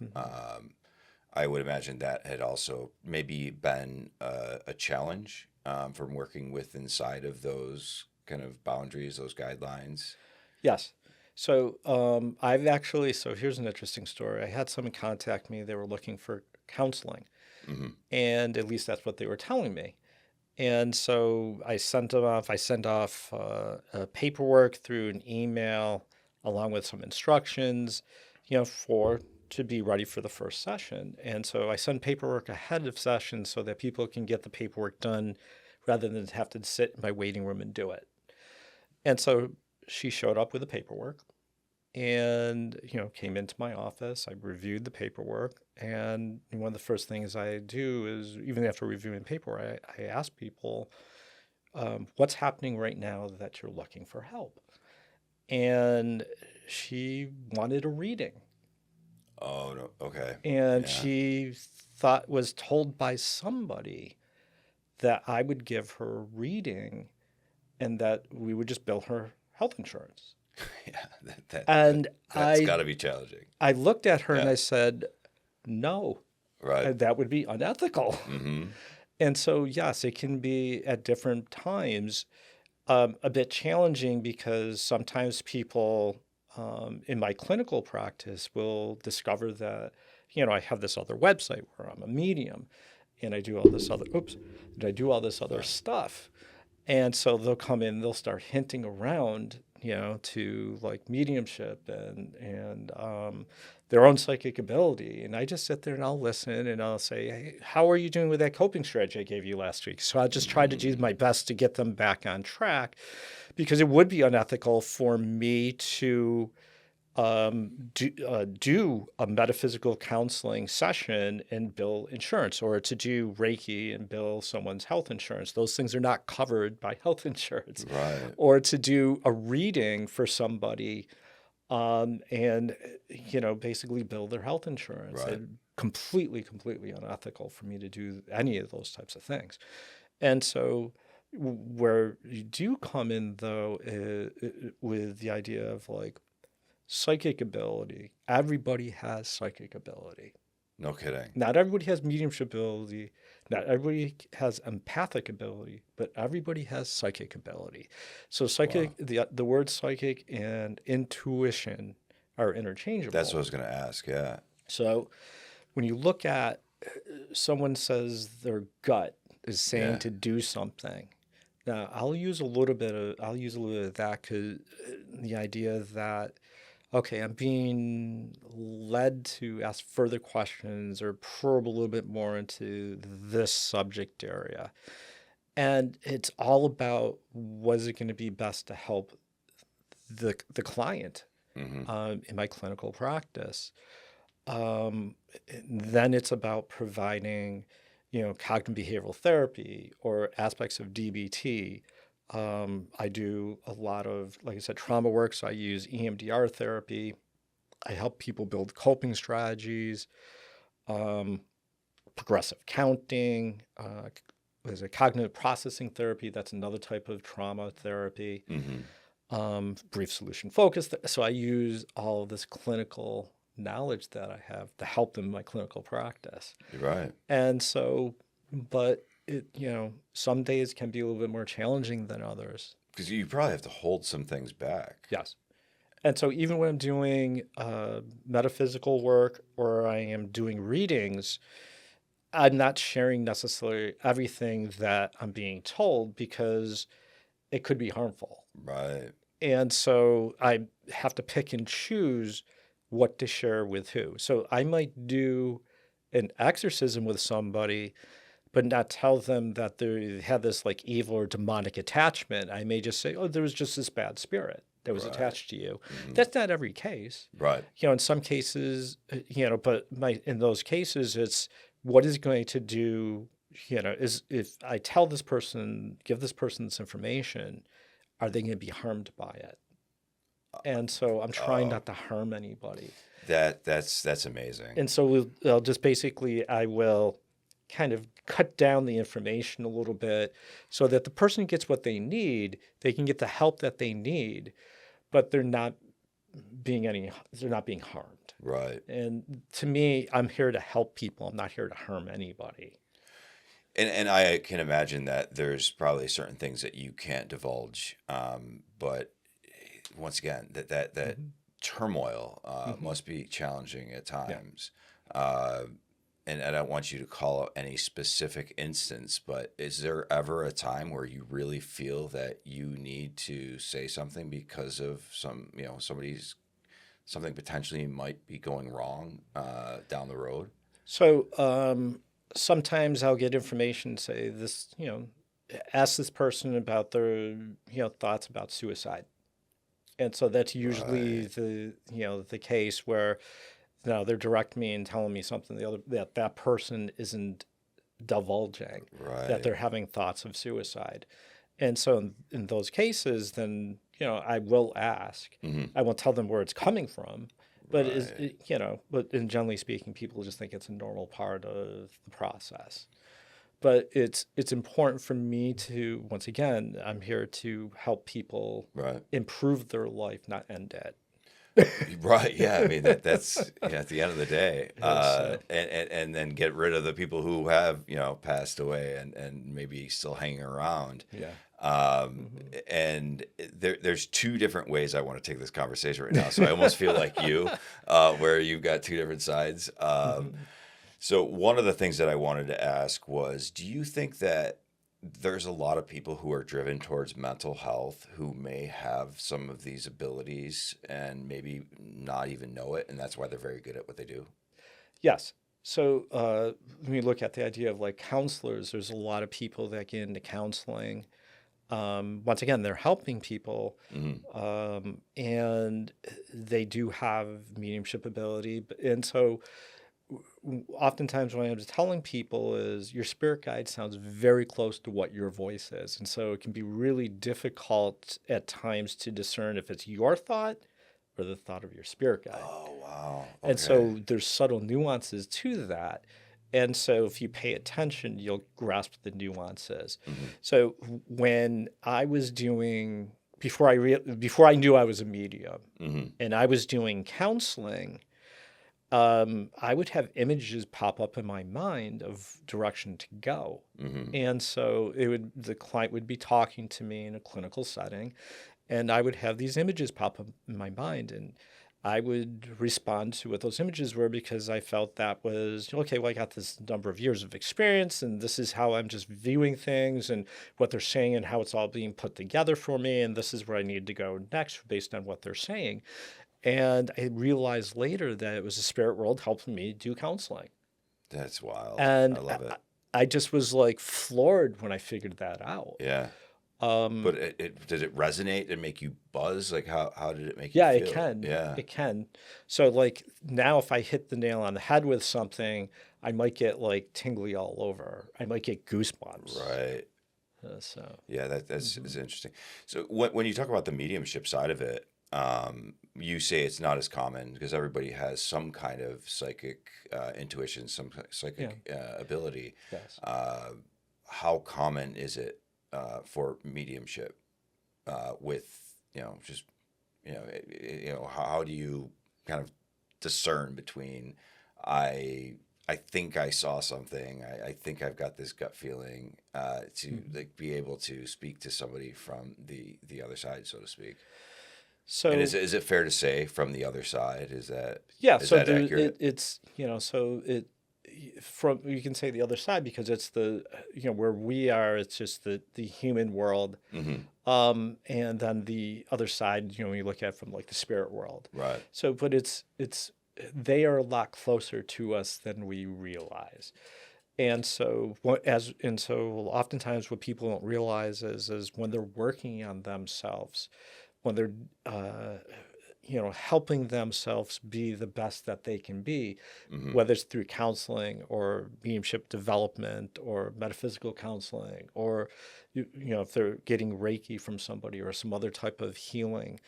I would imagine that had also maybe been a challenge from working with inside of those kind of boundaries, those guidelines. Yes. So so here's an interesting story. I had someone contact me. They were looking for counseling. And at least that's what they were telling me. And so I sent off paperwork through an email along with some instructions, to be ready for the first session. And so I send paperwork ahead of sessions so that people can get the paperwork done rather than have to sit in my waiting room and do it. And so she showed up with the paperwork and, came into my office. I reviewed the paperwork. And one of the first things I do is, even after reviewing paperwork, I ask people, what's happening right now that you're looking for help? And she wanted a reading. Oh, no. Okay. And she was told by somebody that I would give her a reading and that we would just bill her health insurance. That's got to be challenging. I looked at her and I said, no, right. That would be unethical. And so, yes, it can be at different times a bit challenging because sometimes people in my clinical practice will discover that, I have this other website where I'm a medium and I do all this other stuff. And so they'll come in, they'll start hinting around, to like mediumship and their own psychic ability. And I just sit there and I'll listen and I'll say, hey, how are you doing with that coping strategy I gave you last week? So I just try to do my best to get them back on track, because it would be unethical for me to do a metaphysical counseling session and bill insurance, or to do Reiki and bill someone's health insurance. Those things are not covered by health insurance. Right. Or to do a reading for somebody and, basically bill their health insurance. Right. Completely unethical for me to do any of those types of things. And so where you do come in, though, with the idea of like, psychic ability. Everybody has psychic ability. No kidding. Not everybody has mediumship ability. Not everybody has empathic ability, but everybody has psychic ability. So psychic, the word psychic and intuition are interchangeable. That's what I was going to ask. Yeah. So when you look at someone says their gut is saying to do something. Now I'll use a little bit of that, because the idea that, okay, I'm being led to ask further questions or probe a little bit more into this subject area. And it's all about, what is it going to be best to help the client in my clinical practice. Then it's about providing, cognitive behavioral therapy or aspects of DBT. I do a lot of, like I said, trauma work. So I use EMDR therapy. I help people build coping strategies, progressive counting. There's a cognitive processing therapy. That's another type of trauma therapy. Brief solution focus. So I use all of this clinical knowledge that I have to help them in my clinical practice. You're right. And so, but it, some days can be a little bit more challenging than others. Because you probably have to hold some things back. Yes. And so even when I'm doing metaphysical work or I am doing readings, I'm not sharing necessarily everything that I'm being told, because it could be harmful. Right. And so I have to pick and choose what to share with who. So I might do an exorcism with somebody, but not tell them that they have this like evil or demonic attachment. I may just say, oh, there was just this bad spirit that was attached to you. That's not every case. Right. In some cases, but in those cases, it's what is going to do, is if I tell this person, give this person this information, are they going to be harmed by it? And so I'm trying not to harm anybody. That's amazing. And so I'll just basically, I will kind of cut down the information a little bit so that the person gets what they need, they can get the help that they need, but they're not being harmed. Right. And to me, I'm here to help people. I'm not here to harm anybody. And I can imagine that there's probably certain things that you can't divulge. But once again, that turmoil must be challenging at times. And I don't want you to call out any specific instance, but is there ever a time where you really feel that you need to say something because of something potentially might be going wrong down the road? So sometimes I'll get information, say this, ask this person about their, thoughts about suicide. And so that's usually the case where they're directing me and telling me something that person isn't divulging, that they're having thoughts of suicide. And so in those cases, then, I will ask. I won't tell them where it's coming from, but but generally speaking, people just think it's a normal part of the process. But it's important for me to, once again, I'm here to help people improve their life, not end it. Right. Yeah. I mean, that's at the end of the day, and then get rid of the people who have, passed away and maybe still hanging around. Yeah. And there's two different ways I want to take this conversation right now. So I almost feel like you, where you've got two different sides. So one of the things that I wanted to ask was, do you think that there's a lot of people who are driven towards mental health who may have some of these abilities and maybe not even know it, and that's why they're very good at what they do? Yes. So when we look at the idea of like counselors, there's a lot of people that get into counseling. Once again, they're helping people, and they do have mediumship ability. And so oftentimes what I'm telling people is your spirit guide sounds very close to what your voice is. And so it can be really difficult at times to discern if it's your thought or the thought of your spirit guide. Oh, wow. Okay. And so there's subtle nuances to that. And so if you pay attention, you'll grasp the nuances. So when I was doing, before I knew I was a medium, and I was doing counseling, I would have images pop up in my mind of direction to go. And so the client would be talking to me in a clinical setting, and I would have these images pop up in my mind, and I would respond to what those images were because I felt that was, okay, well, I got this number of years of experience, and this is how I'm just viewing things and what they're saying and how it's all being put together for me, and this is where I need to go next based on what they're saying. And I realized later that it was the spirit world helping me do counseling. That's wild. And I love it. I just was like floored when I figured that out. Yeah. But did it resonate and make you buzz? Like how did it make you feel? Yeah, it can. Yeah, it can. So like now if I hit the nail on the head with something, I might get like tingly all over. I might get goosebumps. Right. So yeah, that's interesting. So when you talk about the mediumship side of it, you say it's not as common because everybody has some kind of psychic intuition, some psychic ability. Yes. How common is it for mediumship with how do you kind of discern between I think I saw something, I think I've got this gut feeling to like be able to speak to somebody from the other side, so to speak? So, and is it fair to say from the other side? Is that accurate? It's from, you can say the other side, because it's the, where we are, it's just the human world. And then the other side, when you look at it from like the spirit world. Right. So, but they are a lot closer to us than we realize. And so oftentimes what people don't realize is when they're working on themselves, when they're, helping themselves be the best that they can be, whether it's through counseling or mediumship development or metaphysical counseling, or, if they're getting Reiki from somebody or some other type of healing,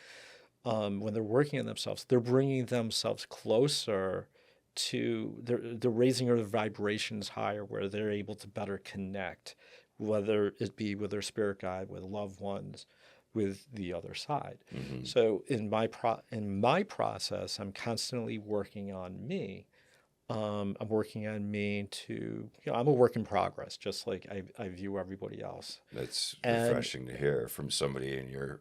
when they're working on themselves, they're bringing themselves closer to, they're raising their vibrations higher, where they're able to better connect, whether it be with their spirit guide, with loved ones, with the other side. So in my process, I'm constantly working on me. I'm working on me to, I'm a work in progress, just like I view everybody else. It's refreshing to hear from somebody in your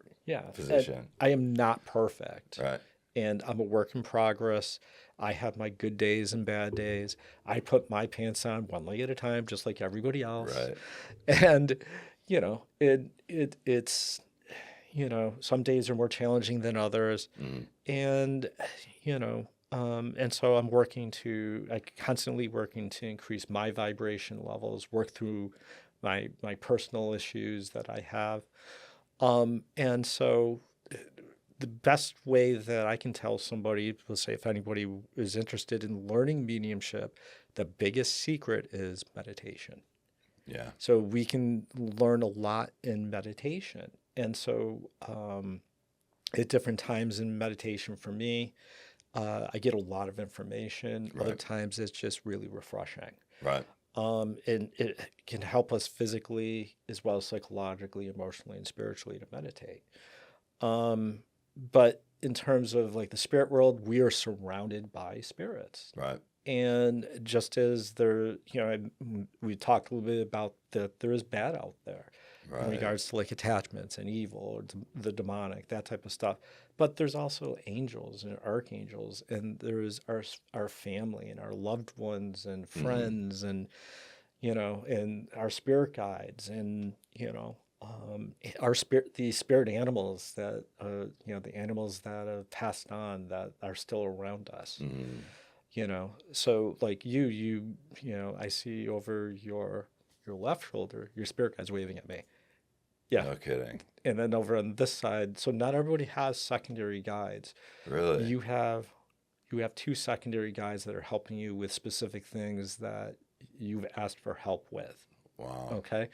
position. I am not perfect. Right. And I'm a work in progress. I have my good days and bad days. I put my pants on one leg at a time, just like everybody else. Right. And, it's, some days are more challenging than others. And, and so I'm constantly working to increase my vibration levels, work through my personal issues that I have. And so the best way that I can tell somebody, let's say if anybody is interested in learning mediumship, the biggest secret is meditation. Yeah. So we can learn a lot in meditation. And so at different times in meditation for me, I get a lot of information. Right. Other times it's just really refreshing. Right. And it can help us physically as well as psychologically, emotionally, and spiritually to meditate. But in terms of like the spirit world, we are surrounded by spirits. Right. And just as we talked a little bit about that there is bad out there in regards to like attachments and evil or the demonic, that type of stuff. But there's also angels and archangels, and there's our family and our loved ones and friends and, and our spirit guides and, the spirit animals that, the animals that have passed on that are still around us. So like I see over your left shoulder, your spirit guide's waving at me. Yeah. No kidding. And then over on this side, so not everybody has secondary guides. Really? You have 2 secondary guides that are helping you with specific things that you've asked for help with. Wow. Okay.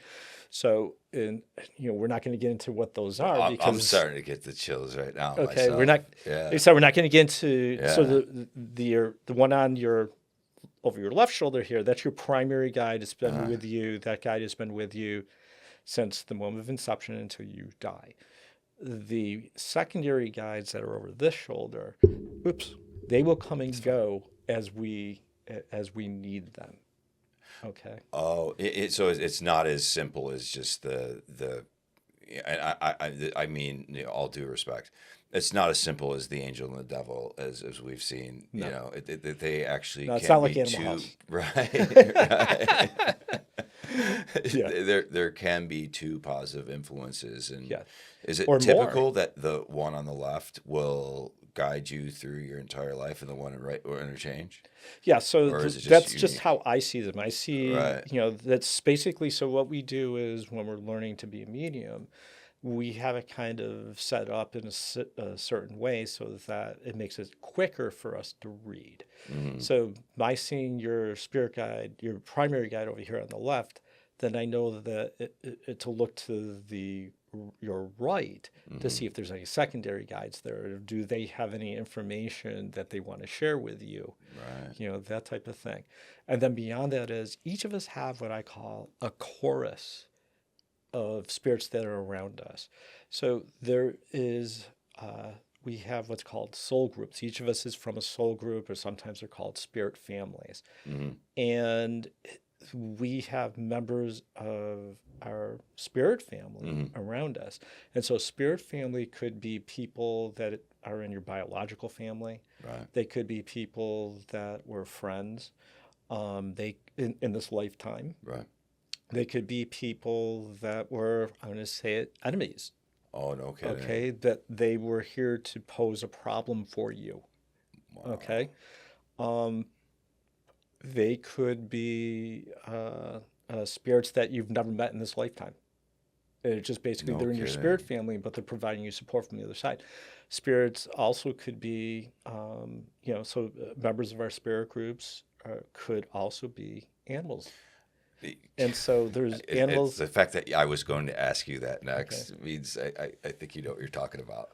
So, we're not going to get into what those are because I'm starting to get the chills right now. Okay. Myself. We're not. Yeah. So we're not going to get into. Yeah. So the one on over your left shoulder here, that's your primary guide. It's been with you. That guide has been with you since the moment of inception until you die. The secondary guides that are over this shoulder, they will come and go as we need them. Okay. Oh, so it's not as simple as just the. And I mean, all due respect, it's not as simple as the angel and the devil as we've seen. No. They actually it's can not be like Animal House. Right. Yeah. There can be 2 positive influences, and is it Or typical more. that the one on the left will guide you through your entire life, and the one on the right will interchange? Yeah, so Or is it that's unique? just how I see them. I see, Right. That's basically, so what we do is when we're learning to be a medium, we have it kind of set up in a certain way so that it makes it quicker for us to read. So by seeing your spirit guide, your primary guide over here on the left, then I know that to look to your right to see if there's any secondary guides there. Do they have any information that they want to share with you? Right. That type of thing. And then beyond that is each of us have what I call a chorus of spirits that are around us. So there is, we have what's called soul groups. Each of us is from a soul group, or sometimes they're called spirit families. And we have members of our spirit family around us. And so spirit family could be people that are in your biological family. Right. They could be people that were friends. They in this lifetime. Right. They could be people that were, I'm going to say it, enemies. Oh, no kidding. Okay, that they were here to pose a problem for you. Wow. Okay. They could be spirits that you've never met in this lifetime. It's just basically No they're in your kidding. spirit family, but they're providing you support from the other side. Spirits also could be, so members of our spirit groups could also be animals. And so there's animals. The fact that I was going to ask you that next means I think you know what you're talking about.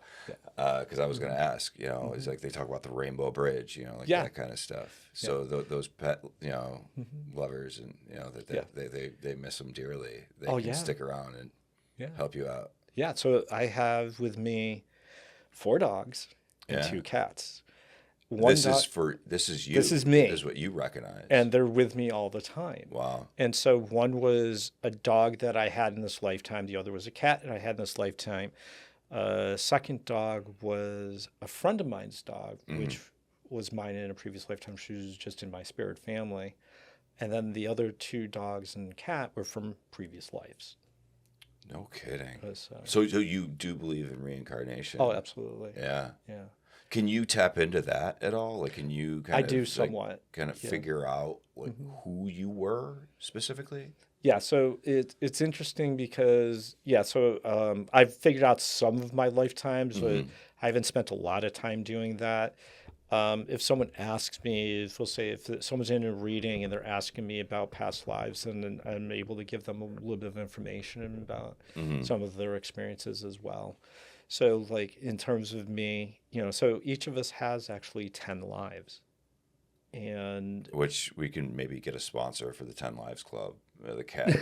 Because I was going to ask, it's like they talk about the Rainbow Bridge, like that kind of stuff. So those pet, lovers, and that they miss them dearly. They can stick around and help you out. Yeah. So I have with me 4 dogs and 2 cats. This is you. This is me. This is what you recognize. And they're with me all the time. Wow. And so one was a dog that I had in this lifetime. The other was a cat that I had in this lifetime. Second dog was a friend of mine's dog, which was mine in a previous lifetime. She was just in my spirit family. And then the other 2 dogs and cat were from previous lives. No kidding. So you do believe in reincarnation? Oh, absolutely. Yeah. Yeah. Can you tap into that at all? Like, can you kind of somewhat. Kind of figure out who you were specifically? Yeah, so it's interesting because I've figured out some of my lifetimes, but I haven't spent a lot of time doing that. If someone asks me, if someone's in a reading and they're asking me about past lives, and I'm able to give them a little bit of information about some of their experiences as well. So, like, in terms of me, so each of us has actually 10 lives. And which we can maybe get a sponsor for the 10 Lives Club, the cat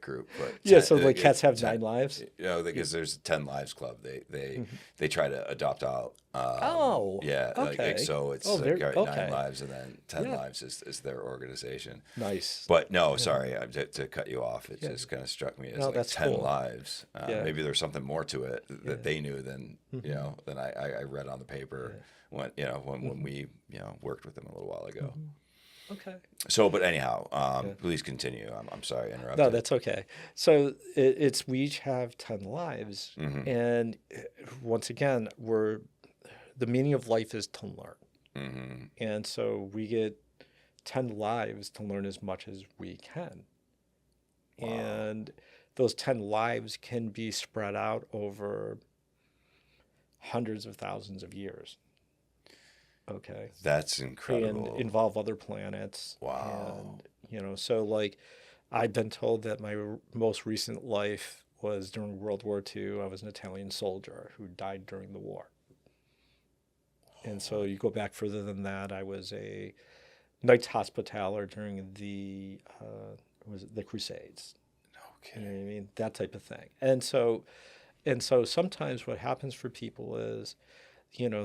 group. But so like cats have 9 lives. Because there's a 10 Lives Club. They try to adopt out. Okay. So it's 9 lives, and then 10 lives is their organization. Nice. But no, sorry to cut you off. It just kind of struck me as 10 lives. Maybe there's something more to it that they knew than than I read on the paper. When we worked with them a little while ago. Okay. So, but anyhow, please continue. I'm sorry to interrupt. No, that's okay. So we each have 10 lives, and once again, the meaning of life is to learn, and so we get 10 lives to learn as much as we can, and those 10 lives can be spread out over hundreds of thousands of years. Okay. That's incredible. And involve other planets. Wow. And, so like I've been told that my most recent life was during World War II. I was an Italian soldier who died during the war. And so you go back further than that. I was a Knights Hospitaller during the Crusades. Okay. You know what I mean? That type of thing. And so sometimes what happens for people is,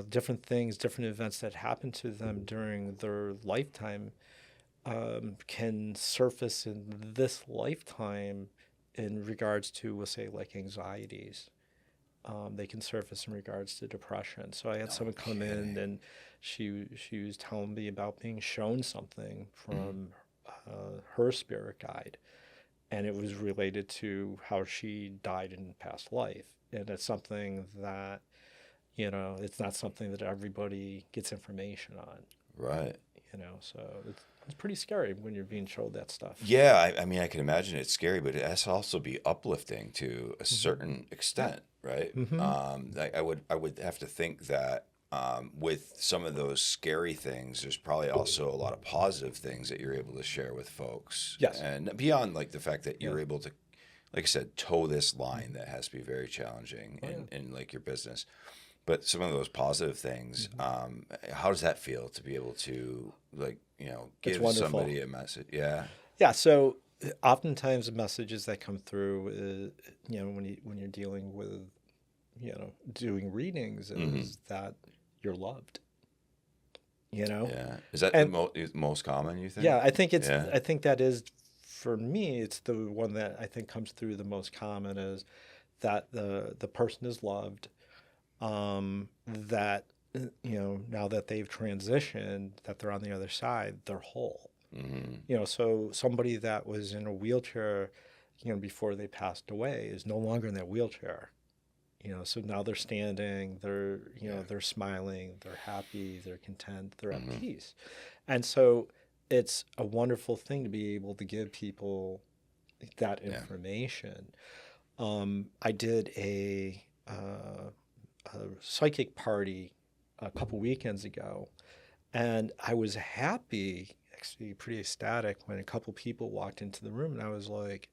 different things, different events that happen to them during their lifetime can surface in this lifetime in regards to, we'll say, like anxieties. They can surface in regards to depression. So I had someone come in, and she was telling me about being shown something from her spirit guide, and it was related to how she died in past life. And it's something that it's not something that everybody gets information on. Right. So it's pretty scary when you're being showed that stuff. Yeah, I mean, I can imagine it's scary, but it has to also be uplifting to a certain extent, right? I would have to think that with some of those scary things, there's probably also a lot of positive things that you're able to share with folks. Yes. And beyond like the fact that you're able to, like I said, toe this line that has to be very challenging in like your business. But some of those positive things, how does that feel to be able to give somebody a message? Yeah. Yeah. So oftentimes the messages that come through, when you're dealing with, doing readings, is that you're loved. Yeah. Is that the most common, you think? Yeah, I think I think that is, for me, it's the one that I think comes through the most common, is that the person is loved. That now that they've transitioned, that they're on the other side, they're whole. You know, so somebody that was in a wheelchair, you know, before they passed away is no longer in that wheelchair. You know, so now they're standing, they're, you know, they're smiling, they're happy, they're content, they're at peace. And so it's a wonderful thing to be able to give people that information. I did a psychic party a couple weekends ago, and I was happy, actually pretty ecstatic, when a couple people walked into the room, and I was like,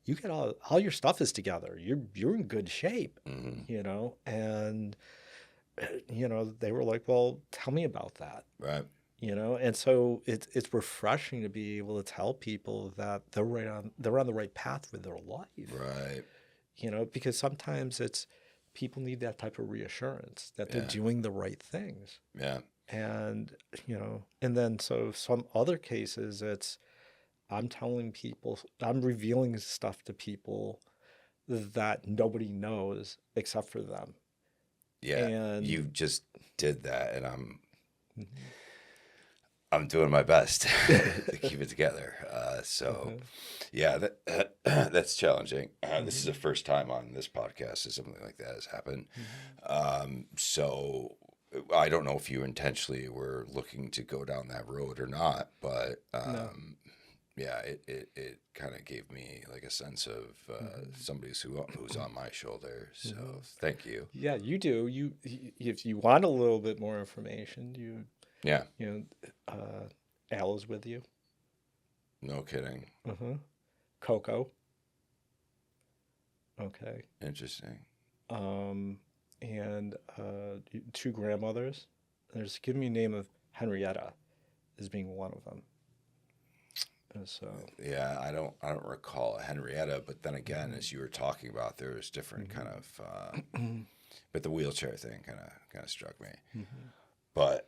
you get all your stuff is together. You're in good shape, you know? And, you know, they were like, well, tell me about that. Right. You know? And so it's refreshing to be able to tell people that they're on the right path with their life. Right. You know, because sometimes it's people need that type of reassurance that they're doing the right things. Yeah. And, you know, and then so some other cases it's, I'm telling people, I'm revealing stuff to people that nobody knows except for them. Yeah, and you just did that, and I'm doing my best to keep it together. Yeah, that's challenging. This is the first time on this podcast that something like that has happened. So I don't know if you intentionally were looking to go down that road or not, but No. yeah, it kind of gave me like a sense of somebody's who's on my shoulder. So thank you. Yeah, you do. You if you want a little bit more information, you know, Al is with you. No kidding. Coco. Okay. Interesting. And two grandmothers. There's give me a name of Henrietta as being one of them. And so yeah, I don't recall Henrietta, but then again, as you were talking about, there was different kind of, but the wheelchair thing kind of struck me. But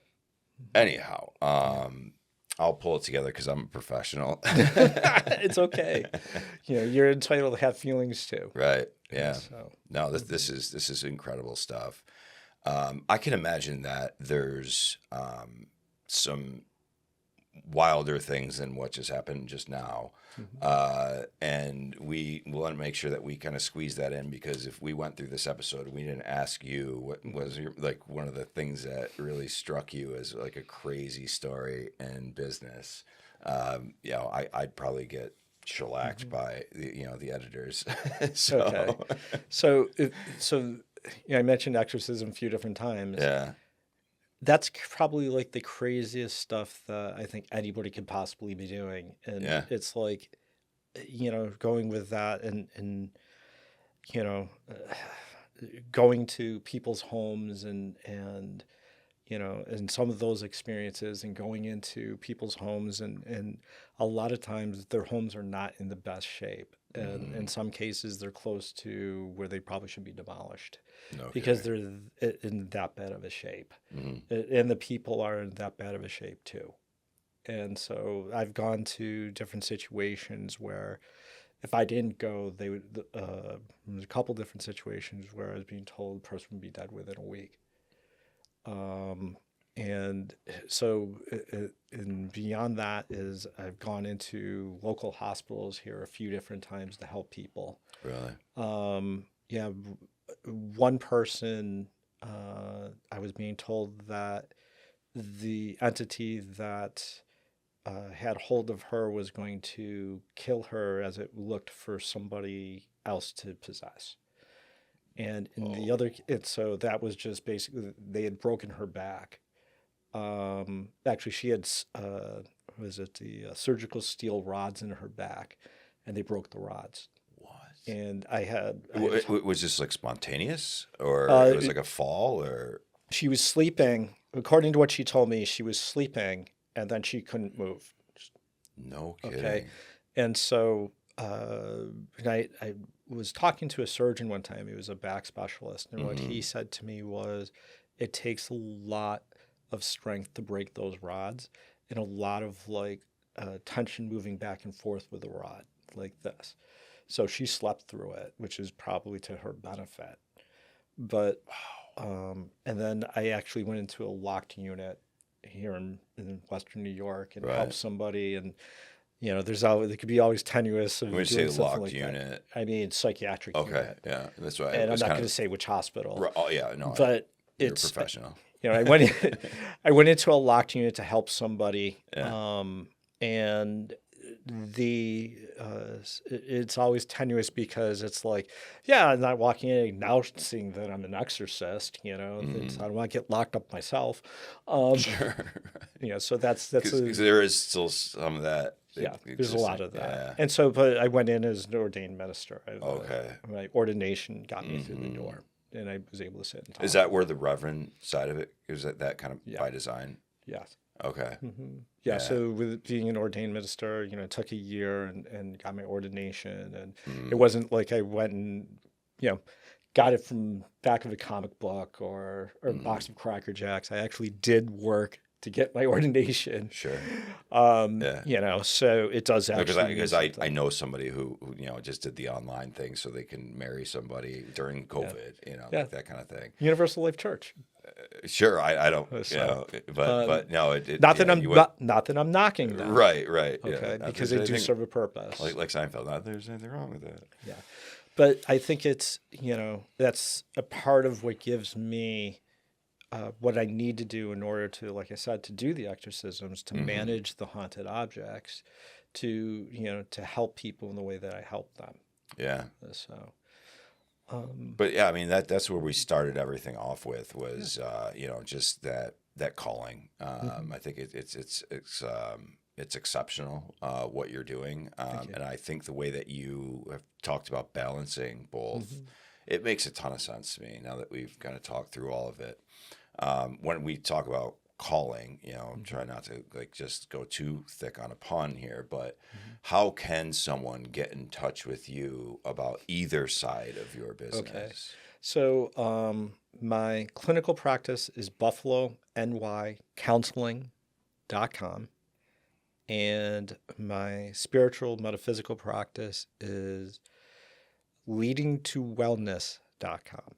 anyhow, I'll pull it together because I'm a professional. It's okay. You know, you're entitled to have feelings too. Right. Yeah. So. No, this is incredible stuff. I can imagine that there's some wilder things than what just happened just now. And we want to make sure that we kind of squeeze that in, because if we went through this episode, we didn't ask you what was your, like one of the things that really struck you as like a crazy story in business. You know, I'd probably get shellacked by the editors. So. Okay. So I mentioned exorcism a few different times. Yeah. That's probably like the craziest stuff that I think anybody could possibly be doing. And it's like, you know, going with that and you know, going to people's homes and, you know, and some of those experiences and going into people's homes and a lot of times their homes are not in the best shape. And in some cases they're close to where they probably should be demolished because they're in that bad of a shape. And the people are in that bad of a shape too. And so I've gone to different situations where if I didn't go, they would, there's a couple different situations where I was being told the person would be dead within a week. And so, and beyond that is I've gone into local hospitals here a few different times to help people. Really? Yeah, one person, I was being told that the entity that had hold of her was going to kill her as it looked for somebody else to possess. And in the other, and so that was just basically, they had broken her back. Actually, she had, the surgical steel rods in her back, and they broke the rods. What? And I had... was this like spontaneous, or it was like a fall, or? She was sleeping. According to what she told me, she was sleeping, and then she couldn't move. No kidding. Okay. And so I was talking to a surgeon one time. He was a back specialist. And what he said to me was, it takes a lot of strength to break those rods and a lot of like tension moving back and forth with the rod like this. So she slept through it, which is probably to her benefit. But, and then I actually went into a locked unit here in Western New York and Right. help somebody. And, you know, there could be always tenuous of When you doing say something locked like unit. that. I mean, psychiatric Okay, unit. yeah, that's right. And I'm not going to say which hospital. Oh yeah, no. But you're it's a professional. You know, I went into a locked unit to help somebody, and it's always tenuous because it's like, yeah, I'm not walking in announcing that I'm an exorcist. You know, I don't want to get locked up myself. Sure. You know, so that's because there is still some of that. Yeah, there's a lot of that. Yeah. And so, but I went in as an ordained minister. Okay. My ordination got me through the door, and I was able to sit and talk. Is that where the reverend side of it is? That kind of by design? Yes. Okay. Yeah, so with being an ordained minister, you know, it took a year and got my ordination. And it wasn't like I went and, you know, got it from back of a comic book or a box of Cracker Jacks. I actually did work to get my ordination. Sure. You know, so it does actually. Because I know somebody who, you know, just did the online thing so they can marry somebody during COVID, you know, like that kind of thing. Universal Life Church. Sure, I don't, you know, but no, not that I'm knocking them. Right. Okay, yeah, because they do serve a purpose. Like Seinfeld, not there's anything wrong with that. Yeah, but I think it's, you know, that's a part of what gives me what I need to do in order to, like I said, to do the exorcisms, to manage the haunted objects, to, you know, to help people in the way that I help them. Yeah. So. But yeah, I mean that's where we started everything off with was you know, just that calling. I think it's exceptional what you're doing, and I think the way that you have talked about balancing both, it makes a ton of sense to me now that we've kind of talked through all of it. When we talk about calling, you know, try not to like just go too thick on a pun here, but how can someone get in touch with you about either side of your business? Okay. So my clinical practice is BuffaloNYCounseling.com, and my spiritual metaphysical practice is leadingtowellness.com.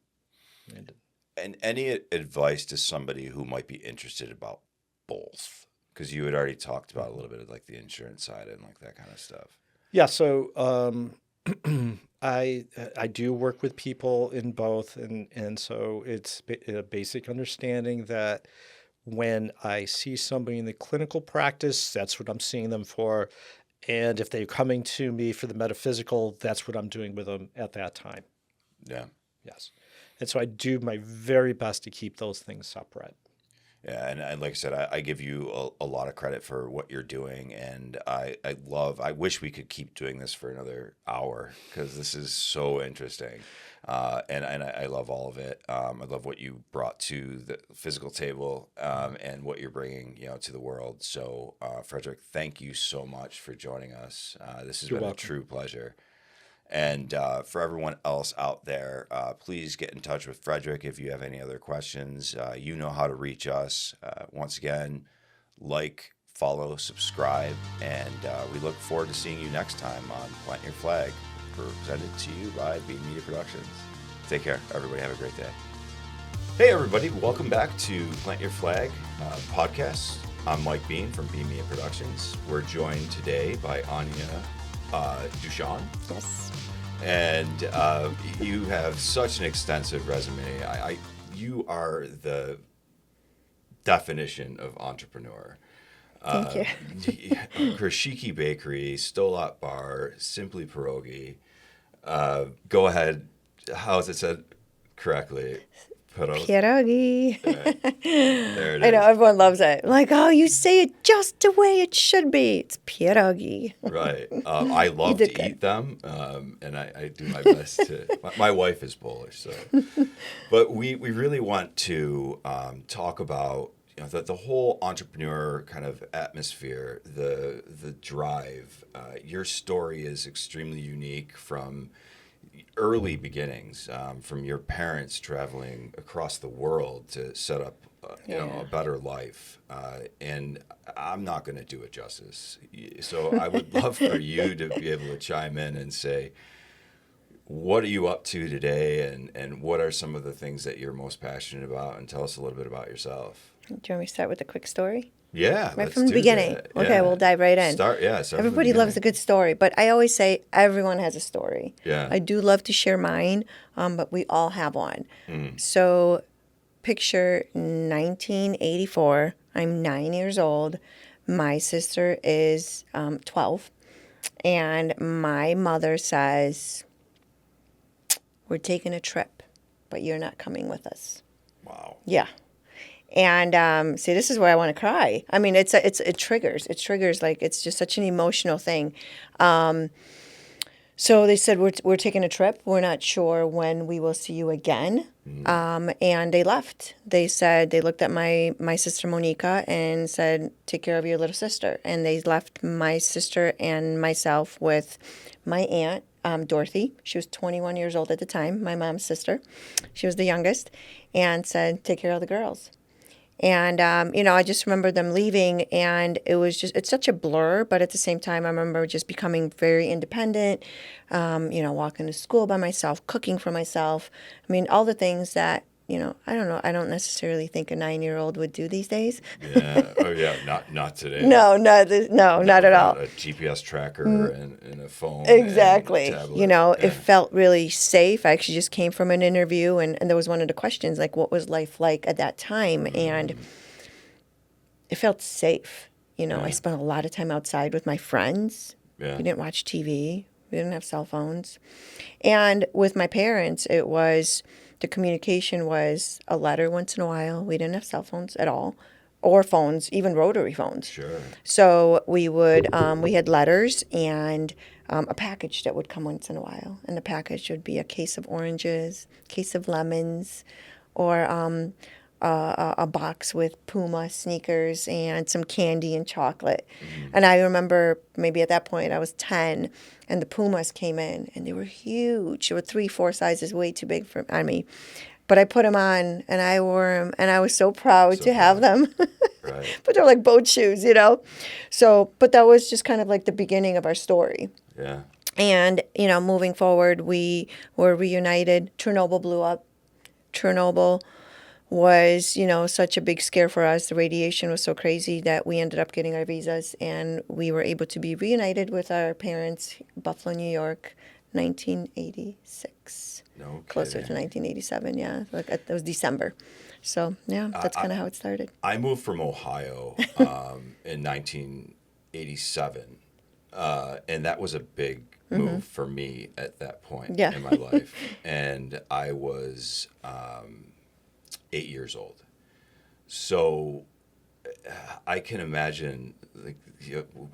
And any advice to somebody who might be interested about both? Because you had already talked about a little bit of like the insurance side and like that kind of stuff. Yeah. So I do work with people in both, and so it's a basic understanding that when I see somebody in the clinical practice, that's what I'm seeing them for, and if they're coming to me for the metaphysical, that's what I'm doing with them at that time. Yeah. Yes. And so I do my very best to keep those things separate. Yeah, and like I said, I give you a lot of credit for what you're doing, and I wish we could keep doing this for another hour because this is so interesting, and I love all of it. I love what you brought to the physical table, and what you're bringing, you know, to the world. So, Frederick, thank you so much for joining us. This has been a true pleasure. And for everyone else out there, please get in touch with Frederick if you have any other questions. You know how to reach us. Once again, like, follow, subscribe, and we look forward to seeing you next time on Plant Your Flag, presented to you by B Media Productions. Take care, everybody. Have a great day. Hey, everybody. Welcome back to Plant Your Flag podcast. I'm Mike Bean from B Media Productions. We're joined today by Ania Duchon. Yes. And you have such an extensive resume. You are the definition of entrepreneur. Thank you. Krashiki Bakery, Stolat Bar, Simply Pierogi. Go ahead. How is it said correctly? Pierogi. There it is. I know, everyone loves it. Like, oh, you say it just the way it should be. It's pierogi. Right. I love to eat them, and I do my best to. My wife is Polish, so. But we really want to talk about, you know, the whole entrepreneur kind of atmosphere, the drive. Your story is extremely unique from early beginnings, from your parents traveling across the world to set up you know, a better life, and I'm not going to do it justice, so I would love for you to be able to chime in and say, what are you up to today, and what are some of the things that you're most passionate about, and tell us a little bit about yourself. Do you want me to start with a quick story? Yeah, Right let's from the do beginning. that. Okay, Yeah. we'll dive right in. Start from the Everybody loves a beginning. good story, but I always say everyone has a story. Yeah. I do love to share mine, but we all have one. Mm. So picture 1984. I'm 9 years old. My sister is 12. And my mother says, we're taking a trip, but you're not coming with us. Wow. Yeah. And see, this is where I want to cry. I mean, it triggers. It triggers, like, it's just such an emotional thing. So they said, we're taking a trip. We're not sure when we will see you again. And they left. They said, they looked at my sister Monica and said, take care of your little sister. And they left my sister and myself with my aunt, Dorothy. She was 21 years old at the time, my mom's sister. She was the youngest, and said, take care of the girls. And, I just remember them leaving, and it's such a blur, but at the same time, I remember just becoming very independent, walking to school by myself, cooking for myself. I mean, all the things that, I don't know, I don't necessarily think a 9-year-old would do these days. Yeah. Oh, yeah. Not today. No, not at all. A GPS tracker and a phone. Exactly. And a tablet. It felt really safe. I actually just came from an interview, and there was one of the questions, like, what was life like at that time? And it felt safe. I spent a lot of time outside with my friends. Yeah. We didn't watch TV. We didn't have cell phones. And with my parents, the communication was a letter once in a while. We didn't have cell phones at all, or phones, even rotary phones. Sure. So we had letters and a package that would come once in a while. And the package would be a case of oranges, case of lemons, or a box with Puma sneakers and some candy and chocolate. And I remember maybe at that point I was 10, and the Pumas came in, and they were huge. They were 3-4 sizes way too big for me. But I put them on, and I wore them, and I was so proud to have them. Right. But they're like boat shoes, So, but that was just kind of like the beginning of our story. Yeah. And, moving forward, we were reunited. Chernobyl blew up. Chernobyl was, such a big scare for us. The radiation was so crazy that we ended up getting our visas, and we were able to be reunited with our parents, Buffalo, New York, 1986. No Closer to kidding. 1987, yeah. That was December. So, yeah, that's kind of how it started. I moved from Ohio in 1987, and that was a big move for me at that point in my life. And I was 8 years old. So I can imagine, like,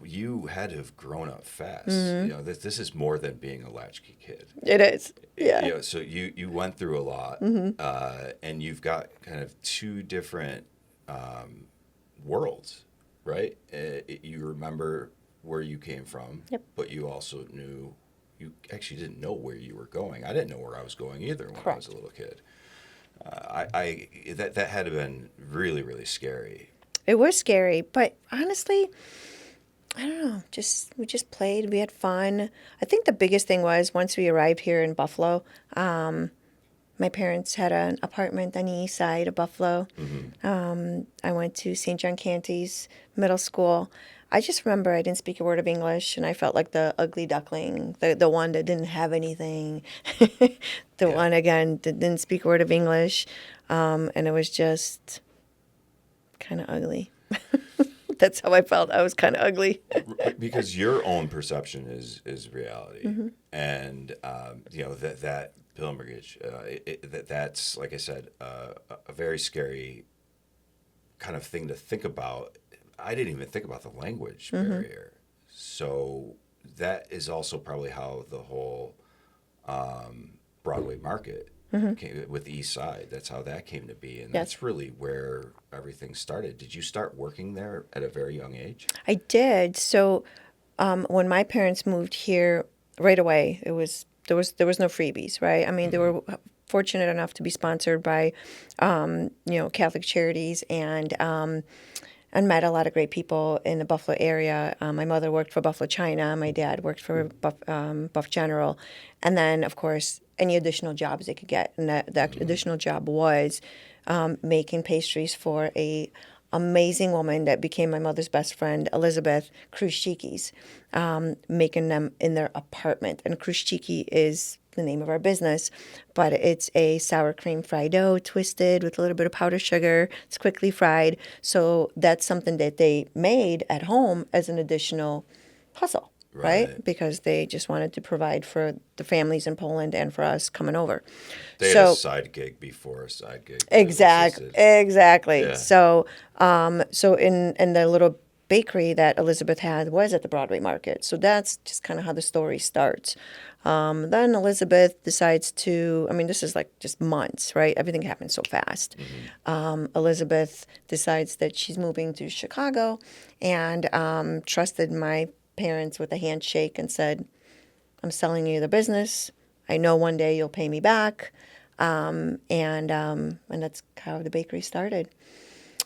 you had to have grown up fast. This is more than being a latchkey kid. It is, yeah. So you went through a lot, and you've got kind of two different worlds, right? You remember where you came from, but you also knew, you actually didn't know where you were going. I didn't know where I was going either when I was a little kid. That had to have been really, really scary. It was scary, but honestly, I don't know. We just played. We had fun. I think the biggest thing was once we arrived here in Buffalo, my parents had an apartment on the east side of Buffalo. I went to St. John Canty's middle school. I just remember I didn't speak a word of English, and I felt like the ugly duckling, the one that didn't have anything, one, again, that didn't speak a word of English, and it was just kind of ugly. That's how I felt. I was kind of ugly. Because your own perception is reality. And, that pilgrimage, that's, like I said, a very scary kind of thing to think about. I didn't even think about the language barrier. So that is also probably how the whole Broadway market came with the East Side. That's how that came to be. And that's really where everything started. Did you start working there at a very young age? I did. So when my parents moved here right away, there was no freebies, right? I mean, they were fortunate enough to be sponsored by, Catholic charities, and met a lot of great people in the Buffalo area. My mother worked for Buffalo China. My dad worked for Buff General. And then, of course, any additional jobs they could get. And that additional job was making pastries for a amazing woman that became my mother's best friend, Elizabeth Kruszczyki's, making them in their apartment. And Kruszczyki is the name of our business, but it's a sour cream fried dough twisted with a little bit of powdered sugar. It's quickly fried. So that's something that they made at home as an additional hustle, right? Because they just wanted to provide for the families in Poland and for us coming over. They had a side gig before a side gig. Exactly. Yeah. So in the little bakery that Elizabeth had was at the Broadway Market. So that's just kind of how the story starts. Then Elizabeth decides to, I mean, this is like just months, right? Everything happened so fast. Elizabeth decides that she's moving to Chicago and trusted my parents with a handshake and said, I'm selling you the business. I know one day you'll pay me back. And that's how the bakery started.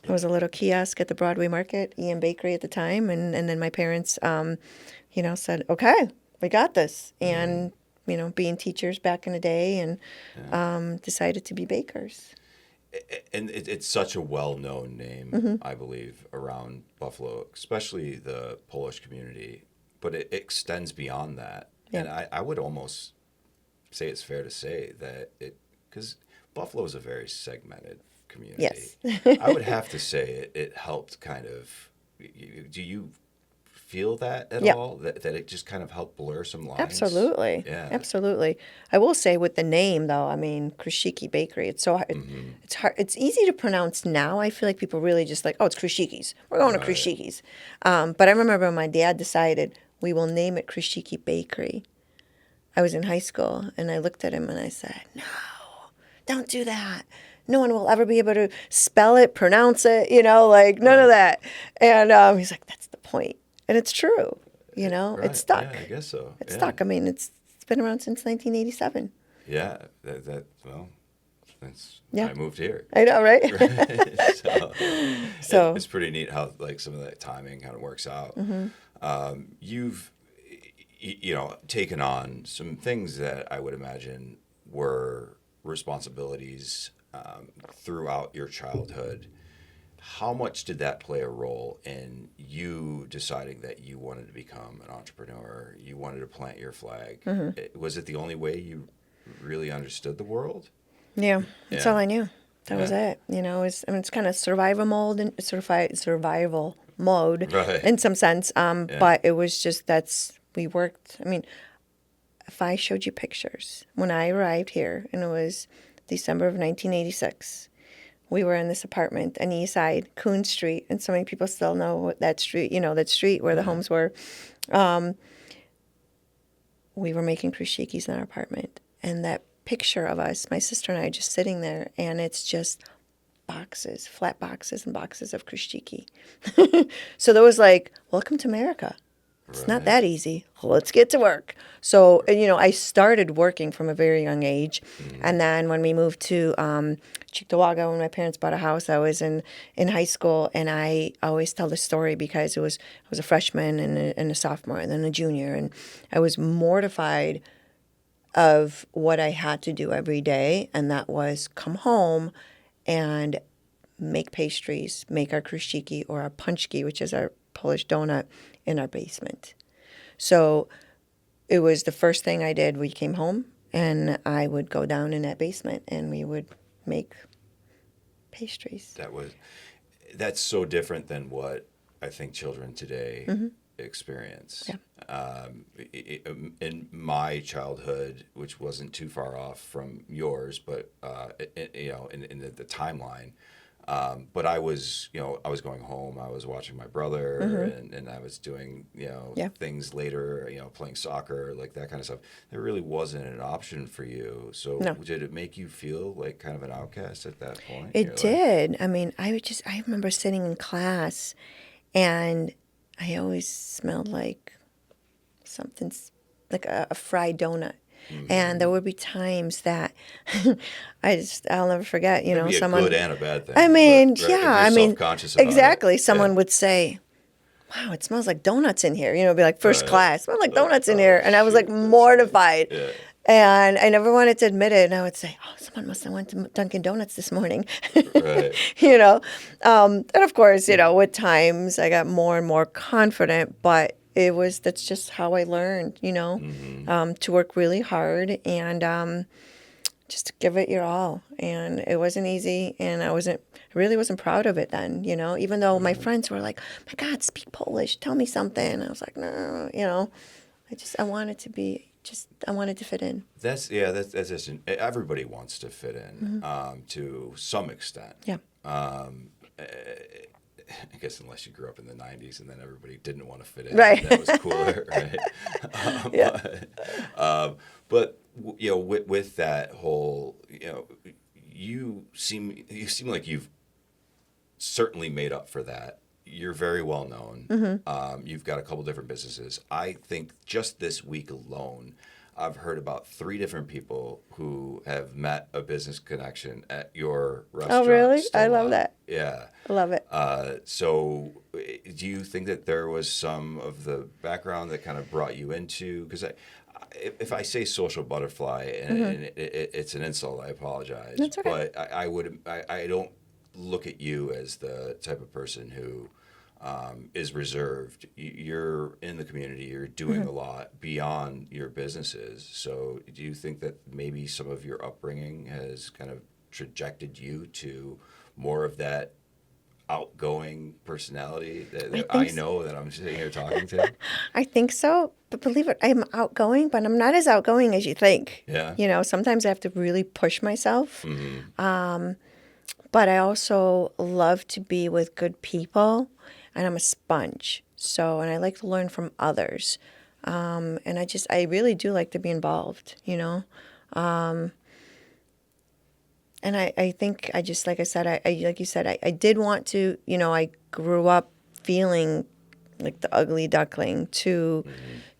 It was a little kiosk at the Broadway Market, Ian Bakery at the time. And then my parents, said, okay, we got this. And, being teachers back in the day and decided to be bakers. And it's such a well-known name, I believe, around Buffalo, especially the Polish community. But it extends beyond that. Yeah. And I would almost say it's fair to say that because Buffalo is a very segmented community. Yes. I would have to say it helped kind of, do you feel that at all? That it just kind of helped blur some lines? Absolutely. Yeah. Absolutely. I will say with the name, though, I mean, Kruszczyki Bakery, it's so it's hard. It's easy to pronounce now. I feel like people really just like, oh, it's Kruszczyki's. We're going to Kruszczyki's. But I remember when my dad decided we will name it Kruszczyki Bakery. I was in high school, and I looked at him and I said, no, don't do that. No one will ever be able to spell it, pronounce it, none of that. And he's like, that's the point. And it's true, Right. It's stuck. Yeah, I guess so. It's stuck. I mean, it's been around since 1987. Yeah, I moved here. I know, right? So it's pretty neat how like some of that timing kind of works out. You've taken on some things that I would imagine were responsibilities throughout your childhood. How much did that play a role in you deciding that you wanted to become an entrepreneur? You wanted to plant your flag. Was it the only way you really understood the world? Yeah, that's all I knew. That was it. It's kind of survival mode and survival mode in some sense. But it was just we worked. I mean, if I showed you pictures when I arrived here, and it was December of 1986. We were in this apartment on the east side, Coon Street, and so many people still know that street, that street where the homes were. We were making Kruszczykis in our apartment, and that picture of us, my sister and I, just sitting there, and it's just boxes, flat boxes and boxes of Kruszczyki. So there was like, welcome to America. It's not that easy. Let's get to work. So, I started working from a very young age. And then when we moved to Cheektowaga, when my parents bought a house, I was in high school. And I always tell the story because I was a freshman and a sophomore and then a junior. And I was mortified of what I had to do every day. And that was come home and make pastries, make our Kruszczyki or our punchki, which is our Polish donut, in our basement. So it was the first thing I did. We came home and I would go down in that basement and we would make pastries. That's so different than what I think children today experience. Yeah. In my childhood, which wasn't too far off from yours, but in the timeline. But I was going home. I was watching my brother, and I was doing, things later, playing soccer, like that kind of stuff. There really wasn't an option for you. So did it make you feel like kind of an outcast at that point? It did. I mean, I remember sitting in class, and I always smelled like something, like a fried donut. And there would be times that I'll never forget, someone. A good and a bad thing. I mean, self-conscious about exactly. it. Someone would say, wow, it smells like donuts in here. It'd be like first class. It smells like donuts in here. And I was like mortified. And I never wanted to admit it. And I would say, oh, someone must have went to Dunkin' Donuts this morning. Right. You know? And of course, you know, with times I got more and more confident, but that's just how I learned, you know, to work really hard and just to give it your all. And it wasn't easy, and I really wasn't proud of it then, you know, even though my friends were like, my God, speak Polish, tell me something. I was like, no, you know, I wanted to fit in. That's just, everybody wants to fit in to some extent. Yeah. I guess unless you grew up in the 90s and then everybody didn't want to fit in. Right. That was cooler, right? Yeah. But you know, with that whole, you know, you seem like you've certainly made up for that. You're very well known. You've got a couple different businesses. I think just this week alone, I've heard about 3 different people who have met a business connection at your restaurant. Oh, really? I Stella. love that. Yeah. I love it. So do you think that there was some of the background that kind of brought you into, because if I say social butterfly and it's an insult, I apologize. That's okay. But I don't look at you as the type of person who is reserved. You're in the community. You're doing a lot beyond your businesses. So do you think that maybe some of your upbringing has kind of trajected you to more of that outgoing personality that I know that I'm sitting here talking to? I think so. But believe it, I'm outgoing, but I'm not as outgoing as you think. Yeah. You know, sometimes I have to really push myself. But I also love to be with good people, and I'm a sponge. So, and I like to learn from others. And I really do like to be involved, you know. And I think I just, like I said, like you said, I did want to, you know, I grew up feeling like the ugly duckling to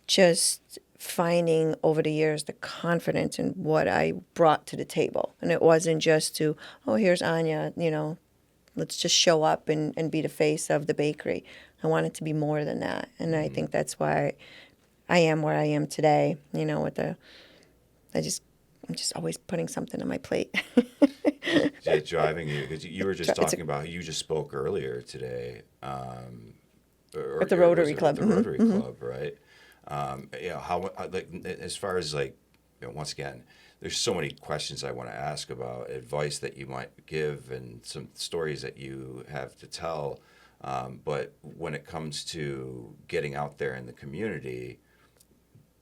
just finding over the years the confidence in what I brought to the table. And it wasn't just to, oh, here's Ania, you know, let's just show up and be the face of the bakery. I wanted to be more than that. And I think that's why I am where I am today, you know, I'm just always putting something on my plate. It's driving you, because you were just talking about, you just spoke earlier today. At the Rotary Club. At the Rotary Club, right? You know, how, like, as far as, like, you know, once again, there's so many questions I want to ask about advice that you might give and some stories that you have to tell. But when it comes to getting out there in the community,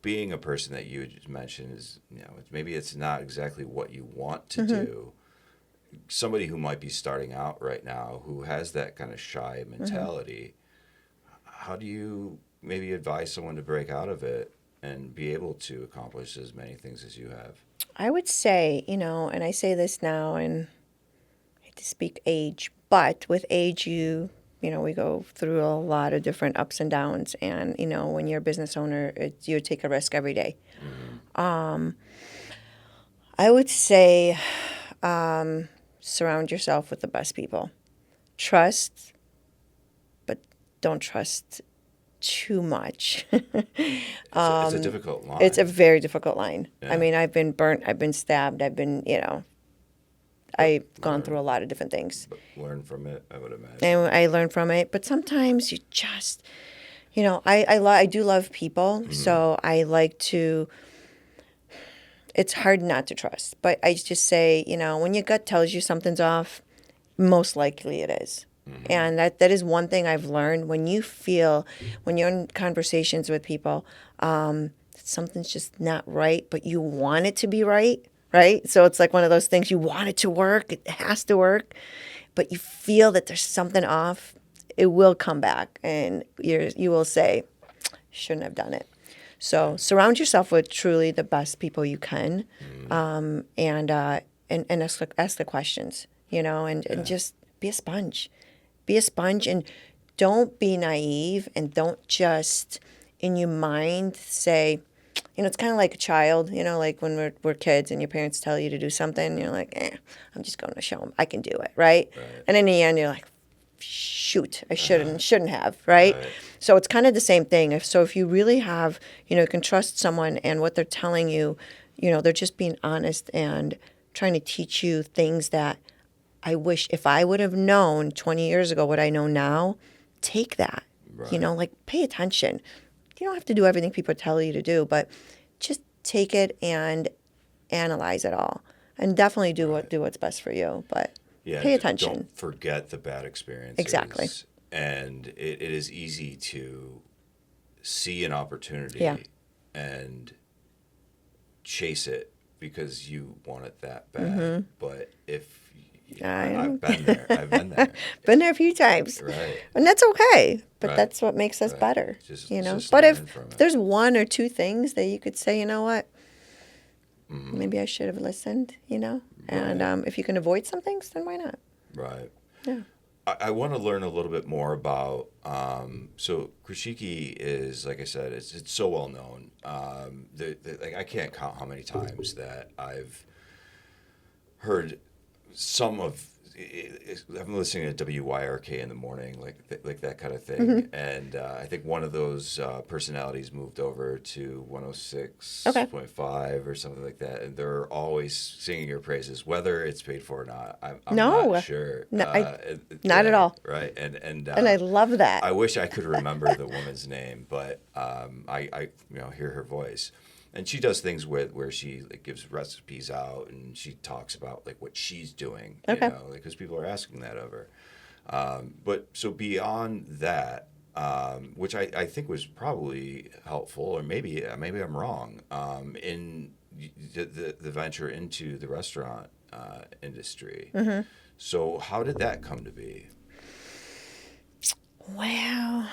being a person that you just mentioned is, you know, maybe it's not exactly what you want to do. Somebody who might be starting out right now, who has that kind of shy mentality, how do you maybe advise someone to break out of it and be able to accomplish as many things as you have? I would say, you know, and I say this now, and I hate to speak age, but with age, you know, we go through a lot of different ups and downs. And, you know, when you're a business owner, you take a risk every day. I would say surround yourself with the best people. Trust, but don't trust too much. It's a difficult line. It's a very difficult line. Yeah. I mean, I've been burnt, I've been stabbed, I've been, you know, I've gone through a lot of different things. But learn from it, I would imagine. And I learn from it. But sometimes you just, you know, I do love people. So I like to, it's hard not to trust. But I just say, you know, when your gut tells you something's off, most likely it is. And that is one thing I've learned. When you feel, when you're in conversations with people, something's just not right, but you want it to be right, right? So it's like one of those things, you want it to work, it has to work, but you feel that there's something off, it will come back, and you will say, shouldn't have done it. So surround yourself with truly the best people you can, and ask the questions, you know, and just be a sponge. Be a sponge, and don't be naive, and don't just in your mind say, you know, it's kind of like a child, you know, like when we're kids and your parents tell you to do something, you're like, I'm just going to show them I can do it, right? And in the end, you're like, shoot, I shouldn't have, right? So it's kind of the same thing. If you really have, you know, you can trust someone and what they're telling you, You know, they're just being honest and trying to teach you things that I wish if I would have known 20 years ago what I know now, take that. You know, like pay attention. You don't have to do everything people tell you to do, but just take it and analyze it all. And definitely do what's best for you, but pay attention. Don't forget the bad experiences. Exactly. And it is easy to see an opportunity and chase it because you want it that bad. But if I've been there. I've been there. Been there a few times. Right. And that's okay. But that's what makes us better. You know. But if there's one or two things that you could say, you know what? Maybe I should have listened, you know? And if you can avoid some things, then why not? Right. Yeah. I want to learn a little bit more about, so Krishiki is, like I said, it's so well known. Like I can't count how many times that I've heard some of, I'm listening to WYRK in the morning, like that kind of thing. And I think one of those personalities moved over to 106.5 or something like that. And they're always singing your praises, whether it's paid for or not. I'm not sure. No, not at all. Right. And I love that. I wish I could remember the woman's name, but I hear her voice. And she does things where she like gives recipes out and she talks about like what she's doing, you know, because people are asking that of her. But so beyond that, which I think was probably helpful, or maybe I'm wrong, in the venture into the restaurant industry. So how did that come to be? Wow.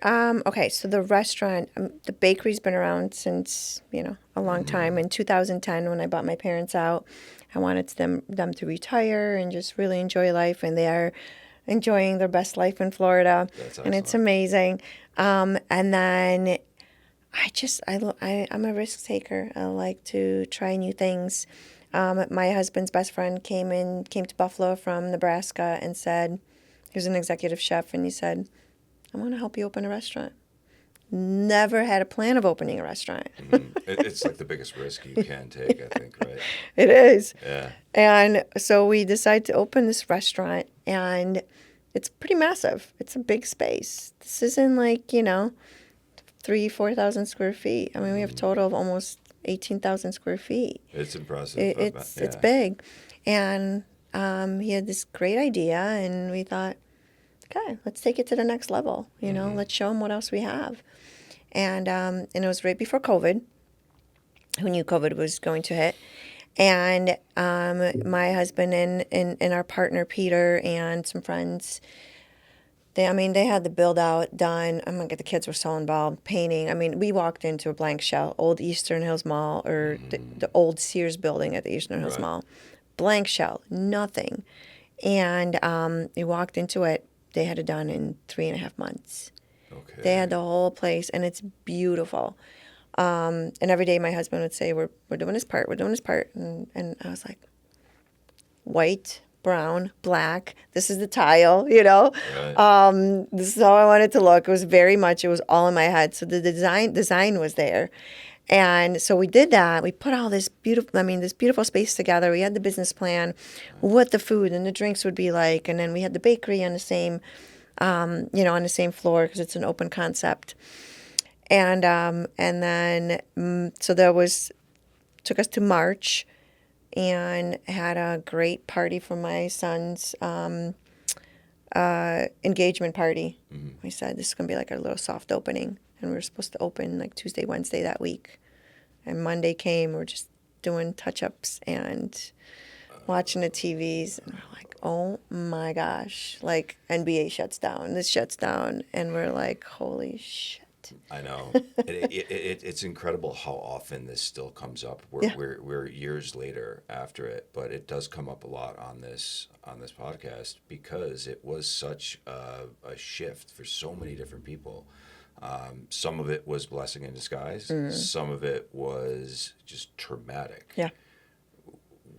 Okay, so the restaurant, the bakery's been around since, you know, a long time. In 2010, when I bought my parents out, I wanted them to retire and just really enjoy life, and they are enjoying their best life in Florida. And it's amazing. And then I'm a risk taker. I like to try new things. My husband's best friend came to Buffalo from Nebraska and said, he was an executive chef, and he said, I want to help you open a restaurant. Never had a plan of opening a restaurant. It's like the biggest risk you can take, I think, right? It is. Yeah. And so we decided to open this restaurant, and it's pretty massive. It's a big space. This isn't like, you know, 3,000-4,000 square feet. I mean, we have a total of almost 18,000 square feet. It's impressive. It's big. And he had this great idea, and we thought, okay, let's take it to the next level. You know, let's show them what else we have. And it was right before COVID. Who knew COVID was going to hit? And my husband and our partner Peter and some friends, they had the build out done. The kids were so involved, painting. I mean, we walked into a blank shell, old Eastern Hills Mall, or the old Sears building at the Eastern Hills Mall. Blank shell, nothing. And we walked into it. They had it done in 3.5 months. Okay. They had the whole place, and it's beautiful. And every day my husband would say, we're doing this part, we're doing this part. And I was like, white, brown, black, this is the tile, you know. Right. This is how I wanted it to look. It was all in my head. So the design was there. And so we did that. We put all this beautiful space together. We had the business plan, what the food and the drinks would be like, and then we had the bakery on the same, on the same floor because it's an open concept. And then so took us to March, and had a great party for my son's engagement party. We said this is gonna be like our little soft opening. And we were supposed to open like Tuesday, Wednesday that week. And Monday came, we're just doing touch-ups and watching the TVs. And we're like, oh my gosh. Like NBA shuts down, this shuts down. And we're like, holy shit. I know. It's incredible how often this still comes up. We're years later after it, but it does come up a lot on this podcast because it was such a shift for so many different people. Some of it was blessing in disguise. Some of it was just traumatic. Yeah.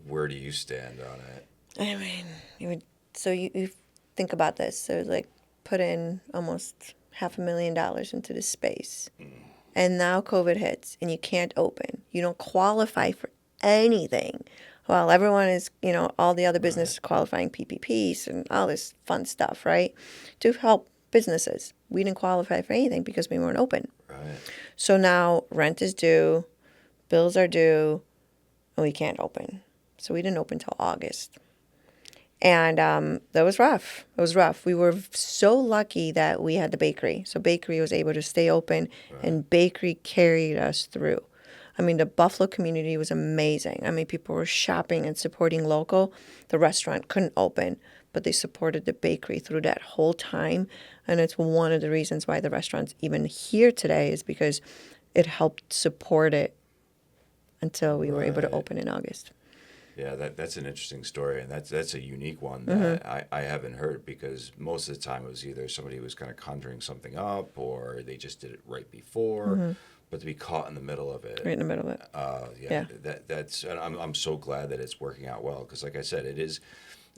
Where do you stand on it? I mean, you think about this. So like put in almost $500,000 into this space. And now COVID hits and you can't open. You don't qualify for anything. Well, everyone is, all the other businesses qualifying PPPs and all this fun stuff, right? To help businesses. We didn't qualify for anything because we weren't open. Right. So now rent is due, bills are due, and we can't open. So we didn't open till August. And that was rough. It was rough. We were so lucky that we had the bakery. So bakery was able to stay open, and bakery carried us through. I mean, the Buffalo community was amazing. I mean, people were shopping and supporting local. The restaurant couldn't open, but they supported the bakery through that whole time. And it's one of the reasons why the restaurant's even here today is because it helped support it until we were able to open in August. Yeah, that's an interesting story, and that's a unique one that Mm-hmm. I haven't heard, because most of the time it was either somebody was kind of conjuring something up, or they just did it right before. Mm-hmm. But to be caught in the middle of it, Right in the middle of it. yeah. That's and I'm so glad that it's working out well, because like I said, it is,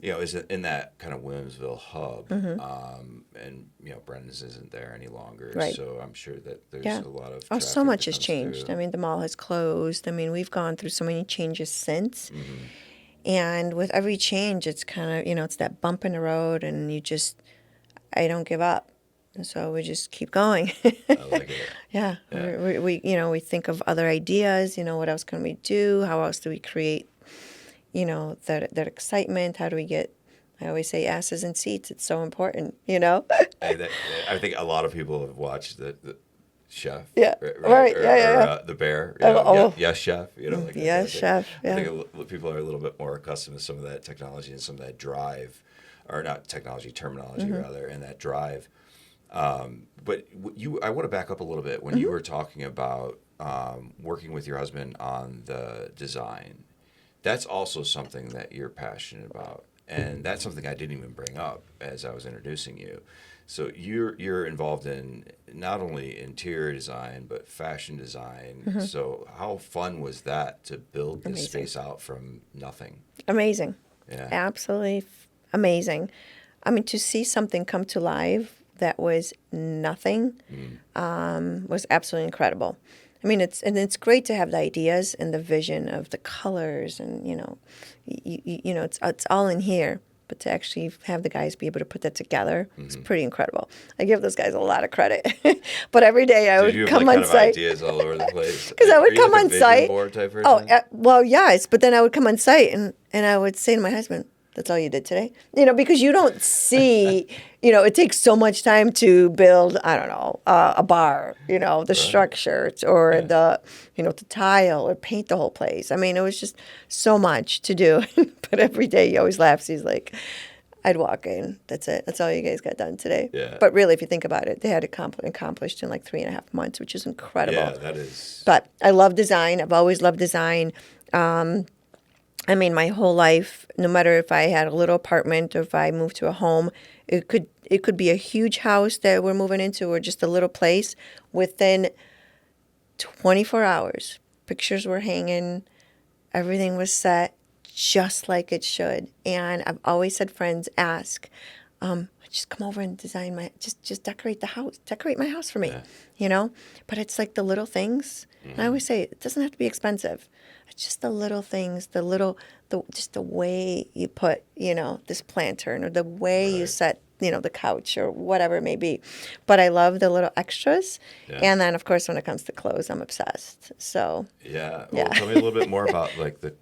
is in that kind of Williamsville hub, and Brendan's isn't there any longer, Right. so I'm sure that there's a lot of Oh, so traffic much that has comes changed. through. I mean, the mall has closed. I mean, we've gone through so many changes since. Mm-hmm. And with every change, it's kind of, it's that bump in the road, and I don't give up. And so we just keep going. I like it. Yeah. We think of other ideas, what else can we do? How else do we create, that excitement? How do we get, I always say asses in seats. It's so important, I think a lot of people have watched the Chef. Yeah. Right. Yeah. The Bear. Oh. Yes, Chef. Like that Yes, Chef. Yeah. I think people are a little bit more accustomed to some of that technology and some of that drive, or not technology, terminology rather, and that drive. But I want to back up a little bit when you were talking about working with your husband on the design. That's also something that you're passionate about, and that's something I didn't even bring up as I was introducing you. So you're involved in not only interior design but fashion design. So how fun was that to build this space out from nothing? Amazing. Yeah. Absolutely amazing. I mean, to see something come to life that was nothing was absolutely incredible. I mean, it's great to have the ideas and the vision of the colors, and it's all in here. But to actually have the guys be able to put that together is pretty incredible. I give those guys a lot of credit. But every day I would come on site. Ideas all over the place. Because I would come on site. Board type person? Well, yes. But then I would come on site and I would say to my husband, "That's all you did today?" Because you don't see, it takes so much time to build, I don't know, a bar, the structure or the tile or paint the whole place. I mean, it was just so much to do. But every day he always laughs. He's like, I'd walk in. That's it. That's all you guys got done today. Yeah. But really, if you think about it, they had it accomplished in like 3.5 months, which is incredible. Yeah, that is. But I love design. I've always loved design. I mean, my whole life, no matter if I had a little apartment or if I moved to a home, it could be a huge house that we're moving into or just a little place. Within 24 hours, pictures were hanging, everything was set just like it should. And I've always had friends ask, just come over and design just decorate the house, decorate my house for me, But it's like the little things. And I always say, it doesn't have to be expensive. It's just the little things, just the way you put, this lantern, or the way you set, the couch or whatever it may be. But I love the little extras. Yeah. And then, of course, when it comes to clothes, I'm obsessed. So. Yeah. Well, tell me a little bit more about like the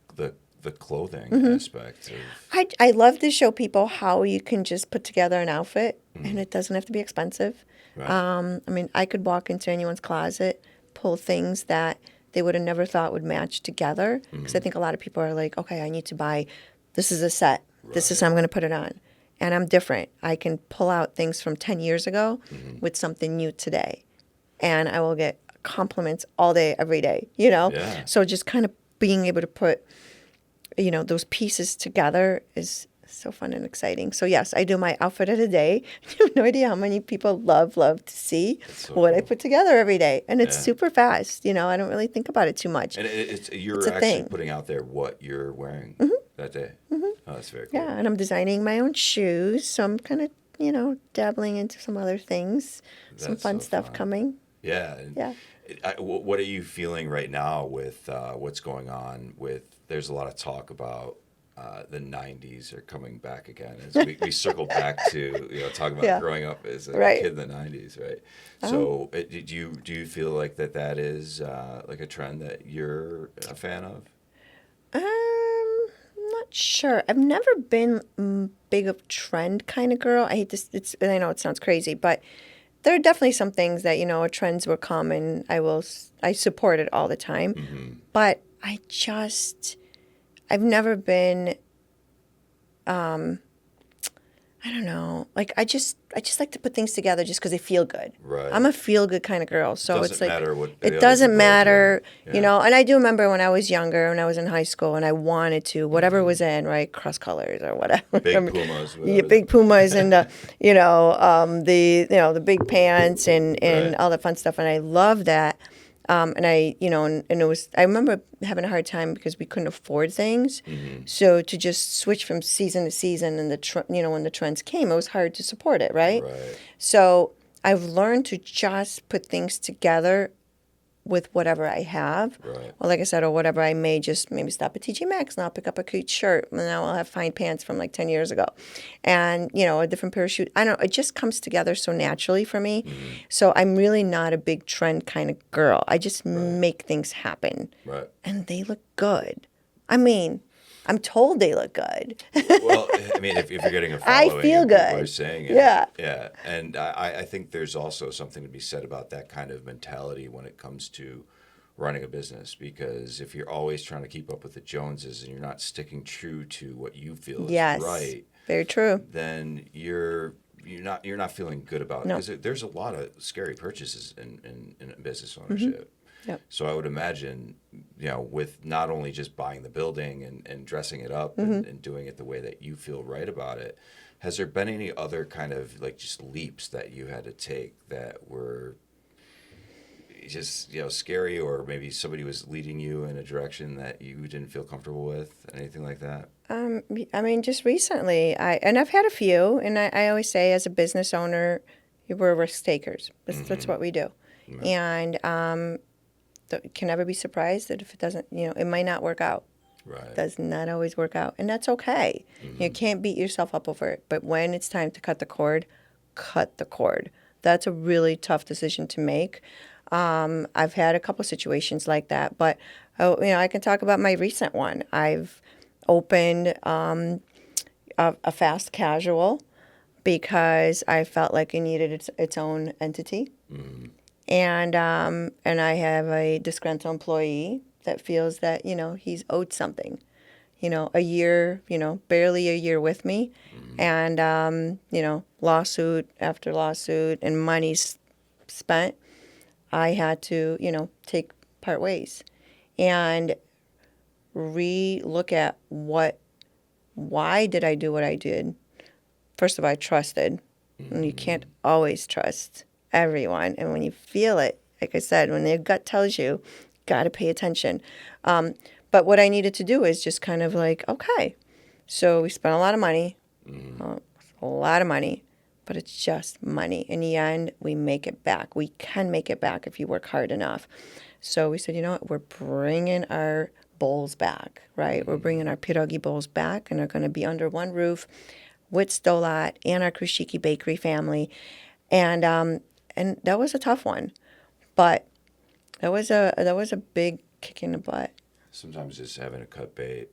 clothing aspect. I love to show people how you can just put together an outfit and it doesn't have to be expensive. Right. I mean, I could walk into anyone's closet, pull things that they would have never thought would match together. Because I think a lot of people are like, okay, I need to buy, this is a set. Right. This is how I'm going to put it on. And I'm different. I can pull out things from 10 years ago with something new today. And I will get compliments all day, every day, Yeah. So just kind of being able to put, those pieces together is so fun and exciting. So yes, I do my outfit of the day. You have no idea how many people love to see what I put together every day. And it's super fast. I don't really think about it too much. And you're actually putting out there what you're wearing that day. Oh, that's very cool. Yeah, and I'm designing my own shoes. So I'm kind of, dabbling into some other things. Some fun stuff coming. Yeah. Yeah. What are you feeling right now with what's going on with? There's a lot of talk about the '90s are coming back again. As we circle back to talking about growing up as a kid in the '90s, right? So do you feel like that is like a trend that you're a fan of? I'm not sure. I've never been big of trend kind of girl. I hate this. I know it sounds crazy, but there are definitely some things that trends will come, and I support it all the time. Mm-hmm. But I've never been. I don't know. Like I just like to put things together just because they feel good. Right. I'm a feel good kind of girl, so Doesn't it's like matter what the it other doesn't people are matter, doing. Yeah. And I do remember when I was younger, when I was in high school, and I wanted to whatever was in right cross colors or whatever. Big Pumas. Yeah, big Pumas and the big pants and all that fun stuff, and I love that. And I remember having a hard time because we couldn't afford things. Mm-hmm. So to just switch from season to season and when the trends came, it was hard to support it, right? So I've learned to just put things together with whatever I have. Right. Well, like I said, or whatever I may just maybe stop at TJ Maxx and I'll pick up a cute shirt. And now I'll have fine pants from like 10 years ago. And, a different pair of shoes. I don't know. It just comes together so naturally for me. Mm-hmm. So I'm really not a big trend kind of girl. I just make things happen. Right. And they look good. I mean, I'm told they look good. Well, I mean, if you're getting a following, I feel and people good. are saying it, Yeah. And I think there's also something to be said about that kind of mentality when it comes to running a business, because if you're always trying to keep up with the Joneses and you're not sticking true to what you feel is right, very true, then you're not feeling good about it, because there's a lot of scary purchases in business ownership. Yep. So I would imagine, with not only just buying the building and dressing it up and doing it the way that you feel right about it, has there been any other kind of like just leaps that you had to take that were just, scary, or maybe somebody was leading you in a direction that you didn't feel comfortable with, anything like that? I mean, just recently, I've had a few, and I always say as a business owner, we're risk takers. That's what we do. Right. And can never be surprised that if it doesn't, it might not work out. Right. It does not always work out, and that's okay. You can't beat yourself up over it. But when it's time to cut the cord, cut the cord. That's a really tough decision to make. I've had a couple situations like that, but I can talk about my recent one. I've opened a fast casual because I felt like it needed its own entity. Mm-hmm. And I have a disgruntled employee that feels that, he's owed something, a year, barely a year with me. Mm-hmm. And, lawsuit after lawsuit and money's spent. I had to, take part ways and re-look at why did I do what I did? First of all, I trusted. And you can't always trust everyone. And when you feel it, like I said, when your gut tells you, got to pay attention. But what I needed to do is just kind of like, okay. So we spent a lot of money, but it's just money. In the end, we make it back. We can make it back if you work hard enough. So we said, you know what? We're bringing our bowls back, right? We're bringing our pierogi bowls back, and they're going to be under one roof with Stolat and our Krushiki Bakery family. And that was a tough one, but that was a big kick in the butt. Sometimes just having a cut bait,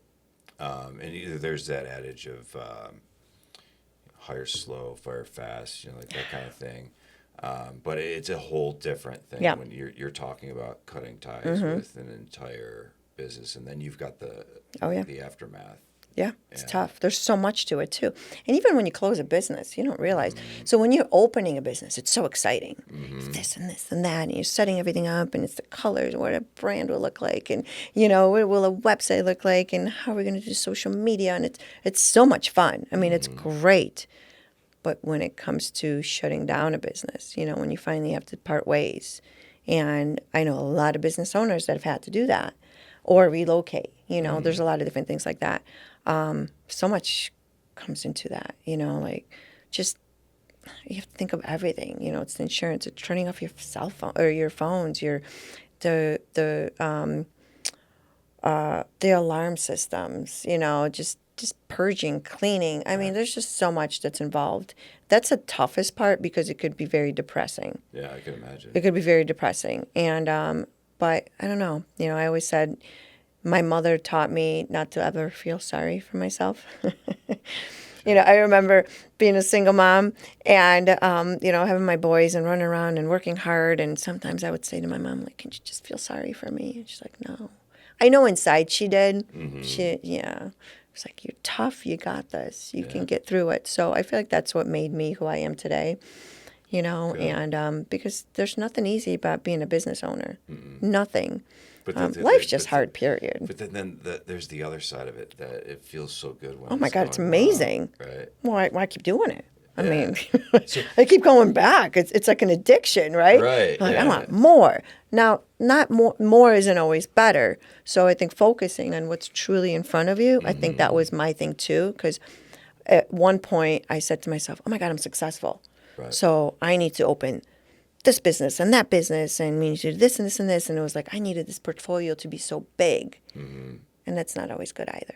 and either there's that adage of hire slow, fire fast, like that kind of thing. But it's a whole different thing when you're talking about cutting ties with an entire business, and then you've got the aftermath. Yeah, it's tough. There's so much to it, too. And even when you close a business, you don't realize. So when you're opening a business, it's so exciting. It's this and this and that, and you're setting everything up, and it's the colors, what a brand will look like, and, what will a website look like, and how are we going to do social media, and it's so much fun. I mean, it's great. But when it comes to shutting down a business, when you finally have to part ways, and I know a lot of business owners that have had to do that, or relocate, there's a lot of different things like that. So much comes into that, like just you have to think of everything. You know, it's the insurance, it's turning off your cell phone or your phones, the alarm systems. You know, just purging, cleaning. I mean, there's just so much that's involved. That's the toughest part because it could be very depressing. Yeah, I can imagine. It could be very depressing. And, but I don't know. You know, I always said my mother taught me not to ever feel sorry for myself. You know, I remember being a single mom and, you know, having my boys and running around and working hard. And sometimes I would say to my mom, like, can you just feel sorry for me? And she's like, no. I know inside she did. Yeah. It's like, you're tough. You got this. You can get through it. So I feel like that's what made me who I am today, you know, and because there's nothing easy about being a business owner. Nothing. But life's just hard, period. But then there's the other side of it that it feels so good when Oh my God, it's going amazing. well, right? Well, why keep doing it? I mean, I keep going back. It's like an addiction, right? Right. Like, I want more. Now, not more isn't always better. So I think focusing on what's truly in front of you, I think that was my thing too. Because at one point I said to myself, oh my God, I'm successful. Right. So I need to open this business and that business and we need to do this and this and this. And it was like, I needed this portfolio to be so big. And that's not always good either.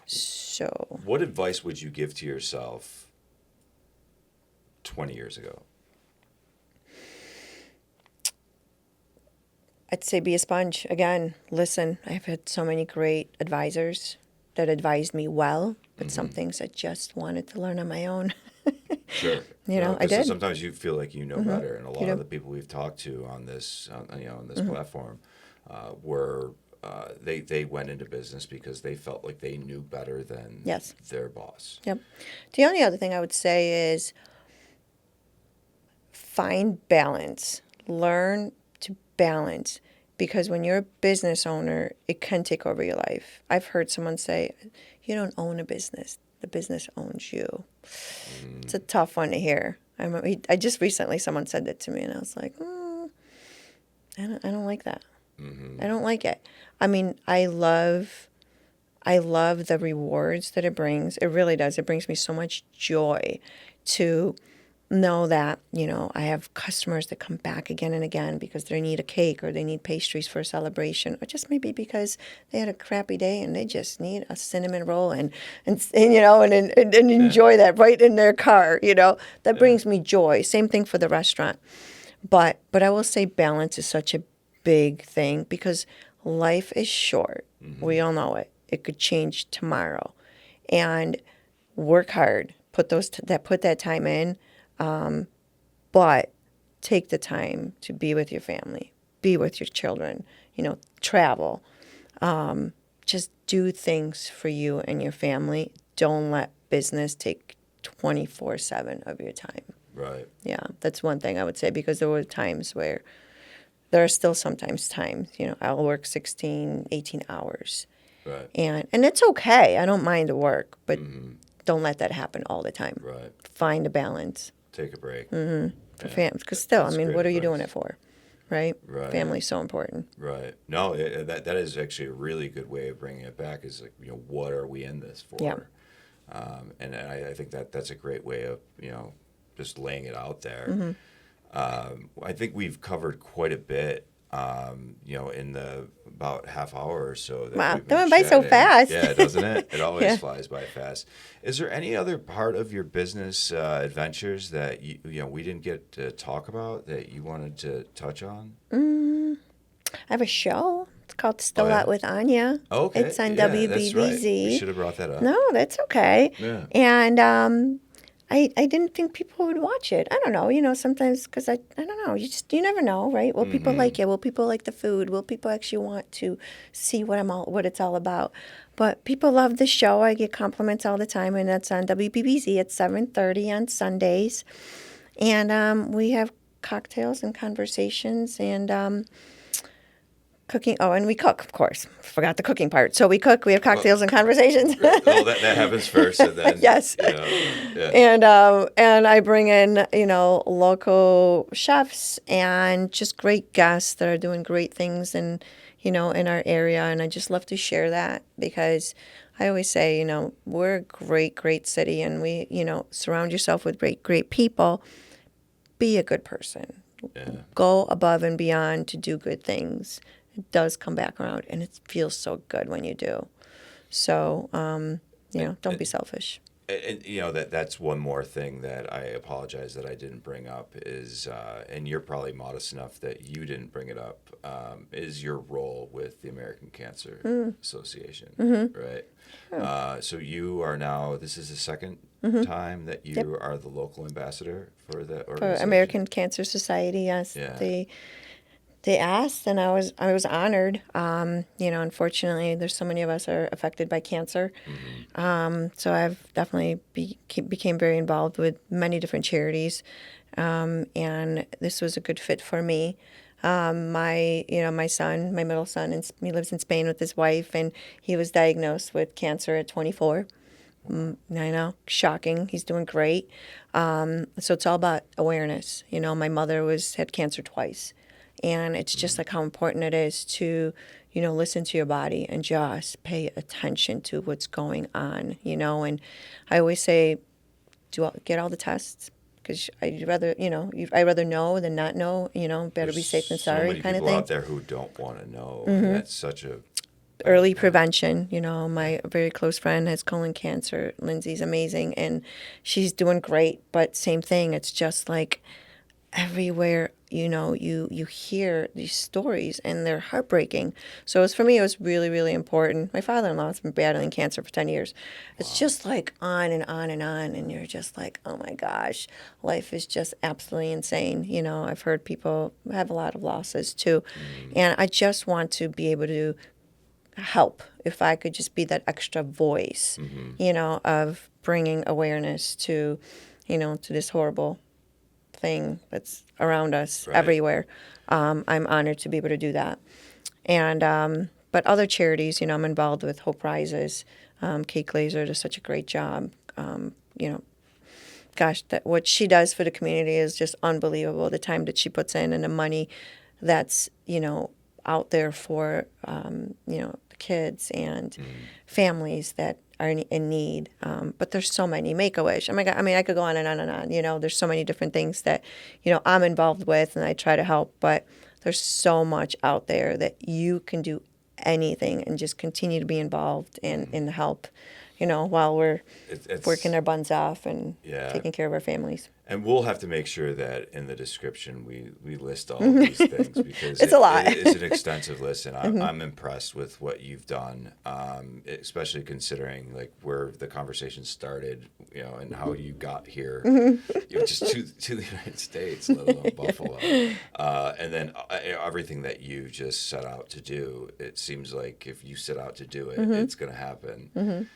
So what advice would you give to yourself 20 years ago? I'd say be a sponge. Again, listen. I've had so many great advisors that advised me well, but some things I just wanted to learn on my own. Sure. You know, I did. Sometimes you feel like you know better, and a lot of the people we've talked to on this, on this platform, were they went into business because they felt like they knew better than their boss. Yep. The only other thing I would say is find balance. Learn to balance, because when you're a business owner, it can take over your life. I've heard someone say, "You don't own a business; the business owns you." It's a tough one to hear. I just recently someone said that to me, and I was like, I don't like that. I don't like it. I mean, I love the rewards that it brings. It really does. It brings me so much joy to know that, you know, I have customers that come back again and again because they need a cake or they need pastries for a celebration, or just maybe because they had a crappy day and they just need a cinnamon roll and you know, and enjoy that right in their car, you know. That brings me joy. Same thing for the restaurant. But I will say balance is such a big thing because life is short. We all know it. It could change tomorrow. And work hard. Put that time in. But take the time to be with your family, be with your children, you know, travel. Just do things for you and your family. Don't let business take 24/7 of your time. Right. Yeah, that's one thing I would say, because there were times where there are still sometimes times, you know, I'll work 16, 18 hours. Right. And it's okay. I don't mind the work, but don't let that happen all the time. Right. Find a balance. Take a break. Because still, I mean, what are you doing it for, right? Right. Family's so important. Right. No, that is actually a really good way of bringing it back. Is like, you know, what are we in this for? Yeah. And I think that's a great way of, you know, just laying it out there. I think we've covered quite a bit, you know, in the about half hour or so. Wow, that went by so fast. Yeah, doesn't it? It always flies by fast. Is there any other part of your business adventures that you know we didn't get to talk about that you wanted to touch on? I have a show. It's called Still Out with Ania. Okay. It's on Yeah, WBBZ. that's right. We should have brought that up. No, that's okay. Yeah. And I didn't think people would watch it. I don't know, you know, sometimes because I don't know. You never know, right? Will people like it? Will people like the food? Will people actually want to see what it's all about? But people love the show. I get compliments all the time, and that's on WBBZ at 7:30 on Sundays. And we have cocktails and conversations and cooking. Oh, and we cook, of course. Forgot the cooking part. So we cook. We have cocktails and conversations. Well, that happens first, and then yes. You know, yeah. And I bring in, you know, local chefs and just great guests that are doing great things in, you know, in our area. And I just love to share that because I always say, we're a great, great city, and we, surround yourself with great, great people. Be a good person. Yeah. Go above and beyond to do good things. It does come back around, and it feels so good when you do. So, don't be selfish. And that's one more thing that I apologize that I didn't bring up is, and you're probably modest enough that you didn't bring it up, is your role with the American Cancer Association, right? So you are now, this is the second time that you are the local ambassador for the organization? For American Cancer Society, yes. Yeah. They asked, and I was honored. Unfortunately, there's so many of us are affected by cancer. So I've definitely became very involved with many different charities, and this was a good fit for me. My son, my middle son, he lives in Spain with his wife, and he was diagnosed with cancer at 24. I know, shocking. He's doing great. So it's all about awareness. My mother had cancer twice. And it's just like how important it is to, listen to your body and just pay attention to what's going on, And I always say, get all the tests, because I'd rather know than not know, better be safe than sorry kind of thing. So many people out there who don't want to know. And that's such a... Early prevention, my very close friend has colon cancer. Lindsey's amazing, and she's doing great. But same thing, it's just like everywhere, you hear these stories, and they're heartbreaking. So for me, it was really, really important. My father-in-law has been battling cancer for 10 years. It's just like on and on and on, and you're just like, oh my gosh, life is just absolutely insane. I've heard people have a lot of losses too. And I just want to be able to help, if I could just be that extra voice, of bringing awareness to, to this horrible thing that's around us everywhere. I'm honored to be able to do that. And but other charities, I'm involved with Hope Rises. Kate Glazer does such a great job. Gosh, what she does for the community is just unbelievable. The time that she puts in and the money that's out there for the kids and families that are in need. But there's so many. Make-A-Wish. Oh my God. I mean, I could go on and on and on. There's so many different things that, I'm involved with, and I try to help. But there's so much out there that you can do anything and just continue to be involved in help, while we're working our buns off and taking care of our families. And we'll have to make sure that in the description we list all of these things, because it's a lot. It's an extensive list, and I'm impressed with what you've done, especially considering like where the conversation started, and how you got here, just to the United States, let alone Buffalo, and then everything that you just set out to do. It seems like if you set out to do it, it's going to happen.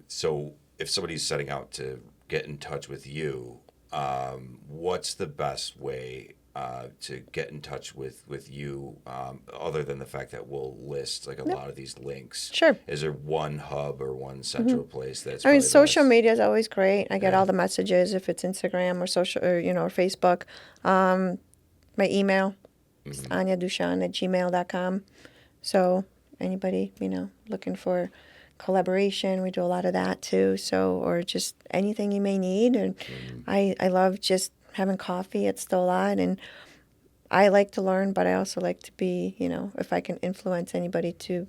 So if somebody's setting out to get in touch with you, what's the best way to get in touch with you, other than the fact that we'll list like a lot of these links? Sure. Is there one hub or one central place that's? I mean, social media is always great. I get all the messages, if it's Instagram or social or or Facebook. My email is aniaduchon@gmail.com. So anybody looking for collaboration, we do a lot of that too. So, or just anything you may need. And I love just having coffee at Stolat, and I like to learn, but I also like to be, if I can influence anybody to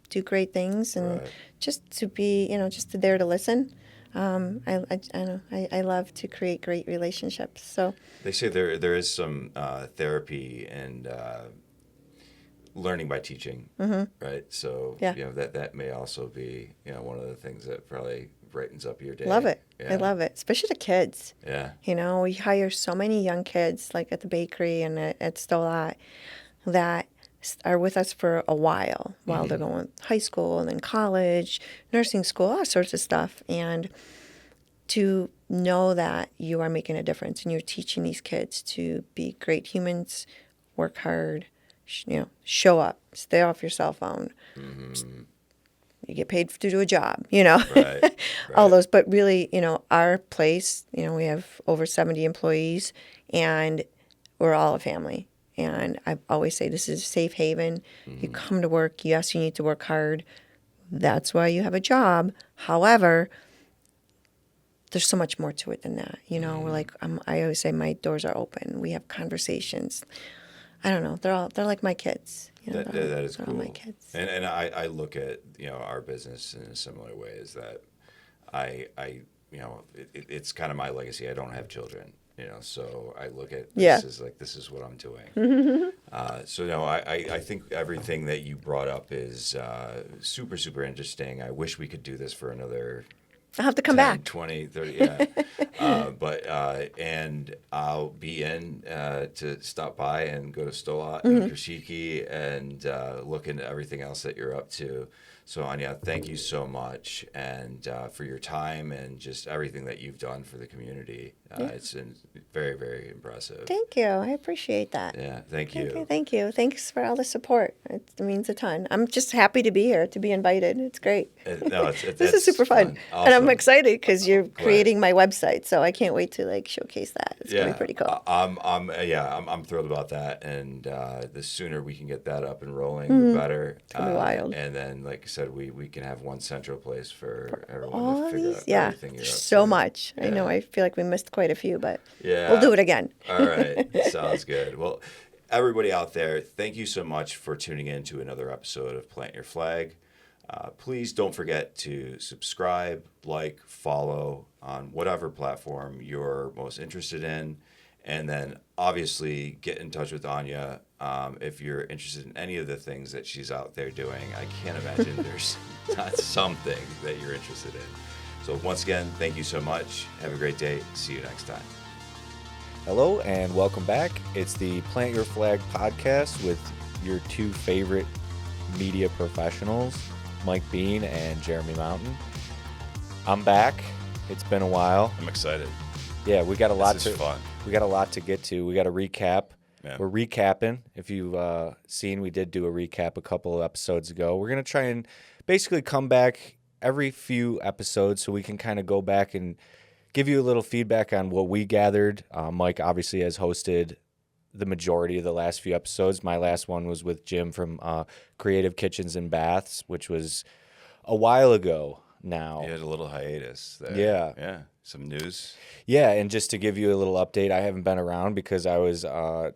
do great things, and just to be, just there to listen. I love to create great relationships. So they say there is some therapy and learning by teaching, right? So that may also be one of the things that probably brightens up your day. Love it. Yeah. I love it, especially the kids. Yeah. We hire so many young kids, like at the bakery and at Stolat, that are with us for a while they're going to high school and then college, nursing school, all sorts of stuff. And to know that you are making a difference and you're teaching these kids to be great humans, work hard, show up, stay off your cell phone. You get paid to do a job, all those. But really, our place, we have over 70 employees, and we're all a family. And I always say this is a safe haven. You come to work. Yes, you need to work hard. That's why you have a job. However, there's so much more to it than that. You know, we're like, I always say my doors are open. We have conversations. I don't know. They're like my kids. You know, That is they're cool. all my kids. And I look at, our business in a similar way, is that I it's kind of my legacy. I don't have children, so I look at this as like, this is what I'm doing. So no, I think everything that you brought up is super, super interesting. I wish we could do this for another I'll have to come 10, back. 20, 30, yeah. And I'll be in to stop by and go to Stolat and Krashiki and look into everything else that you're up to. So, Ania, thank you so much and for your time and just everything that you've done for the community. It's been very, very impressive. Thank you. I appreciate that. Yeah, thank you. Okay, thank you. Thanks for all the support. It means a ton. I'm just happy to be here, to be invited. It's great. This is super fun. Awesome. And I'm excited because you're creating my website, so I can't wait to like showcase that. It's gonna be pretty cool. I'm thrilled about that, and the sooner we can get that up and rolling, the better. It's gonna be wild. And then, like I said, we can have one central place for everyone All to of figure these, out everything you're up so to. much. Yeah. I know. I feel like we missed quite a few, but Yeah. we'll do it again. All right. Sounds good. Well, everybody out there, thank you so much for tuning in to another episode of Plant Your Flag. Please don't forget to subscribe, like, follow on whatever platform you're most interested in. And then obviously get in touch with Ania if you're interested in any of the things that she's out there doing. I can't imagine there's not something that you're interested in. So once again, thank you so much. Have a great day. See you next time. Hello and welcome back. It's the Plant Your Flag podcast with your two favorite media professionals, Mike Bean and Jeremy Mountain. I'm back. It's been a while. I'm excited. Yeah, we got a lot This is fun. We got a lot to get to. We got a recap. Yeah. We're recapping. If you've seen, we did do a recap a couple of episodes ago. We're gonna try and basically come back every few episodes so we can kind of go back and give you a little feedback on what we gathered. Mike obviously has hosted the majority of the last few episodes. My last one was with Jim from Creative Kitchens and Baths, which was a while ago now. You had a little hiatus there. Yeah. Yeah. Some news. Yeah, and just to give you a little update, I haven't been around because I was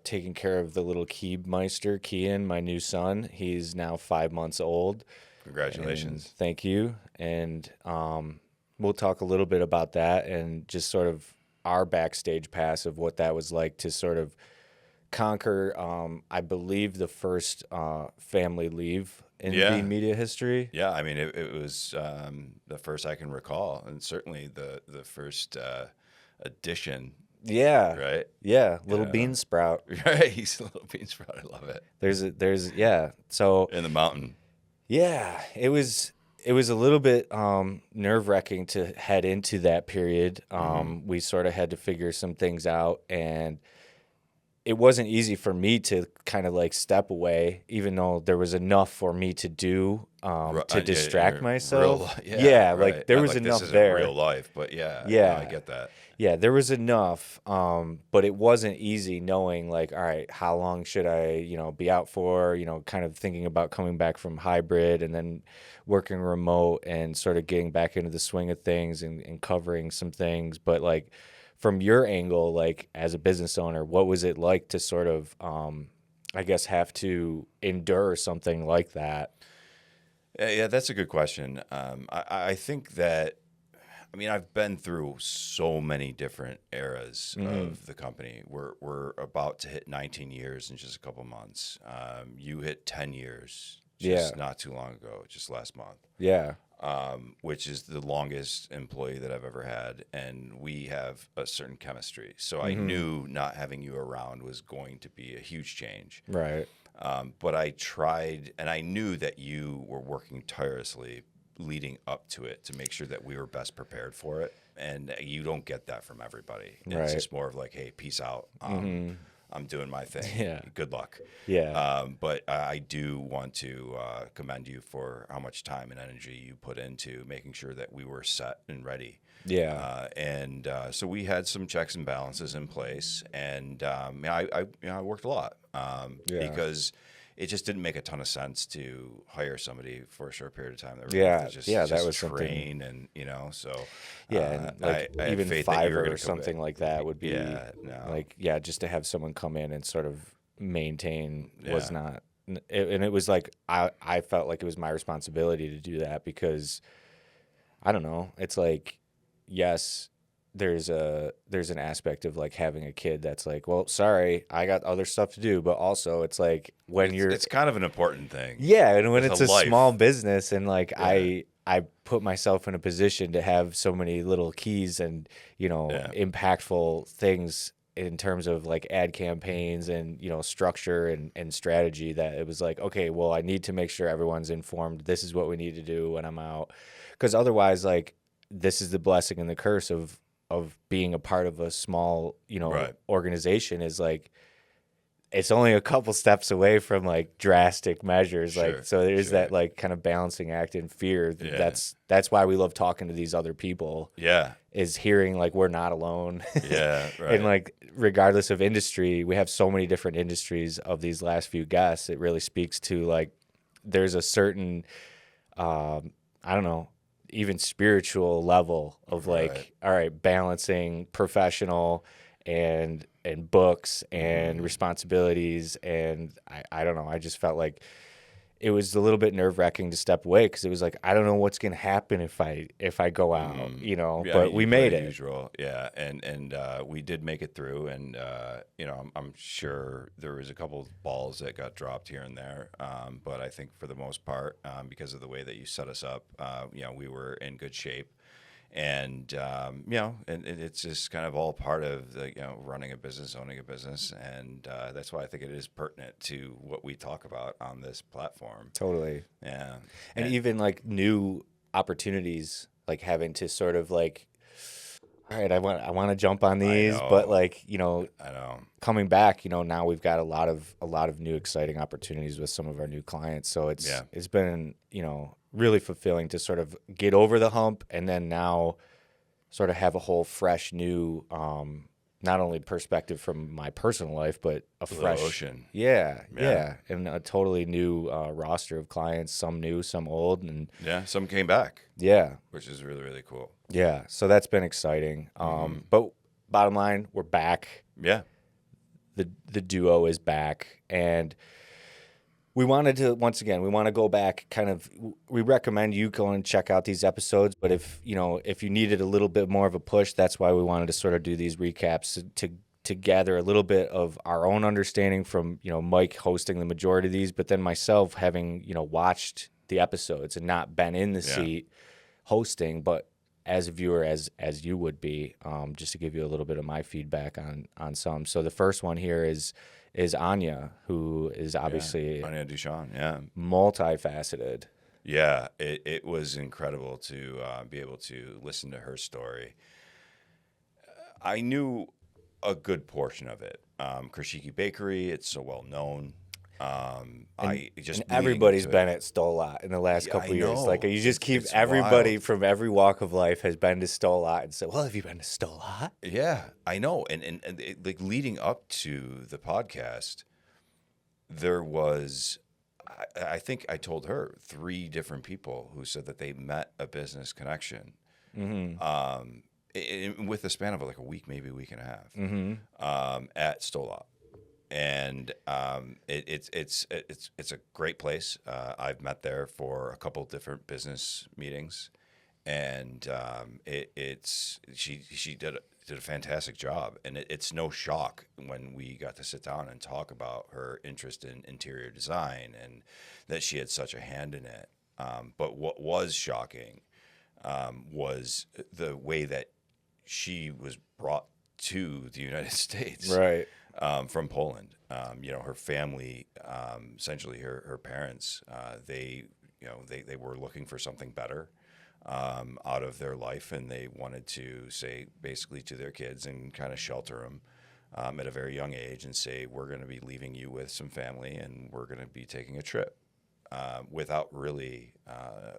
taking care of the little Keebmeister, Kian, my new son. He's now 5 months old. Congratulations. And thank you. And we'll talk a little bit about that and just sort of our backstage pass of what that was like to sort of conquer, I believe, the first family leave in the media history. Yeah, I mean, it was the first I can recall, and certainly the first edition. Yeah. Right? Yeah, little bean sprout. Right, he's a little bean sprout. I love it. There's so in the mountain. Yeah, it was a little bit nerve-wracking to head into that period. We sort of had to figure some things out, and it wasn't easy for me to kind of like step away, even though there was enough for me to do to distract myself. Like there was enough this there. Real life, but yeah, I get that. Yeah, there was enough, but it wasn't easy knowing like, all right, how long should I, be out for? Kind of thinking about coming back from hybrid and then working remote and sort of getting back into the swing of things and covering some things, but like. From your angle, like as a business owner, what was it like to sort of, I guess, have to endure something like that? Yeah, that's a good question. I think that, I've been through so many different eras of the company. We're about to hit 19 years in just a couple months. You hit 10 years just not too long ago, just last month. Yeah. Which is the longest employee that I've ever had, and we have a certain chemistry. So I knew not having you around was going to be a huge change. Right. But I tried, and I knew that you were working tirelessly leading up to it to make sure that we were best prepared for it. And you don't get that from everybody. It's just more of like, hey, peace out. I'm doing my thing. Yeah. Good luck. Yeah. But I do want to commend you for how much time and energy you put into making sure that we were set and ready. Yeah. So we had some checks and balances in place, and I worked a lot because it just didn't make a ton of sense to hire somebody for a short period of time. That Yeah, just, yeah, that just was train something. and so Yeah, and like I had even faith that you were Fiverr gonna or come something back. like that would be no. just to have someone come in and sort of maintain was Yeah. not, and it was like I felt like it was my responsibility to do that because I don't know, it's like yes, there's an aspect of like having a kid that's like, well, sorry, I got other stuff to do, but also it's like when it's kind of an important thing. Yeah, and when It's it's a a life. small business and like Yeah. I put myself in a position to have so many little keys and, impactful things in terms of like ad campaigns and, structure and strategy that it was like, okay, well, I need to make sure everyone's informed. This is what we need to do when I'm out. Because otherwise, like, this is the blessing and the curse of being a part of a small, Right. organization is like, it's only a couple steps away from like drastic measures. Sure, Like, so there's sure. that like kind of balancing act in fear. Yeah. That's why we love talking to these other people. Yeah. Is hearing like we're not alone. Yeah, right. And like, regardless of industry, we have so many different industries of these last few guests. It really speaks to like, there's a certain, I don't know, even spiritual level of like, Right. all right, balancing professional and books and responsibilities. And I don't know, I just felt like it was a little bit nerve-wracking to step away because it was like, I don't know what's going to happen if I go out, Yeah, but you we played made a it. huge role. Yeah, and we did make it through, and I'm sure there was a couple of balls that got dropped here and there, but I think for the most part, because of the way that you set us up, we were in good shape, and and it's just kind of all part of the running a business, owning a business, and that's why I think it is pertinent to what we talk about on this platform. Totally. Yeah, And even like new opportunities, like having to sort of like, all right, I want to jump on these, but like, I know. coming back, now we've got a lot of new exciting opportunities with some of our new clients. So it's been, really fulfilling to sort of get over the hump and then now sort of have a whole fresh new, not only perspective from my personal life, but a fresh ocean. Yeah. And a totally new roster of clients, some new, some old. And yeah, some came back. Yeah. Which is really, really cool. Yeah. So that's been exciting. But bottom line, we're back. Yeah. The duo is back. And we wanted to, once again, we want to go back we recommend you go and check out these episodes. But if you needed a little bit more of a push, that's why we wanted to sort of do these recaps to gather a little bit of our own understanding from, Mike hosting the majority of these, but then myself having, watched the episodes and not been in the seat hosting, but as a viewer, as you would be, just to give you a little bit of my feedback on some. So the first one here is Ania, who is obviously Ania Duchon, yeah, multifaceted. Yeah, it was incredible to be able to listen to her story. I knew a good portion of it. Krishiki Bakery, it's so well known. Everybody's been at Stolat in the last couple of years. Like you just keep everybody wild. from every walk of life has been to Stolat and said, "Well, have you been to Stolat?" Yeah, I know. And like leading up to the podcast, there was, I think I told her 3 different people who said that they met a business connection. With the span of like a week, maybe a week and a half, at Stolat. And it's a great place. I've met there for a couple different business meetings, and she did a fantastic job. And it's no shock when we got to sit down and talk about her interest in interior design and that she had such a hand in it. But what was shocking was the way that she was brought to the United States, right? From Poland. Her family, essentially her parents, they were looking for something better out of their life, and they wanted to say basically to their kids and kind of shelter them at a very young age and say, we're going to be leaving you with some family and we're going to be taking a trip without really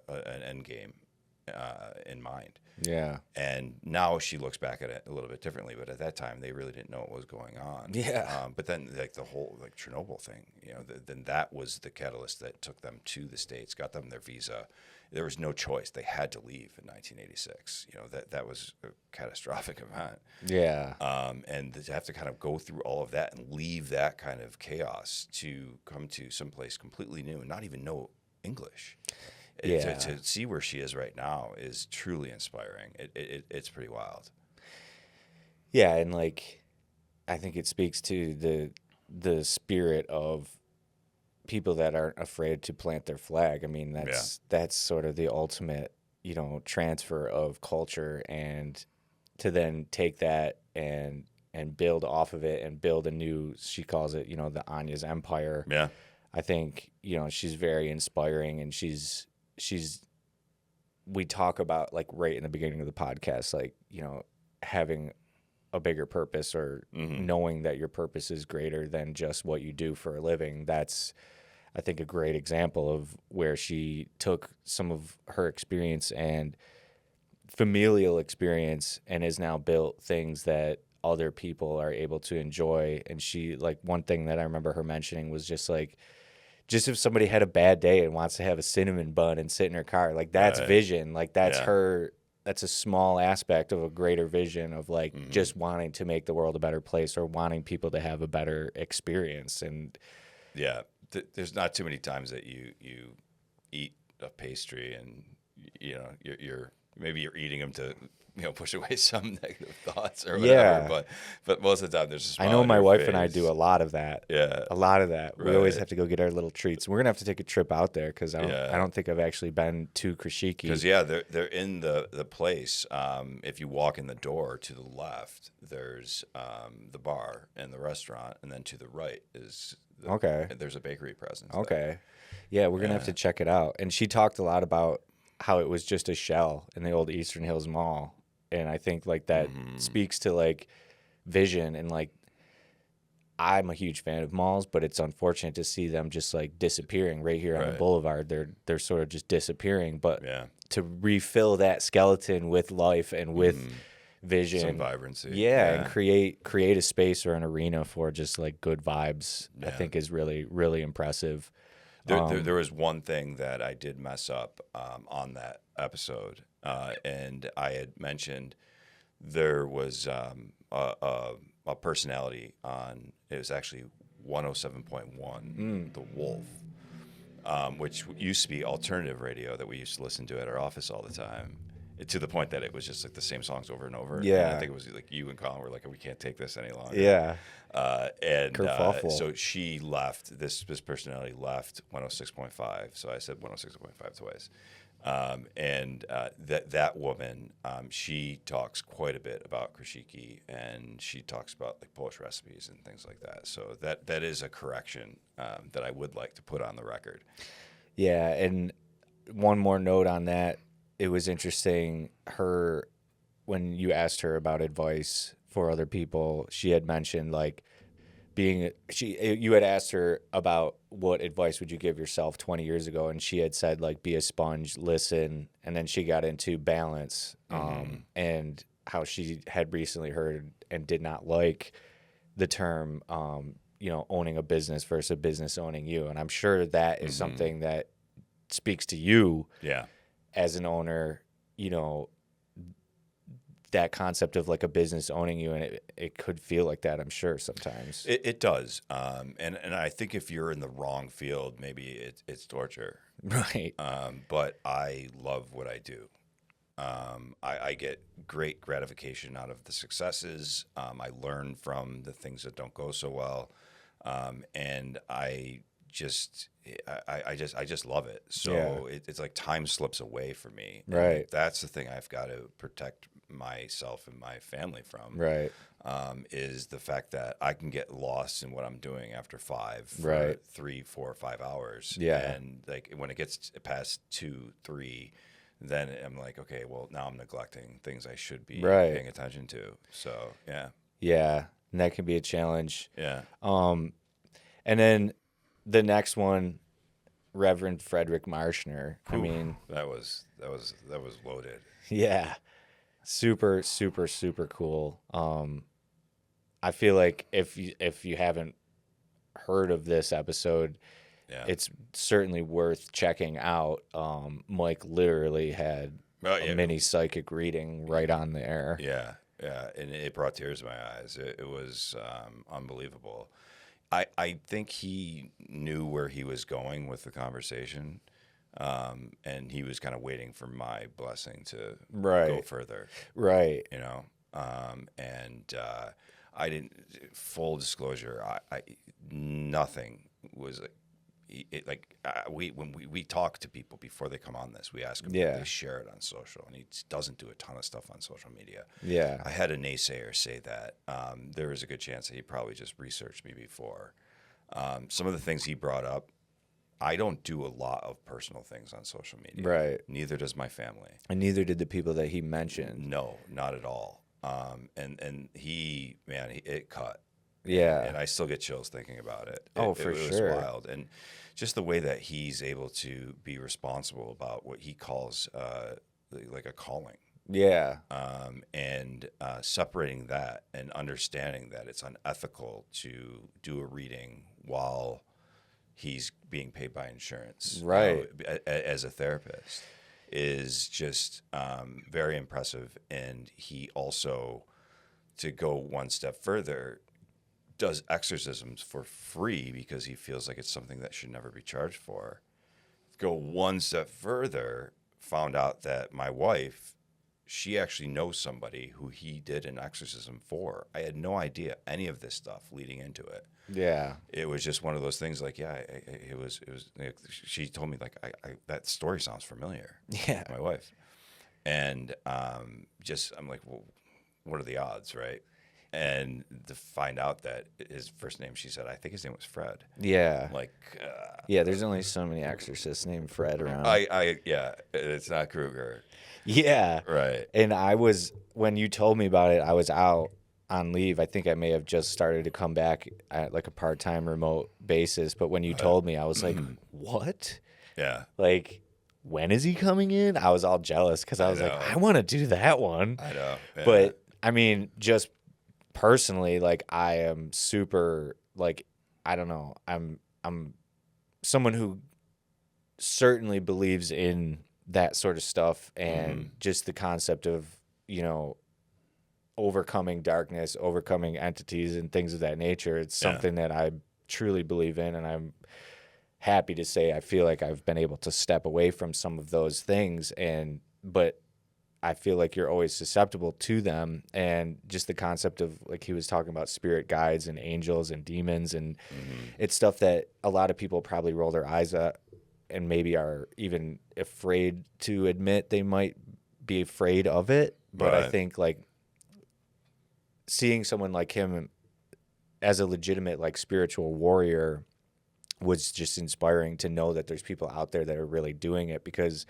an end game. in mind. Yeah. And now she looks back at it a little bit differently, but at that time they really didn't know what was going on. Yeah. But then like the whole like Chernobyl thing, then that was the catalyst that took them to the States, got them their visa. There was no choice; they had to leave in 1986. That was a catastrophic event. Yeah. And to have to kind of go through all of that and leave that kind of chaos to come to someplace completely new and not even know English. Yeah. To see where she is right now is truly inspiring. It's pretty wild. Yeah, and like I think it speaks to the spirit of people that aren't afraid to plant their flag. I mean, that's sort of the ultimate, transfer of culture, and to then take that and build off of it and build a new, she calls it, the Anya's empire. Yeah. I think, she's very inspiring, and we talk about like right in the beginning of the podcast, like, having a bigger purpose or knowing that your purpose is greater than just what you do for a living. That's, I think, a great example of where she took some of her experience and familial experience and has now built things that other people are able to enjoy. And she, like, one thing that I remember her mentioning was just like, just if somebody had a bad day and wants to have a cinnamon bun and sit in her car, like that's vision. Like that's that's a small aspect of a greater vision of like just wanting to make the world a better place or wanting people to have a better experience. And yeah, there's not too many times that you eat a pastry and you're maybe you're eating them to push away some negative thoughts or whatever. But most of the time there's a smile I know on my your wife face. and I do a lot of that. Yeah, a lot of that. Right. We always have to go get our little treats. We're gonna have to take a trip out there because I don't think I've actually been to Krishiki. Because they're in the place. If you walk in the door to the left, there's the bar and the restaurant, and then to the right is there's a bakery presence. Okay, yeah, we're gonna have to check it out. And she talked a lot about how it was just a shell in the old Eastern Hills Mall. And I think like that speaks to like vision, and like I'm a huge fan of malls, but it's unfortunate to see them just like disappearing right here on the boulevard. They're sort of just disappearing. But to refill that skeleton with life and with vision, some vibrancy, and create a space or an arena for just like good vibes, I think is really, really impressive. There was one thing that I did mess up on that episode, and I had mentioned there was a personality on, it was actually 107.1, The Wolf, which used to be alternative radio that we used to listen to at our office all the time. To the point that it was just like the same songs over and over. Yeah. And I think it was like you and Colin were like, we can't take this any longer. Yeah. So she left, this personality left 106.5. So I said 106.5 twice. That woman, she talks quite a bit about Krishiki, and she talks about like Polish recipes and things like that. So that is a correction that I would like to put on the record. Yeah. And one more note on that. It was interesting, when you asked her about advice for other people, she had mentioned like you had asked her about what advice would you give yourself 20 years ago, and she had said like be a sponge, listen, and then she got into balance, and how she had recently heard and did not like the term owning a business versus a business owning you, and I'm sure that is something that speaks to you. Yeah. As an owner, that concept of like a business owning you, and it could feel like that, I'm sure, sometimes. It does. And I think if you're in the wrong field, maybe it's torture. Right. But I love what I do. I get great gratification out of the successes. I learn from the things that don't go so well. And I just love it. So it's like time slips away for me. Right. And that's the thing I've got to protect myself and my family from. Right. Is the fact that I can get lost in what I'm doing after 3, 4, 5 hours. Yeah. And like when it gets past 2, 3, then I'm like, okay, well now I'm neglecting things I should be paying attention to. So yeah. Yeah. And that can be a challenge. Yeah. And then the next one, Reverend Frederick Maschner. I mean, that was that was loaded. Yeah. Super, super, super cool. I feel like if you haven't heard of this episode, it's certainly worth checking out. Mike literally had a mini psychic reading right on the air. Yeah, and it brought tears to my eyes. It was unbelievable. I think he knew where he was going with the conversation, and he was kind of waiting for my blessing to go further. Right. You know, and I didn't. Full disclosure, I nothing was when we talk to people before they come on this, we ask them if they share it on social, and he doesn't do a ton of stuff on social media. Yeah, I had a naysayer say that there was a good chance that he probably just researched me before. Some of the things he brought up, I don't do a lot of personal things on social media. Right. Neither does my family, and neither did the people that he mentioned. No, not at all. And he, it cut. Yeah. And I still get chills thinking about it. For it sure. was wild. And just the way that he's able to be responsible about what he calls like a calling. Yeah. And separating that and understanding that it's unethical to do a reading while he's being paid by insurance. Right. As a therapist is just very impressive. And he also, to go one step further, does exorcisms for free because he feels like it's something that should never be charged for. Go one step further, found out that my wife, she actually knows somebody who he did an exorcism for. I had no idea any of this stuff leading into it. Yeah. It was just one of those things like, it was like, she told me like, that story sounds familiar. Yeah. My wife. And I'm like, well, what are the odds, right? And to find out that his first name, she said, I think his name was Fred. Yeah. Like, yeah, there's only so many exorcists named Fred around. Yeah, it's not Kruger. Yeah. Right. And when you told me about it, I was out on leave. I think I may have just started to come back at like a part-time remote basis. But when you told me, I was like, what? Yeah. Like, when is he coming in? I was all jealous because I was like, I want to do that one. I know. Yeah. But I mean, just personally, like, I am super, like, I don't know. I'm someone who certainly believes in that sort of stuff and just the concept of, overcoming darkness, overcoming entities and things of that nature. It's something that I truly believe in, and I'm happy to say I feel like I've been able to step away from some of those things, but I feel like you're always susceptible to them. And just the concept of, like, he was talking about spirit guides and angels and demons, and it's stuff that a lot of people probably roll their eyes at and maybe are even afraid to admit they might be afraid of it. But I think, like, seeing someone like him as a legitimate, like, spiritual warrior was just inspiring to know that there's people out there that are really doing it, because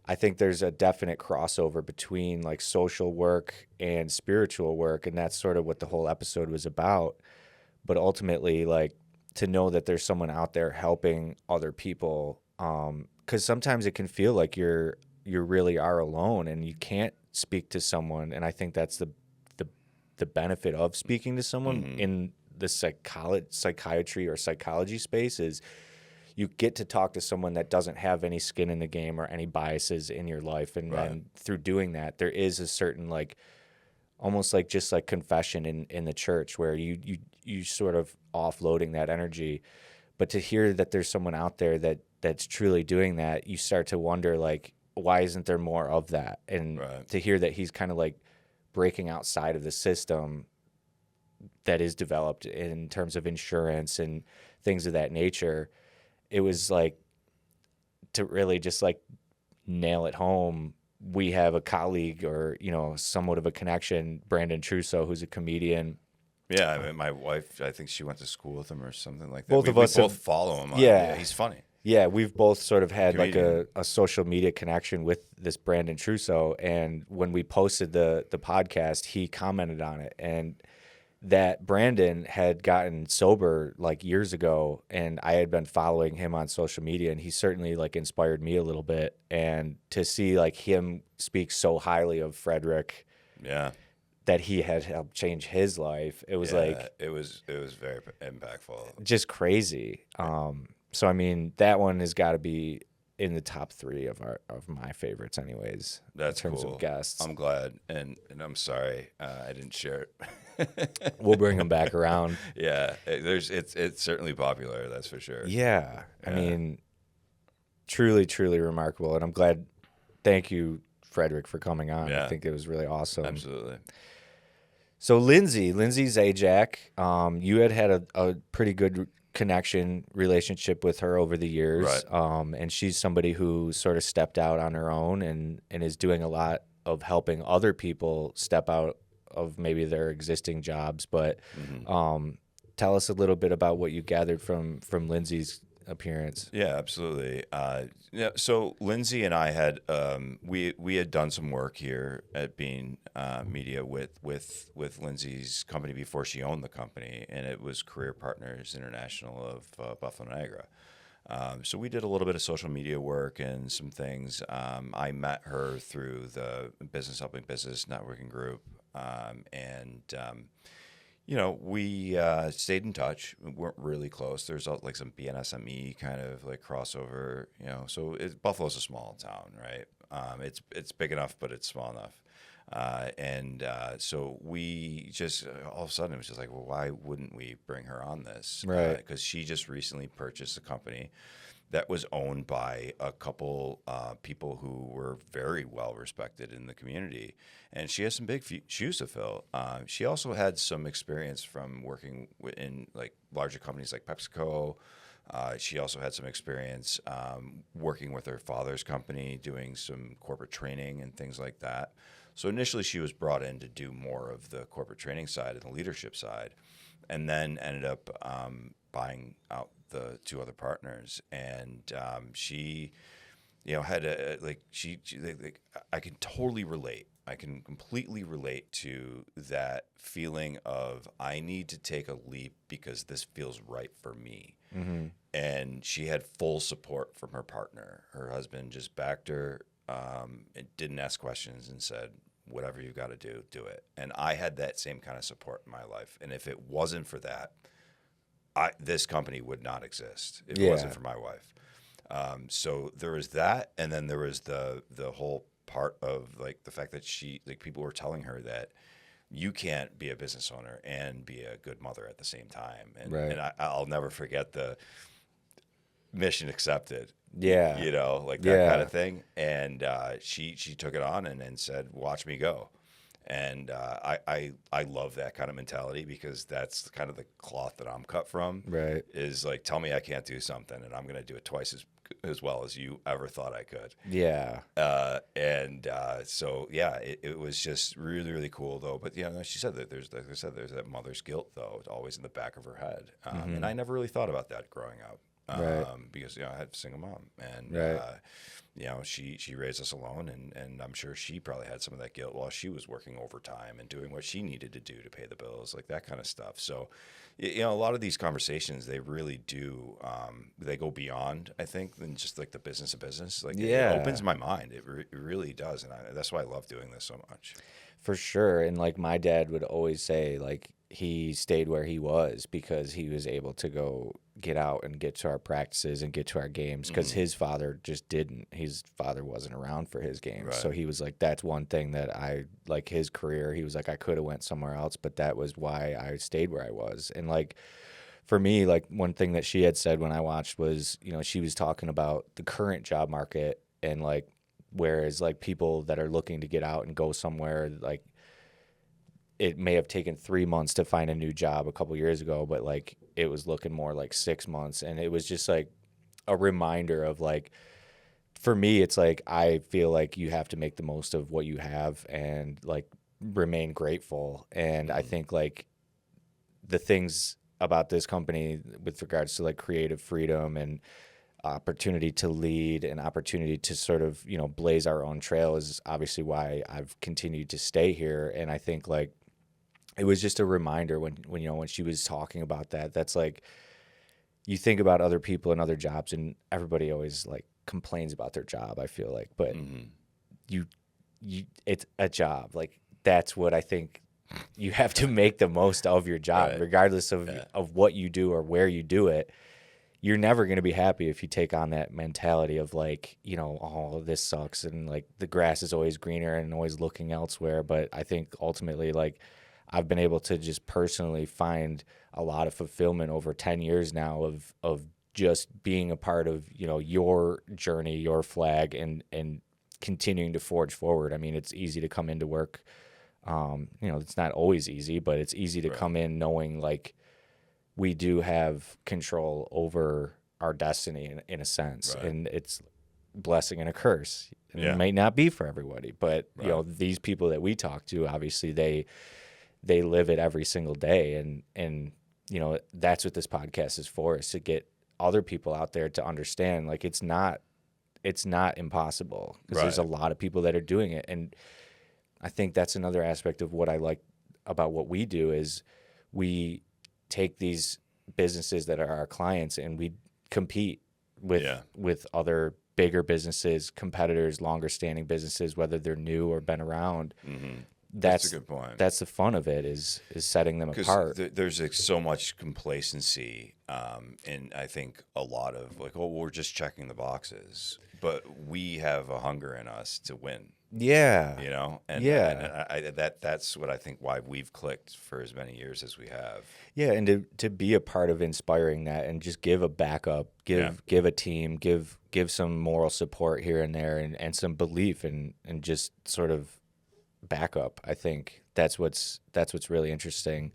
I think there's a definite crossover between, like, social work and spiritual work, and that's sort of what the whole episode was about. But ultimately, like, to know that there's someone out there helping other people, because sometimes it can feel like you really are alone and you can't speak to someone, and I think that's the benefit of speaking to someone in the psychiatry or psychology space is you get to talk to someone that doesn't have any skin in the game or any biases in your life. And then through doing that, there is a certain, like, almost like just like confession in the church where you sort of offloading that energy. But to hear that there's someone out there that's truly doing that, you start to wonder, like, why isn't there more of that? And to hear that he's kind of like breaking outside of the system that is developed in terms of insurance and things of that nature, it was like to really just, like, nail it home. We have a colleague or, somewhat of a connection, Brandon Trusso, who's a comedian. Yeah, I mean, my wife, I think she went to school with him or something like that. Both of us we both follow him. Yeah. He's funny. Yeah, we've both sort of had Comedian. like a social media connection with this Brandon Trusso, and when we posted the podcast, he commented on it, and that Brandon had gotten sober like years ago, and I had been following him on social media, and he certainly like inspired me a little bit. And to see like him speak so highly of Frederick, that he had helped change his life, it was like it was very impactful, just crazy. So I mean, that one has got to be in the top 3 of my favorites, anyways. That's in terms cool. of guests. I'm glad, and I'm sorry I didn't share it. We'll bring them back around. Yeah, it's certainly popular. That's for sure. Yeah, I mean, truly, truly remarkable, and I'm glad. Thank you, Frederick, for coming on. Yeah. I think it was really awesome. Absolutely. So Lindsey Zajac, you had a pretty good relationship with her over the years. Right. And she's somebody who sort of stepped out on her own and is doing a lot of helping other people step out of maybe their existing jobs. But tell us a little bit about what you gathered from Lindsey's appearance. Yeah, absolutely. So Lindsey and I had we had done some work here at Bean Media with Lindsey's company before she owned the company, and it was Career Partners International of Buffalo Niagara. So we did a little bit of social media work and some things. I met her through the Business Helping Business networking group, and we stayed in touch. We weren't really close. There's like some BNSME kind of like crossover, So Buffalo's a small town, right? It's big enough, but it's small enough. So we just all of a sudden it was just like, well, why wouldn't we bring her on this? Right. Because she just recently purchased a company that was owned by a couple people who were very well respected in the community, and she has some big shoes to fill. She also had some experience from working in like larger companies like PepsiCo. She also had some experience working with her father's company, doing some corporate training and things like that. So initially, she was brought in to do more of the corporate training side and the leadership side, and then ended up buying out the 2 other partners. And she, had I can totally relate. I can completely relate to that feeling of I need to take a leap because this feels right for me. Mm-hmm. And she had full support from her partner. Her husband just backed her, and didn't ask questions and said, whatever you got to do, do it. And I had that same kind of support in my life. And if it wasn't for that, this company would not exist if it wasn't for my wife. So there was that, and then there was the whole part of like the fact that people were telling her that you can't be a business owner and be a good mother at the same time. And, right. and I'll never forget the mission accepted. Yeah. Like that kind of thing. And she took it on and said, watch me go. And I love that kind of mentality because that's kind of the cloth that I'm cut from. Right. Is like, tell me I can't do something and I'm going to do it twice as well as you ever thought I could. Yeah. So yeah, it was just really, really cool though. But she said that there's that mother's guilt though, always in the back of her head. And I never really thought about that growing up. Right. Because I had a single mom, and right. she raised us alone, and I'm sure she probably had some of that guilt while she was working overtime and doing what she needed to do to pay the bills, like that kind of stuff. So, a lot of these conversations, they really do, they go beyond, I think, than just like the business of business. Like it opens my mind. It really does, and that's why I love doing this so much. For sure. And like my dad would always say, like he stayed where he was because he was able to go get out and get to our practices and get to our games because his father just didn't. His father wasn't around for his games. Right. So he was like, that's one thing that I like his career. He was like, I could have went somewhere else, but that was why I stayed where I was. And like, for me, like one thing that she had said when I watched was, she was talking about the current job market and like, whereas like people that are looking to get out and go somewhere, like it may have taken 3 months to find a new job a couple years ago, but like it was looking more like 6 months. And it was just like a reminder of like, for me, it's like, I feel like you have to make the most of what you have and like remain grateful. And I think like the things about this company with regards to like creative freedom and opportunity to lead and opportunity to sort of, blaze our own trail is obviously why I've continued to stay here. And I think like it was just a reminder when when she was talking about that. That's like, you think about other people and other jobs, and everybody always like complains about their job, I feel like, but you it's a job. Like, that's what I think you have to make the most of your job, regardless of what you do or where you do it. You're never going to be happy if you take on that mentality of like, oh, this sucks, and like the grass is always greener and always looking elsewhere. But I think ultimately, like, I've been able to just personally find a lot of fulfillment over 10 years now of just being a part of, your journey, your flag, and continuing to forge forward. I mean, it's easy to come into work. It's not always easy, but it's easy to come in knowing like we do have control over our destiny in a sense. And it's blessing and a curse. And it may not be for everybody, but these people that we talk to, obviously they live it every single day. And that's what this podcast is for, is to get other people out there to understand, like, it's not impossible, because there's a lot of people that are doing it. And I think that's another aspect of what I like about what we do, is we take these businesses that are our clients and we compete with other bigger businesses, competitors, longer standing businesses, whether they're new or been around. That's a good point. That's the fun of it, is setting them apart. There's like so much complacency, and I think a lot of like, oh, we're just checking the boxes, but we have a hunger in us to win. Yeah, and that's what I think why we've clicked for as many years as we have. Yeah, and to be a part of inspiring that, and just give a backup, give a team, give some moral support here and there, and some belief, and just sort of backup. I think that's what's really interesting.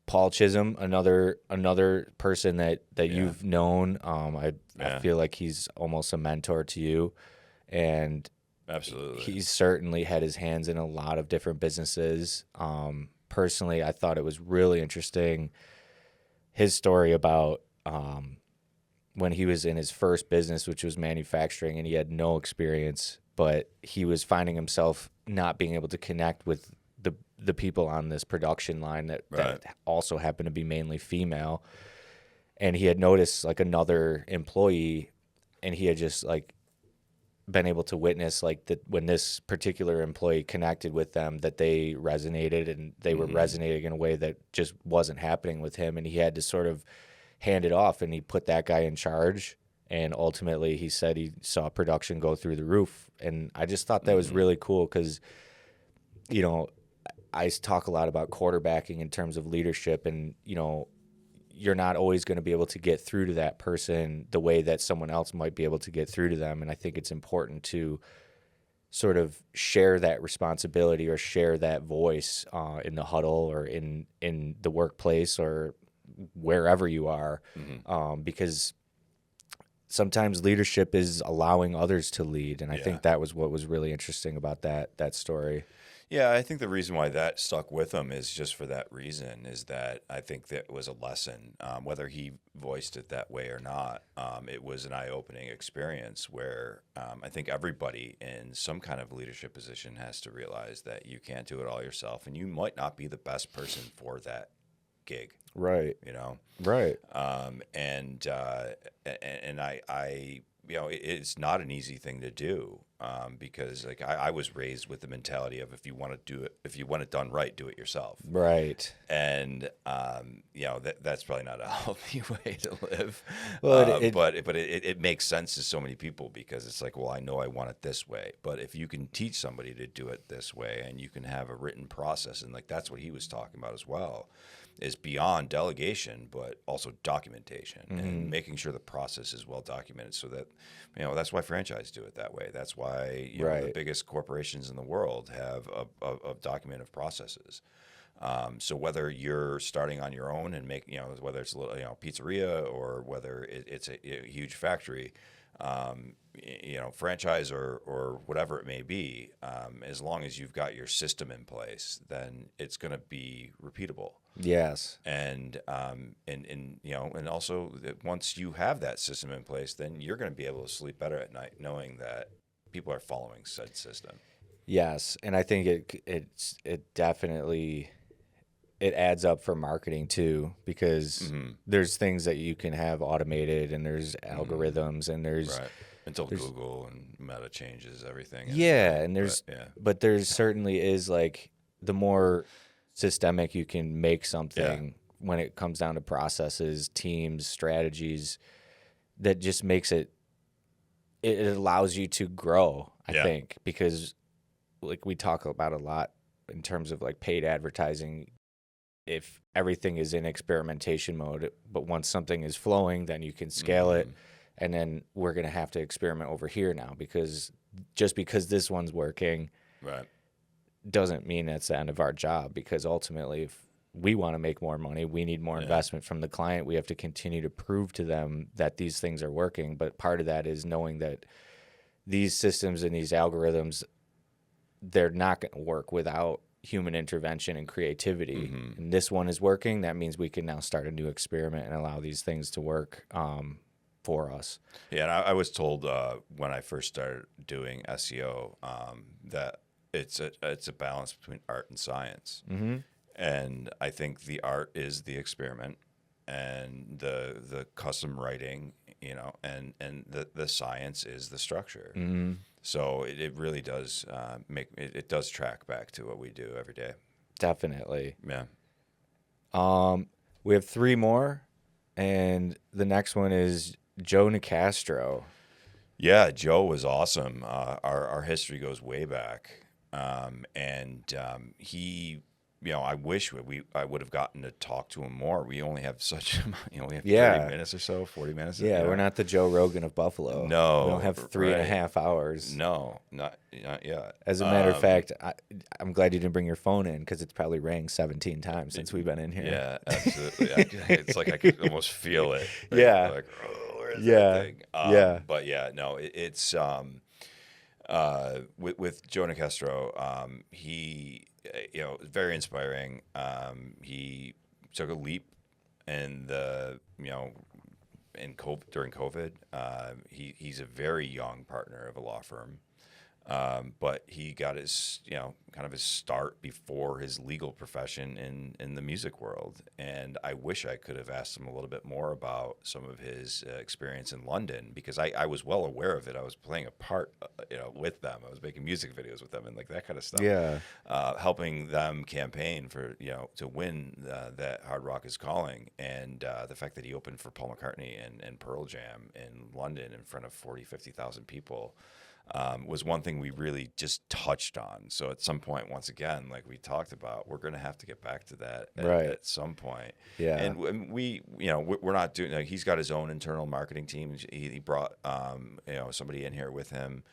Paul Chisholm, another person that you've known. I feel like he's almost a mentor to you, and absolutely, he's certainly had his hands in a lot of different businesses. Personally, I thought it was really interesting, his story about when he was in his first business, which was manufacturing, and he had no experience, but he was finding himself not being able to connect with the people on this production line that also happened to be mainly female. And he had noticed like another employee, and he had just like been able to witness like that when this particular employee connected with them, that they resonated, and they were resonating in a way that just wasn't happening with him. And he had to sort of hand it off, and he put that guy in charge. And ultimately, he said he saw production go through the roof. And I just thought that was really cool, because, I talk a lot about quarterbacking in terms of leadership, and, you're not always going to be able to get through to that person the way that someone else might be able to get through to them. And I think it's important to sort of share that responsibility, or share that voice in the huddle, or in the workplace, or wherever you are, because sometimes leadership is allowing others to lead. And I think that was what was really interesting about that story. Yeah, I think the reason why that stuck with him is just for that reason, is that I think that was a lesson, whether he voiced it that way or not. It was an eye-opening experience where I think everybody in some kind of leadership position has to realize that you can't do it all yourself, and you might not be the best person for that gig. Right. Right. And I it's not an easy thing to do, because like I was raised with the mentality of, if you want it done right, do it yourself. Right. And that's probably not a healthy way to live. Well, but it makes sense to so many people, because it's like, well, I know I want it this way, but if you can teach somebody to do it this way, and you can have a written process, and like that's what he was talking about as well, is beyond delegation, but also documentation, and making sure the process is well documented, so that, that's why franchise do it that way. That's why the biggest corporations in the world have a document of processes. So whether you're starting on your own and make, whether it's a little, pizzeria, or whether it's a huge factory, franchise or whatever it may be, as long as you've got your system in place, then it's going to be repeatable. Yes. And also that once you have that system in place, then you're going to be able to sleep better at night, knowing that people are following said system. Yes, and I think it definitely it adds up for marketing too, because there's things that you can have automated, and there's algorithms, and there's until Google and Meta changes everything. And there's but there's certainly is like the more systemic you can make something when it comes down to processes, teams, strategies, that just makes it allows you to grow, I think, because like we talk about a lot in terms of like paid advertising. If everything is in experimentation mode, but once something is flowing, then you can scale it. And then we're going to have to experiment over here now, because just because this one's working doesn't mean that's the end of our job, because ultimately if we want to make more money, we need more investment from the client. We have to continue to prove to them that these things are working. But part of that is knowing that these systems and these algorithms, they're not going to work without human intervention and creativity. And this one is working. That means we can now start a new experiment and allow these things to work for us. Yeah, and I was told when I first started doing SEO that it's a balance between art and science. And I think the art is the experiment, and the custom writing, and the science is the structure. So it really does it does track back to what we do every day. Definitely. Yeah. We have 3 more, and the next one is Joe Nicastro. Yeah, Joe was awesome. Our history goes way back, and he. I wish I would have gotten to talk to him more. We only have such, we have 30 minutes or so, 40 minutes. Yeah, we're not the Joe Rogan of Buffalo. No. We don't have 3.5 hours. No, not yet. As a matter of fact, I'm glad you didn't bring your phone in, because it's probably rang 17 times since we've been in here. Yeah, absolutely. It's like I could almost feel it. Right? Yeah. Like, oh, where's Yeah. that thing? Yeah. But yeah, no, it's with Joe Nicastro, he very inspiring. He took a leap in during COVID. He's a very young partner of a law firm. But he got his, kind of his start before his legal profession in the music world. And I wish I could have asked him a little bit more about some of his experience in London, because I was well aware of it. I was playing a part, with them. I was making music videos with them and like that kind of stuff. Yeah. Helping them campaign for, to win that Hard Rock is Calling. And the fact that he opened for Paul McCartney and Pearl Jam in London in front of 50,000 people. Was one thing we really just touched on. So at some point, once again, like we talked about, we're going to have to get back to that at some point. Yeah. And we, we're not doing, he's got his own internal marketing team. He brought, somebody in here with him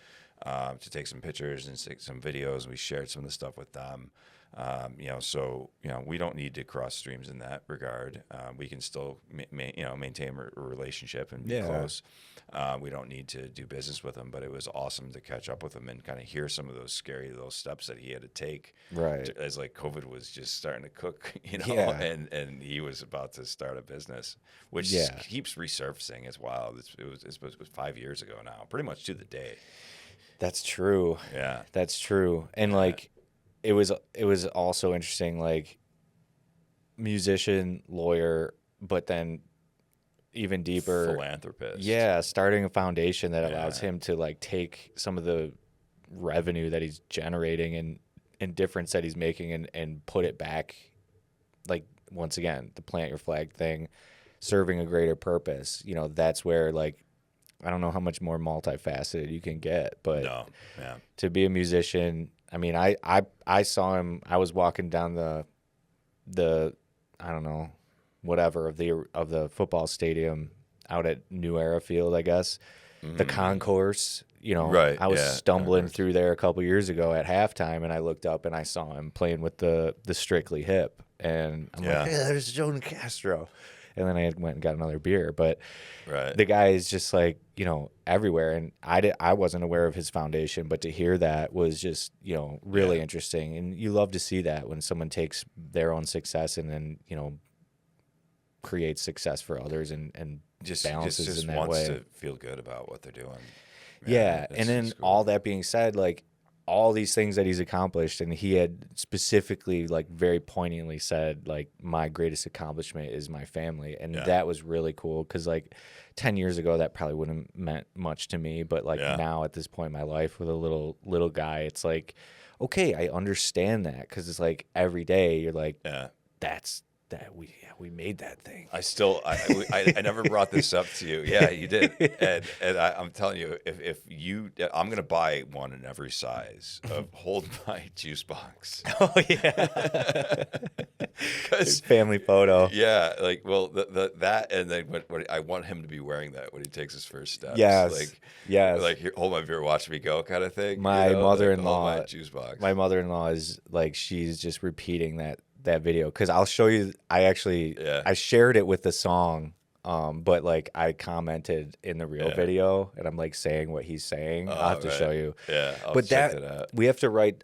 to take some pictures and take some videos. We shared some of the stuff with them. So we don't need to cross streams in that regard. We can still maintain a relationship and be close. We don't need to do business with him, but it was awesome to catch up with him and kind of hear some of those steps that he had to take. Right. As like COVID was just starting to cook, and he was about to start a business, which keeps resurfacing as well. It was 5 years ago now, pretty much to the day. That's true. Yeah. That's true. And like, it was also interesting, like musician, lawyer, but then even deeper philanthropist. Yeah, starting a foundation that allows him to like take some of the revenue that he's generating and difference that he's making and put it back, like once again, the plant your flag thing, serving a greater purpose. That's where like I don't know how much more multifaceted you can get, but to be a musician, I mean, I saw him. I was walking down the I don't know, whatever of the football stadium out at New Era Field, I guess, the concourse. Right. I was stumbling through there a couple years ago at halftime, and I looked up and I saw him playing with the Strictly Hip, and I'm like, hey, there's Joe Nicastro. And then I went and got another beer. But the guy is just like, everywhere. And I wasn't aware of his foundation, but to hear that was just, really interesting. And you love to see that when someone takes their own success and then, creates success for others and just balances in that way. Wants to feel good about what they're doing. Yeah. And then all that being said, like, all these things that he's accomplished, and he had specifically, like, very poignantly said, like, my greatest accomplishment is my family, and that was really cool because, like, 10 years ago that probably wouldn't have meant much to me, but like now at this point in my life with a little guy, it's like, okay, I understand that, because it's like every day you're like, that's that we made that thing. I never brought this up to you. Yeah, you did. And I'm telling you, if you, I'm going to buy one in every size of Hold My Juice Box. Oh, yeah. Family photo. Yeah, like, well, that, and then what I want him to be wearing that when he takes his first steps. Yes. Like, here, hold my beer, watch me go kind of thing. My mother-in-law, like, Hold My Juice Box. My mother-in-law is like, she's just repeating that video, because I'll show you. I shared it with the song, but like I commented in the real video, and I'm like saying what he's saying. I'll have to show you. Yeah, but check that out.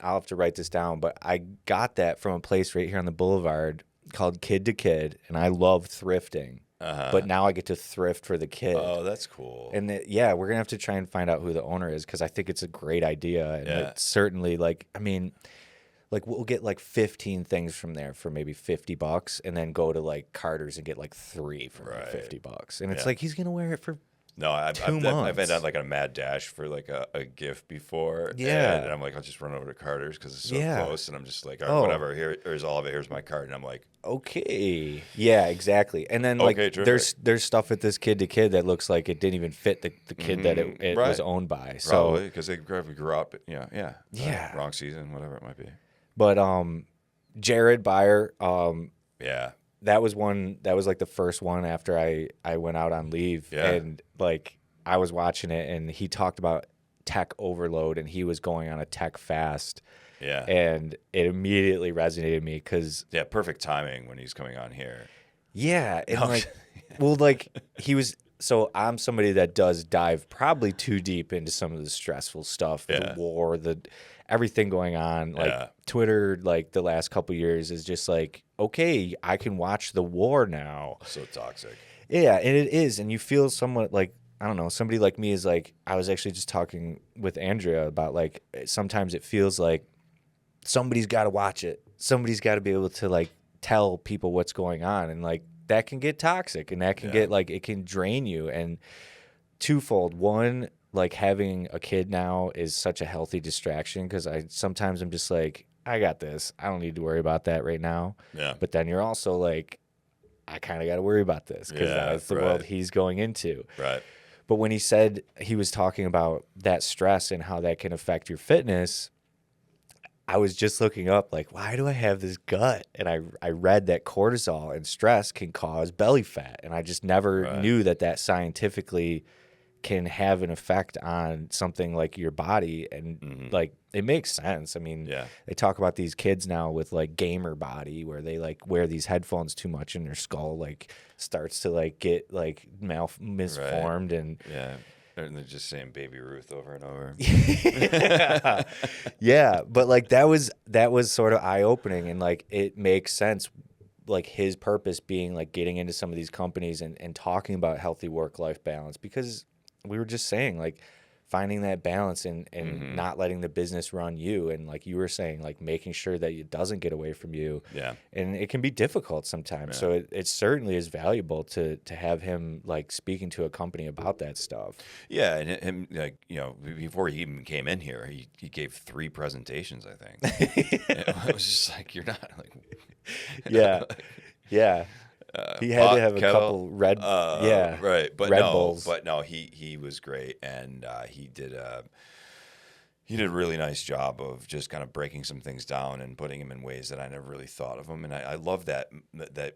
I'll have to write this down. But I got that from a place right here on the boulevard called Kid to Kid, and I love thrifting. But now I get to thrift for the kid. Oh, that's cool. And we're gonna have to try and find out who the owner is, because I think it's a great idea, and it's certainly, like, I mean, like, we'll get like 15 things from there for maybe $50, and then go to like Carter's and get like 3 for like $50. And it's like, he's gonna wear it for I've 2 months. I've been on like a mad dash for like a gift before. Yeah. And I'm like, I'll just run over to Carter's because it's so close. And I'm just like, whatever, here's all of it. Here's my card. And I'm like, okay. Yeah, exactly. And then like there's stuff at this Kid to Kid that looks like it didn't even fit the kid that it was owned by. Probably because they grew up, wrong season, whatever it might be. But Jared Byer, that was like the first one after I went out on leave, and like I was watching it, and he talked about tech overload, and he was going on a tech fast. Yeah, and it immediately resonated with me because perfect timing when he's coming on here. Yeah, and like, well, like he was. So I'm somebody that does dive probably too deep into some of the stressful stuff, the war, everything going on. Like Twitter, like the last couple of years is just like, okay, I can watch the war now. So toxic. Yeah, and it is. And you feel somewhat like, I don't know, somebody like me is like, I was actually just talking with Andrea about like, sometimes it feels like somebody's got to watch it. Somebody's got to be able to like tell people what's going on. And like, that can get toxic, and that can get like, it can drain you. And twofold. One, like having a kid now is such a healthy distraction, because sometimes I'm just like, I got this. I don't need to worry about that right now. Yeah. But then you're also like, I kind of got to worry about this, because that's the world he's going into. Right. But when he said, he was talking about that stress and how that can affect your fitness, I was just looking up, like, why do I have this gut? And I read that cortisol and stress can cause belly fat. And I just never knew that scientifically can have an effect on something like your body. And like, it makes sense. I mean, they talk about these kids now with like gamer body, where they like wear these headphones too much, and their skull like starts to like get like misformed. And and they're just saying Baby Ruth over and over. Yeah, but like that was sort of eye-opening, and like it makes sense, like his purpose being like getting into some of these companies and talking about healthy work-life balance, because we were just saying like finding that balance and not letting the business run you, and like you were saying, like making sure that it doesn't get away from you. Yeah. And it can be difficult sometimes. So it certainly is valuable to have him like speaking to a company about that stuff. Yeah, and him, like, you know, before he even came in here, he gave 3 presentations, I think. It was just like, you're not like yeah. He had to have a couple Red Bulls. Bulls. But no, he was great, and he did a really nice job of just kind of breaking some things down and putting them in ways that I never really thought of them. And I love that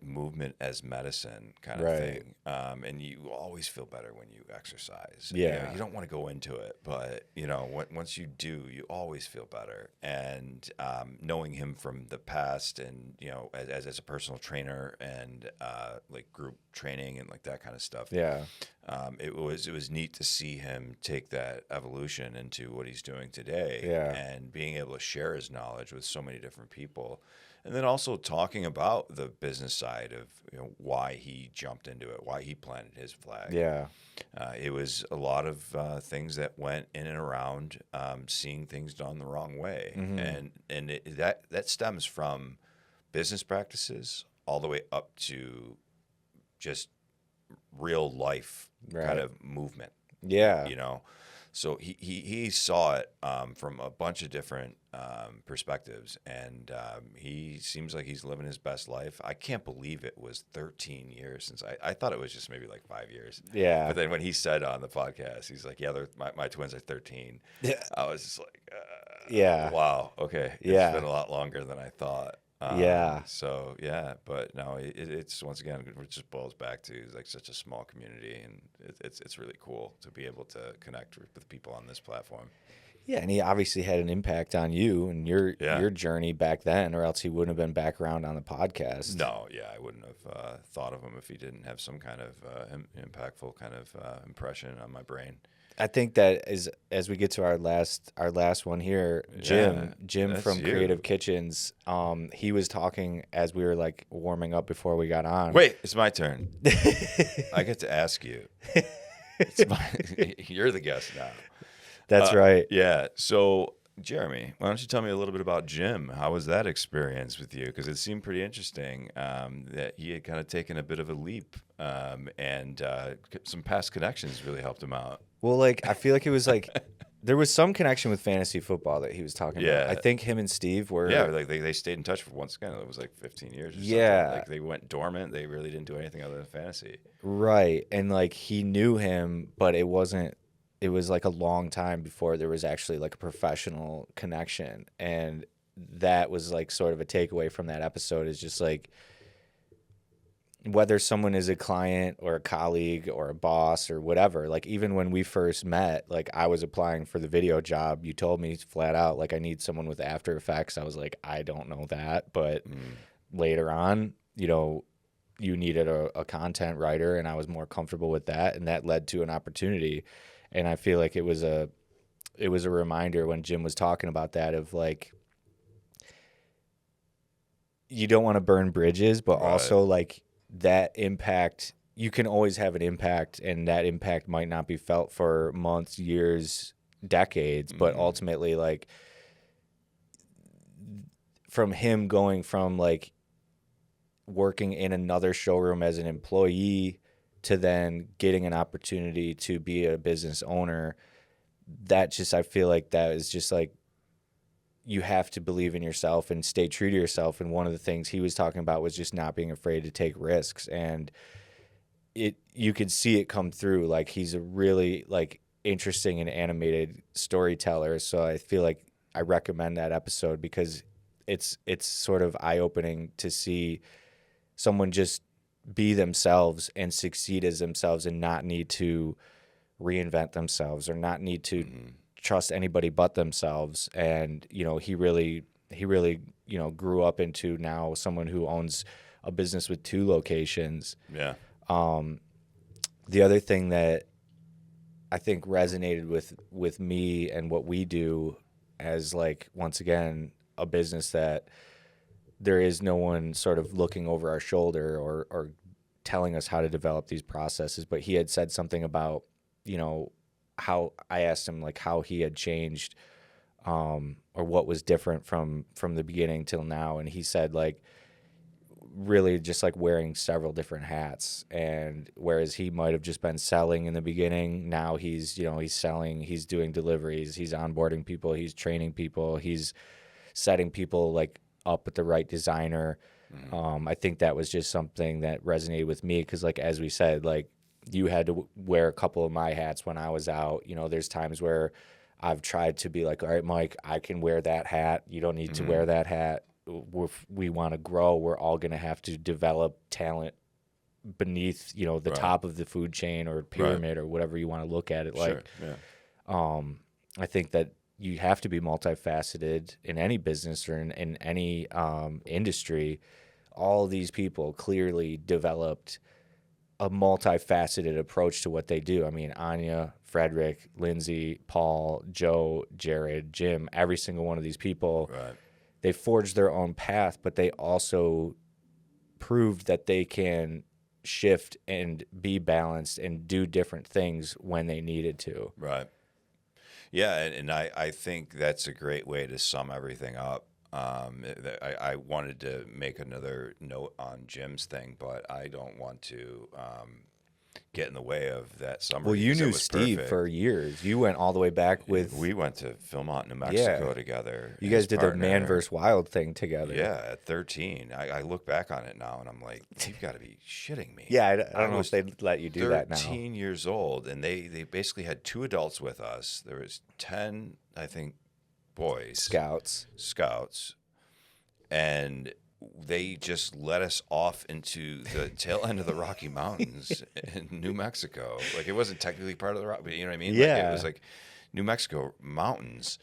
movement as medicine kind of thing. And you always feel better when you exercise. Yeah. You don't want to go into it, but you know, once you do, you always feel better. And knowing him from the past, and you know, as a personal trainer and like group training and like that kind of stuff. Yeah. It was neat to see him take that evolution into what he's doing today, Yeah. and being able to share his knowledge with so many different people. And then also talking about the business side of why he jumped into it, why he planted his flag. Yeah. It was a lot of things that went in and around seeing things done the wrong way, and that stems from business practices all the way up to just real life kind of movement. Yeah. So he saw it from a bunch of different perspectives, and he seems like he's living his best life. I can't believe it was 13 years since I thought it was just maybe like 5 years. Yeah. But then when he said on the podcast, he's like, yeah, my twins are 13. Yeah. I was just like, yeah. Wow. Okay. Yeah. It's been a lot longer than I thought. Yeah. So yeah, but no, it's once again, it just boils back to like such a small community, and it's really cool to be able to connect with people on this platform. Yeah, and he obviously had an impact on you and your journey back then, or else he wouldn't have been back around on the podcast. No, yeah, I wouldn't have thought of him if he didn't have some kind of impactful kind of impression on my brain. I think that as we get to our last one here, Jim from Creative Kitchens, he was talking as we were like warming up before we got on. Wait, it's my turn. I get to ask you. You're the guest now. That's right. Yeah. So, Jeremy, why don't you tell me a little bit about Jim? How was that experience with you? Because it seemed pretty interesting that he had kind of taken a bit of a leap, and some past connections really helped him out. Well, like, I feel like it was like there was some connection with fantasy football that he was talking about. I think him and Steve were... Yeah, like they stayed in touch for once again. It was like 15 years or something. Like they went dormant. They really didn't do anything other than fantasy. Right. And like he knew him, but it was like a long time before there was actually like a professional connection. And that was like sort of a takeaway from that episode, is just like, whether someone is a client or a colleague or a boss or whatever, like even when we first met, like I was applying for the video job, you told me flat out, like, I need someone with After Effects. I was like, I don't know that. But later on, you needed a content writer, and I was more comfortable with that. And that led to an opportunity. And I feel like it was a reminder when Jim was talking about that, of like, you don't want to burn bridges, but also like, that impact, you can always have an impact, and that impact might not be felt for months, years, decades, but ultimately, like, from him going from like working in another showroom as an employee to then getting an opportunity to be a business owner, that just, I feel like that is just like, you have to believe in yourself and stay true to yourself. And one of the things he was talking about was just not being afraid to take risks. And you could see it come through. Like, he's a really like interesting and animated storyteller. So I feel like I recommend that episode, because it's sort of eye-opening to see someone just be themselves and succeed as themselves, and not need to reinvent themselves or not need to trust anybody but themselves. And he really grew up into now someone who owns a business with 2 locations. The other thing that I think resonated with me and what we do as, like, once again, a business that there is no one sort of looking over our shoulder or telling us how to develop these processes. But he had said something about how I asked him like how he had changed, or what was different from the beginning till now. And he said, like, really just like wearing several different hats. And whereas he might have just been selling in the beginning, now he's selling, he's doing deliveries, he's onboarding people, he's training people, he's setting people like up with the right designer. I think that was just something that resonated with me, because like, as we said, like, you had to wear a couple of my hats when I was out. There's times where I've tried to be like, all right, Mike, I can wear that hat. You don't need to wear that hat. If we want to grow, we're all going to have to develop talent beneath, the top of the food chain or pyramid or whatever you want to look at it like. I think that you have to be multifaceted in any business or in any industry. All these people clearly developed a multifaceted approach to what they do. I mean, Ania, Frederick, Lindsey, Paul, Joe, Jared, Jim, every single one of these people they forged their own path, but they also proved that they can shift and be balanced and do different things when they needed to. Right. Yeah, and I think that's a great way to sum everything up. I wanted to make another note on Jim's thing, but I don't want to get in the way of that summary. Well, you because it knew was Steve perfect. for years. You went all the way back with. We went to Philmont, New Mexico together. You guys His did partner. the Man vs. Wild thing together. Yeah, at 13. I look back on it now and I'm like, you've got to be shitting me. Yeah, I don't know was if they'd let you do that now. 13 years old, and they basically had 2 adults with us. There was 10, I think, boys. Scouts. And they just let us off into the tail end of the Rocky Mountains in New Mexico. Like, it wasn't technically part of the Rocky, but you know what I mean? Yeah. Like, it was like New Mexico mountains.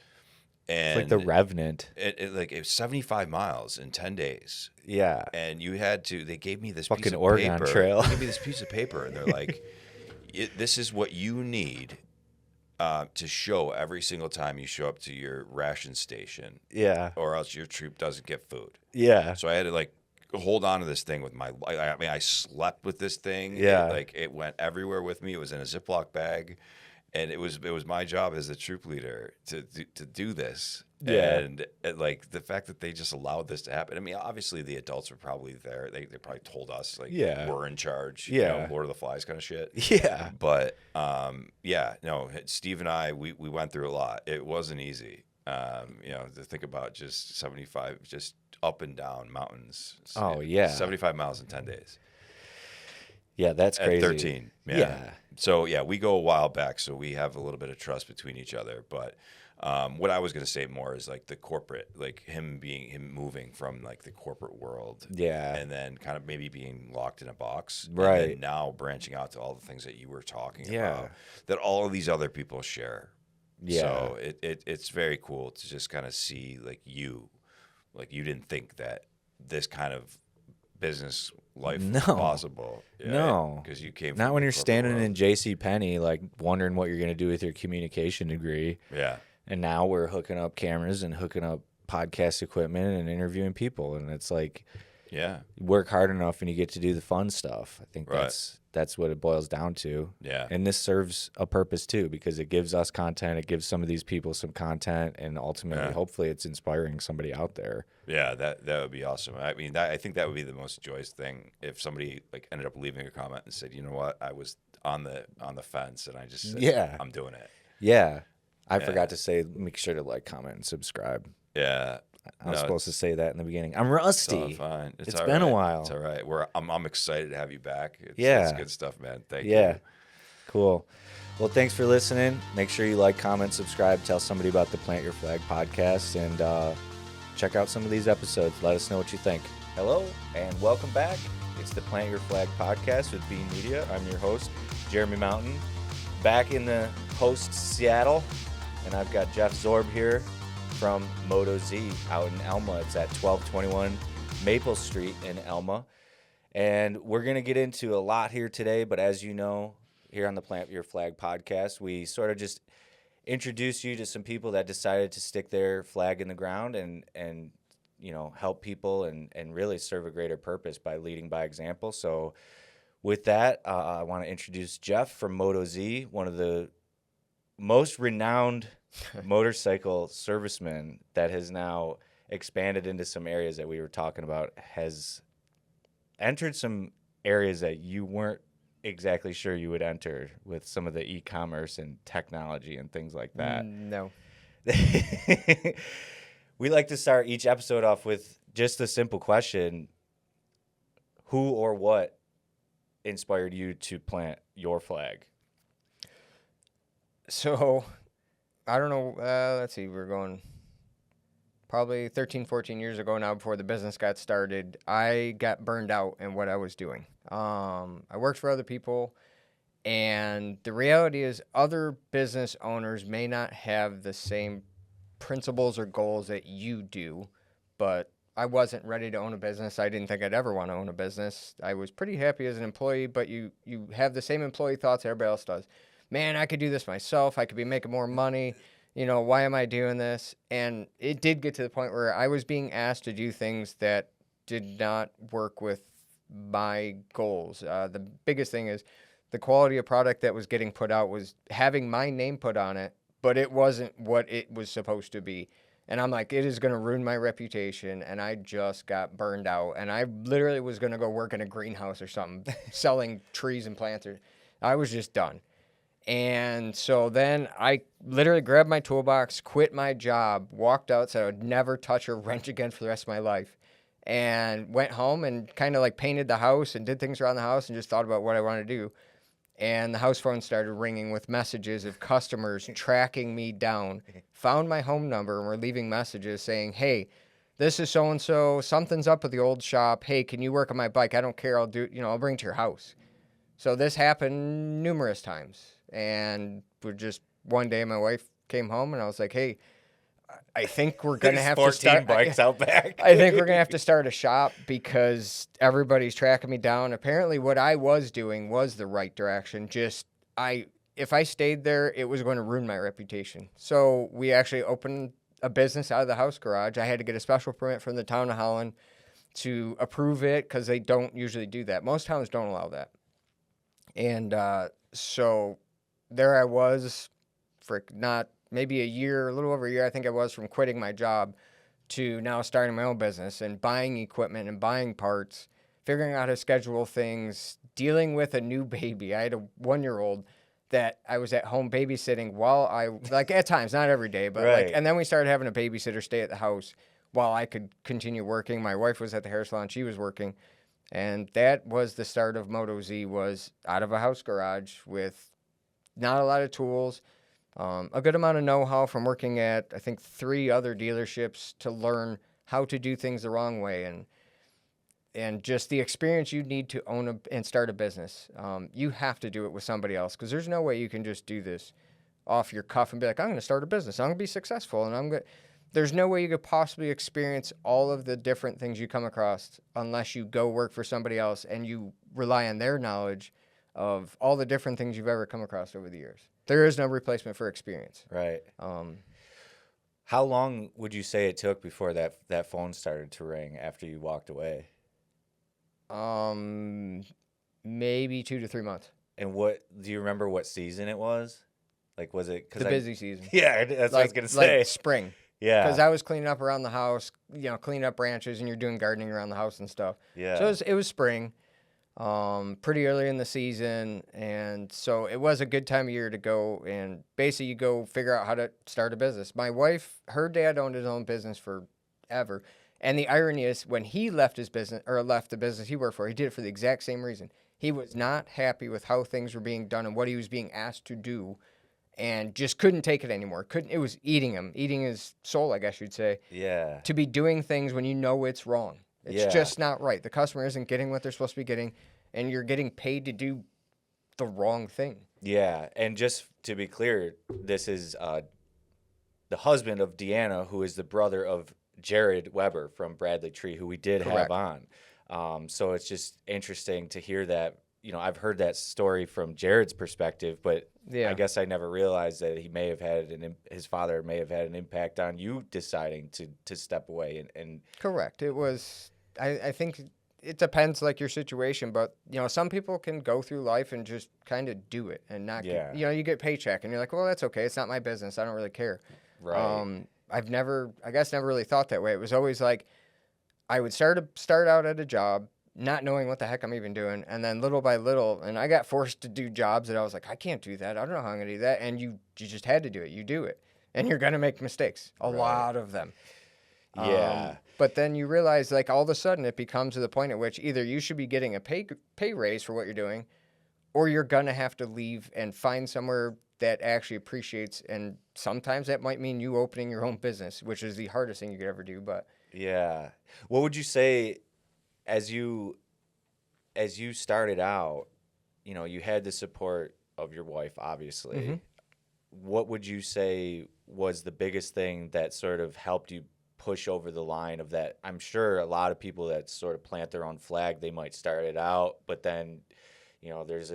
And it's like the Revenant. It was 75 miles in 10 days. Yeah. And you had to, they gave me this Fucking piece of Oregon paper. Trail. They gave me this piece of paper, and they're like, this is what you need to show every single time you show up to your ration station. Yeah. Or else your troop doesn't get food. Yeah. So I had to like hold on to this thing with my, I mean, I slept with this thing. Yeah. It went everywhere with me. It was in a Ziploc bag. And it was my job as the troop leader to do this. Yeah. And like the fact that they just allowed this to happen. I mean, obviously the adults were probably there. They probably told us like, yeah, we're in charge. Yeah. You know, Lord of the Flies kind of shit. Yeah. But yeah, no, Steve and I, we went through a lot. It wasn't easy. You know, to think about just 75, just up and down mountains. Oh yeah. 75 miles in 10 days. Yeah, that's crazy. At 13. Yeah. So, yeah, we go a while back, so we have a little bit of trust between each other. But what I was going to say more is, like, the corporate, like, him moving from, like, the corporate world. Yeah. And then kind of maybe being locked in a box. Right. And then now branching out to all the things that you were talking Yeah. about that all of these other people share. Yeah. So it's very cool to just kind of see, like, you didn't think that this kind of business life was possible. No, because you came not from when the you're corporate standing world. in JCPenney, like wondering what you're going to do with your communication degree. Yeah. And now we're hooking up cameras and hooking up podcast equipment and interviewing people, and it's like, yeah, you work hard enough and you get to do the fun stuff. I think Right. that's what it boils down to. Yeah. And this serves a purpose too, because it gives us content, it gives some of these people some content, and ultimately, Yeah. hopefully, it's inspiring somebody out there. Yeah, that would be awesome. I mean, I think that would be the most joyous thing if somebody like ended up leaving a comment and said, "You know what? I was on the fence, and I just said, Yeah. I'm doing it." Yeah. I Yeah. forgot to say, make sure to like, comment, and subscribe. Yeah. I was No, supposed to say that in the beginning. I'm It's rusty. all fine. It's all been a right. while. It's all right. I'm excited to have you back. It's good stuff, man. Thank you. Yeah. Cool. Well, thanks for listening. Make sure you like, comment, subscribe, tell somebody about the Plant Your Flag podcast, and check out some of these episodes. Let us know what you think. Hello, and welcome back. It's the Plant Your Flag podcast with Bean Media. I'm your host, Jeremy Mountain, back in the host Seattle, and I've got Jeff Zoreb here from Moto Z out in Elma. It's at 1221 Maple Street in Elma. And we're going to get into a lot here today, but as you know, here on the Plant Your Flag podcast, we sort of just introduce you to some people that decided to stick their flag in the ground and you know, help people and really serve a greater purpose by leading by example. So with that, I want to introduce Jeff from Moto Z, one of the most renowned motorcycle servicemen that has now expanded into some areas that we were talking about, has entered some areas that you weren't exactly sure you would enter with some of the e-commerce and technology and things like that. No. We like to start each episode off with just a simple question. Who or what inspired you to plant your flag? So, I don't know. Let's see. We're going probably 13, 14 years ago now, before the business got started. I got burned out in what I was doing. I worked for other people, and the reality is other business owners may not have the same principles or goals that you do, but I wasn't ready to own a business. I didn't think I'd ever want to own a business. I was pretty happy as an employee, but you have the same employee thoughts everybody else does. Man, I could do this myself. I could be making more money. You know, why am I doing this? And it did get to the point where I was being asked to do things that did not work with my goals. The biggest thing is the quality of product that was getting put out was having my name put on it, but it wasn't what it was supposed to be. And I'm like, it is going to ruin my reputation. And I just got burned out. And I literally was going to go work in a greenhouse or something, selling trees and plants. I was just done. And so then I literally grabbed my toolbox, quit my job, walked out, said I would never touch a wrench again for the rest of my life, and went home and kind of like painted the house and did things around the house and just thought about what I wanted to do. And the house phone started ringing with messages of customers tracking me down, found my home number, and were leaving messages saying, hey, this is so-and-so, something's up with the old shop. Hey, can you work on my bike? I don't care. I'll bring it to your house. So this happened numerous times. And just one day my wife came home and I was like, hey, I think we're going to have to start 14 bikes out back. I think we're going to have to start a shop because everybody's tracking me down. Apparently what I was doing was the right direction. If I stayed there, it was going to ruin my reputation. So we actually opened a business out of the house garage. I had to get a special permit from the town of Holland to approve it because they don't usually do that. Most towns don't allow that. And so there I was for not maybe a little over a year, I think I was, from quitting my job to now starting my own business and buying equipment and buying parts, figuring out how to schedule things, dealing with a new baby. I had a 1-year-old that I was at home babysitting while at times, not every day, but right. And then we started having a babysitter stay at the house while I could continue working. My wife was at the hair salon, she was working. And that was the start of Moto Z, was out of a house garage with not a lot of tools, a good amount of know-how from working at, I think, 3 other dealerships to learn how to do things the wrong way, and just the experience you need to own and start a business. You have to do it with somebody else because there's no way you can just do this off your cuff and be like, I'm going to start a business. I'm going to be successful, and there's no way you could possibly experience all of the different things you come across unless you go work for somebody else and you rely on their knowledge of all the different things you've ever come across over the years. There is no replacement for experience. Right. How long would you say it took before that phone started to ring after you walked away? Maybe 2 to 3 months. And what do you remember? What season it was? Like, was it the busy season? Yeah, that's what I was gonna say. Like spring. Yeah. Because I was cleaning up around the house, cleaning up branches, and you're doing gardening around the house and stuff. Yeah. So it was spring, pretty early in the season, and so it was a good time of year to go and basically you go figure out how to start a business. My wife, her dad owned his own business forever, and the irony is when he left the business he worked for, he did it for the exact same reason. He was not happy with how things were being done and what he was being asked to do, and just couldn't take it anymore. It was eating his soul, I guess you'd say. Yeah. To be doing things when you know it's wrong. It's just not right. The customer isn't getting what they're supposed to be getting, and you're getting paid to do the wrong thing. Yeah, and just to be clear, this is the husband of Deanna, who is the brother of Jared Weber from Bradley Tree, who we did Correct. have on. So it's just interesting to hear that. I've heard that story from Jared's perspective, but I guess I never realized that he may have had his father may have had an impact on you deciding to step away and Correct. It was. I think it depends, like, your situation, but some people can go through life and just kind of do it and not. Yeah. You get a paycheck and you're like, well, that's okay. It's not my business. I don't really care. Right. I've never really thought that way. It was always like I would start out at a job, not knowing what the heck I'm even doing, and then little by little, and I got forced to do jobs that I was like, I can't do that. I don't know how I'm gonna do that, and you just had to do it. You do it, and you're gonna make mistakes, a lot of them. Yeah. But then you realize, like, all of a sudden, it becomes to the point at which either you should be getting a pay raise for what you're doing, or you're gonna have to leave and find somewhere that actually appreciates. And sometimes that might mean you opening your own business, which is the hardest thing you could ever do. But yeah, what would you say? As you started out, you had the support of your wife, obviously. Mm-hmm. What would you say was the biggest thing that sort of helped you push over the line of that? I'm sure a lot of people that sort of plant their own flag, they might start it out, but then, there's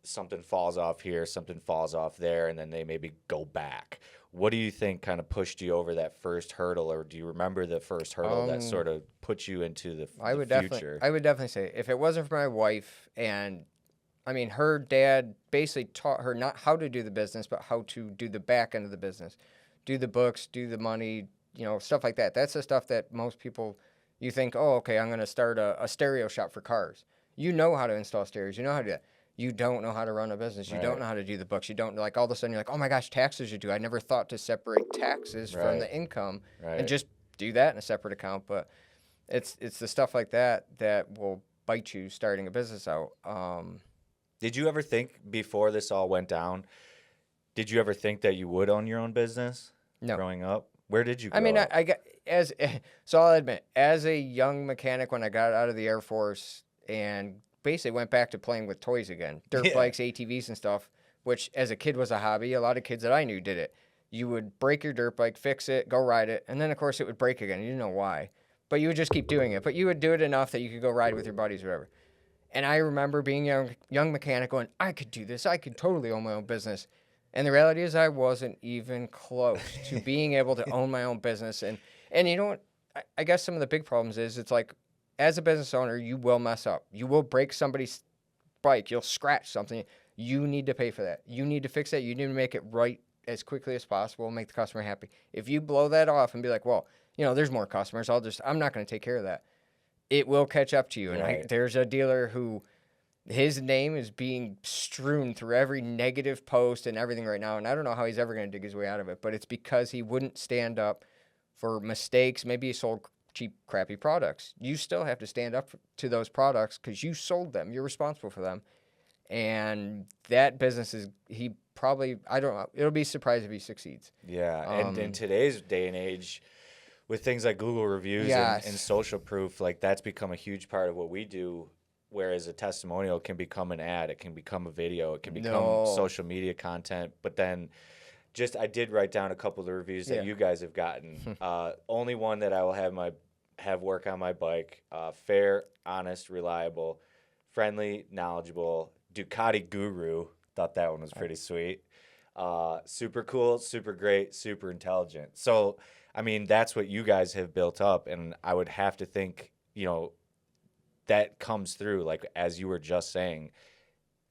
something falls off here, something falls off there, and then they maybe go back. What do you think kind of pushed you over that first hurdle, or do you remember the first hurdle that sort of put you into the future? I would definitely say if it wasn't for my wife, and I mean, her dad basically taught her not how to do the business, but how to do the back end of the business, do the books, do the money, stuff like that. That's the stuff that most people, you think, oh, okay, I'm going to start a stereo shop for cars. You know how to install stereos. You know how to do that. You don't know how to run a business. You don't know how to do the books. You don't, like, all of a sudden you're like, oh my gosh, taxes you do. I never thought to separate taxes from the income and just do that in a separate account. But it's the stuff like that that will bite you starting a business out. Did you ever think before this all went down, did you ever think that you would own your own business? No. Growing up? Where did you grow I mean, up? I got, so I'll admit, as a young mechanic when I got out of the Air Force and basically went back to playing with toys again, dirt bikes, ATVs and stuff, which as a kid was a hobby. A lot of kids that I knew did it. You would break your dirt bike, fix it, go ride it, and then of course it would break again. You didn't know why, but you would just keep doing it. But you would do it enough that you could go ride with your buddies or whatever. And I remember being young mechanic going, I could do this. I could totally own my own business. And the reality is I wasn't even close to being able to own my own business. And you know what? I guess some of the big problems is it's like, as a business owner, you will mess up. You will break somebody's bike. You'll scratch something. You need to pay for that. You need to fix that. You need to make it right as quickly as possible and make the customer happy. If you blow that off and be like, well, there's more customers. I'm not going to take care of that. It will catch up to you. And there's a dealer who his name is being strewn through every negative post and everything right now. And I don't know how he's ever going to dig his way out of it, but it's because he wouldn't stand up for mistakes. Maybe he sold cheap, crappy products. You still have to stand up to those products because you sold them. You're responsible for them. And that business is, I don't know, it'll be surprised if he succeeds. Yeah, and in today's day and age, with things like Google reviews and social proof, like that's become a huge part of what we do, whereas a testimonial can become an ad, it can become a video, it can become social media content. But then I did write down a couple of the reviews that you guys have gotten. Only one that I will have work on my bike. Fair, honest, reliable, friendly, knowledgeable, Ducati guru. Thought that one was pretty sweet. Super cool, super great, super intelligent. So, I mean, that's what you guys have built up, and I would have to think, that comes through, like, as you were just saying,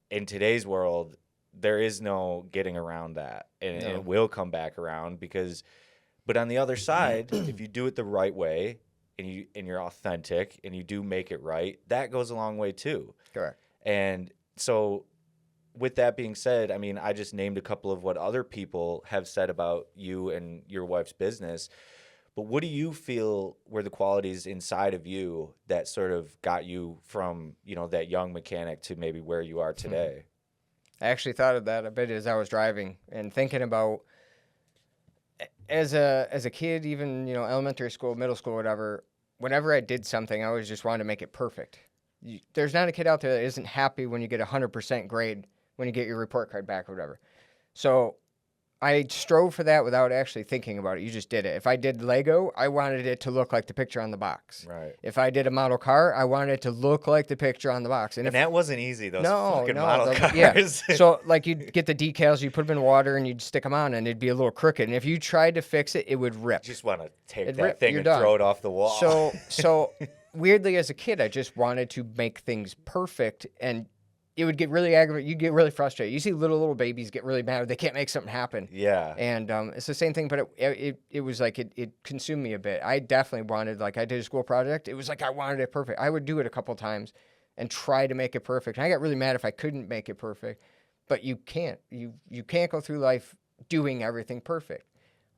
in today's world, there is no getting around that, and it will come back around but on the other side, if you do it the right way and you're authentic and you do make it right, that goes a long way too. Correct. And so with that being said, I mean, I just named a couple of what other people have said about you and your wife's business. But what do you feel were the qualities inside of you that sort of got you from, that young mechanic to maybe where you are today? I actually thought of that a bit as I was driving and thinking about as a kid, even, elementary school, middle school, whatever, whenever I did something, I always just wanted to make it perfect. There's not a kid out there that isn't happy when you get a 100% grade, when you get your report card back or whatever. So I strove for that without actually thinking about it. You just did it. If I did Lego, I wanted it to look like the picture on the box. Right. If I did a model car, I wanted it to look like the picture on the box. And that wasn't easy, those fucking model cars. Yeah. So, like, you'd get the decals, you put them in water, and you'd stick them on, and it'd be a little crooked. And if you tried to fix it, it would rip. You just want to take that thing and throw it off the wall. So weirdly, as a kid, I just wanted to make things perfect, and it would get really aggravated. You get really frustrated. You see little babies get really mad. They can't make something happen. Yeah. And it's the same thing, but it was like it consumed me a bit. I definitely wanted, like, I did a school project. It was like I wanted it perfect. I would do it a couple times and try to make it perfect. And I got really mad if I couldn't make it perfect. But you can't. You can't go through life doing everything perfect.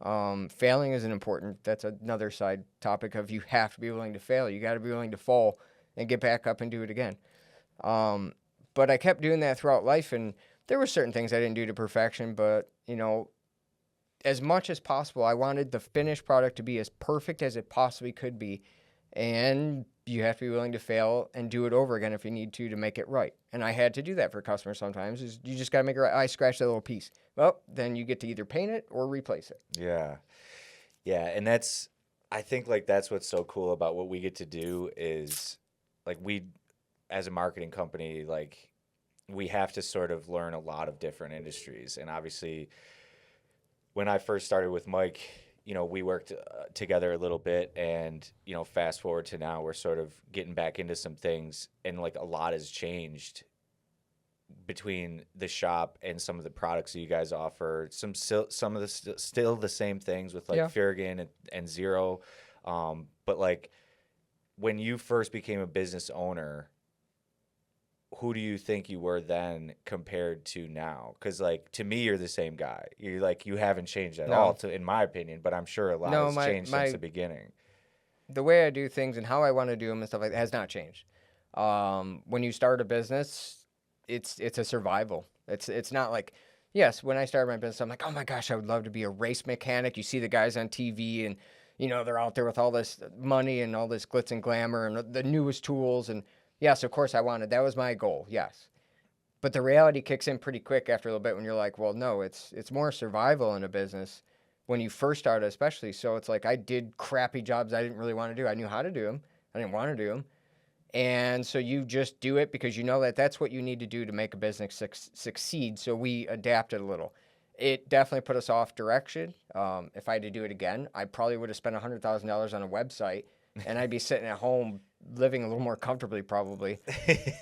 Failing is that's another side topic of you have to be willing to fail. You got to be willing to fall and get back up and do it again. But I kept doing that throughout life, and there were certain things I didn't do to perfection, but, as much as possible, I wanted the finished product to be as perfect as it possibly could be, and you have to be willing to fail and do it over again if you need to make it right. And I had to do that for customers sometimes. You just got to make it right. I scratched that little piece. Well, then you get to either paint it or replace it. Yeah. Yeah, and I think, like, that's what's so cool about what we get to do is, like, as a marketing company, like, we have to sort of learn a lot of different industries. And obviously, when I first started with Mike, we worked together a little bit, and, fast forward to now, we're sort of getting back into some things, and like a lot has changed between the shop and some of the products that you guys offer. Some of the still the same things with like Farragon and Zero. But like when you first became a business owner, who do you think you were then compared to now? Because like to me, you're the same guy. You haven't changed at all, in my opinion. But I'm sure a lot has changed since the beginning. The way I do things and how I want to do them and stuff like that has not changed. When you start a business, it's a survival. It's not like, yes, when I started my business, I'm like, oh my gosh, I would love to be a race mechanic. You see the guys on TV, and they're out there with all this money and all this glitz and glamour and the newest tools, and yes, of course that was my goal, yes. But the reality kicks in pretty quick after a little bit when you're like, well, no, it's more survival in a business when you first started, especially. So it's like I did crappy jobs I didn't really want to do. I knew how to do them. I didn't want to do them. And so you just do it because you know that that's what you need to do to make a business succeed. So we adapted a little. It definitely put us off direction. If I had to do it again, I probably would have spent $100,000 on a website, and I'd be sitting at home living a little more comfortably probably.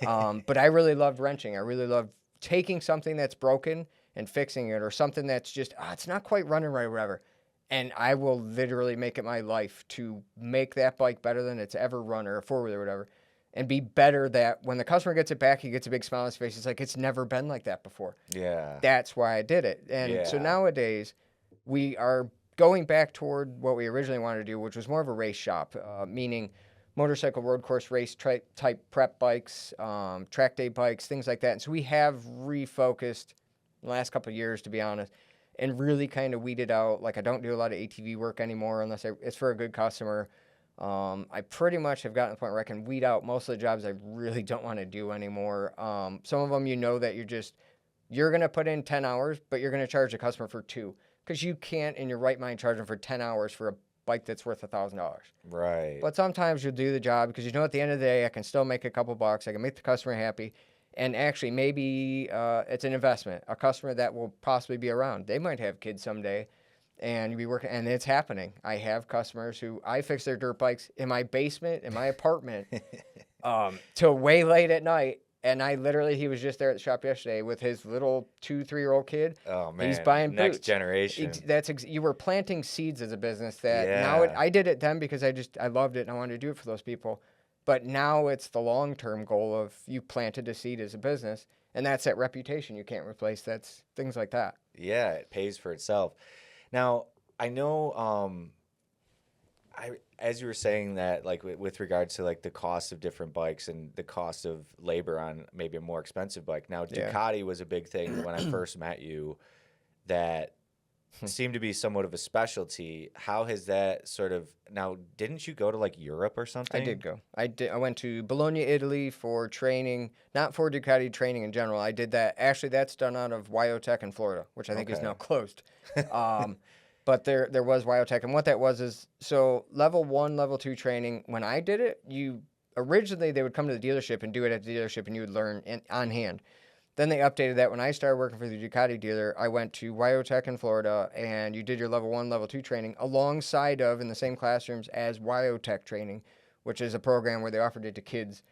But I really loved wrenching. I really loved taking something that's broken and fixing it, or something that's just, it's not quite running right or whatever. And I will literally make it my life to make that bike better than it's ever run, or a four-wheeler or whatever, and be better that when the customer gets it back, he gets a big smile on his face. It's like, it's never been like that before. Yeah. That's why I did it. And so nowadays, we are going back toward what we originally wanted to do, which was more of a race shop, meaning motorcycle road course race type prep bikes, track day bikes, things like that. And so we have refocused the last couple of years, to be honest, and really kind of weeded out. Like, I don't do a lot of ATV work anymore unless it's for a good customer. I pretty much have gotten to the point where I can weed out most of the jobs I really don't want to do anymore. Some of them, you're going to put in 10 hours, but you're going to charge the customer for 2, because you can't in your right mind charge them for 10 hours for a bike that's worth $1,000. Right. But sometimes you'll do the job because at the end of the day, I can still make a couple bucks. I can make the customer happy. And actually, maybe it's an investment, a customer that will possibly be around. They might have kids someday, and you'll be working, and it's happening. I have customers who I fix their dirt bikes in my basement, in my apartment, till way late at night. And he was just there at the shop yesterday with his little 2-3-year-old kid. Oh man, he's buying next boots. generation. You were planting seeds as a business that now I did it then because I loved it and I wanted to do it for those people. But now it's the long-term goal of you planted a seed as a business, and that's that reputation you can't replace. That's things like that. Yeah, it pays for itself. Now, I know, as you were saying that, like with regards to like the cost of different bikes and the cost of labor on maybe a more expensive bike. Now, Ducati was a big thing when I first met you that seemed to be somewhat of a specialty. How has that sort of, now, didn't you go to like Europe or something? I did go. I went to Bologna, Italy for training, not for Ducati, training in general. I did that. Actually, that's done out of Outtakes in Florida, which I think is now closed. But there was Outtakes, and what that was is, so level 1, level 2 training, when I did it, originally they would come to the dealership and do it at the dealership, and you would learn on hand. Then they updated that. When I started working for the Ducati dealer, I went to Outtakes in Florida, and you did your level 1, level 2 training alongside of, in the same classrooms as Outtakes training, which is a program where they offered it to kids.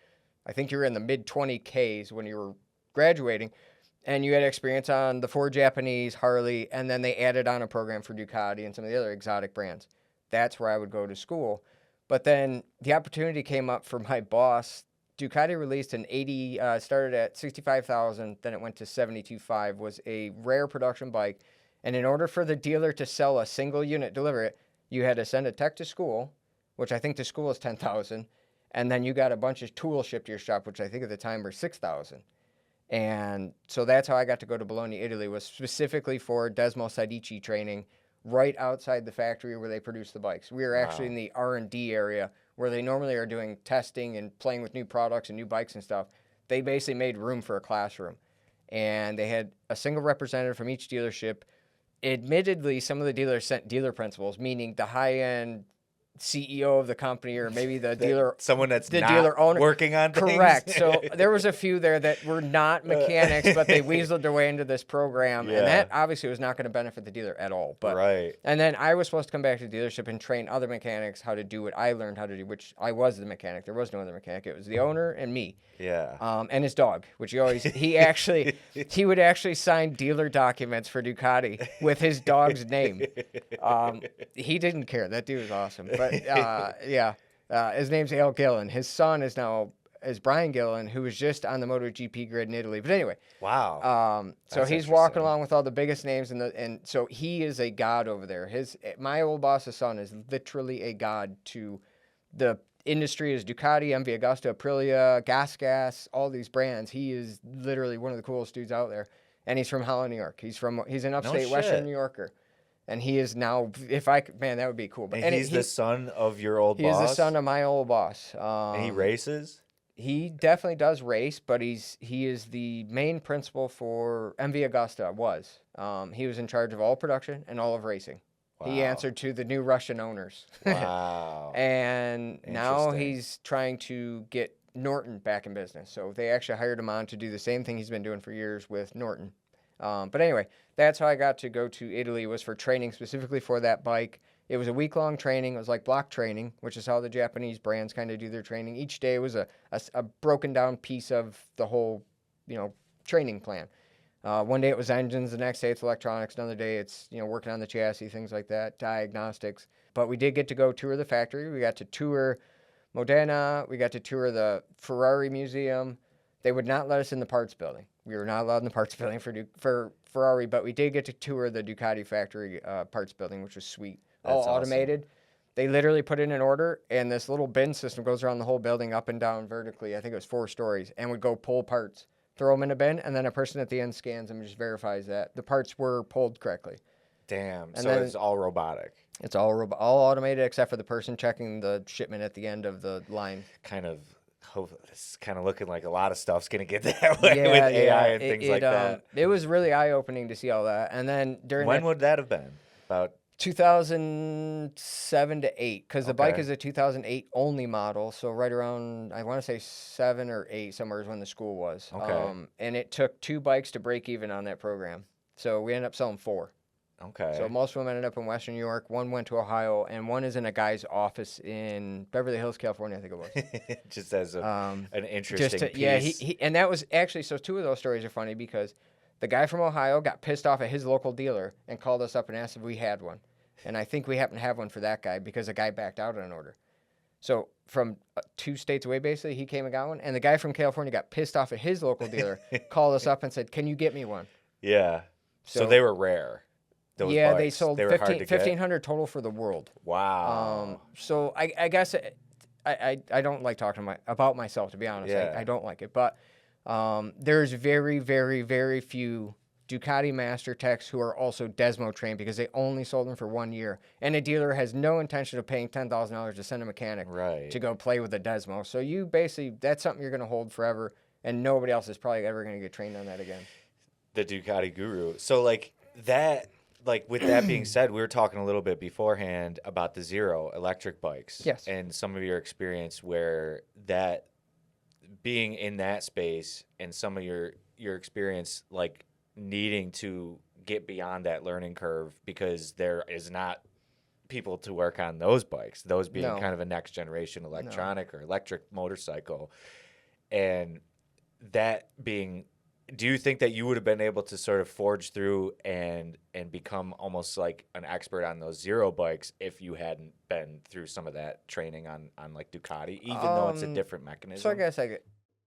I think you were in the mid-20Ks when you were graduating, and you had experience on the 4 Japanese, Harley, and then they added on a program for Ducati and some of the other exotic brands. That's where I would go to school. But then the opportunity came up for my boss. Ducati released an 80, started at 65,000, then it went to 72.5, was a rare production bike. And in order for the dealer to sell a single unit, deliver it, you had to send a tech to school, which I think the school is 10,000, and then you got a bunch of tools shipped to your shop, which I think at the time were 6,000. And so that's how I got to go to Bologna, Italy, was specifically for Desmo Sadici training right outside the factory where they produce the bikes. We were actually in the R&D area where they normally are doing testing and playing with new products and new bikes and stuff. They basically made room for a classroom. And they had a single representative from each dealership. Admittedly, some of the dealers sent dealer principals, meaning the high-end CEO of the company, or maybe the dealer, someone that's the not dealer owner working on things. Correct. So there was a few there that were not mechanics, but they weaseled their way into this program, and that obviously was not going to benefit the dealer at all. But right. And then I was supposed to come back to the dealership and train other mechanics how to do what I learned how to do, which I was the mechanic. There was no other mechanic. It was the owner and me. Yeah. And his dog, which he would actually sign dealer documents for Ducati with his dog's name. He didn't care. That dude was awesome. But his name's Al Gillen. His son is Brian Gillen, who was just on the MotoGP grid in Italy. But anyway, wow. So he's walking along with all the biggest names, and so he is a god over there. My old boss's son is literally a god to the industry. Is Ducati, MV Agusta, Aprilia, Gas, all these brands. He is literally one of the coolest dudes out there, and he's from Holland, New York. He's an upstate Western New Yorker. And he is now, that would be cool. But and he's the son of your old boss? He's the son of my old boss. And he races? He definitely does race, but he is the main principal for MV Agusta, was. He was in charge of all production and all of racing. Wow. He answered to the new Russian owners. Wow. And now he's trying to get Norton back in business. So they actually hired him on to do the same thing he's been doing for years with Norton. But anyway, that's how I got to go to Italy, was for training specifically for that bike. It was a week-long training. It was like block training, which is how the Japanese brands kind of do their training. Each day was a broken-down piece of the whole, training plan. One day it was engines, the next day it's electronics, another day it's, working on the chassis, things like that, diagnostics. But we did get to go tour the factory. We got to tour Modena. We got to tour the Ferrari Museum. They would not let us in the parts building. We were not allowed in the parts building for Ferrari, but we did get to tour the Ducati factory parts building, which was sweet. All automated. They literally put in an order, and this little bin system goes around the whole building up and down vertically. I think it was 4 stories, and would go pull parts, throw them in a bin, and then a person at the end scans them and just verifies that the parts were pulled correctly. Damn. And so it's all robotic. It's all automated except for the person checking the shipment at the end of the line. It's kind of looking like a lot of stuff's going to get that way with AI and things like that. It was really eye-opening to see all that. And then when would that have been? About 2007 to 8, because the bike is a 2008 only model. So right around, I want to say 7 or 8, somewhere is when the school was. Okay. And it took 2 bikes to break even on that program. So we ended up selling 4. Okay. So most of them ended up in Western New York. 1 went to Ohio, and 1 is in a guy's office in Beverly Hills, California, I think it was. Just as an interesting piece. Yeah, and that was actually, so 2 of those stories are funny because the guy from Ohio got pissed off at his local dealer and called us up and asked if we had one. And I think we happened to have one for that guy because the guy backed out on an order. So from 2 states away, basically, he came and got one. And the guy from California got pissed off at his local dealer, called us up and said, "Can you get me one?" Yeah. So they were rare. Those yeah, bikes. They sold 1,500 total for the world. Wow. So I guess I don't like talking about myself, to be honest. Yeah. I don't like it. But there's very, very, very few Ducati Master Techs who are also Desmo trained because they only sold them for 1 year. And a dealer has no intention of paying $10,000 to send a mechanic to go play with a Desmo. So you basically, that's something you're going to hold forever, and nobody else is probably ever going to get trained on that again. The Ducati guru. So with that being said, we were talking a little bit beforehand about the Zero electric bikes. Yes. And some of your experience where that being in that space and some of your experience needing to get beyond that learning curve because there is not people to work on those bikes, those being kind of a next generation electronic or electric motorcycle. And that being, do you think that you would have been able to sort of forge through and become almost like an expert on those Zero bikes if you hadn't been through some of that training on Ducati, even though it's a different mechanism? So I guess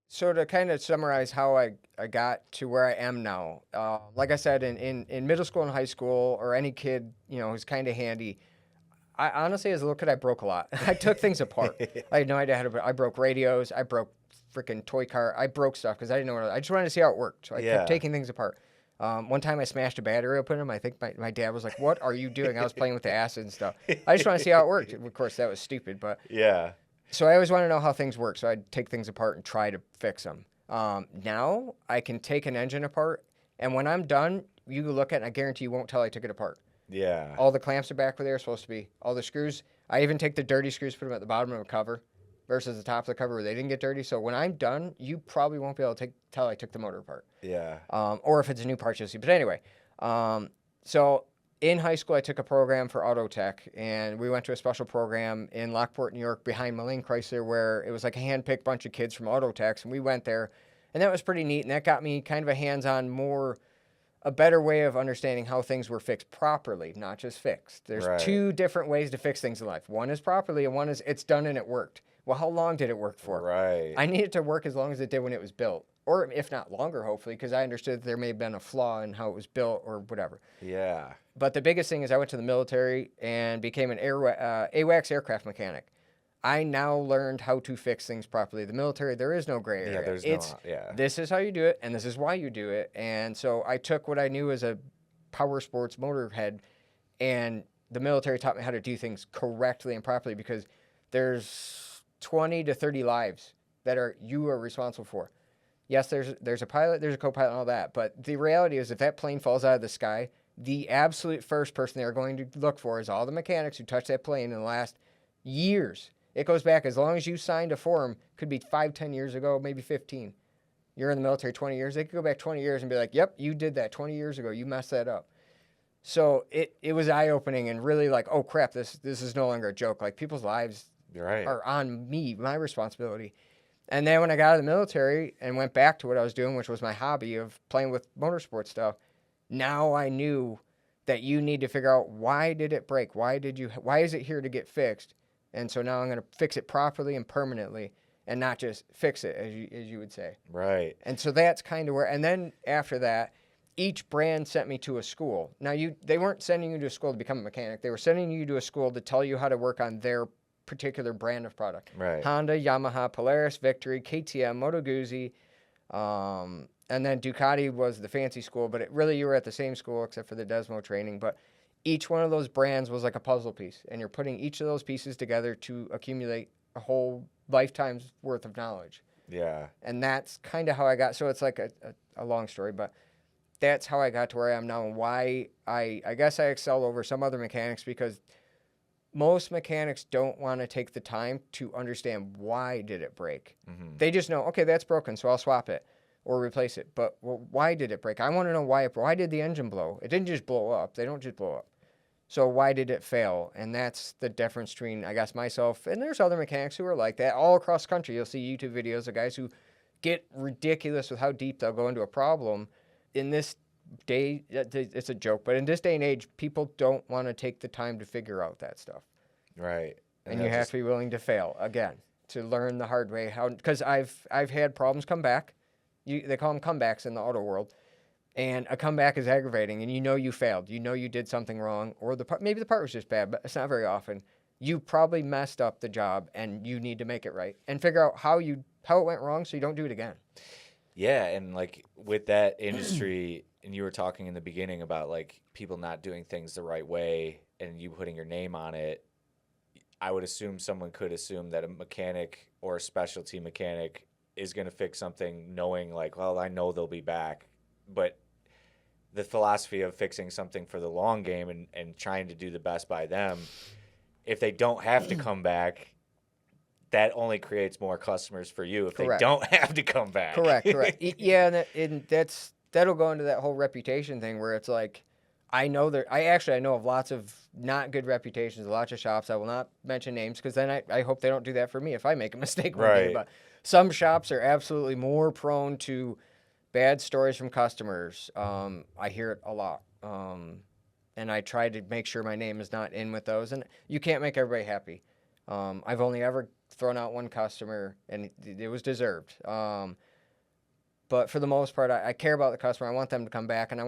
so to kind of summarize how I got to where I am now, like I said, in middle school and high school, or any kid, who's kind of handy, I honestly, as a little kid, I broke a lot. I took things apart. I had no idea how to. I broke radios. I broke freaking toy car. I broke stuff because I didn't know I just wanted to see how it worked. So I kept taking things apart. One time I smashed a battery open them. I think my dad was like, "What are you doing?" I was playing with the acid and stuff. I just want to see how it worked. Of course, that was stupid, but yeah. So I always want to know how things work. So I'd take things apart and try to fix them. Now I can take an engine apart, and when I'm done, you can look at it, and I guarantee you won't tell I took it apart. Yeah. All the clamps are back where they're supposed to be. All the screws. I even take the dirty screws, put them at the bottom of the cover versus the top of the cover where they didn't get dirty. So when I'm done, you probably won't be able to tell I took the motor apart. Yeah. Or if it's a new part, you'll see. But anyway, so in high school, I took a program for auto tech, and we went to a special program in Lockport, New York, behind Mullane Chrysler, where it was like a hand-picked bunch of kids from auto techs, and we went there, and that was pretty neat, and that got me kind of a hands-on, a better way of understanding how things were fixed properly, not just fixed. There's Right. two different ways to fix things in life. One is properly, and one is it's done and it worked. Well, how long did it work for? Right. I need it to work as long as it did when it was built, or if not longer, hopefully, because I understood that there may have been a flaw in how it was built or whatever. Yeah. But the biggest thing is I went to the military and became an AWACS aircraft mechanic. I now learned how to fix things properly. The military, there is no gray area. Yeah, there's This is how you do it, and this is why you do it. And so I took what I knew as a power sports motorhead, and the military taught me how to do things correctly and properly, because there's 20 to 30 lives that you are responsible for. Yes, there's a pilot, there's a co-pilot and all that, but the reality is if that plane falls out of the sky, the absolute first person they're going to look for is all the mechanics who touched that plane in the last years. It goes back as long as you signed a form, could be 5, 10 years ago, maybe 15. You're in the military 20 years, they could go back 20 years and be like, yep, you did that 20 years ago, you messed that up. So it was eye-opening and really like, oh crap, this is no longer a joke. Like people's lives are on me, my responsibility. And then when I got out of the military and went back to what I was doing, which was my hobby of playing with motorsport stuff, now I knew that you need to figure out, why did it break? Why is it here to get fixed? And so now I'm going to fix it properly and permanently, and not just fix it, as you would say. Right. And so that's kind of where, and then after that, each brand sent me to a school. Now they weren't sending you to a school to become a mechanic. They were sending you to a school to tell you how to work on their particular brand of product. Right. Honda, Yamaha, Polaris, Victory, KTM, Moto Guzzi, and then Ducati was the fancy school, but you were at the same school except for the Desmo training. But each one of those brands was like a puzzle piece, and you're putting each of those pieces together to accumulate a whole lifetime's worth of knowledge. Yeah. And that's kind of how I got, so it's like a long story, but that's how I got to where I am now, and why I guess I excel over some other mechanics, because most mechanics don't want to take the time to understand why did it break. Mm-hmm. They just know, okay, that's broken, so I'll swap it or replace it. But why did it break? I want to know why did the engine blow? It didn't just blow up. They don't just blow up. So why did it fail? And that's the difference between, I guess, myself, and there's other mechanics who are like that. All across the country, you'll see YouTube videos of guys who get ridiculous with how deep they'll go into a problem. In this day, it's a joke, but in this day and age, people don't want to take the time to figure out that stuff. Right. And you have to be willing to fail again, to learn the hard way how. Because I've had problems come back. They call them comebacks in the auto world, and a comeback is aggravating. And you failed. You did something wrong, or maybe the part was just bad, but it's not very often. You probably messed up the job, and you need to make it right and figure out how it went wrong so you don't do it again. Yeah, and like with that industry, and you were talking in the beginning about like people not doing things the right way, and you putting your name on it. I would assume someone could assume that a mechanic or a specialty mechanic is going to fix something knowing like, well, I know they'll be back. But the philosophy of fixing something for the long game and trying to do the best by them, if they don't have to come back, that only creates more customers for you if Correct. they don't have to come back. Correct. Yeah, and that'll go into that whole reputation thing where it's like, I know of lots of not good reputations, lots of shops. I will not mention names because then I hope they don't do that for me if I make a mistake one day. But some shops are absolutely more prone to bad stories from customers. I hear it a lot. And I try to make sure my name is not in with those. And you can't make everybody happy. I've only ever thrown out one customer, and it was deserved. But for the most part, I care about the customer. I want them to come back, and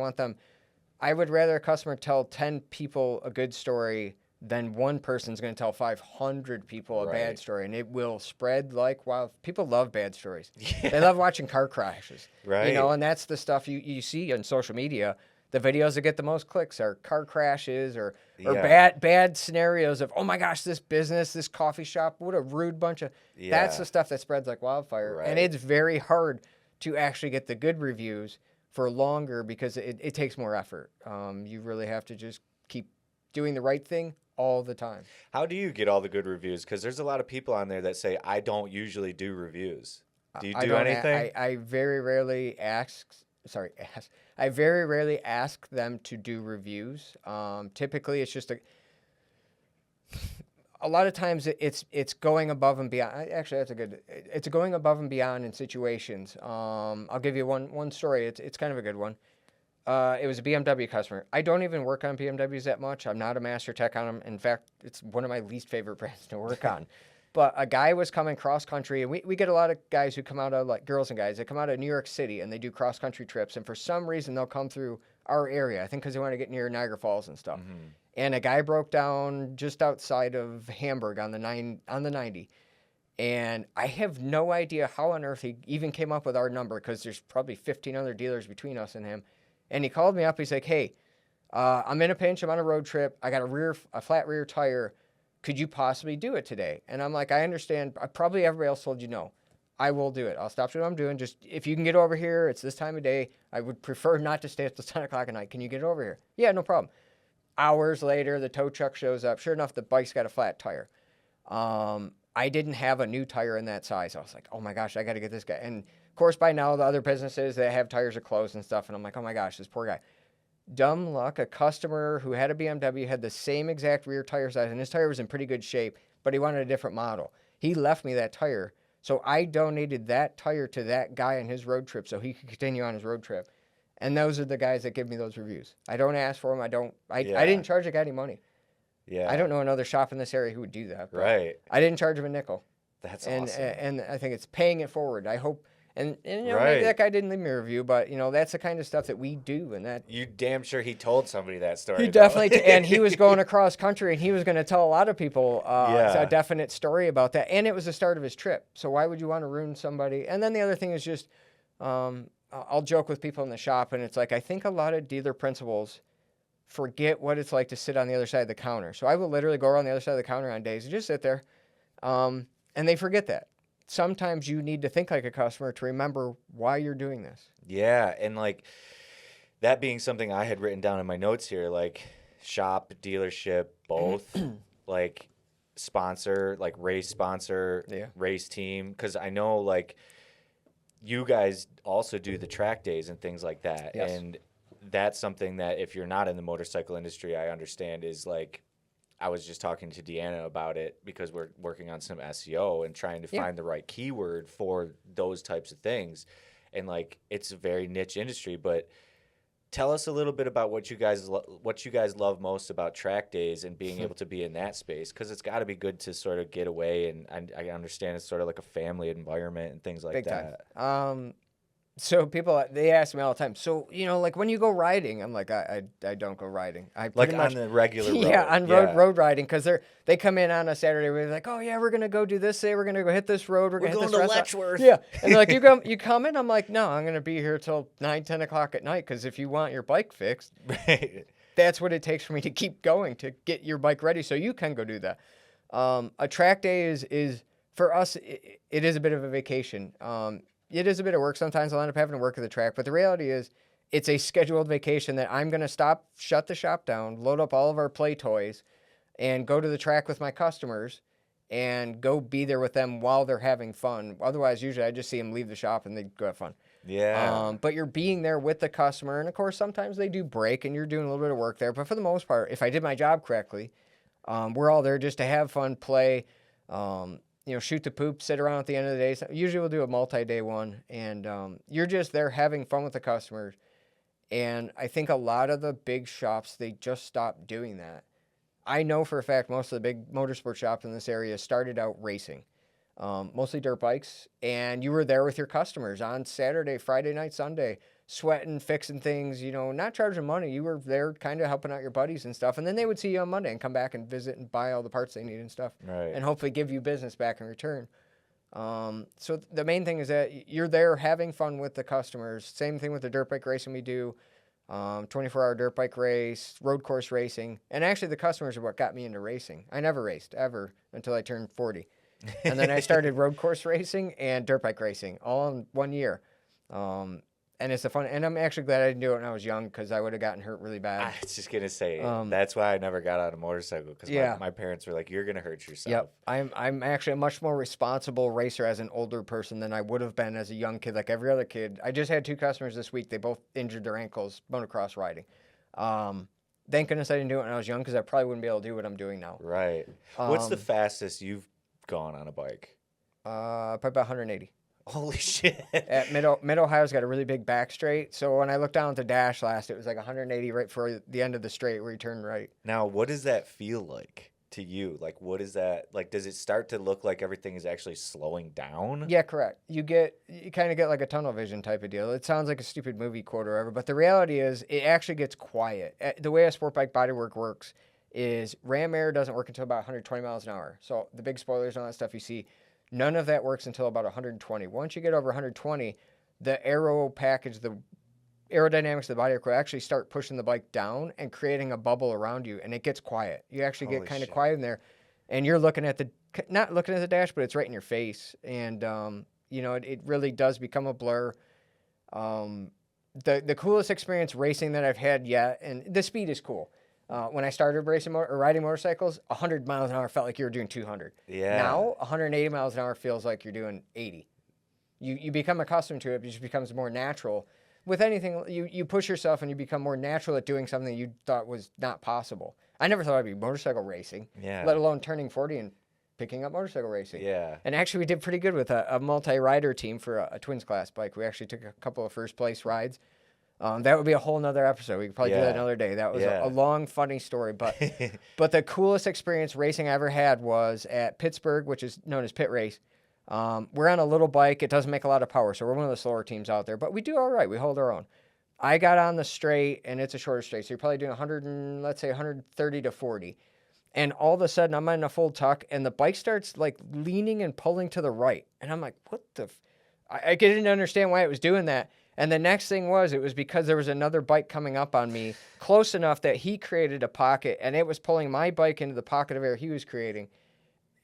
I would rather a customer tell 10 people a good story than one person's going to tell 500 people a bad story, and it will spread like wild. People love bad stories. Yeah. They love watching car crashes. Right. And that's the stuff you see on social media. The videos that get the most clicks are car crashes or bad scenarios of, oh my gosh, this business, this coffee shop, what a rude bunch of... Yeah. That's the stuff that spreads like wildfire. Right. And it's very hard to actually get the good reviews for longer because it takes more effort. You really have to just keep doing the right thing all the time. How do you get all the good reviews? Because there's a lot of people on there that say, I don't usually do reviews. Do you do anything? I very rarely ask. I very rarely ask them to do reviews. Typically, it's just a lot of times it's going above and beyond. Actually, it's going above and beyond in situations. I'll give you one story. It's kind of a good one. It was a BMW customer. I don't even work on BMWs that much. I'm not a master tech on them. In fact, it's one of my least favorite brands to work on. But a guy was coming cross country, and we get a lot of guys who come out of, like, girls and guys, they come out of New York City and they do cross country trips. And for some reason, they'll come through our area. I think because they want to get near Niagara Falls and stuff. Mm-hmm. And a guy broke down just outside of Hamburg on the 90. And I have no idea how on earth he even came up with our number, because there's probably 15 other dealers between us and him. And he called me up. He's like, hey, I'm in a pinch. I'm on a road trip. I got a flat rear tire. Could you possibly do it today? And I'm like, I understand. Probably everybody else told you no. I will do it. I'll stop what I'm doing. Just if you can get over here, it's this time of day. I would prefer not to stay at 10 o'clock at night. Can you get over here? Yeah, no problem. Hours later, the tow truck shows up. Sure enough, the bike's got a flat tire. I didn't have a new tire in that size. I was like, oh my gosh, I got to get this guy. And of course, by now, the other businesses that have tires are closed and stuff. And I'm like, oh my gosh, this poor guy. Dumb luck, a customer who had a BMW had the same exact rear tire size, and his tire was in pretty good shape, but he wanted a different model. He left me that tire, so I donated that tire to that guy on his road trip so he could continue on his road trip. And those are the guys that give me those reviews. I don't ask for them. I didn't charge the guy any money. Yeah. I don't know another shop in this area who would do that. Right. I didn't charge him a nickel. That's awesome. And I think it's paying it forward. I hope. And you know, Right. maybe that guy didn't leave me a review, but you know, that's the kind of stuff that we do. And that You damn sure he told somebody that story. he though. definitely, and he was going across country, and he was going to tell a lot of people Yeah. a definite story about that. And it was the start of his trip. So why would you want to ruin somebody? And then the other thing is just, I'll joke with people in the shop, and it's like, I think a lot of dealer principals forget what it's like to sit on the other side of the counter. So I will literally go around the other side of the counter on days and just sit there, and they forget that. Sometimes you need to think like a customer to remember why you're doing this. Yeah, and like that being something I had written down in my notes here, like shop, dealership, both, like sponsor, like race sponsor, race team, because I know like you guys also do the track days and things like that. Yes. And that's something that if you're not in the motorcycle industry, I understand is like, I was just talking to Deanna about it because we're working on some SEO and trying to find the right keyword for those types of things. And like, it's a very niche industry, but tell us a little bit about what you guys love most about track days and being able to be in that space. Cause it's gotta be good to sort of get away. And I understand it's sort of like a family environment and things like Big that. Time. So people, they ask me all the time, so, you know, like when you go riding, I'm like, I don't go riding. I Like pretty on much, the regular road. Yeah, on road riding, because they come in on a Saturday, we're like, oh yeah, we're going to go do this today, we're going to go hit this road, we're going to hit this restaurant. Letchworth. Yeah, and they're like, you coming? I'm like, no, I'm going to be here till 9, 10 o'clock at night, because if you want your bike fixed, that's what it takes for me to keep going, to get your bike ready so you can go do that. A track day is for us, it is a bit of a vacation. It is a bit of work. Sometimes I'll end up having to work at the track, but the reality is it's a scheduled vacation that I'm going to shut the shop down, load up all of our play toys, and go to the track with my customers and go be there with them while they're having fun. Otherwise, usually I just see them leave the shop and they go have fun. Yeah. But you're being there with the customer, and of course, sometimes they do break and you're doing a little bit of work there. But for the most part, if I did my job correctly, we're all there just to have fun, play, you know, shoot the poop, sit around at the end of the day. So usually we'll do a multi-day one, and you're just there having fun with the customers. And I think a lot of the big shops, they just stopped doing that. I know for a fact most of the big motorsport shops in this area started out racing, mostly dirt bikes, and you were there with your customers on Saturday, Friday night, Sunday, sweating, fixing things, you know, not charging money. You were there kind of helping out your buddies and stuff. And then they would see you on Monday and come back and visit and buy all the parts they need and stuff. Right. And hopefully give you business back in return. So the main thing is that you're there having fun with the customers. Same thing with the dirt bike racing we do. 24-hour dirt bike race, road course racing. And actually the customers are what got me into racing. I never raced, ever, until I turned 40. And then I started road course racing and dirt bike racing all in 1 year. And it's a fun, and I'm actually glad I didn't do it when I was young because I would have gotten hurt really bad. I was just gonna say that's why I never got on a motorcycle because my parents were like, "You're gonna hurt yourself." Yep, I'm actually a much more responsible racer as an older person than I would have been as a young kid, like every other kid. I just had 2 customers this week; they both injured their ankles motocross riding. Thank goodness I didn't do it when I was young because I probably wouldn't be able to do what I'm doing now. Right. What's the fastest you've gone on a bike? Probably about 180. Holy shit. At Mid-Ohio's got a really big back straight. So when I looked down at the dash last, it was like 180 right for the end of the straight where you turn right. Now, what does that feel like to you? Like, what is that? Like, does it start to look like everything is actually slowing down? Yeah, correct. You kind of get like a tunnel vision type of deal. It sounds like a stupid movie quote or whatever, but the reality is it actually gets quiet. The way a sport bike bodywork works is ram air doesn't work until about 120 miles an hour. So the big spoilers and all that stuff you see, none of that works until about 120. Once you get over 120, the aero package, the aerodynamics of the body will actually start pushing the bike down and creating a bubble around you, and it gets quiet. You actually get kind of quiet in there, and you're looking at not looking at the dash, but it's right in your face, and it really does become a blur. The coolest experience racing that I've had yet, and the speed is cool. When I started riding motorcycles, 100 miles an hour felt like you were doing 200. Yeah. Now, 180 miles an hour feels like you're doing 80. You become accustomed to it, but it just becomes more natural. With anything, you push yourself and you become more natural at doing something you thought was not possible. I never thought I'd be motorcycle racing, let alone turning 40 and picking up motorcycle racing. Yeah. And actually, we did pretty good with a multi-rider team for a twins class bike. We actually took a couple of first place rides. That would be a whole nother episode. We could probably do that another day. That was a long, funny story. But but the coolest experience racing I ever had was at Pittsburgh, which is known as Pit Race. We're on a little bike. It doesn't make a lot of power, so we're one of the slower teams out there. But we do all right. We hold our own. I got on the straight, and it's a shorter straight, so you're probably doing 130 to 40. And all of a sudden, I'm in a full tuck, and the bike starts like leaning and pulling to the right. And I'm like, what the? I didn't understand why it was doing that. And the next thing it was because there was another bike coming up on me close enough that he created a pocket, and it was pulling my bike into the pocket of air he was creating.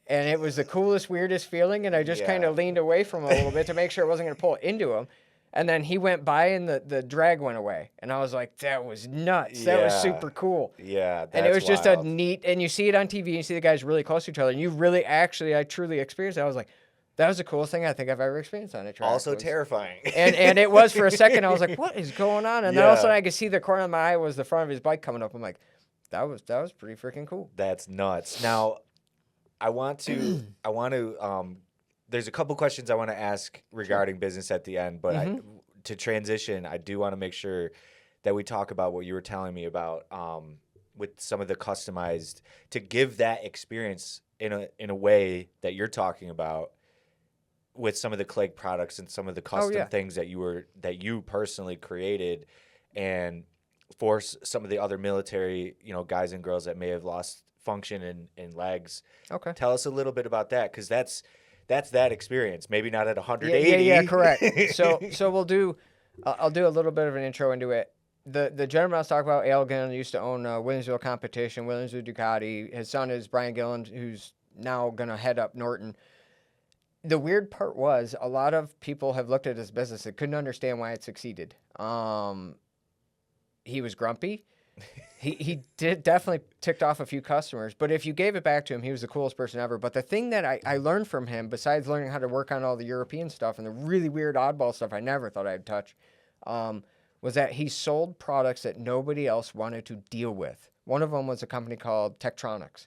And it was the coolest, weirdest feeling, and I just kind of leaned away from him a little bit to make sure it wasn't going to pull into him. And then he went by, and the drag went away. And I was like, that was nuts. That was super cool. Yeah, and it was just a neat, and you see it on TV, and you see the guys really close to each other, and you really I truly experienced it. I was like, that was the coolest thing I think I've ever experienced on a track. Also terrifying. And it was for a second. I was like, what is going on? And then all of a sudden I could see the corner of my eye was the front of his bike coming up. I'm like, that was pretty freaking cool. That's nuts. Now, I want to there's a couple questions I want to ask regarding business at the end, but to transition, I do want to make sure that we talk about what you were telling me about with some of the customized, to give that experience in a way that you're talking about with some of the Clegg products and some of the custom things that you personally created, and for some of the other military, guys and girls that may have lost function in legs. Okay. Tell us a little bit about that, because that's that experience. Maybe not at 180. Yeah, correct. So we'll do. I'll do a little bit of an intro into it. The gentleman I was talking about, Al Gillen, used to own Williamsville Competition, Williamsville Ducati. His son is Brian Gillen, who's now going to head up Norton. The weird part was a lot of people have looked at his business and couldn't understand why it succeeded. He was grumpy. He did definitely ticked off a few customers, but if you gave it back to him, he was the coolest person ever. But the thing that I learned from him, besides learning how to work on all the European stuff and the really weird oddball stuff I never thought I'd touch, was that he sold products that nobody else wanted to deal with. One of them was a company called Tektronix.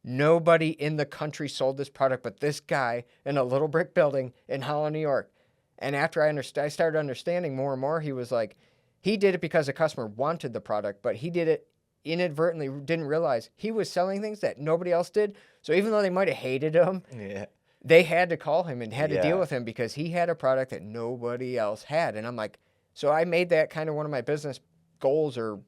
Nobody in the country sold this product but this guy in a little brick building in Holland, New York. And after I started understanding more and more, he was like, he did it because a customer wanted the product, but he did it inadvertently, didn't realize he was selling things that nobody else did. So even though they might have hated him, they had to call him and had to deal with him because he had a product that nobody else had. And I'm like, so I made that kind of one of my business goals, or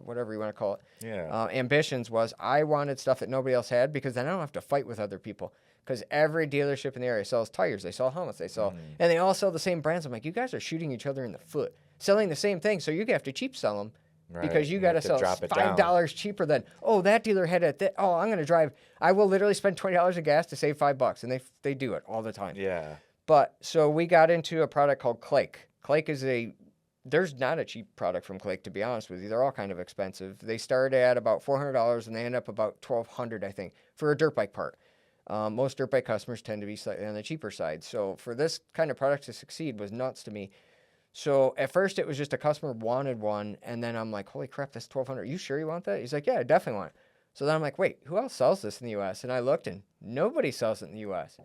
whatever you want to call it, ambitions, was I wanted stuff that nobody else had, because then I don't have to fight with other people. Because every dealership in the area sells tires, they sell helmets, and they all sell the same brands. I'm like, you guys are shooting each other in the foot, selling the same thing, so you have to cheap sell them. Right. Because you got to sell $5 cheaper than, that dealer had it. I'm going to drive. I will literally spend $20 of gas to save $5, and they do it all the time. Yeah. But so we got into a product called Clake. Clake is a there's not a cheap product from Clake, to be honest with you. They're all kind of expensive. They start at about $400 and they end up about $1,200, I think, for a dirt bike part. Most dirt bike customers tend to be slightly on the cheaper side. So for this kind of product to succeed was nuts to me. So at first it was just a customer wanted one, and then I'm like, holy crap, that's $1,200. You sure you want that? He's like, yeah, I definitely want it. So then I'm like, wait, who else sells this in the U.S.? And I looked, and nobody sells it in the U.S.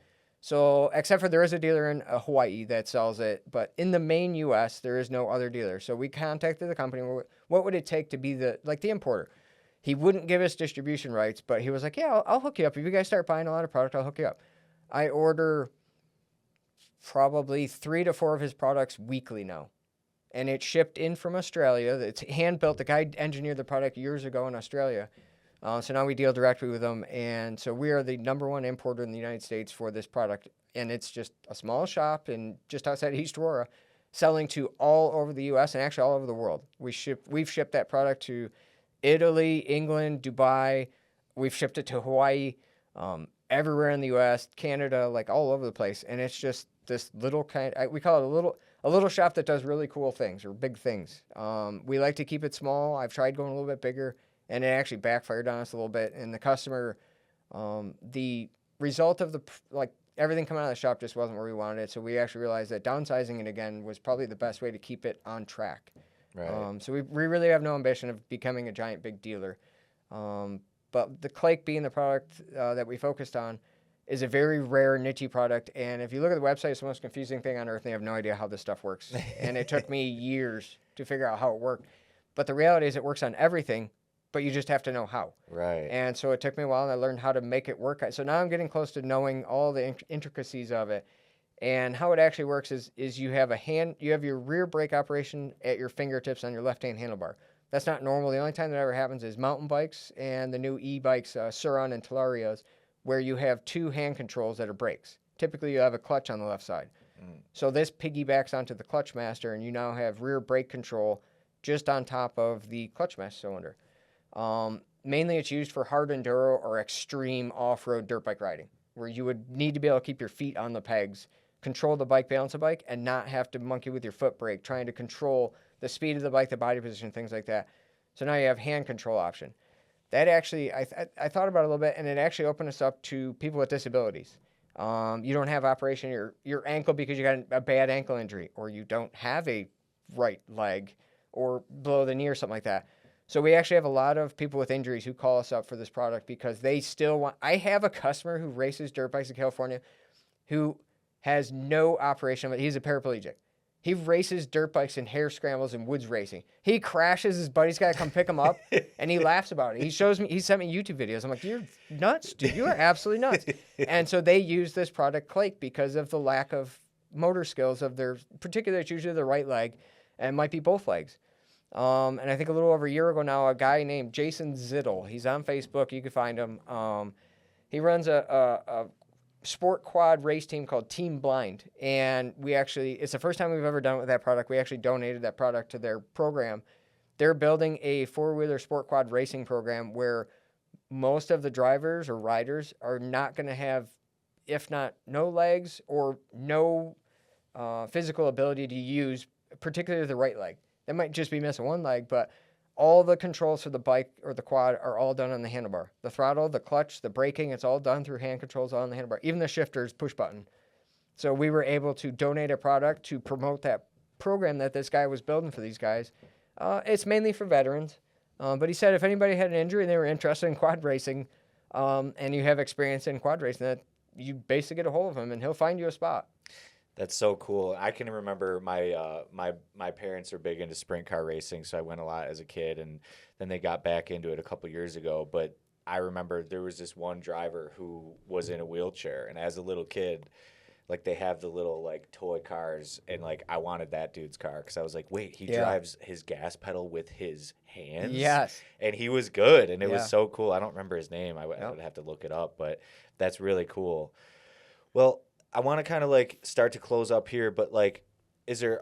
So except for there is a dealer in Hawaii that sells it, but in the main U.S. there is no other dealer. So we contacted the company. What would it take to be the importer? He wouldn't give us distribution rights, but he was like, yeah, I'll hook you up. If you guys start buying a lot of product, I'll hook you up. I order probably 3 to 4 of his products weekly now. And it's shipped in from Australia. It's hand-built. The guy engineered the product years ago in Australia. So now we deal directly with them. And so we are the #1 importer in the United States for this product. And it's just a small shop in just outside East Aurora, selling to all over the U.S. and actually all over the world. We've shipped that product to Italy, England, Dubai. We've shipped it to Hawaii, everywhere in the U.S., Canada, like all over the place. And it's just this little we call it a little shop that does really cool things or big things. We like to keep it small. I've tried going a little bit bigger, and it actually backfired on us a little bit. And the customer, the result of everything coming out of the shop just wasn't where we wanted it. So we actually realized that downsizing it again was probably the best way to keep it on track. Right. So we really have no ambition of becoming a giant big dealer. But the Clake being the product that we focused on is a very rare, niche product. And if you look at the website, it's the most confusing thing on earth. They have no idea how this stuff works. And it took me years to figure out how it worked. But the reality is it works on everything, but you just have to know how. Right. And so it took me a while, and I learned how to make it work. So now I'm getting close to knowing all the intricacies of it. And how it actually works is you have your rear brake operation at your fingertips on your left-hand handlebar. That's not normal. The only time that ever happens is mountain bikes and the new e-bikes, Suron and Telarias, where you have 2 hand controls that are brakes. Typically, you have a clutch on the left side. So this piggybacks onto the clutch master, and you now have rear brake control just on top of the clutch master cylinder. Mainly, it's used for hard enduro or extreme off-road dirt bike riding, where you would need to be able to keep your feet on the pegs, control the bike, balance the bike, and not have to monkey with your foot brake, trying to control the speed of the bike, the body position, things like that. So now you have hand control option. That actually, I thought about it a little bit, and it actually opened us up to people with disabilities. You don't have operation your ankle because you got a bad ankle injury, or you don't have a right leg, or below the knee or something like that. So we actually have a lot of people with injuries who call us up for this product because they still want. I have a customer who races dirt bikes in California who has no operation, but he's a paraplegic. He races dirt bikes and hare scrambles and woods racing. He crashes, his buddy's got to come pick him up, and he laughs about it. He sent me YouTube videos. I'm like, you're nuts, dude. You are absolutely nuts. And so they use this product, Clake, because of the lack of motor skills of particularly it's usually the right leg, and it might be both legs. And I think a little over a year ago now, a guy named Jason Zittel, he's on Facebook, you can find him. He runs a sport quad race team called Team Blind, and it's the first time we've ever done it with that product. We actually donated that product to their program. They're building a 4-wheeler sport quad racing program where most of the drivers or riders are not going to have, if not no legs or no physical ability to use, particularly the right leg. They might just be missing one leg, but all the controls for the bike or the quad are all done on the handlebar. The throttle, the clutch, the braking, it's all done through hand controls on the handlebar. Even the shifter is push button. So we were able to donate a product to promote that program that this guy was building for these guys. It's mainly for veterans. But he said if anybody had an injury and they were interested in quad racing and you have experience in quad racing, that you basically get a hold of him and he'll find you a spot. That's so cool. I can remember my parents are big into sprint car racing, so I went a lot as a kid, and then they got back into it a couple years ago. But I remember there was this one driver who was in a wheelchair, and as a little kid, like they have the little like toy cars, and like I wanted that dude's car because I was like, wait, he drives his gas pedal with his hands? Yes. And he was good, and it was so cool. I don't remember his name. I would have to look it up, but that's really cool. Well, I want to kind of like start to close up here, but like, is there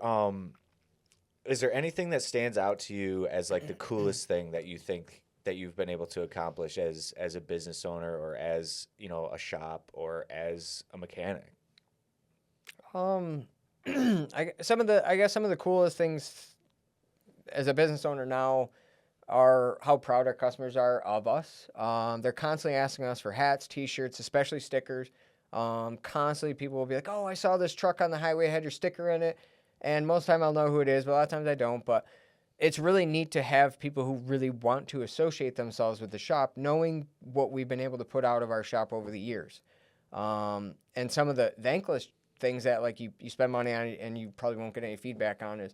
anything that stands out to you as like the coolest thing that you think that you've been able to accomplish as a business owner or as, a shop or as a mechanic? I guess some of the coolest things as a business owner now, how proud our customers are of us. They're constantly asking us for hats, T-shirts, especially stickers. Constantly people will be like, oh, I saw this truck on the highway, had your sticker in it. And most of the time I'll know who it is, but a lot of times I don't. But it's really neat to have people who really want to associate themselves with the shop, knowing what we've been able to put out of our shop over the years. And some of the thankless things that like you spend money on and you probably won't get any feedback on is,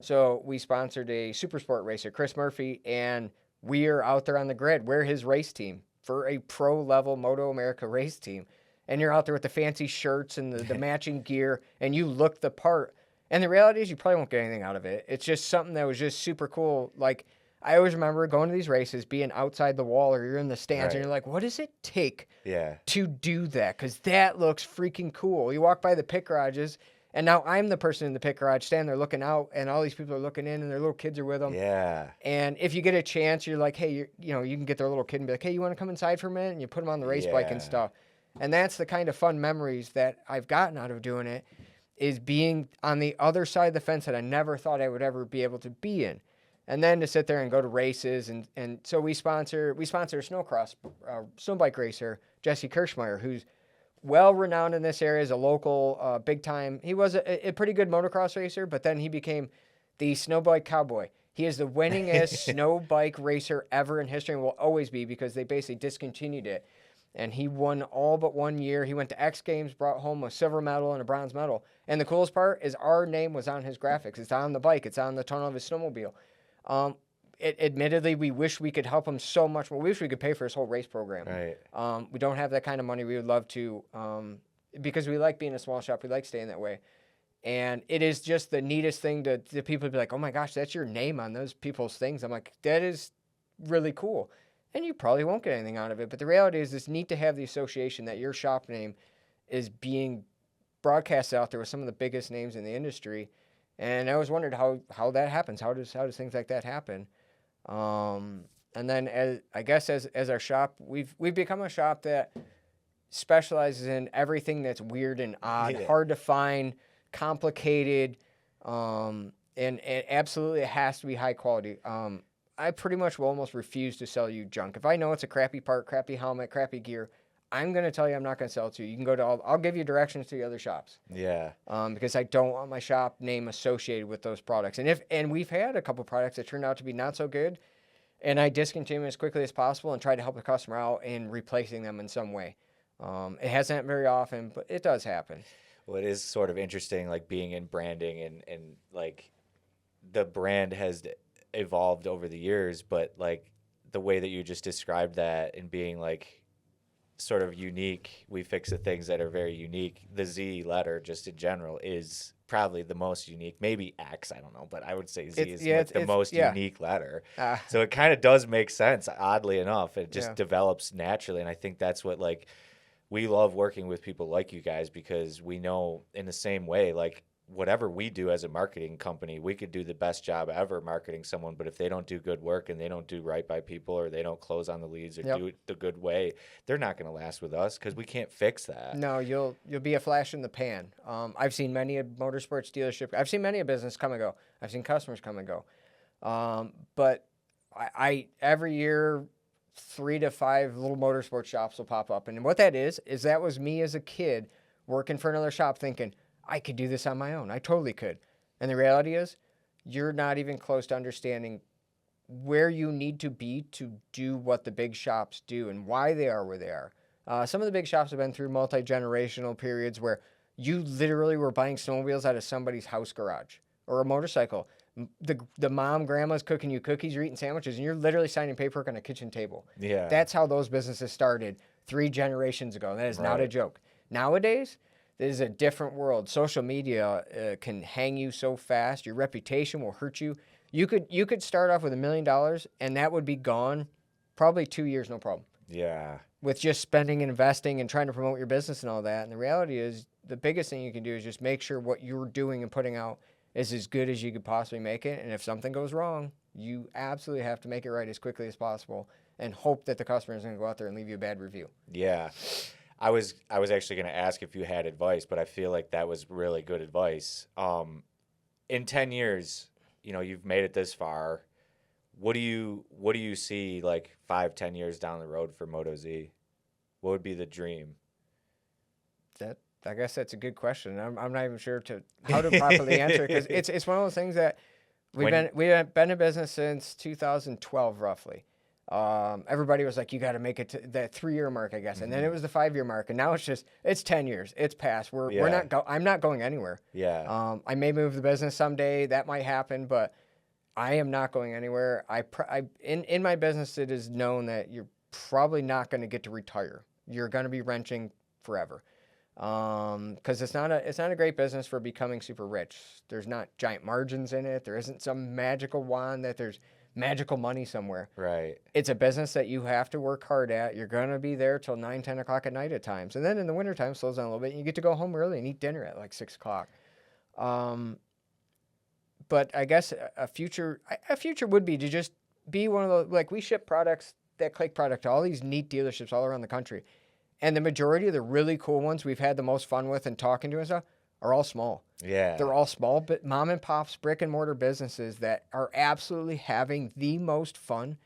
so we sponsored a super sport racer, Chris Murphy, and we are out there on the grid. We're his race team for a pro level Moto America race team. And you're out there with the fancy shirts and the matching gear, and you look the part. And the reality is you probably won't get anything out of it. It's just something that was just super cool. Like, I always remember going to these races, being outside the wall or you're in the stands, and you're like, what does it take to do that? Because that looks freaking cool. You walk by the pit garages, and now I'm the person in the pit garage standing there looking out, and all these people are looking in, and their little kids are with them. Yeah. And if you get a chance, you're like, hey, you can get their little kid and be like, hey, you want to come inside for a minute? And you put them on the race bike and stuff. And that's the kind of fun memories that I've gotten out of doing it, is being on the other side of the fence that I never thought I would ever be able to be in. And then to sit there and go to races. And so we sponsor a snow bike racer, Jesse Kirschmeyer, who's well-renowned in this area as a local big-time. He was a pretty good motocross racer, but then he became the snow bike cowboy. He is the winningest snow bike racer ever in history and will always be, because they basically discontinued it. And he won all but 1 year. He went to X Games, brought home a silver medal and a bronze medal. And the coolest part is our name was on his graphics. It's on the bike. It's on the tunnel of his snowmobile. Admittedly, we wish we could help him so much more. We wish we could pay for his whole race program. Right. We don't have that kind of money. We would love to, because we like being a small shop. We like staying that way. And it is just the neatest thing to people to be like, oh my gosh, that's your name on those people's things. I'm like, that is really cool. And you probably won't get anything out of it. But the reality is it's neat to have the association that your shop name is being broadcast out there with some of the biggest names in the industry. And I always wondered how that happens. How does things like that happen? And then as our shop, we've become a shop that specializes in everything that's weird and odd, hard to find, complicated, and it absolutely has to be high quality. I pretty much will almost refuse to sell you junk. If I know it's a crappy part, crappy helmet, crappy gear, I'm going to tell you I'm not going to sell it to you. You can go to I'll give you directions to the other shops. Yeah. Because I don't want my shop name associated with those products. And we've had a couple products that turned out to be not so good, and I discontinue them as quickly as possible and try to help the customer out in replacing them in some way. It hasn't happened very often, but it does happen. Well, it is sort of interesting, like being in branding and like the brand has evolved over the years, but like the way that you just described that and being like sort of unique, we fix the things that are very unique. The Z letter just in general is probably the most unique, maybe X, I don't know, but I would say Z is the most unique letter. So it kind of does make sense, oddly enough. It just develops naturally, and I think that's what, like, we love working with people like you guys, because we know in the same way, like, whatever we do as a marketing company, we could do the best job ever marketing someone, but if they don't do good work and they don't do right by people, or they don't close on the leads or do it the good way, they're not going to last with us, because we can't fix that. No, you'll be a flash in the pan. I've seen many a motorsports dealership. I've seen many a business come and go. I've seen customers come and go. But I every year 3 to 5 little motorsports shops will pop up, and what that is that was me as a kid working for another shop thinking, I could do this on my own. I totally could. And the reality is, you're not even close to understanding where you need to be to do what the big shops do and why they are where they are. Some of the big shops have been through multi-generational periods where you literally were buying snowmobiles out of somebody's house garage, or a motorcycle. The mom, grandma's cooking you cookies, you're eating sandwiches, and you're literally signing paperwork on a kitchen table. Yeah. That's how those businesses started 3 generations ago. That is not a joke. Nowadays, this is a different world. Social media can hang you so fast. Your reputation will hurt you. You could start off with $1 million, and that would be gone probably 2 years, no problem. Yeah. With just spending and investing and trying to promote your business and all that. And the reality is, the biggest thing you can do is just make sure what you're doing and putting out is as good as you could possibly make it. And if something goes wrong, you absolutely have to make it right as quickly as possible and hope that the customer isn't going to go out there and leave you a bad review. Yeah. I was actually going to ask if you had advice, but I feel like that was really good advice. In 10 years, you know, you've made it this far. What do you see like 5-10 years down the road for Moto Z? What would be the dream? I guess that's a good question. I'm not even sure how to properly answer, because it's one of those things that we've been in business since 2012 roughly. Everybody was like, you got to make it to that 3-year mark, I guess, and then it was the 5-year mark, and now it's 10 years. It's past. I'm not going anywhere. Yeah. I may move the business someday. That might happen, but I am not going anywhere. In my business, it is known that you're probably not going to get to retire. You're going to be wrenching forever. Because it's not a great business for becoming super rich. There's not giant margins in it. There isn't some magical wand that there's magical money somewhere. Right. It's a business that you have to work hard at. You're going to be there till 9, 10 o'clock at night at times. And then in the wintertime, it slows down a little bit. And you get to go home early and eat dinner at like 6 o'clock. But I guess a future would be to just be one of those, like, we ship products, that Clake product, to all these neat dealerships all around the country. And the majority of the really cool ones we've had the most fun with and talking to and stuff are all small. Yeah. They're all small, but mom and pops, brick and mortar businesses that are absolutely having the most fun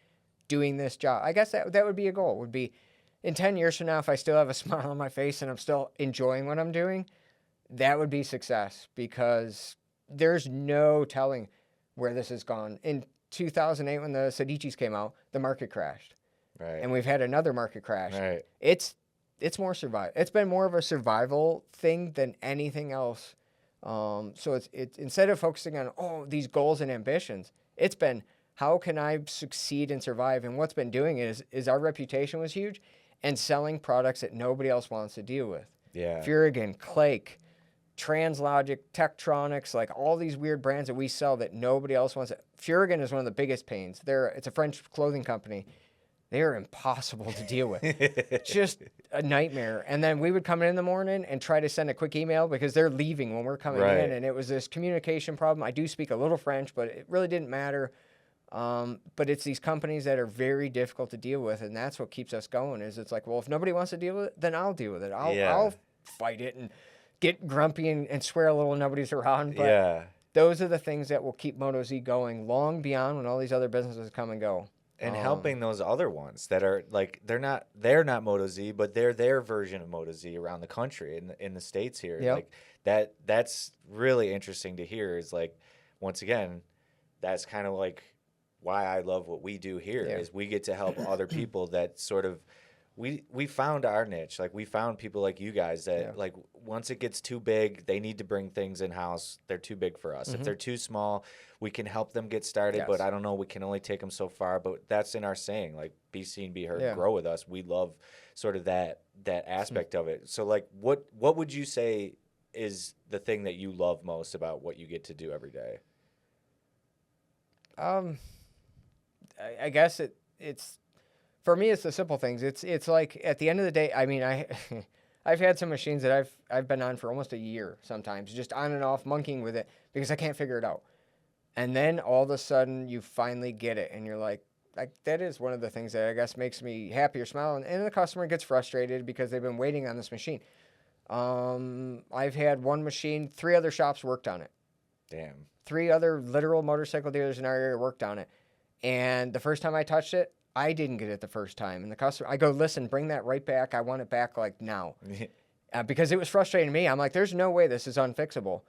doing this job. I guess that would be a goal. Would be in 10 years from now, if I still have a smile on my face and I'm still enjoying what I'm doing, that would be success, because there's no telling where this has gone. In 2008, when the Sedicis came out, the market crashed. Right. And we've had another market crash. Right. It's more survival. It's been more of a survival thing than anything else. So it's instead of focusing on these goals and ambitions, it's been, how can I succeed and survive? And what's been doing it is our reputation was huge, and selling products that nobody else wants to deal with. Yeah. Furigan, Clake, Translogic, Tektronix, like all these weird brands that we sell that nobody else wants. Furigan is one of the biggest pains. It's a French clothing company. They are impossible to deal with. Just a nightmare. And then we would come in the morning and try to send a quick email because they're leaving when we're coming in. And it was this communication problem. I do speak a little French, but it really didn't matter. But it's these companies that are very difficult to deal with. And that's what keeps us going, is it's like, well, if nobody wants to deal with it, then I'll deal with it. I'll fight it and get grumpy and swear a little when nobody's around. But those are the things that will keep Moto Z going long beyond when all these other businesses come and go. And helping those other ones that are like, they're not Moto Z, but they're their version of Moto Z around the country in the States here. Yep. Like that's really interesting to hear. Is like, once again, that's kind of like why I love what we do here, is we get to help other people that sort of, we found our niche. Like, we found people like you guys that like, once it gets too big, they need to bring things in house. They're too big for us. If they're too small, we can help them get started, but I don't know, we can only take them so far. But that's in our saying, like, be seen, be heard, grow with us. We love sort of that aspect of it. So like, what would you say is the thing that you love most about what you get to do every day? I guess it's for me, it's the simple things. It's like, at the end of the day, I mean, I've had some machines that I've been on for almost a year sometimes, just on and off, monkeying with it because I can't figure it out. And then all of a sudden you finally get it, and you're like that is one of the things that I guess makes me happy or smile. And the customer gets frustrated because they've been waiting on this machine. I've had one machine, 3 other shops worked on it. Damn. 3 other literal motorcycle dealers in our area worked on it. And the first time I touched it, I didn't get it the first time. And the customer, I go, listen, bring that right back. I want it back like now. Because it was frustrating me. I'm like, there's no way this is unfixable.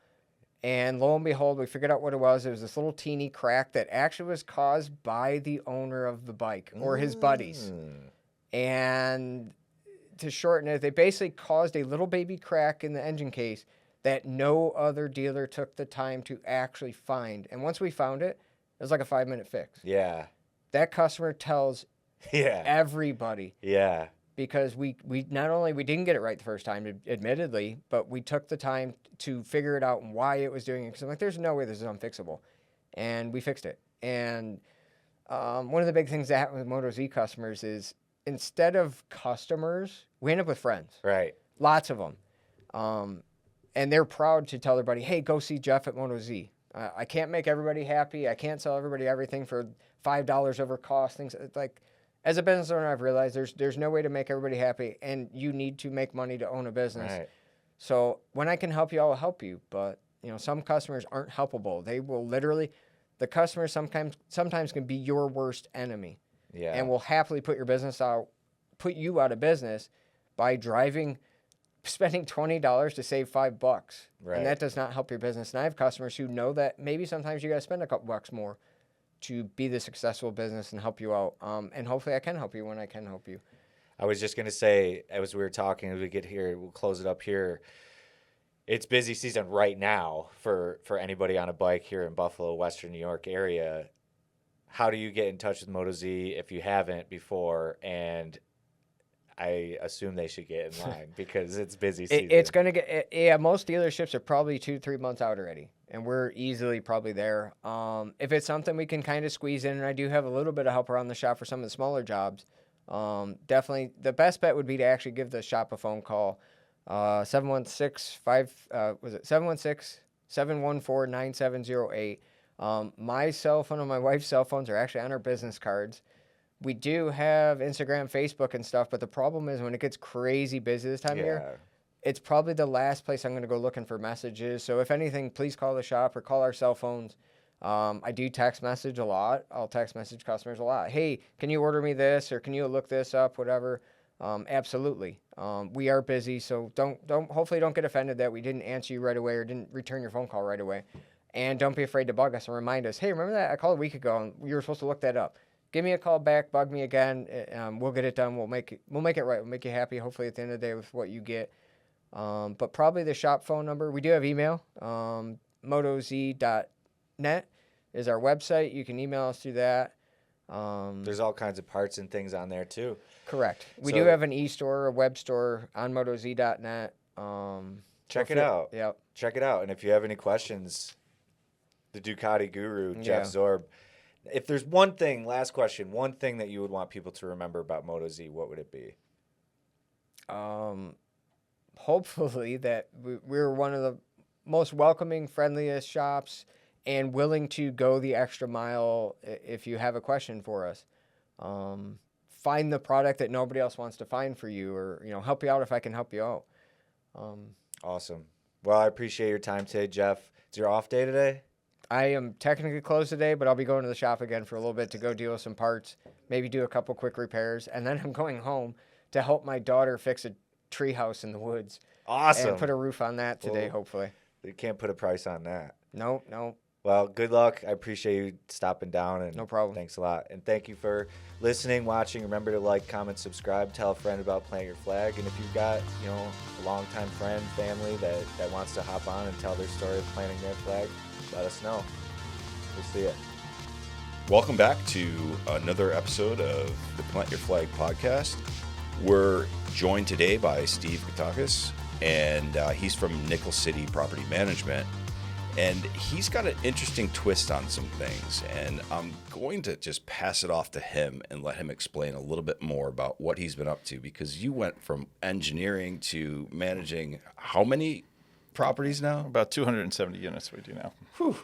And lo and behold, we figured out what it was. It was this little teeny crack that actually was caused by the owner of the bike or his buddies. And to shorten it, they basically caused a little baby crack in the engine case that no other dealer took the time to actually find. And once we found it, it was like a 5-minute fix. Yeah. That customer tells everybody. Yeah. Because we not only we didn't get it right the first time, admittedly, but we took the time to figure it out and why it was doing it. Because I'm like, there's no way this is unfixable. And we fixed it. And one of the big things that happened with Moto Z customers is, instead of customers, we end up with friends. Right. Lots of them. And they're proud to tell everybody, hey, go see Jeff at Moto Z. I can't make everybody happy. I can't sell everybody everything for $5 over cost. Things like, as a business owner, I've realized there's no way to make everybody happy, and you need to make money to own a business. Right. So when I can help you, I will help you. But some customers aren't helpable. They will literally, the customer sometimes can be your worst enemy. Yeah. And will happily put you out of business by spending $20 to save $5. Right. And that does not help your business. And I have customers who know that maybe sometimes you got to spend a couple bucks more to be the successful business and help you out. And hopefully I can help you when I can help you. I was just going to say, as we were talking, as we get here, we'll close it up here. It's busy season right now for anybody on a bike here in Buffalo, Western New York area. How do you get in touch with MotoZ if you haven't before? And I assume they should get in line because it's busy season. It's going to get, most dealerships are probably 2-3 months out already, and we're easily probably there. If it's something we can kind of squeeze in, and I do have a little bit of help around the shop for some of the smaller jobs, definitely the best bet would be to actually give the shop a phone call. 714-9708. My cell phone and my wife's cell phones are actually on our business cards. We do have Instagram, Facebook, and stuff, but the problem is when it gets crazy busy this time of year, it's probably the last place I'm going to go looking for messages. So if anything, please call the shop or call our cell phones. I do text message a lot. I'll text message customers a lot. Hey, can you order me this, or can you look this up, whatever. Absolutely. We are busy, so hopefully don't get offended that we didn't answer you right away or didn't return your phone call right away. And don't be afraid to bug us and remind us, hey, remember that I called a week ago and you were supposed to look that up. Give me a call back, bug me again. We'll get it done. We'll make it right. We'll make you happy, hopefully, at the end of the day with what you get. But probably the shop phone number. We do have email. motoz.net is our website. You can email us through that. There's all kinds of parts and things on there, too. Correct. We do have an e-store, a web store on motoz.net. Check it out. Yep. Check it out. And if you have any questions, the Ducati guru, Jeff Zoreb. If there's one thing, last question, one thing that you would want people to remember about MotoZ, what would it be? Hopefully that we're one of the most welcoming, friendliest shops and willing to go the extra mile if you have a question for us. Find the product that nobody else wants to find for you, or help you out if I can help you out. Awesome. Well, I appreciate your time today, Jeff. It's your off day today? I am technically closed today, but I'll be going to the shop again for a little bit to go deal with some parts, maybe do a couple quick repairs, and then I'm going home to help my daughter fix a tree house in the woods. Awesome. And put a roof on that today, hopefully. You can't put a price on that. No. Well, good luck. I appreciate you stopping down. And no problem. Thanks a lot. And thank you for listening, watching. Remember to like, comment, subscribe, tell a friend about Plant Your Flag. And if you've got, a longtime friend, family that wants to hop on and tell their story of planting their flag, let us know. We'll see you. Welcome back to another episode of the Plant Your Flag podcast. We're joined today by Steve Kottakis, and he's from Nickel City Property Management. And he's got an interesting twist on some things, and I'm going to just pass it off to him and let him explain a little bit more about what he's been up to, because you went from engineering to managing how many properties now? About 270 units we do now. Whew.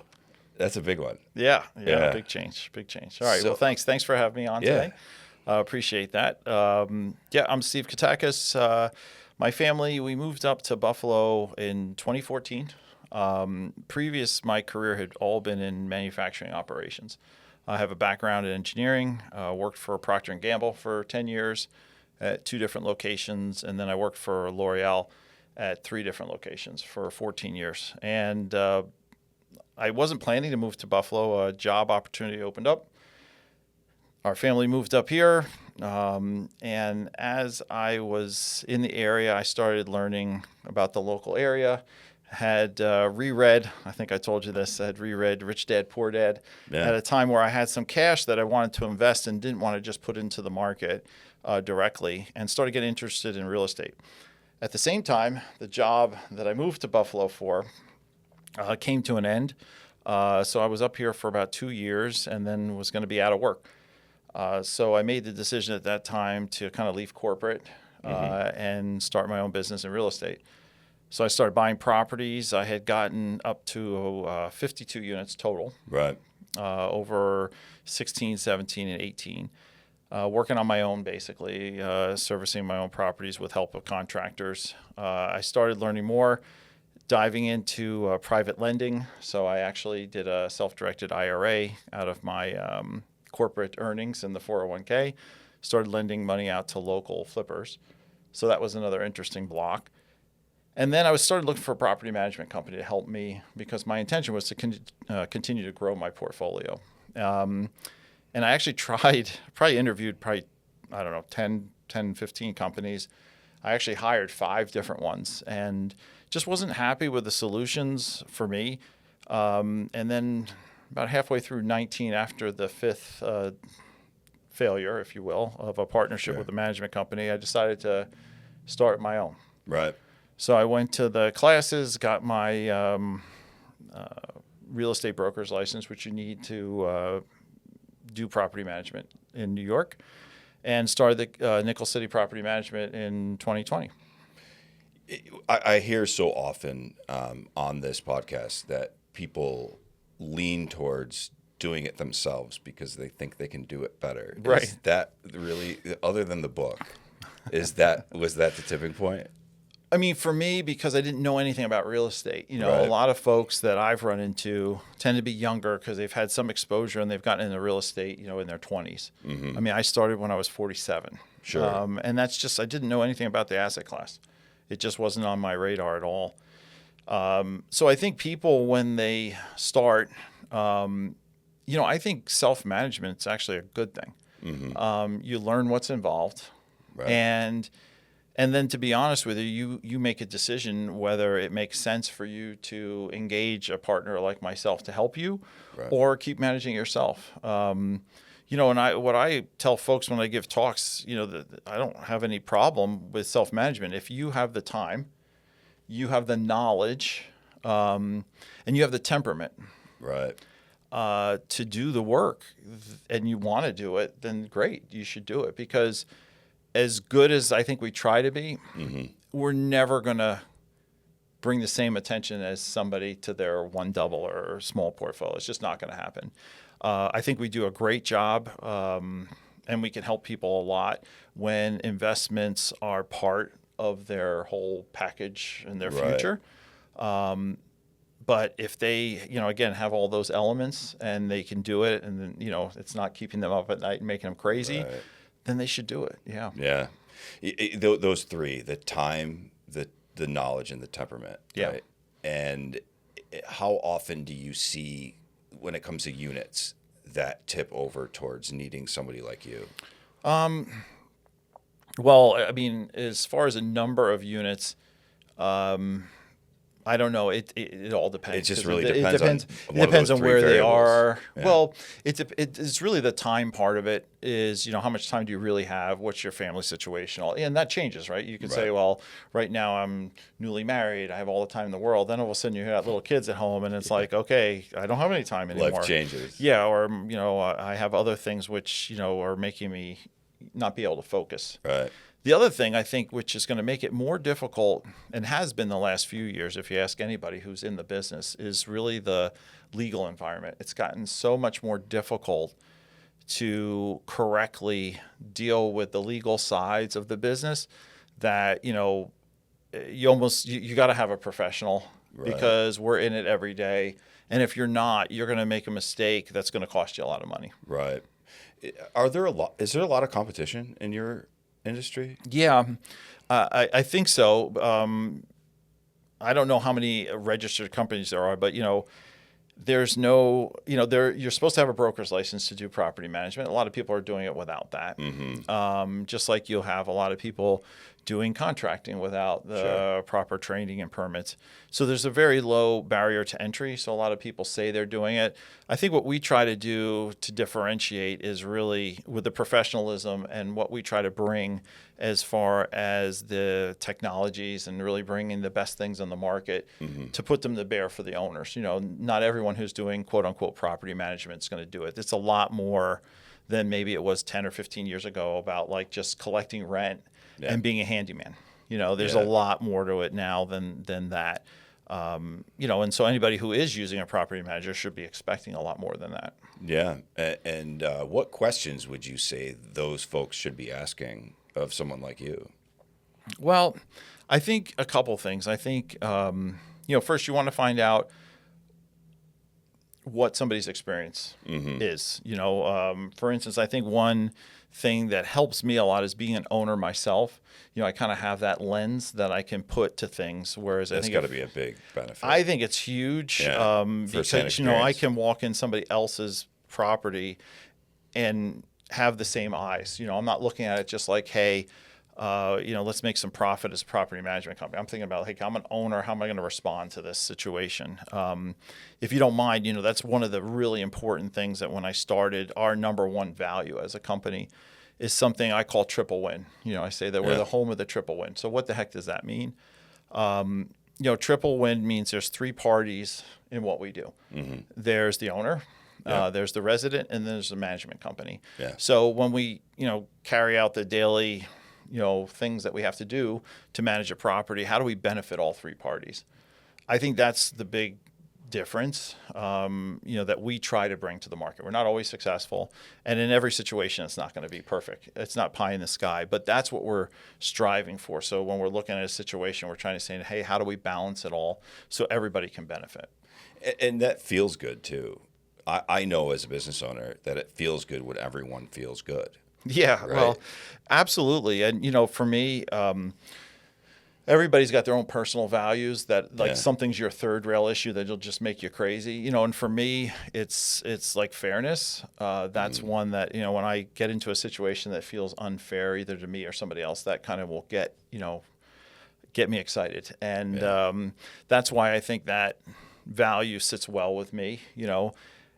That's a big one. Yeah. Big change. All right. Well, thanks for having me on today. Appreciate that. I'm Steve Kottakis. My family, we moved up to Buffalo in 2014. My career had all been in manufacturing operations. I have a background in engineering, worked for Procter & Gamble for 10 years at 2 different locations, and then I worked for L'Oreal at 3 different locations for 14 years. And I wasn't planning to move to Buffalo. A job opportunity opened up. Our family moved up here, and as I was in the area, I started learning about the local area. Had reread, I think I told you this, I had reread Rich Dad, Poor Dad at a time where I had some cash that I wanted to invest and didn't want to just put into the market directly, and started getting interested in real estate. At the same time, the job that I moved to Buffalo for came to an end. So I was up here for about 2 years and then was going to be out of work. So I made the decision at that time to kind of leave corporate and start my own business in real estate. So I started buying properties. I had gotten up to 52 units total. Right. Over 16, 17, and 18. Working on my own, basically, servicing my own properties with help of contractors. I started learning more. diving into private lending. So I actually did a self-directed IRA out of my corporate earnings in the 401k, started lending money out to local flippers. So that was another interesting block. And then I started looking for a property management company to help me because my intention was to continue to grow my portfolio. And I actually interviewed I don't know, 10, 15 companies. I actually hired 5 different ones and just wasn't happy with the solutions for me. And then about halfway through 19, after the 5th failure, if you will, of a partnership with a management company, I decided to start my own. Right. So I went to the classes, got my real estate broker's license, which you need to do property management in New York, and started the Nickel City Property Management in 2020. I hear so often on this podcast that people lean towards doing it themselves because they think they can do it better. Right. Is that really, other than the book, was that the tipping point? I mean, for me, because I didn't know anything about real estate, you know, Right. a lot of folks that I've run into tend to be younger because they've had some exposure and they've gotten into real estate, you know, in their 20s. Mm-hmm. I mean, I started when I was 47. Sure. And that's just, I didn't know anything about the asset class. It just wasn't on my radar at all. So I think people, when they start, you know, I think self-management is actually a good thing. Mm-hmm. You learn what's involved. Right. And then, to be honest with you, you make a decision whether it makes sense for you to engage a partner like myself to help you, Right. or keep managing yourself. You know, and what I tell folks when I give talks, you know, that I don't have any problem with self-management. If you have the time, you have the knowledge, and you have the temperament, right, to do the work, and you want to do it, then great, you should do it. Because as good as I think we try to be, we're never going to bring the same attention as somebody to their one double or small portfolio. It's just not going to happen. I think we do a great job, and we can help people a lot when investments are part of their whole package and their Right. future. But if they, you know, again, have all those elements and they can do it, and then, you know, it's not keeping them up at night and making them crazy, Right. then they should do it. Yeah. Yeah. Those three, the time, the knowledge, and the temperament. Yeah. Right? And how often do you see, when it comes to units, that tip over towards needing somebody like you? Well, I mean, as far as a number of units, I don't know. It all depends. It just 'Cause really it depends depends. on It one of depends those on three where they variables. are. Yeah. Well, it's really the time part of it. Is, you know, how much time do you really have? What's your family situation? And that changes, right? You could say, Right. well, right now I'm newly married. I have all the time in the world. Then all of a sudden you have little kids at home, and it's like, okay, I don't have any time anymore. Life changes. Yeah, or, you know, I have other things which, you know, are making me not be able to focus. Right. The other thing I think, which is going to make it more difficult, and has been the last few years, if you ask anybody who's in the business, is really the legal environment. It's gotten so much more difficult to correctly deal with the legal sides of the business that, you know, you got to have a professional, Right. because we're in it every day. And if you're not, you're going to make a mistake that's going to cost you a lot of money. Right. Is there a lot of competition in your industry? Yeah, I think so. I don't know how many registered companies there are, but, you know, there's no, you know, you're supposed to have a broker's license to do property management. A lot of people are doing it without that. Just like you'll have a lot of people doing contracting without the proper training and permits. So there's a very low barrier to entry. So a lot of people say they're doing it. I think what we try to do to differentiate is really with the professionalism and what we try to bring as far as the technologies and really bringing the best things on the market to put them to bear for the owners. You know, not everyone who's doing quote unquote property management is going to do it. It's a lot more than maybe it was 10 or 15 years ago about like just collecting rent and being a handyman. You know, there's a lot more to it now than that. You know, and so anybody who is using a property manager should be expecting a lot more than that. Yeah. And what questions would you say those folks should be asking of someone like you? Well, I think a couple things. I think, first you want to find out what somebody's experience is. For instance, I think one thing that helps me a lot is being an owner myself. I kind of have that lens that I can put to things, whereas That's I think got to be a big benefit. I think it's huge because I can walk in somebody else's property and have the same eyes. I'm not looking at it just like, hey, let's make some profit as a property management company. I'm thinking about, hey, I'm an owner. How am I going to respond to this situation? If you don't mind, that's one of the really important things that when I started, our number one value as a company is something I call triple win. I say that we're the home of the triple win. So what the heck does that mean? Triple win means there's three parties in what we do. There's the owner, there's the resident, and then there's the management company. So when we, carry out the daily things that we have to do to manage a property, how do we benefit all three parties? I think that's the big difference, that we try to bring to the market. We're not always successful, and in every situation, it's not going to be perfect. It's not pie in the sky, but that's what we're striving for. So when we're looking at a situation, we're trying to say, hey, how do we balance it all so everybody can benefit? And that feels good too. I know as a business owner that it feels good when everyone feels good. Yeah, right? Well, absolutely. And, for me, everybody's got their own personal values that something's your third rail issue that'll just make you crazy, and for me, it's like fairness. That's one that, when I get into a situation that feels unfair, either to me or somebody else, that kind of will get me excited. And that's why I think that value sits well with me,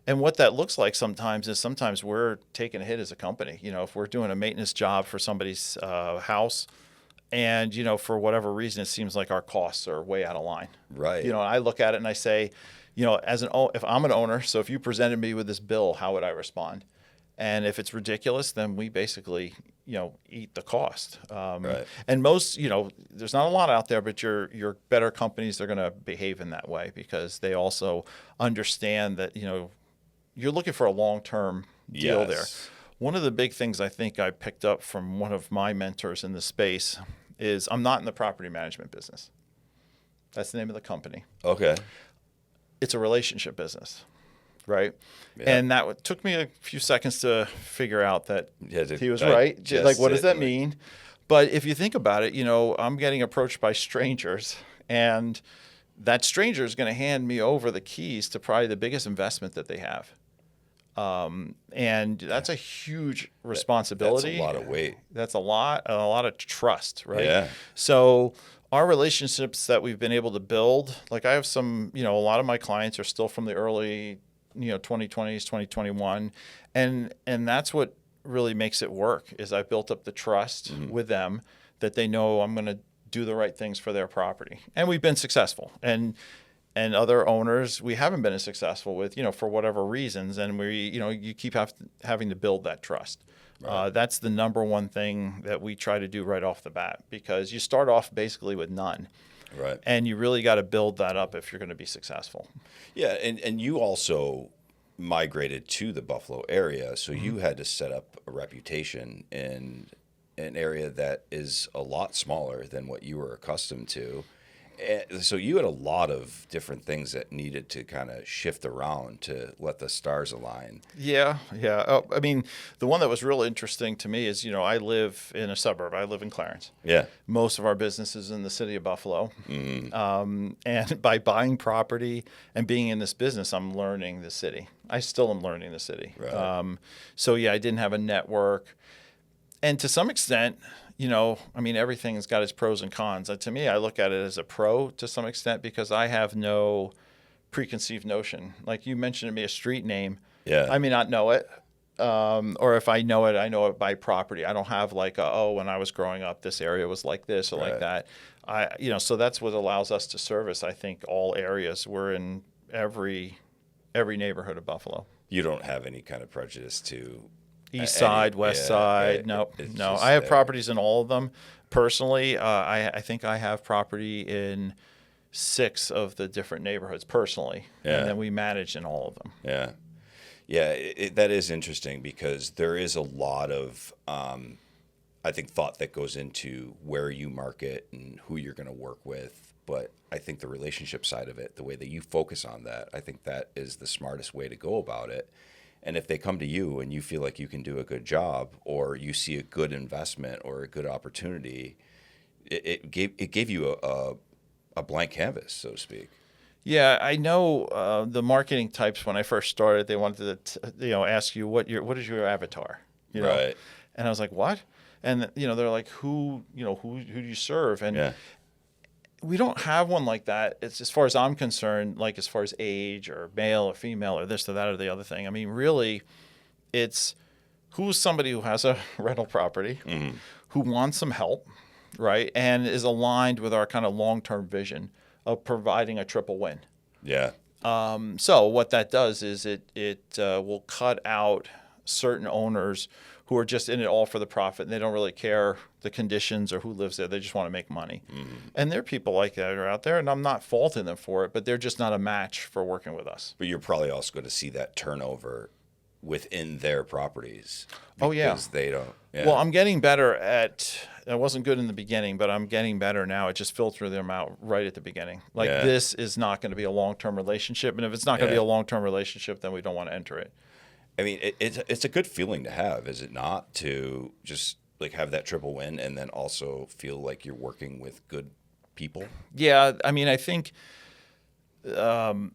And what that looks like sometimes is we're taking a hit as a company. If we're doing a maintenance job for somebody's house and, for whatever reason, it seems like our costs are way out of line. Right. I look at it and I say, if I'm an owner, so if you presented me with this bill, how would I respond? And if it's ridiculous, then we basically, eat the cost. Right. And most, there's not a lot out there, but your better companies are going to behave in that way because they also understand that, you're looking for a long-term deal there. One of the big things I think I picked up from one of my mentors in the space is I'm not in the property management business. That's the name of the company. Okay. It's a relationship business, right? Yeah. And that took me a few seconds to figure out that he was right. Like, what does that mean? But if you think about it, I'm getting approached by strangers, and that stranger is going to hand me over the keys to probably the biggest investment that they have. And that's a huge responsibility. That's a lot of weight. That's a lot of trust, right? Yeah. So our relationships that we've been able to build, like I have some, a lot of my clients are still from the early, 2020s, 2021. And that's what really makes it work is I've built up the trust with them that they know I'm going to do the right things for their property. And we've been successful. And other owners we haven't been as successful with, for whatever reasons. And you keep having to build that trust. Right. That's the number one thing that we try to do right off the bat, because you start off basically with none. Right. And you really got to build that up if you're going to be successful. Yeah. And you also migrated to the Buffalo area. So you had to set up a reputation in an area that is a lot smaller than what you were accustomed to. So you had a lot of different things that needed to kind of shift around to let the stars align. Yeah. I mean, the one that was real interesting to me is, I live in a suburb. I live in Clarence. Yeah. Most of our business is in the city of Buffalo. Mm-hmm. And by buying property and being in this business, I'm learning the city. I still am learning the city. Right. So, yeah, I didn't have a network. And to some extent, everything's got its pros and cons. To me, I look at it as a pro to some extent because I have no preconceived notion. Like you mentioned to me a street name. Yeah. I may not know it. Or if I know it by property. I don't have like, when I was growing up, this area was like this or like that. So that's what allows us to service, I think, all areas. We're in every neighborhood of Buffalo. You don't have any kind of prejudice to East side, west side. No. I have properties in all of them. Personally, I think I have property in 6 of the different neighborhoods personally. Yeah. And then we manage in all of them. Yeah. Yeah, that is interesting because there is a lot of, I think, thought that goes into where you market and who you're going to work with but I think the relationship side of it, the way that you focus on that, I think that is the smartest way to go about it. And if they come to you and you feel like you can do a good job, or you see a good investment or a good opportunity, it gave you a blank canvas, so to speak. Yeah, I know the marketing types when I first started, they wanted to ask you what is your avatar, Right. And I was like, what? And they're like, who do you serve? And we don't have one like that. It's, as far as I'm concerned, like as far as age or male or female or this or that or the other thing. I mean, really, it's who's somebody who has a rental property, who wants some help, right, and is aligned with our kind of long-term vision of providing a triple win. Yeah. So what that does is it will cut out certain owners who are just in it all for the profit, and they don't really care the conditions or who lives there. They just want to make money. And there are people like that are out there, and I'm not faulting them for it, but they're just not a match for working with us. But you're probably also going to see that turnover within their properties. Oh, yeah. Because they don't. Yeah. Well, I'm getting better I wasn't good in the beginning, but I'm getting better now. It just filters them out right at the beginning. Like, this is not going to be a long-term relationship, and if it's not going to be a long-term relationship, then we don't want to enter it. I mean, it's a good feeling to have, is it not? To just like have that triple win and then also feel like you're working with good people. Yeah, I mean, I think one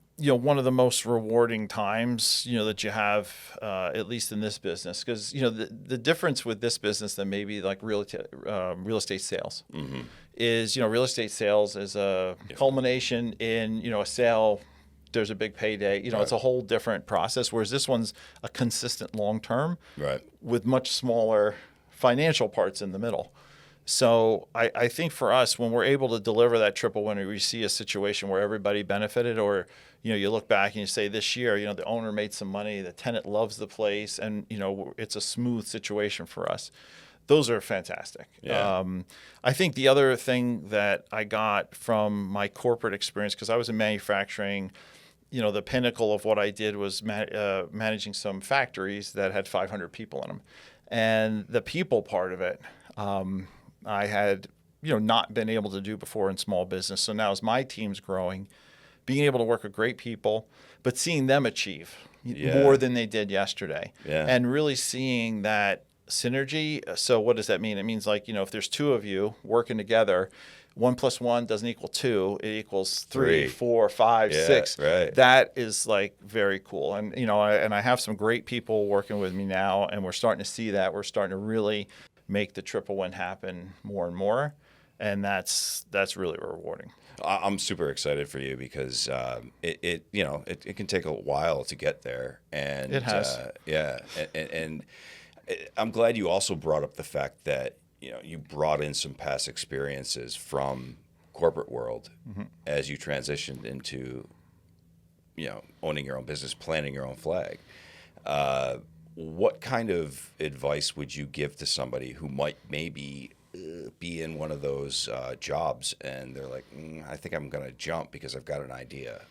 of the most rewarding times that you have, at least in this business, because the difference with this business than maybe like real estate sales is real estate sales is a culmination in a sale. There's a big payday. It's a whole different process, whereas this one's a consistent long-term with much smaller financial parts in the middle. So I think for us, when we're able to deliver that triple winner, we see a situation where everybody benefited, or you look back and you say this year, the owner made some money, the tenant loves the place, and it's a smooth situation for us. Those are fantastic. Yeah. I think the other thing that I got from my corporate experience, because I was in manufacturing, the pinnacle of what I did was managing some factories that had 500 people in them. And the people part of it, I had, not been able to do before in small business. So now as my team's growing, being able to work with great people, but seeing them achieve more than they did yesterday. Yeah. And really seeing that synergy. So what does that mean? It means like, if there's two of you working together, 1 + 1 doesn't equal 2, it equals 3, 4, 5, 6. Right. That is like very cool. And, I have some great people working with me now, and we're starting to see that. We're starting to really make the triple win happen more and more. And that's really rewarding. I'm super excited for you because it can take a while to get there. And it has. And I'm glad you also brought up the fact that you brought in some past experiences from corporate world as you transitioned into, owning your own business, planting your own flag. What kind of advice would you give to somebody who might maybe be in one of those jobs and they're like, I think I'm going to jump because I've got an idea?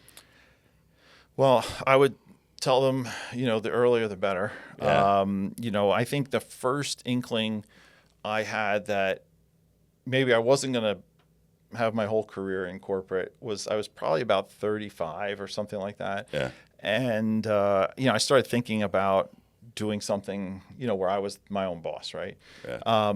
Well, I would tell them, the earlier the better. Yeah. I think the first inkling I had that maybe I wasn't going to have my whole career in corporate was I was probably about 35 or something like that. Yeah. And, I started thinking about doing something, where I was my own boss, right? Yeah.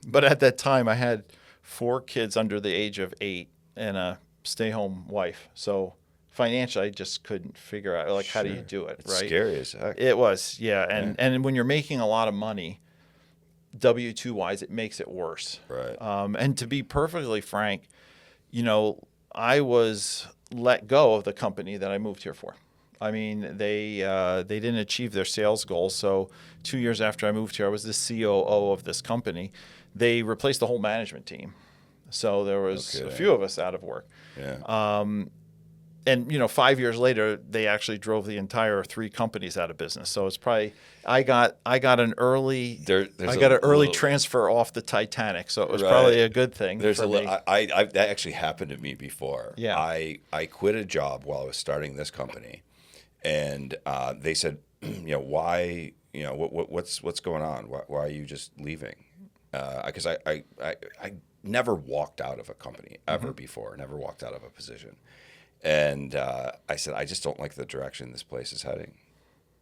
But at that time, I had 4 kids under the age of 8 and a stay-home wife. So financially, I just couldn't figure out, like, how do you do it, It's right? scary as heck. It was, yeah. And when you're making a lot of money, W-2 wise, it makes it worse. Right. And to be perfectly frank, I was let go of the company that I moved here for. I mean, they didn't achieve their sales goals. So 2 years after I moved here, I was the COO of this company. They replaced the whole management team. So there was a few of us out of work. Yeah. And 5 years later, they actually drove the entire 3 companies out of business. So it's probably I got an early early transfer off the Titanic. So it was probably a good thing. There's for me. that actually happened to me before. Yeah. I quit a job while I was starting this company, and they said, why, what's going on? Why are you just leaving? Because I never walked out of a company ever before, never walked out of a position. And I said, I just don't like the direction this place is heading.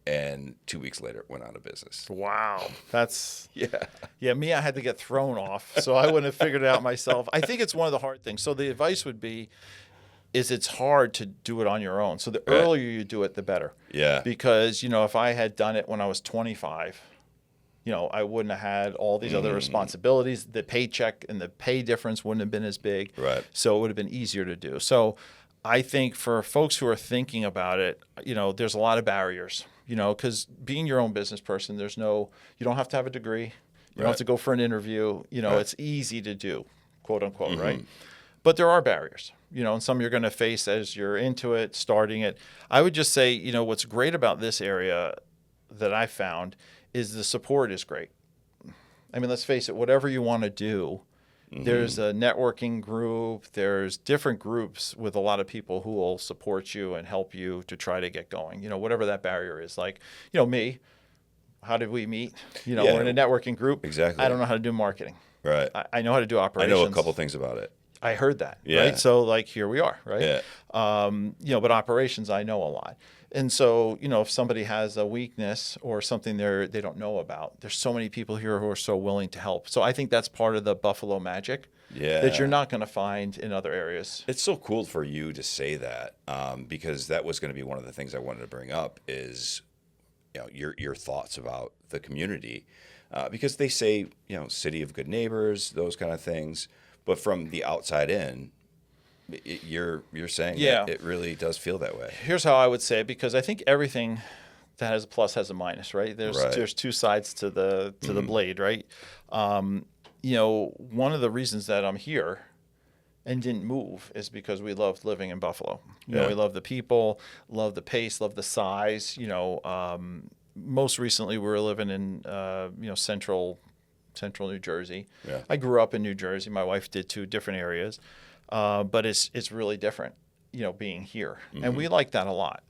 And 2 weeks later, it went out of business. Wow. That's, yeah, me, I had to get thrown off, so I wouldn't have figured it out myself. I think it's one of the hard things. So the advice would be, is it's hard to do it on your own. So the earlier you do it, the better. Yeah. Because, you know, if I had done it when I was 25, you know, I wouldn't have had all these other responsibilities. The paycheck and the pay difference wouldn't have been as big. Right. So it would have been easier to do. So I think for folks who are thinking about it, you know, there's a lot of barriers, you know, because being your own business person, you don't have to have a degree. You don't have to go for an interview. You know, it's easy to do, quote unquote, right? But there are barriers, you know, and some you're going to face as you're into it, starting it. I would just say, you know, what's great about this area that I found is the support is great. I mean, let's face it, whatever you want to do, there's a networking group, there's different groups with a lot of people who will support you and help you to try to get going, you know, whatever that barrier is. Like, you know, me, how did we meet? You know, we're in a networking group. Exactly. I don't know how to do marketing. Right. I know how to do operations. I know a couple things about it. I heard that, Yeah. right? So, like, here we are, right? Yeah. You know, but operations, I know a lot. And so, you know, if somebody has a weakness or something they don't know about, there's so many people here who are so willing to help. So I think that's part of the Buffalo magic that you're not going to find in other areas. It's so cool for you to say that, because that was going to be one of the things I wanted to bring up is, you know, your thoughts about the community, because they say, you know, city of good neighbors, those kind of things. But from the outside in, you're saying that it really does feel that way. Here's how I would say it, because I think everything that has a plus has a minus, right? There's two sides to the blade, right? You know, one of the reasons that I'm here and didn't move is because we loved living in Buffalo. You know, we love the people, love the pace, love the size. You know, most recently we were living in you know, central New Jersey. Yeah. I grew up in New Jersey. My wife did too, different areas. But it's really different, you know, being here. And we like that a lot.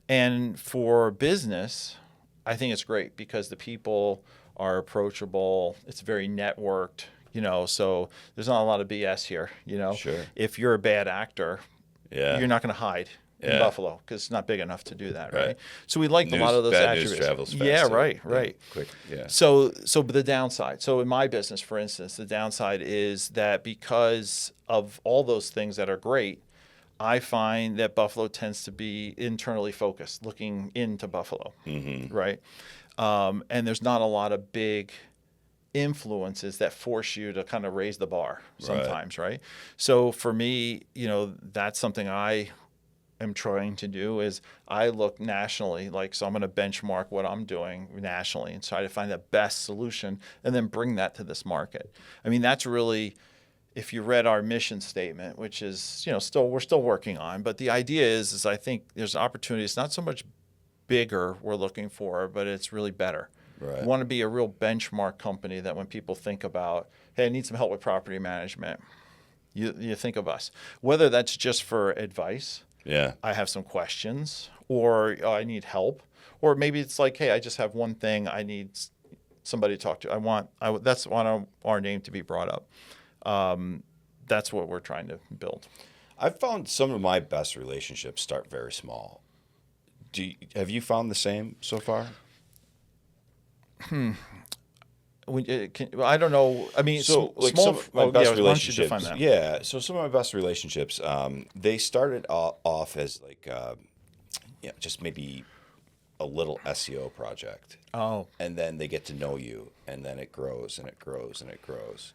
And for business, I think it's great because the people are approachable. It's very networked, you know, so there's not a lot of BS here, you know. Sure. If you're a bad actor, you're not going to hide in Buffalo because it's not big enough to do that, right? So we liked a lot of those bad attributes. News travels fast. Yeah, right. Quick, yeah. So the downside. So in my business, for instance, the downside is that because of all those things that are great, I find that Buffalo tends to be internally focused, looking into Buffalo, right? And there's not a lot of big influences that force you to kind of raise the bar sometimes, right? So for me, you know, that's something I am trying to do is I look nationally, like, so I'm going to benchmark what I'm doing nationally and try to find the best solution and then bring that to this market. I mean, that's really, if you read our mission statement, which is, you know, we're still working on, but the idea is I think there's opportunities, not so much bigger we're looking for, but it's really better. Right. We want to be a real benchmark company that when people think about, hey, I need some help with property management, you think of us. Whether that's just for advice, I have some questions, or I need help, or maybe it's like, hey, I just have one thing I need somebody to talk to. That's want our name to be brought up. That's what we're trying to build. I've found some of my best relationships start very small. Have you found the same so far? I don't know. I mean, so like small. Some of my best why don't you define relationships. that? Yeah. So some of my best relationships, they started off as like, just maybe a little SEO project. Oh. And then they get to know you, and then it grows and it grows and it grows,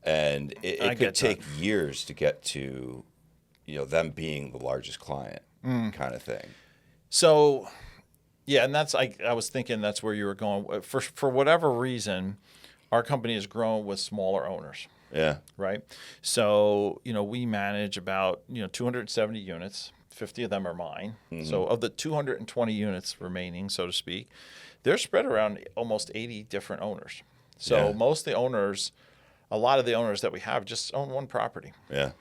and it could take years to get to, you know, them being the largest client, kind of thing. So, yeah, and that's I was thinking that's where you were going. For whatever reason, our company has grown with smaller owners. Yeah. Right. So, you know, we manage about 270 units. 50 of them are mine. So of the 220 units remaining, so to speak, they're spread around almost 80 different owners. So most of the owners, a lot of the owners that we have just own one property. Yeah.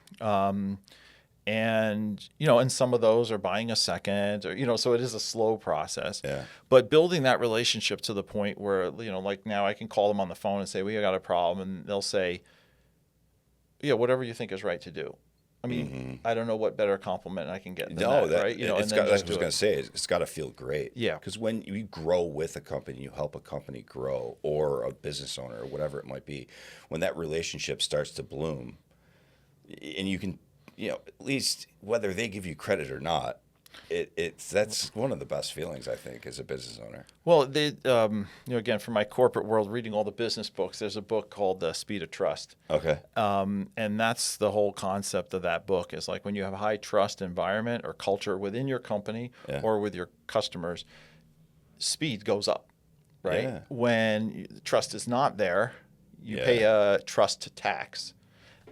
And, and some of those are buying a second, or, so it is a slow process. Yeah. But building that relationship to the point where, like now I can call them on the phone and say, we got a problem. And they'll say, whatever you think is right to do. I mean, I don't know what better compliment I can get than that, right? That's what I was going to say. It's got to feel great. Yeah. Because when you grow with a company, you help a company grow, or a business owner, or whatever it might be, when that relationship starts to bloom, and you can, at least whether they give you credit or not, that's one of the best feelings, I think, as a business owner. Well, again, from my corporate world, reading all the business books, there's a book called Speed of Trust. Okay. And that's the whole concept of that book, is like when you have a high trust environment or culture within your company or with your customers, speed goes up, right? Yeah. When trust is not there, you pay a trust tax,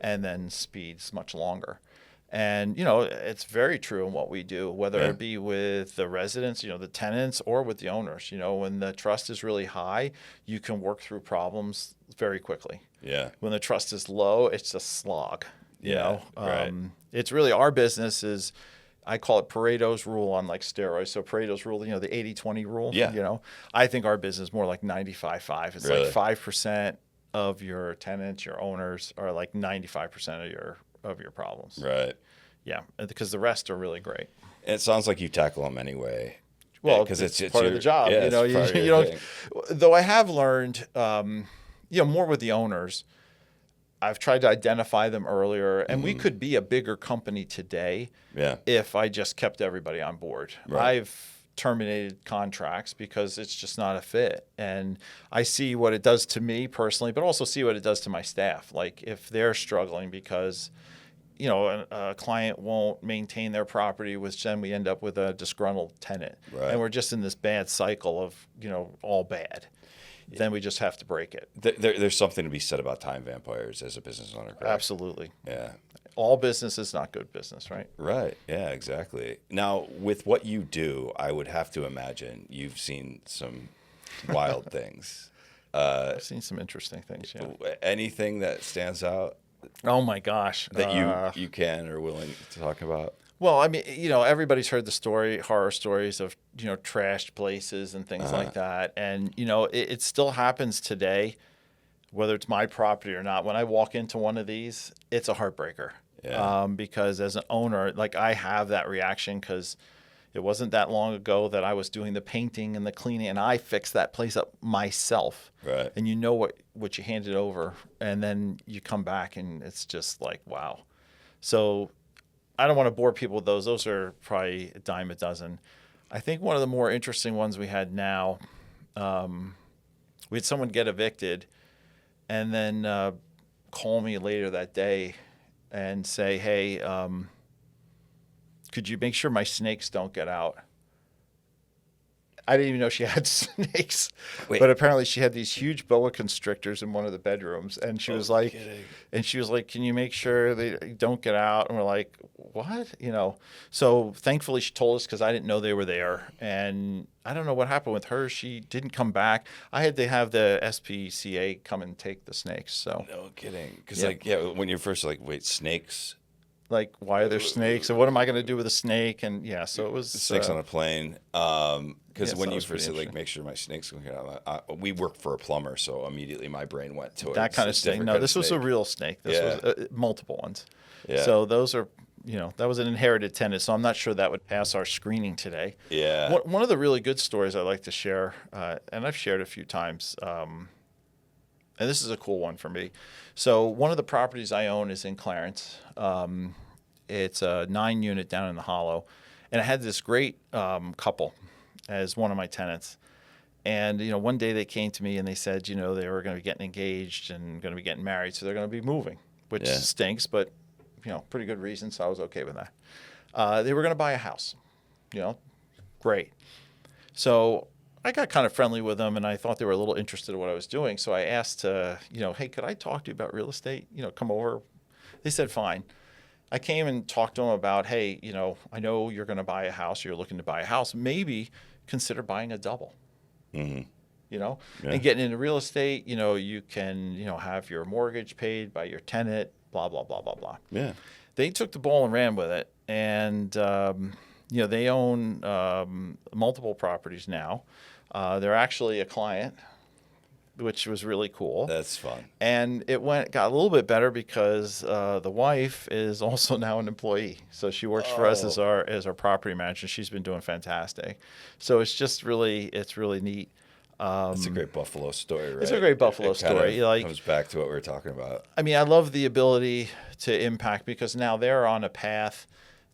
and then speed's much longer. And, it's very true in what we do, whether it be with the residents, the tenants, or with the owners. When the trust is really high, you can work through problems very quickly. Yeah. When the trust is low, it's a slog. Right. It's really, our business is, I call it Pareto's rule on like steroids. So Pareto's rule, the 80-20 rule. Yeah. I think our business is more like 95-5. It's Really? like 5% of your tenants, your owners, are like 95% of your problems. Right. Yeah, because the rest are really great. And it sounds like you tackle them anyway. Well, because it's part of the job. Yeah, you don't. Though I have learned, more with the owners. I've tried to identify them earlier, and we could be a bigger company today if I just kept everybody on board. Right. I've terminated contracts because it's just not a fit, and I see what it does to me personally, but also see what it does to my staff. Like if they're struggling because a client won't maintain their property, which then we end up with a disgruntled tenant. Right. And we're just in this bad cycle of, all bad. Then we just have to break it. There's something to be said about time vampires as a business owner, correct? Absolutely. Yeah. All business is not good business, right? Right. Yeah, exactly. Now, with what you do, I would have to imagine you've seen some wild things. I've seen some interesting things, yeah. Anything that stands out? Oh my gosh. That you can or willing to talk about? Well, I mean, everybody's heard the horror stories of, trashed places and things like that. And, it still happens today, whether it's my property or not. When I walk into one of these, it's a heartbreaker. Yeah. Because as an owner, like I have that reaction because it wasn't that long ago that I was doing the painting and the cleaning, and I fixed that place up myself. Right. And what you handed over, and then you come back and it's just like, wow. So I don't want to bore people with those. Those are probably a dime a dozen. I think one of the more interesting ones we had now, we had someone get evicted and then call me later that day and say, hey, could you make sure my snakes don't get out? I didn't even know she had snakes. Wait. But apparently she had these huge boa constrictors in one of the bedrooms. And she was like, can you make sure they don't get out? And we're like, what? So thankfully she told us because I didn't know they were there. And I don't know what happened with her. She didn't come back. I had to have the SPCA come and take the snakes. So no kidding. Because when you're first like, wait, snakes? Like, why are there snakes? And what am I going to do with a snake? And so it was snakes on a plane. Because when you first said, like, make sure my snakes don't get out, we work for a plumber, so immediately my brain went to that kind of snake. No, this was a real snake. This was multiple ones. Yeah. So those are, that was an inherited tenant. So I'm not sure that would pass our screening today. Yeah. One of the really good stories I like to share, and I've shared a few times, and this is a cool one for me. So one of the properties I own is in Clarence. It's a 9-unit down in the Hollow. And I had this great couple as one of my tenants. And, one day they came to me and they said, they were going to be getting engaged and going to be getting married. So they're going to be moving, which stinks, but, pretty good reason. So I was okay with that. They were going to buy a house, great. So I got kind of friendly with them, and I thought they were a little interested in what I was doing. So I asked, hey, could I talk to you about real estate? Come over. They said, fine. I came and talked to them about, hey, I know you're going to buy a house, or you're looking to buy a house. Maybe consider buying a double. Mm-hmm. And getting into real estate, you can, have your mortgage paid by your tenant, blah, blah, blah, blah, blah. Yeah. They took the ball and ran with it. And, they own multiple properties now. They're actually a client. which was really cool. That's fun. And it got a little bit better because the wife is also now an employee. So she works for us as our property manager. She's been doing fantastic. So it's really neat. That's a great Buffalo story, right? It's a great Buffalo story. Like, comes back to what we were talking about. I mean, I love the ability to impact because now they're on a path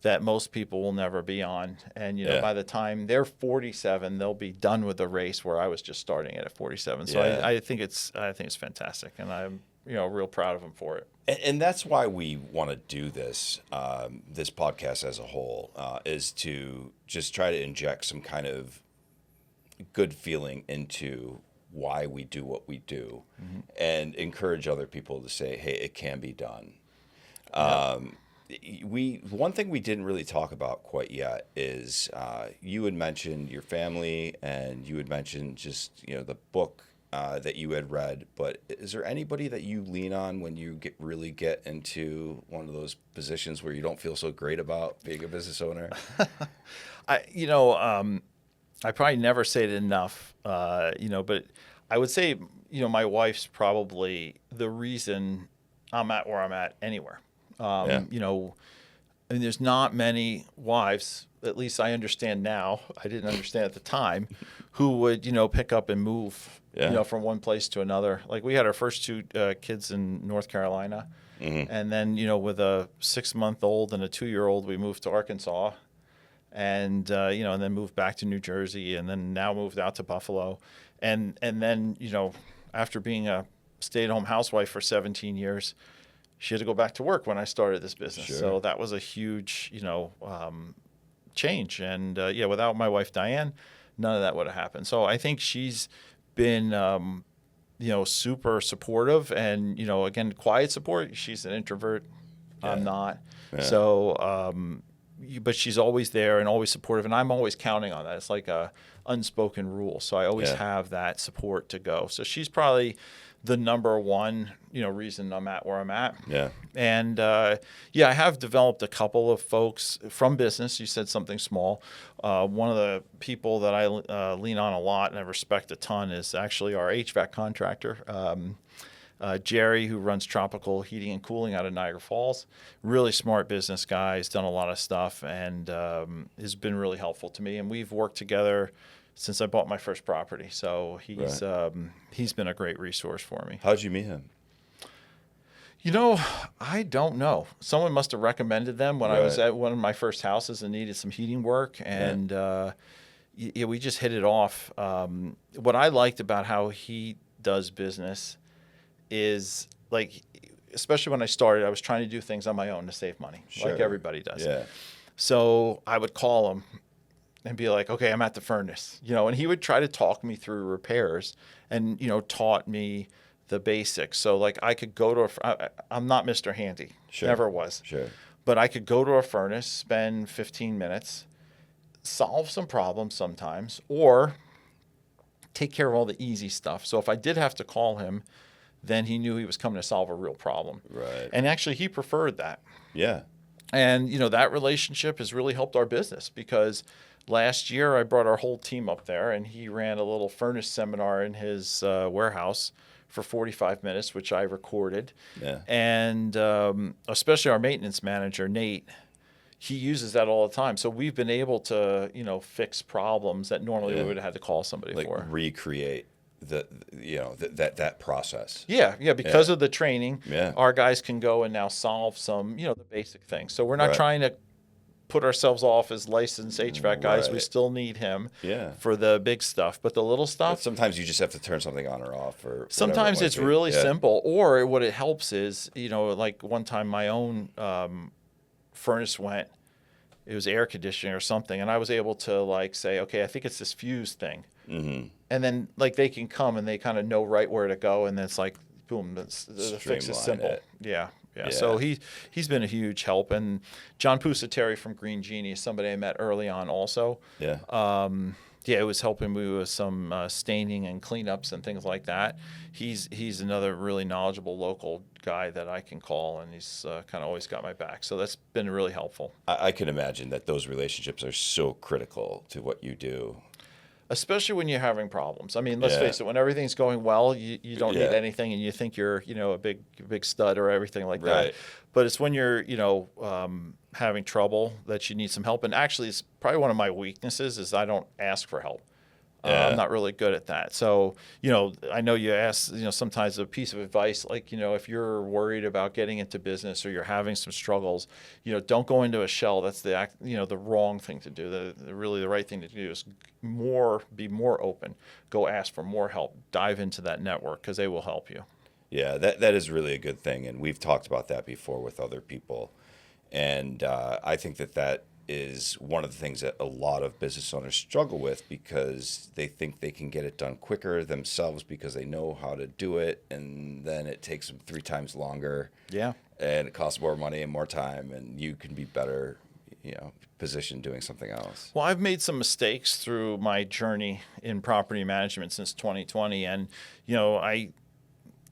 that most people will never be on. And, by the time they're 47, they'll be done with the race where I was just starting it at 47. So I think it's fantastic. And I'm, real proud of them for it. And that's why we want to do this, this podcast as a whole, is to just try to inject some kind of good feeling into why we do what we do, and encourage other people to say, hey, it can be done. One thing we didn't really talk about quite yet is you had mentioned your family, and you had mentioned just the book that you had read. But is there anybody that you lean on when you really get into one of those positions where you don't feel so great about being a business owner? I probably never say it enough, but I would say my wife's probably the reason I'm at where I'm at anywhere. I mean, there's not many wives, at least I understand now, I didn't understand at the time, who would, pick up and move, from one place to another. Like we had our first two kids in North Carolina. And then, with a 6-month-old and a 2-year-old, we moved to Arkansas and, and then moved back to New Jersey and then now moved out to Buffalo. And then, after being a stay-at-home housewife for 17 years, she had to go back to work when I started this business. Sure. So that was a huge, change. And without my wife, Diane, none of that would have happened. So I think she's been, super supportive and, again, quiet support. She's an introvert. Yeah. I'm not. Yeah. So, but she's always there and always supportive. And I'm always counting on that. It's like a unspoken rule. So I always have that support to go. So she's probably the number one, reason I'm at where I'm at. Yeah. And, I have developed a couple of folks from business. You said something small. One of the people that I lean on a lot and I respect a ton is actually our HVAC contractor, Jerry, who runs Tropical Heating and Cooling out of Niagara Falls. Really smart business guy. He's done a lot of stuff and has been really helpful to me. And we've worked together since I bought my first property. So he's been a great resource for me. How'd you meet him? I don't know. Someone must have recommended them when I was at one of my first houses and needed some heating work. And we just hit it off. What I liked about how he does business is, like, especially when I started, I was trying to do things on my own to save money, like everybody does. Yeah. So I would call him and be like, okay, I'm at the furnace, and he would try to talk me through repairs and, taught me the basics. So like I could go to I'm not Mr. Handy, never was. Sure. But I could go to a furnace, spend 15 minutes, solve some problems sometimes, or take care of all the easy stuff. So if I did have to call him, then he knew he was coming to solve a real problem. Right. And actually he preferred that. Yeah. And, that relationship has really helped our business because last year I brought our whole team up there and he ran a little furnace seminar in his warehouse for 45 minutes, which I recorded. Yeah. And especially our maintenance manager, Nate, he uses that all the time. So we've been able to, fix problems that normally we would have had to call somebody for. Recreate that process. Yeah, because of the training, our guys can go and now solve some, the basic things. So we're not trying to put ourselves off as licensed HVAC guys. We still need him for the big stuff, but the little stuff. But sometimes you just have to turn something on or off. Or sometimes it's really simple. Or what it helps is, like one time my own furnace went. It was air conditioning or something, and I was able to say, okay, I think it's this fuse thing. Mm-hmm. And then they can come and they kind of know right where to go, and then it's like, boom, the fix is simple. Yeah. So he's been a huge help. And John Pusateri from Green Genie is somebody I met early on also. Yeah. It was helping me with some staining and cleanups and things like that. He's another really knowledgeable local guy that I can call, and he's kind of always got my back. So that's been really helpful. I can imagine that those relationships are so critical to what you do. especially when you're having problems. I mean, let's face it, when everything's going well, you don't need anything, and you think you're, a big stud or everything like that. But it's when you're, having trouble that you need some help. And actually, it's probably one of my weaknesses is I don't ask for help. I'm not really good at that. So, I know you ask, sometimes a piece of advice, like, if you're worried about getting into business or you're having some struggles, don't go into a shell. That's the wrong thing to do. The right thing to do is be more open. Go ask for more help. Dive into that network because they will help you. Yeah, that is really a good thing. And we've talked about that before with other people. And I think that is one of the things that a lot of business owners struggle with because they think they can get it done quicker themselves because they know how to do it, and then it takes them 3 times longer. Yeah. And it costs more money and more time, and you can be better, positioned doing something else. Well, I've made some mistakes through my journey in property management since 2020, and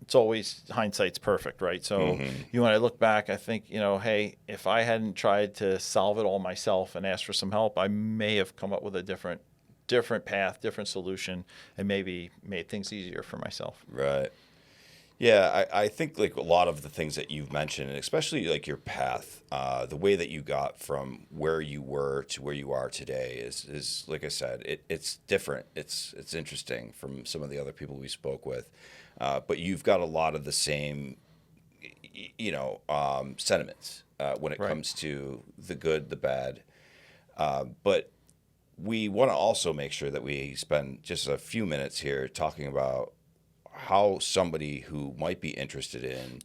it's always hindsight's perfect, right? So when I look back, I think, hey, if I hadn't tried to solve it all myself and ask for some help, I may have come up with a different path, different solution, and maybe made things easier for myself. Right. Yeah, I think like a lot of the things that you've mentioned, and especially like your path, the way that you got from where you were to where you are today is like I said, it's different. It's interesting from some of the other people we spoke with. But you've got a lot of the same, sentiments when it comes to the good, the bad. But we want to also make sure that we spend just a few minutes here talking about how somebody who might be interested in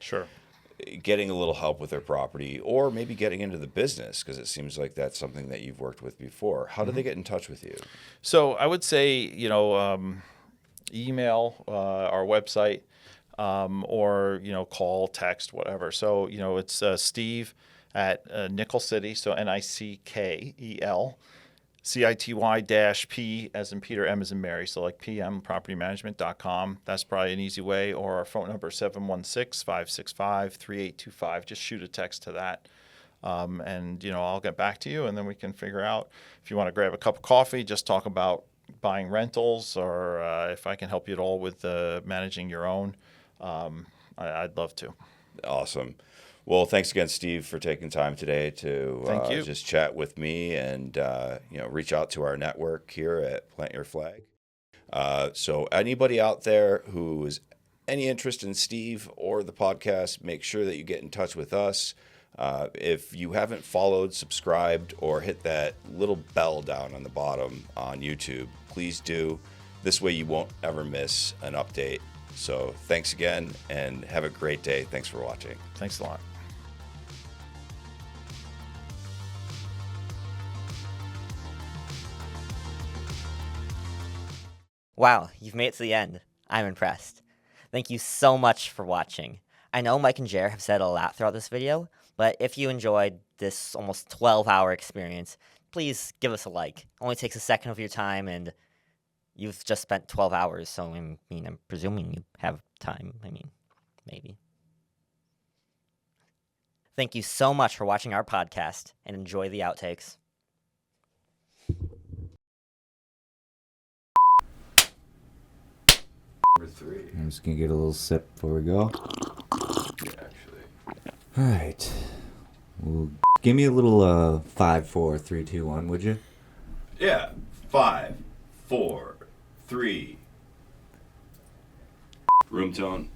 getting a little help with their property or maybe getting into the business, because it seems like that's something that you've worked with before. How do they get in touch with you? So I would say, email, our website, or, call, text, whatever. So, it's Steve at Nickel City, so Nickel CITY-P as in Peter, M as in Mary, so like pmpropertymanagement.com. That's probably an easy way, or our phone number 716-565-3825. Just shoot a text to that. And, I'll get back to you, and then we can figure out if you want to grab a cup of coffee, just talk about buying rentals, or if I can help you at all with managing your own, I'd love to. Awesome. Well, thanks again, Steve, for taking time today to just chat with me and reach out to our network here at Plant Your Flag. So anybody out there who has any interest in Steve or the podcast, make sure that you get in touch with us. If you haven't followed, subscribed, or hit that little bell down on the bottom on YouTube, please do. This way you won't ever miss an update. So thanks again, and have a great day. Thanks for watching. Thanks a lot. Wow, you've made it to the end. I'm impressed. Thank you so much for watching. I know Mike and Jer have said a lot throughout this video, but if you enjoyed this almost 12-hour experience, please give us a like. It only takes a second of your time, and you've just spent 12 hours, so I'm presuming you have time. Maybe. Thank you so much for watching our podcast, and enjoy the outtakes. Number 3. I'm just going to get a little sip before we go. Yeah, actually. All right. Well, give me a little 5, 4, 3, 2, 1, would you? Yeah. 5, 4, 3. Room tone.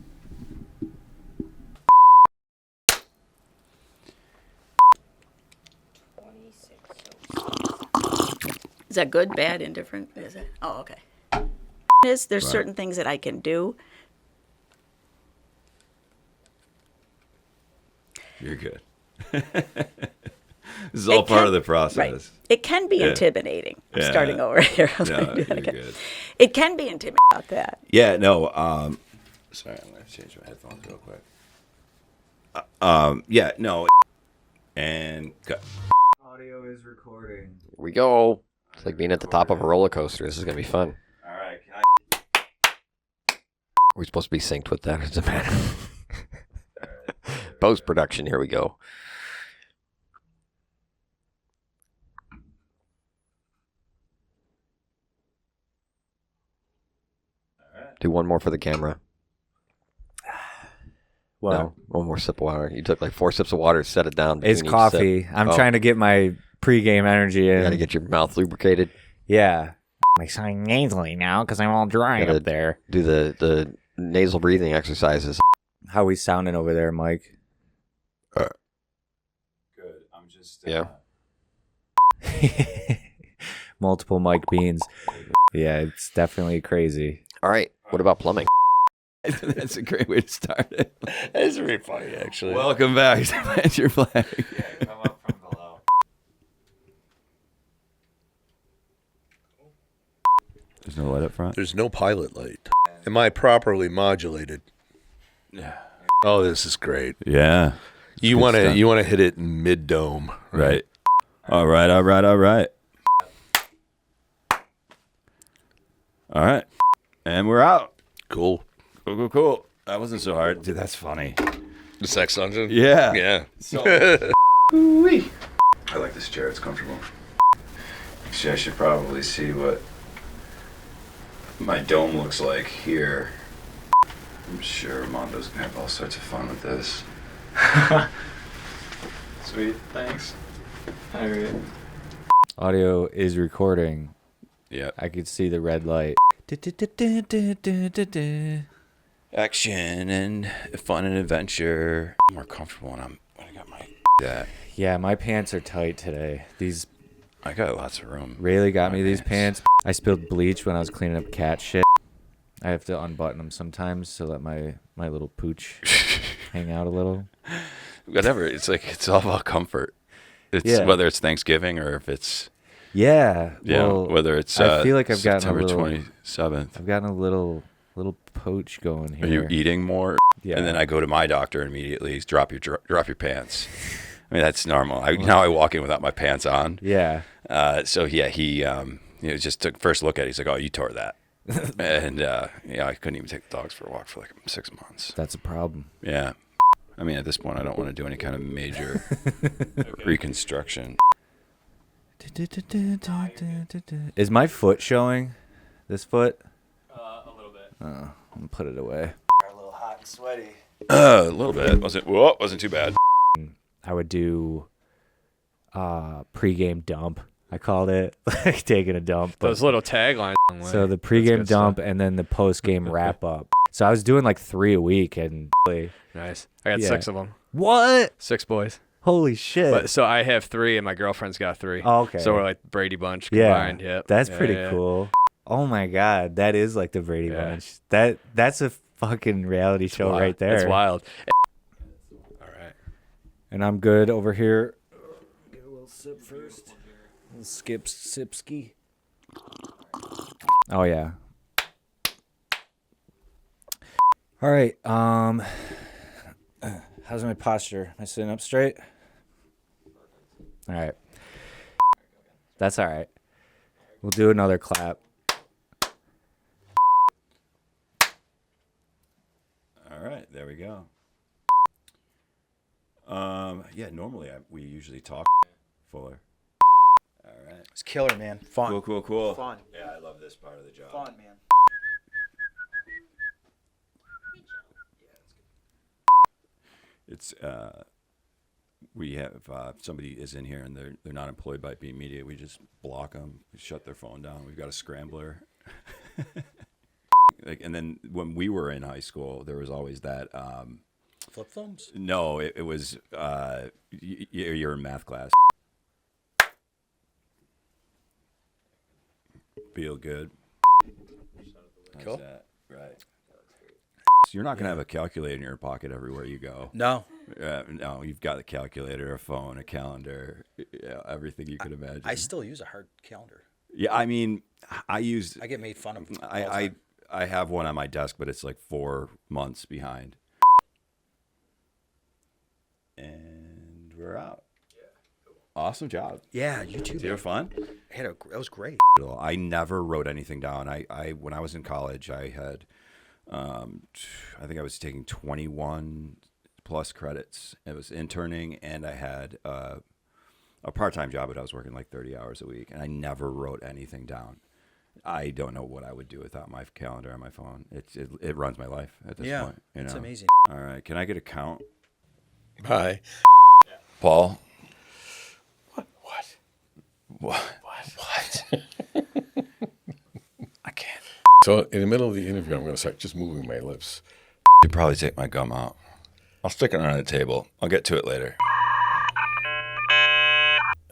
Is that good, bad, indifferent? Is it? Oh, okay. There's certain things that I can do. You're good. This is all part of the process. Right. It can be intimidating. I'm starting over here. No, you're good. It can be intimidating about that. Yeah, no. Sorry, I'm going to change my headphones real quick. Yeah, no. And cut. Audio is recording. Here we go. It's like being at the top of a roller coaster. This is going to be fun. All right. We're supposed to be synced with that. It doesn't matter. Post-production. Here we go. Do one more for the camera. What? No, one more sip of water. You took like 4 sips of water, set it down. It's between each coffee. sip. I'm trying to get my pregame energy in. You got to get your mouth lubricated. Yeah. I'm sounding nasally now because I'm all dry Gotta up there. Do the nasal breathing exercises. How we sounding over there, Mike? Good. I'm just. Yeah. Multiple Mike Beans. Yeah, it's definitely crazy. All right. What about plumbing? That's a great way to start it. That's very funny, actually. Welcome back to Plant Your Flag. Come up from below. There's no light up front. There's no pilot light. Am I properly modulated? Yeah. Oh, this is great. Yeah. You want to hit it mid dome, Right. All right. All right. And we're out. Cool. Cool. That wasn't so hard. Dude, that's funny. The sex dungeon? Yeah. Yeah. So, I like this chair. It's comfortable. Actually, I should probably see what my dome looks like here. I'm sure Armando's going to have all sorts of fun with this. Sweet. Thanks. All right. Audio is recording. Yeah. I could see the red light. Action and fun and adventure. I'm more comfortable when I got my that. Yeah, my pants are tight today. I got lots of room. Rayleigh got me these pants. I spilled bleach when I was cleaning up cat shit. I have to unbutton them sometimes to let my little pooch hang out a little. Whatever. It's all about comfort. It's whether it's Thanksgiving or if it's whether it's I feel like I've September gotten a 27th. I've gotten a little poach going here. Are you eating more? Yeah. And then I go to my doctor immediately. He's drop your pants. I mean, that's normal. Now I walk in without my pants on. Yeah. So yeah, he just took first look at it. He's like, "Oh, you tore that," and I couldn't even take the dogs for a walk for like 6 months. That's a problem. Yeah. I mean, at this point, I don't want to do any kind of major reconstruction. Is my foot showing? This foot? A little bit. Oh, I'm gonna put it away. A little hot and sweaty. A little bit. Wasn't too bad. I would do pregame dump. I called it like taking a dump. Those little taglines. So the pregame dump and then the postgame wrap up. So I was doing like 3 a week and nice. I got 6 of them. What? 6 boys. Holy shit. But, so I have 3 and my girlfriend's got 3. Oh, okay. So we're like Brady Bunch combined. Yep. That's Yeah, pretty yeah. cool. Oh my God. That is like the Brady Bunch. That's a fucking reality show right there. It's wild. All right. And I'm good over here. Get a little sip first. A little sipski. Oh yeah. All right. How's my posture? Am I sitting up straight? All right. That's all right. We'll do another clap. All right, there we go. Yeah, normally we usually talk fuller. All right. It's killer, man. Fun. Cool. Fun. Yeah, I love this part of the job. Fun, man. It's we have somebody is in here and they're not employed by Beat Media. We just block them. We shut their phone down. We've got a scrambler. And then when we were in high school, there was always that. Flip phones? No, it was you're in math class. Feel good. Cool. That? Right. So you're not going to have a calculator in your pocket everywhere you go. No. No, you've got a calculator, a phone, a calendar, everything you could imagine. I still use a hard calendar. Yeah, I mean, I get made fun of. I have one on my desk, but it's like 4 months behind. And we're out. Awesome job. Yeah, you too. Did you have fun? That was great. I never wrote anything down. I when I was in college, I had, I think I was taking 21 plus credits. It was interning, and I had a part-time job, but I was working like 30 hours a week, and I never wrote anything down. I don't know what I would do without my calendar on my phone. It runs my life at this point. You know? It's amazing. All right, can I get a count? Bye. Paul. What? What? I can't. So in the middle of the interview, I'm going to start just moving my lips. You probably take my gum out. I'll stick it on the table. I'll get to it later.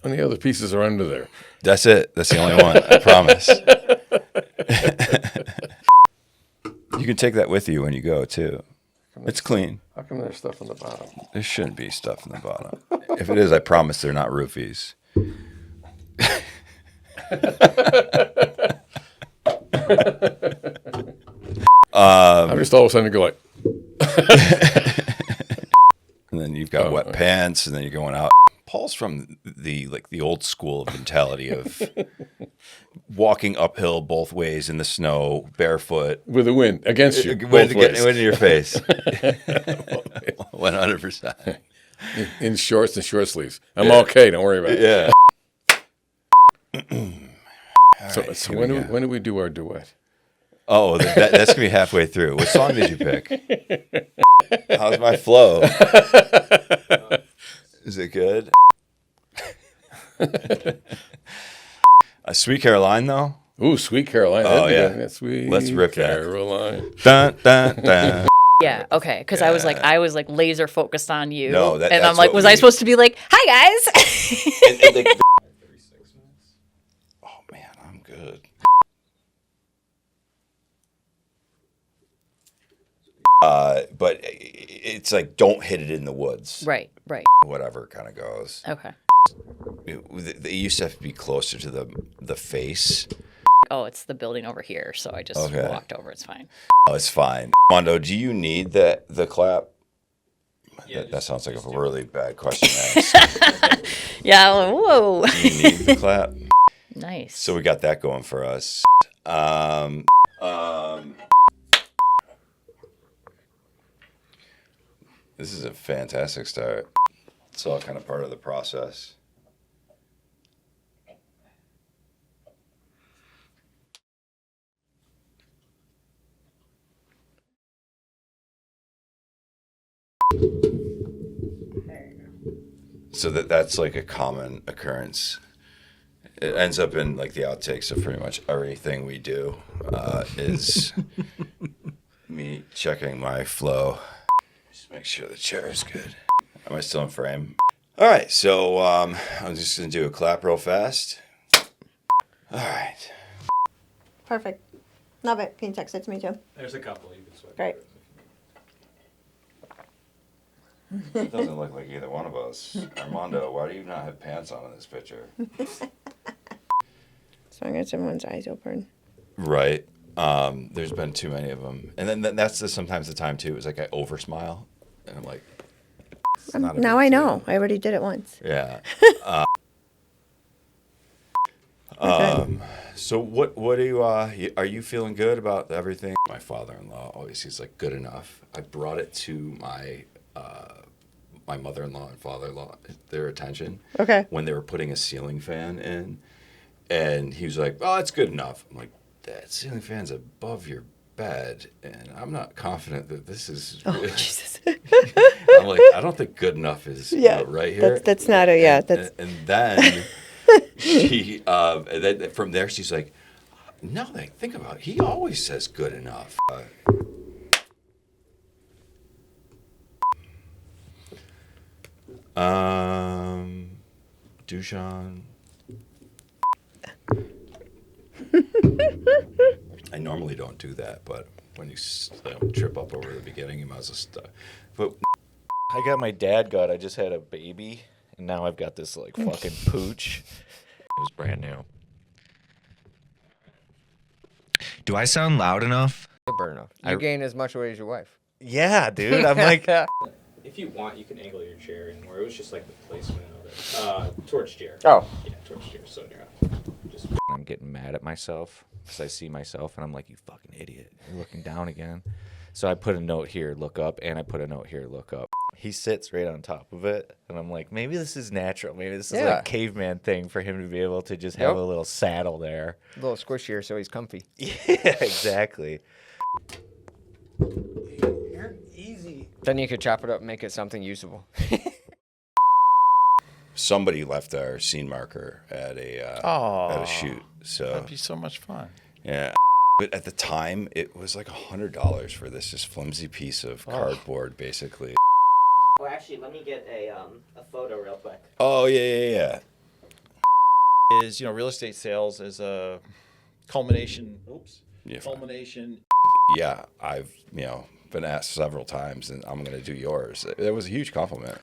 And the other pieces are under there. That's it. That's the only one. I promise. You can take that with you when you go, too. It's clean. How come there's stuff on the bottom? There shouldn't be stuff in the bottom. If it is, I promise they're not roofies. I'm just all of a sudden go like... And then you've got wet pants, and then you're going out. Paul's from the old school mentality of walking uphill both ways in the snow, barefoot. With the wind against you. Wind in your face. 100%. In shorts and short sleeves. I'm okay. Don't worry about it. Yeah. So when do we do our duet? Oh, that's going to be halfway through. What song did you pick? How's my flow? Is it good? Sweet Caroline, though? Ooh, Sweet Caroline. Oh, yeah. Good. Sweet Let's rip Caroline. Dun, dun, dun. Yeah, okay, because I was like laser focused on you. No, and I'm like, was I supposed to be like, hi guys? Oh man, I'm good. But it's like, don't hit it in the woods. Right. Whatever kind of goes. Okay. They used to have to be closer to the face. Oh, it's the building over here, so I just walked over. It's fine. Oh, it's fine. Mondo, do you need the clap? Yeah, that sounds like a really bad question to ask. Yeah, whoa. Do you need the clap? Nice. So we got that going for us. This is a fantastic start. It's all kind of part of the process. So that's like a common occurrence. It ends up in like the outtakes of pretty much everything we do is me checking my flow. Just make sure the chair is good. Am I still in frame? All right, so I'm just gonna do a clap real fast. All right. Perfect. Love it. Can you text it to me too? There's a couple you can switch. Great. It doesn't look like either one of us. Armando, why do you not have pants on in this picture? As long as everyone's eyes open. Right. There's been too many of them. And then that's sometimes the time, too. It's like I over smile. And I'm like, now I know. I already did it once. yeah. So what do you, are you feeling good about everything? My father-in-law always, he's like, good enough. I brought it to my mother-in-law and father-in-law, their attention. Okay. When they were putting a ceiling fan in. And he was like, oh, it's good enough. I'm like, that ceiling fan's above your bed, and I'm not confident that this is. Oh, Jesus. I'm like, I don't think good enough is right here. That's not a, yeah. And then she, and then from there, she's like, no, think about it. He always says good enough. Duchon. I normally don't do that, but when you trip up over the beginning, you might as well start. But I got my dad gut. I just had a baby, and now I've got this like fucking pooch. It was brand new. Do I sound loud enough? Burn enough. You gain as much weight as your wife. Yeah, dude. I'm like. If you want, you can angle your chair in where it was just like the placement of it. Towards chair. Oh. Yeah, towards chair. So you're just. I'm getting mad at myself because I see myself and I'm like, you fucking idiot. You're looking down again. So I put a note here, look up, and I put a note here, look up. He sits right on top of it, and I'm like, maybe this is natural. Maybe this is like a caveman thing for him to be able to just have a little saddle there. A little squishier so he's comfy. Yeah, exactly. You're easy. Then you could chop it up and make it something usable. Somebody left our scene marker at a shoot. So that'd be so much fun. Yeah. But at the time, it was like $100 for this just flimsy piece of cardboard, basically. Well, actually, let me get a photo real quick. Oh, yeah. Is, real estate sales is a culmination. Culmination. Yeah, I've, been asked several times, and I'm going to do yours. That was a huge compliment.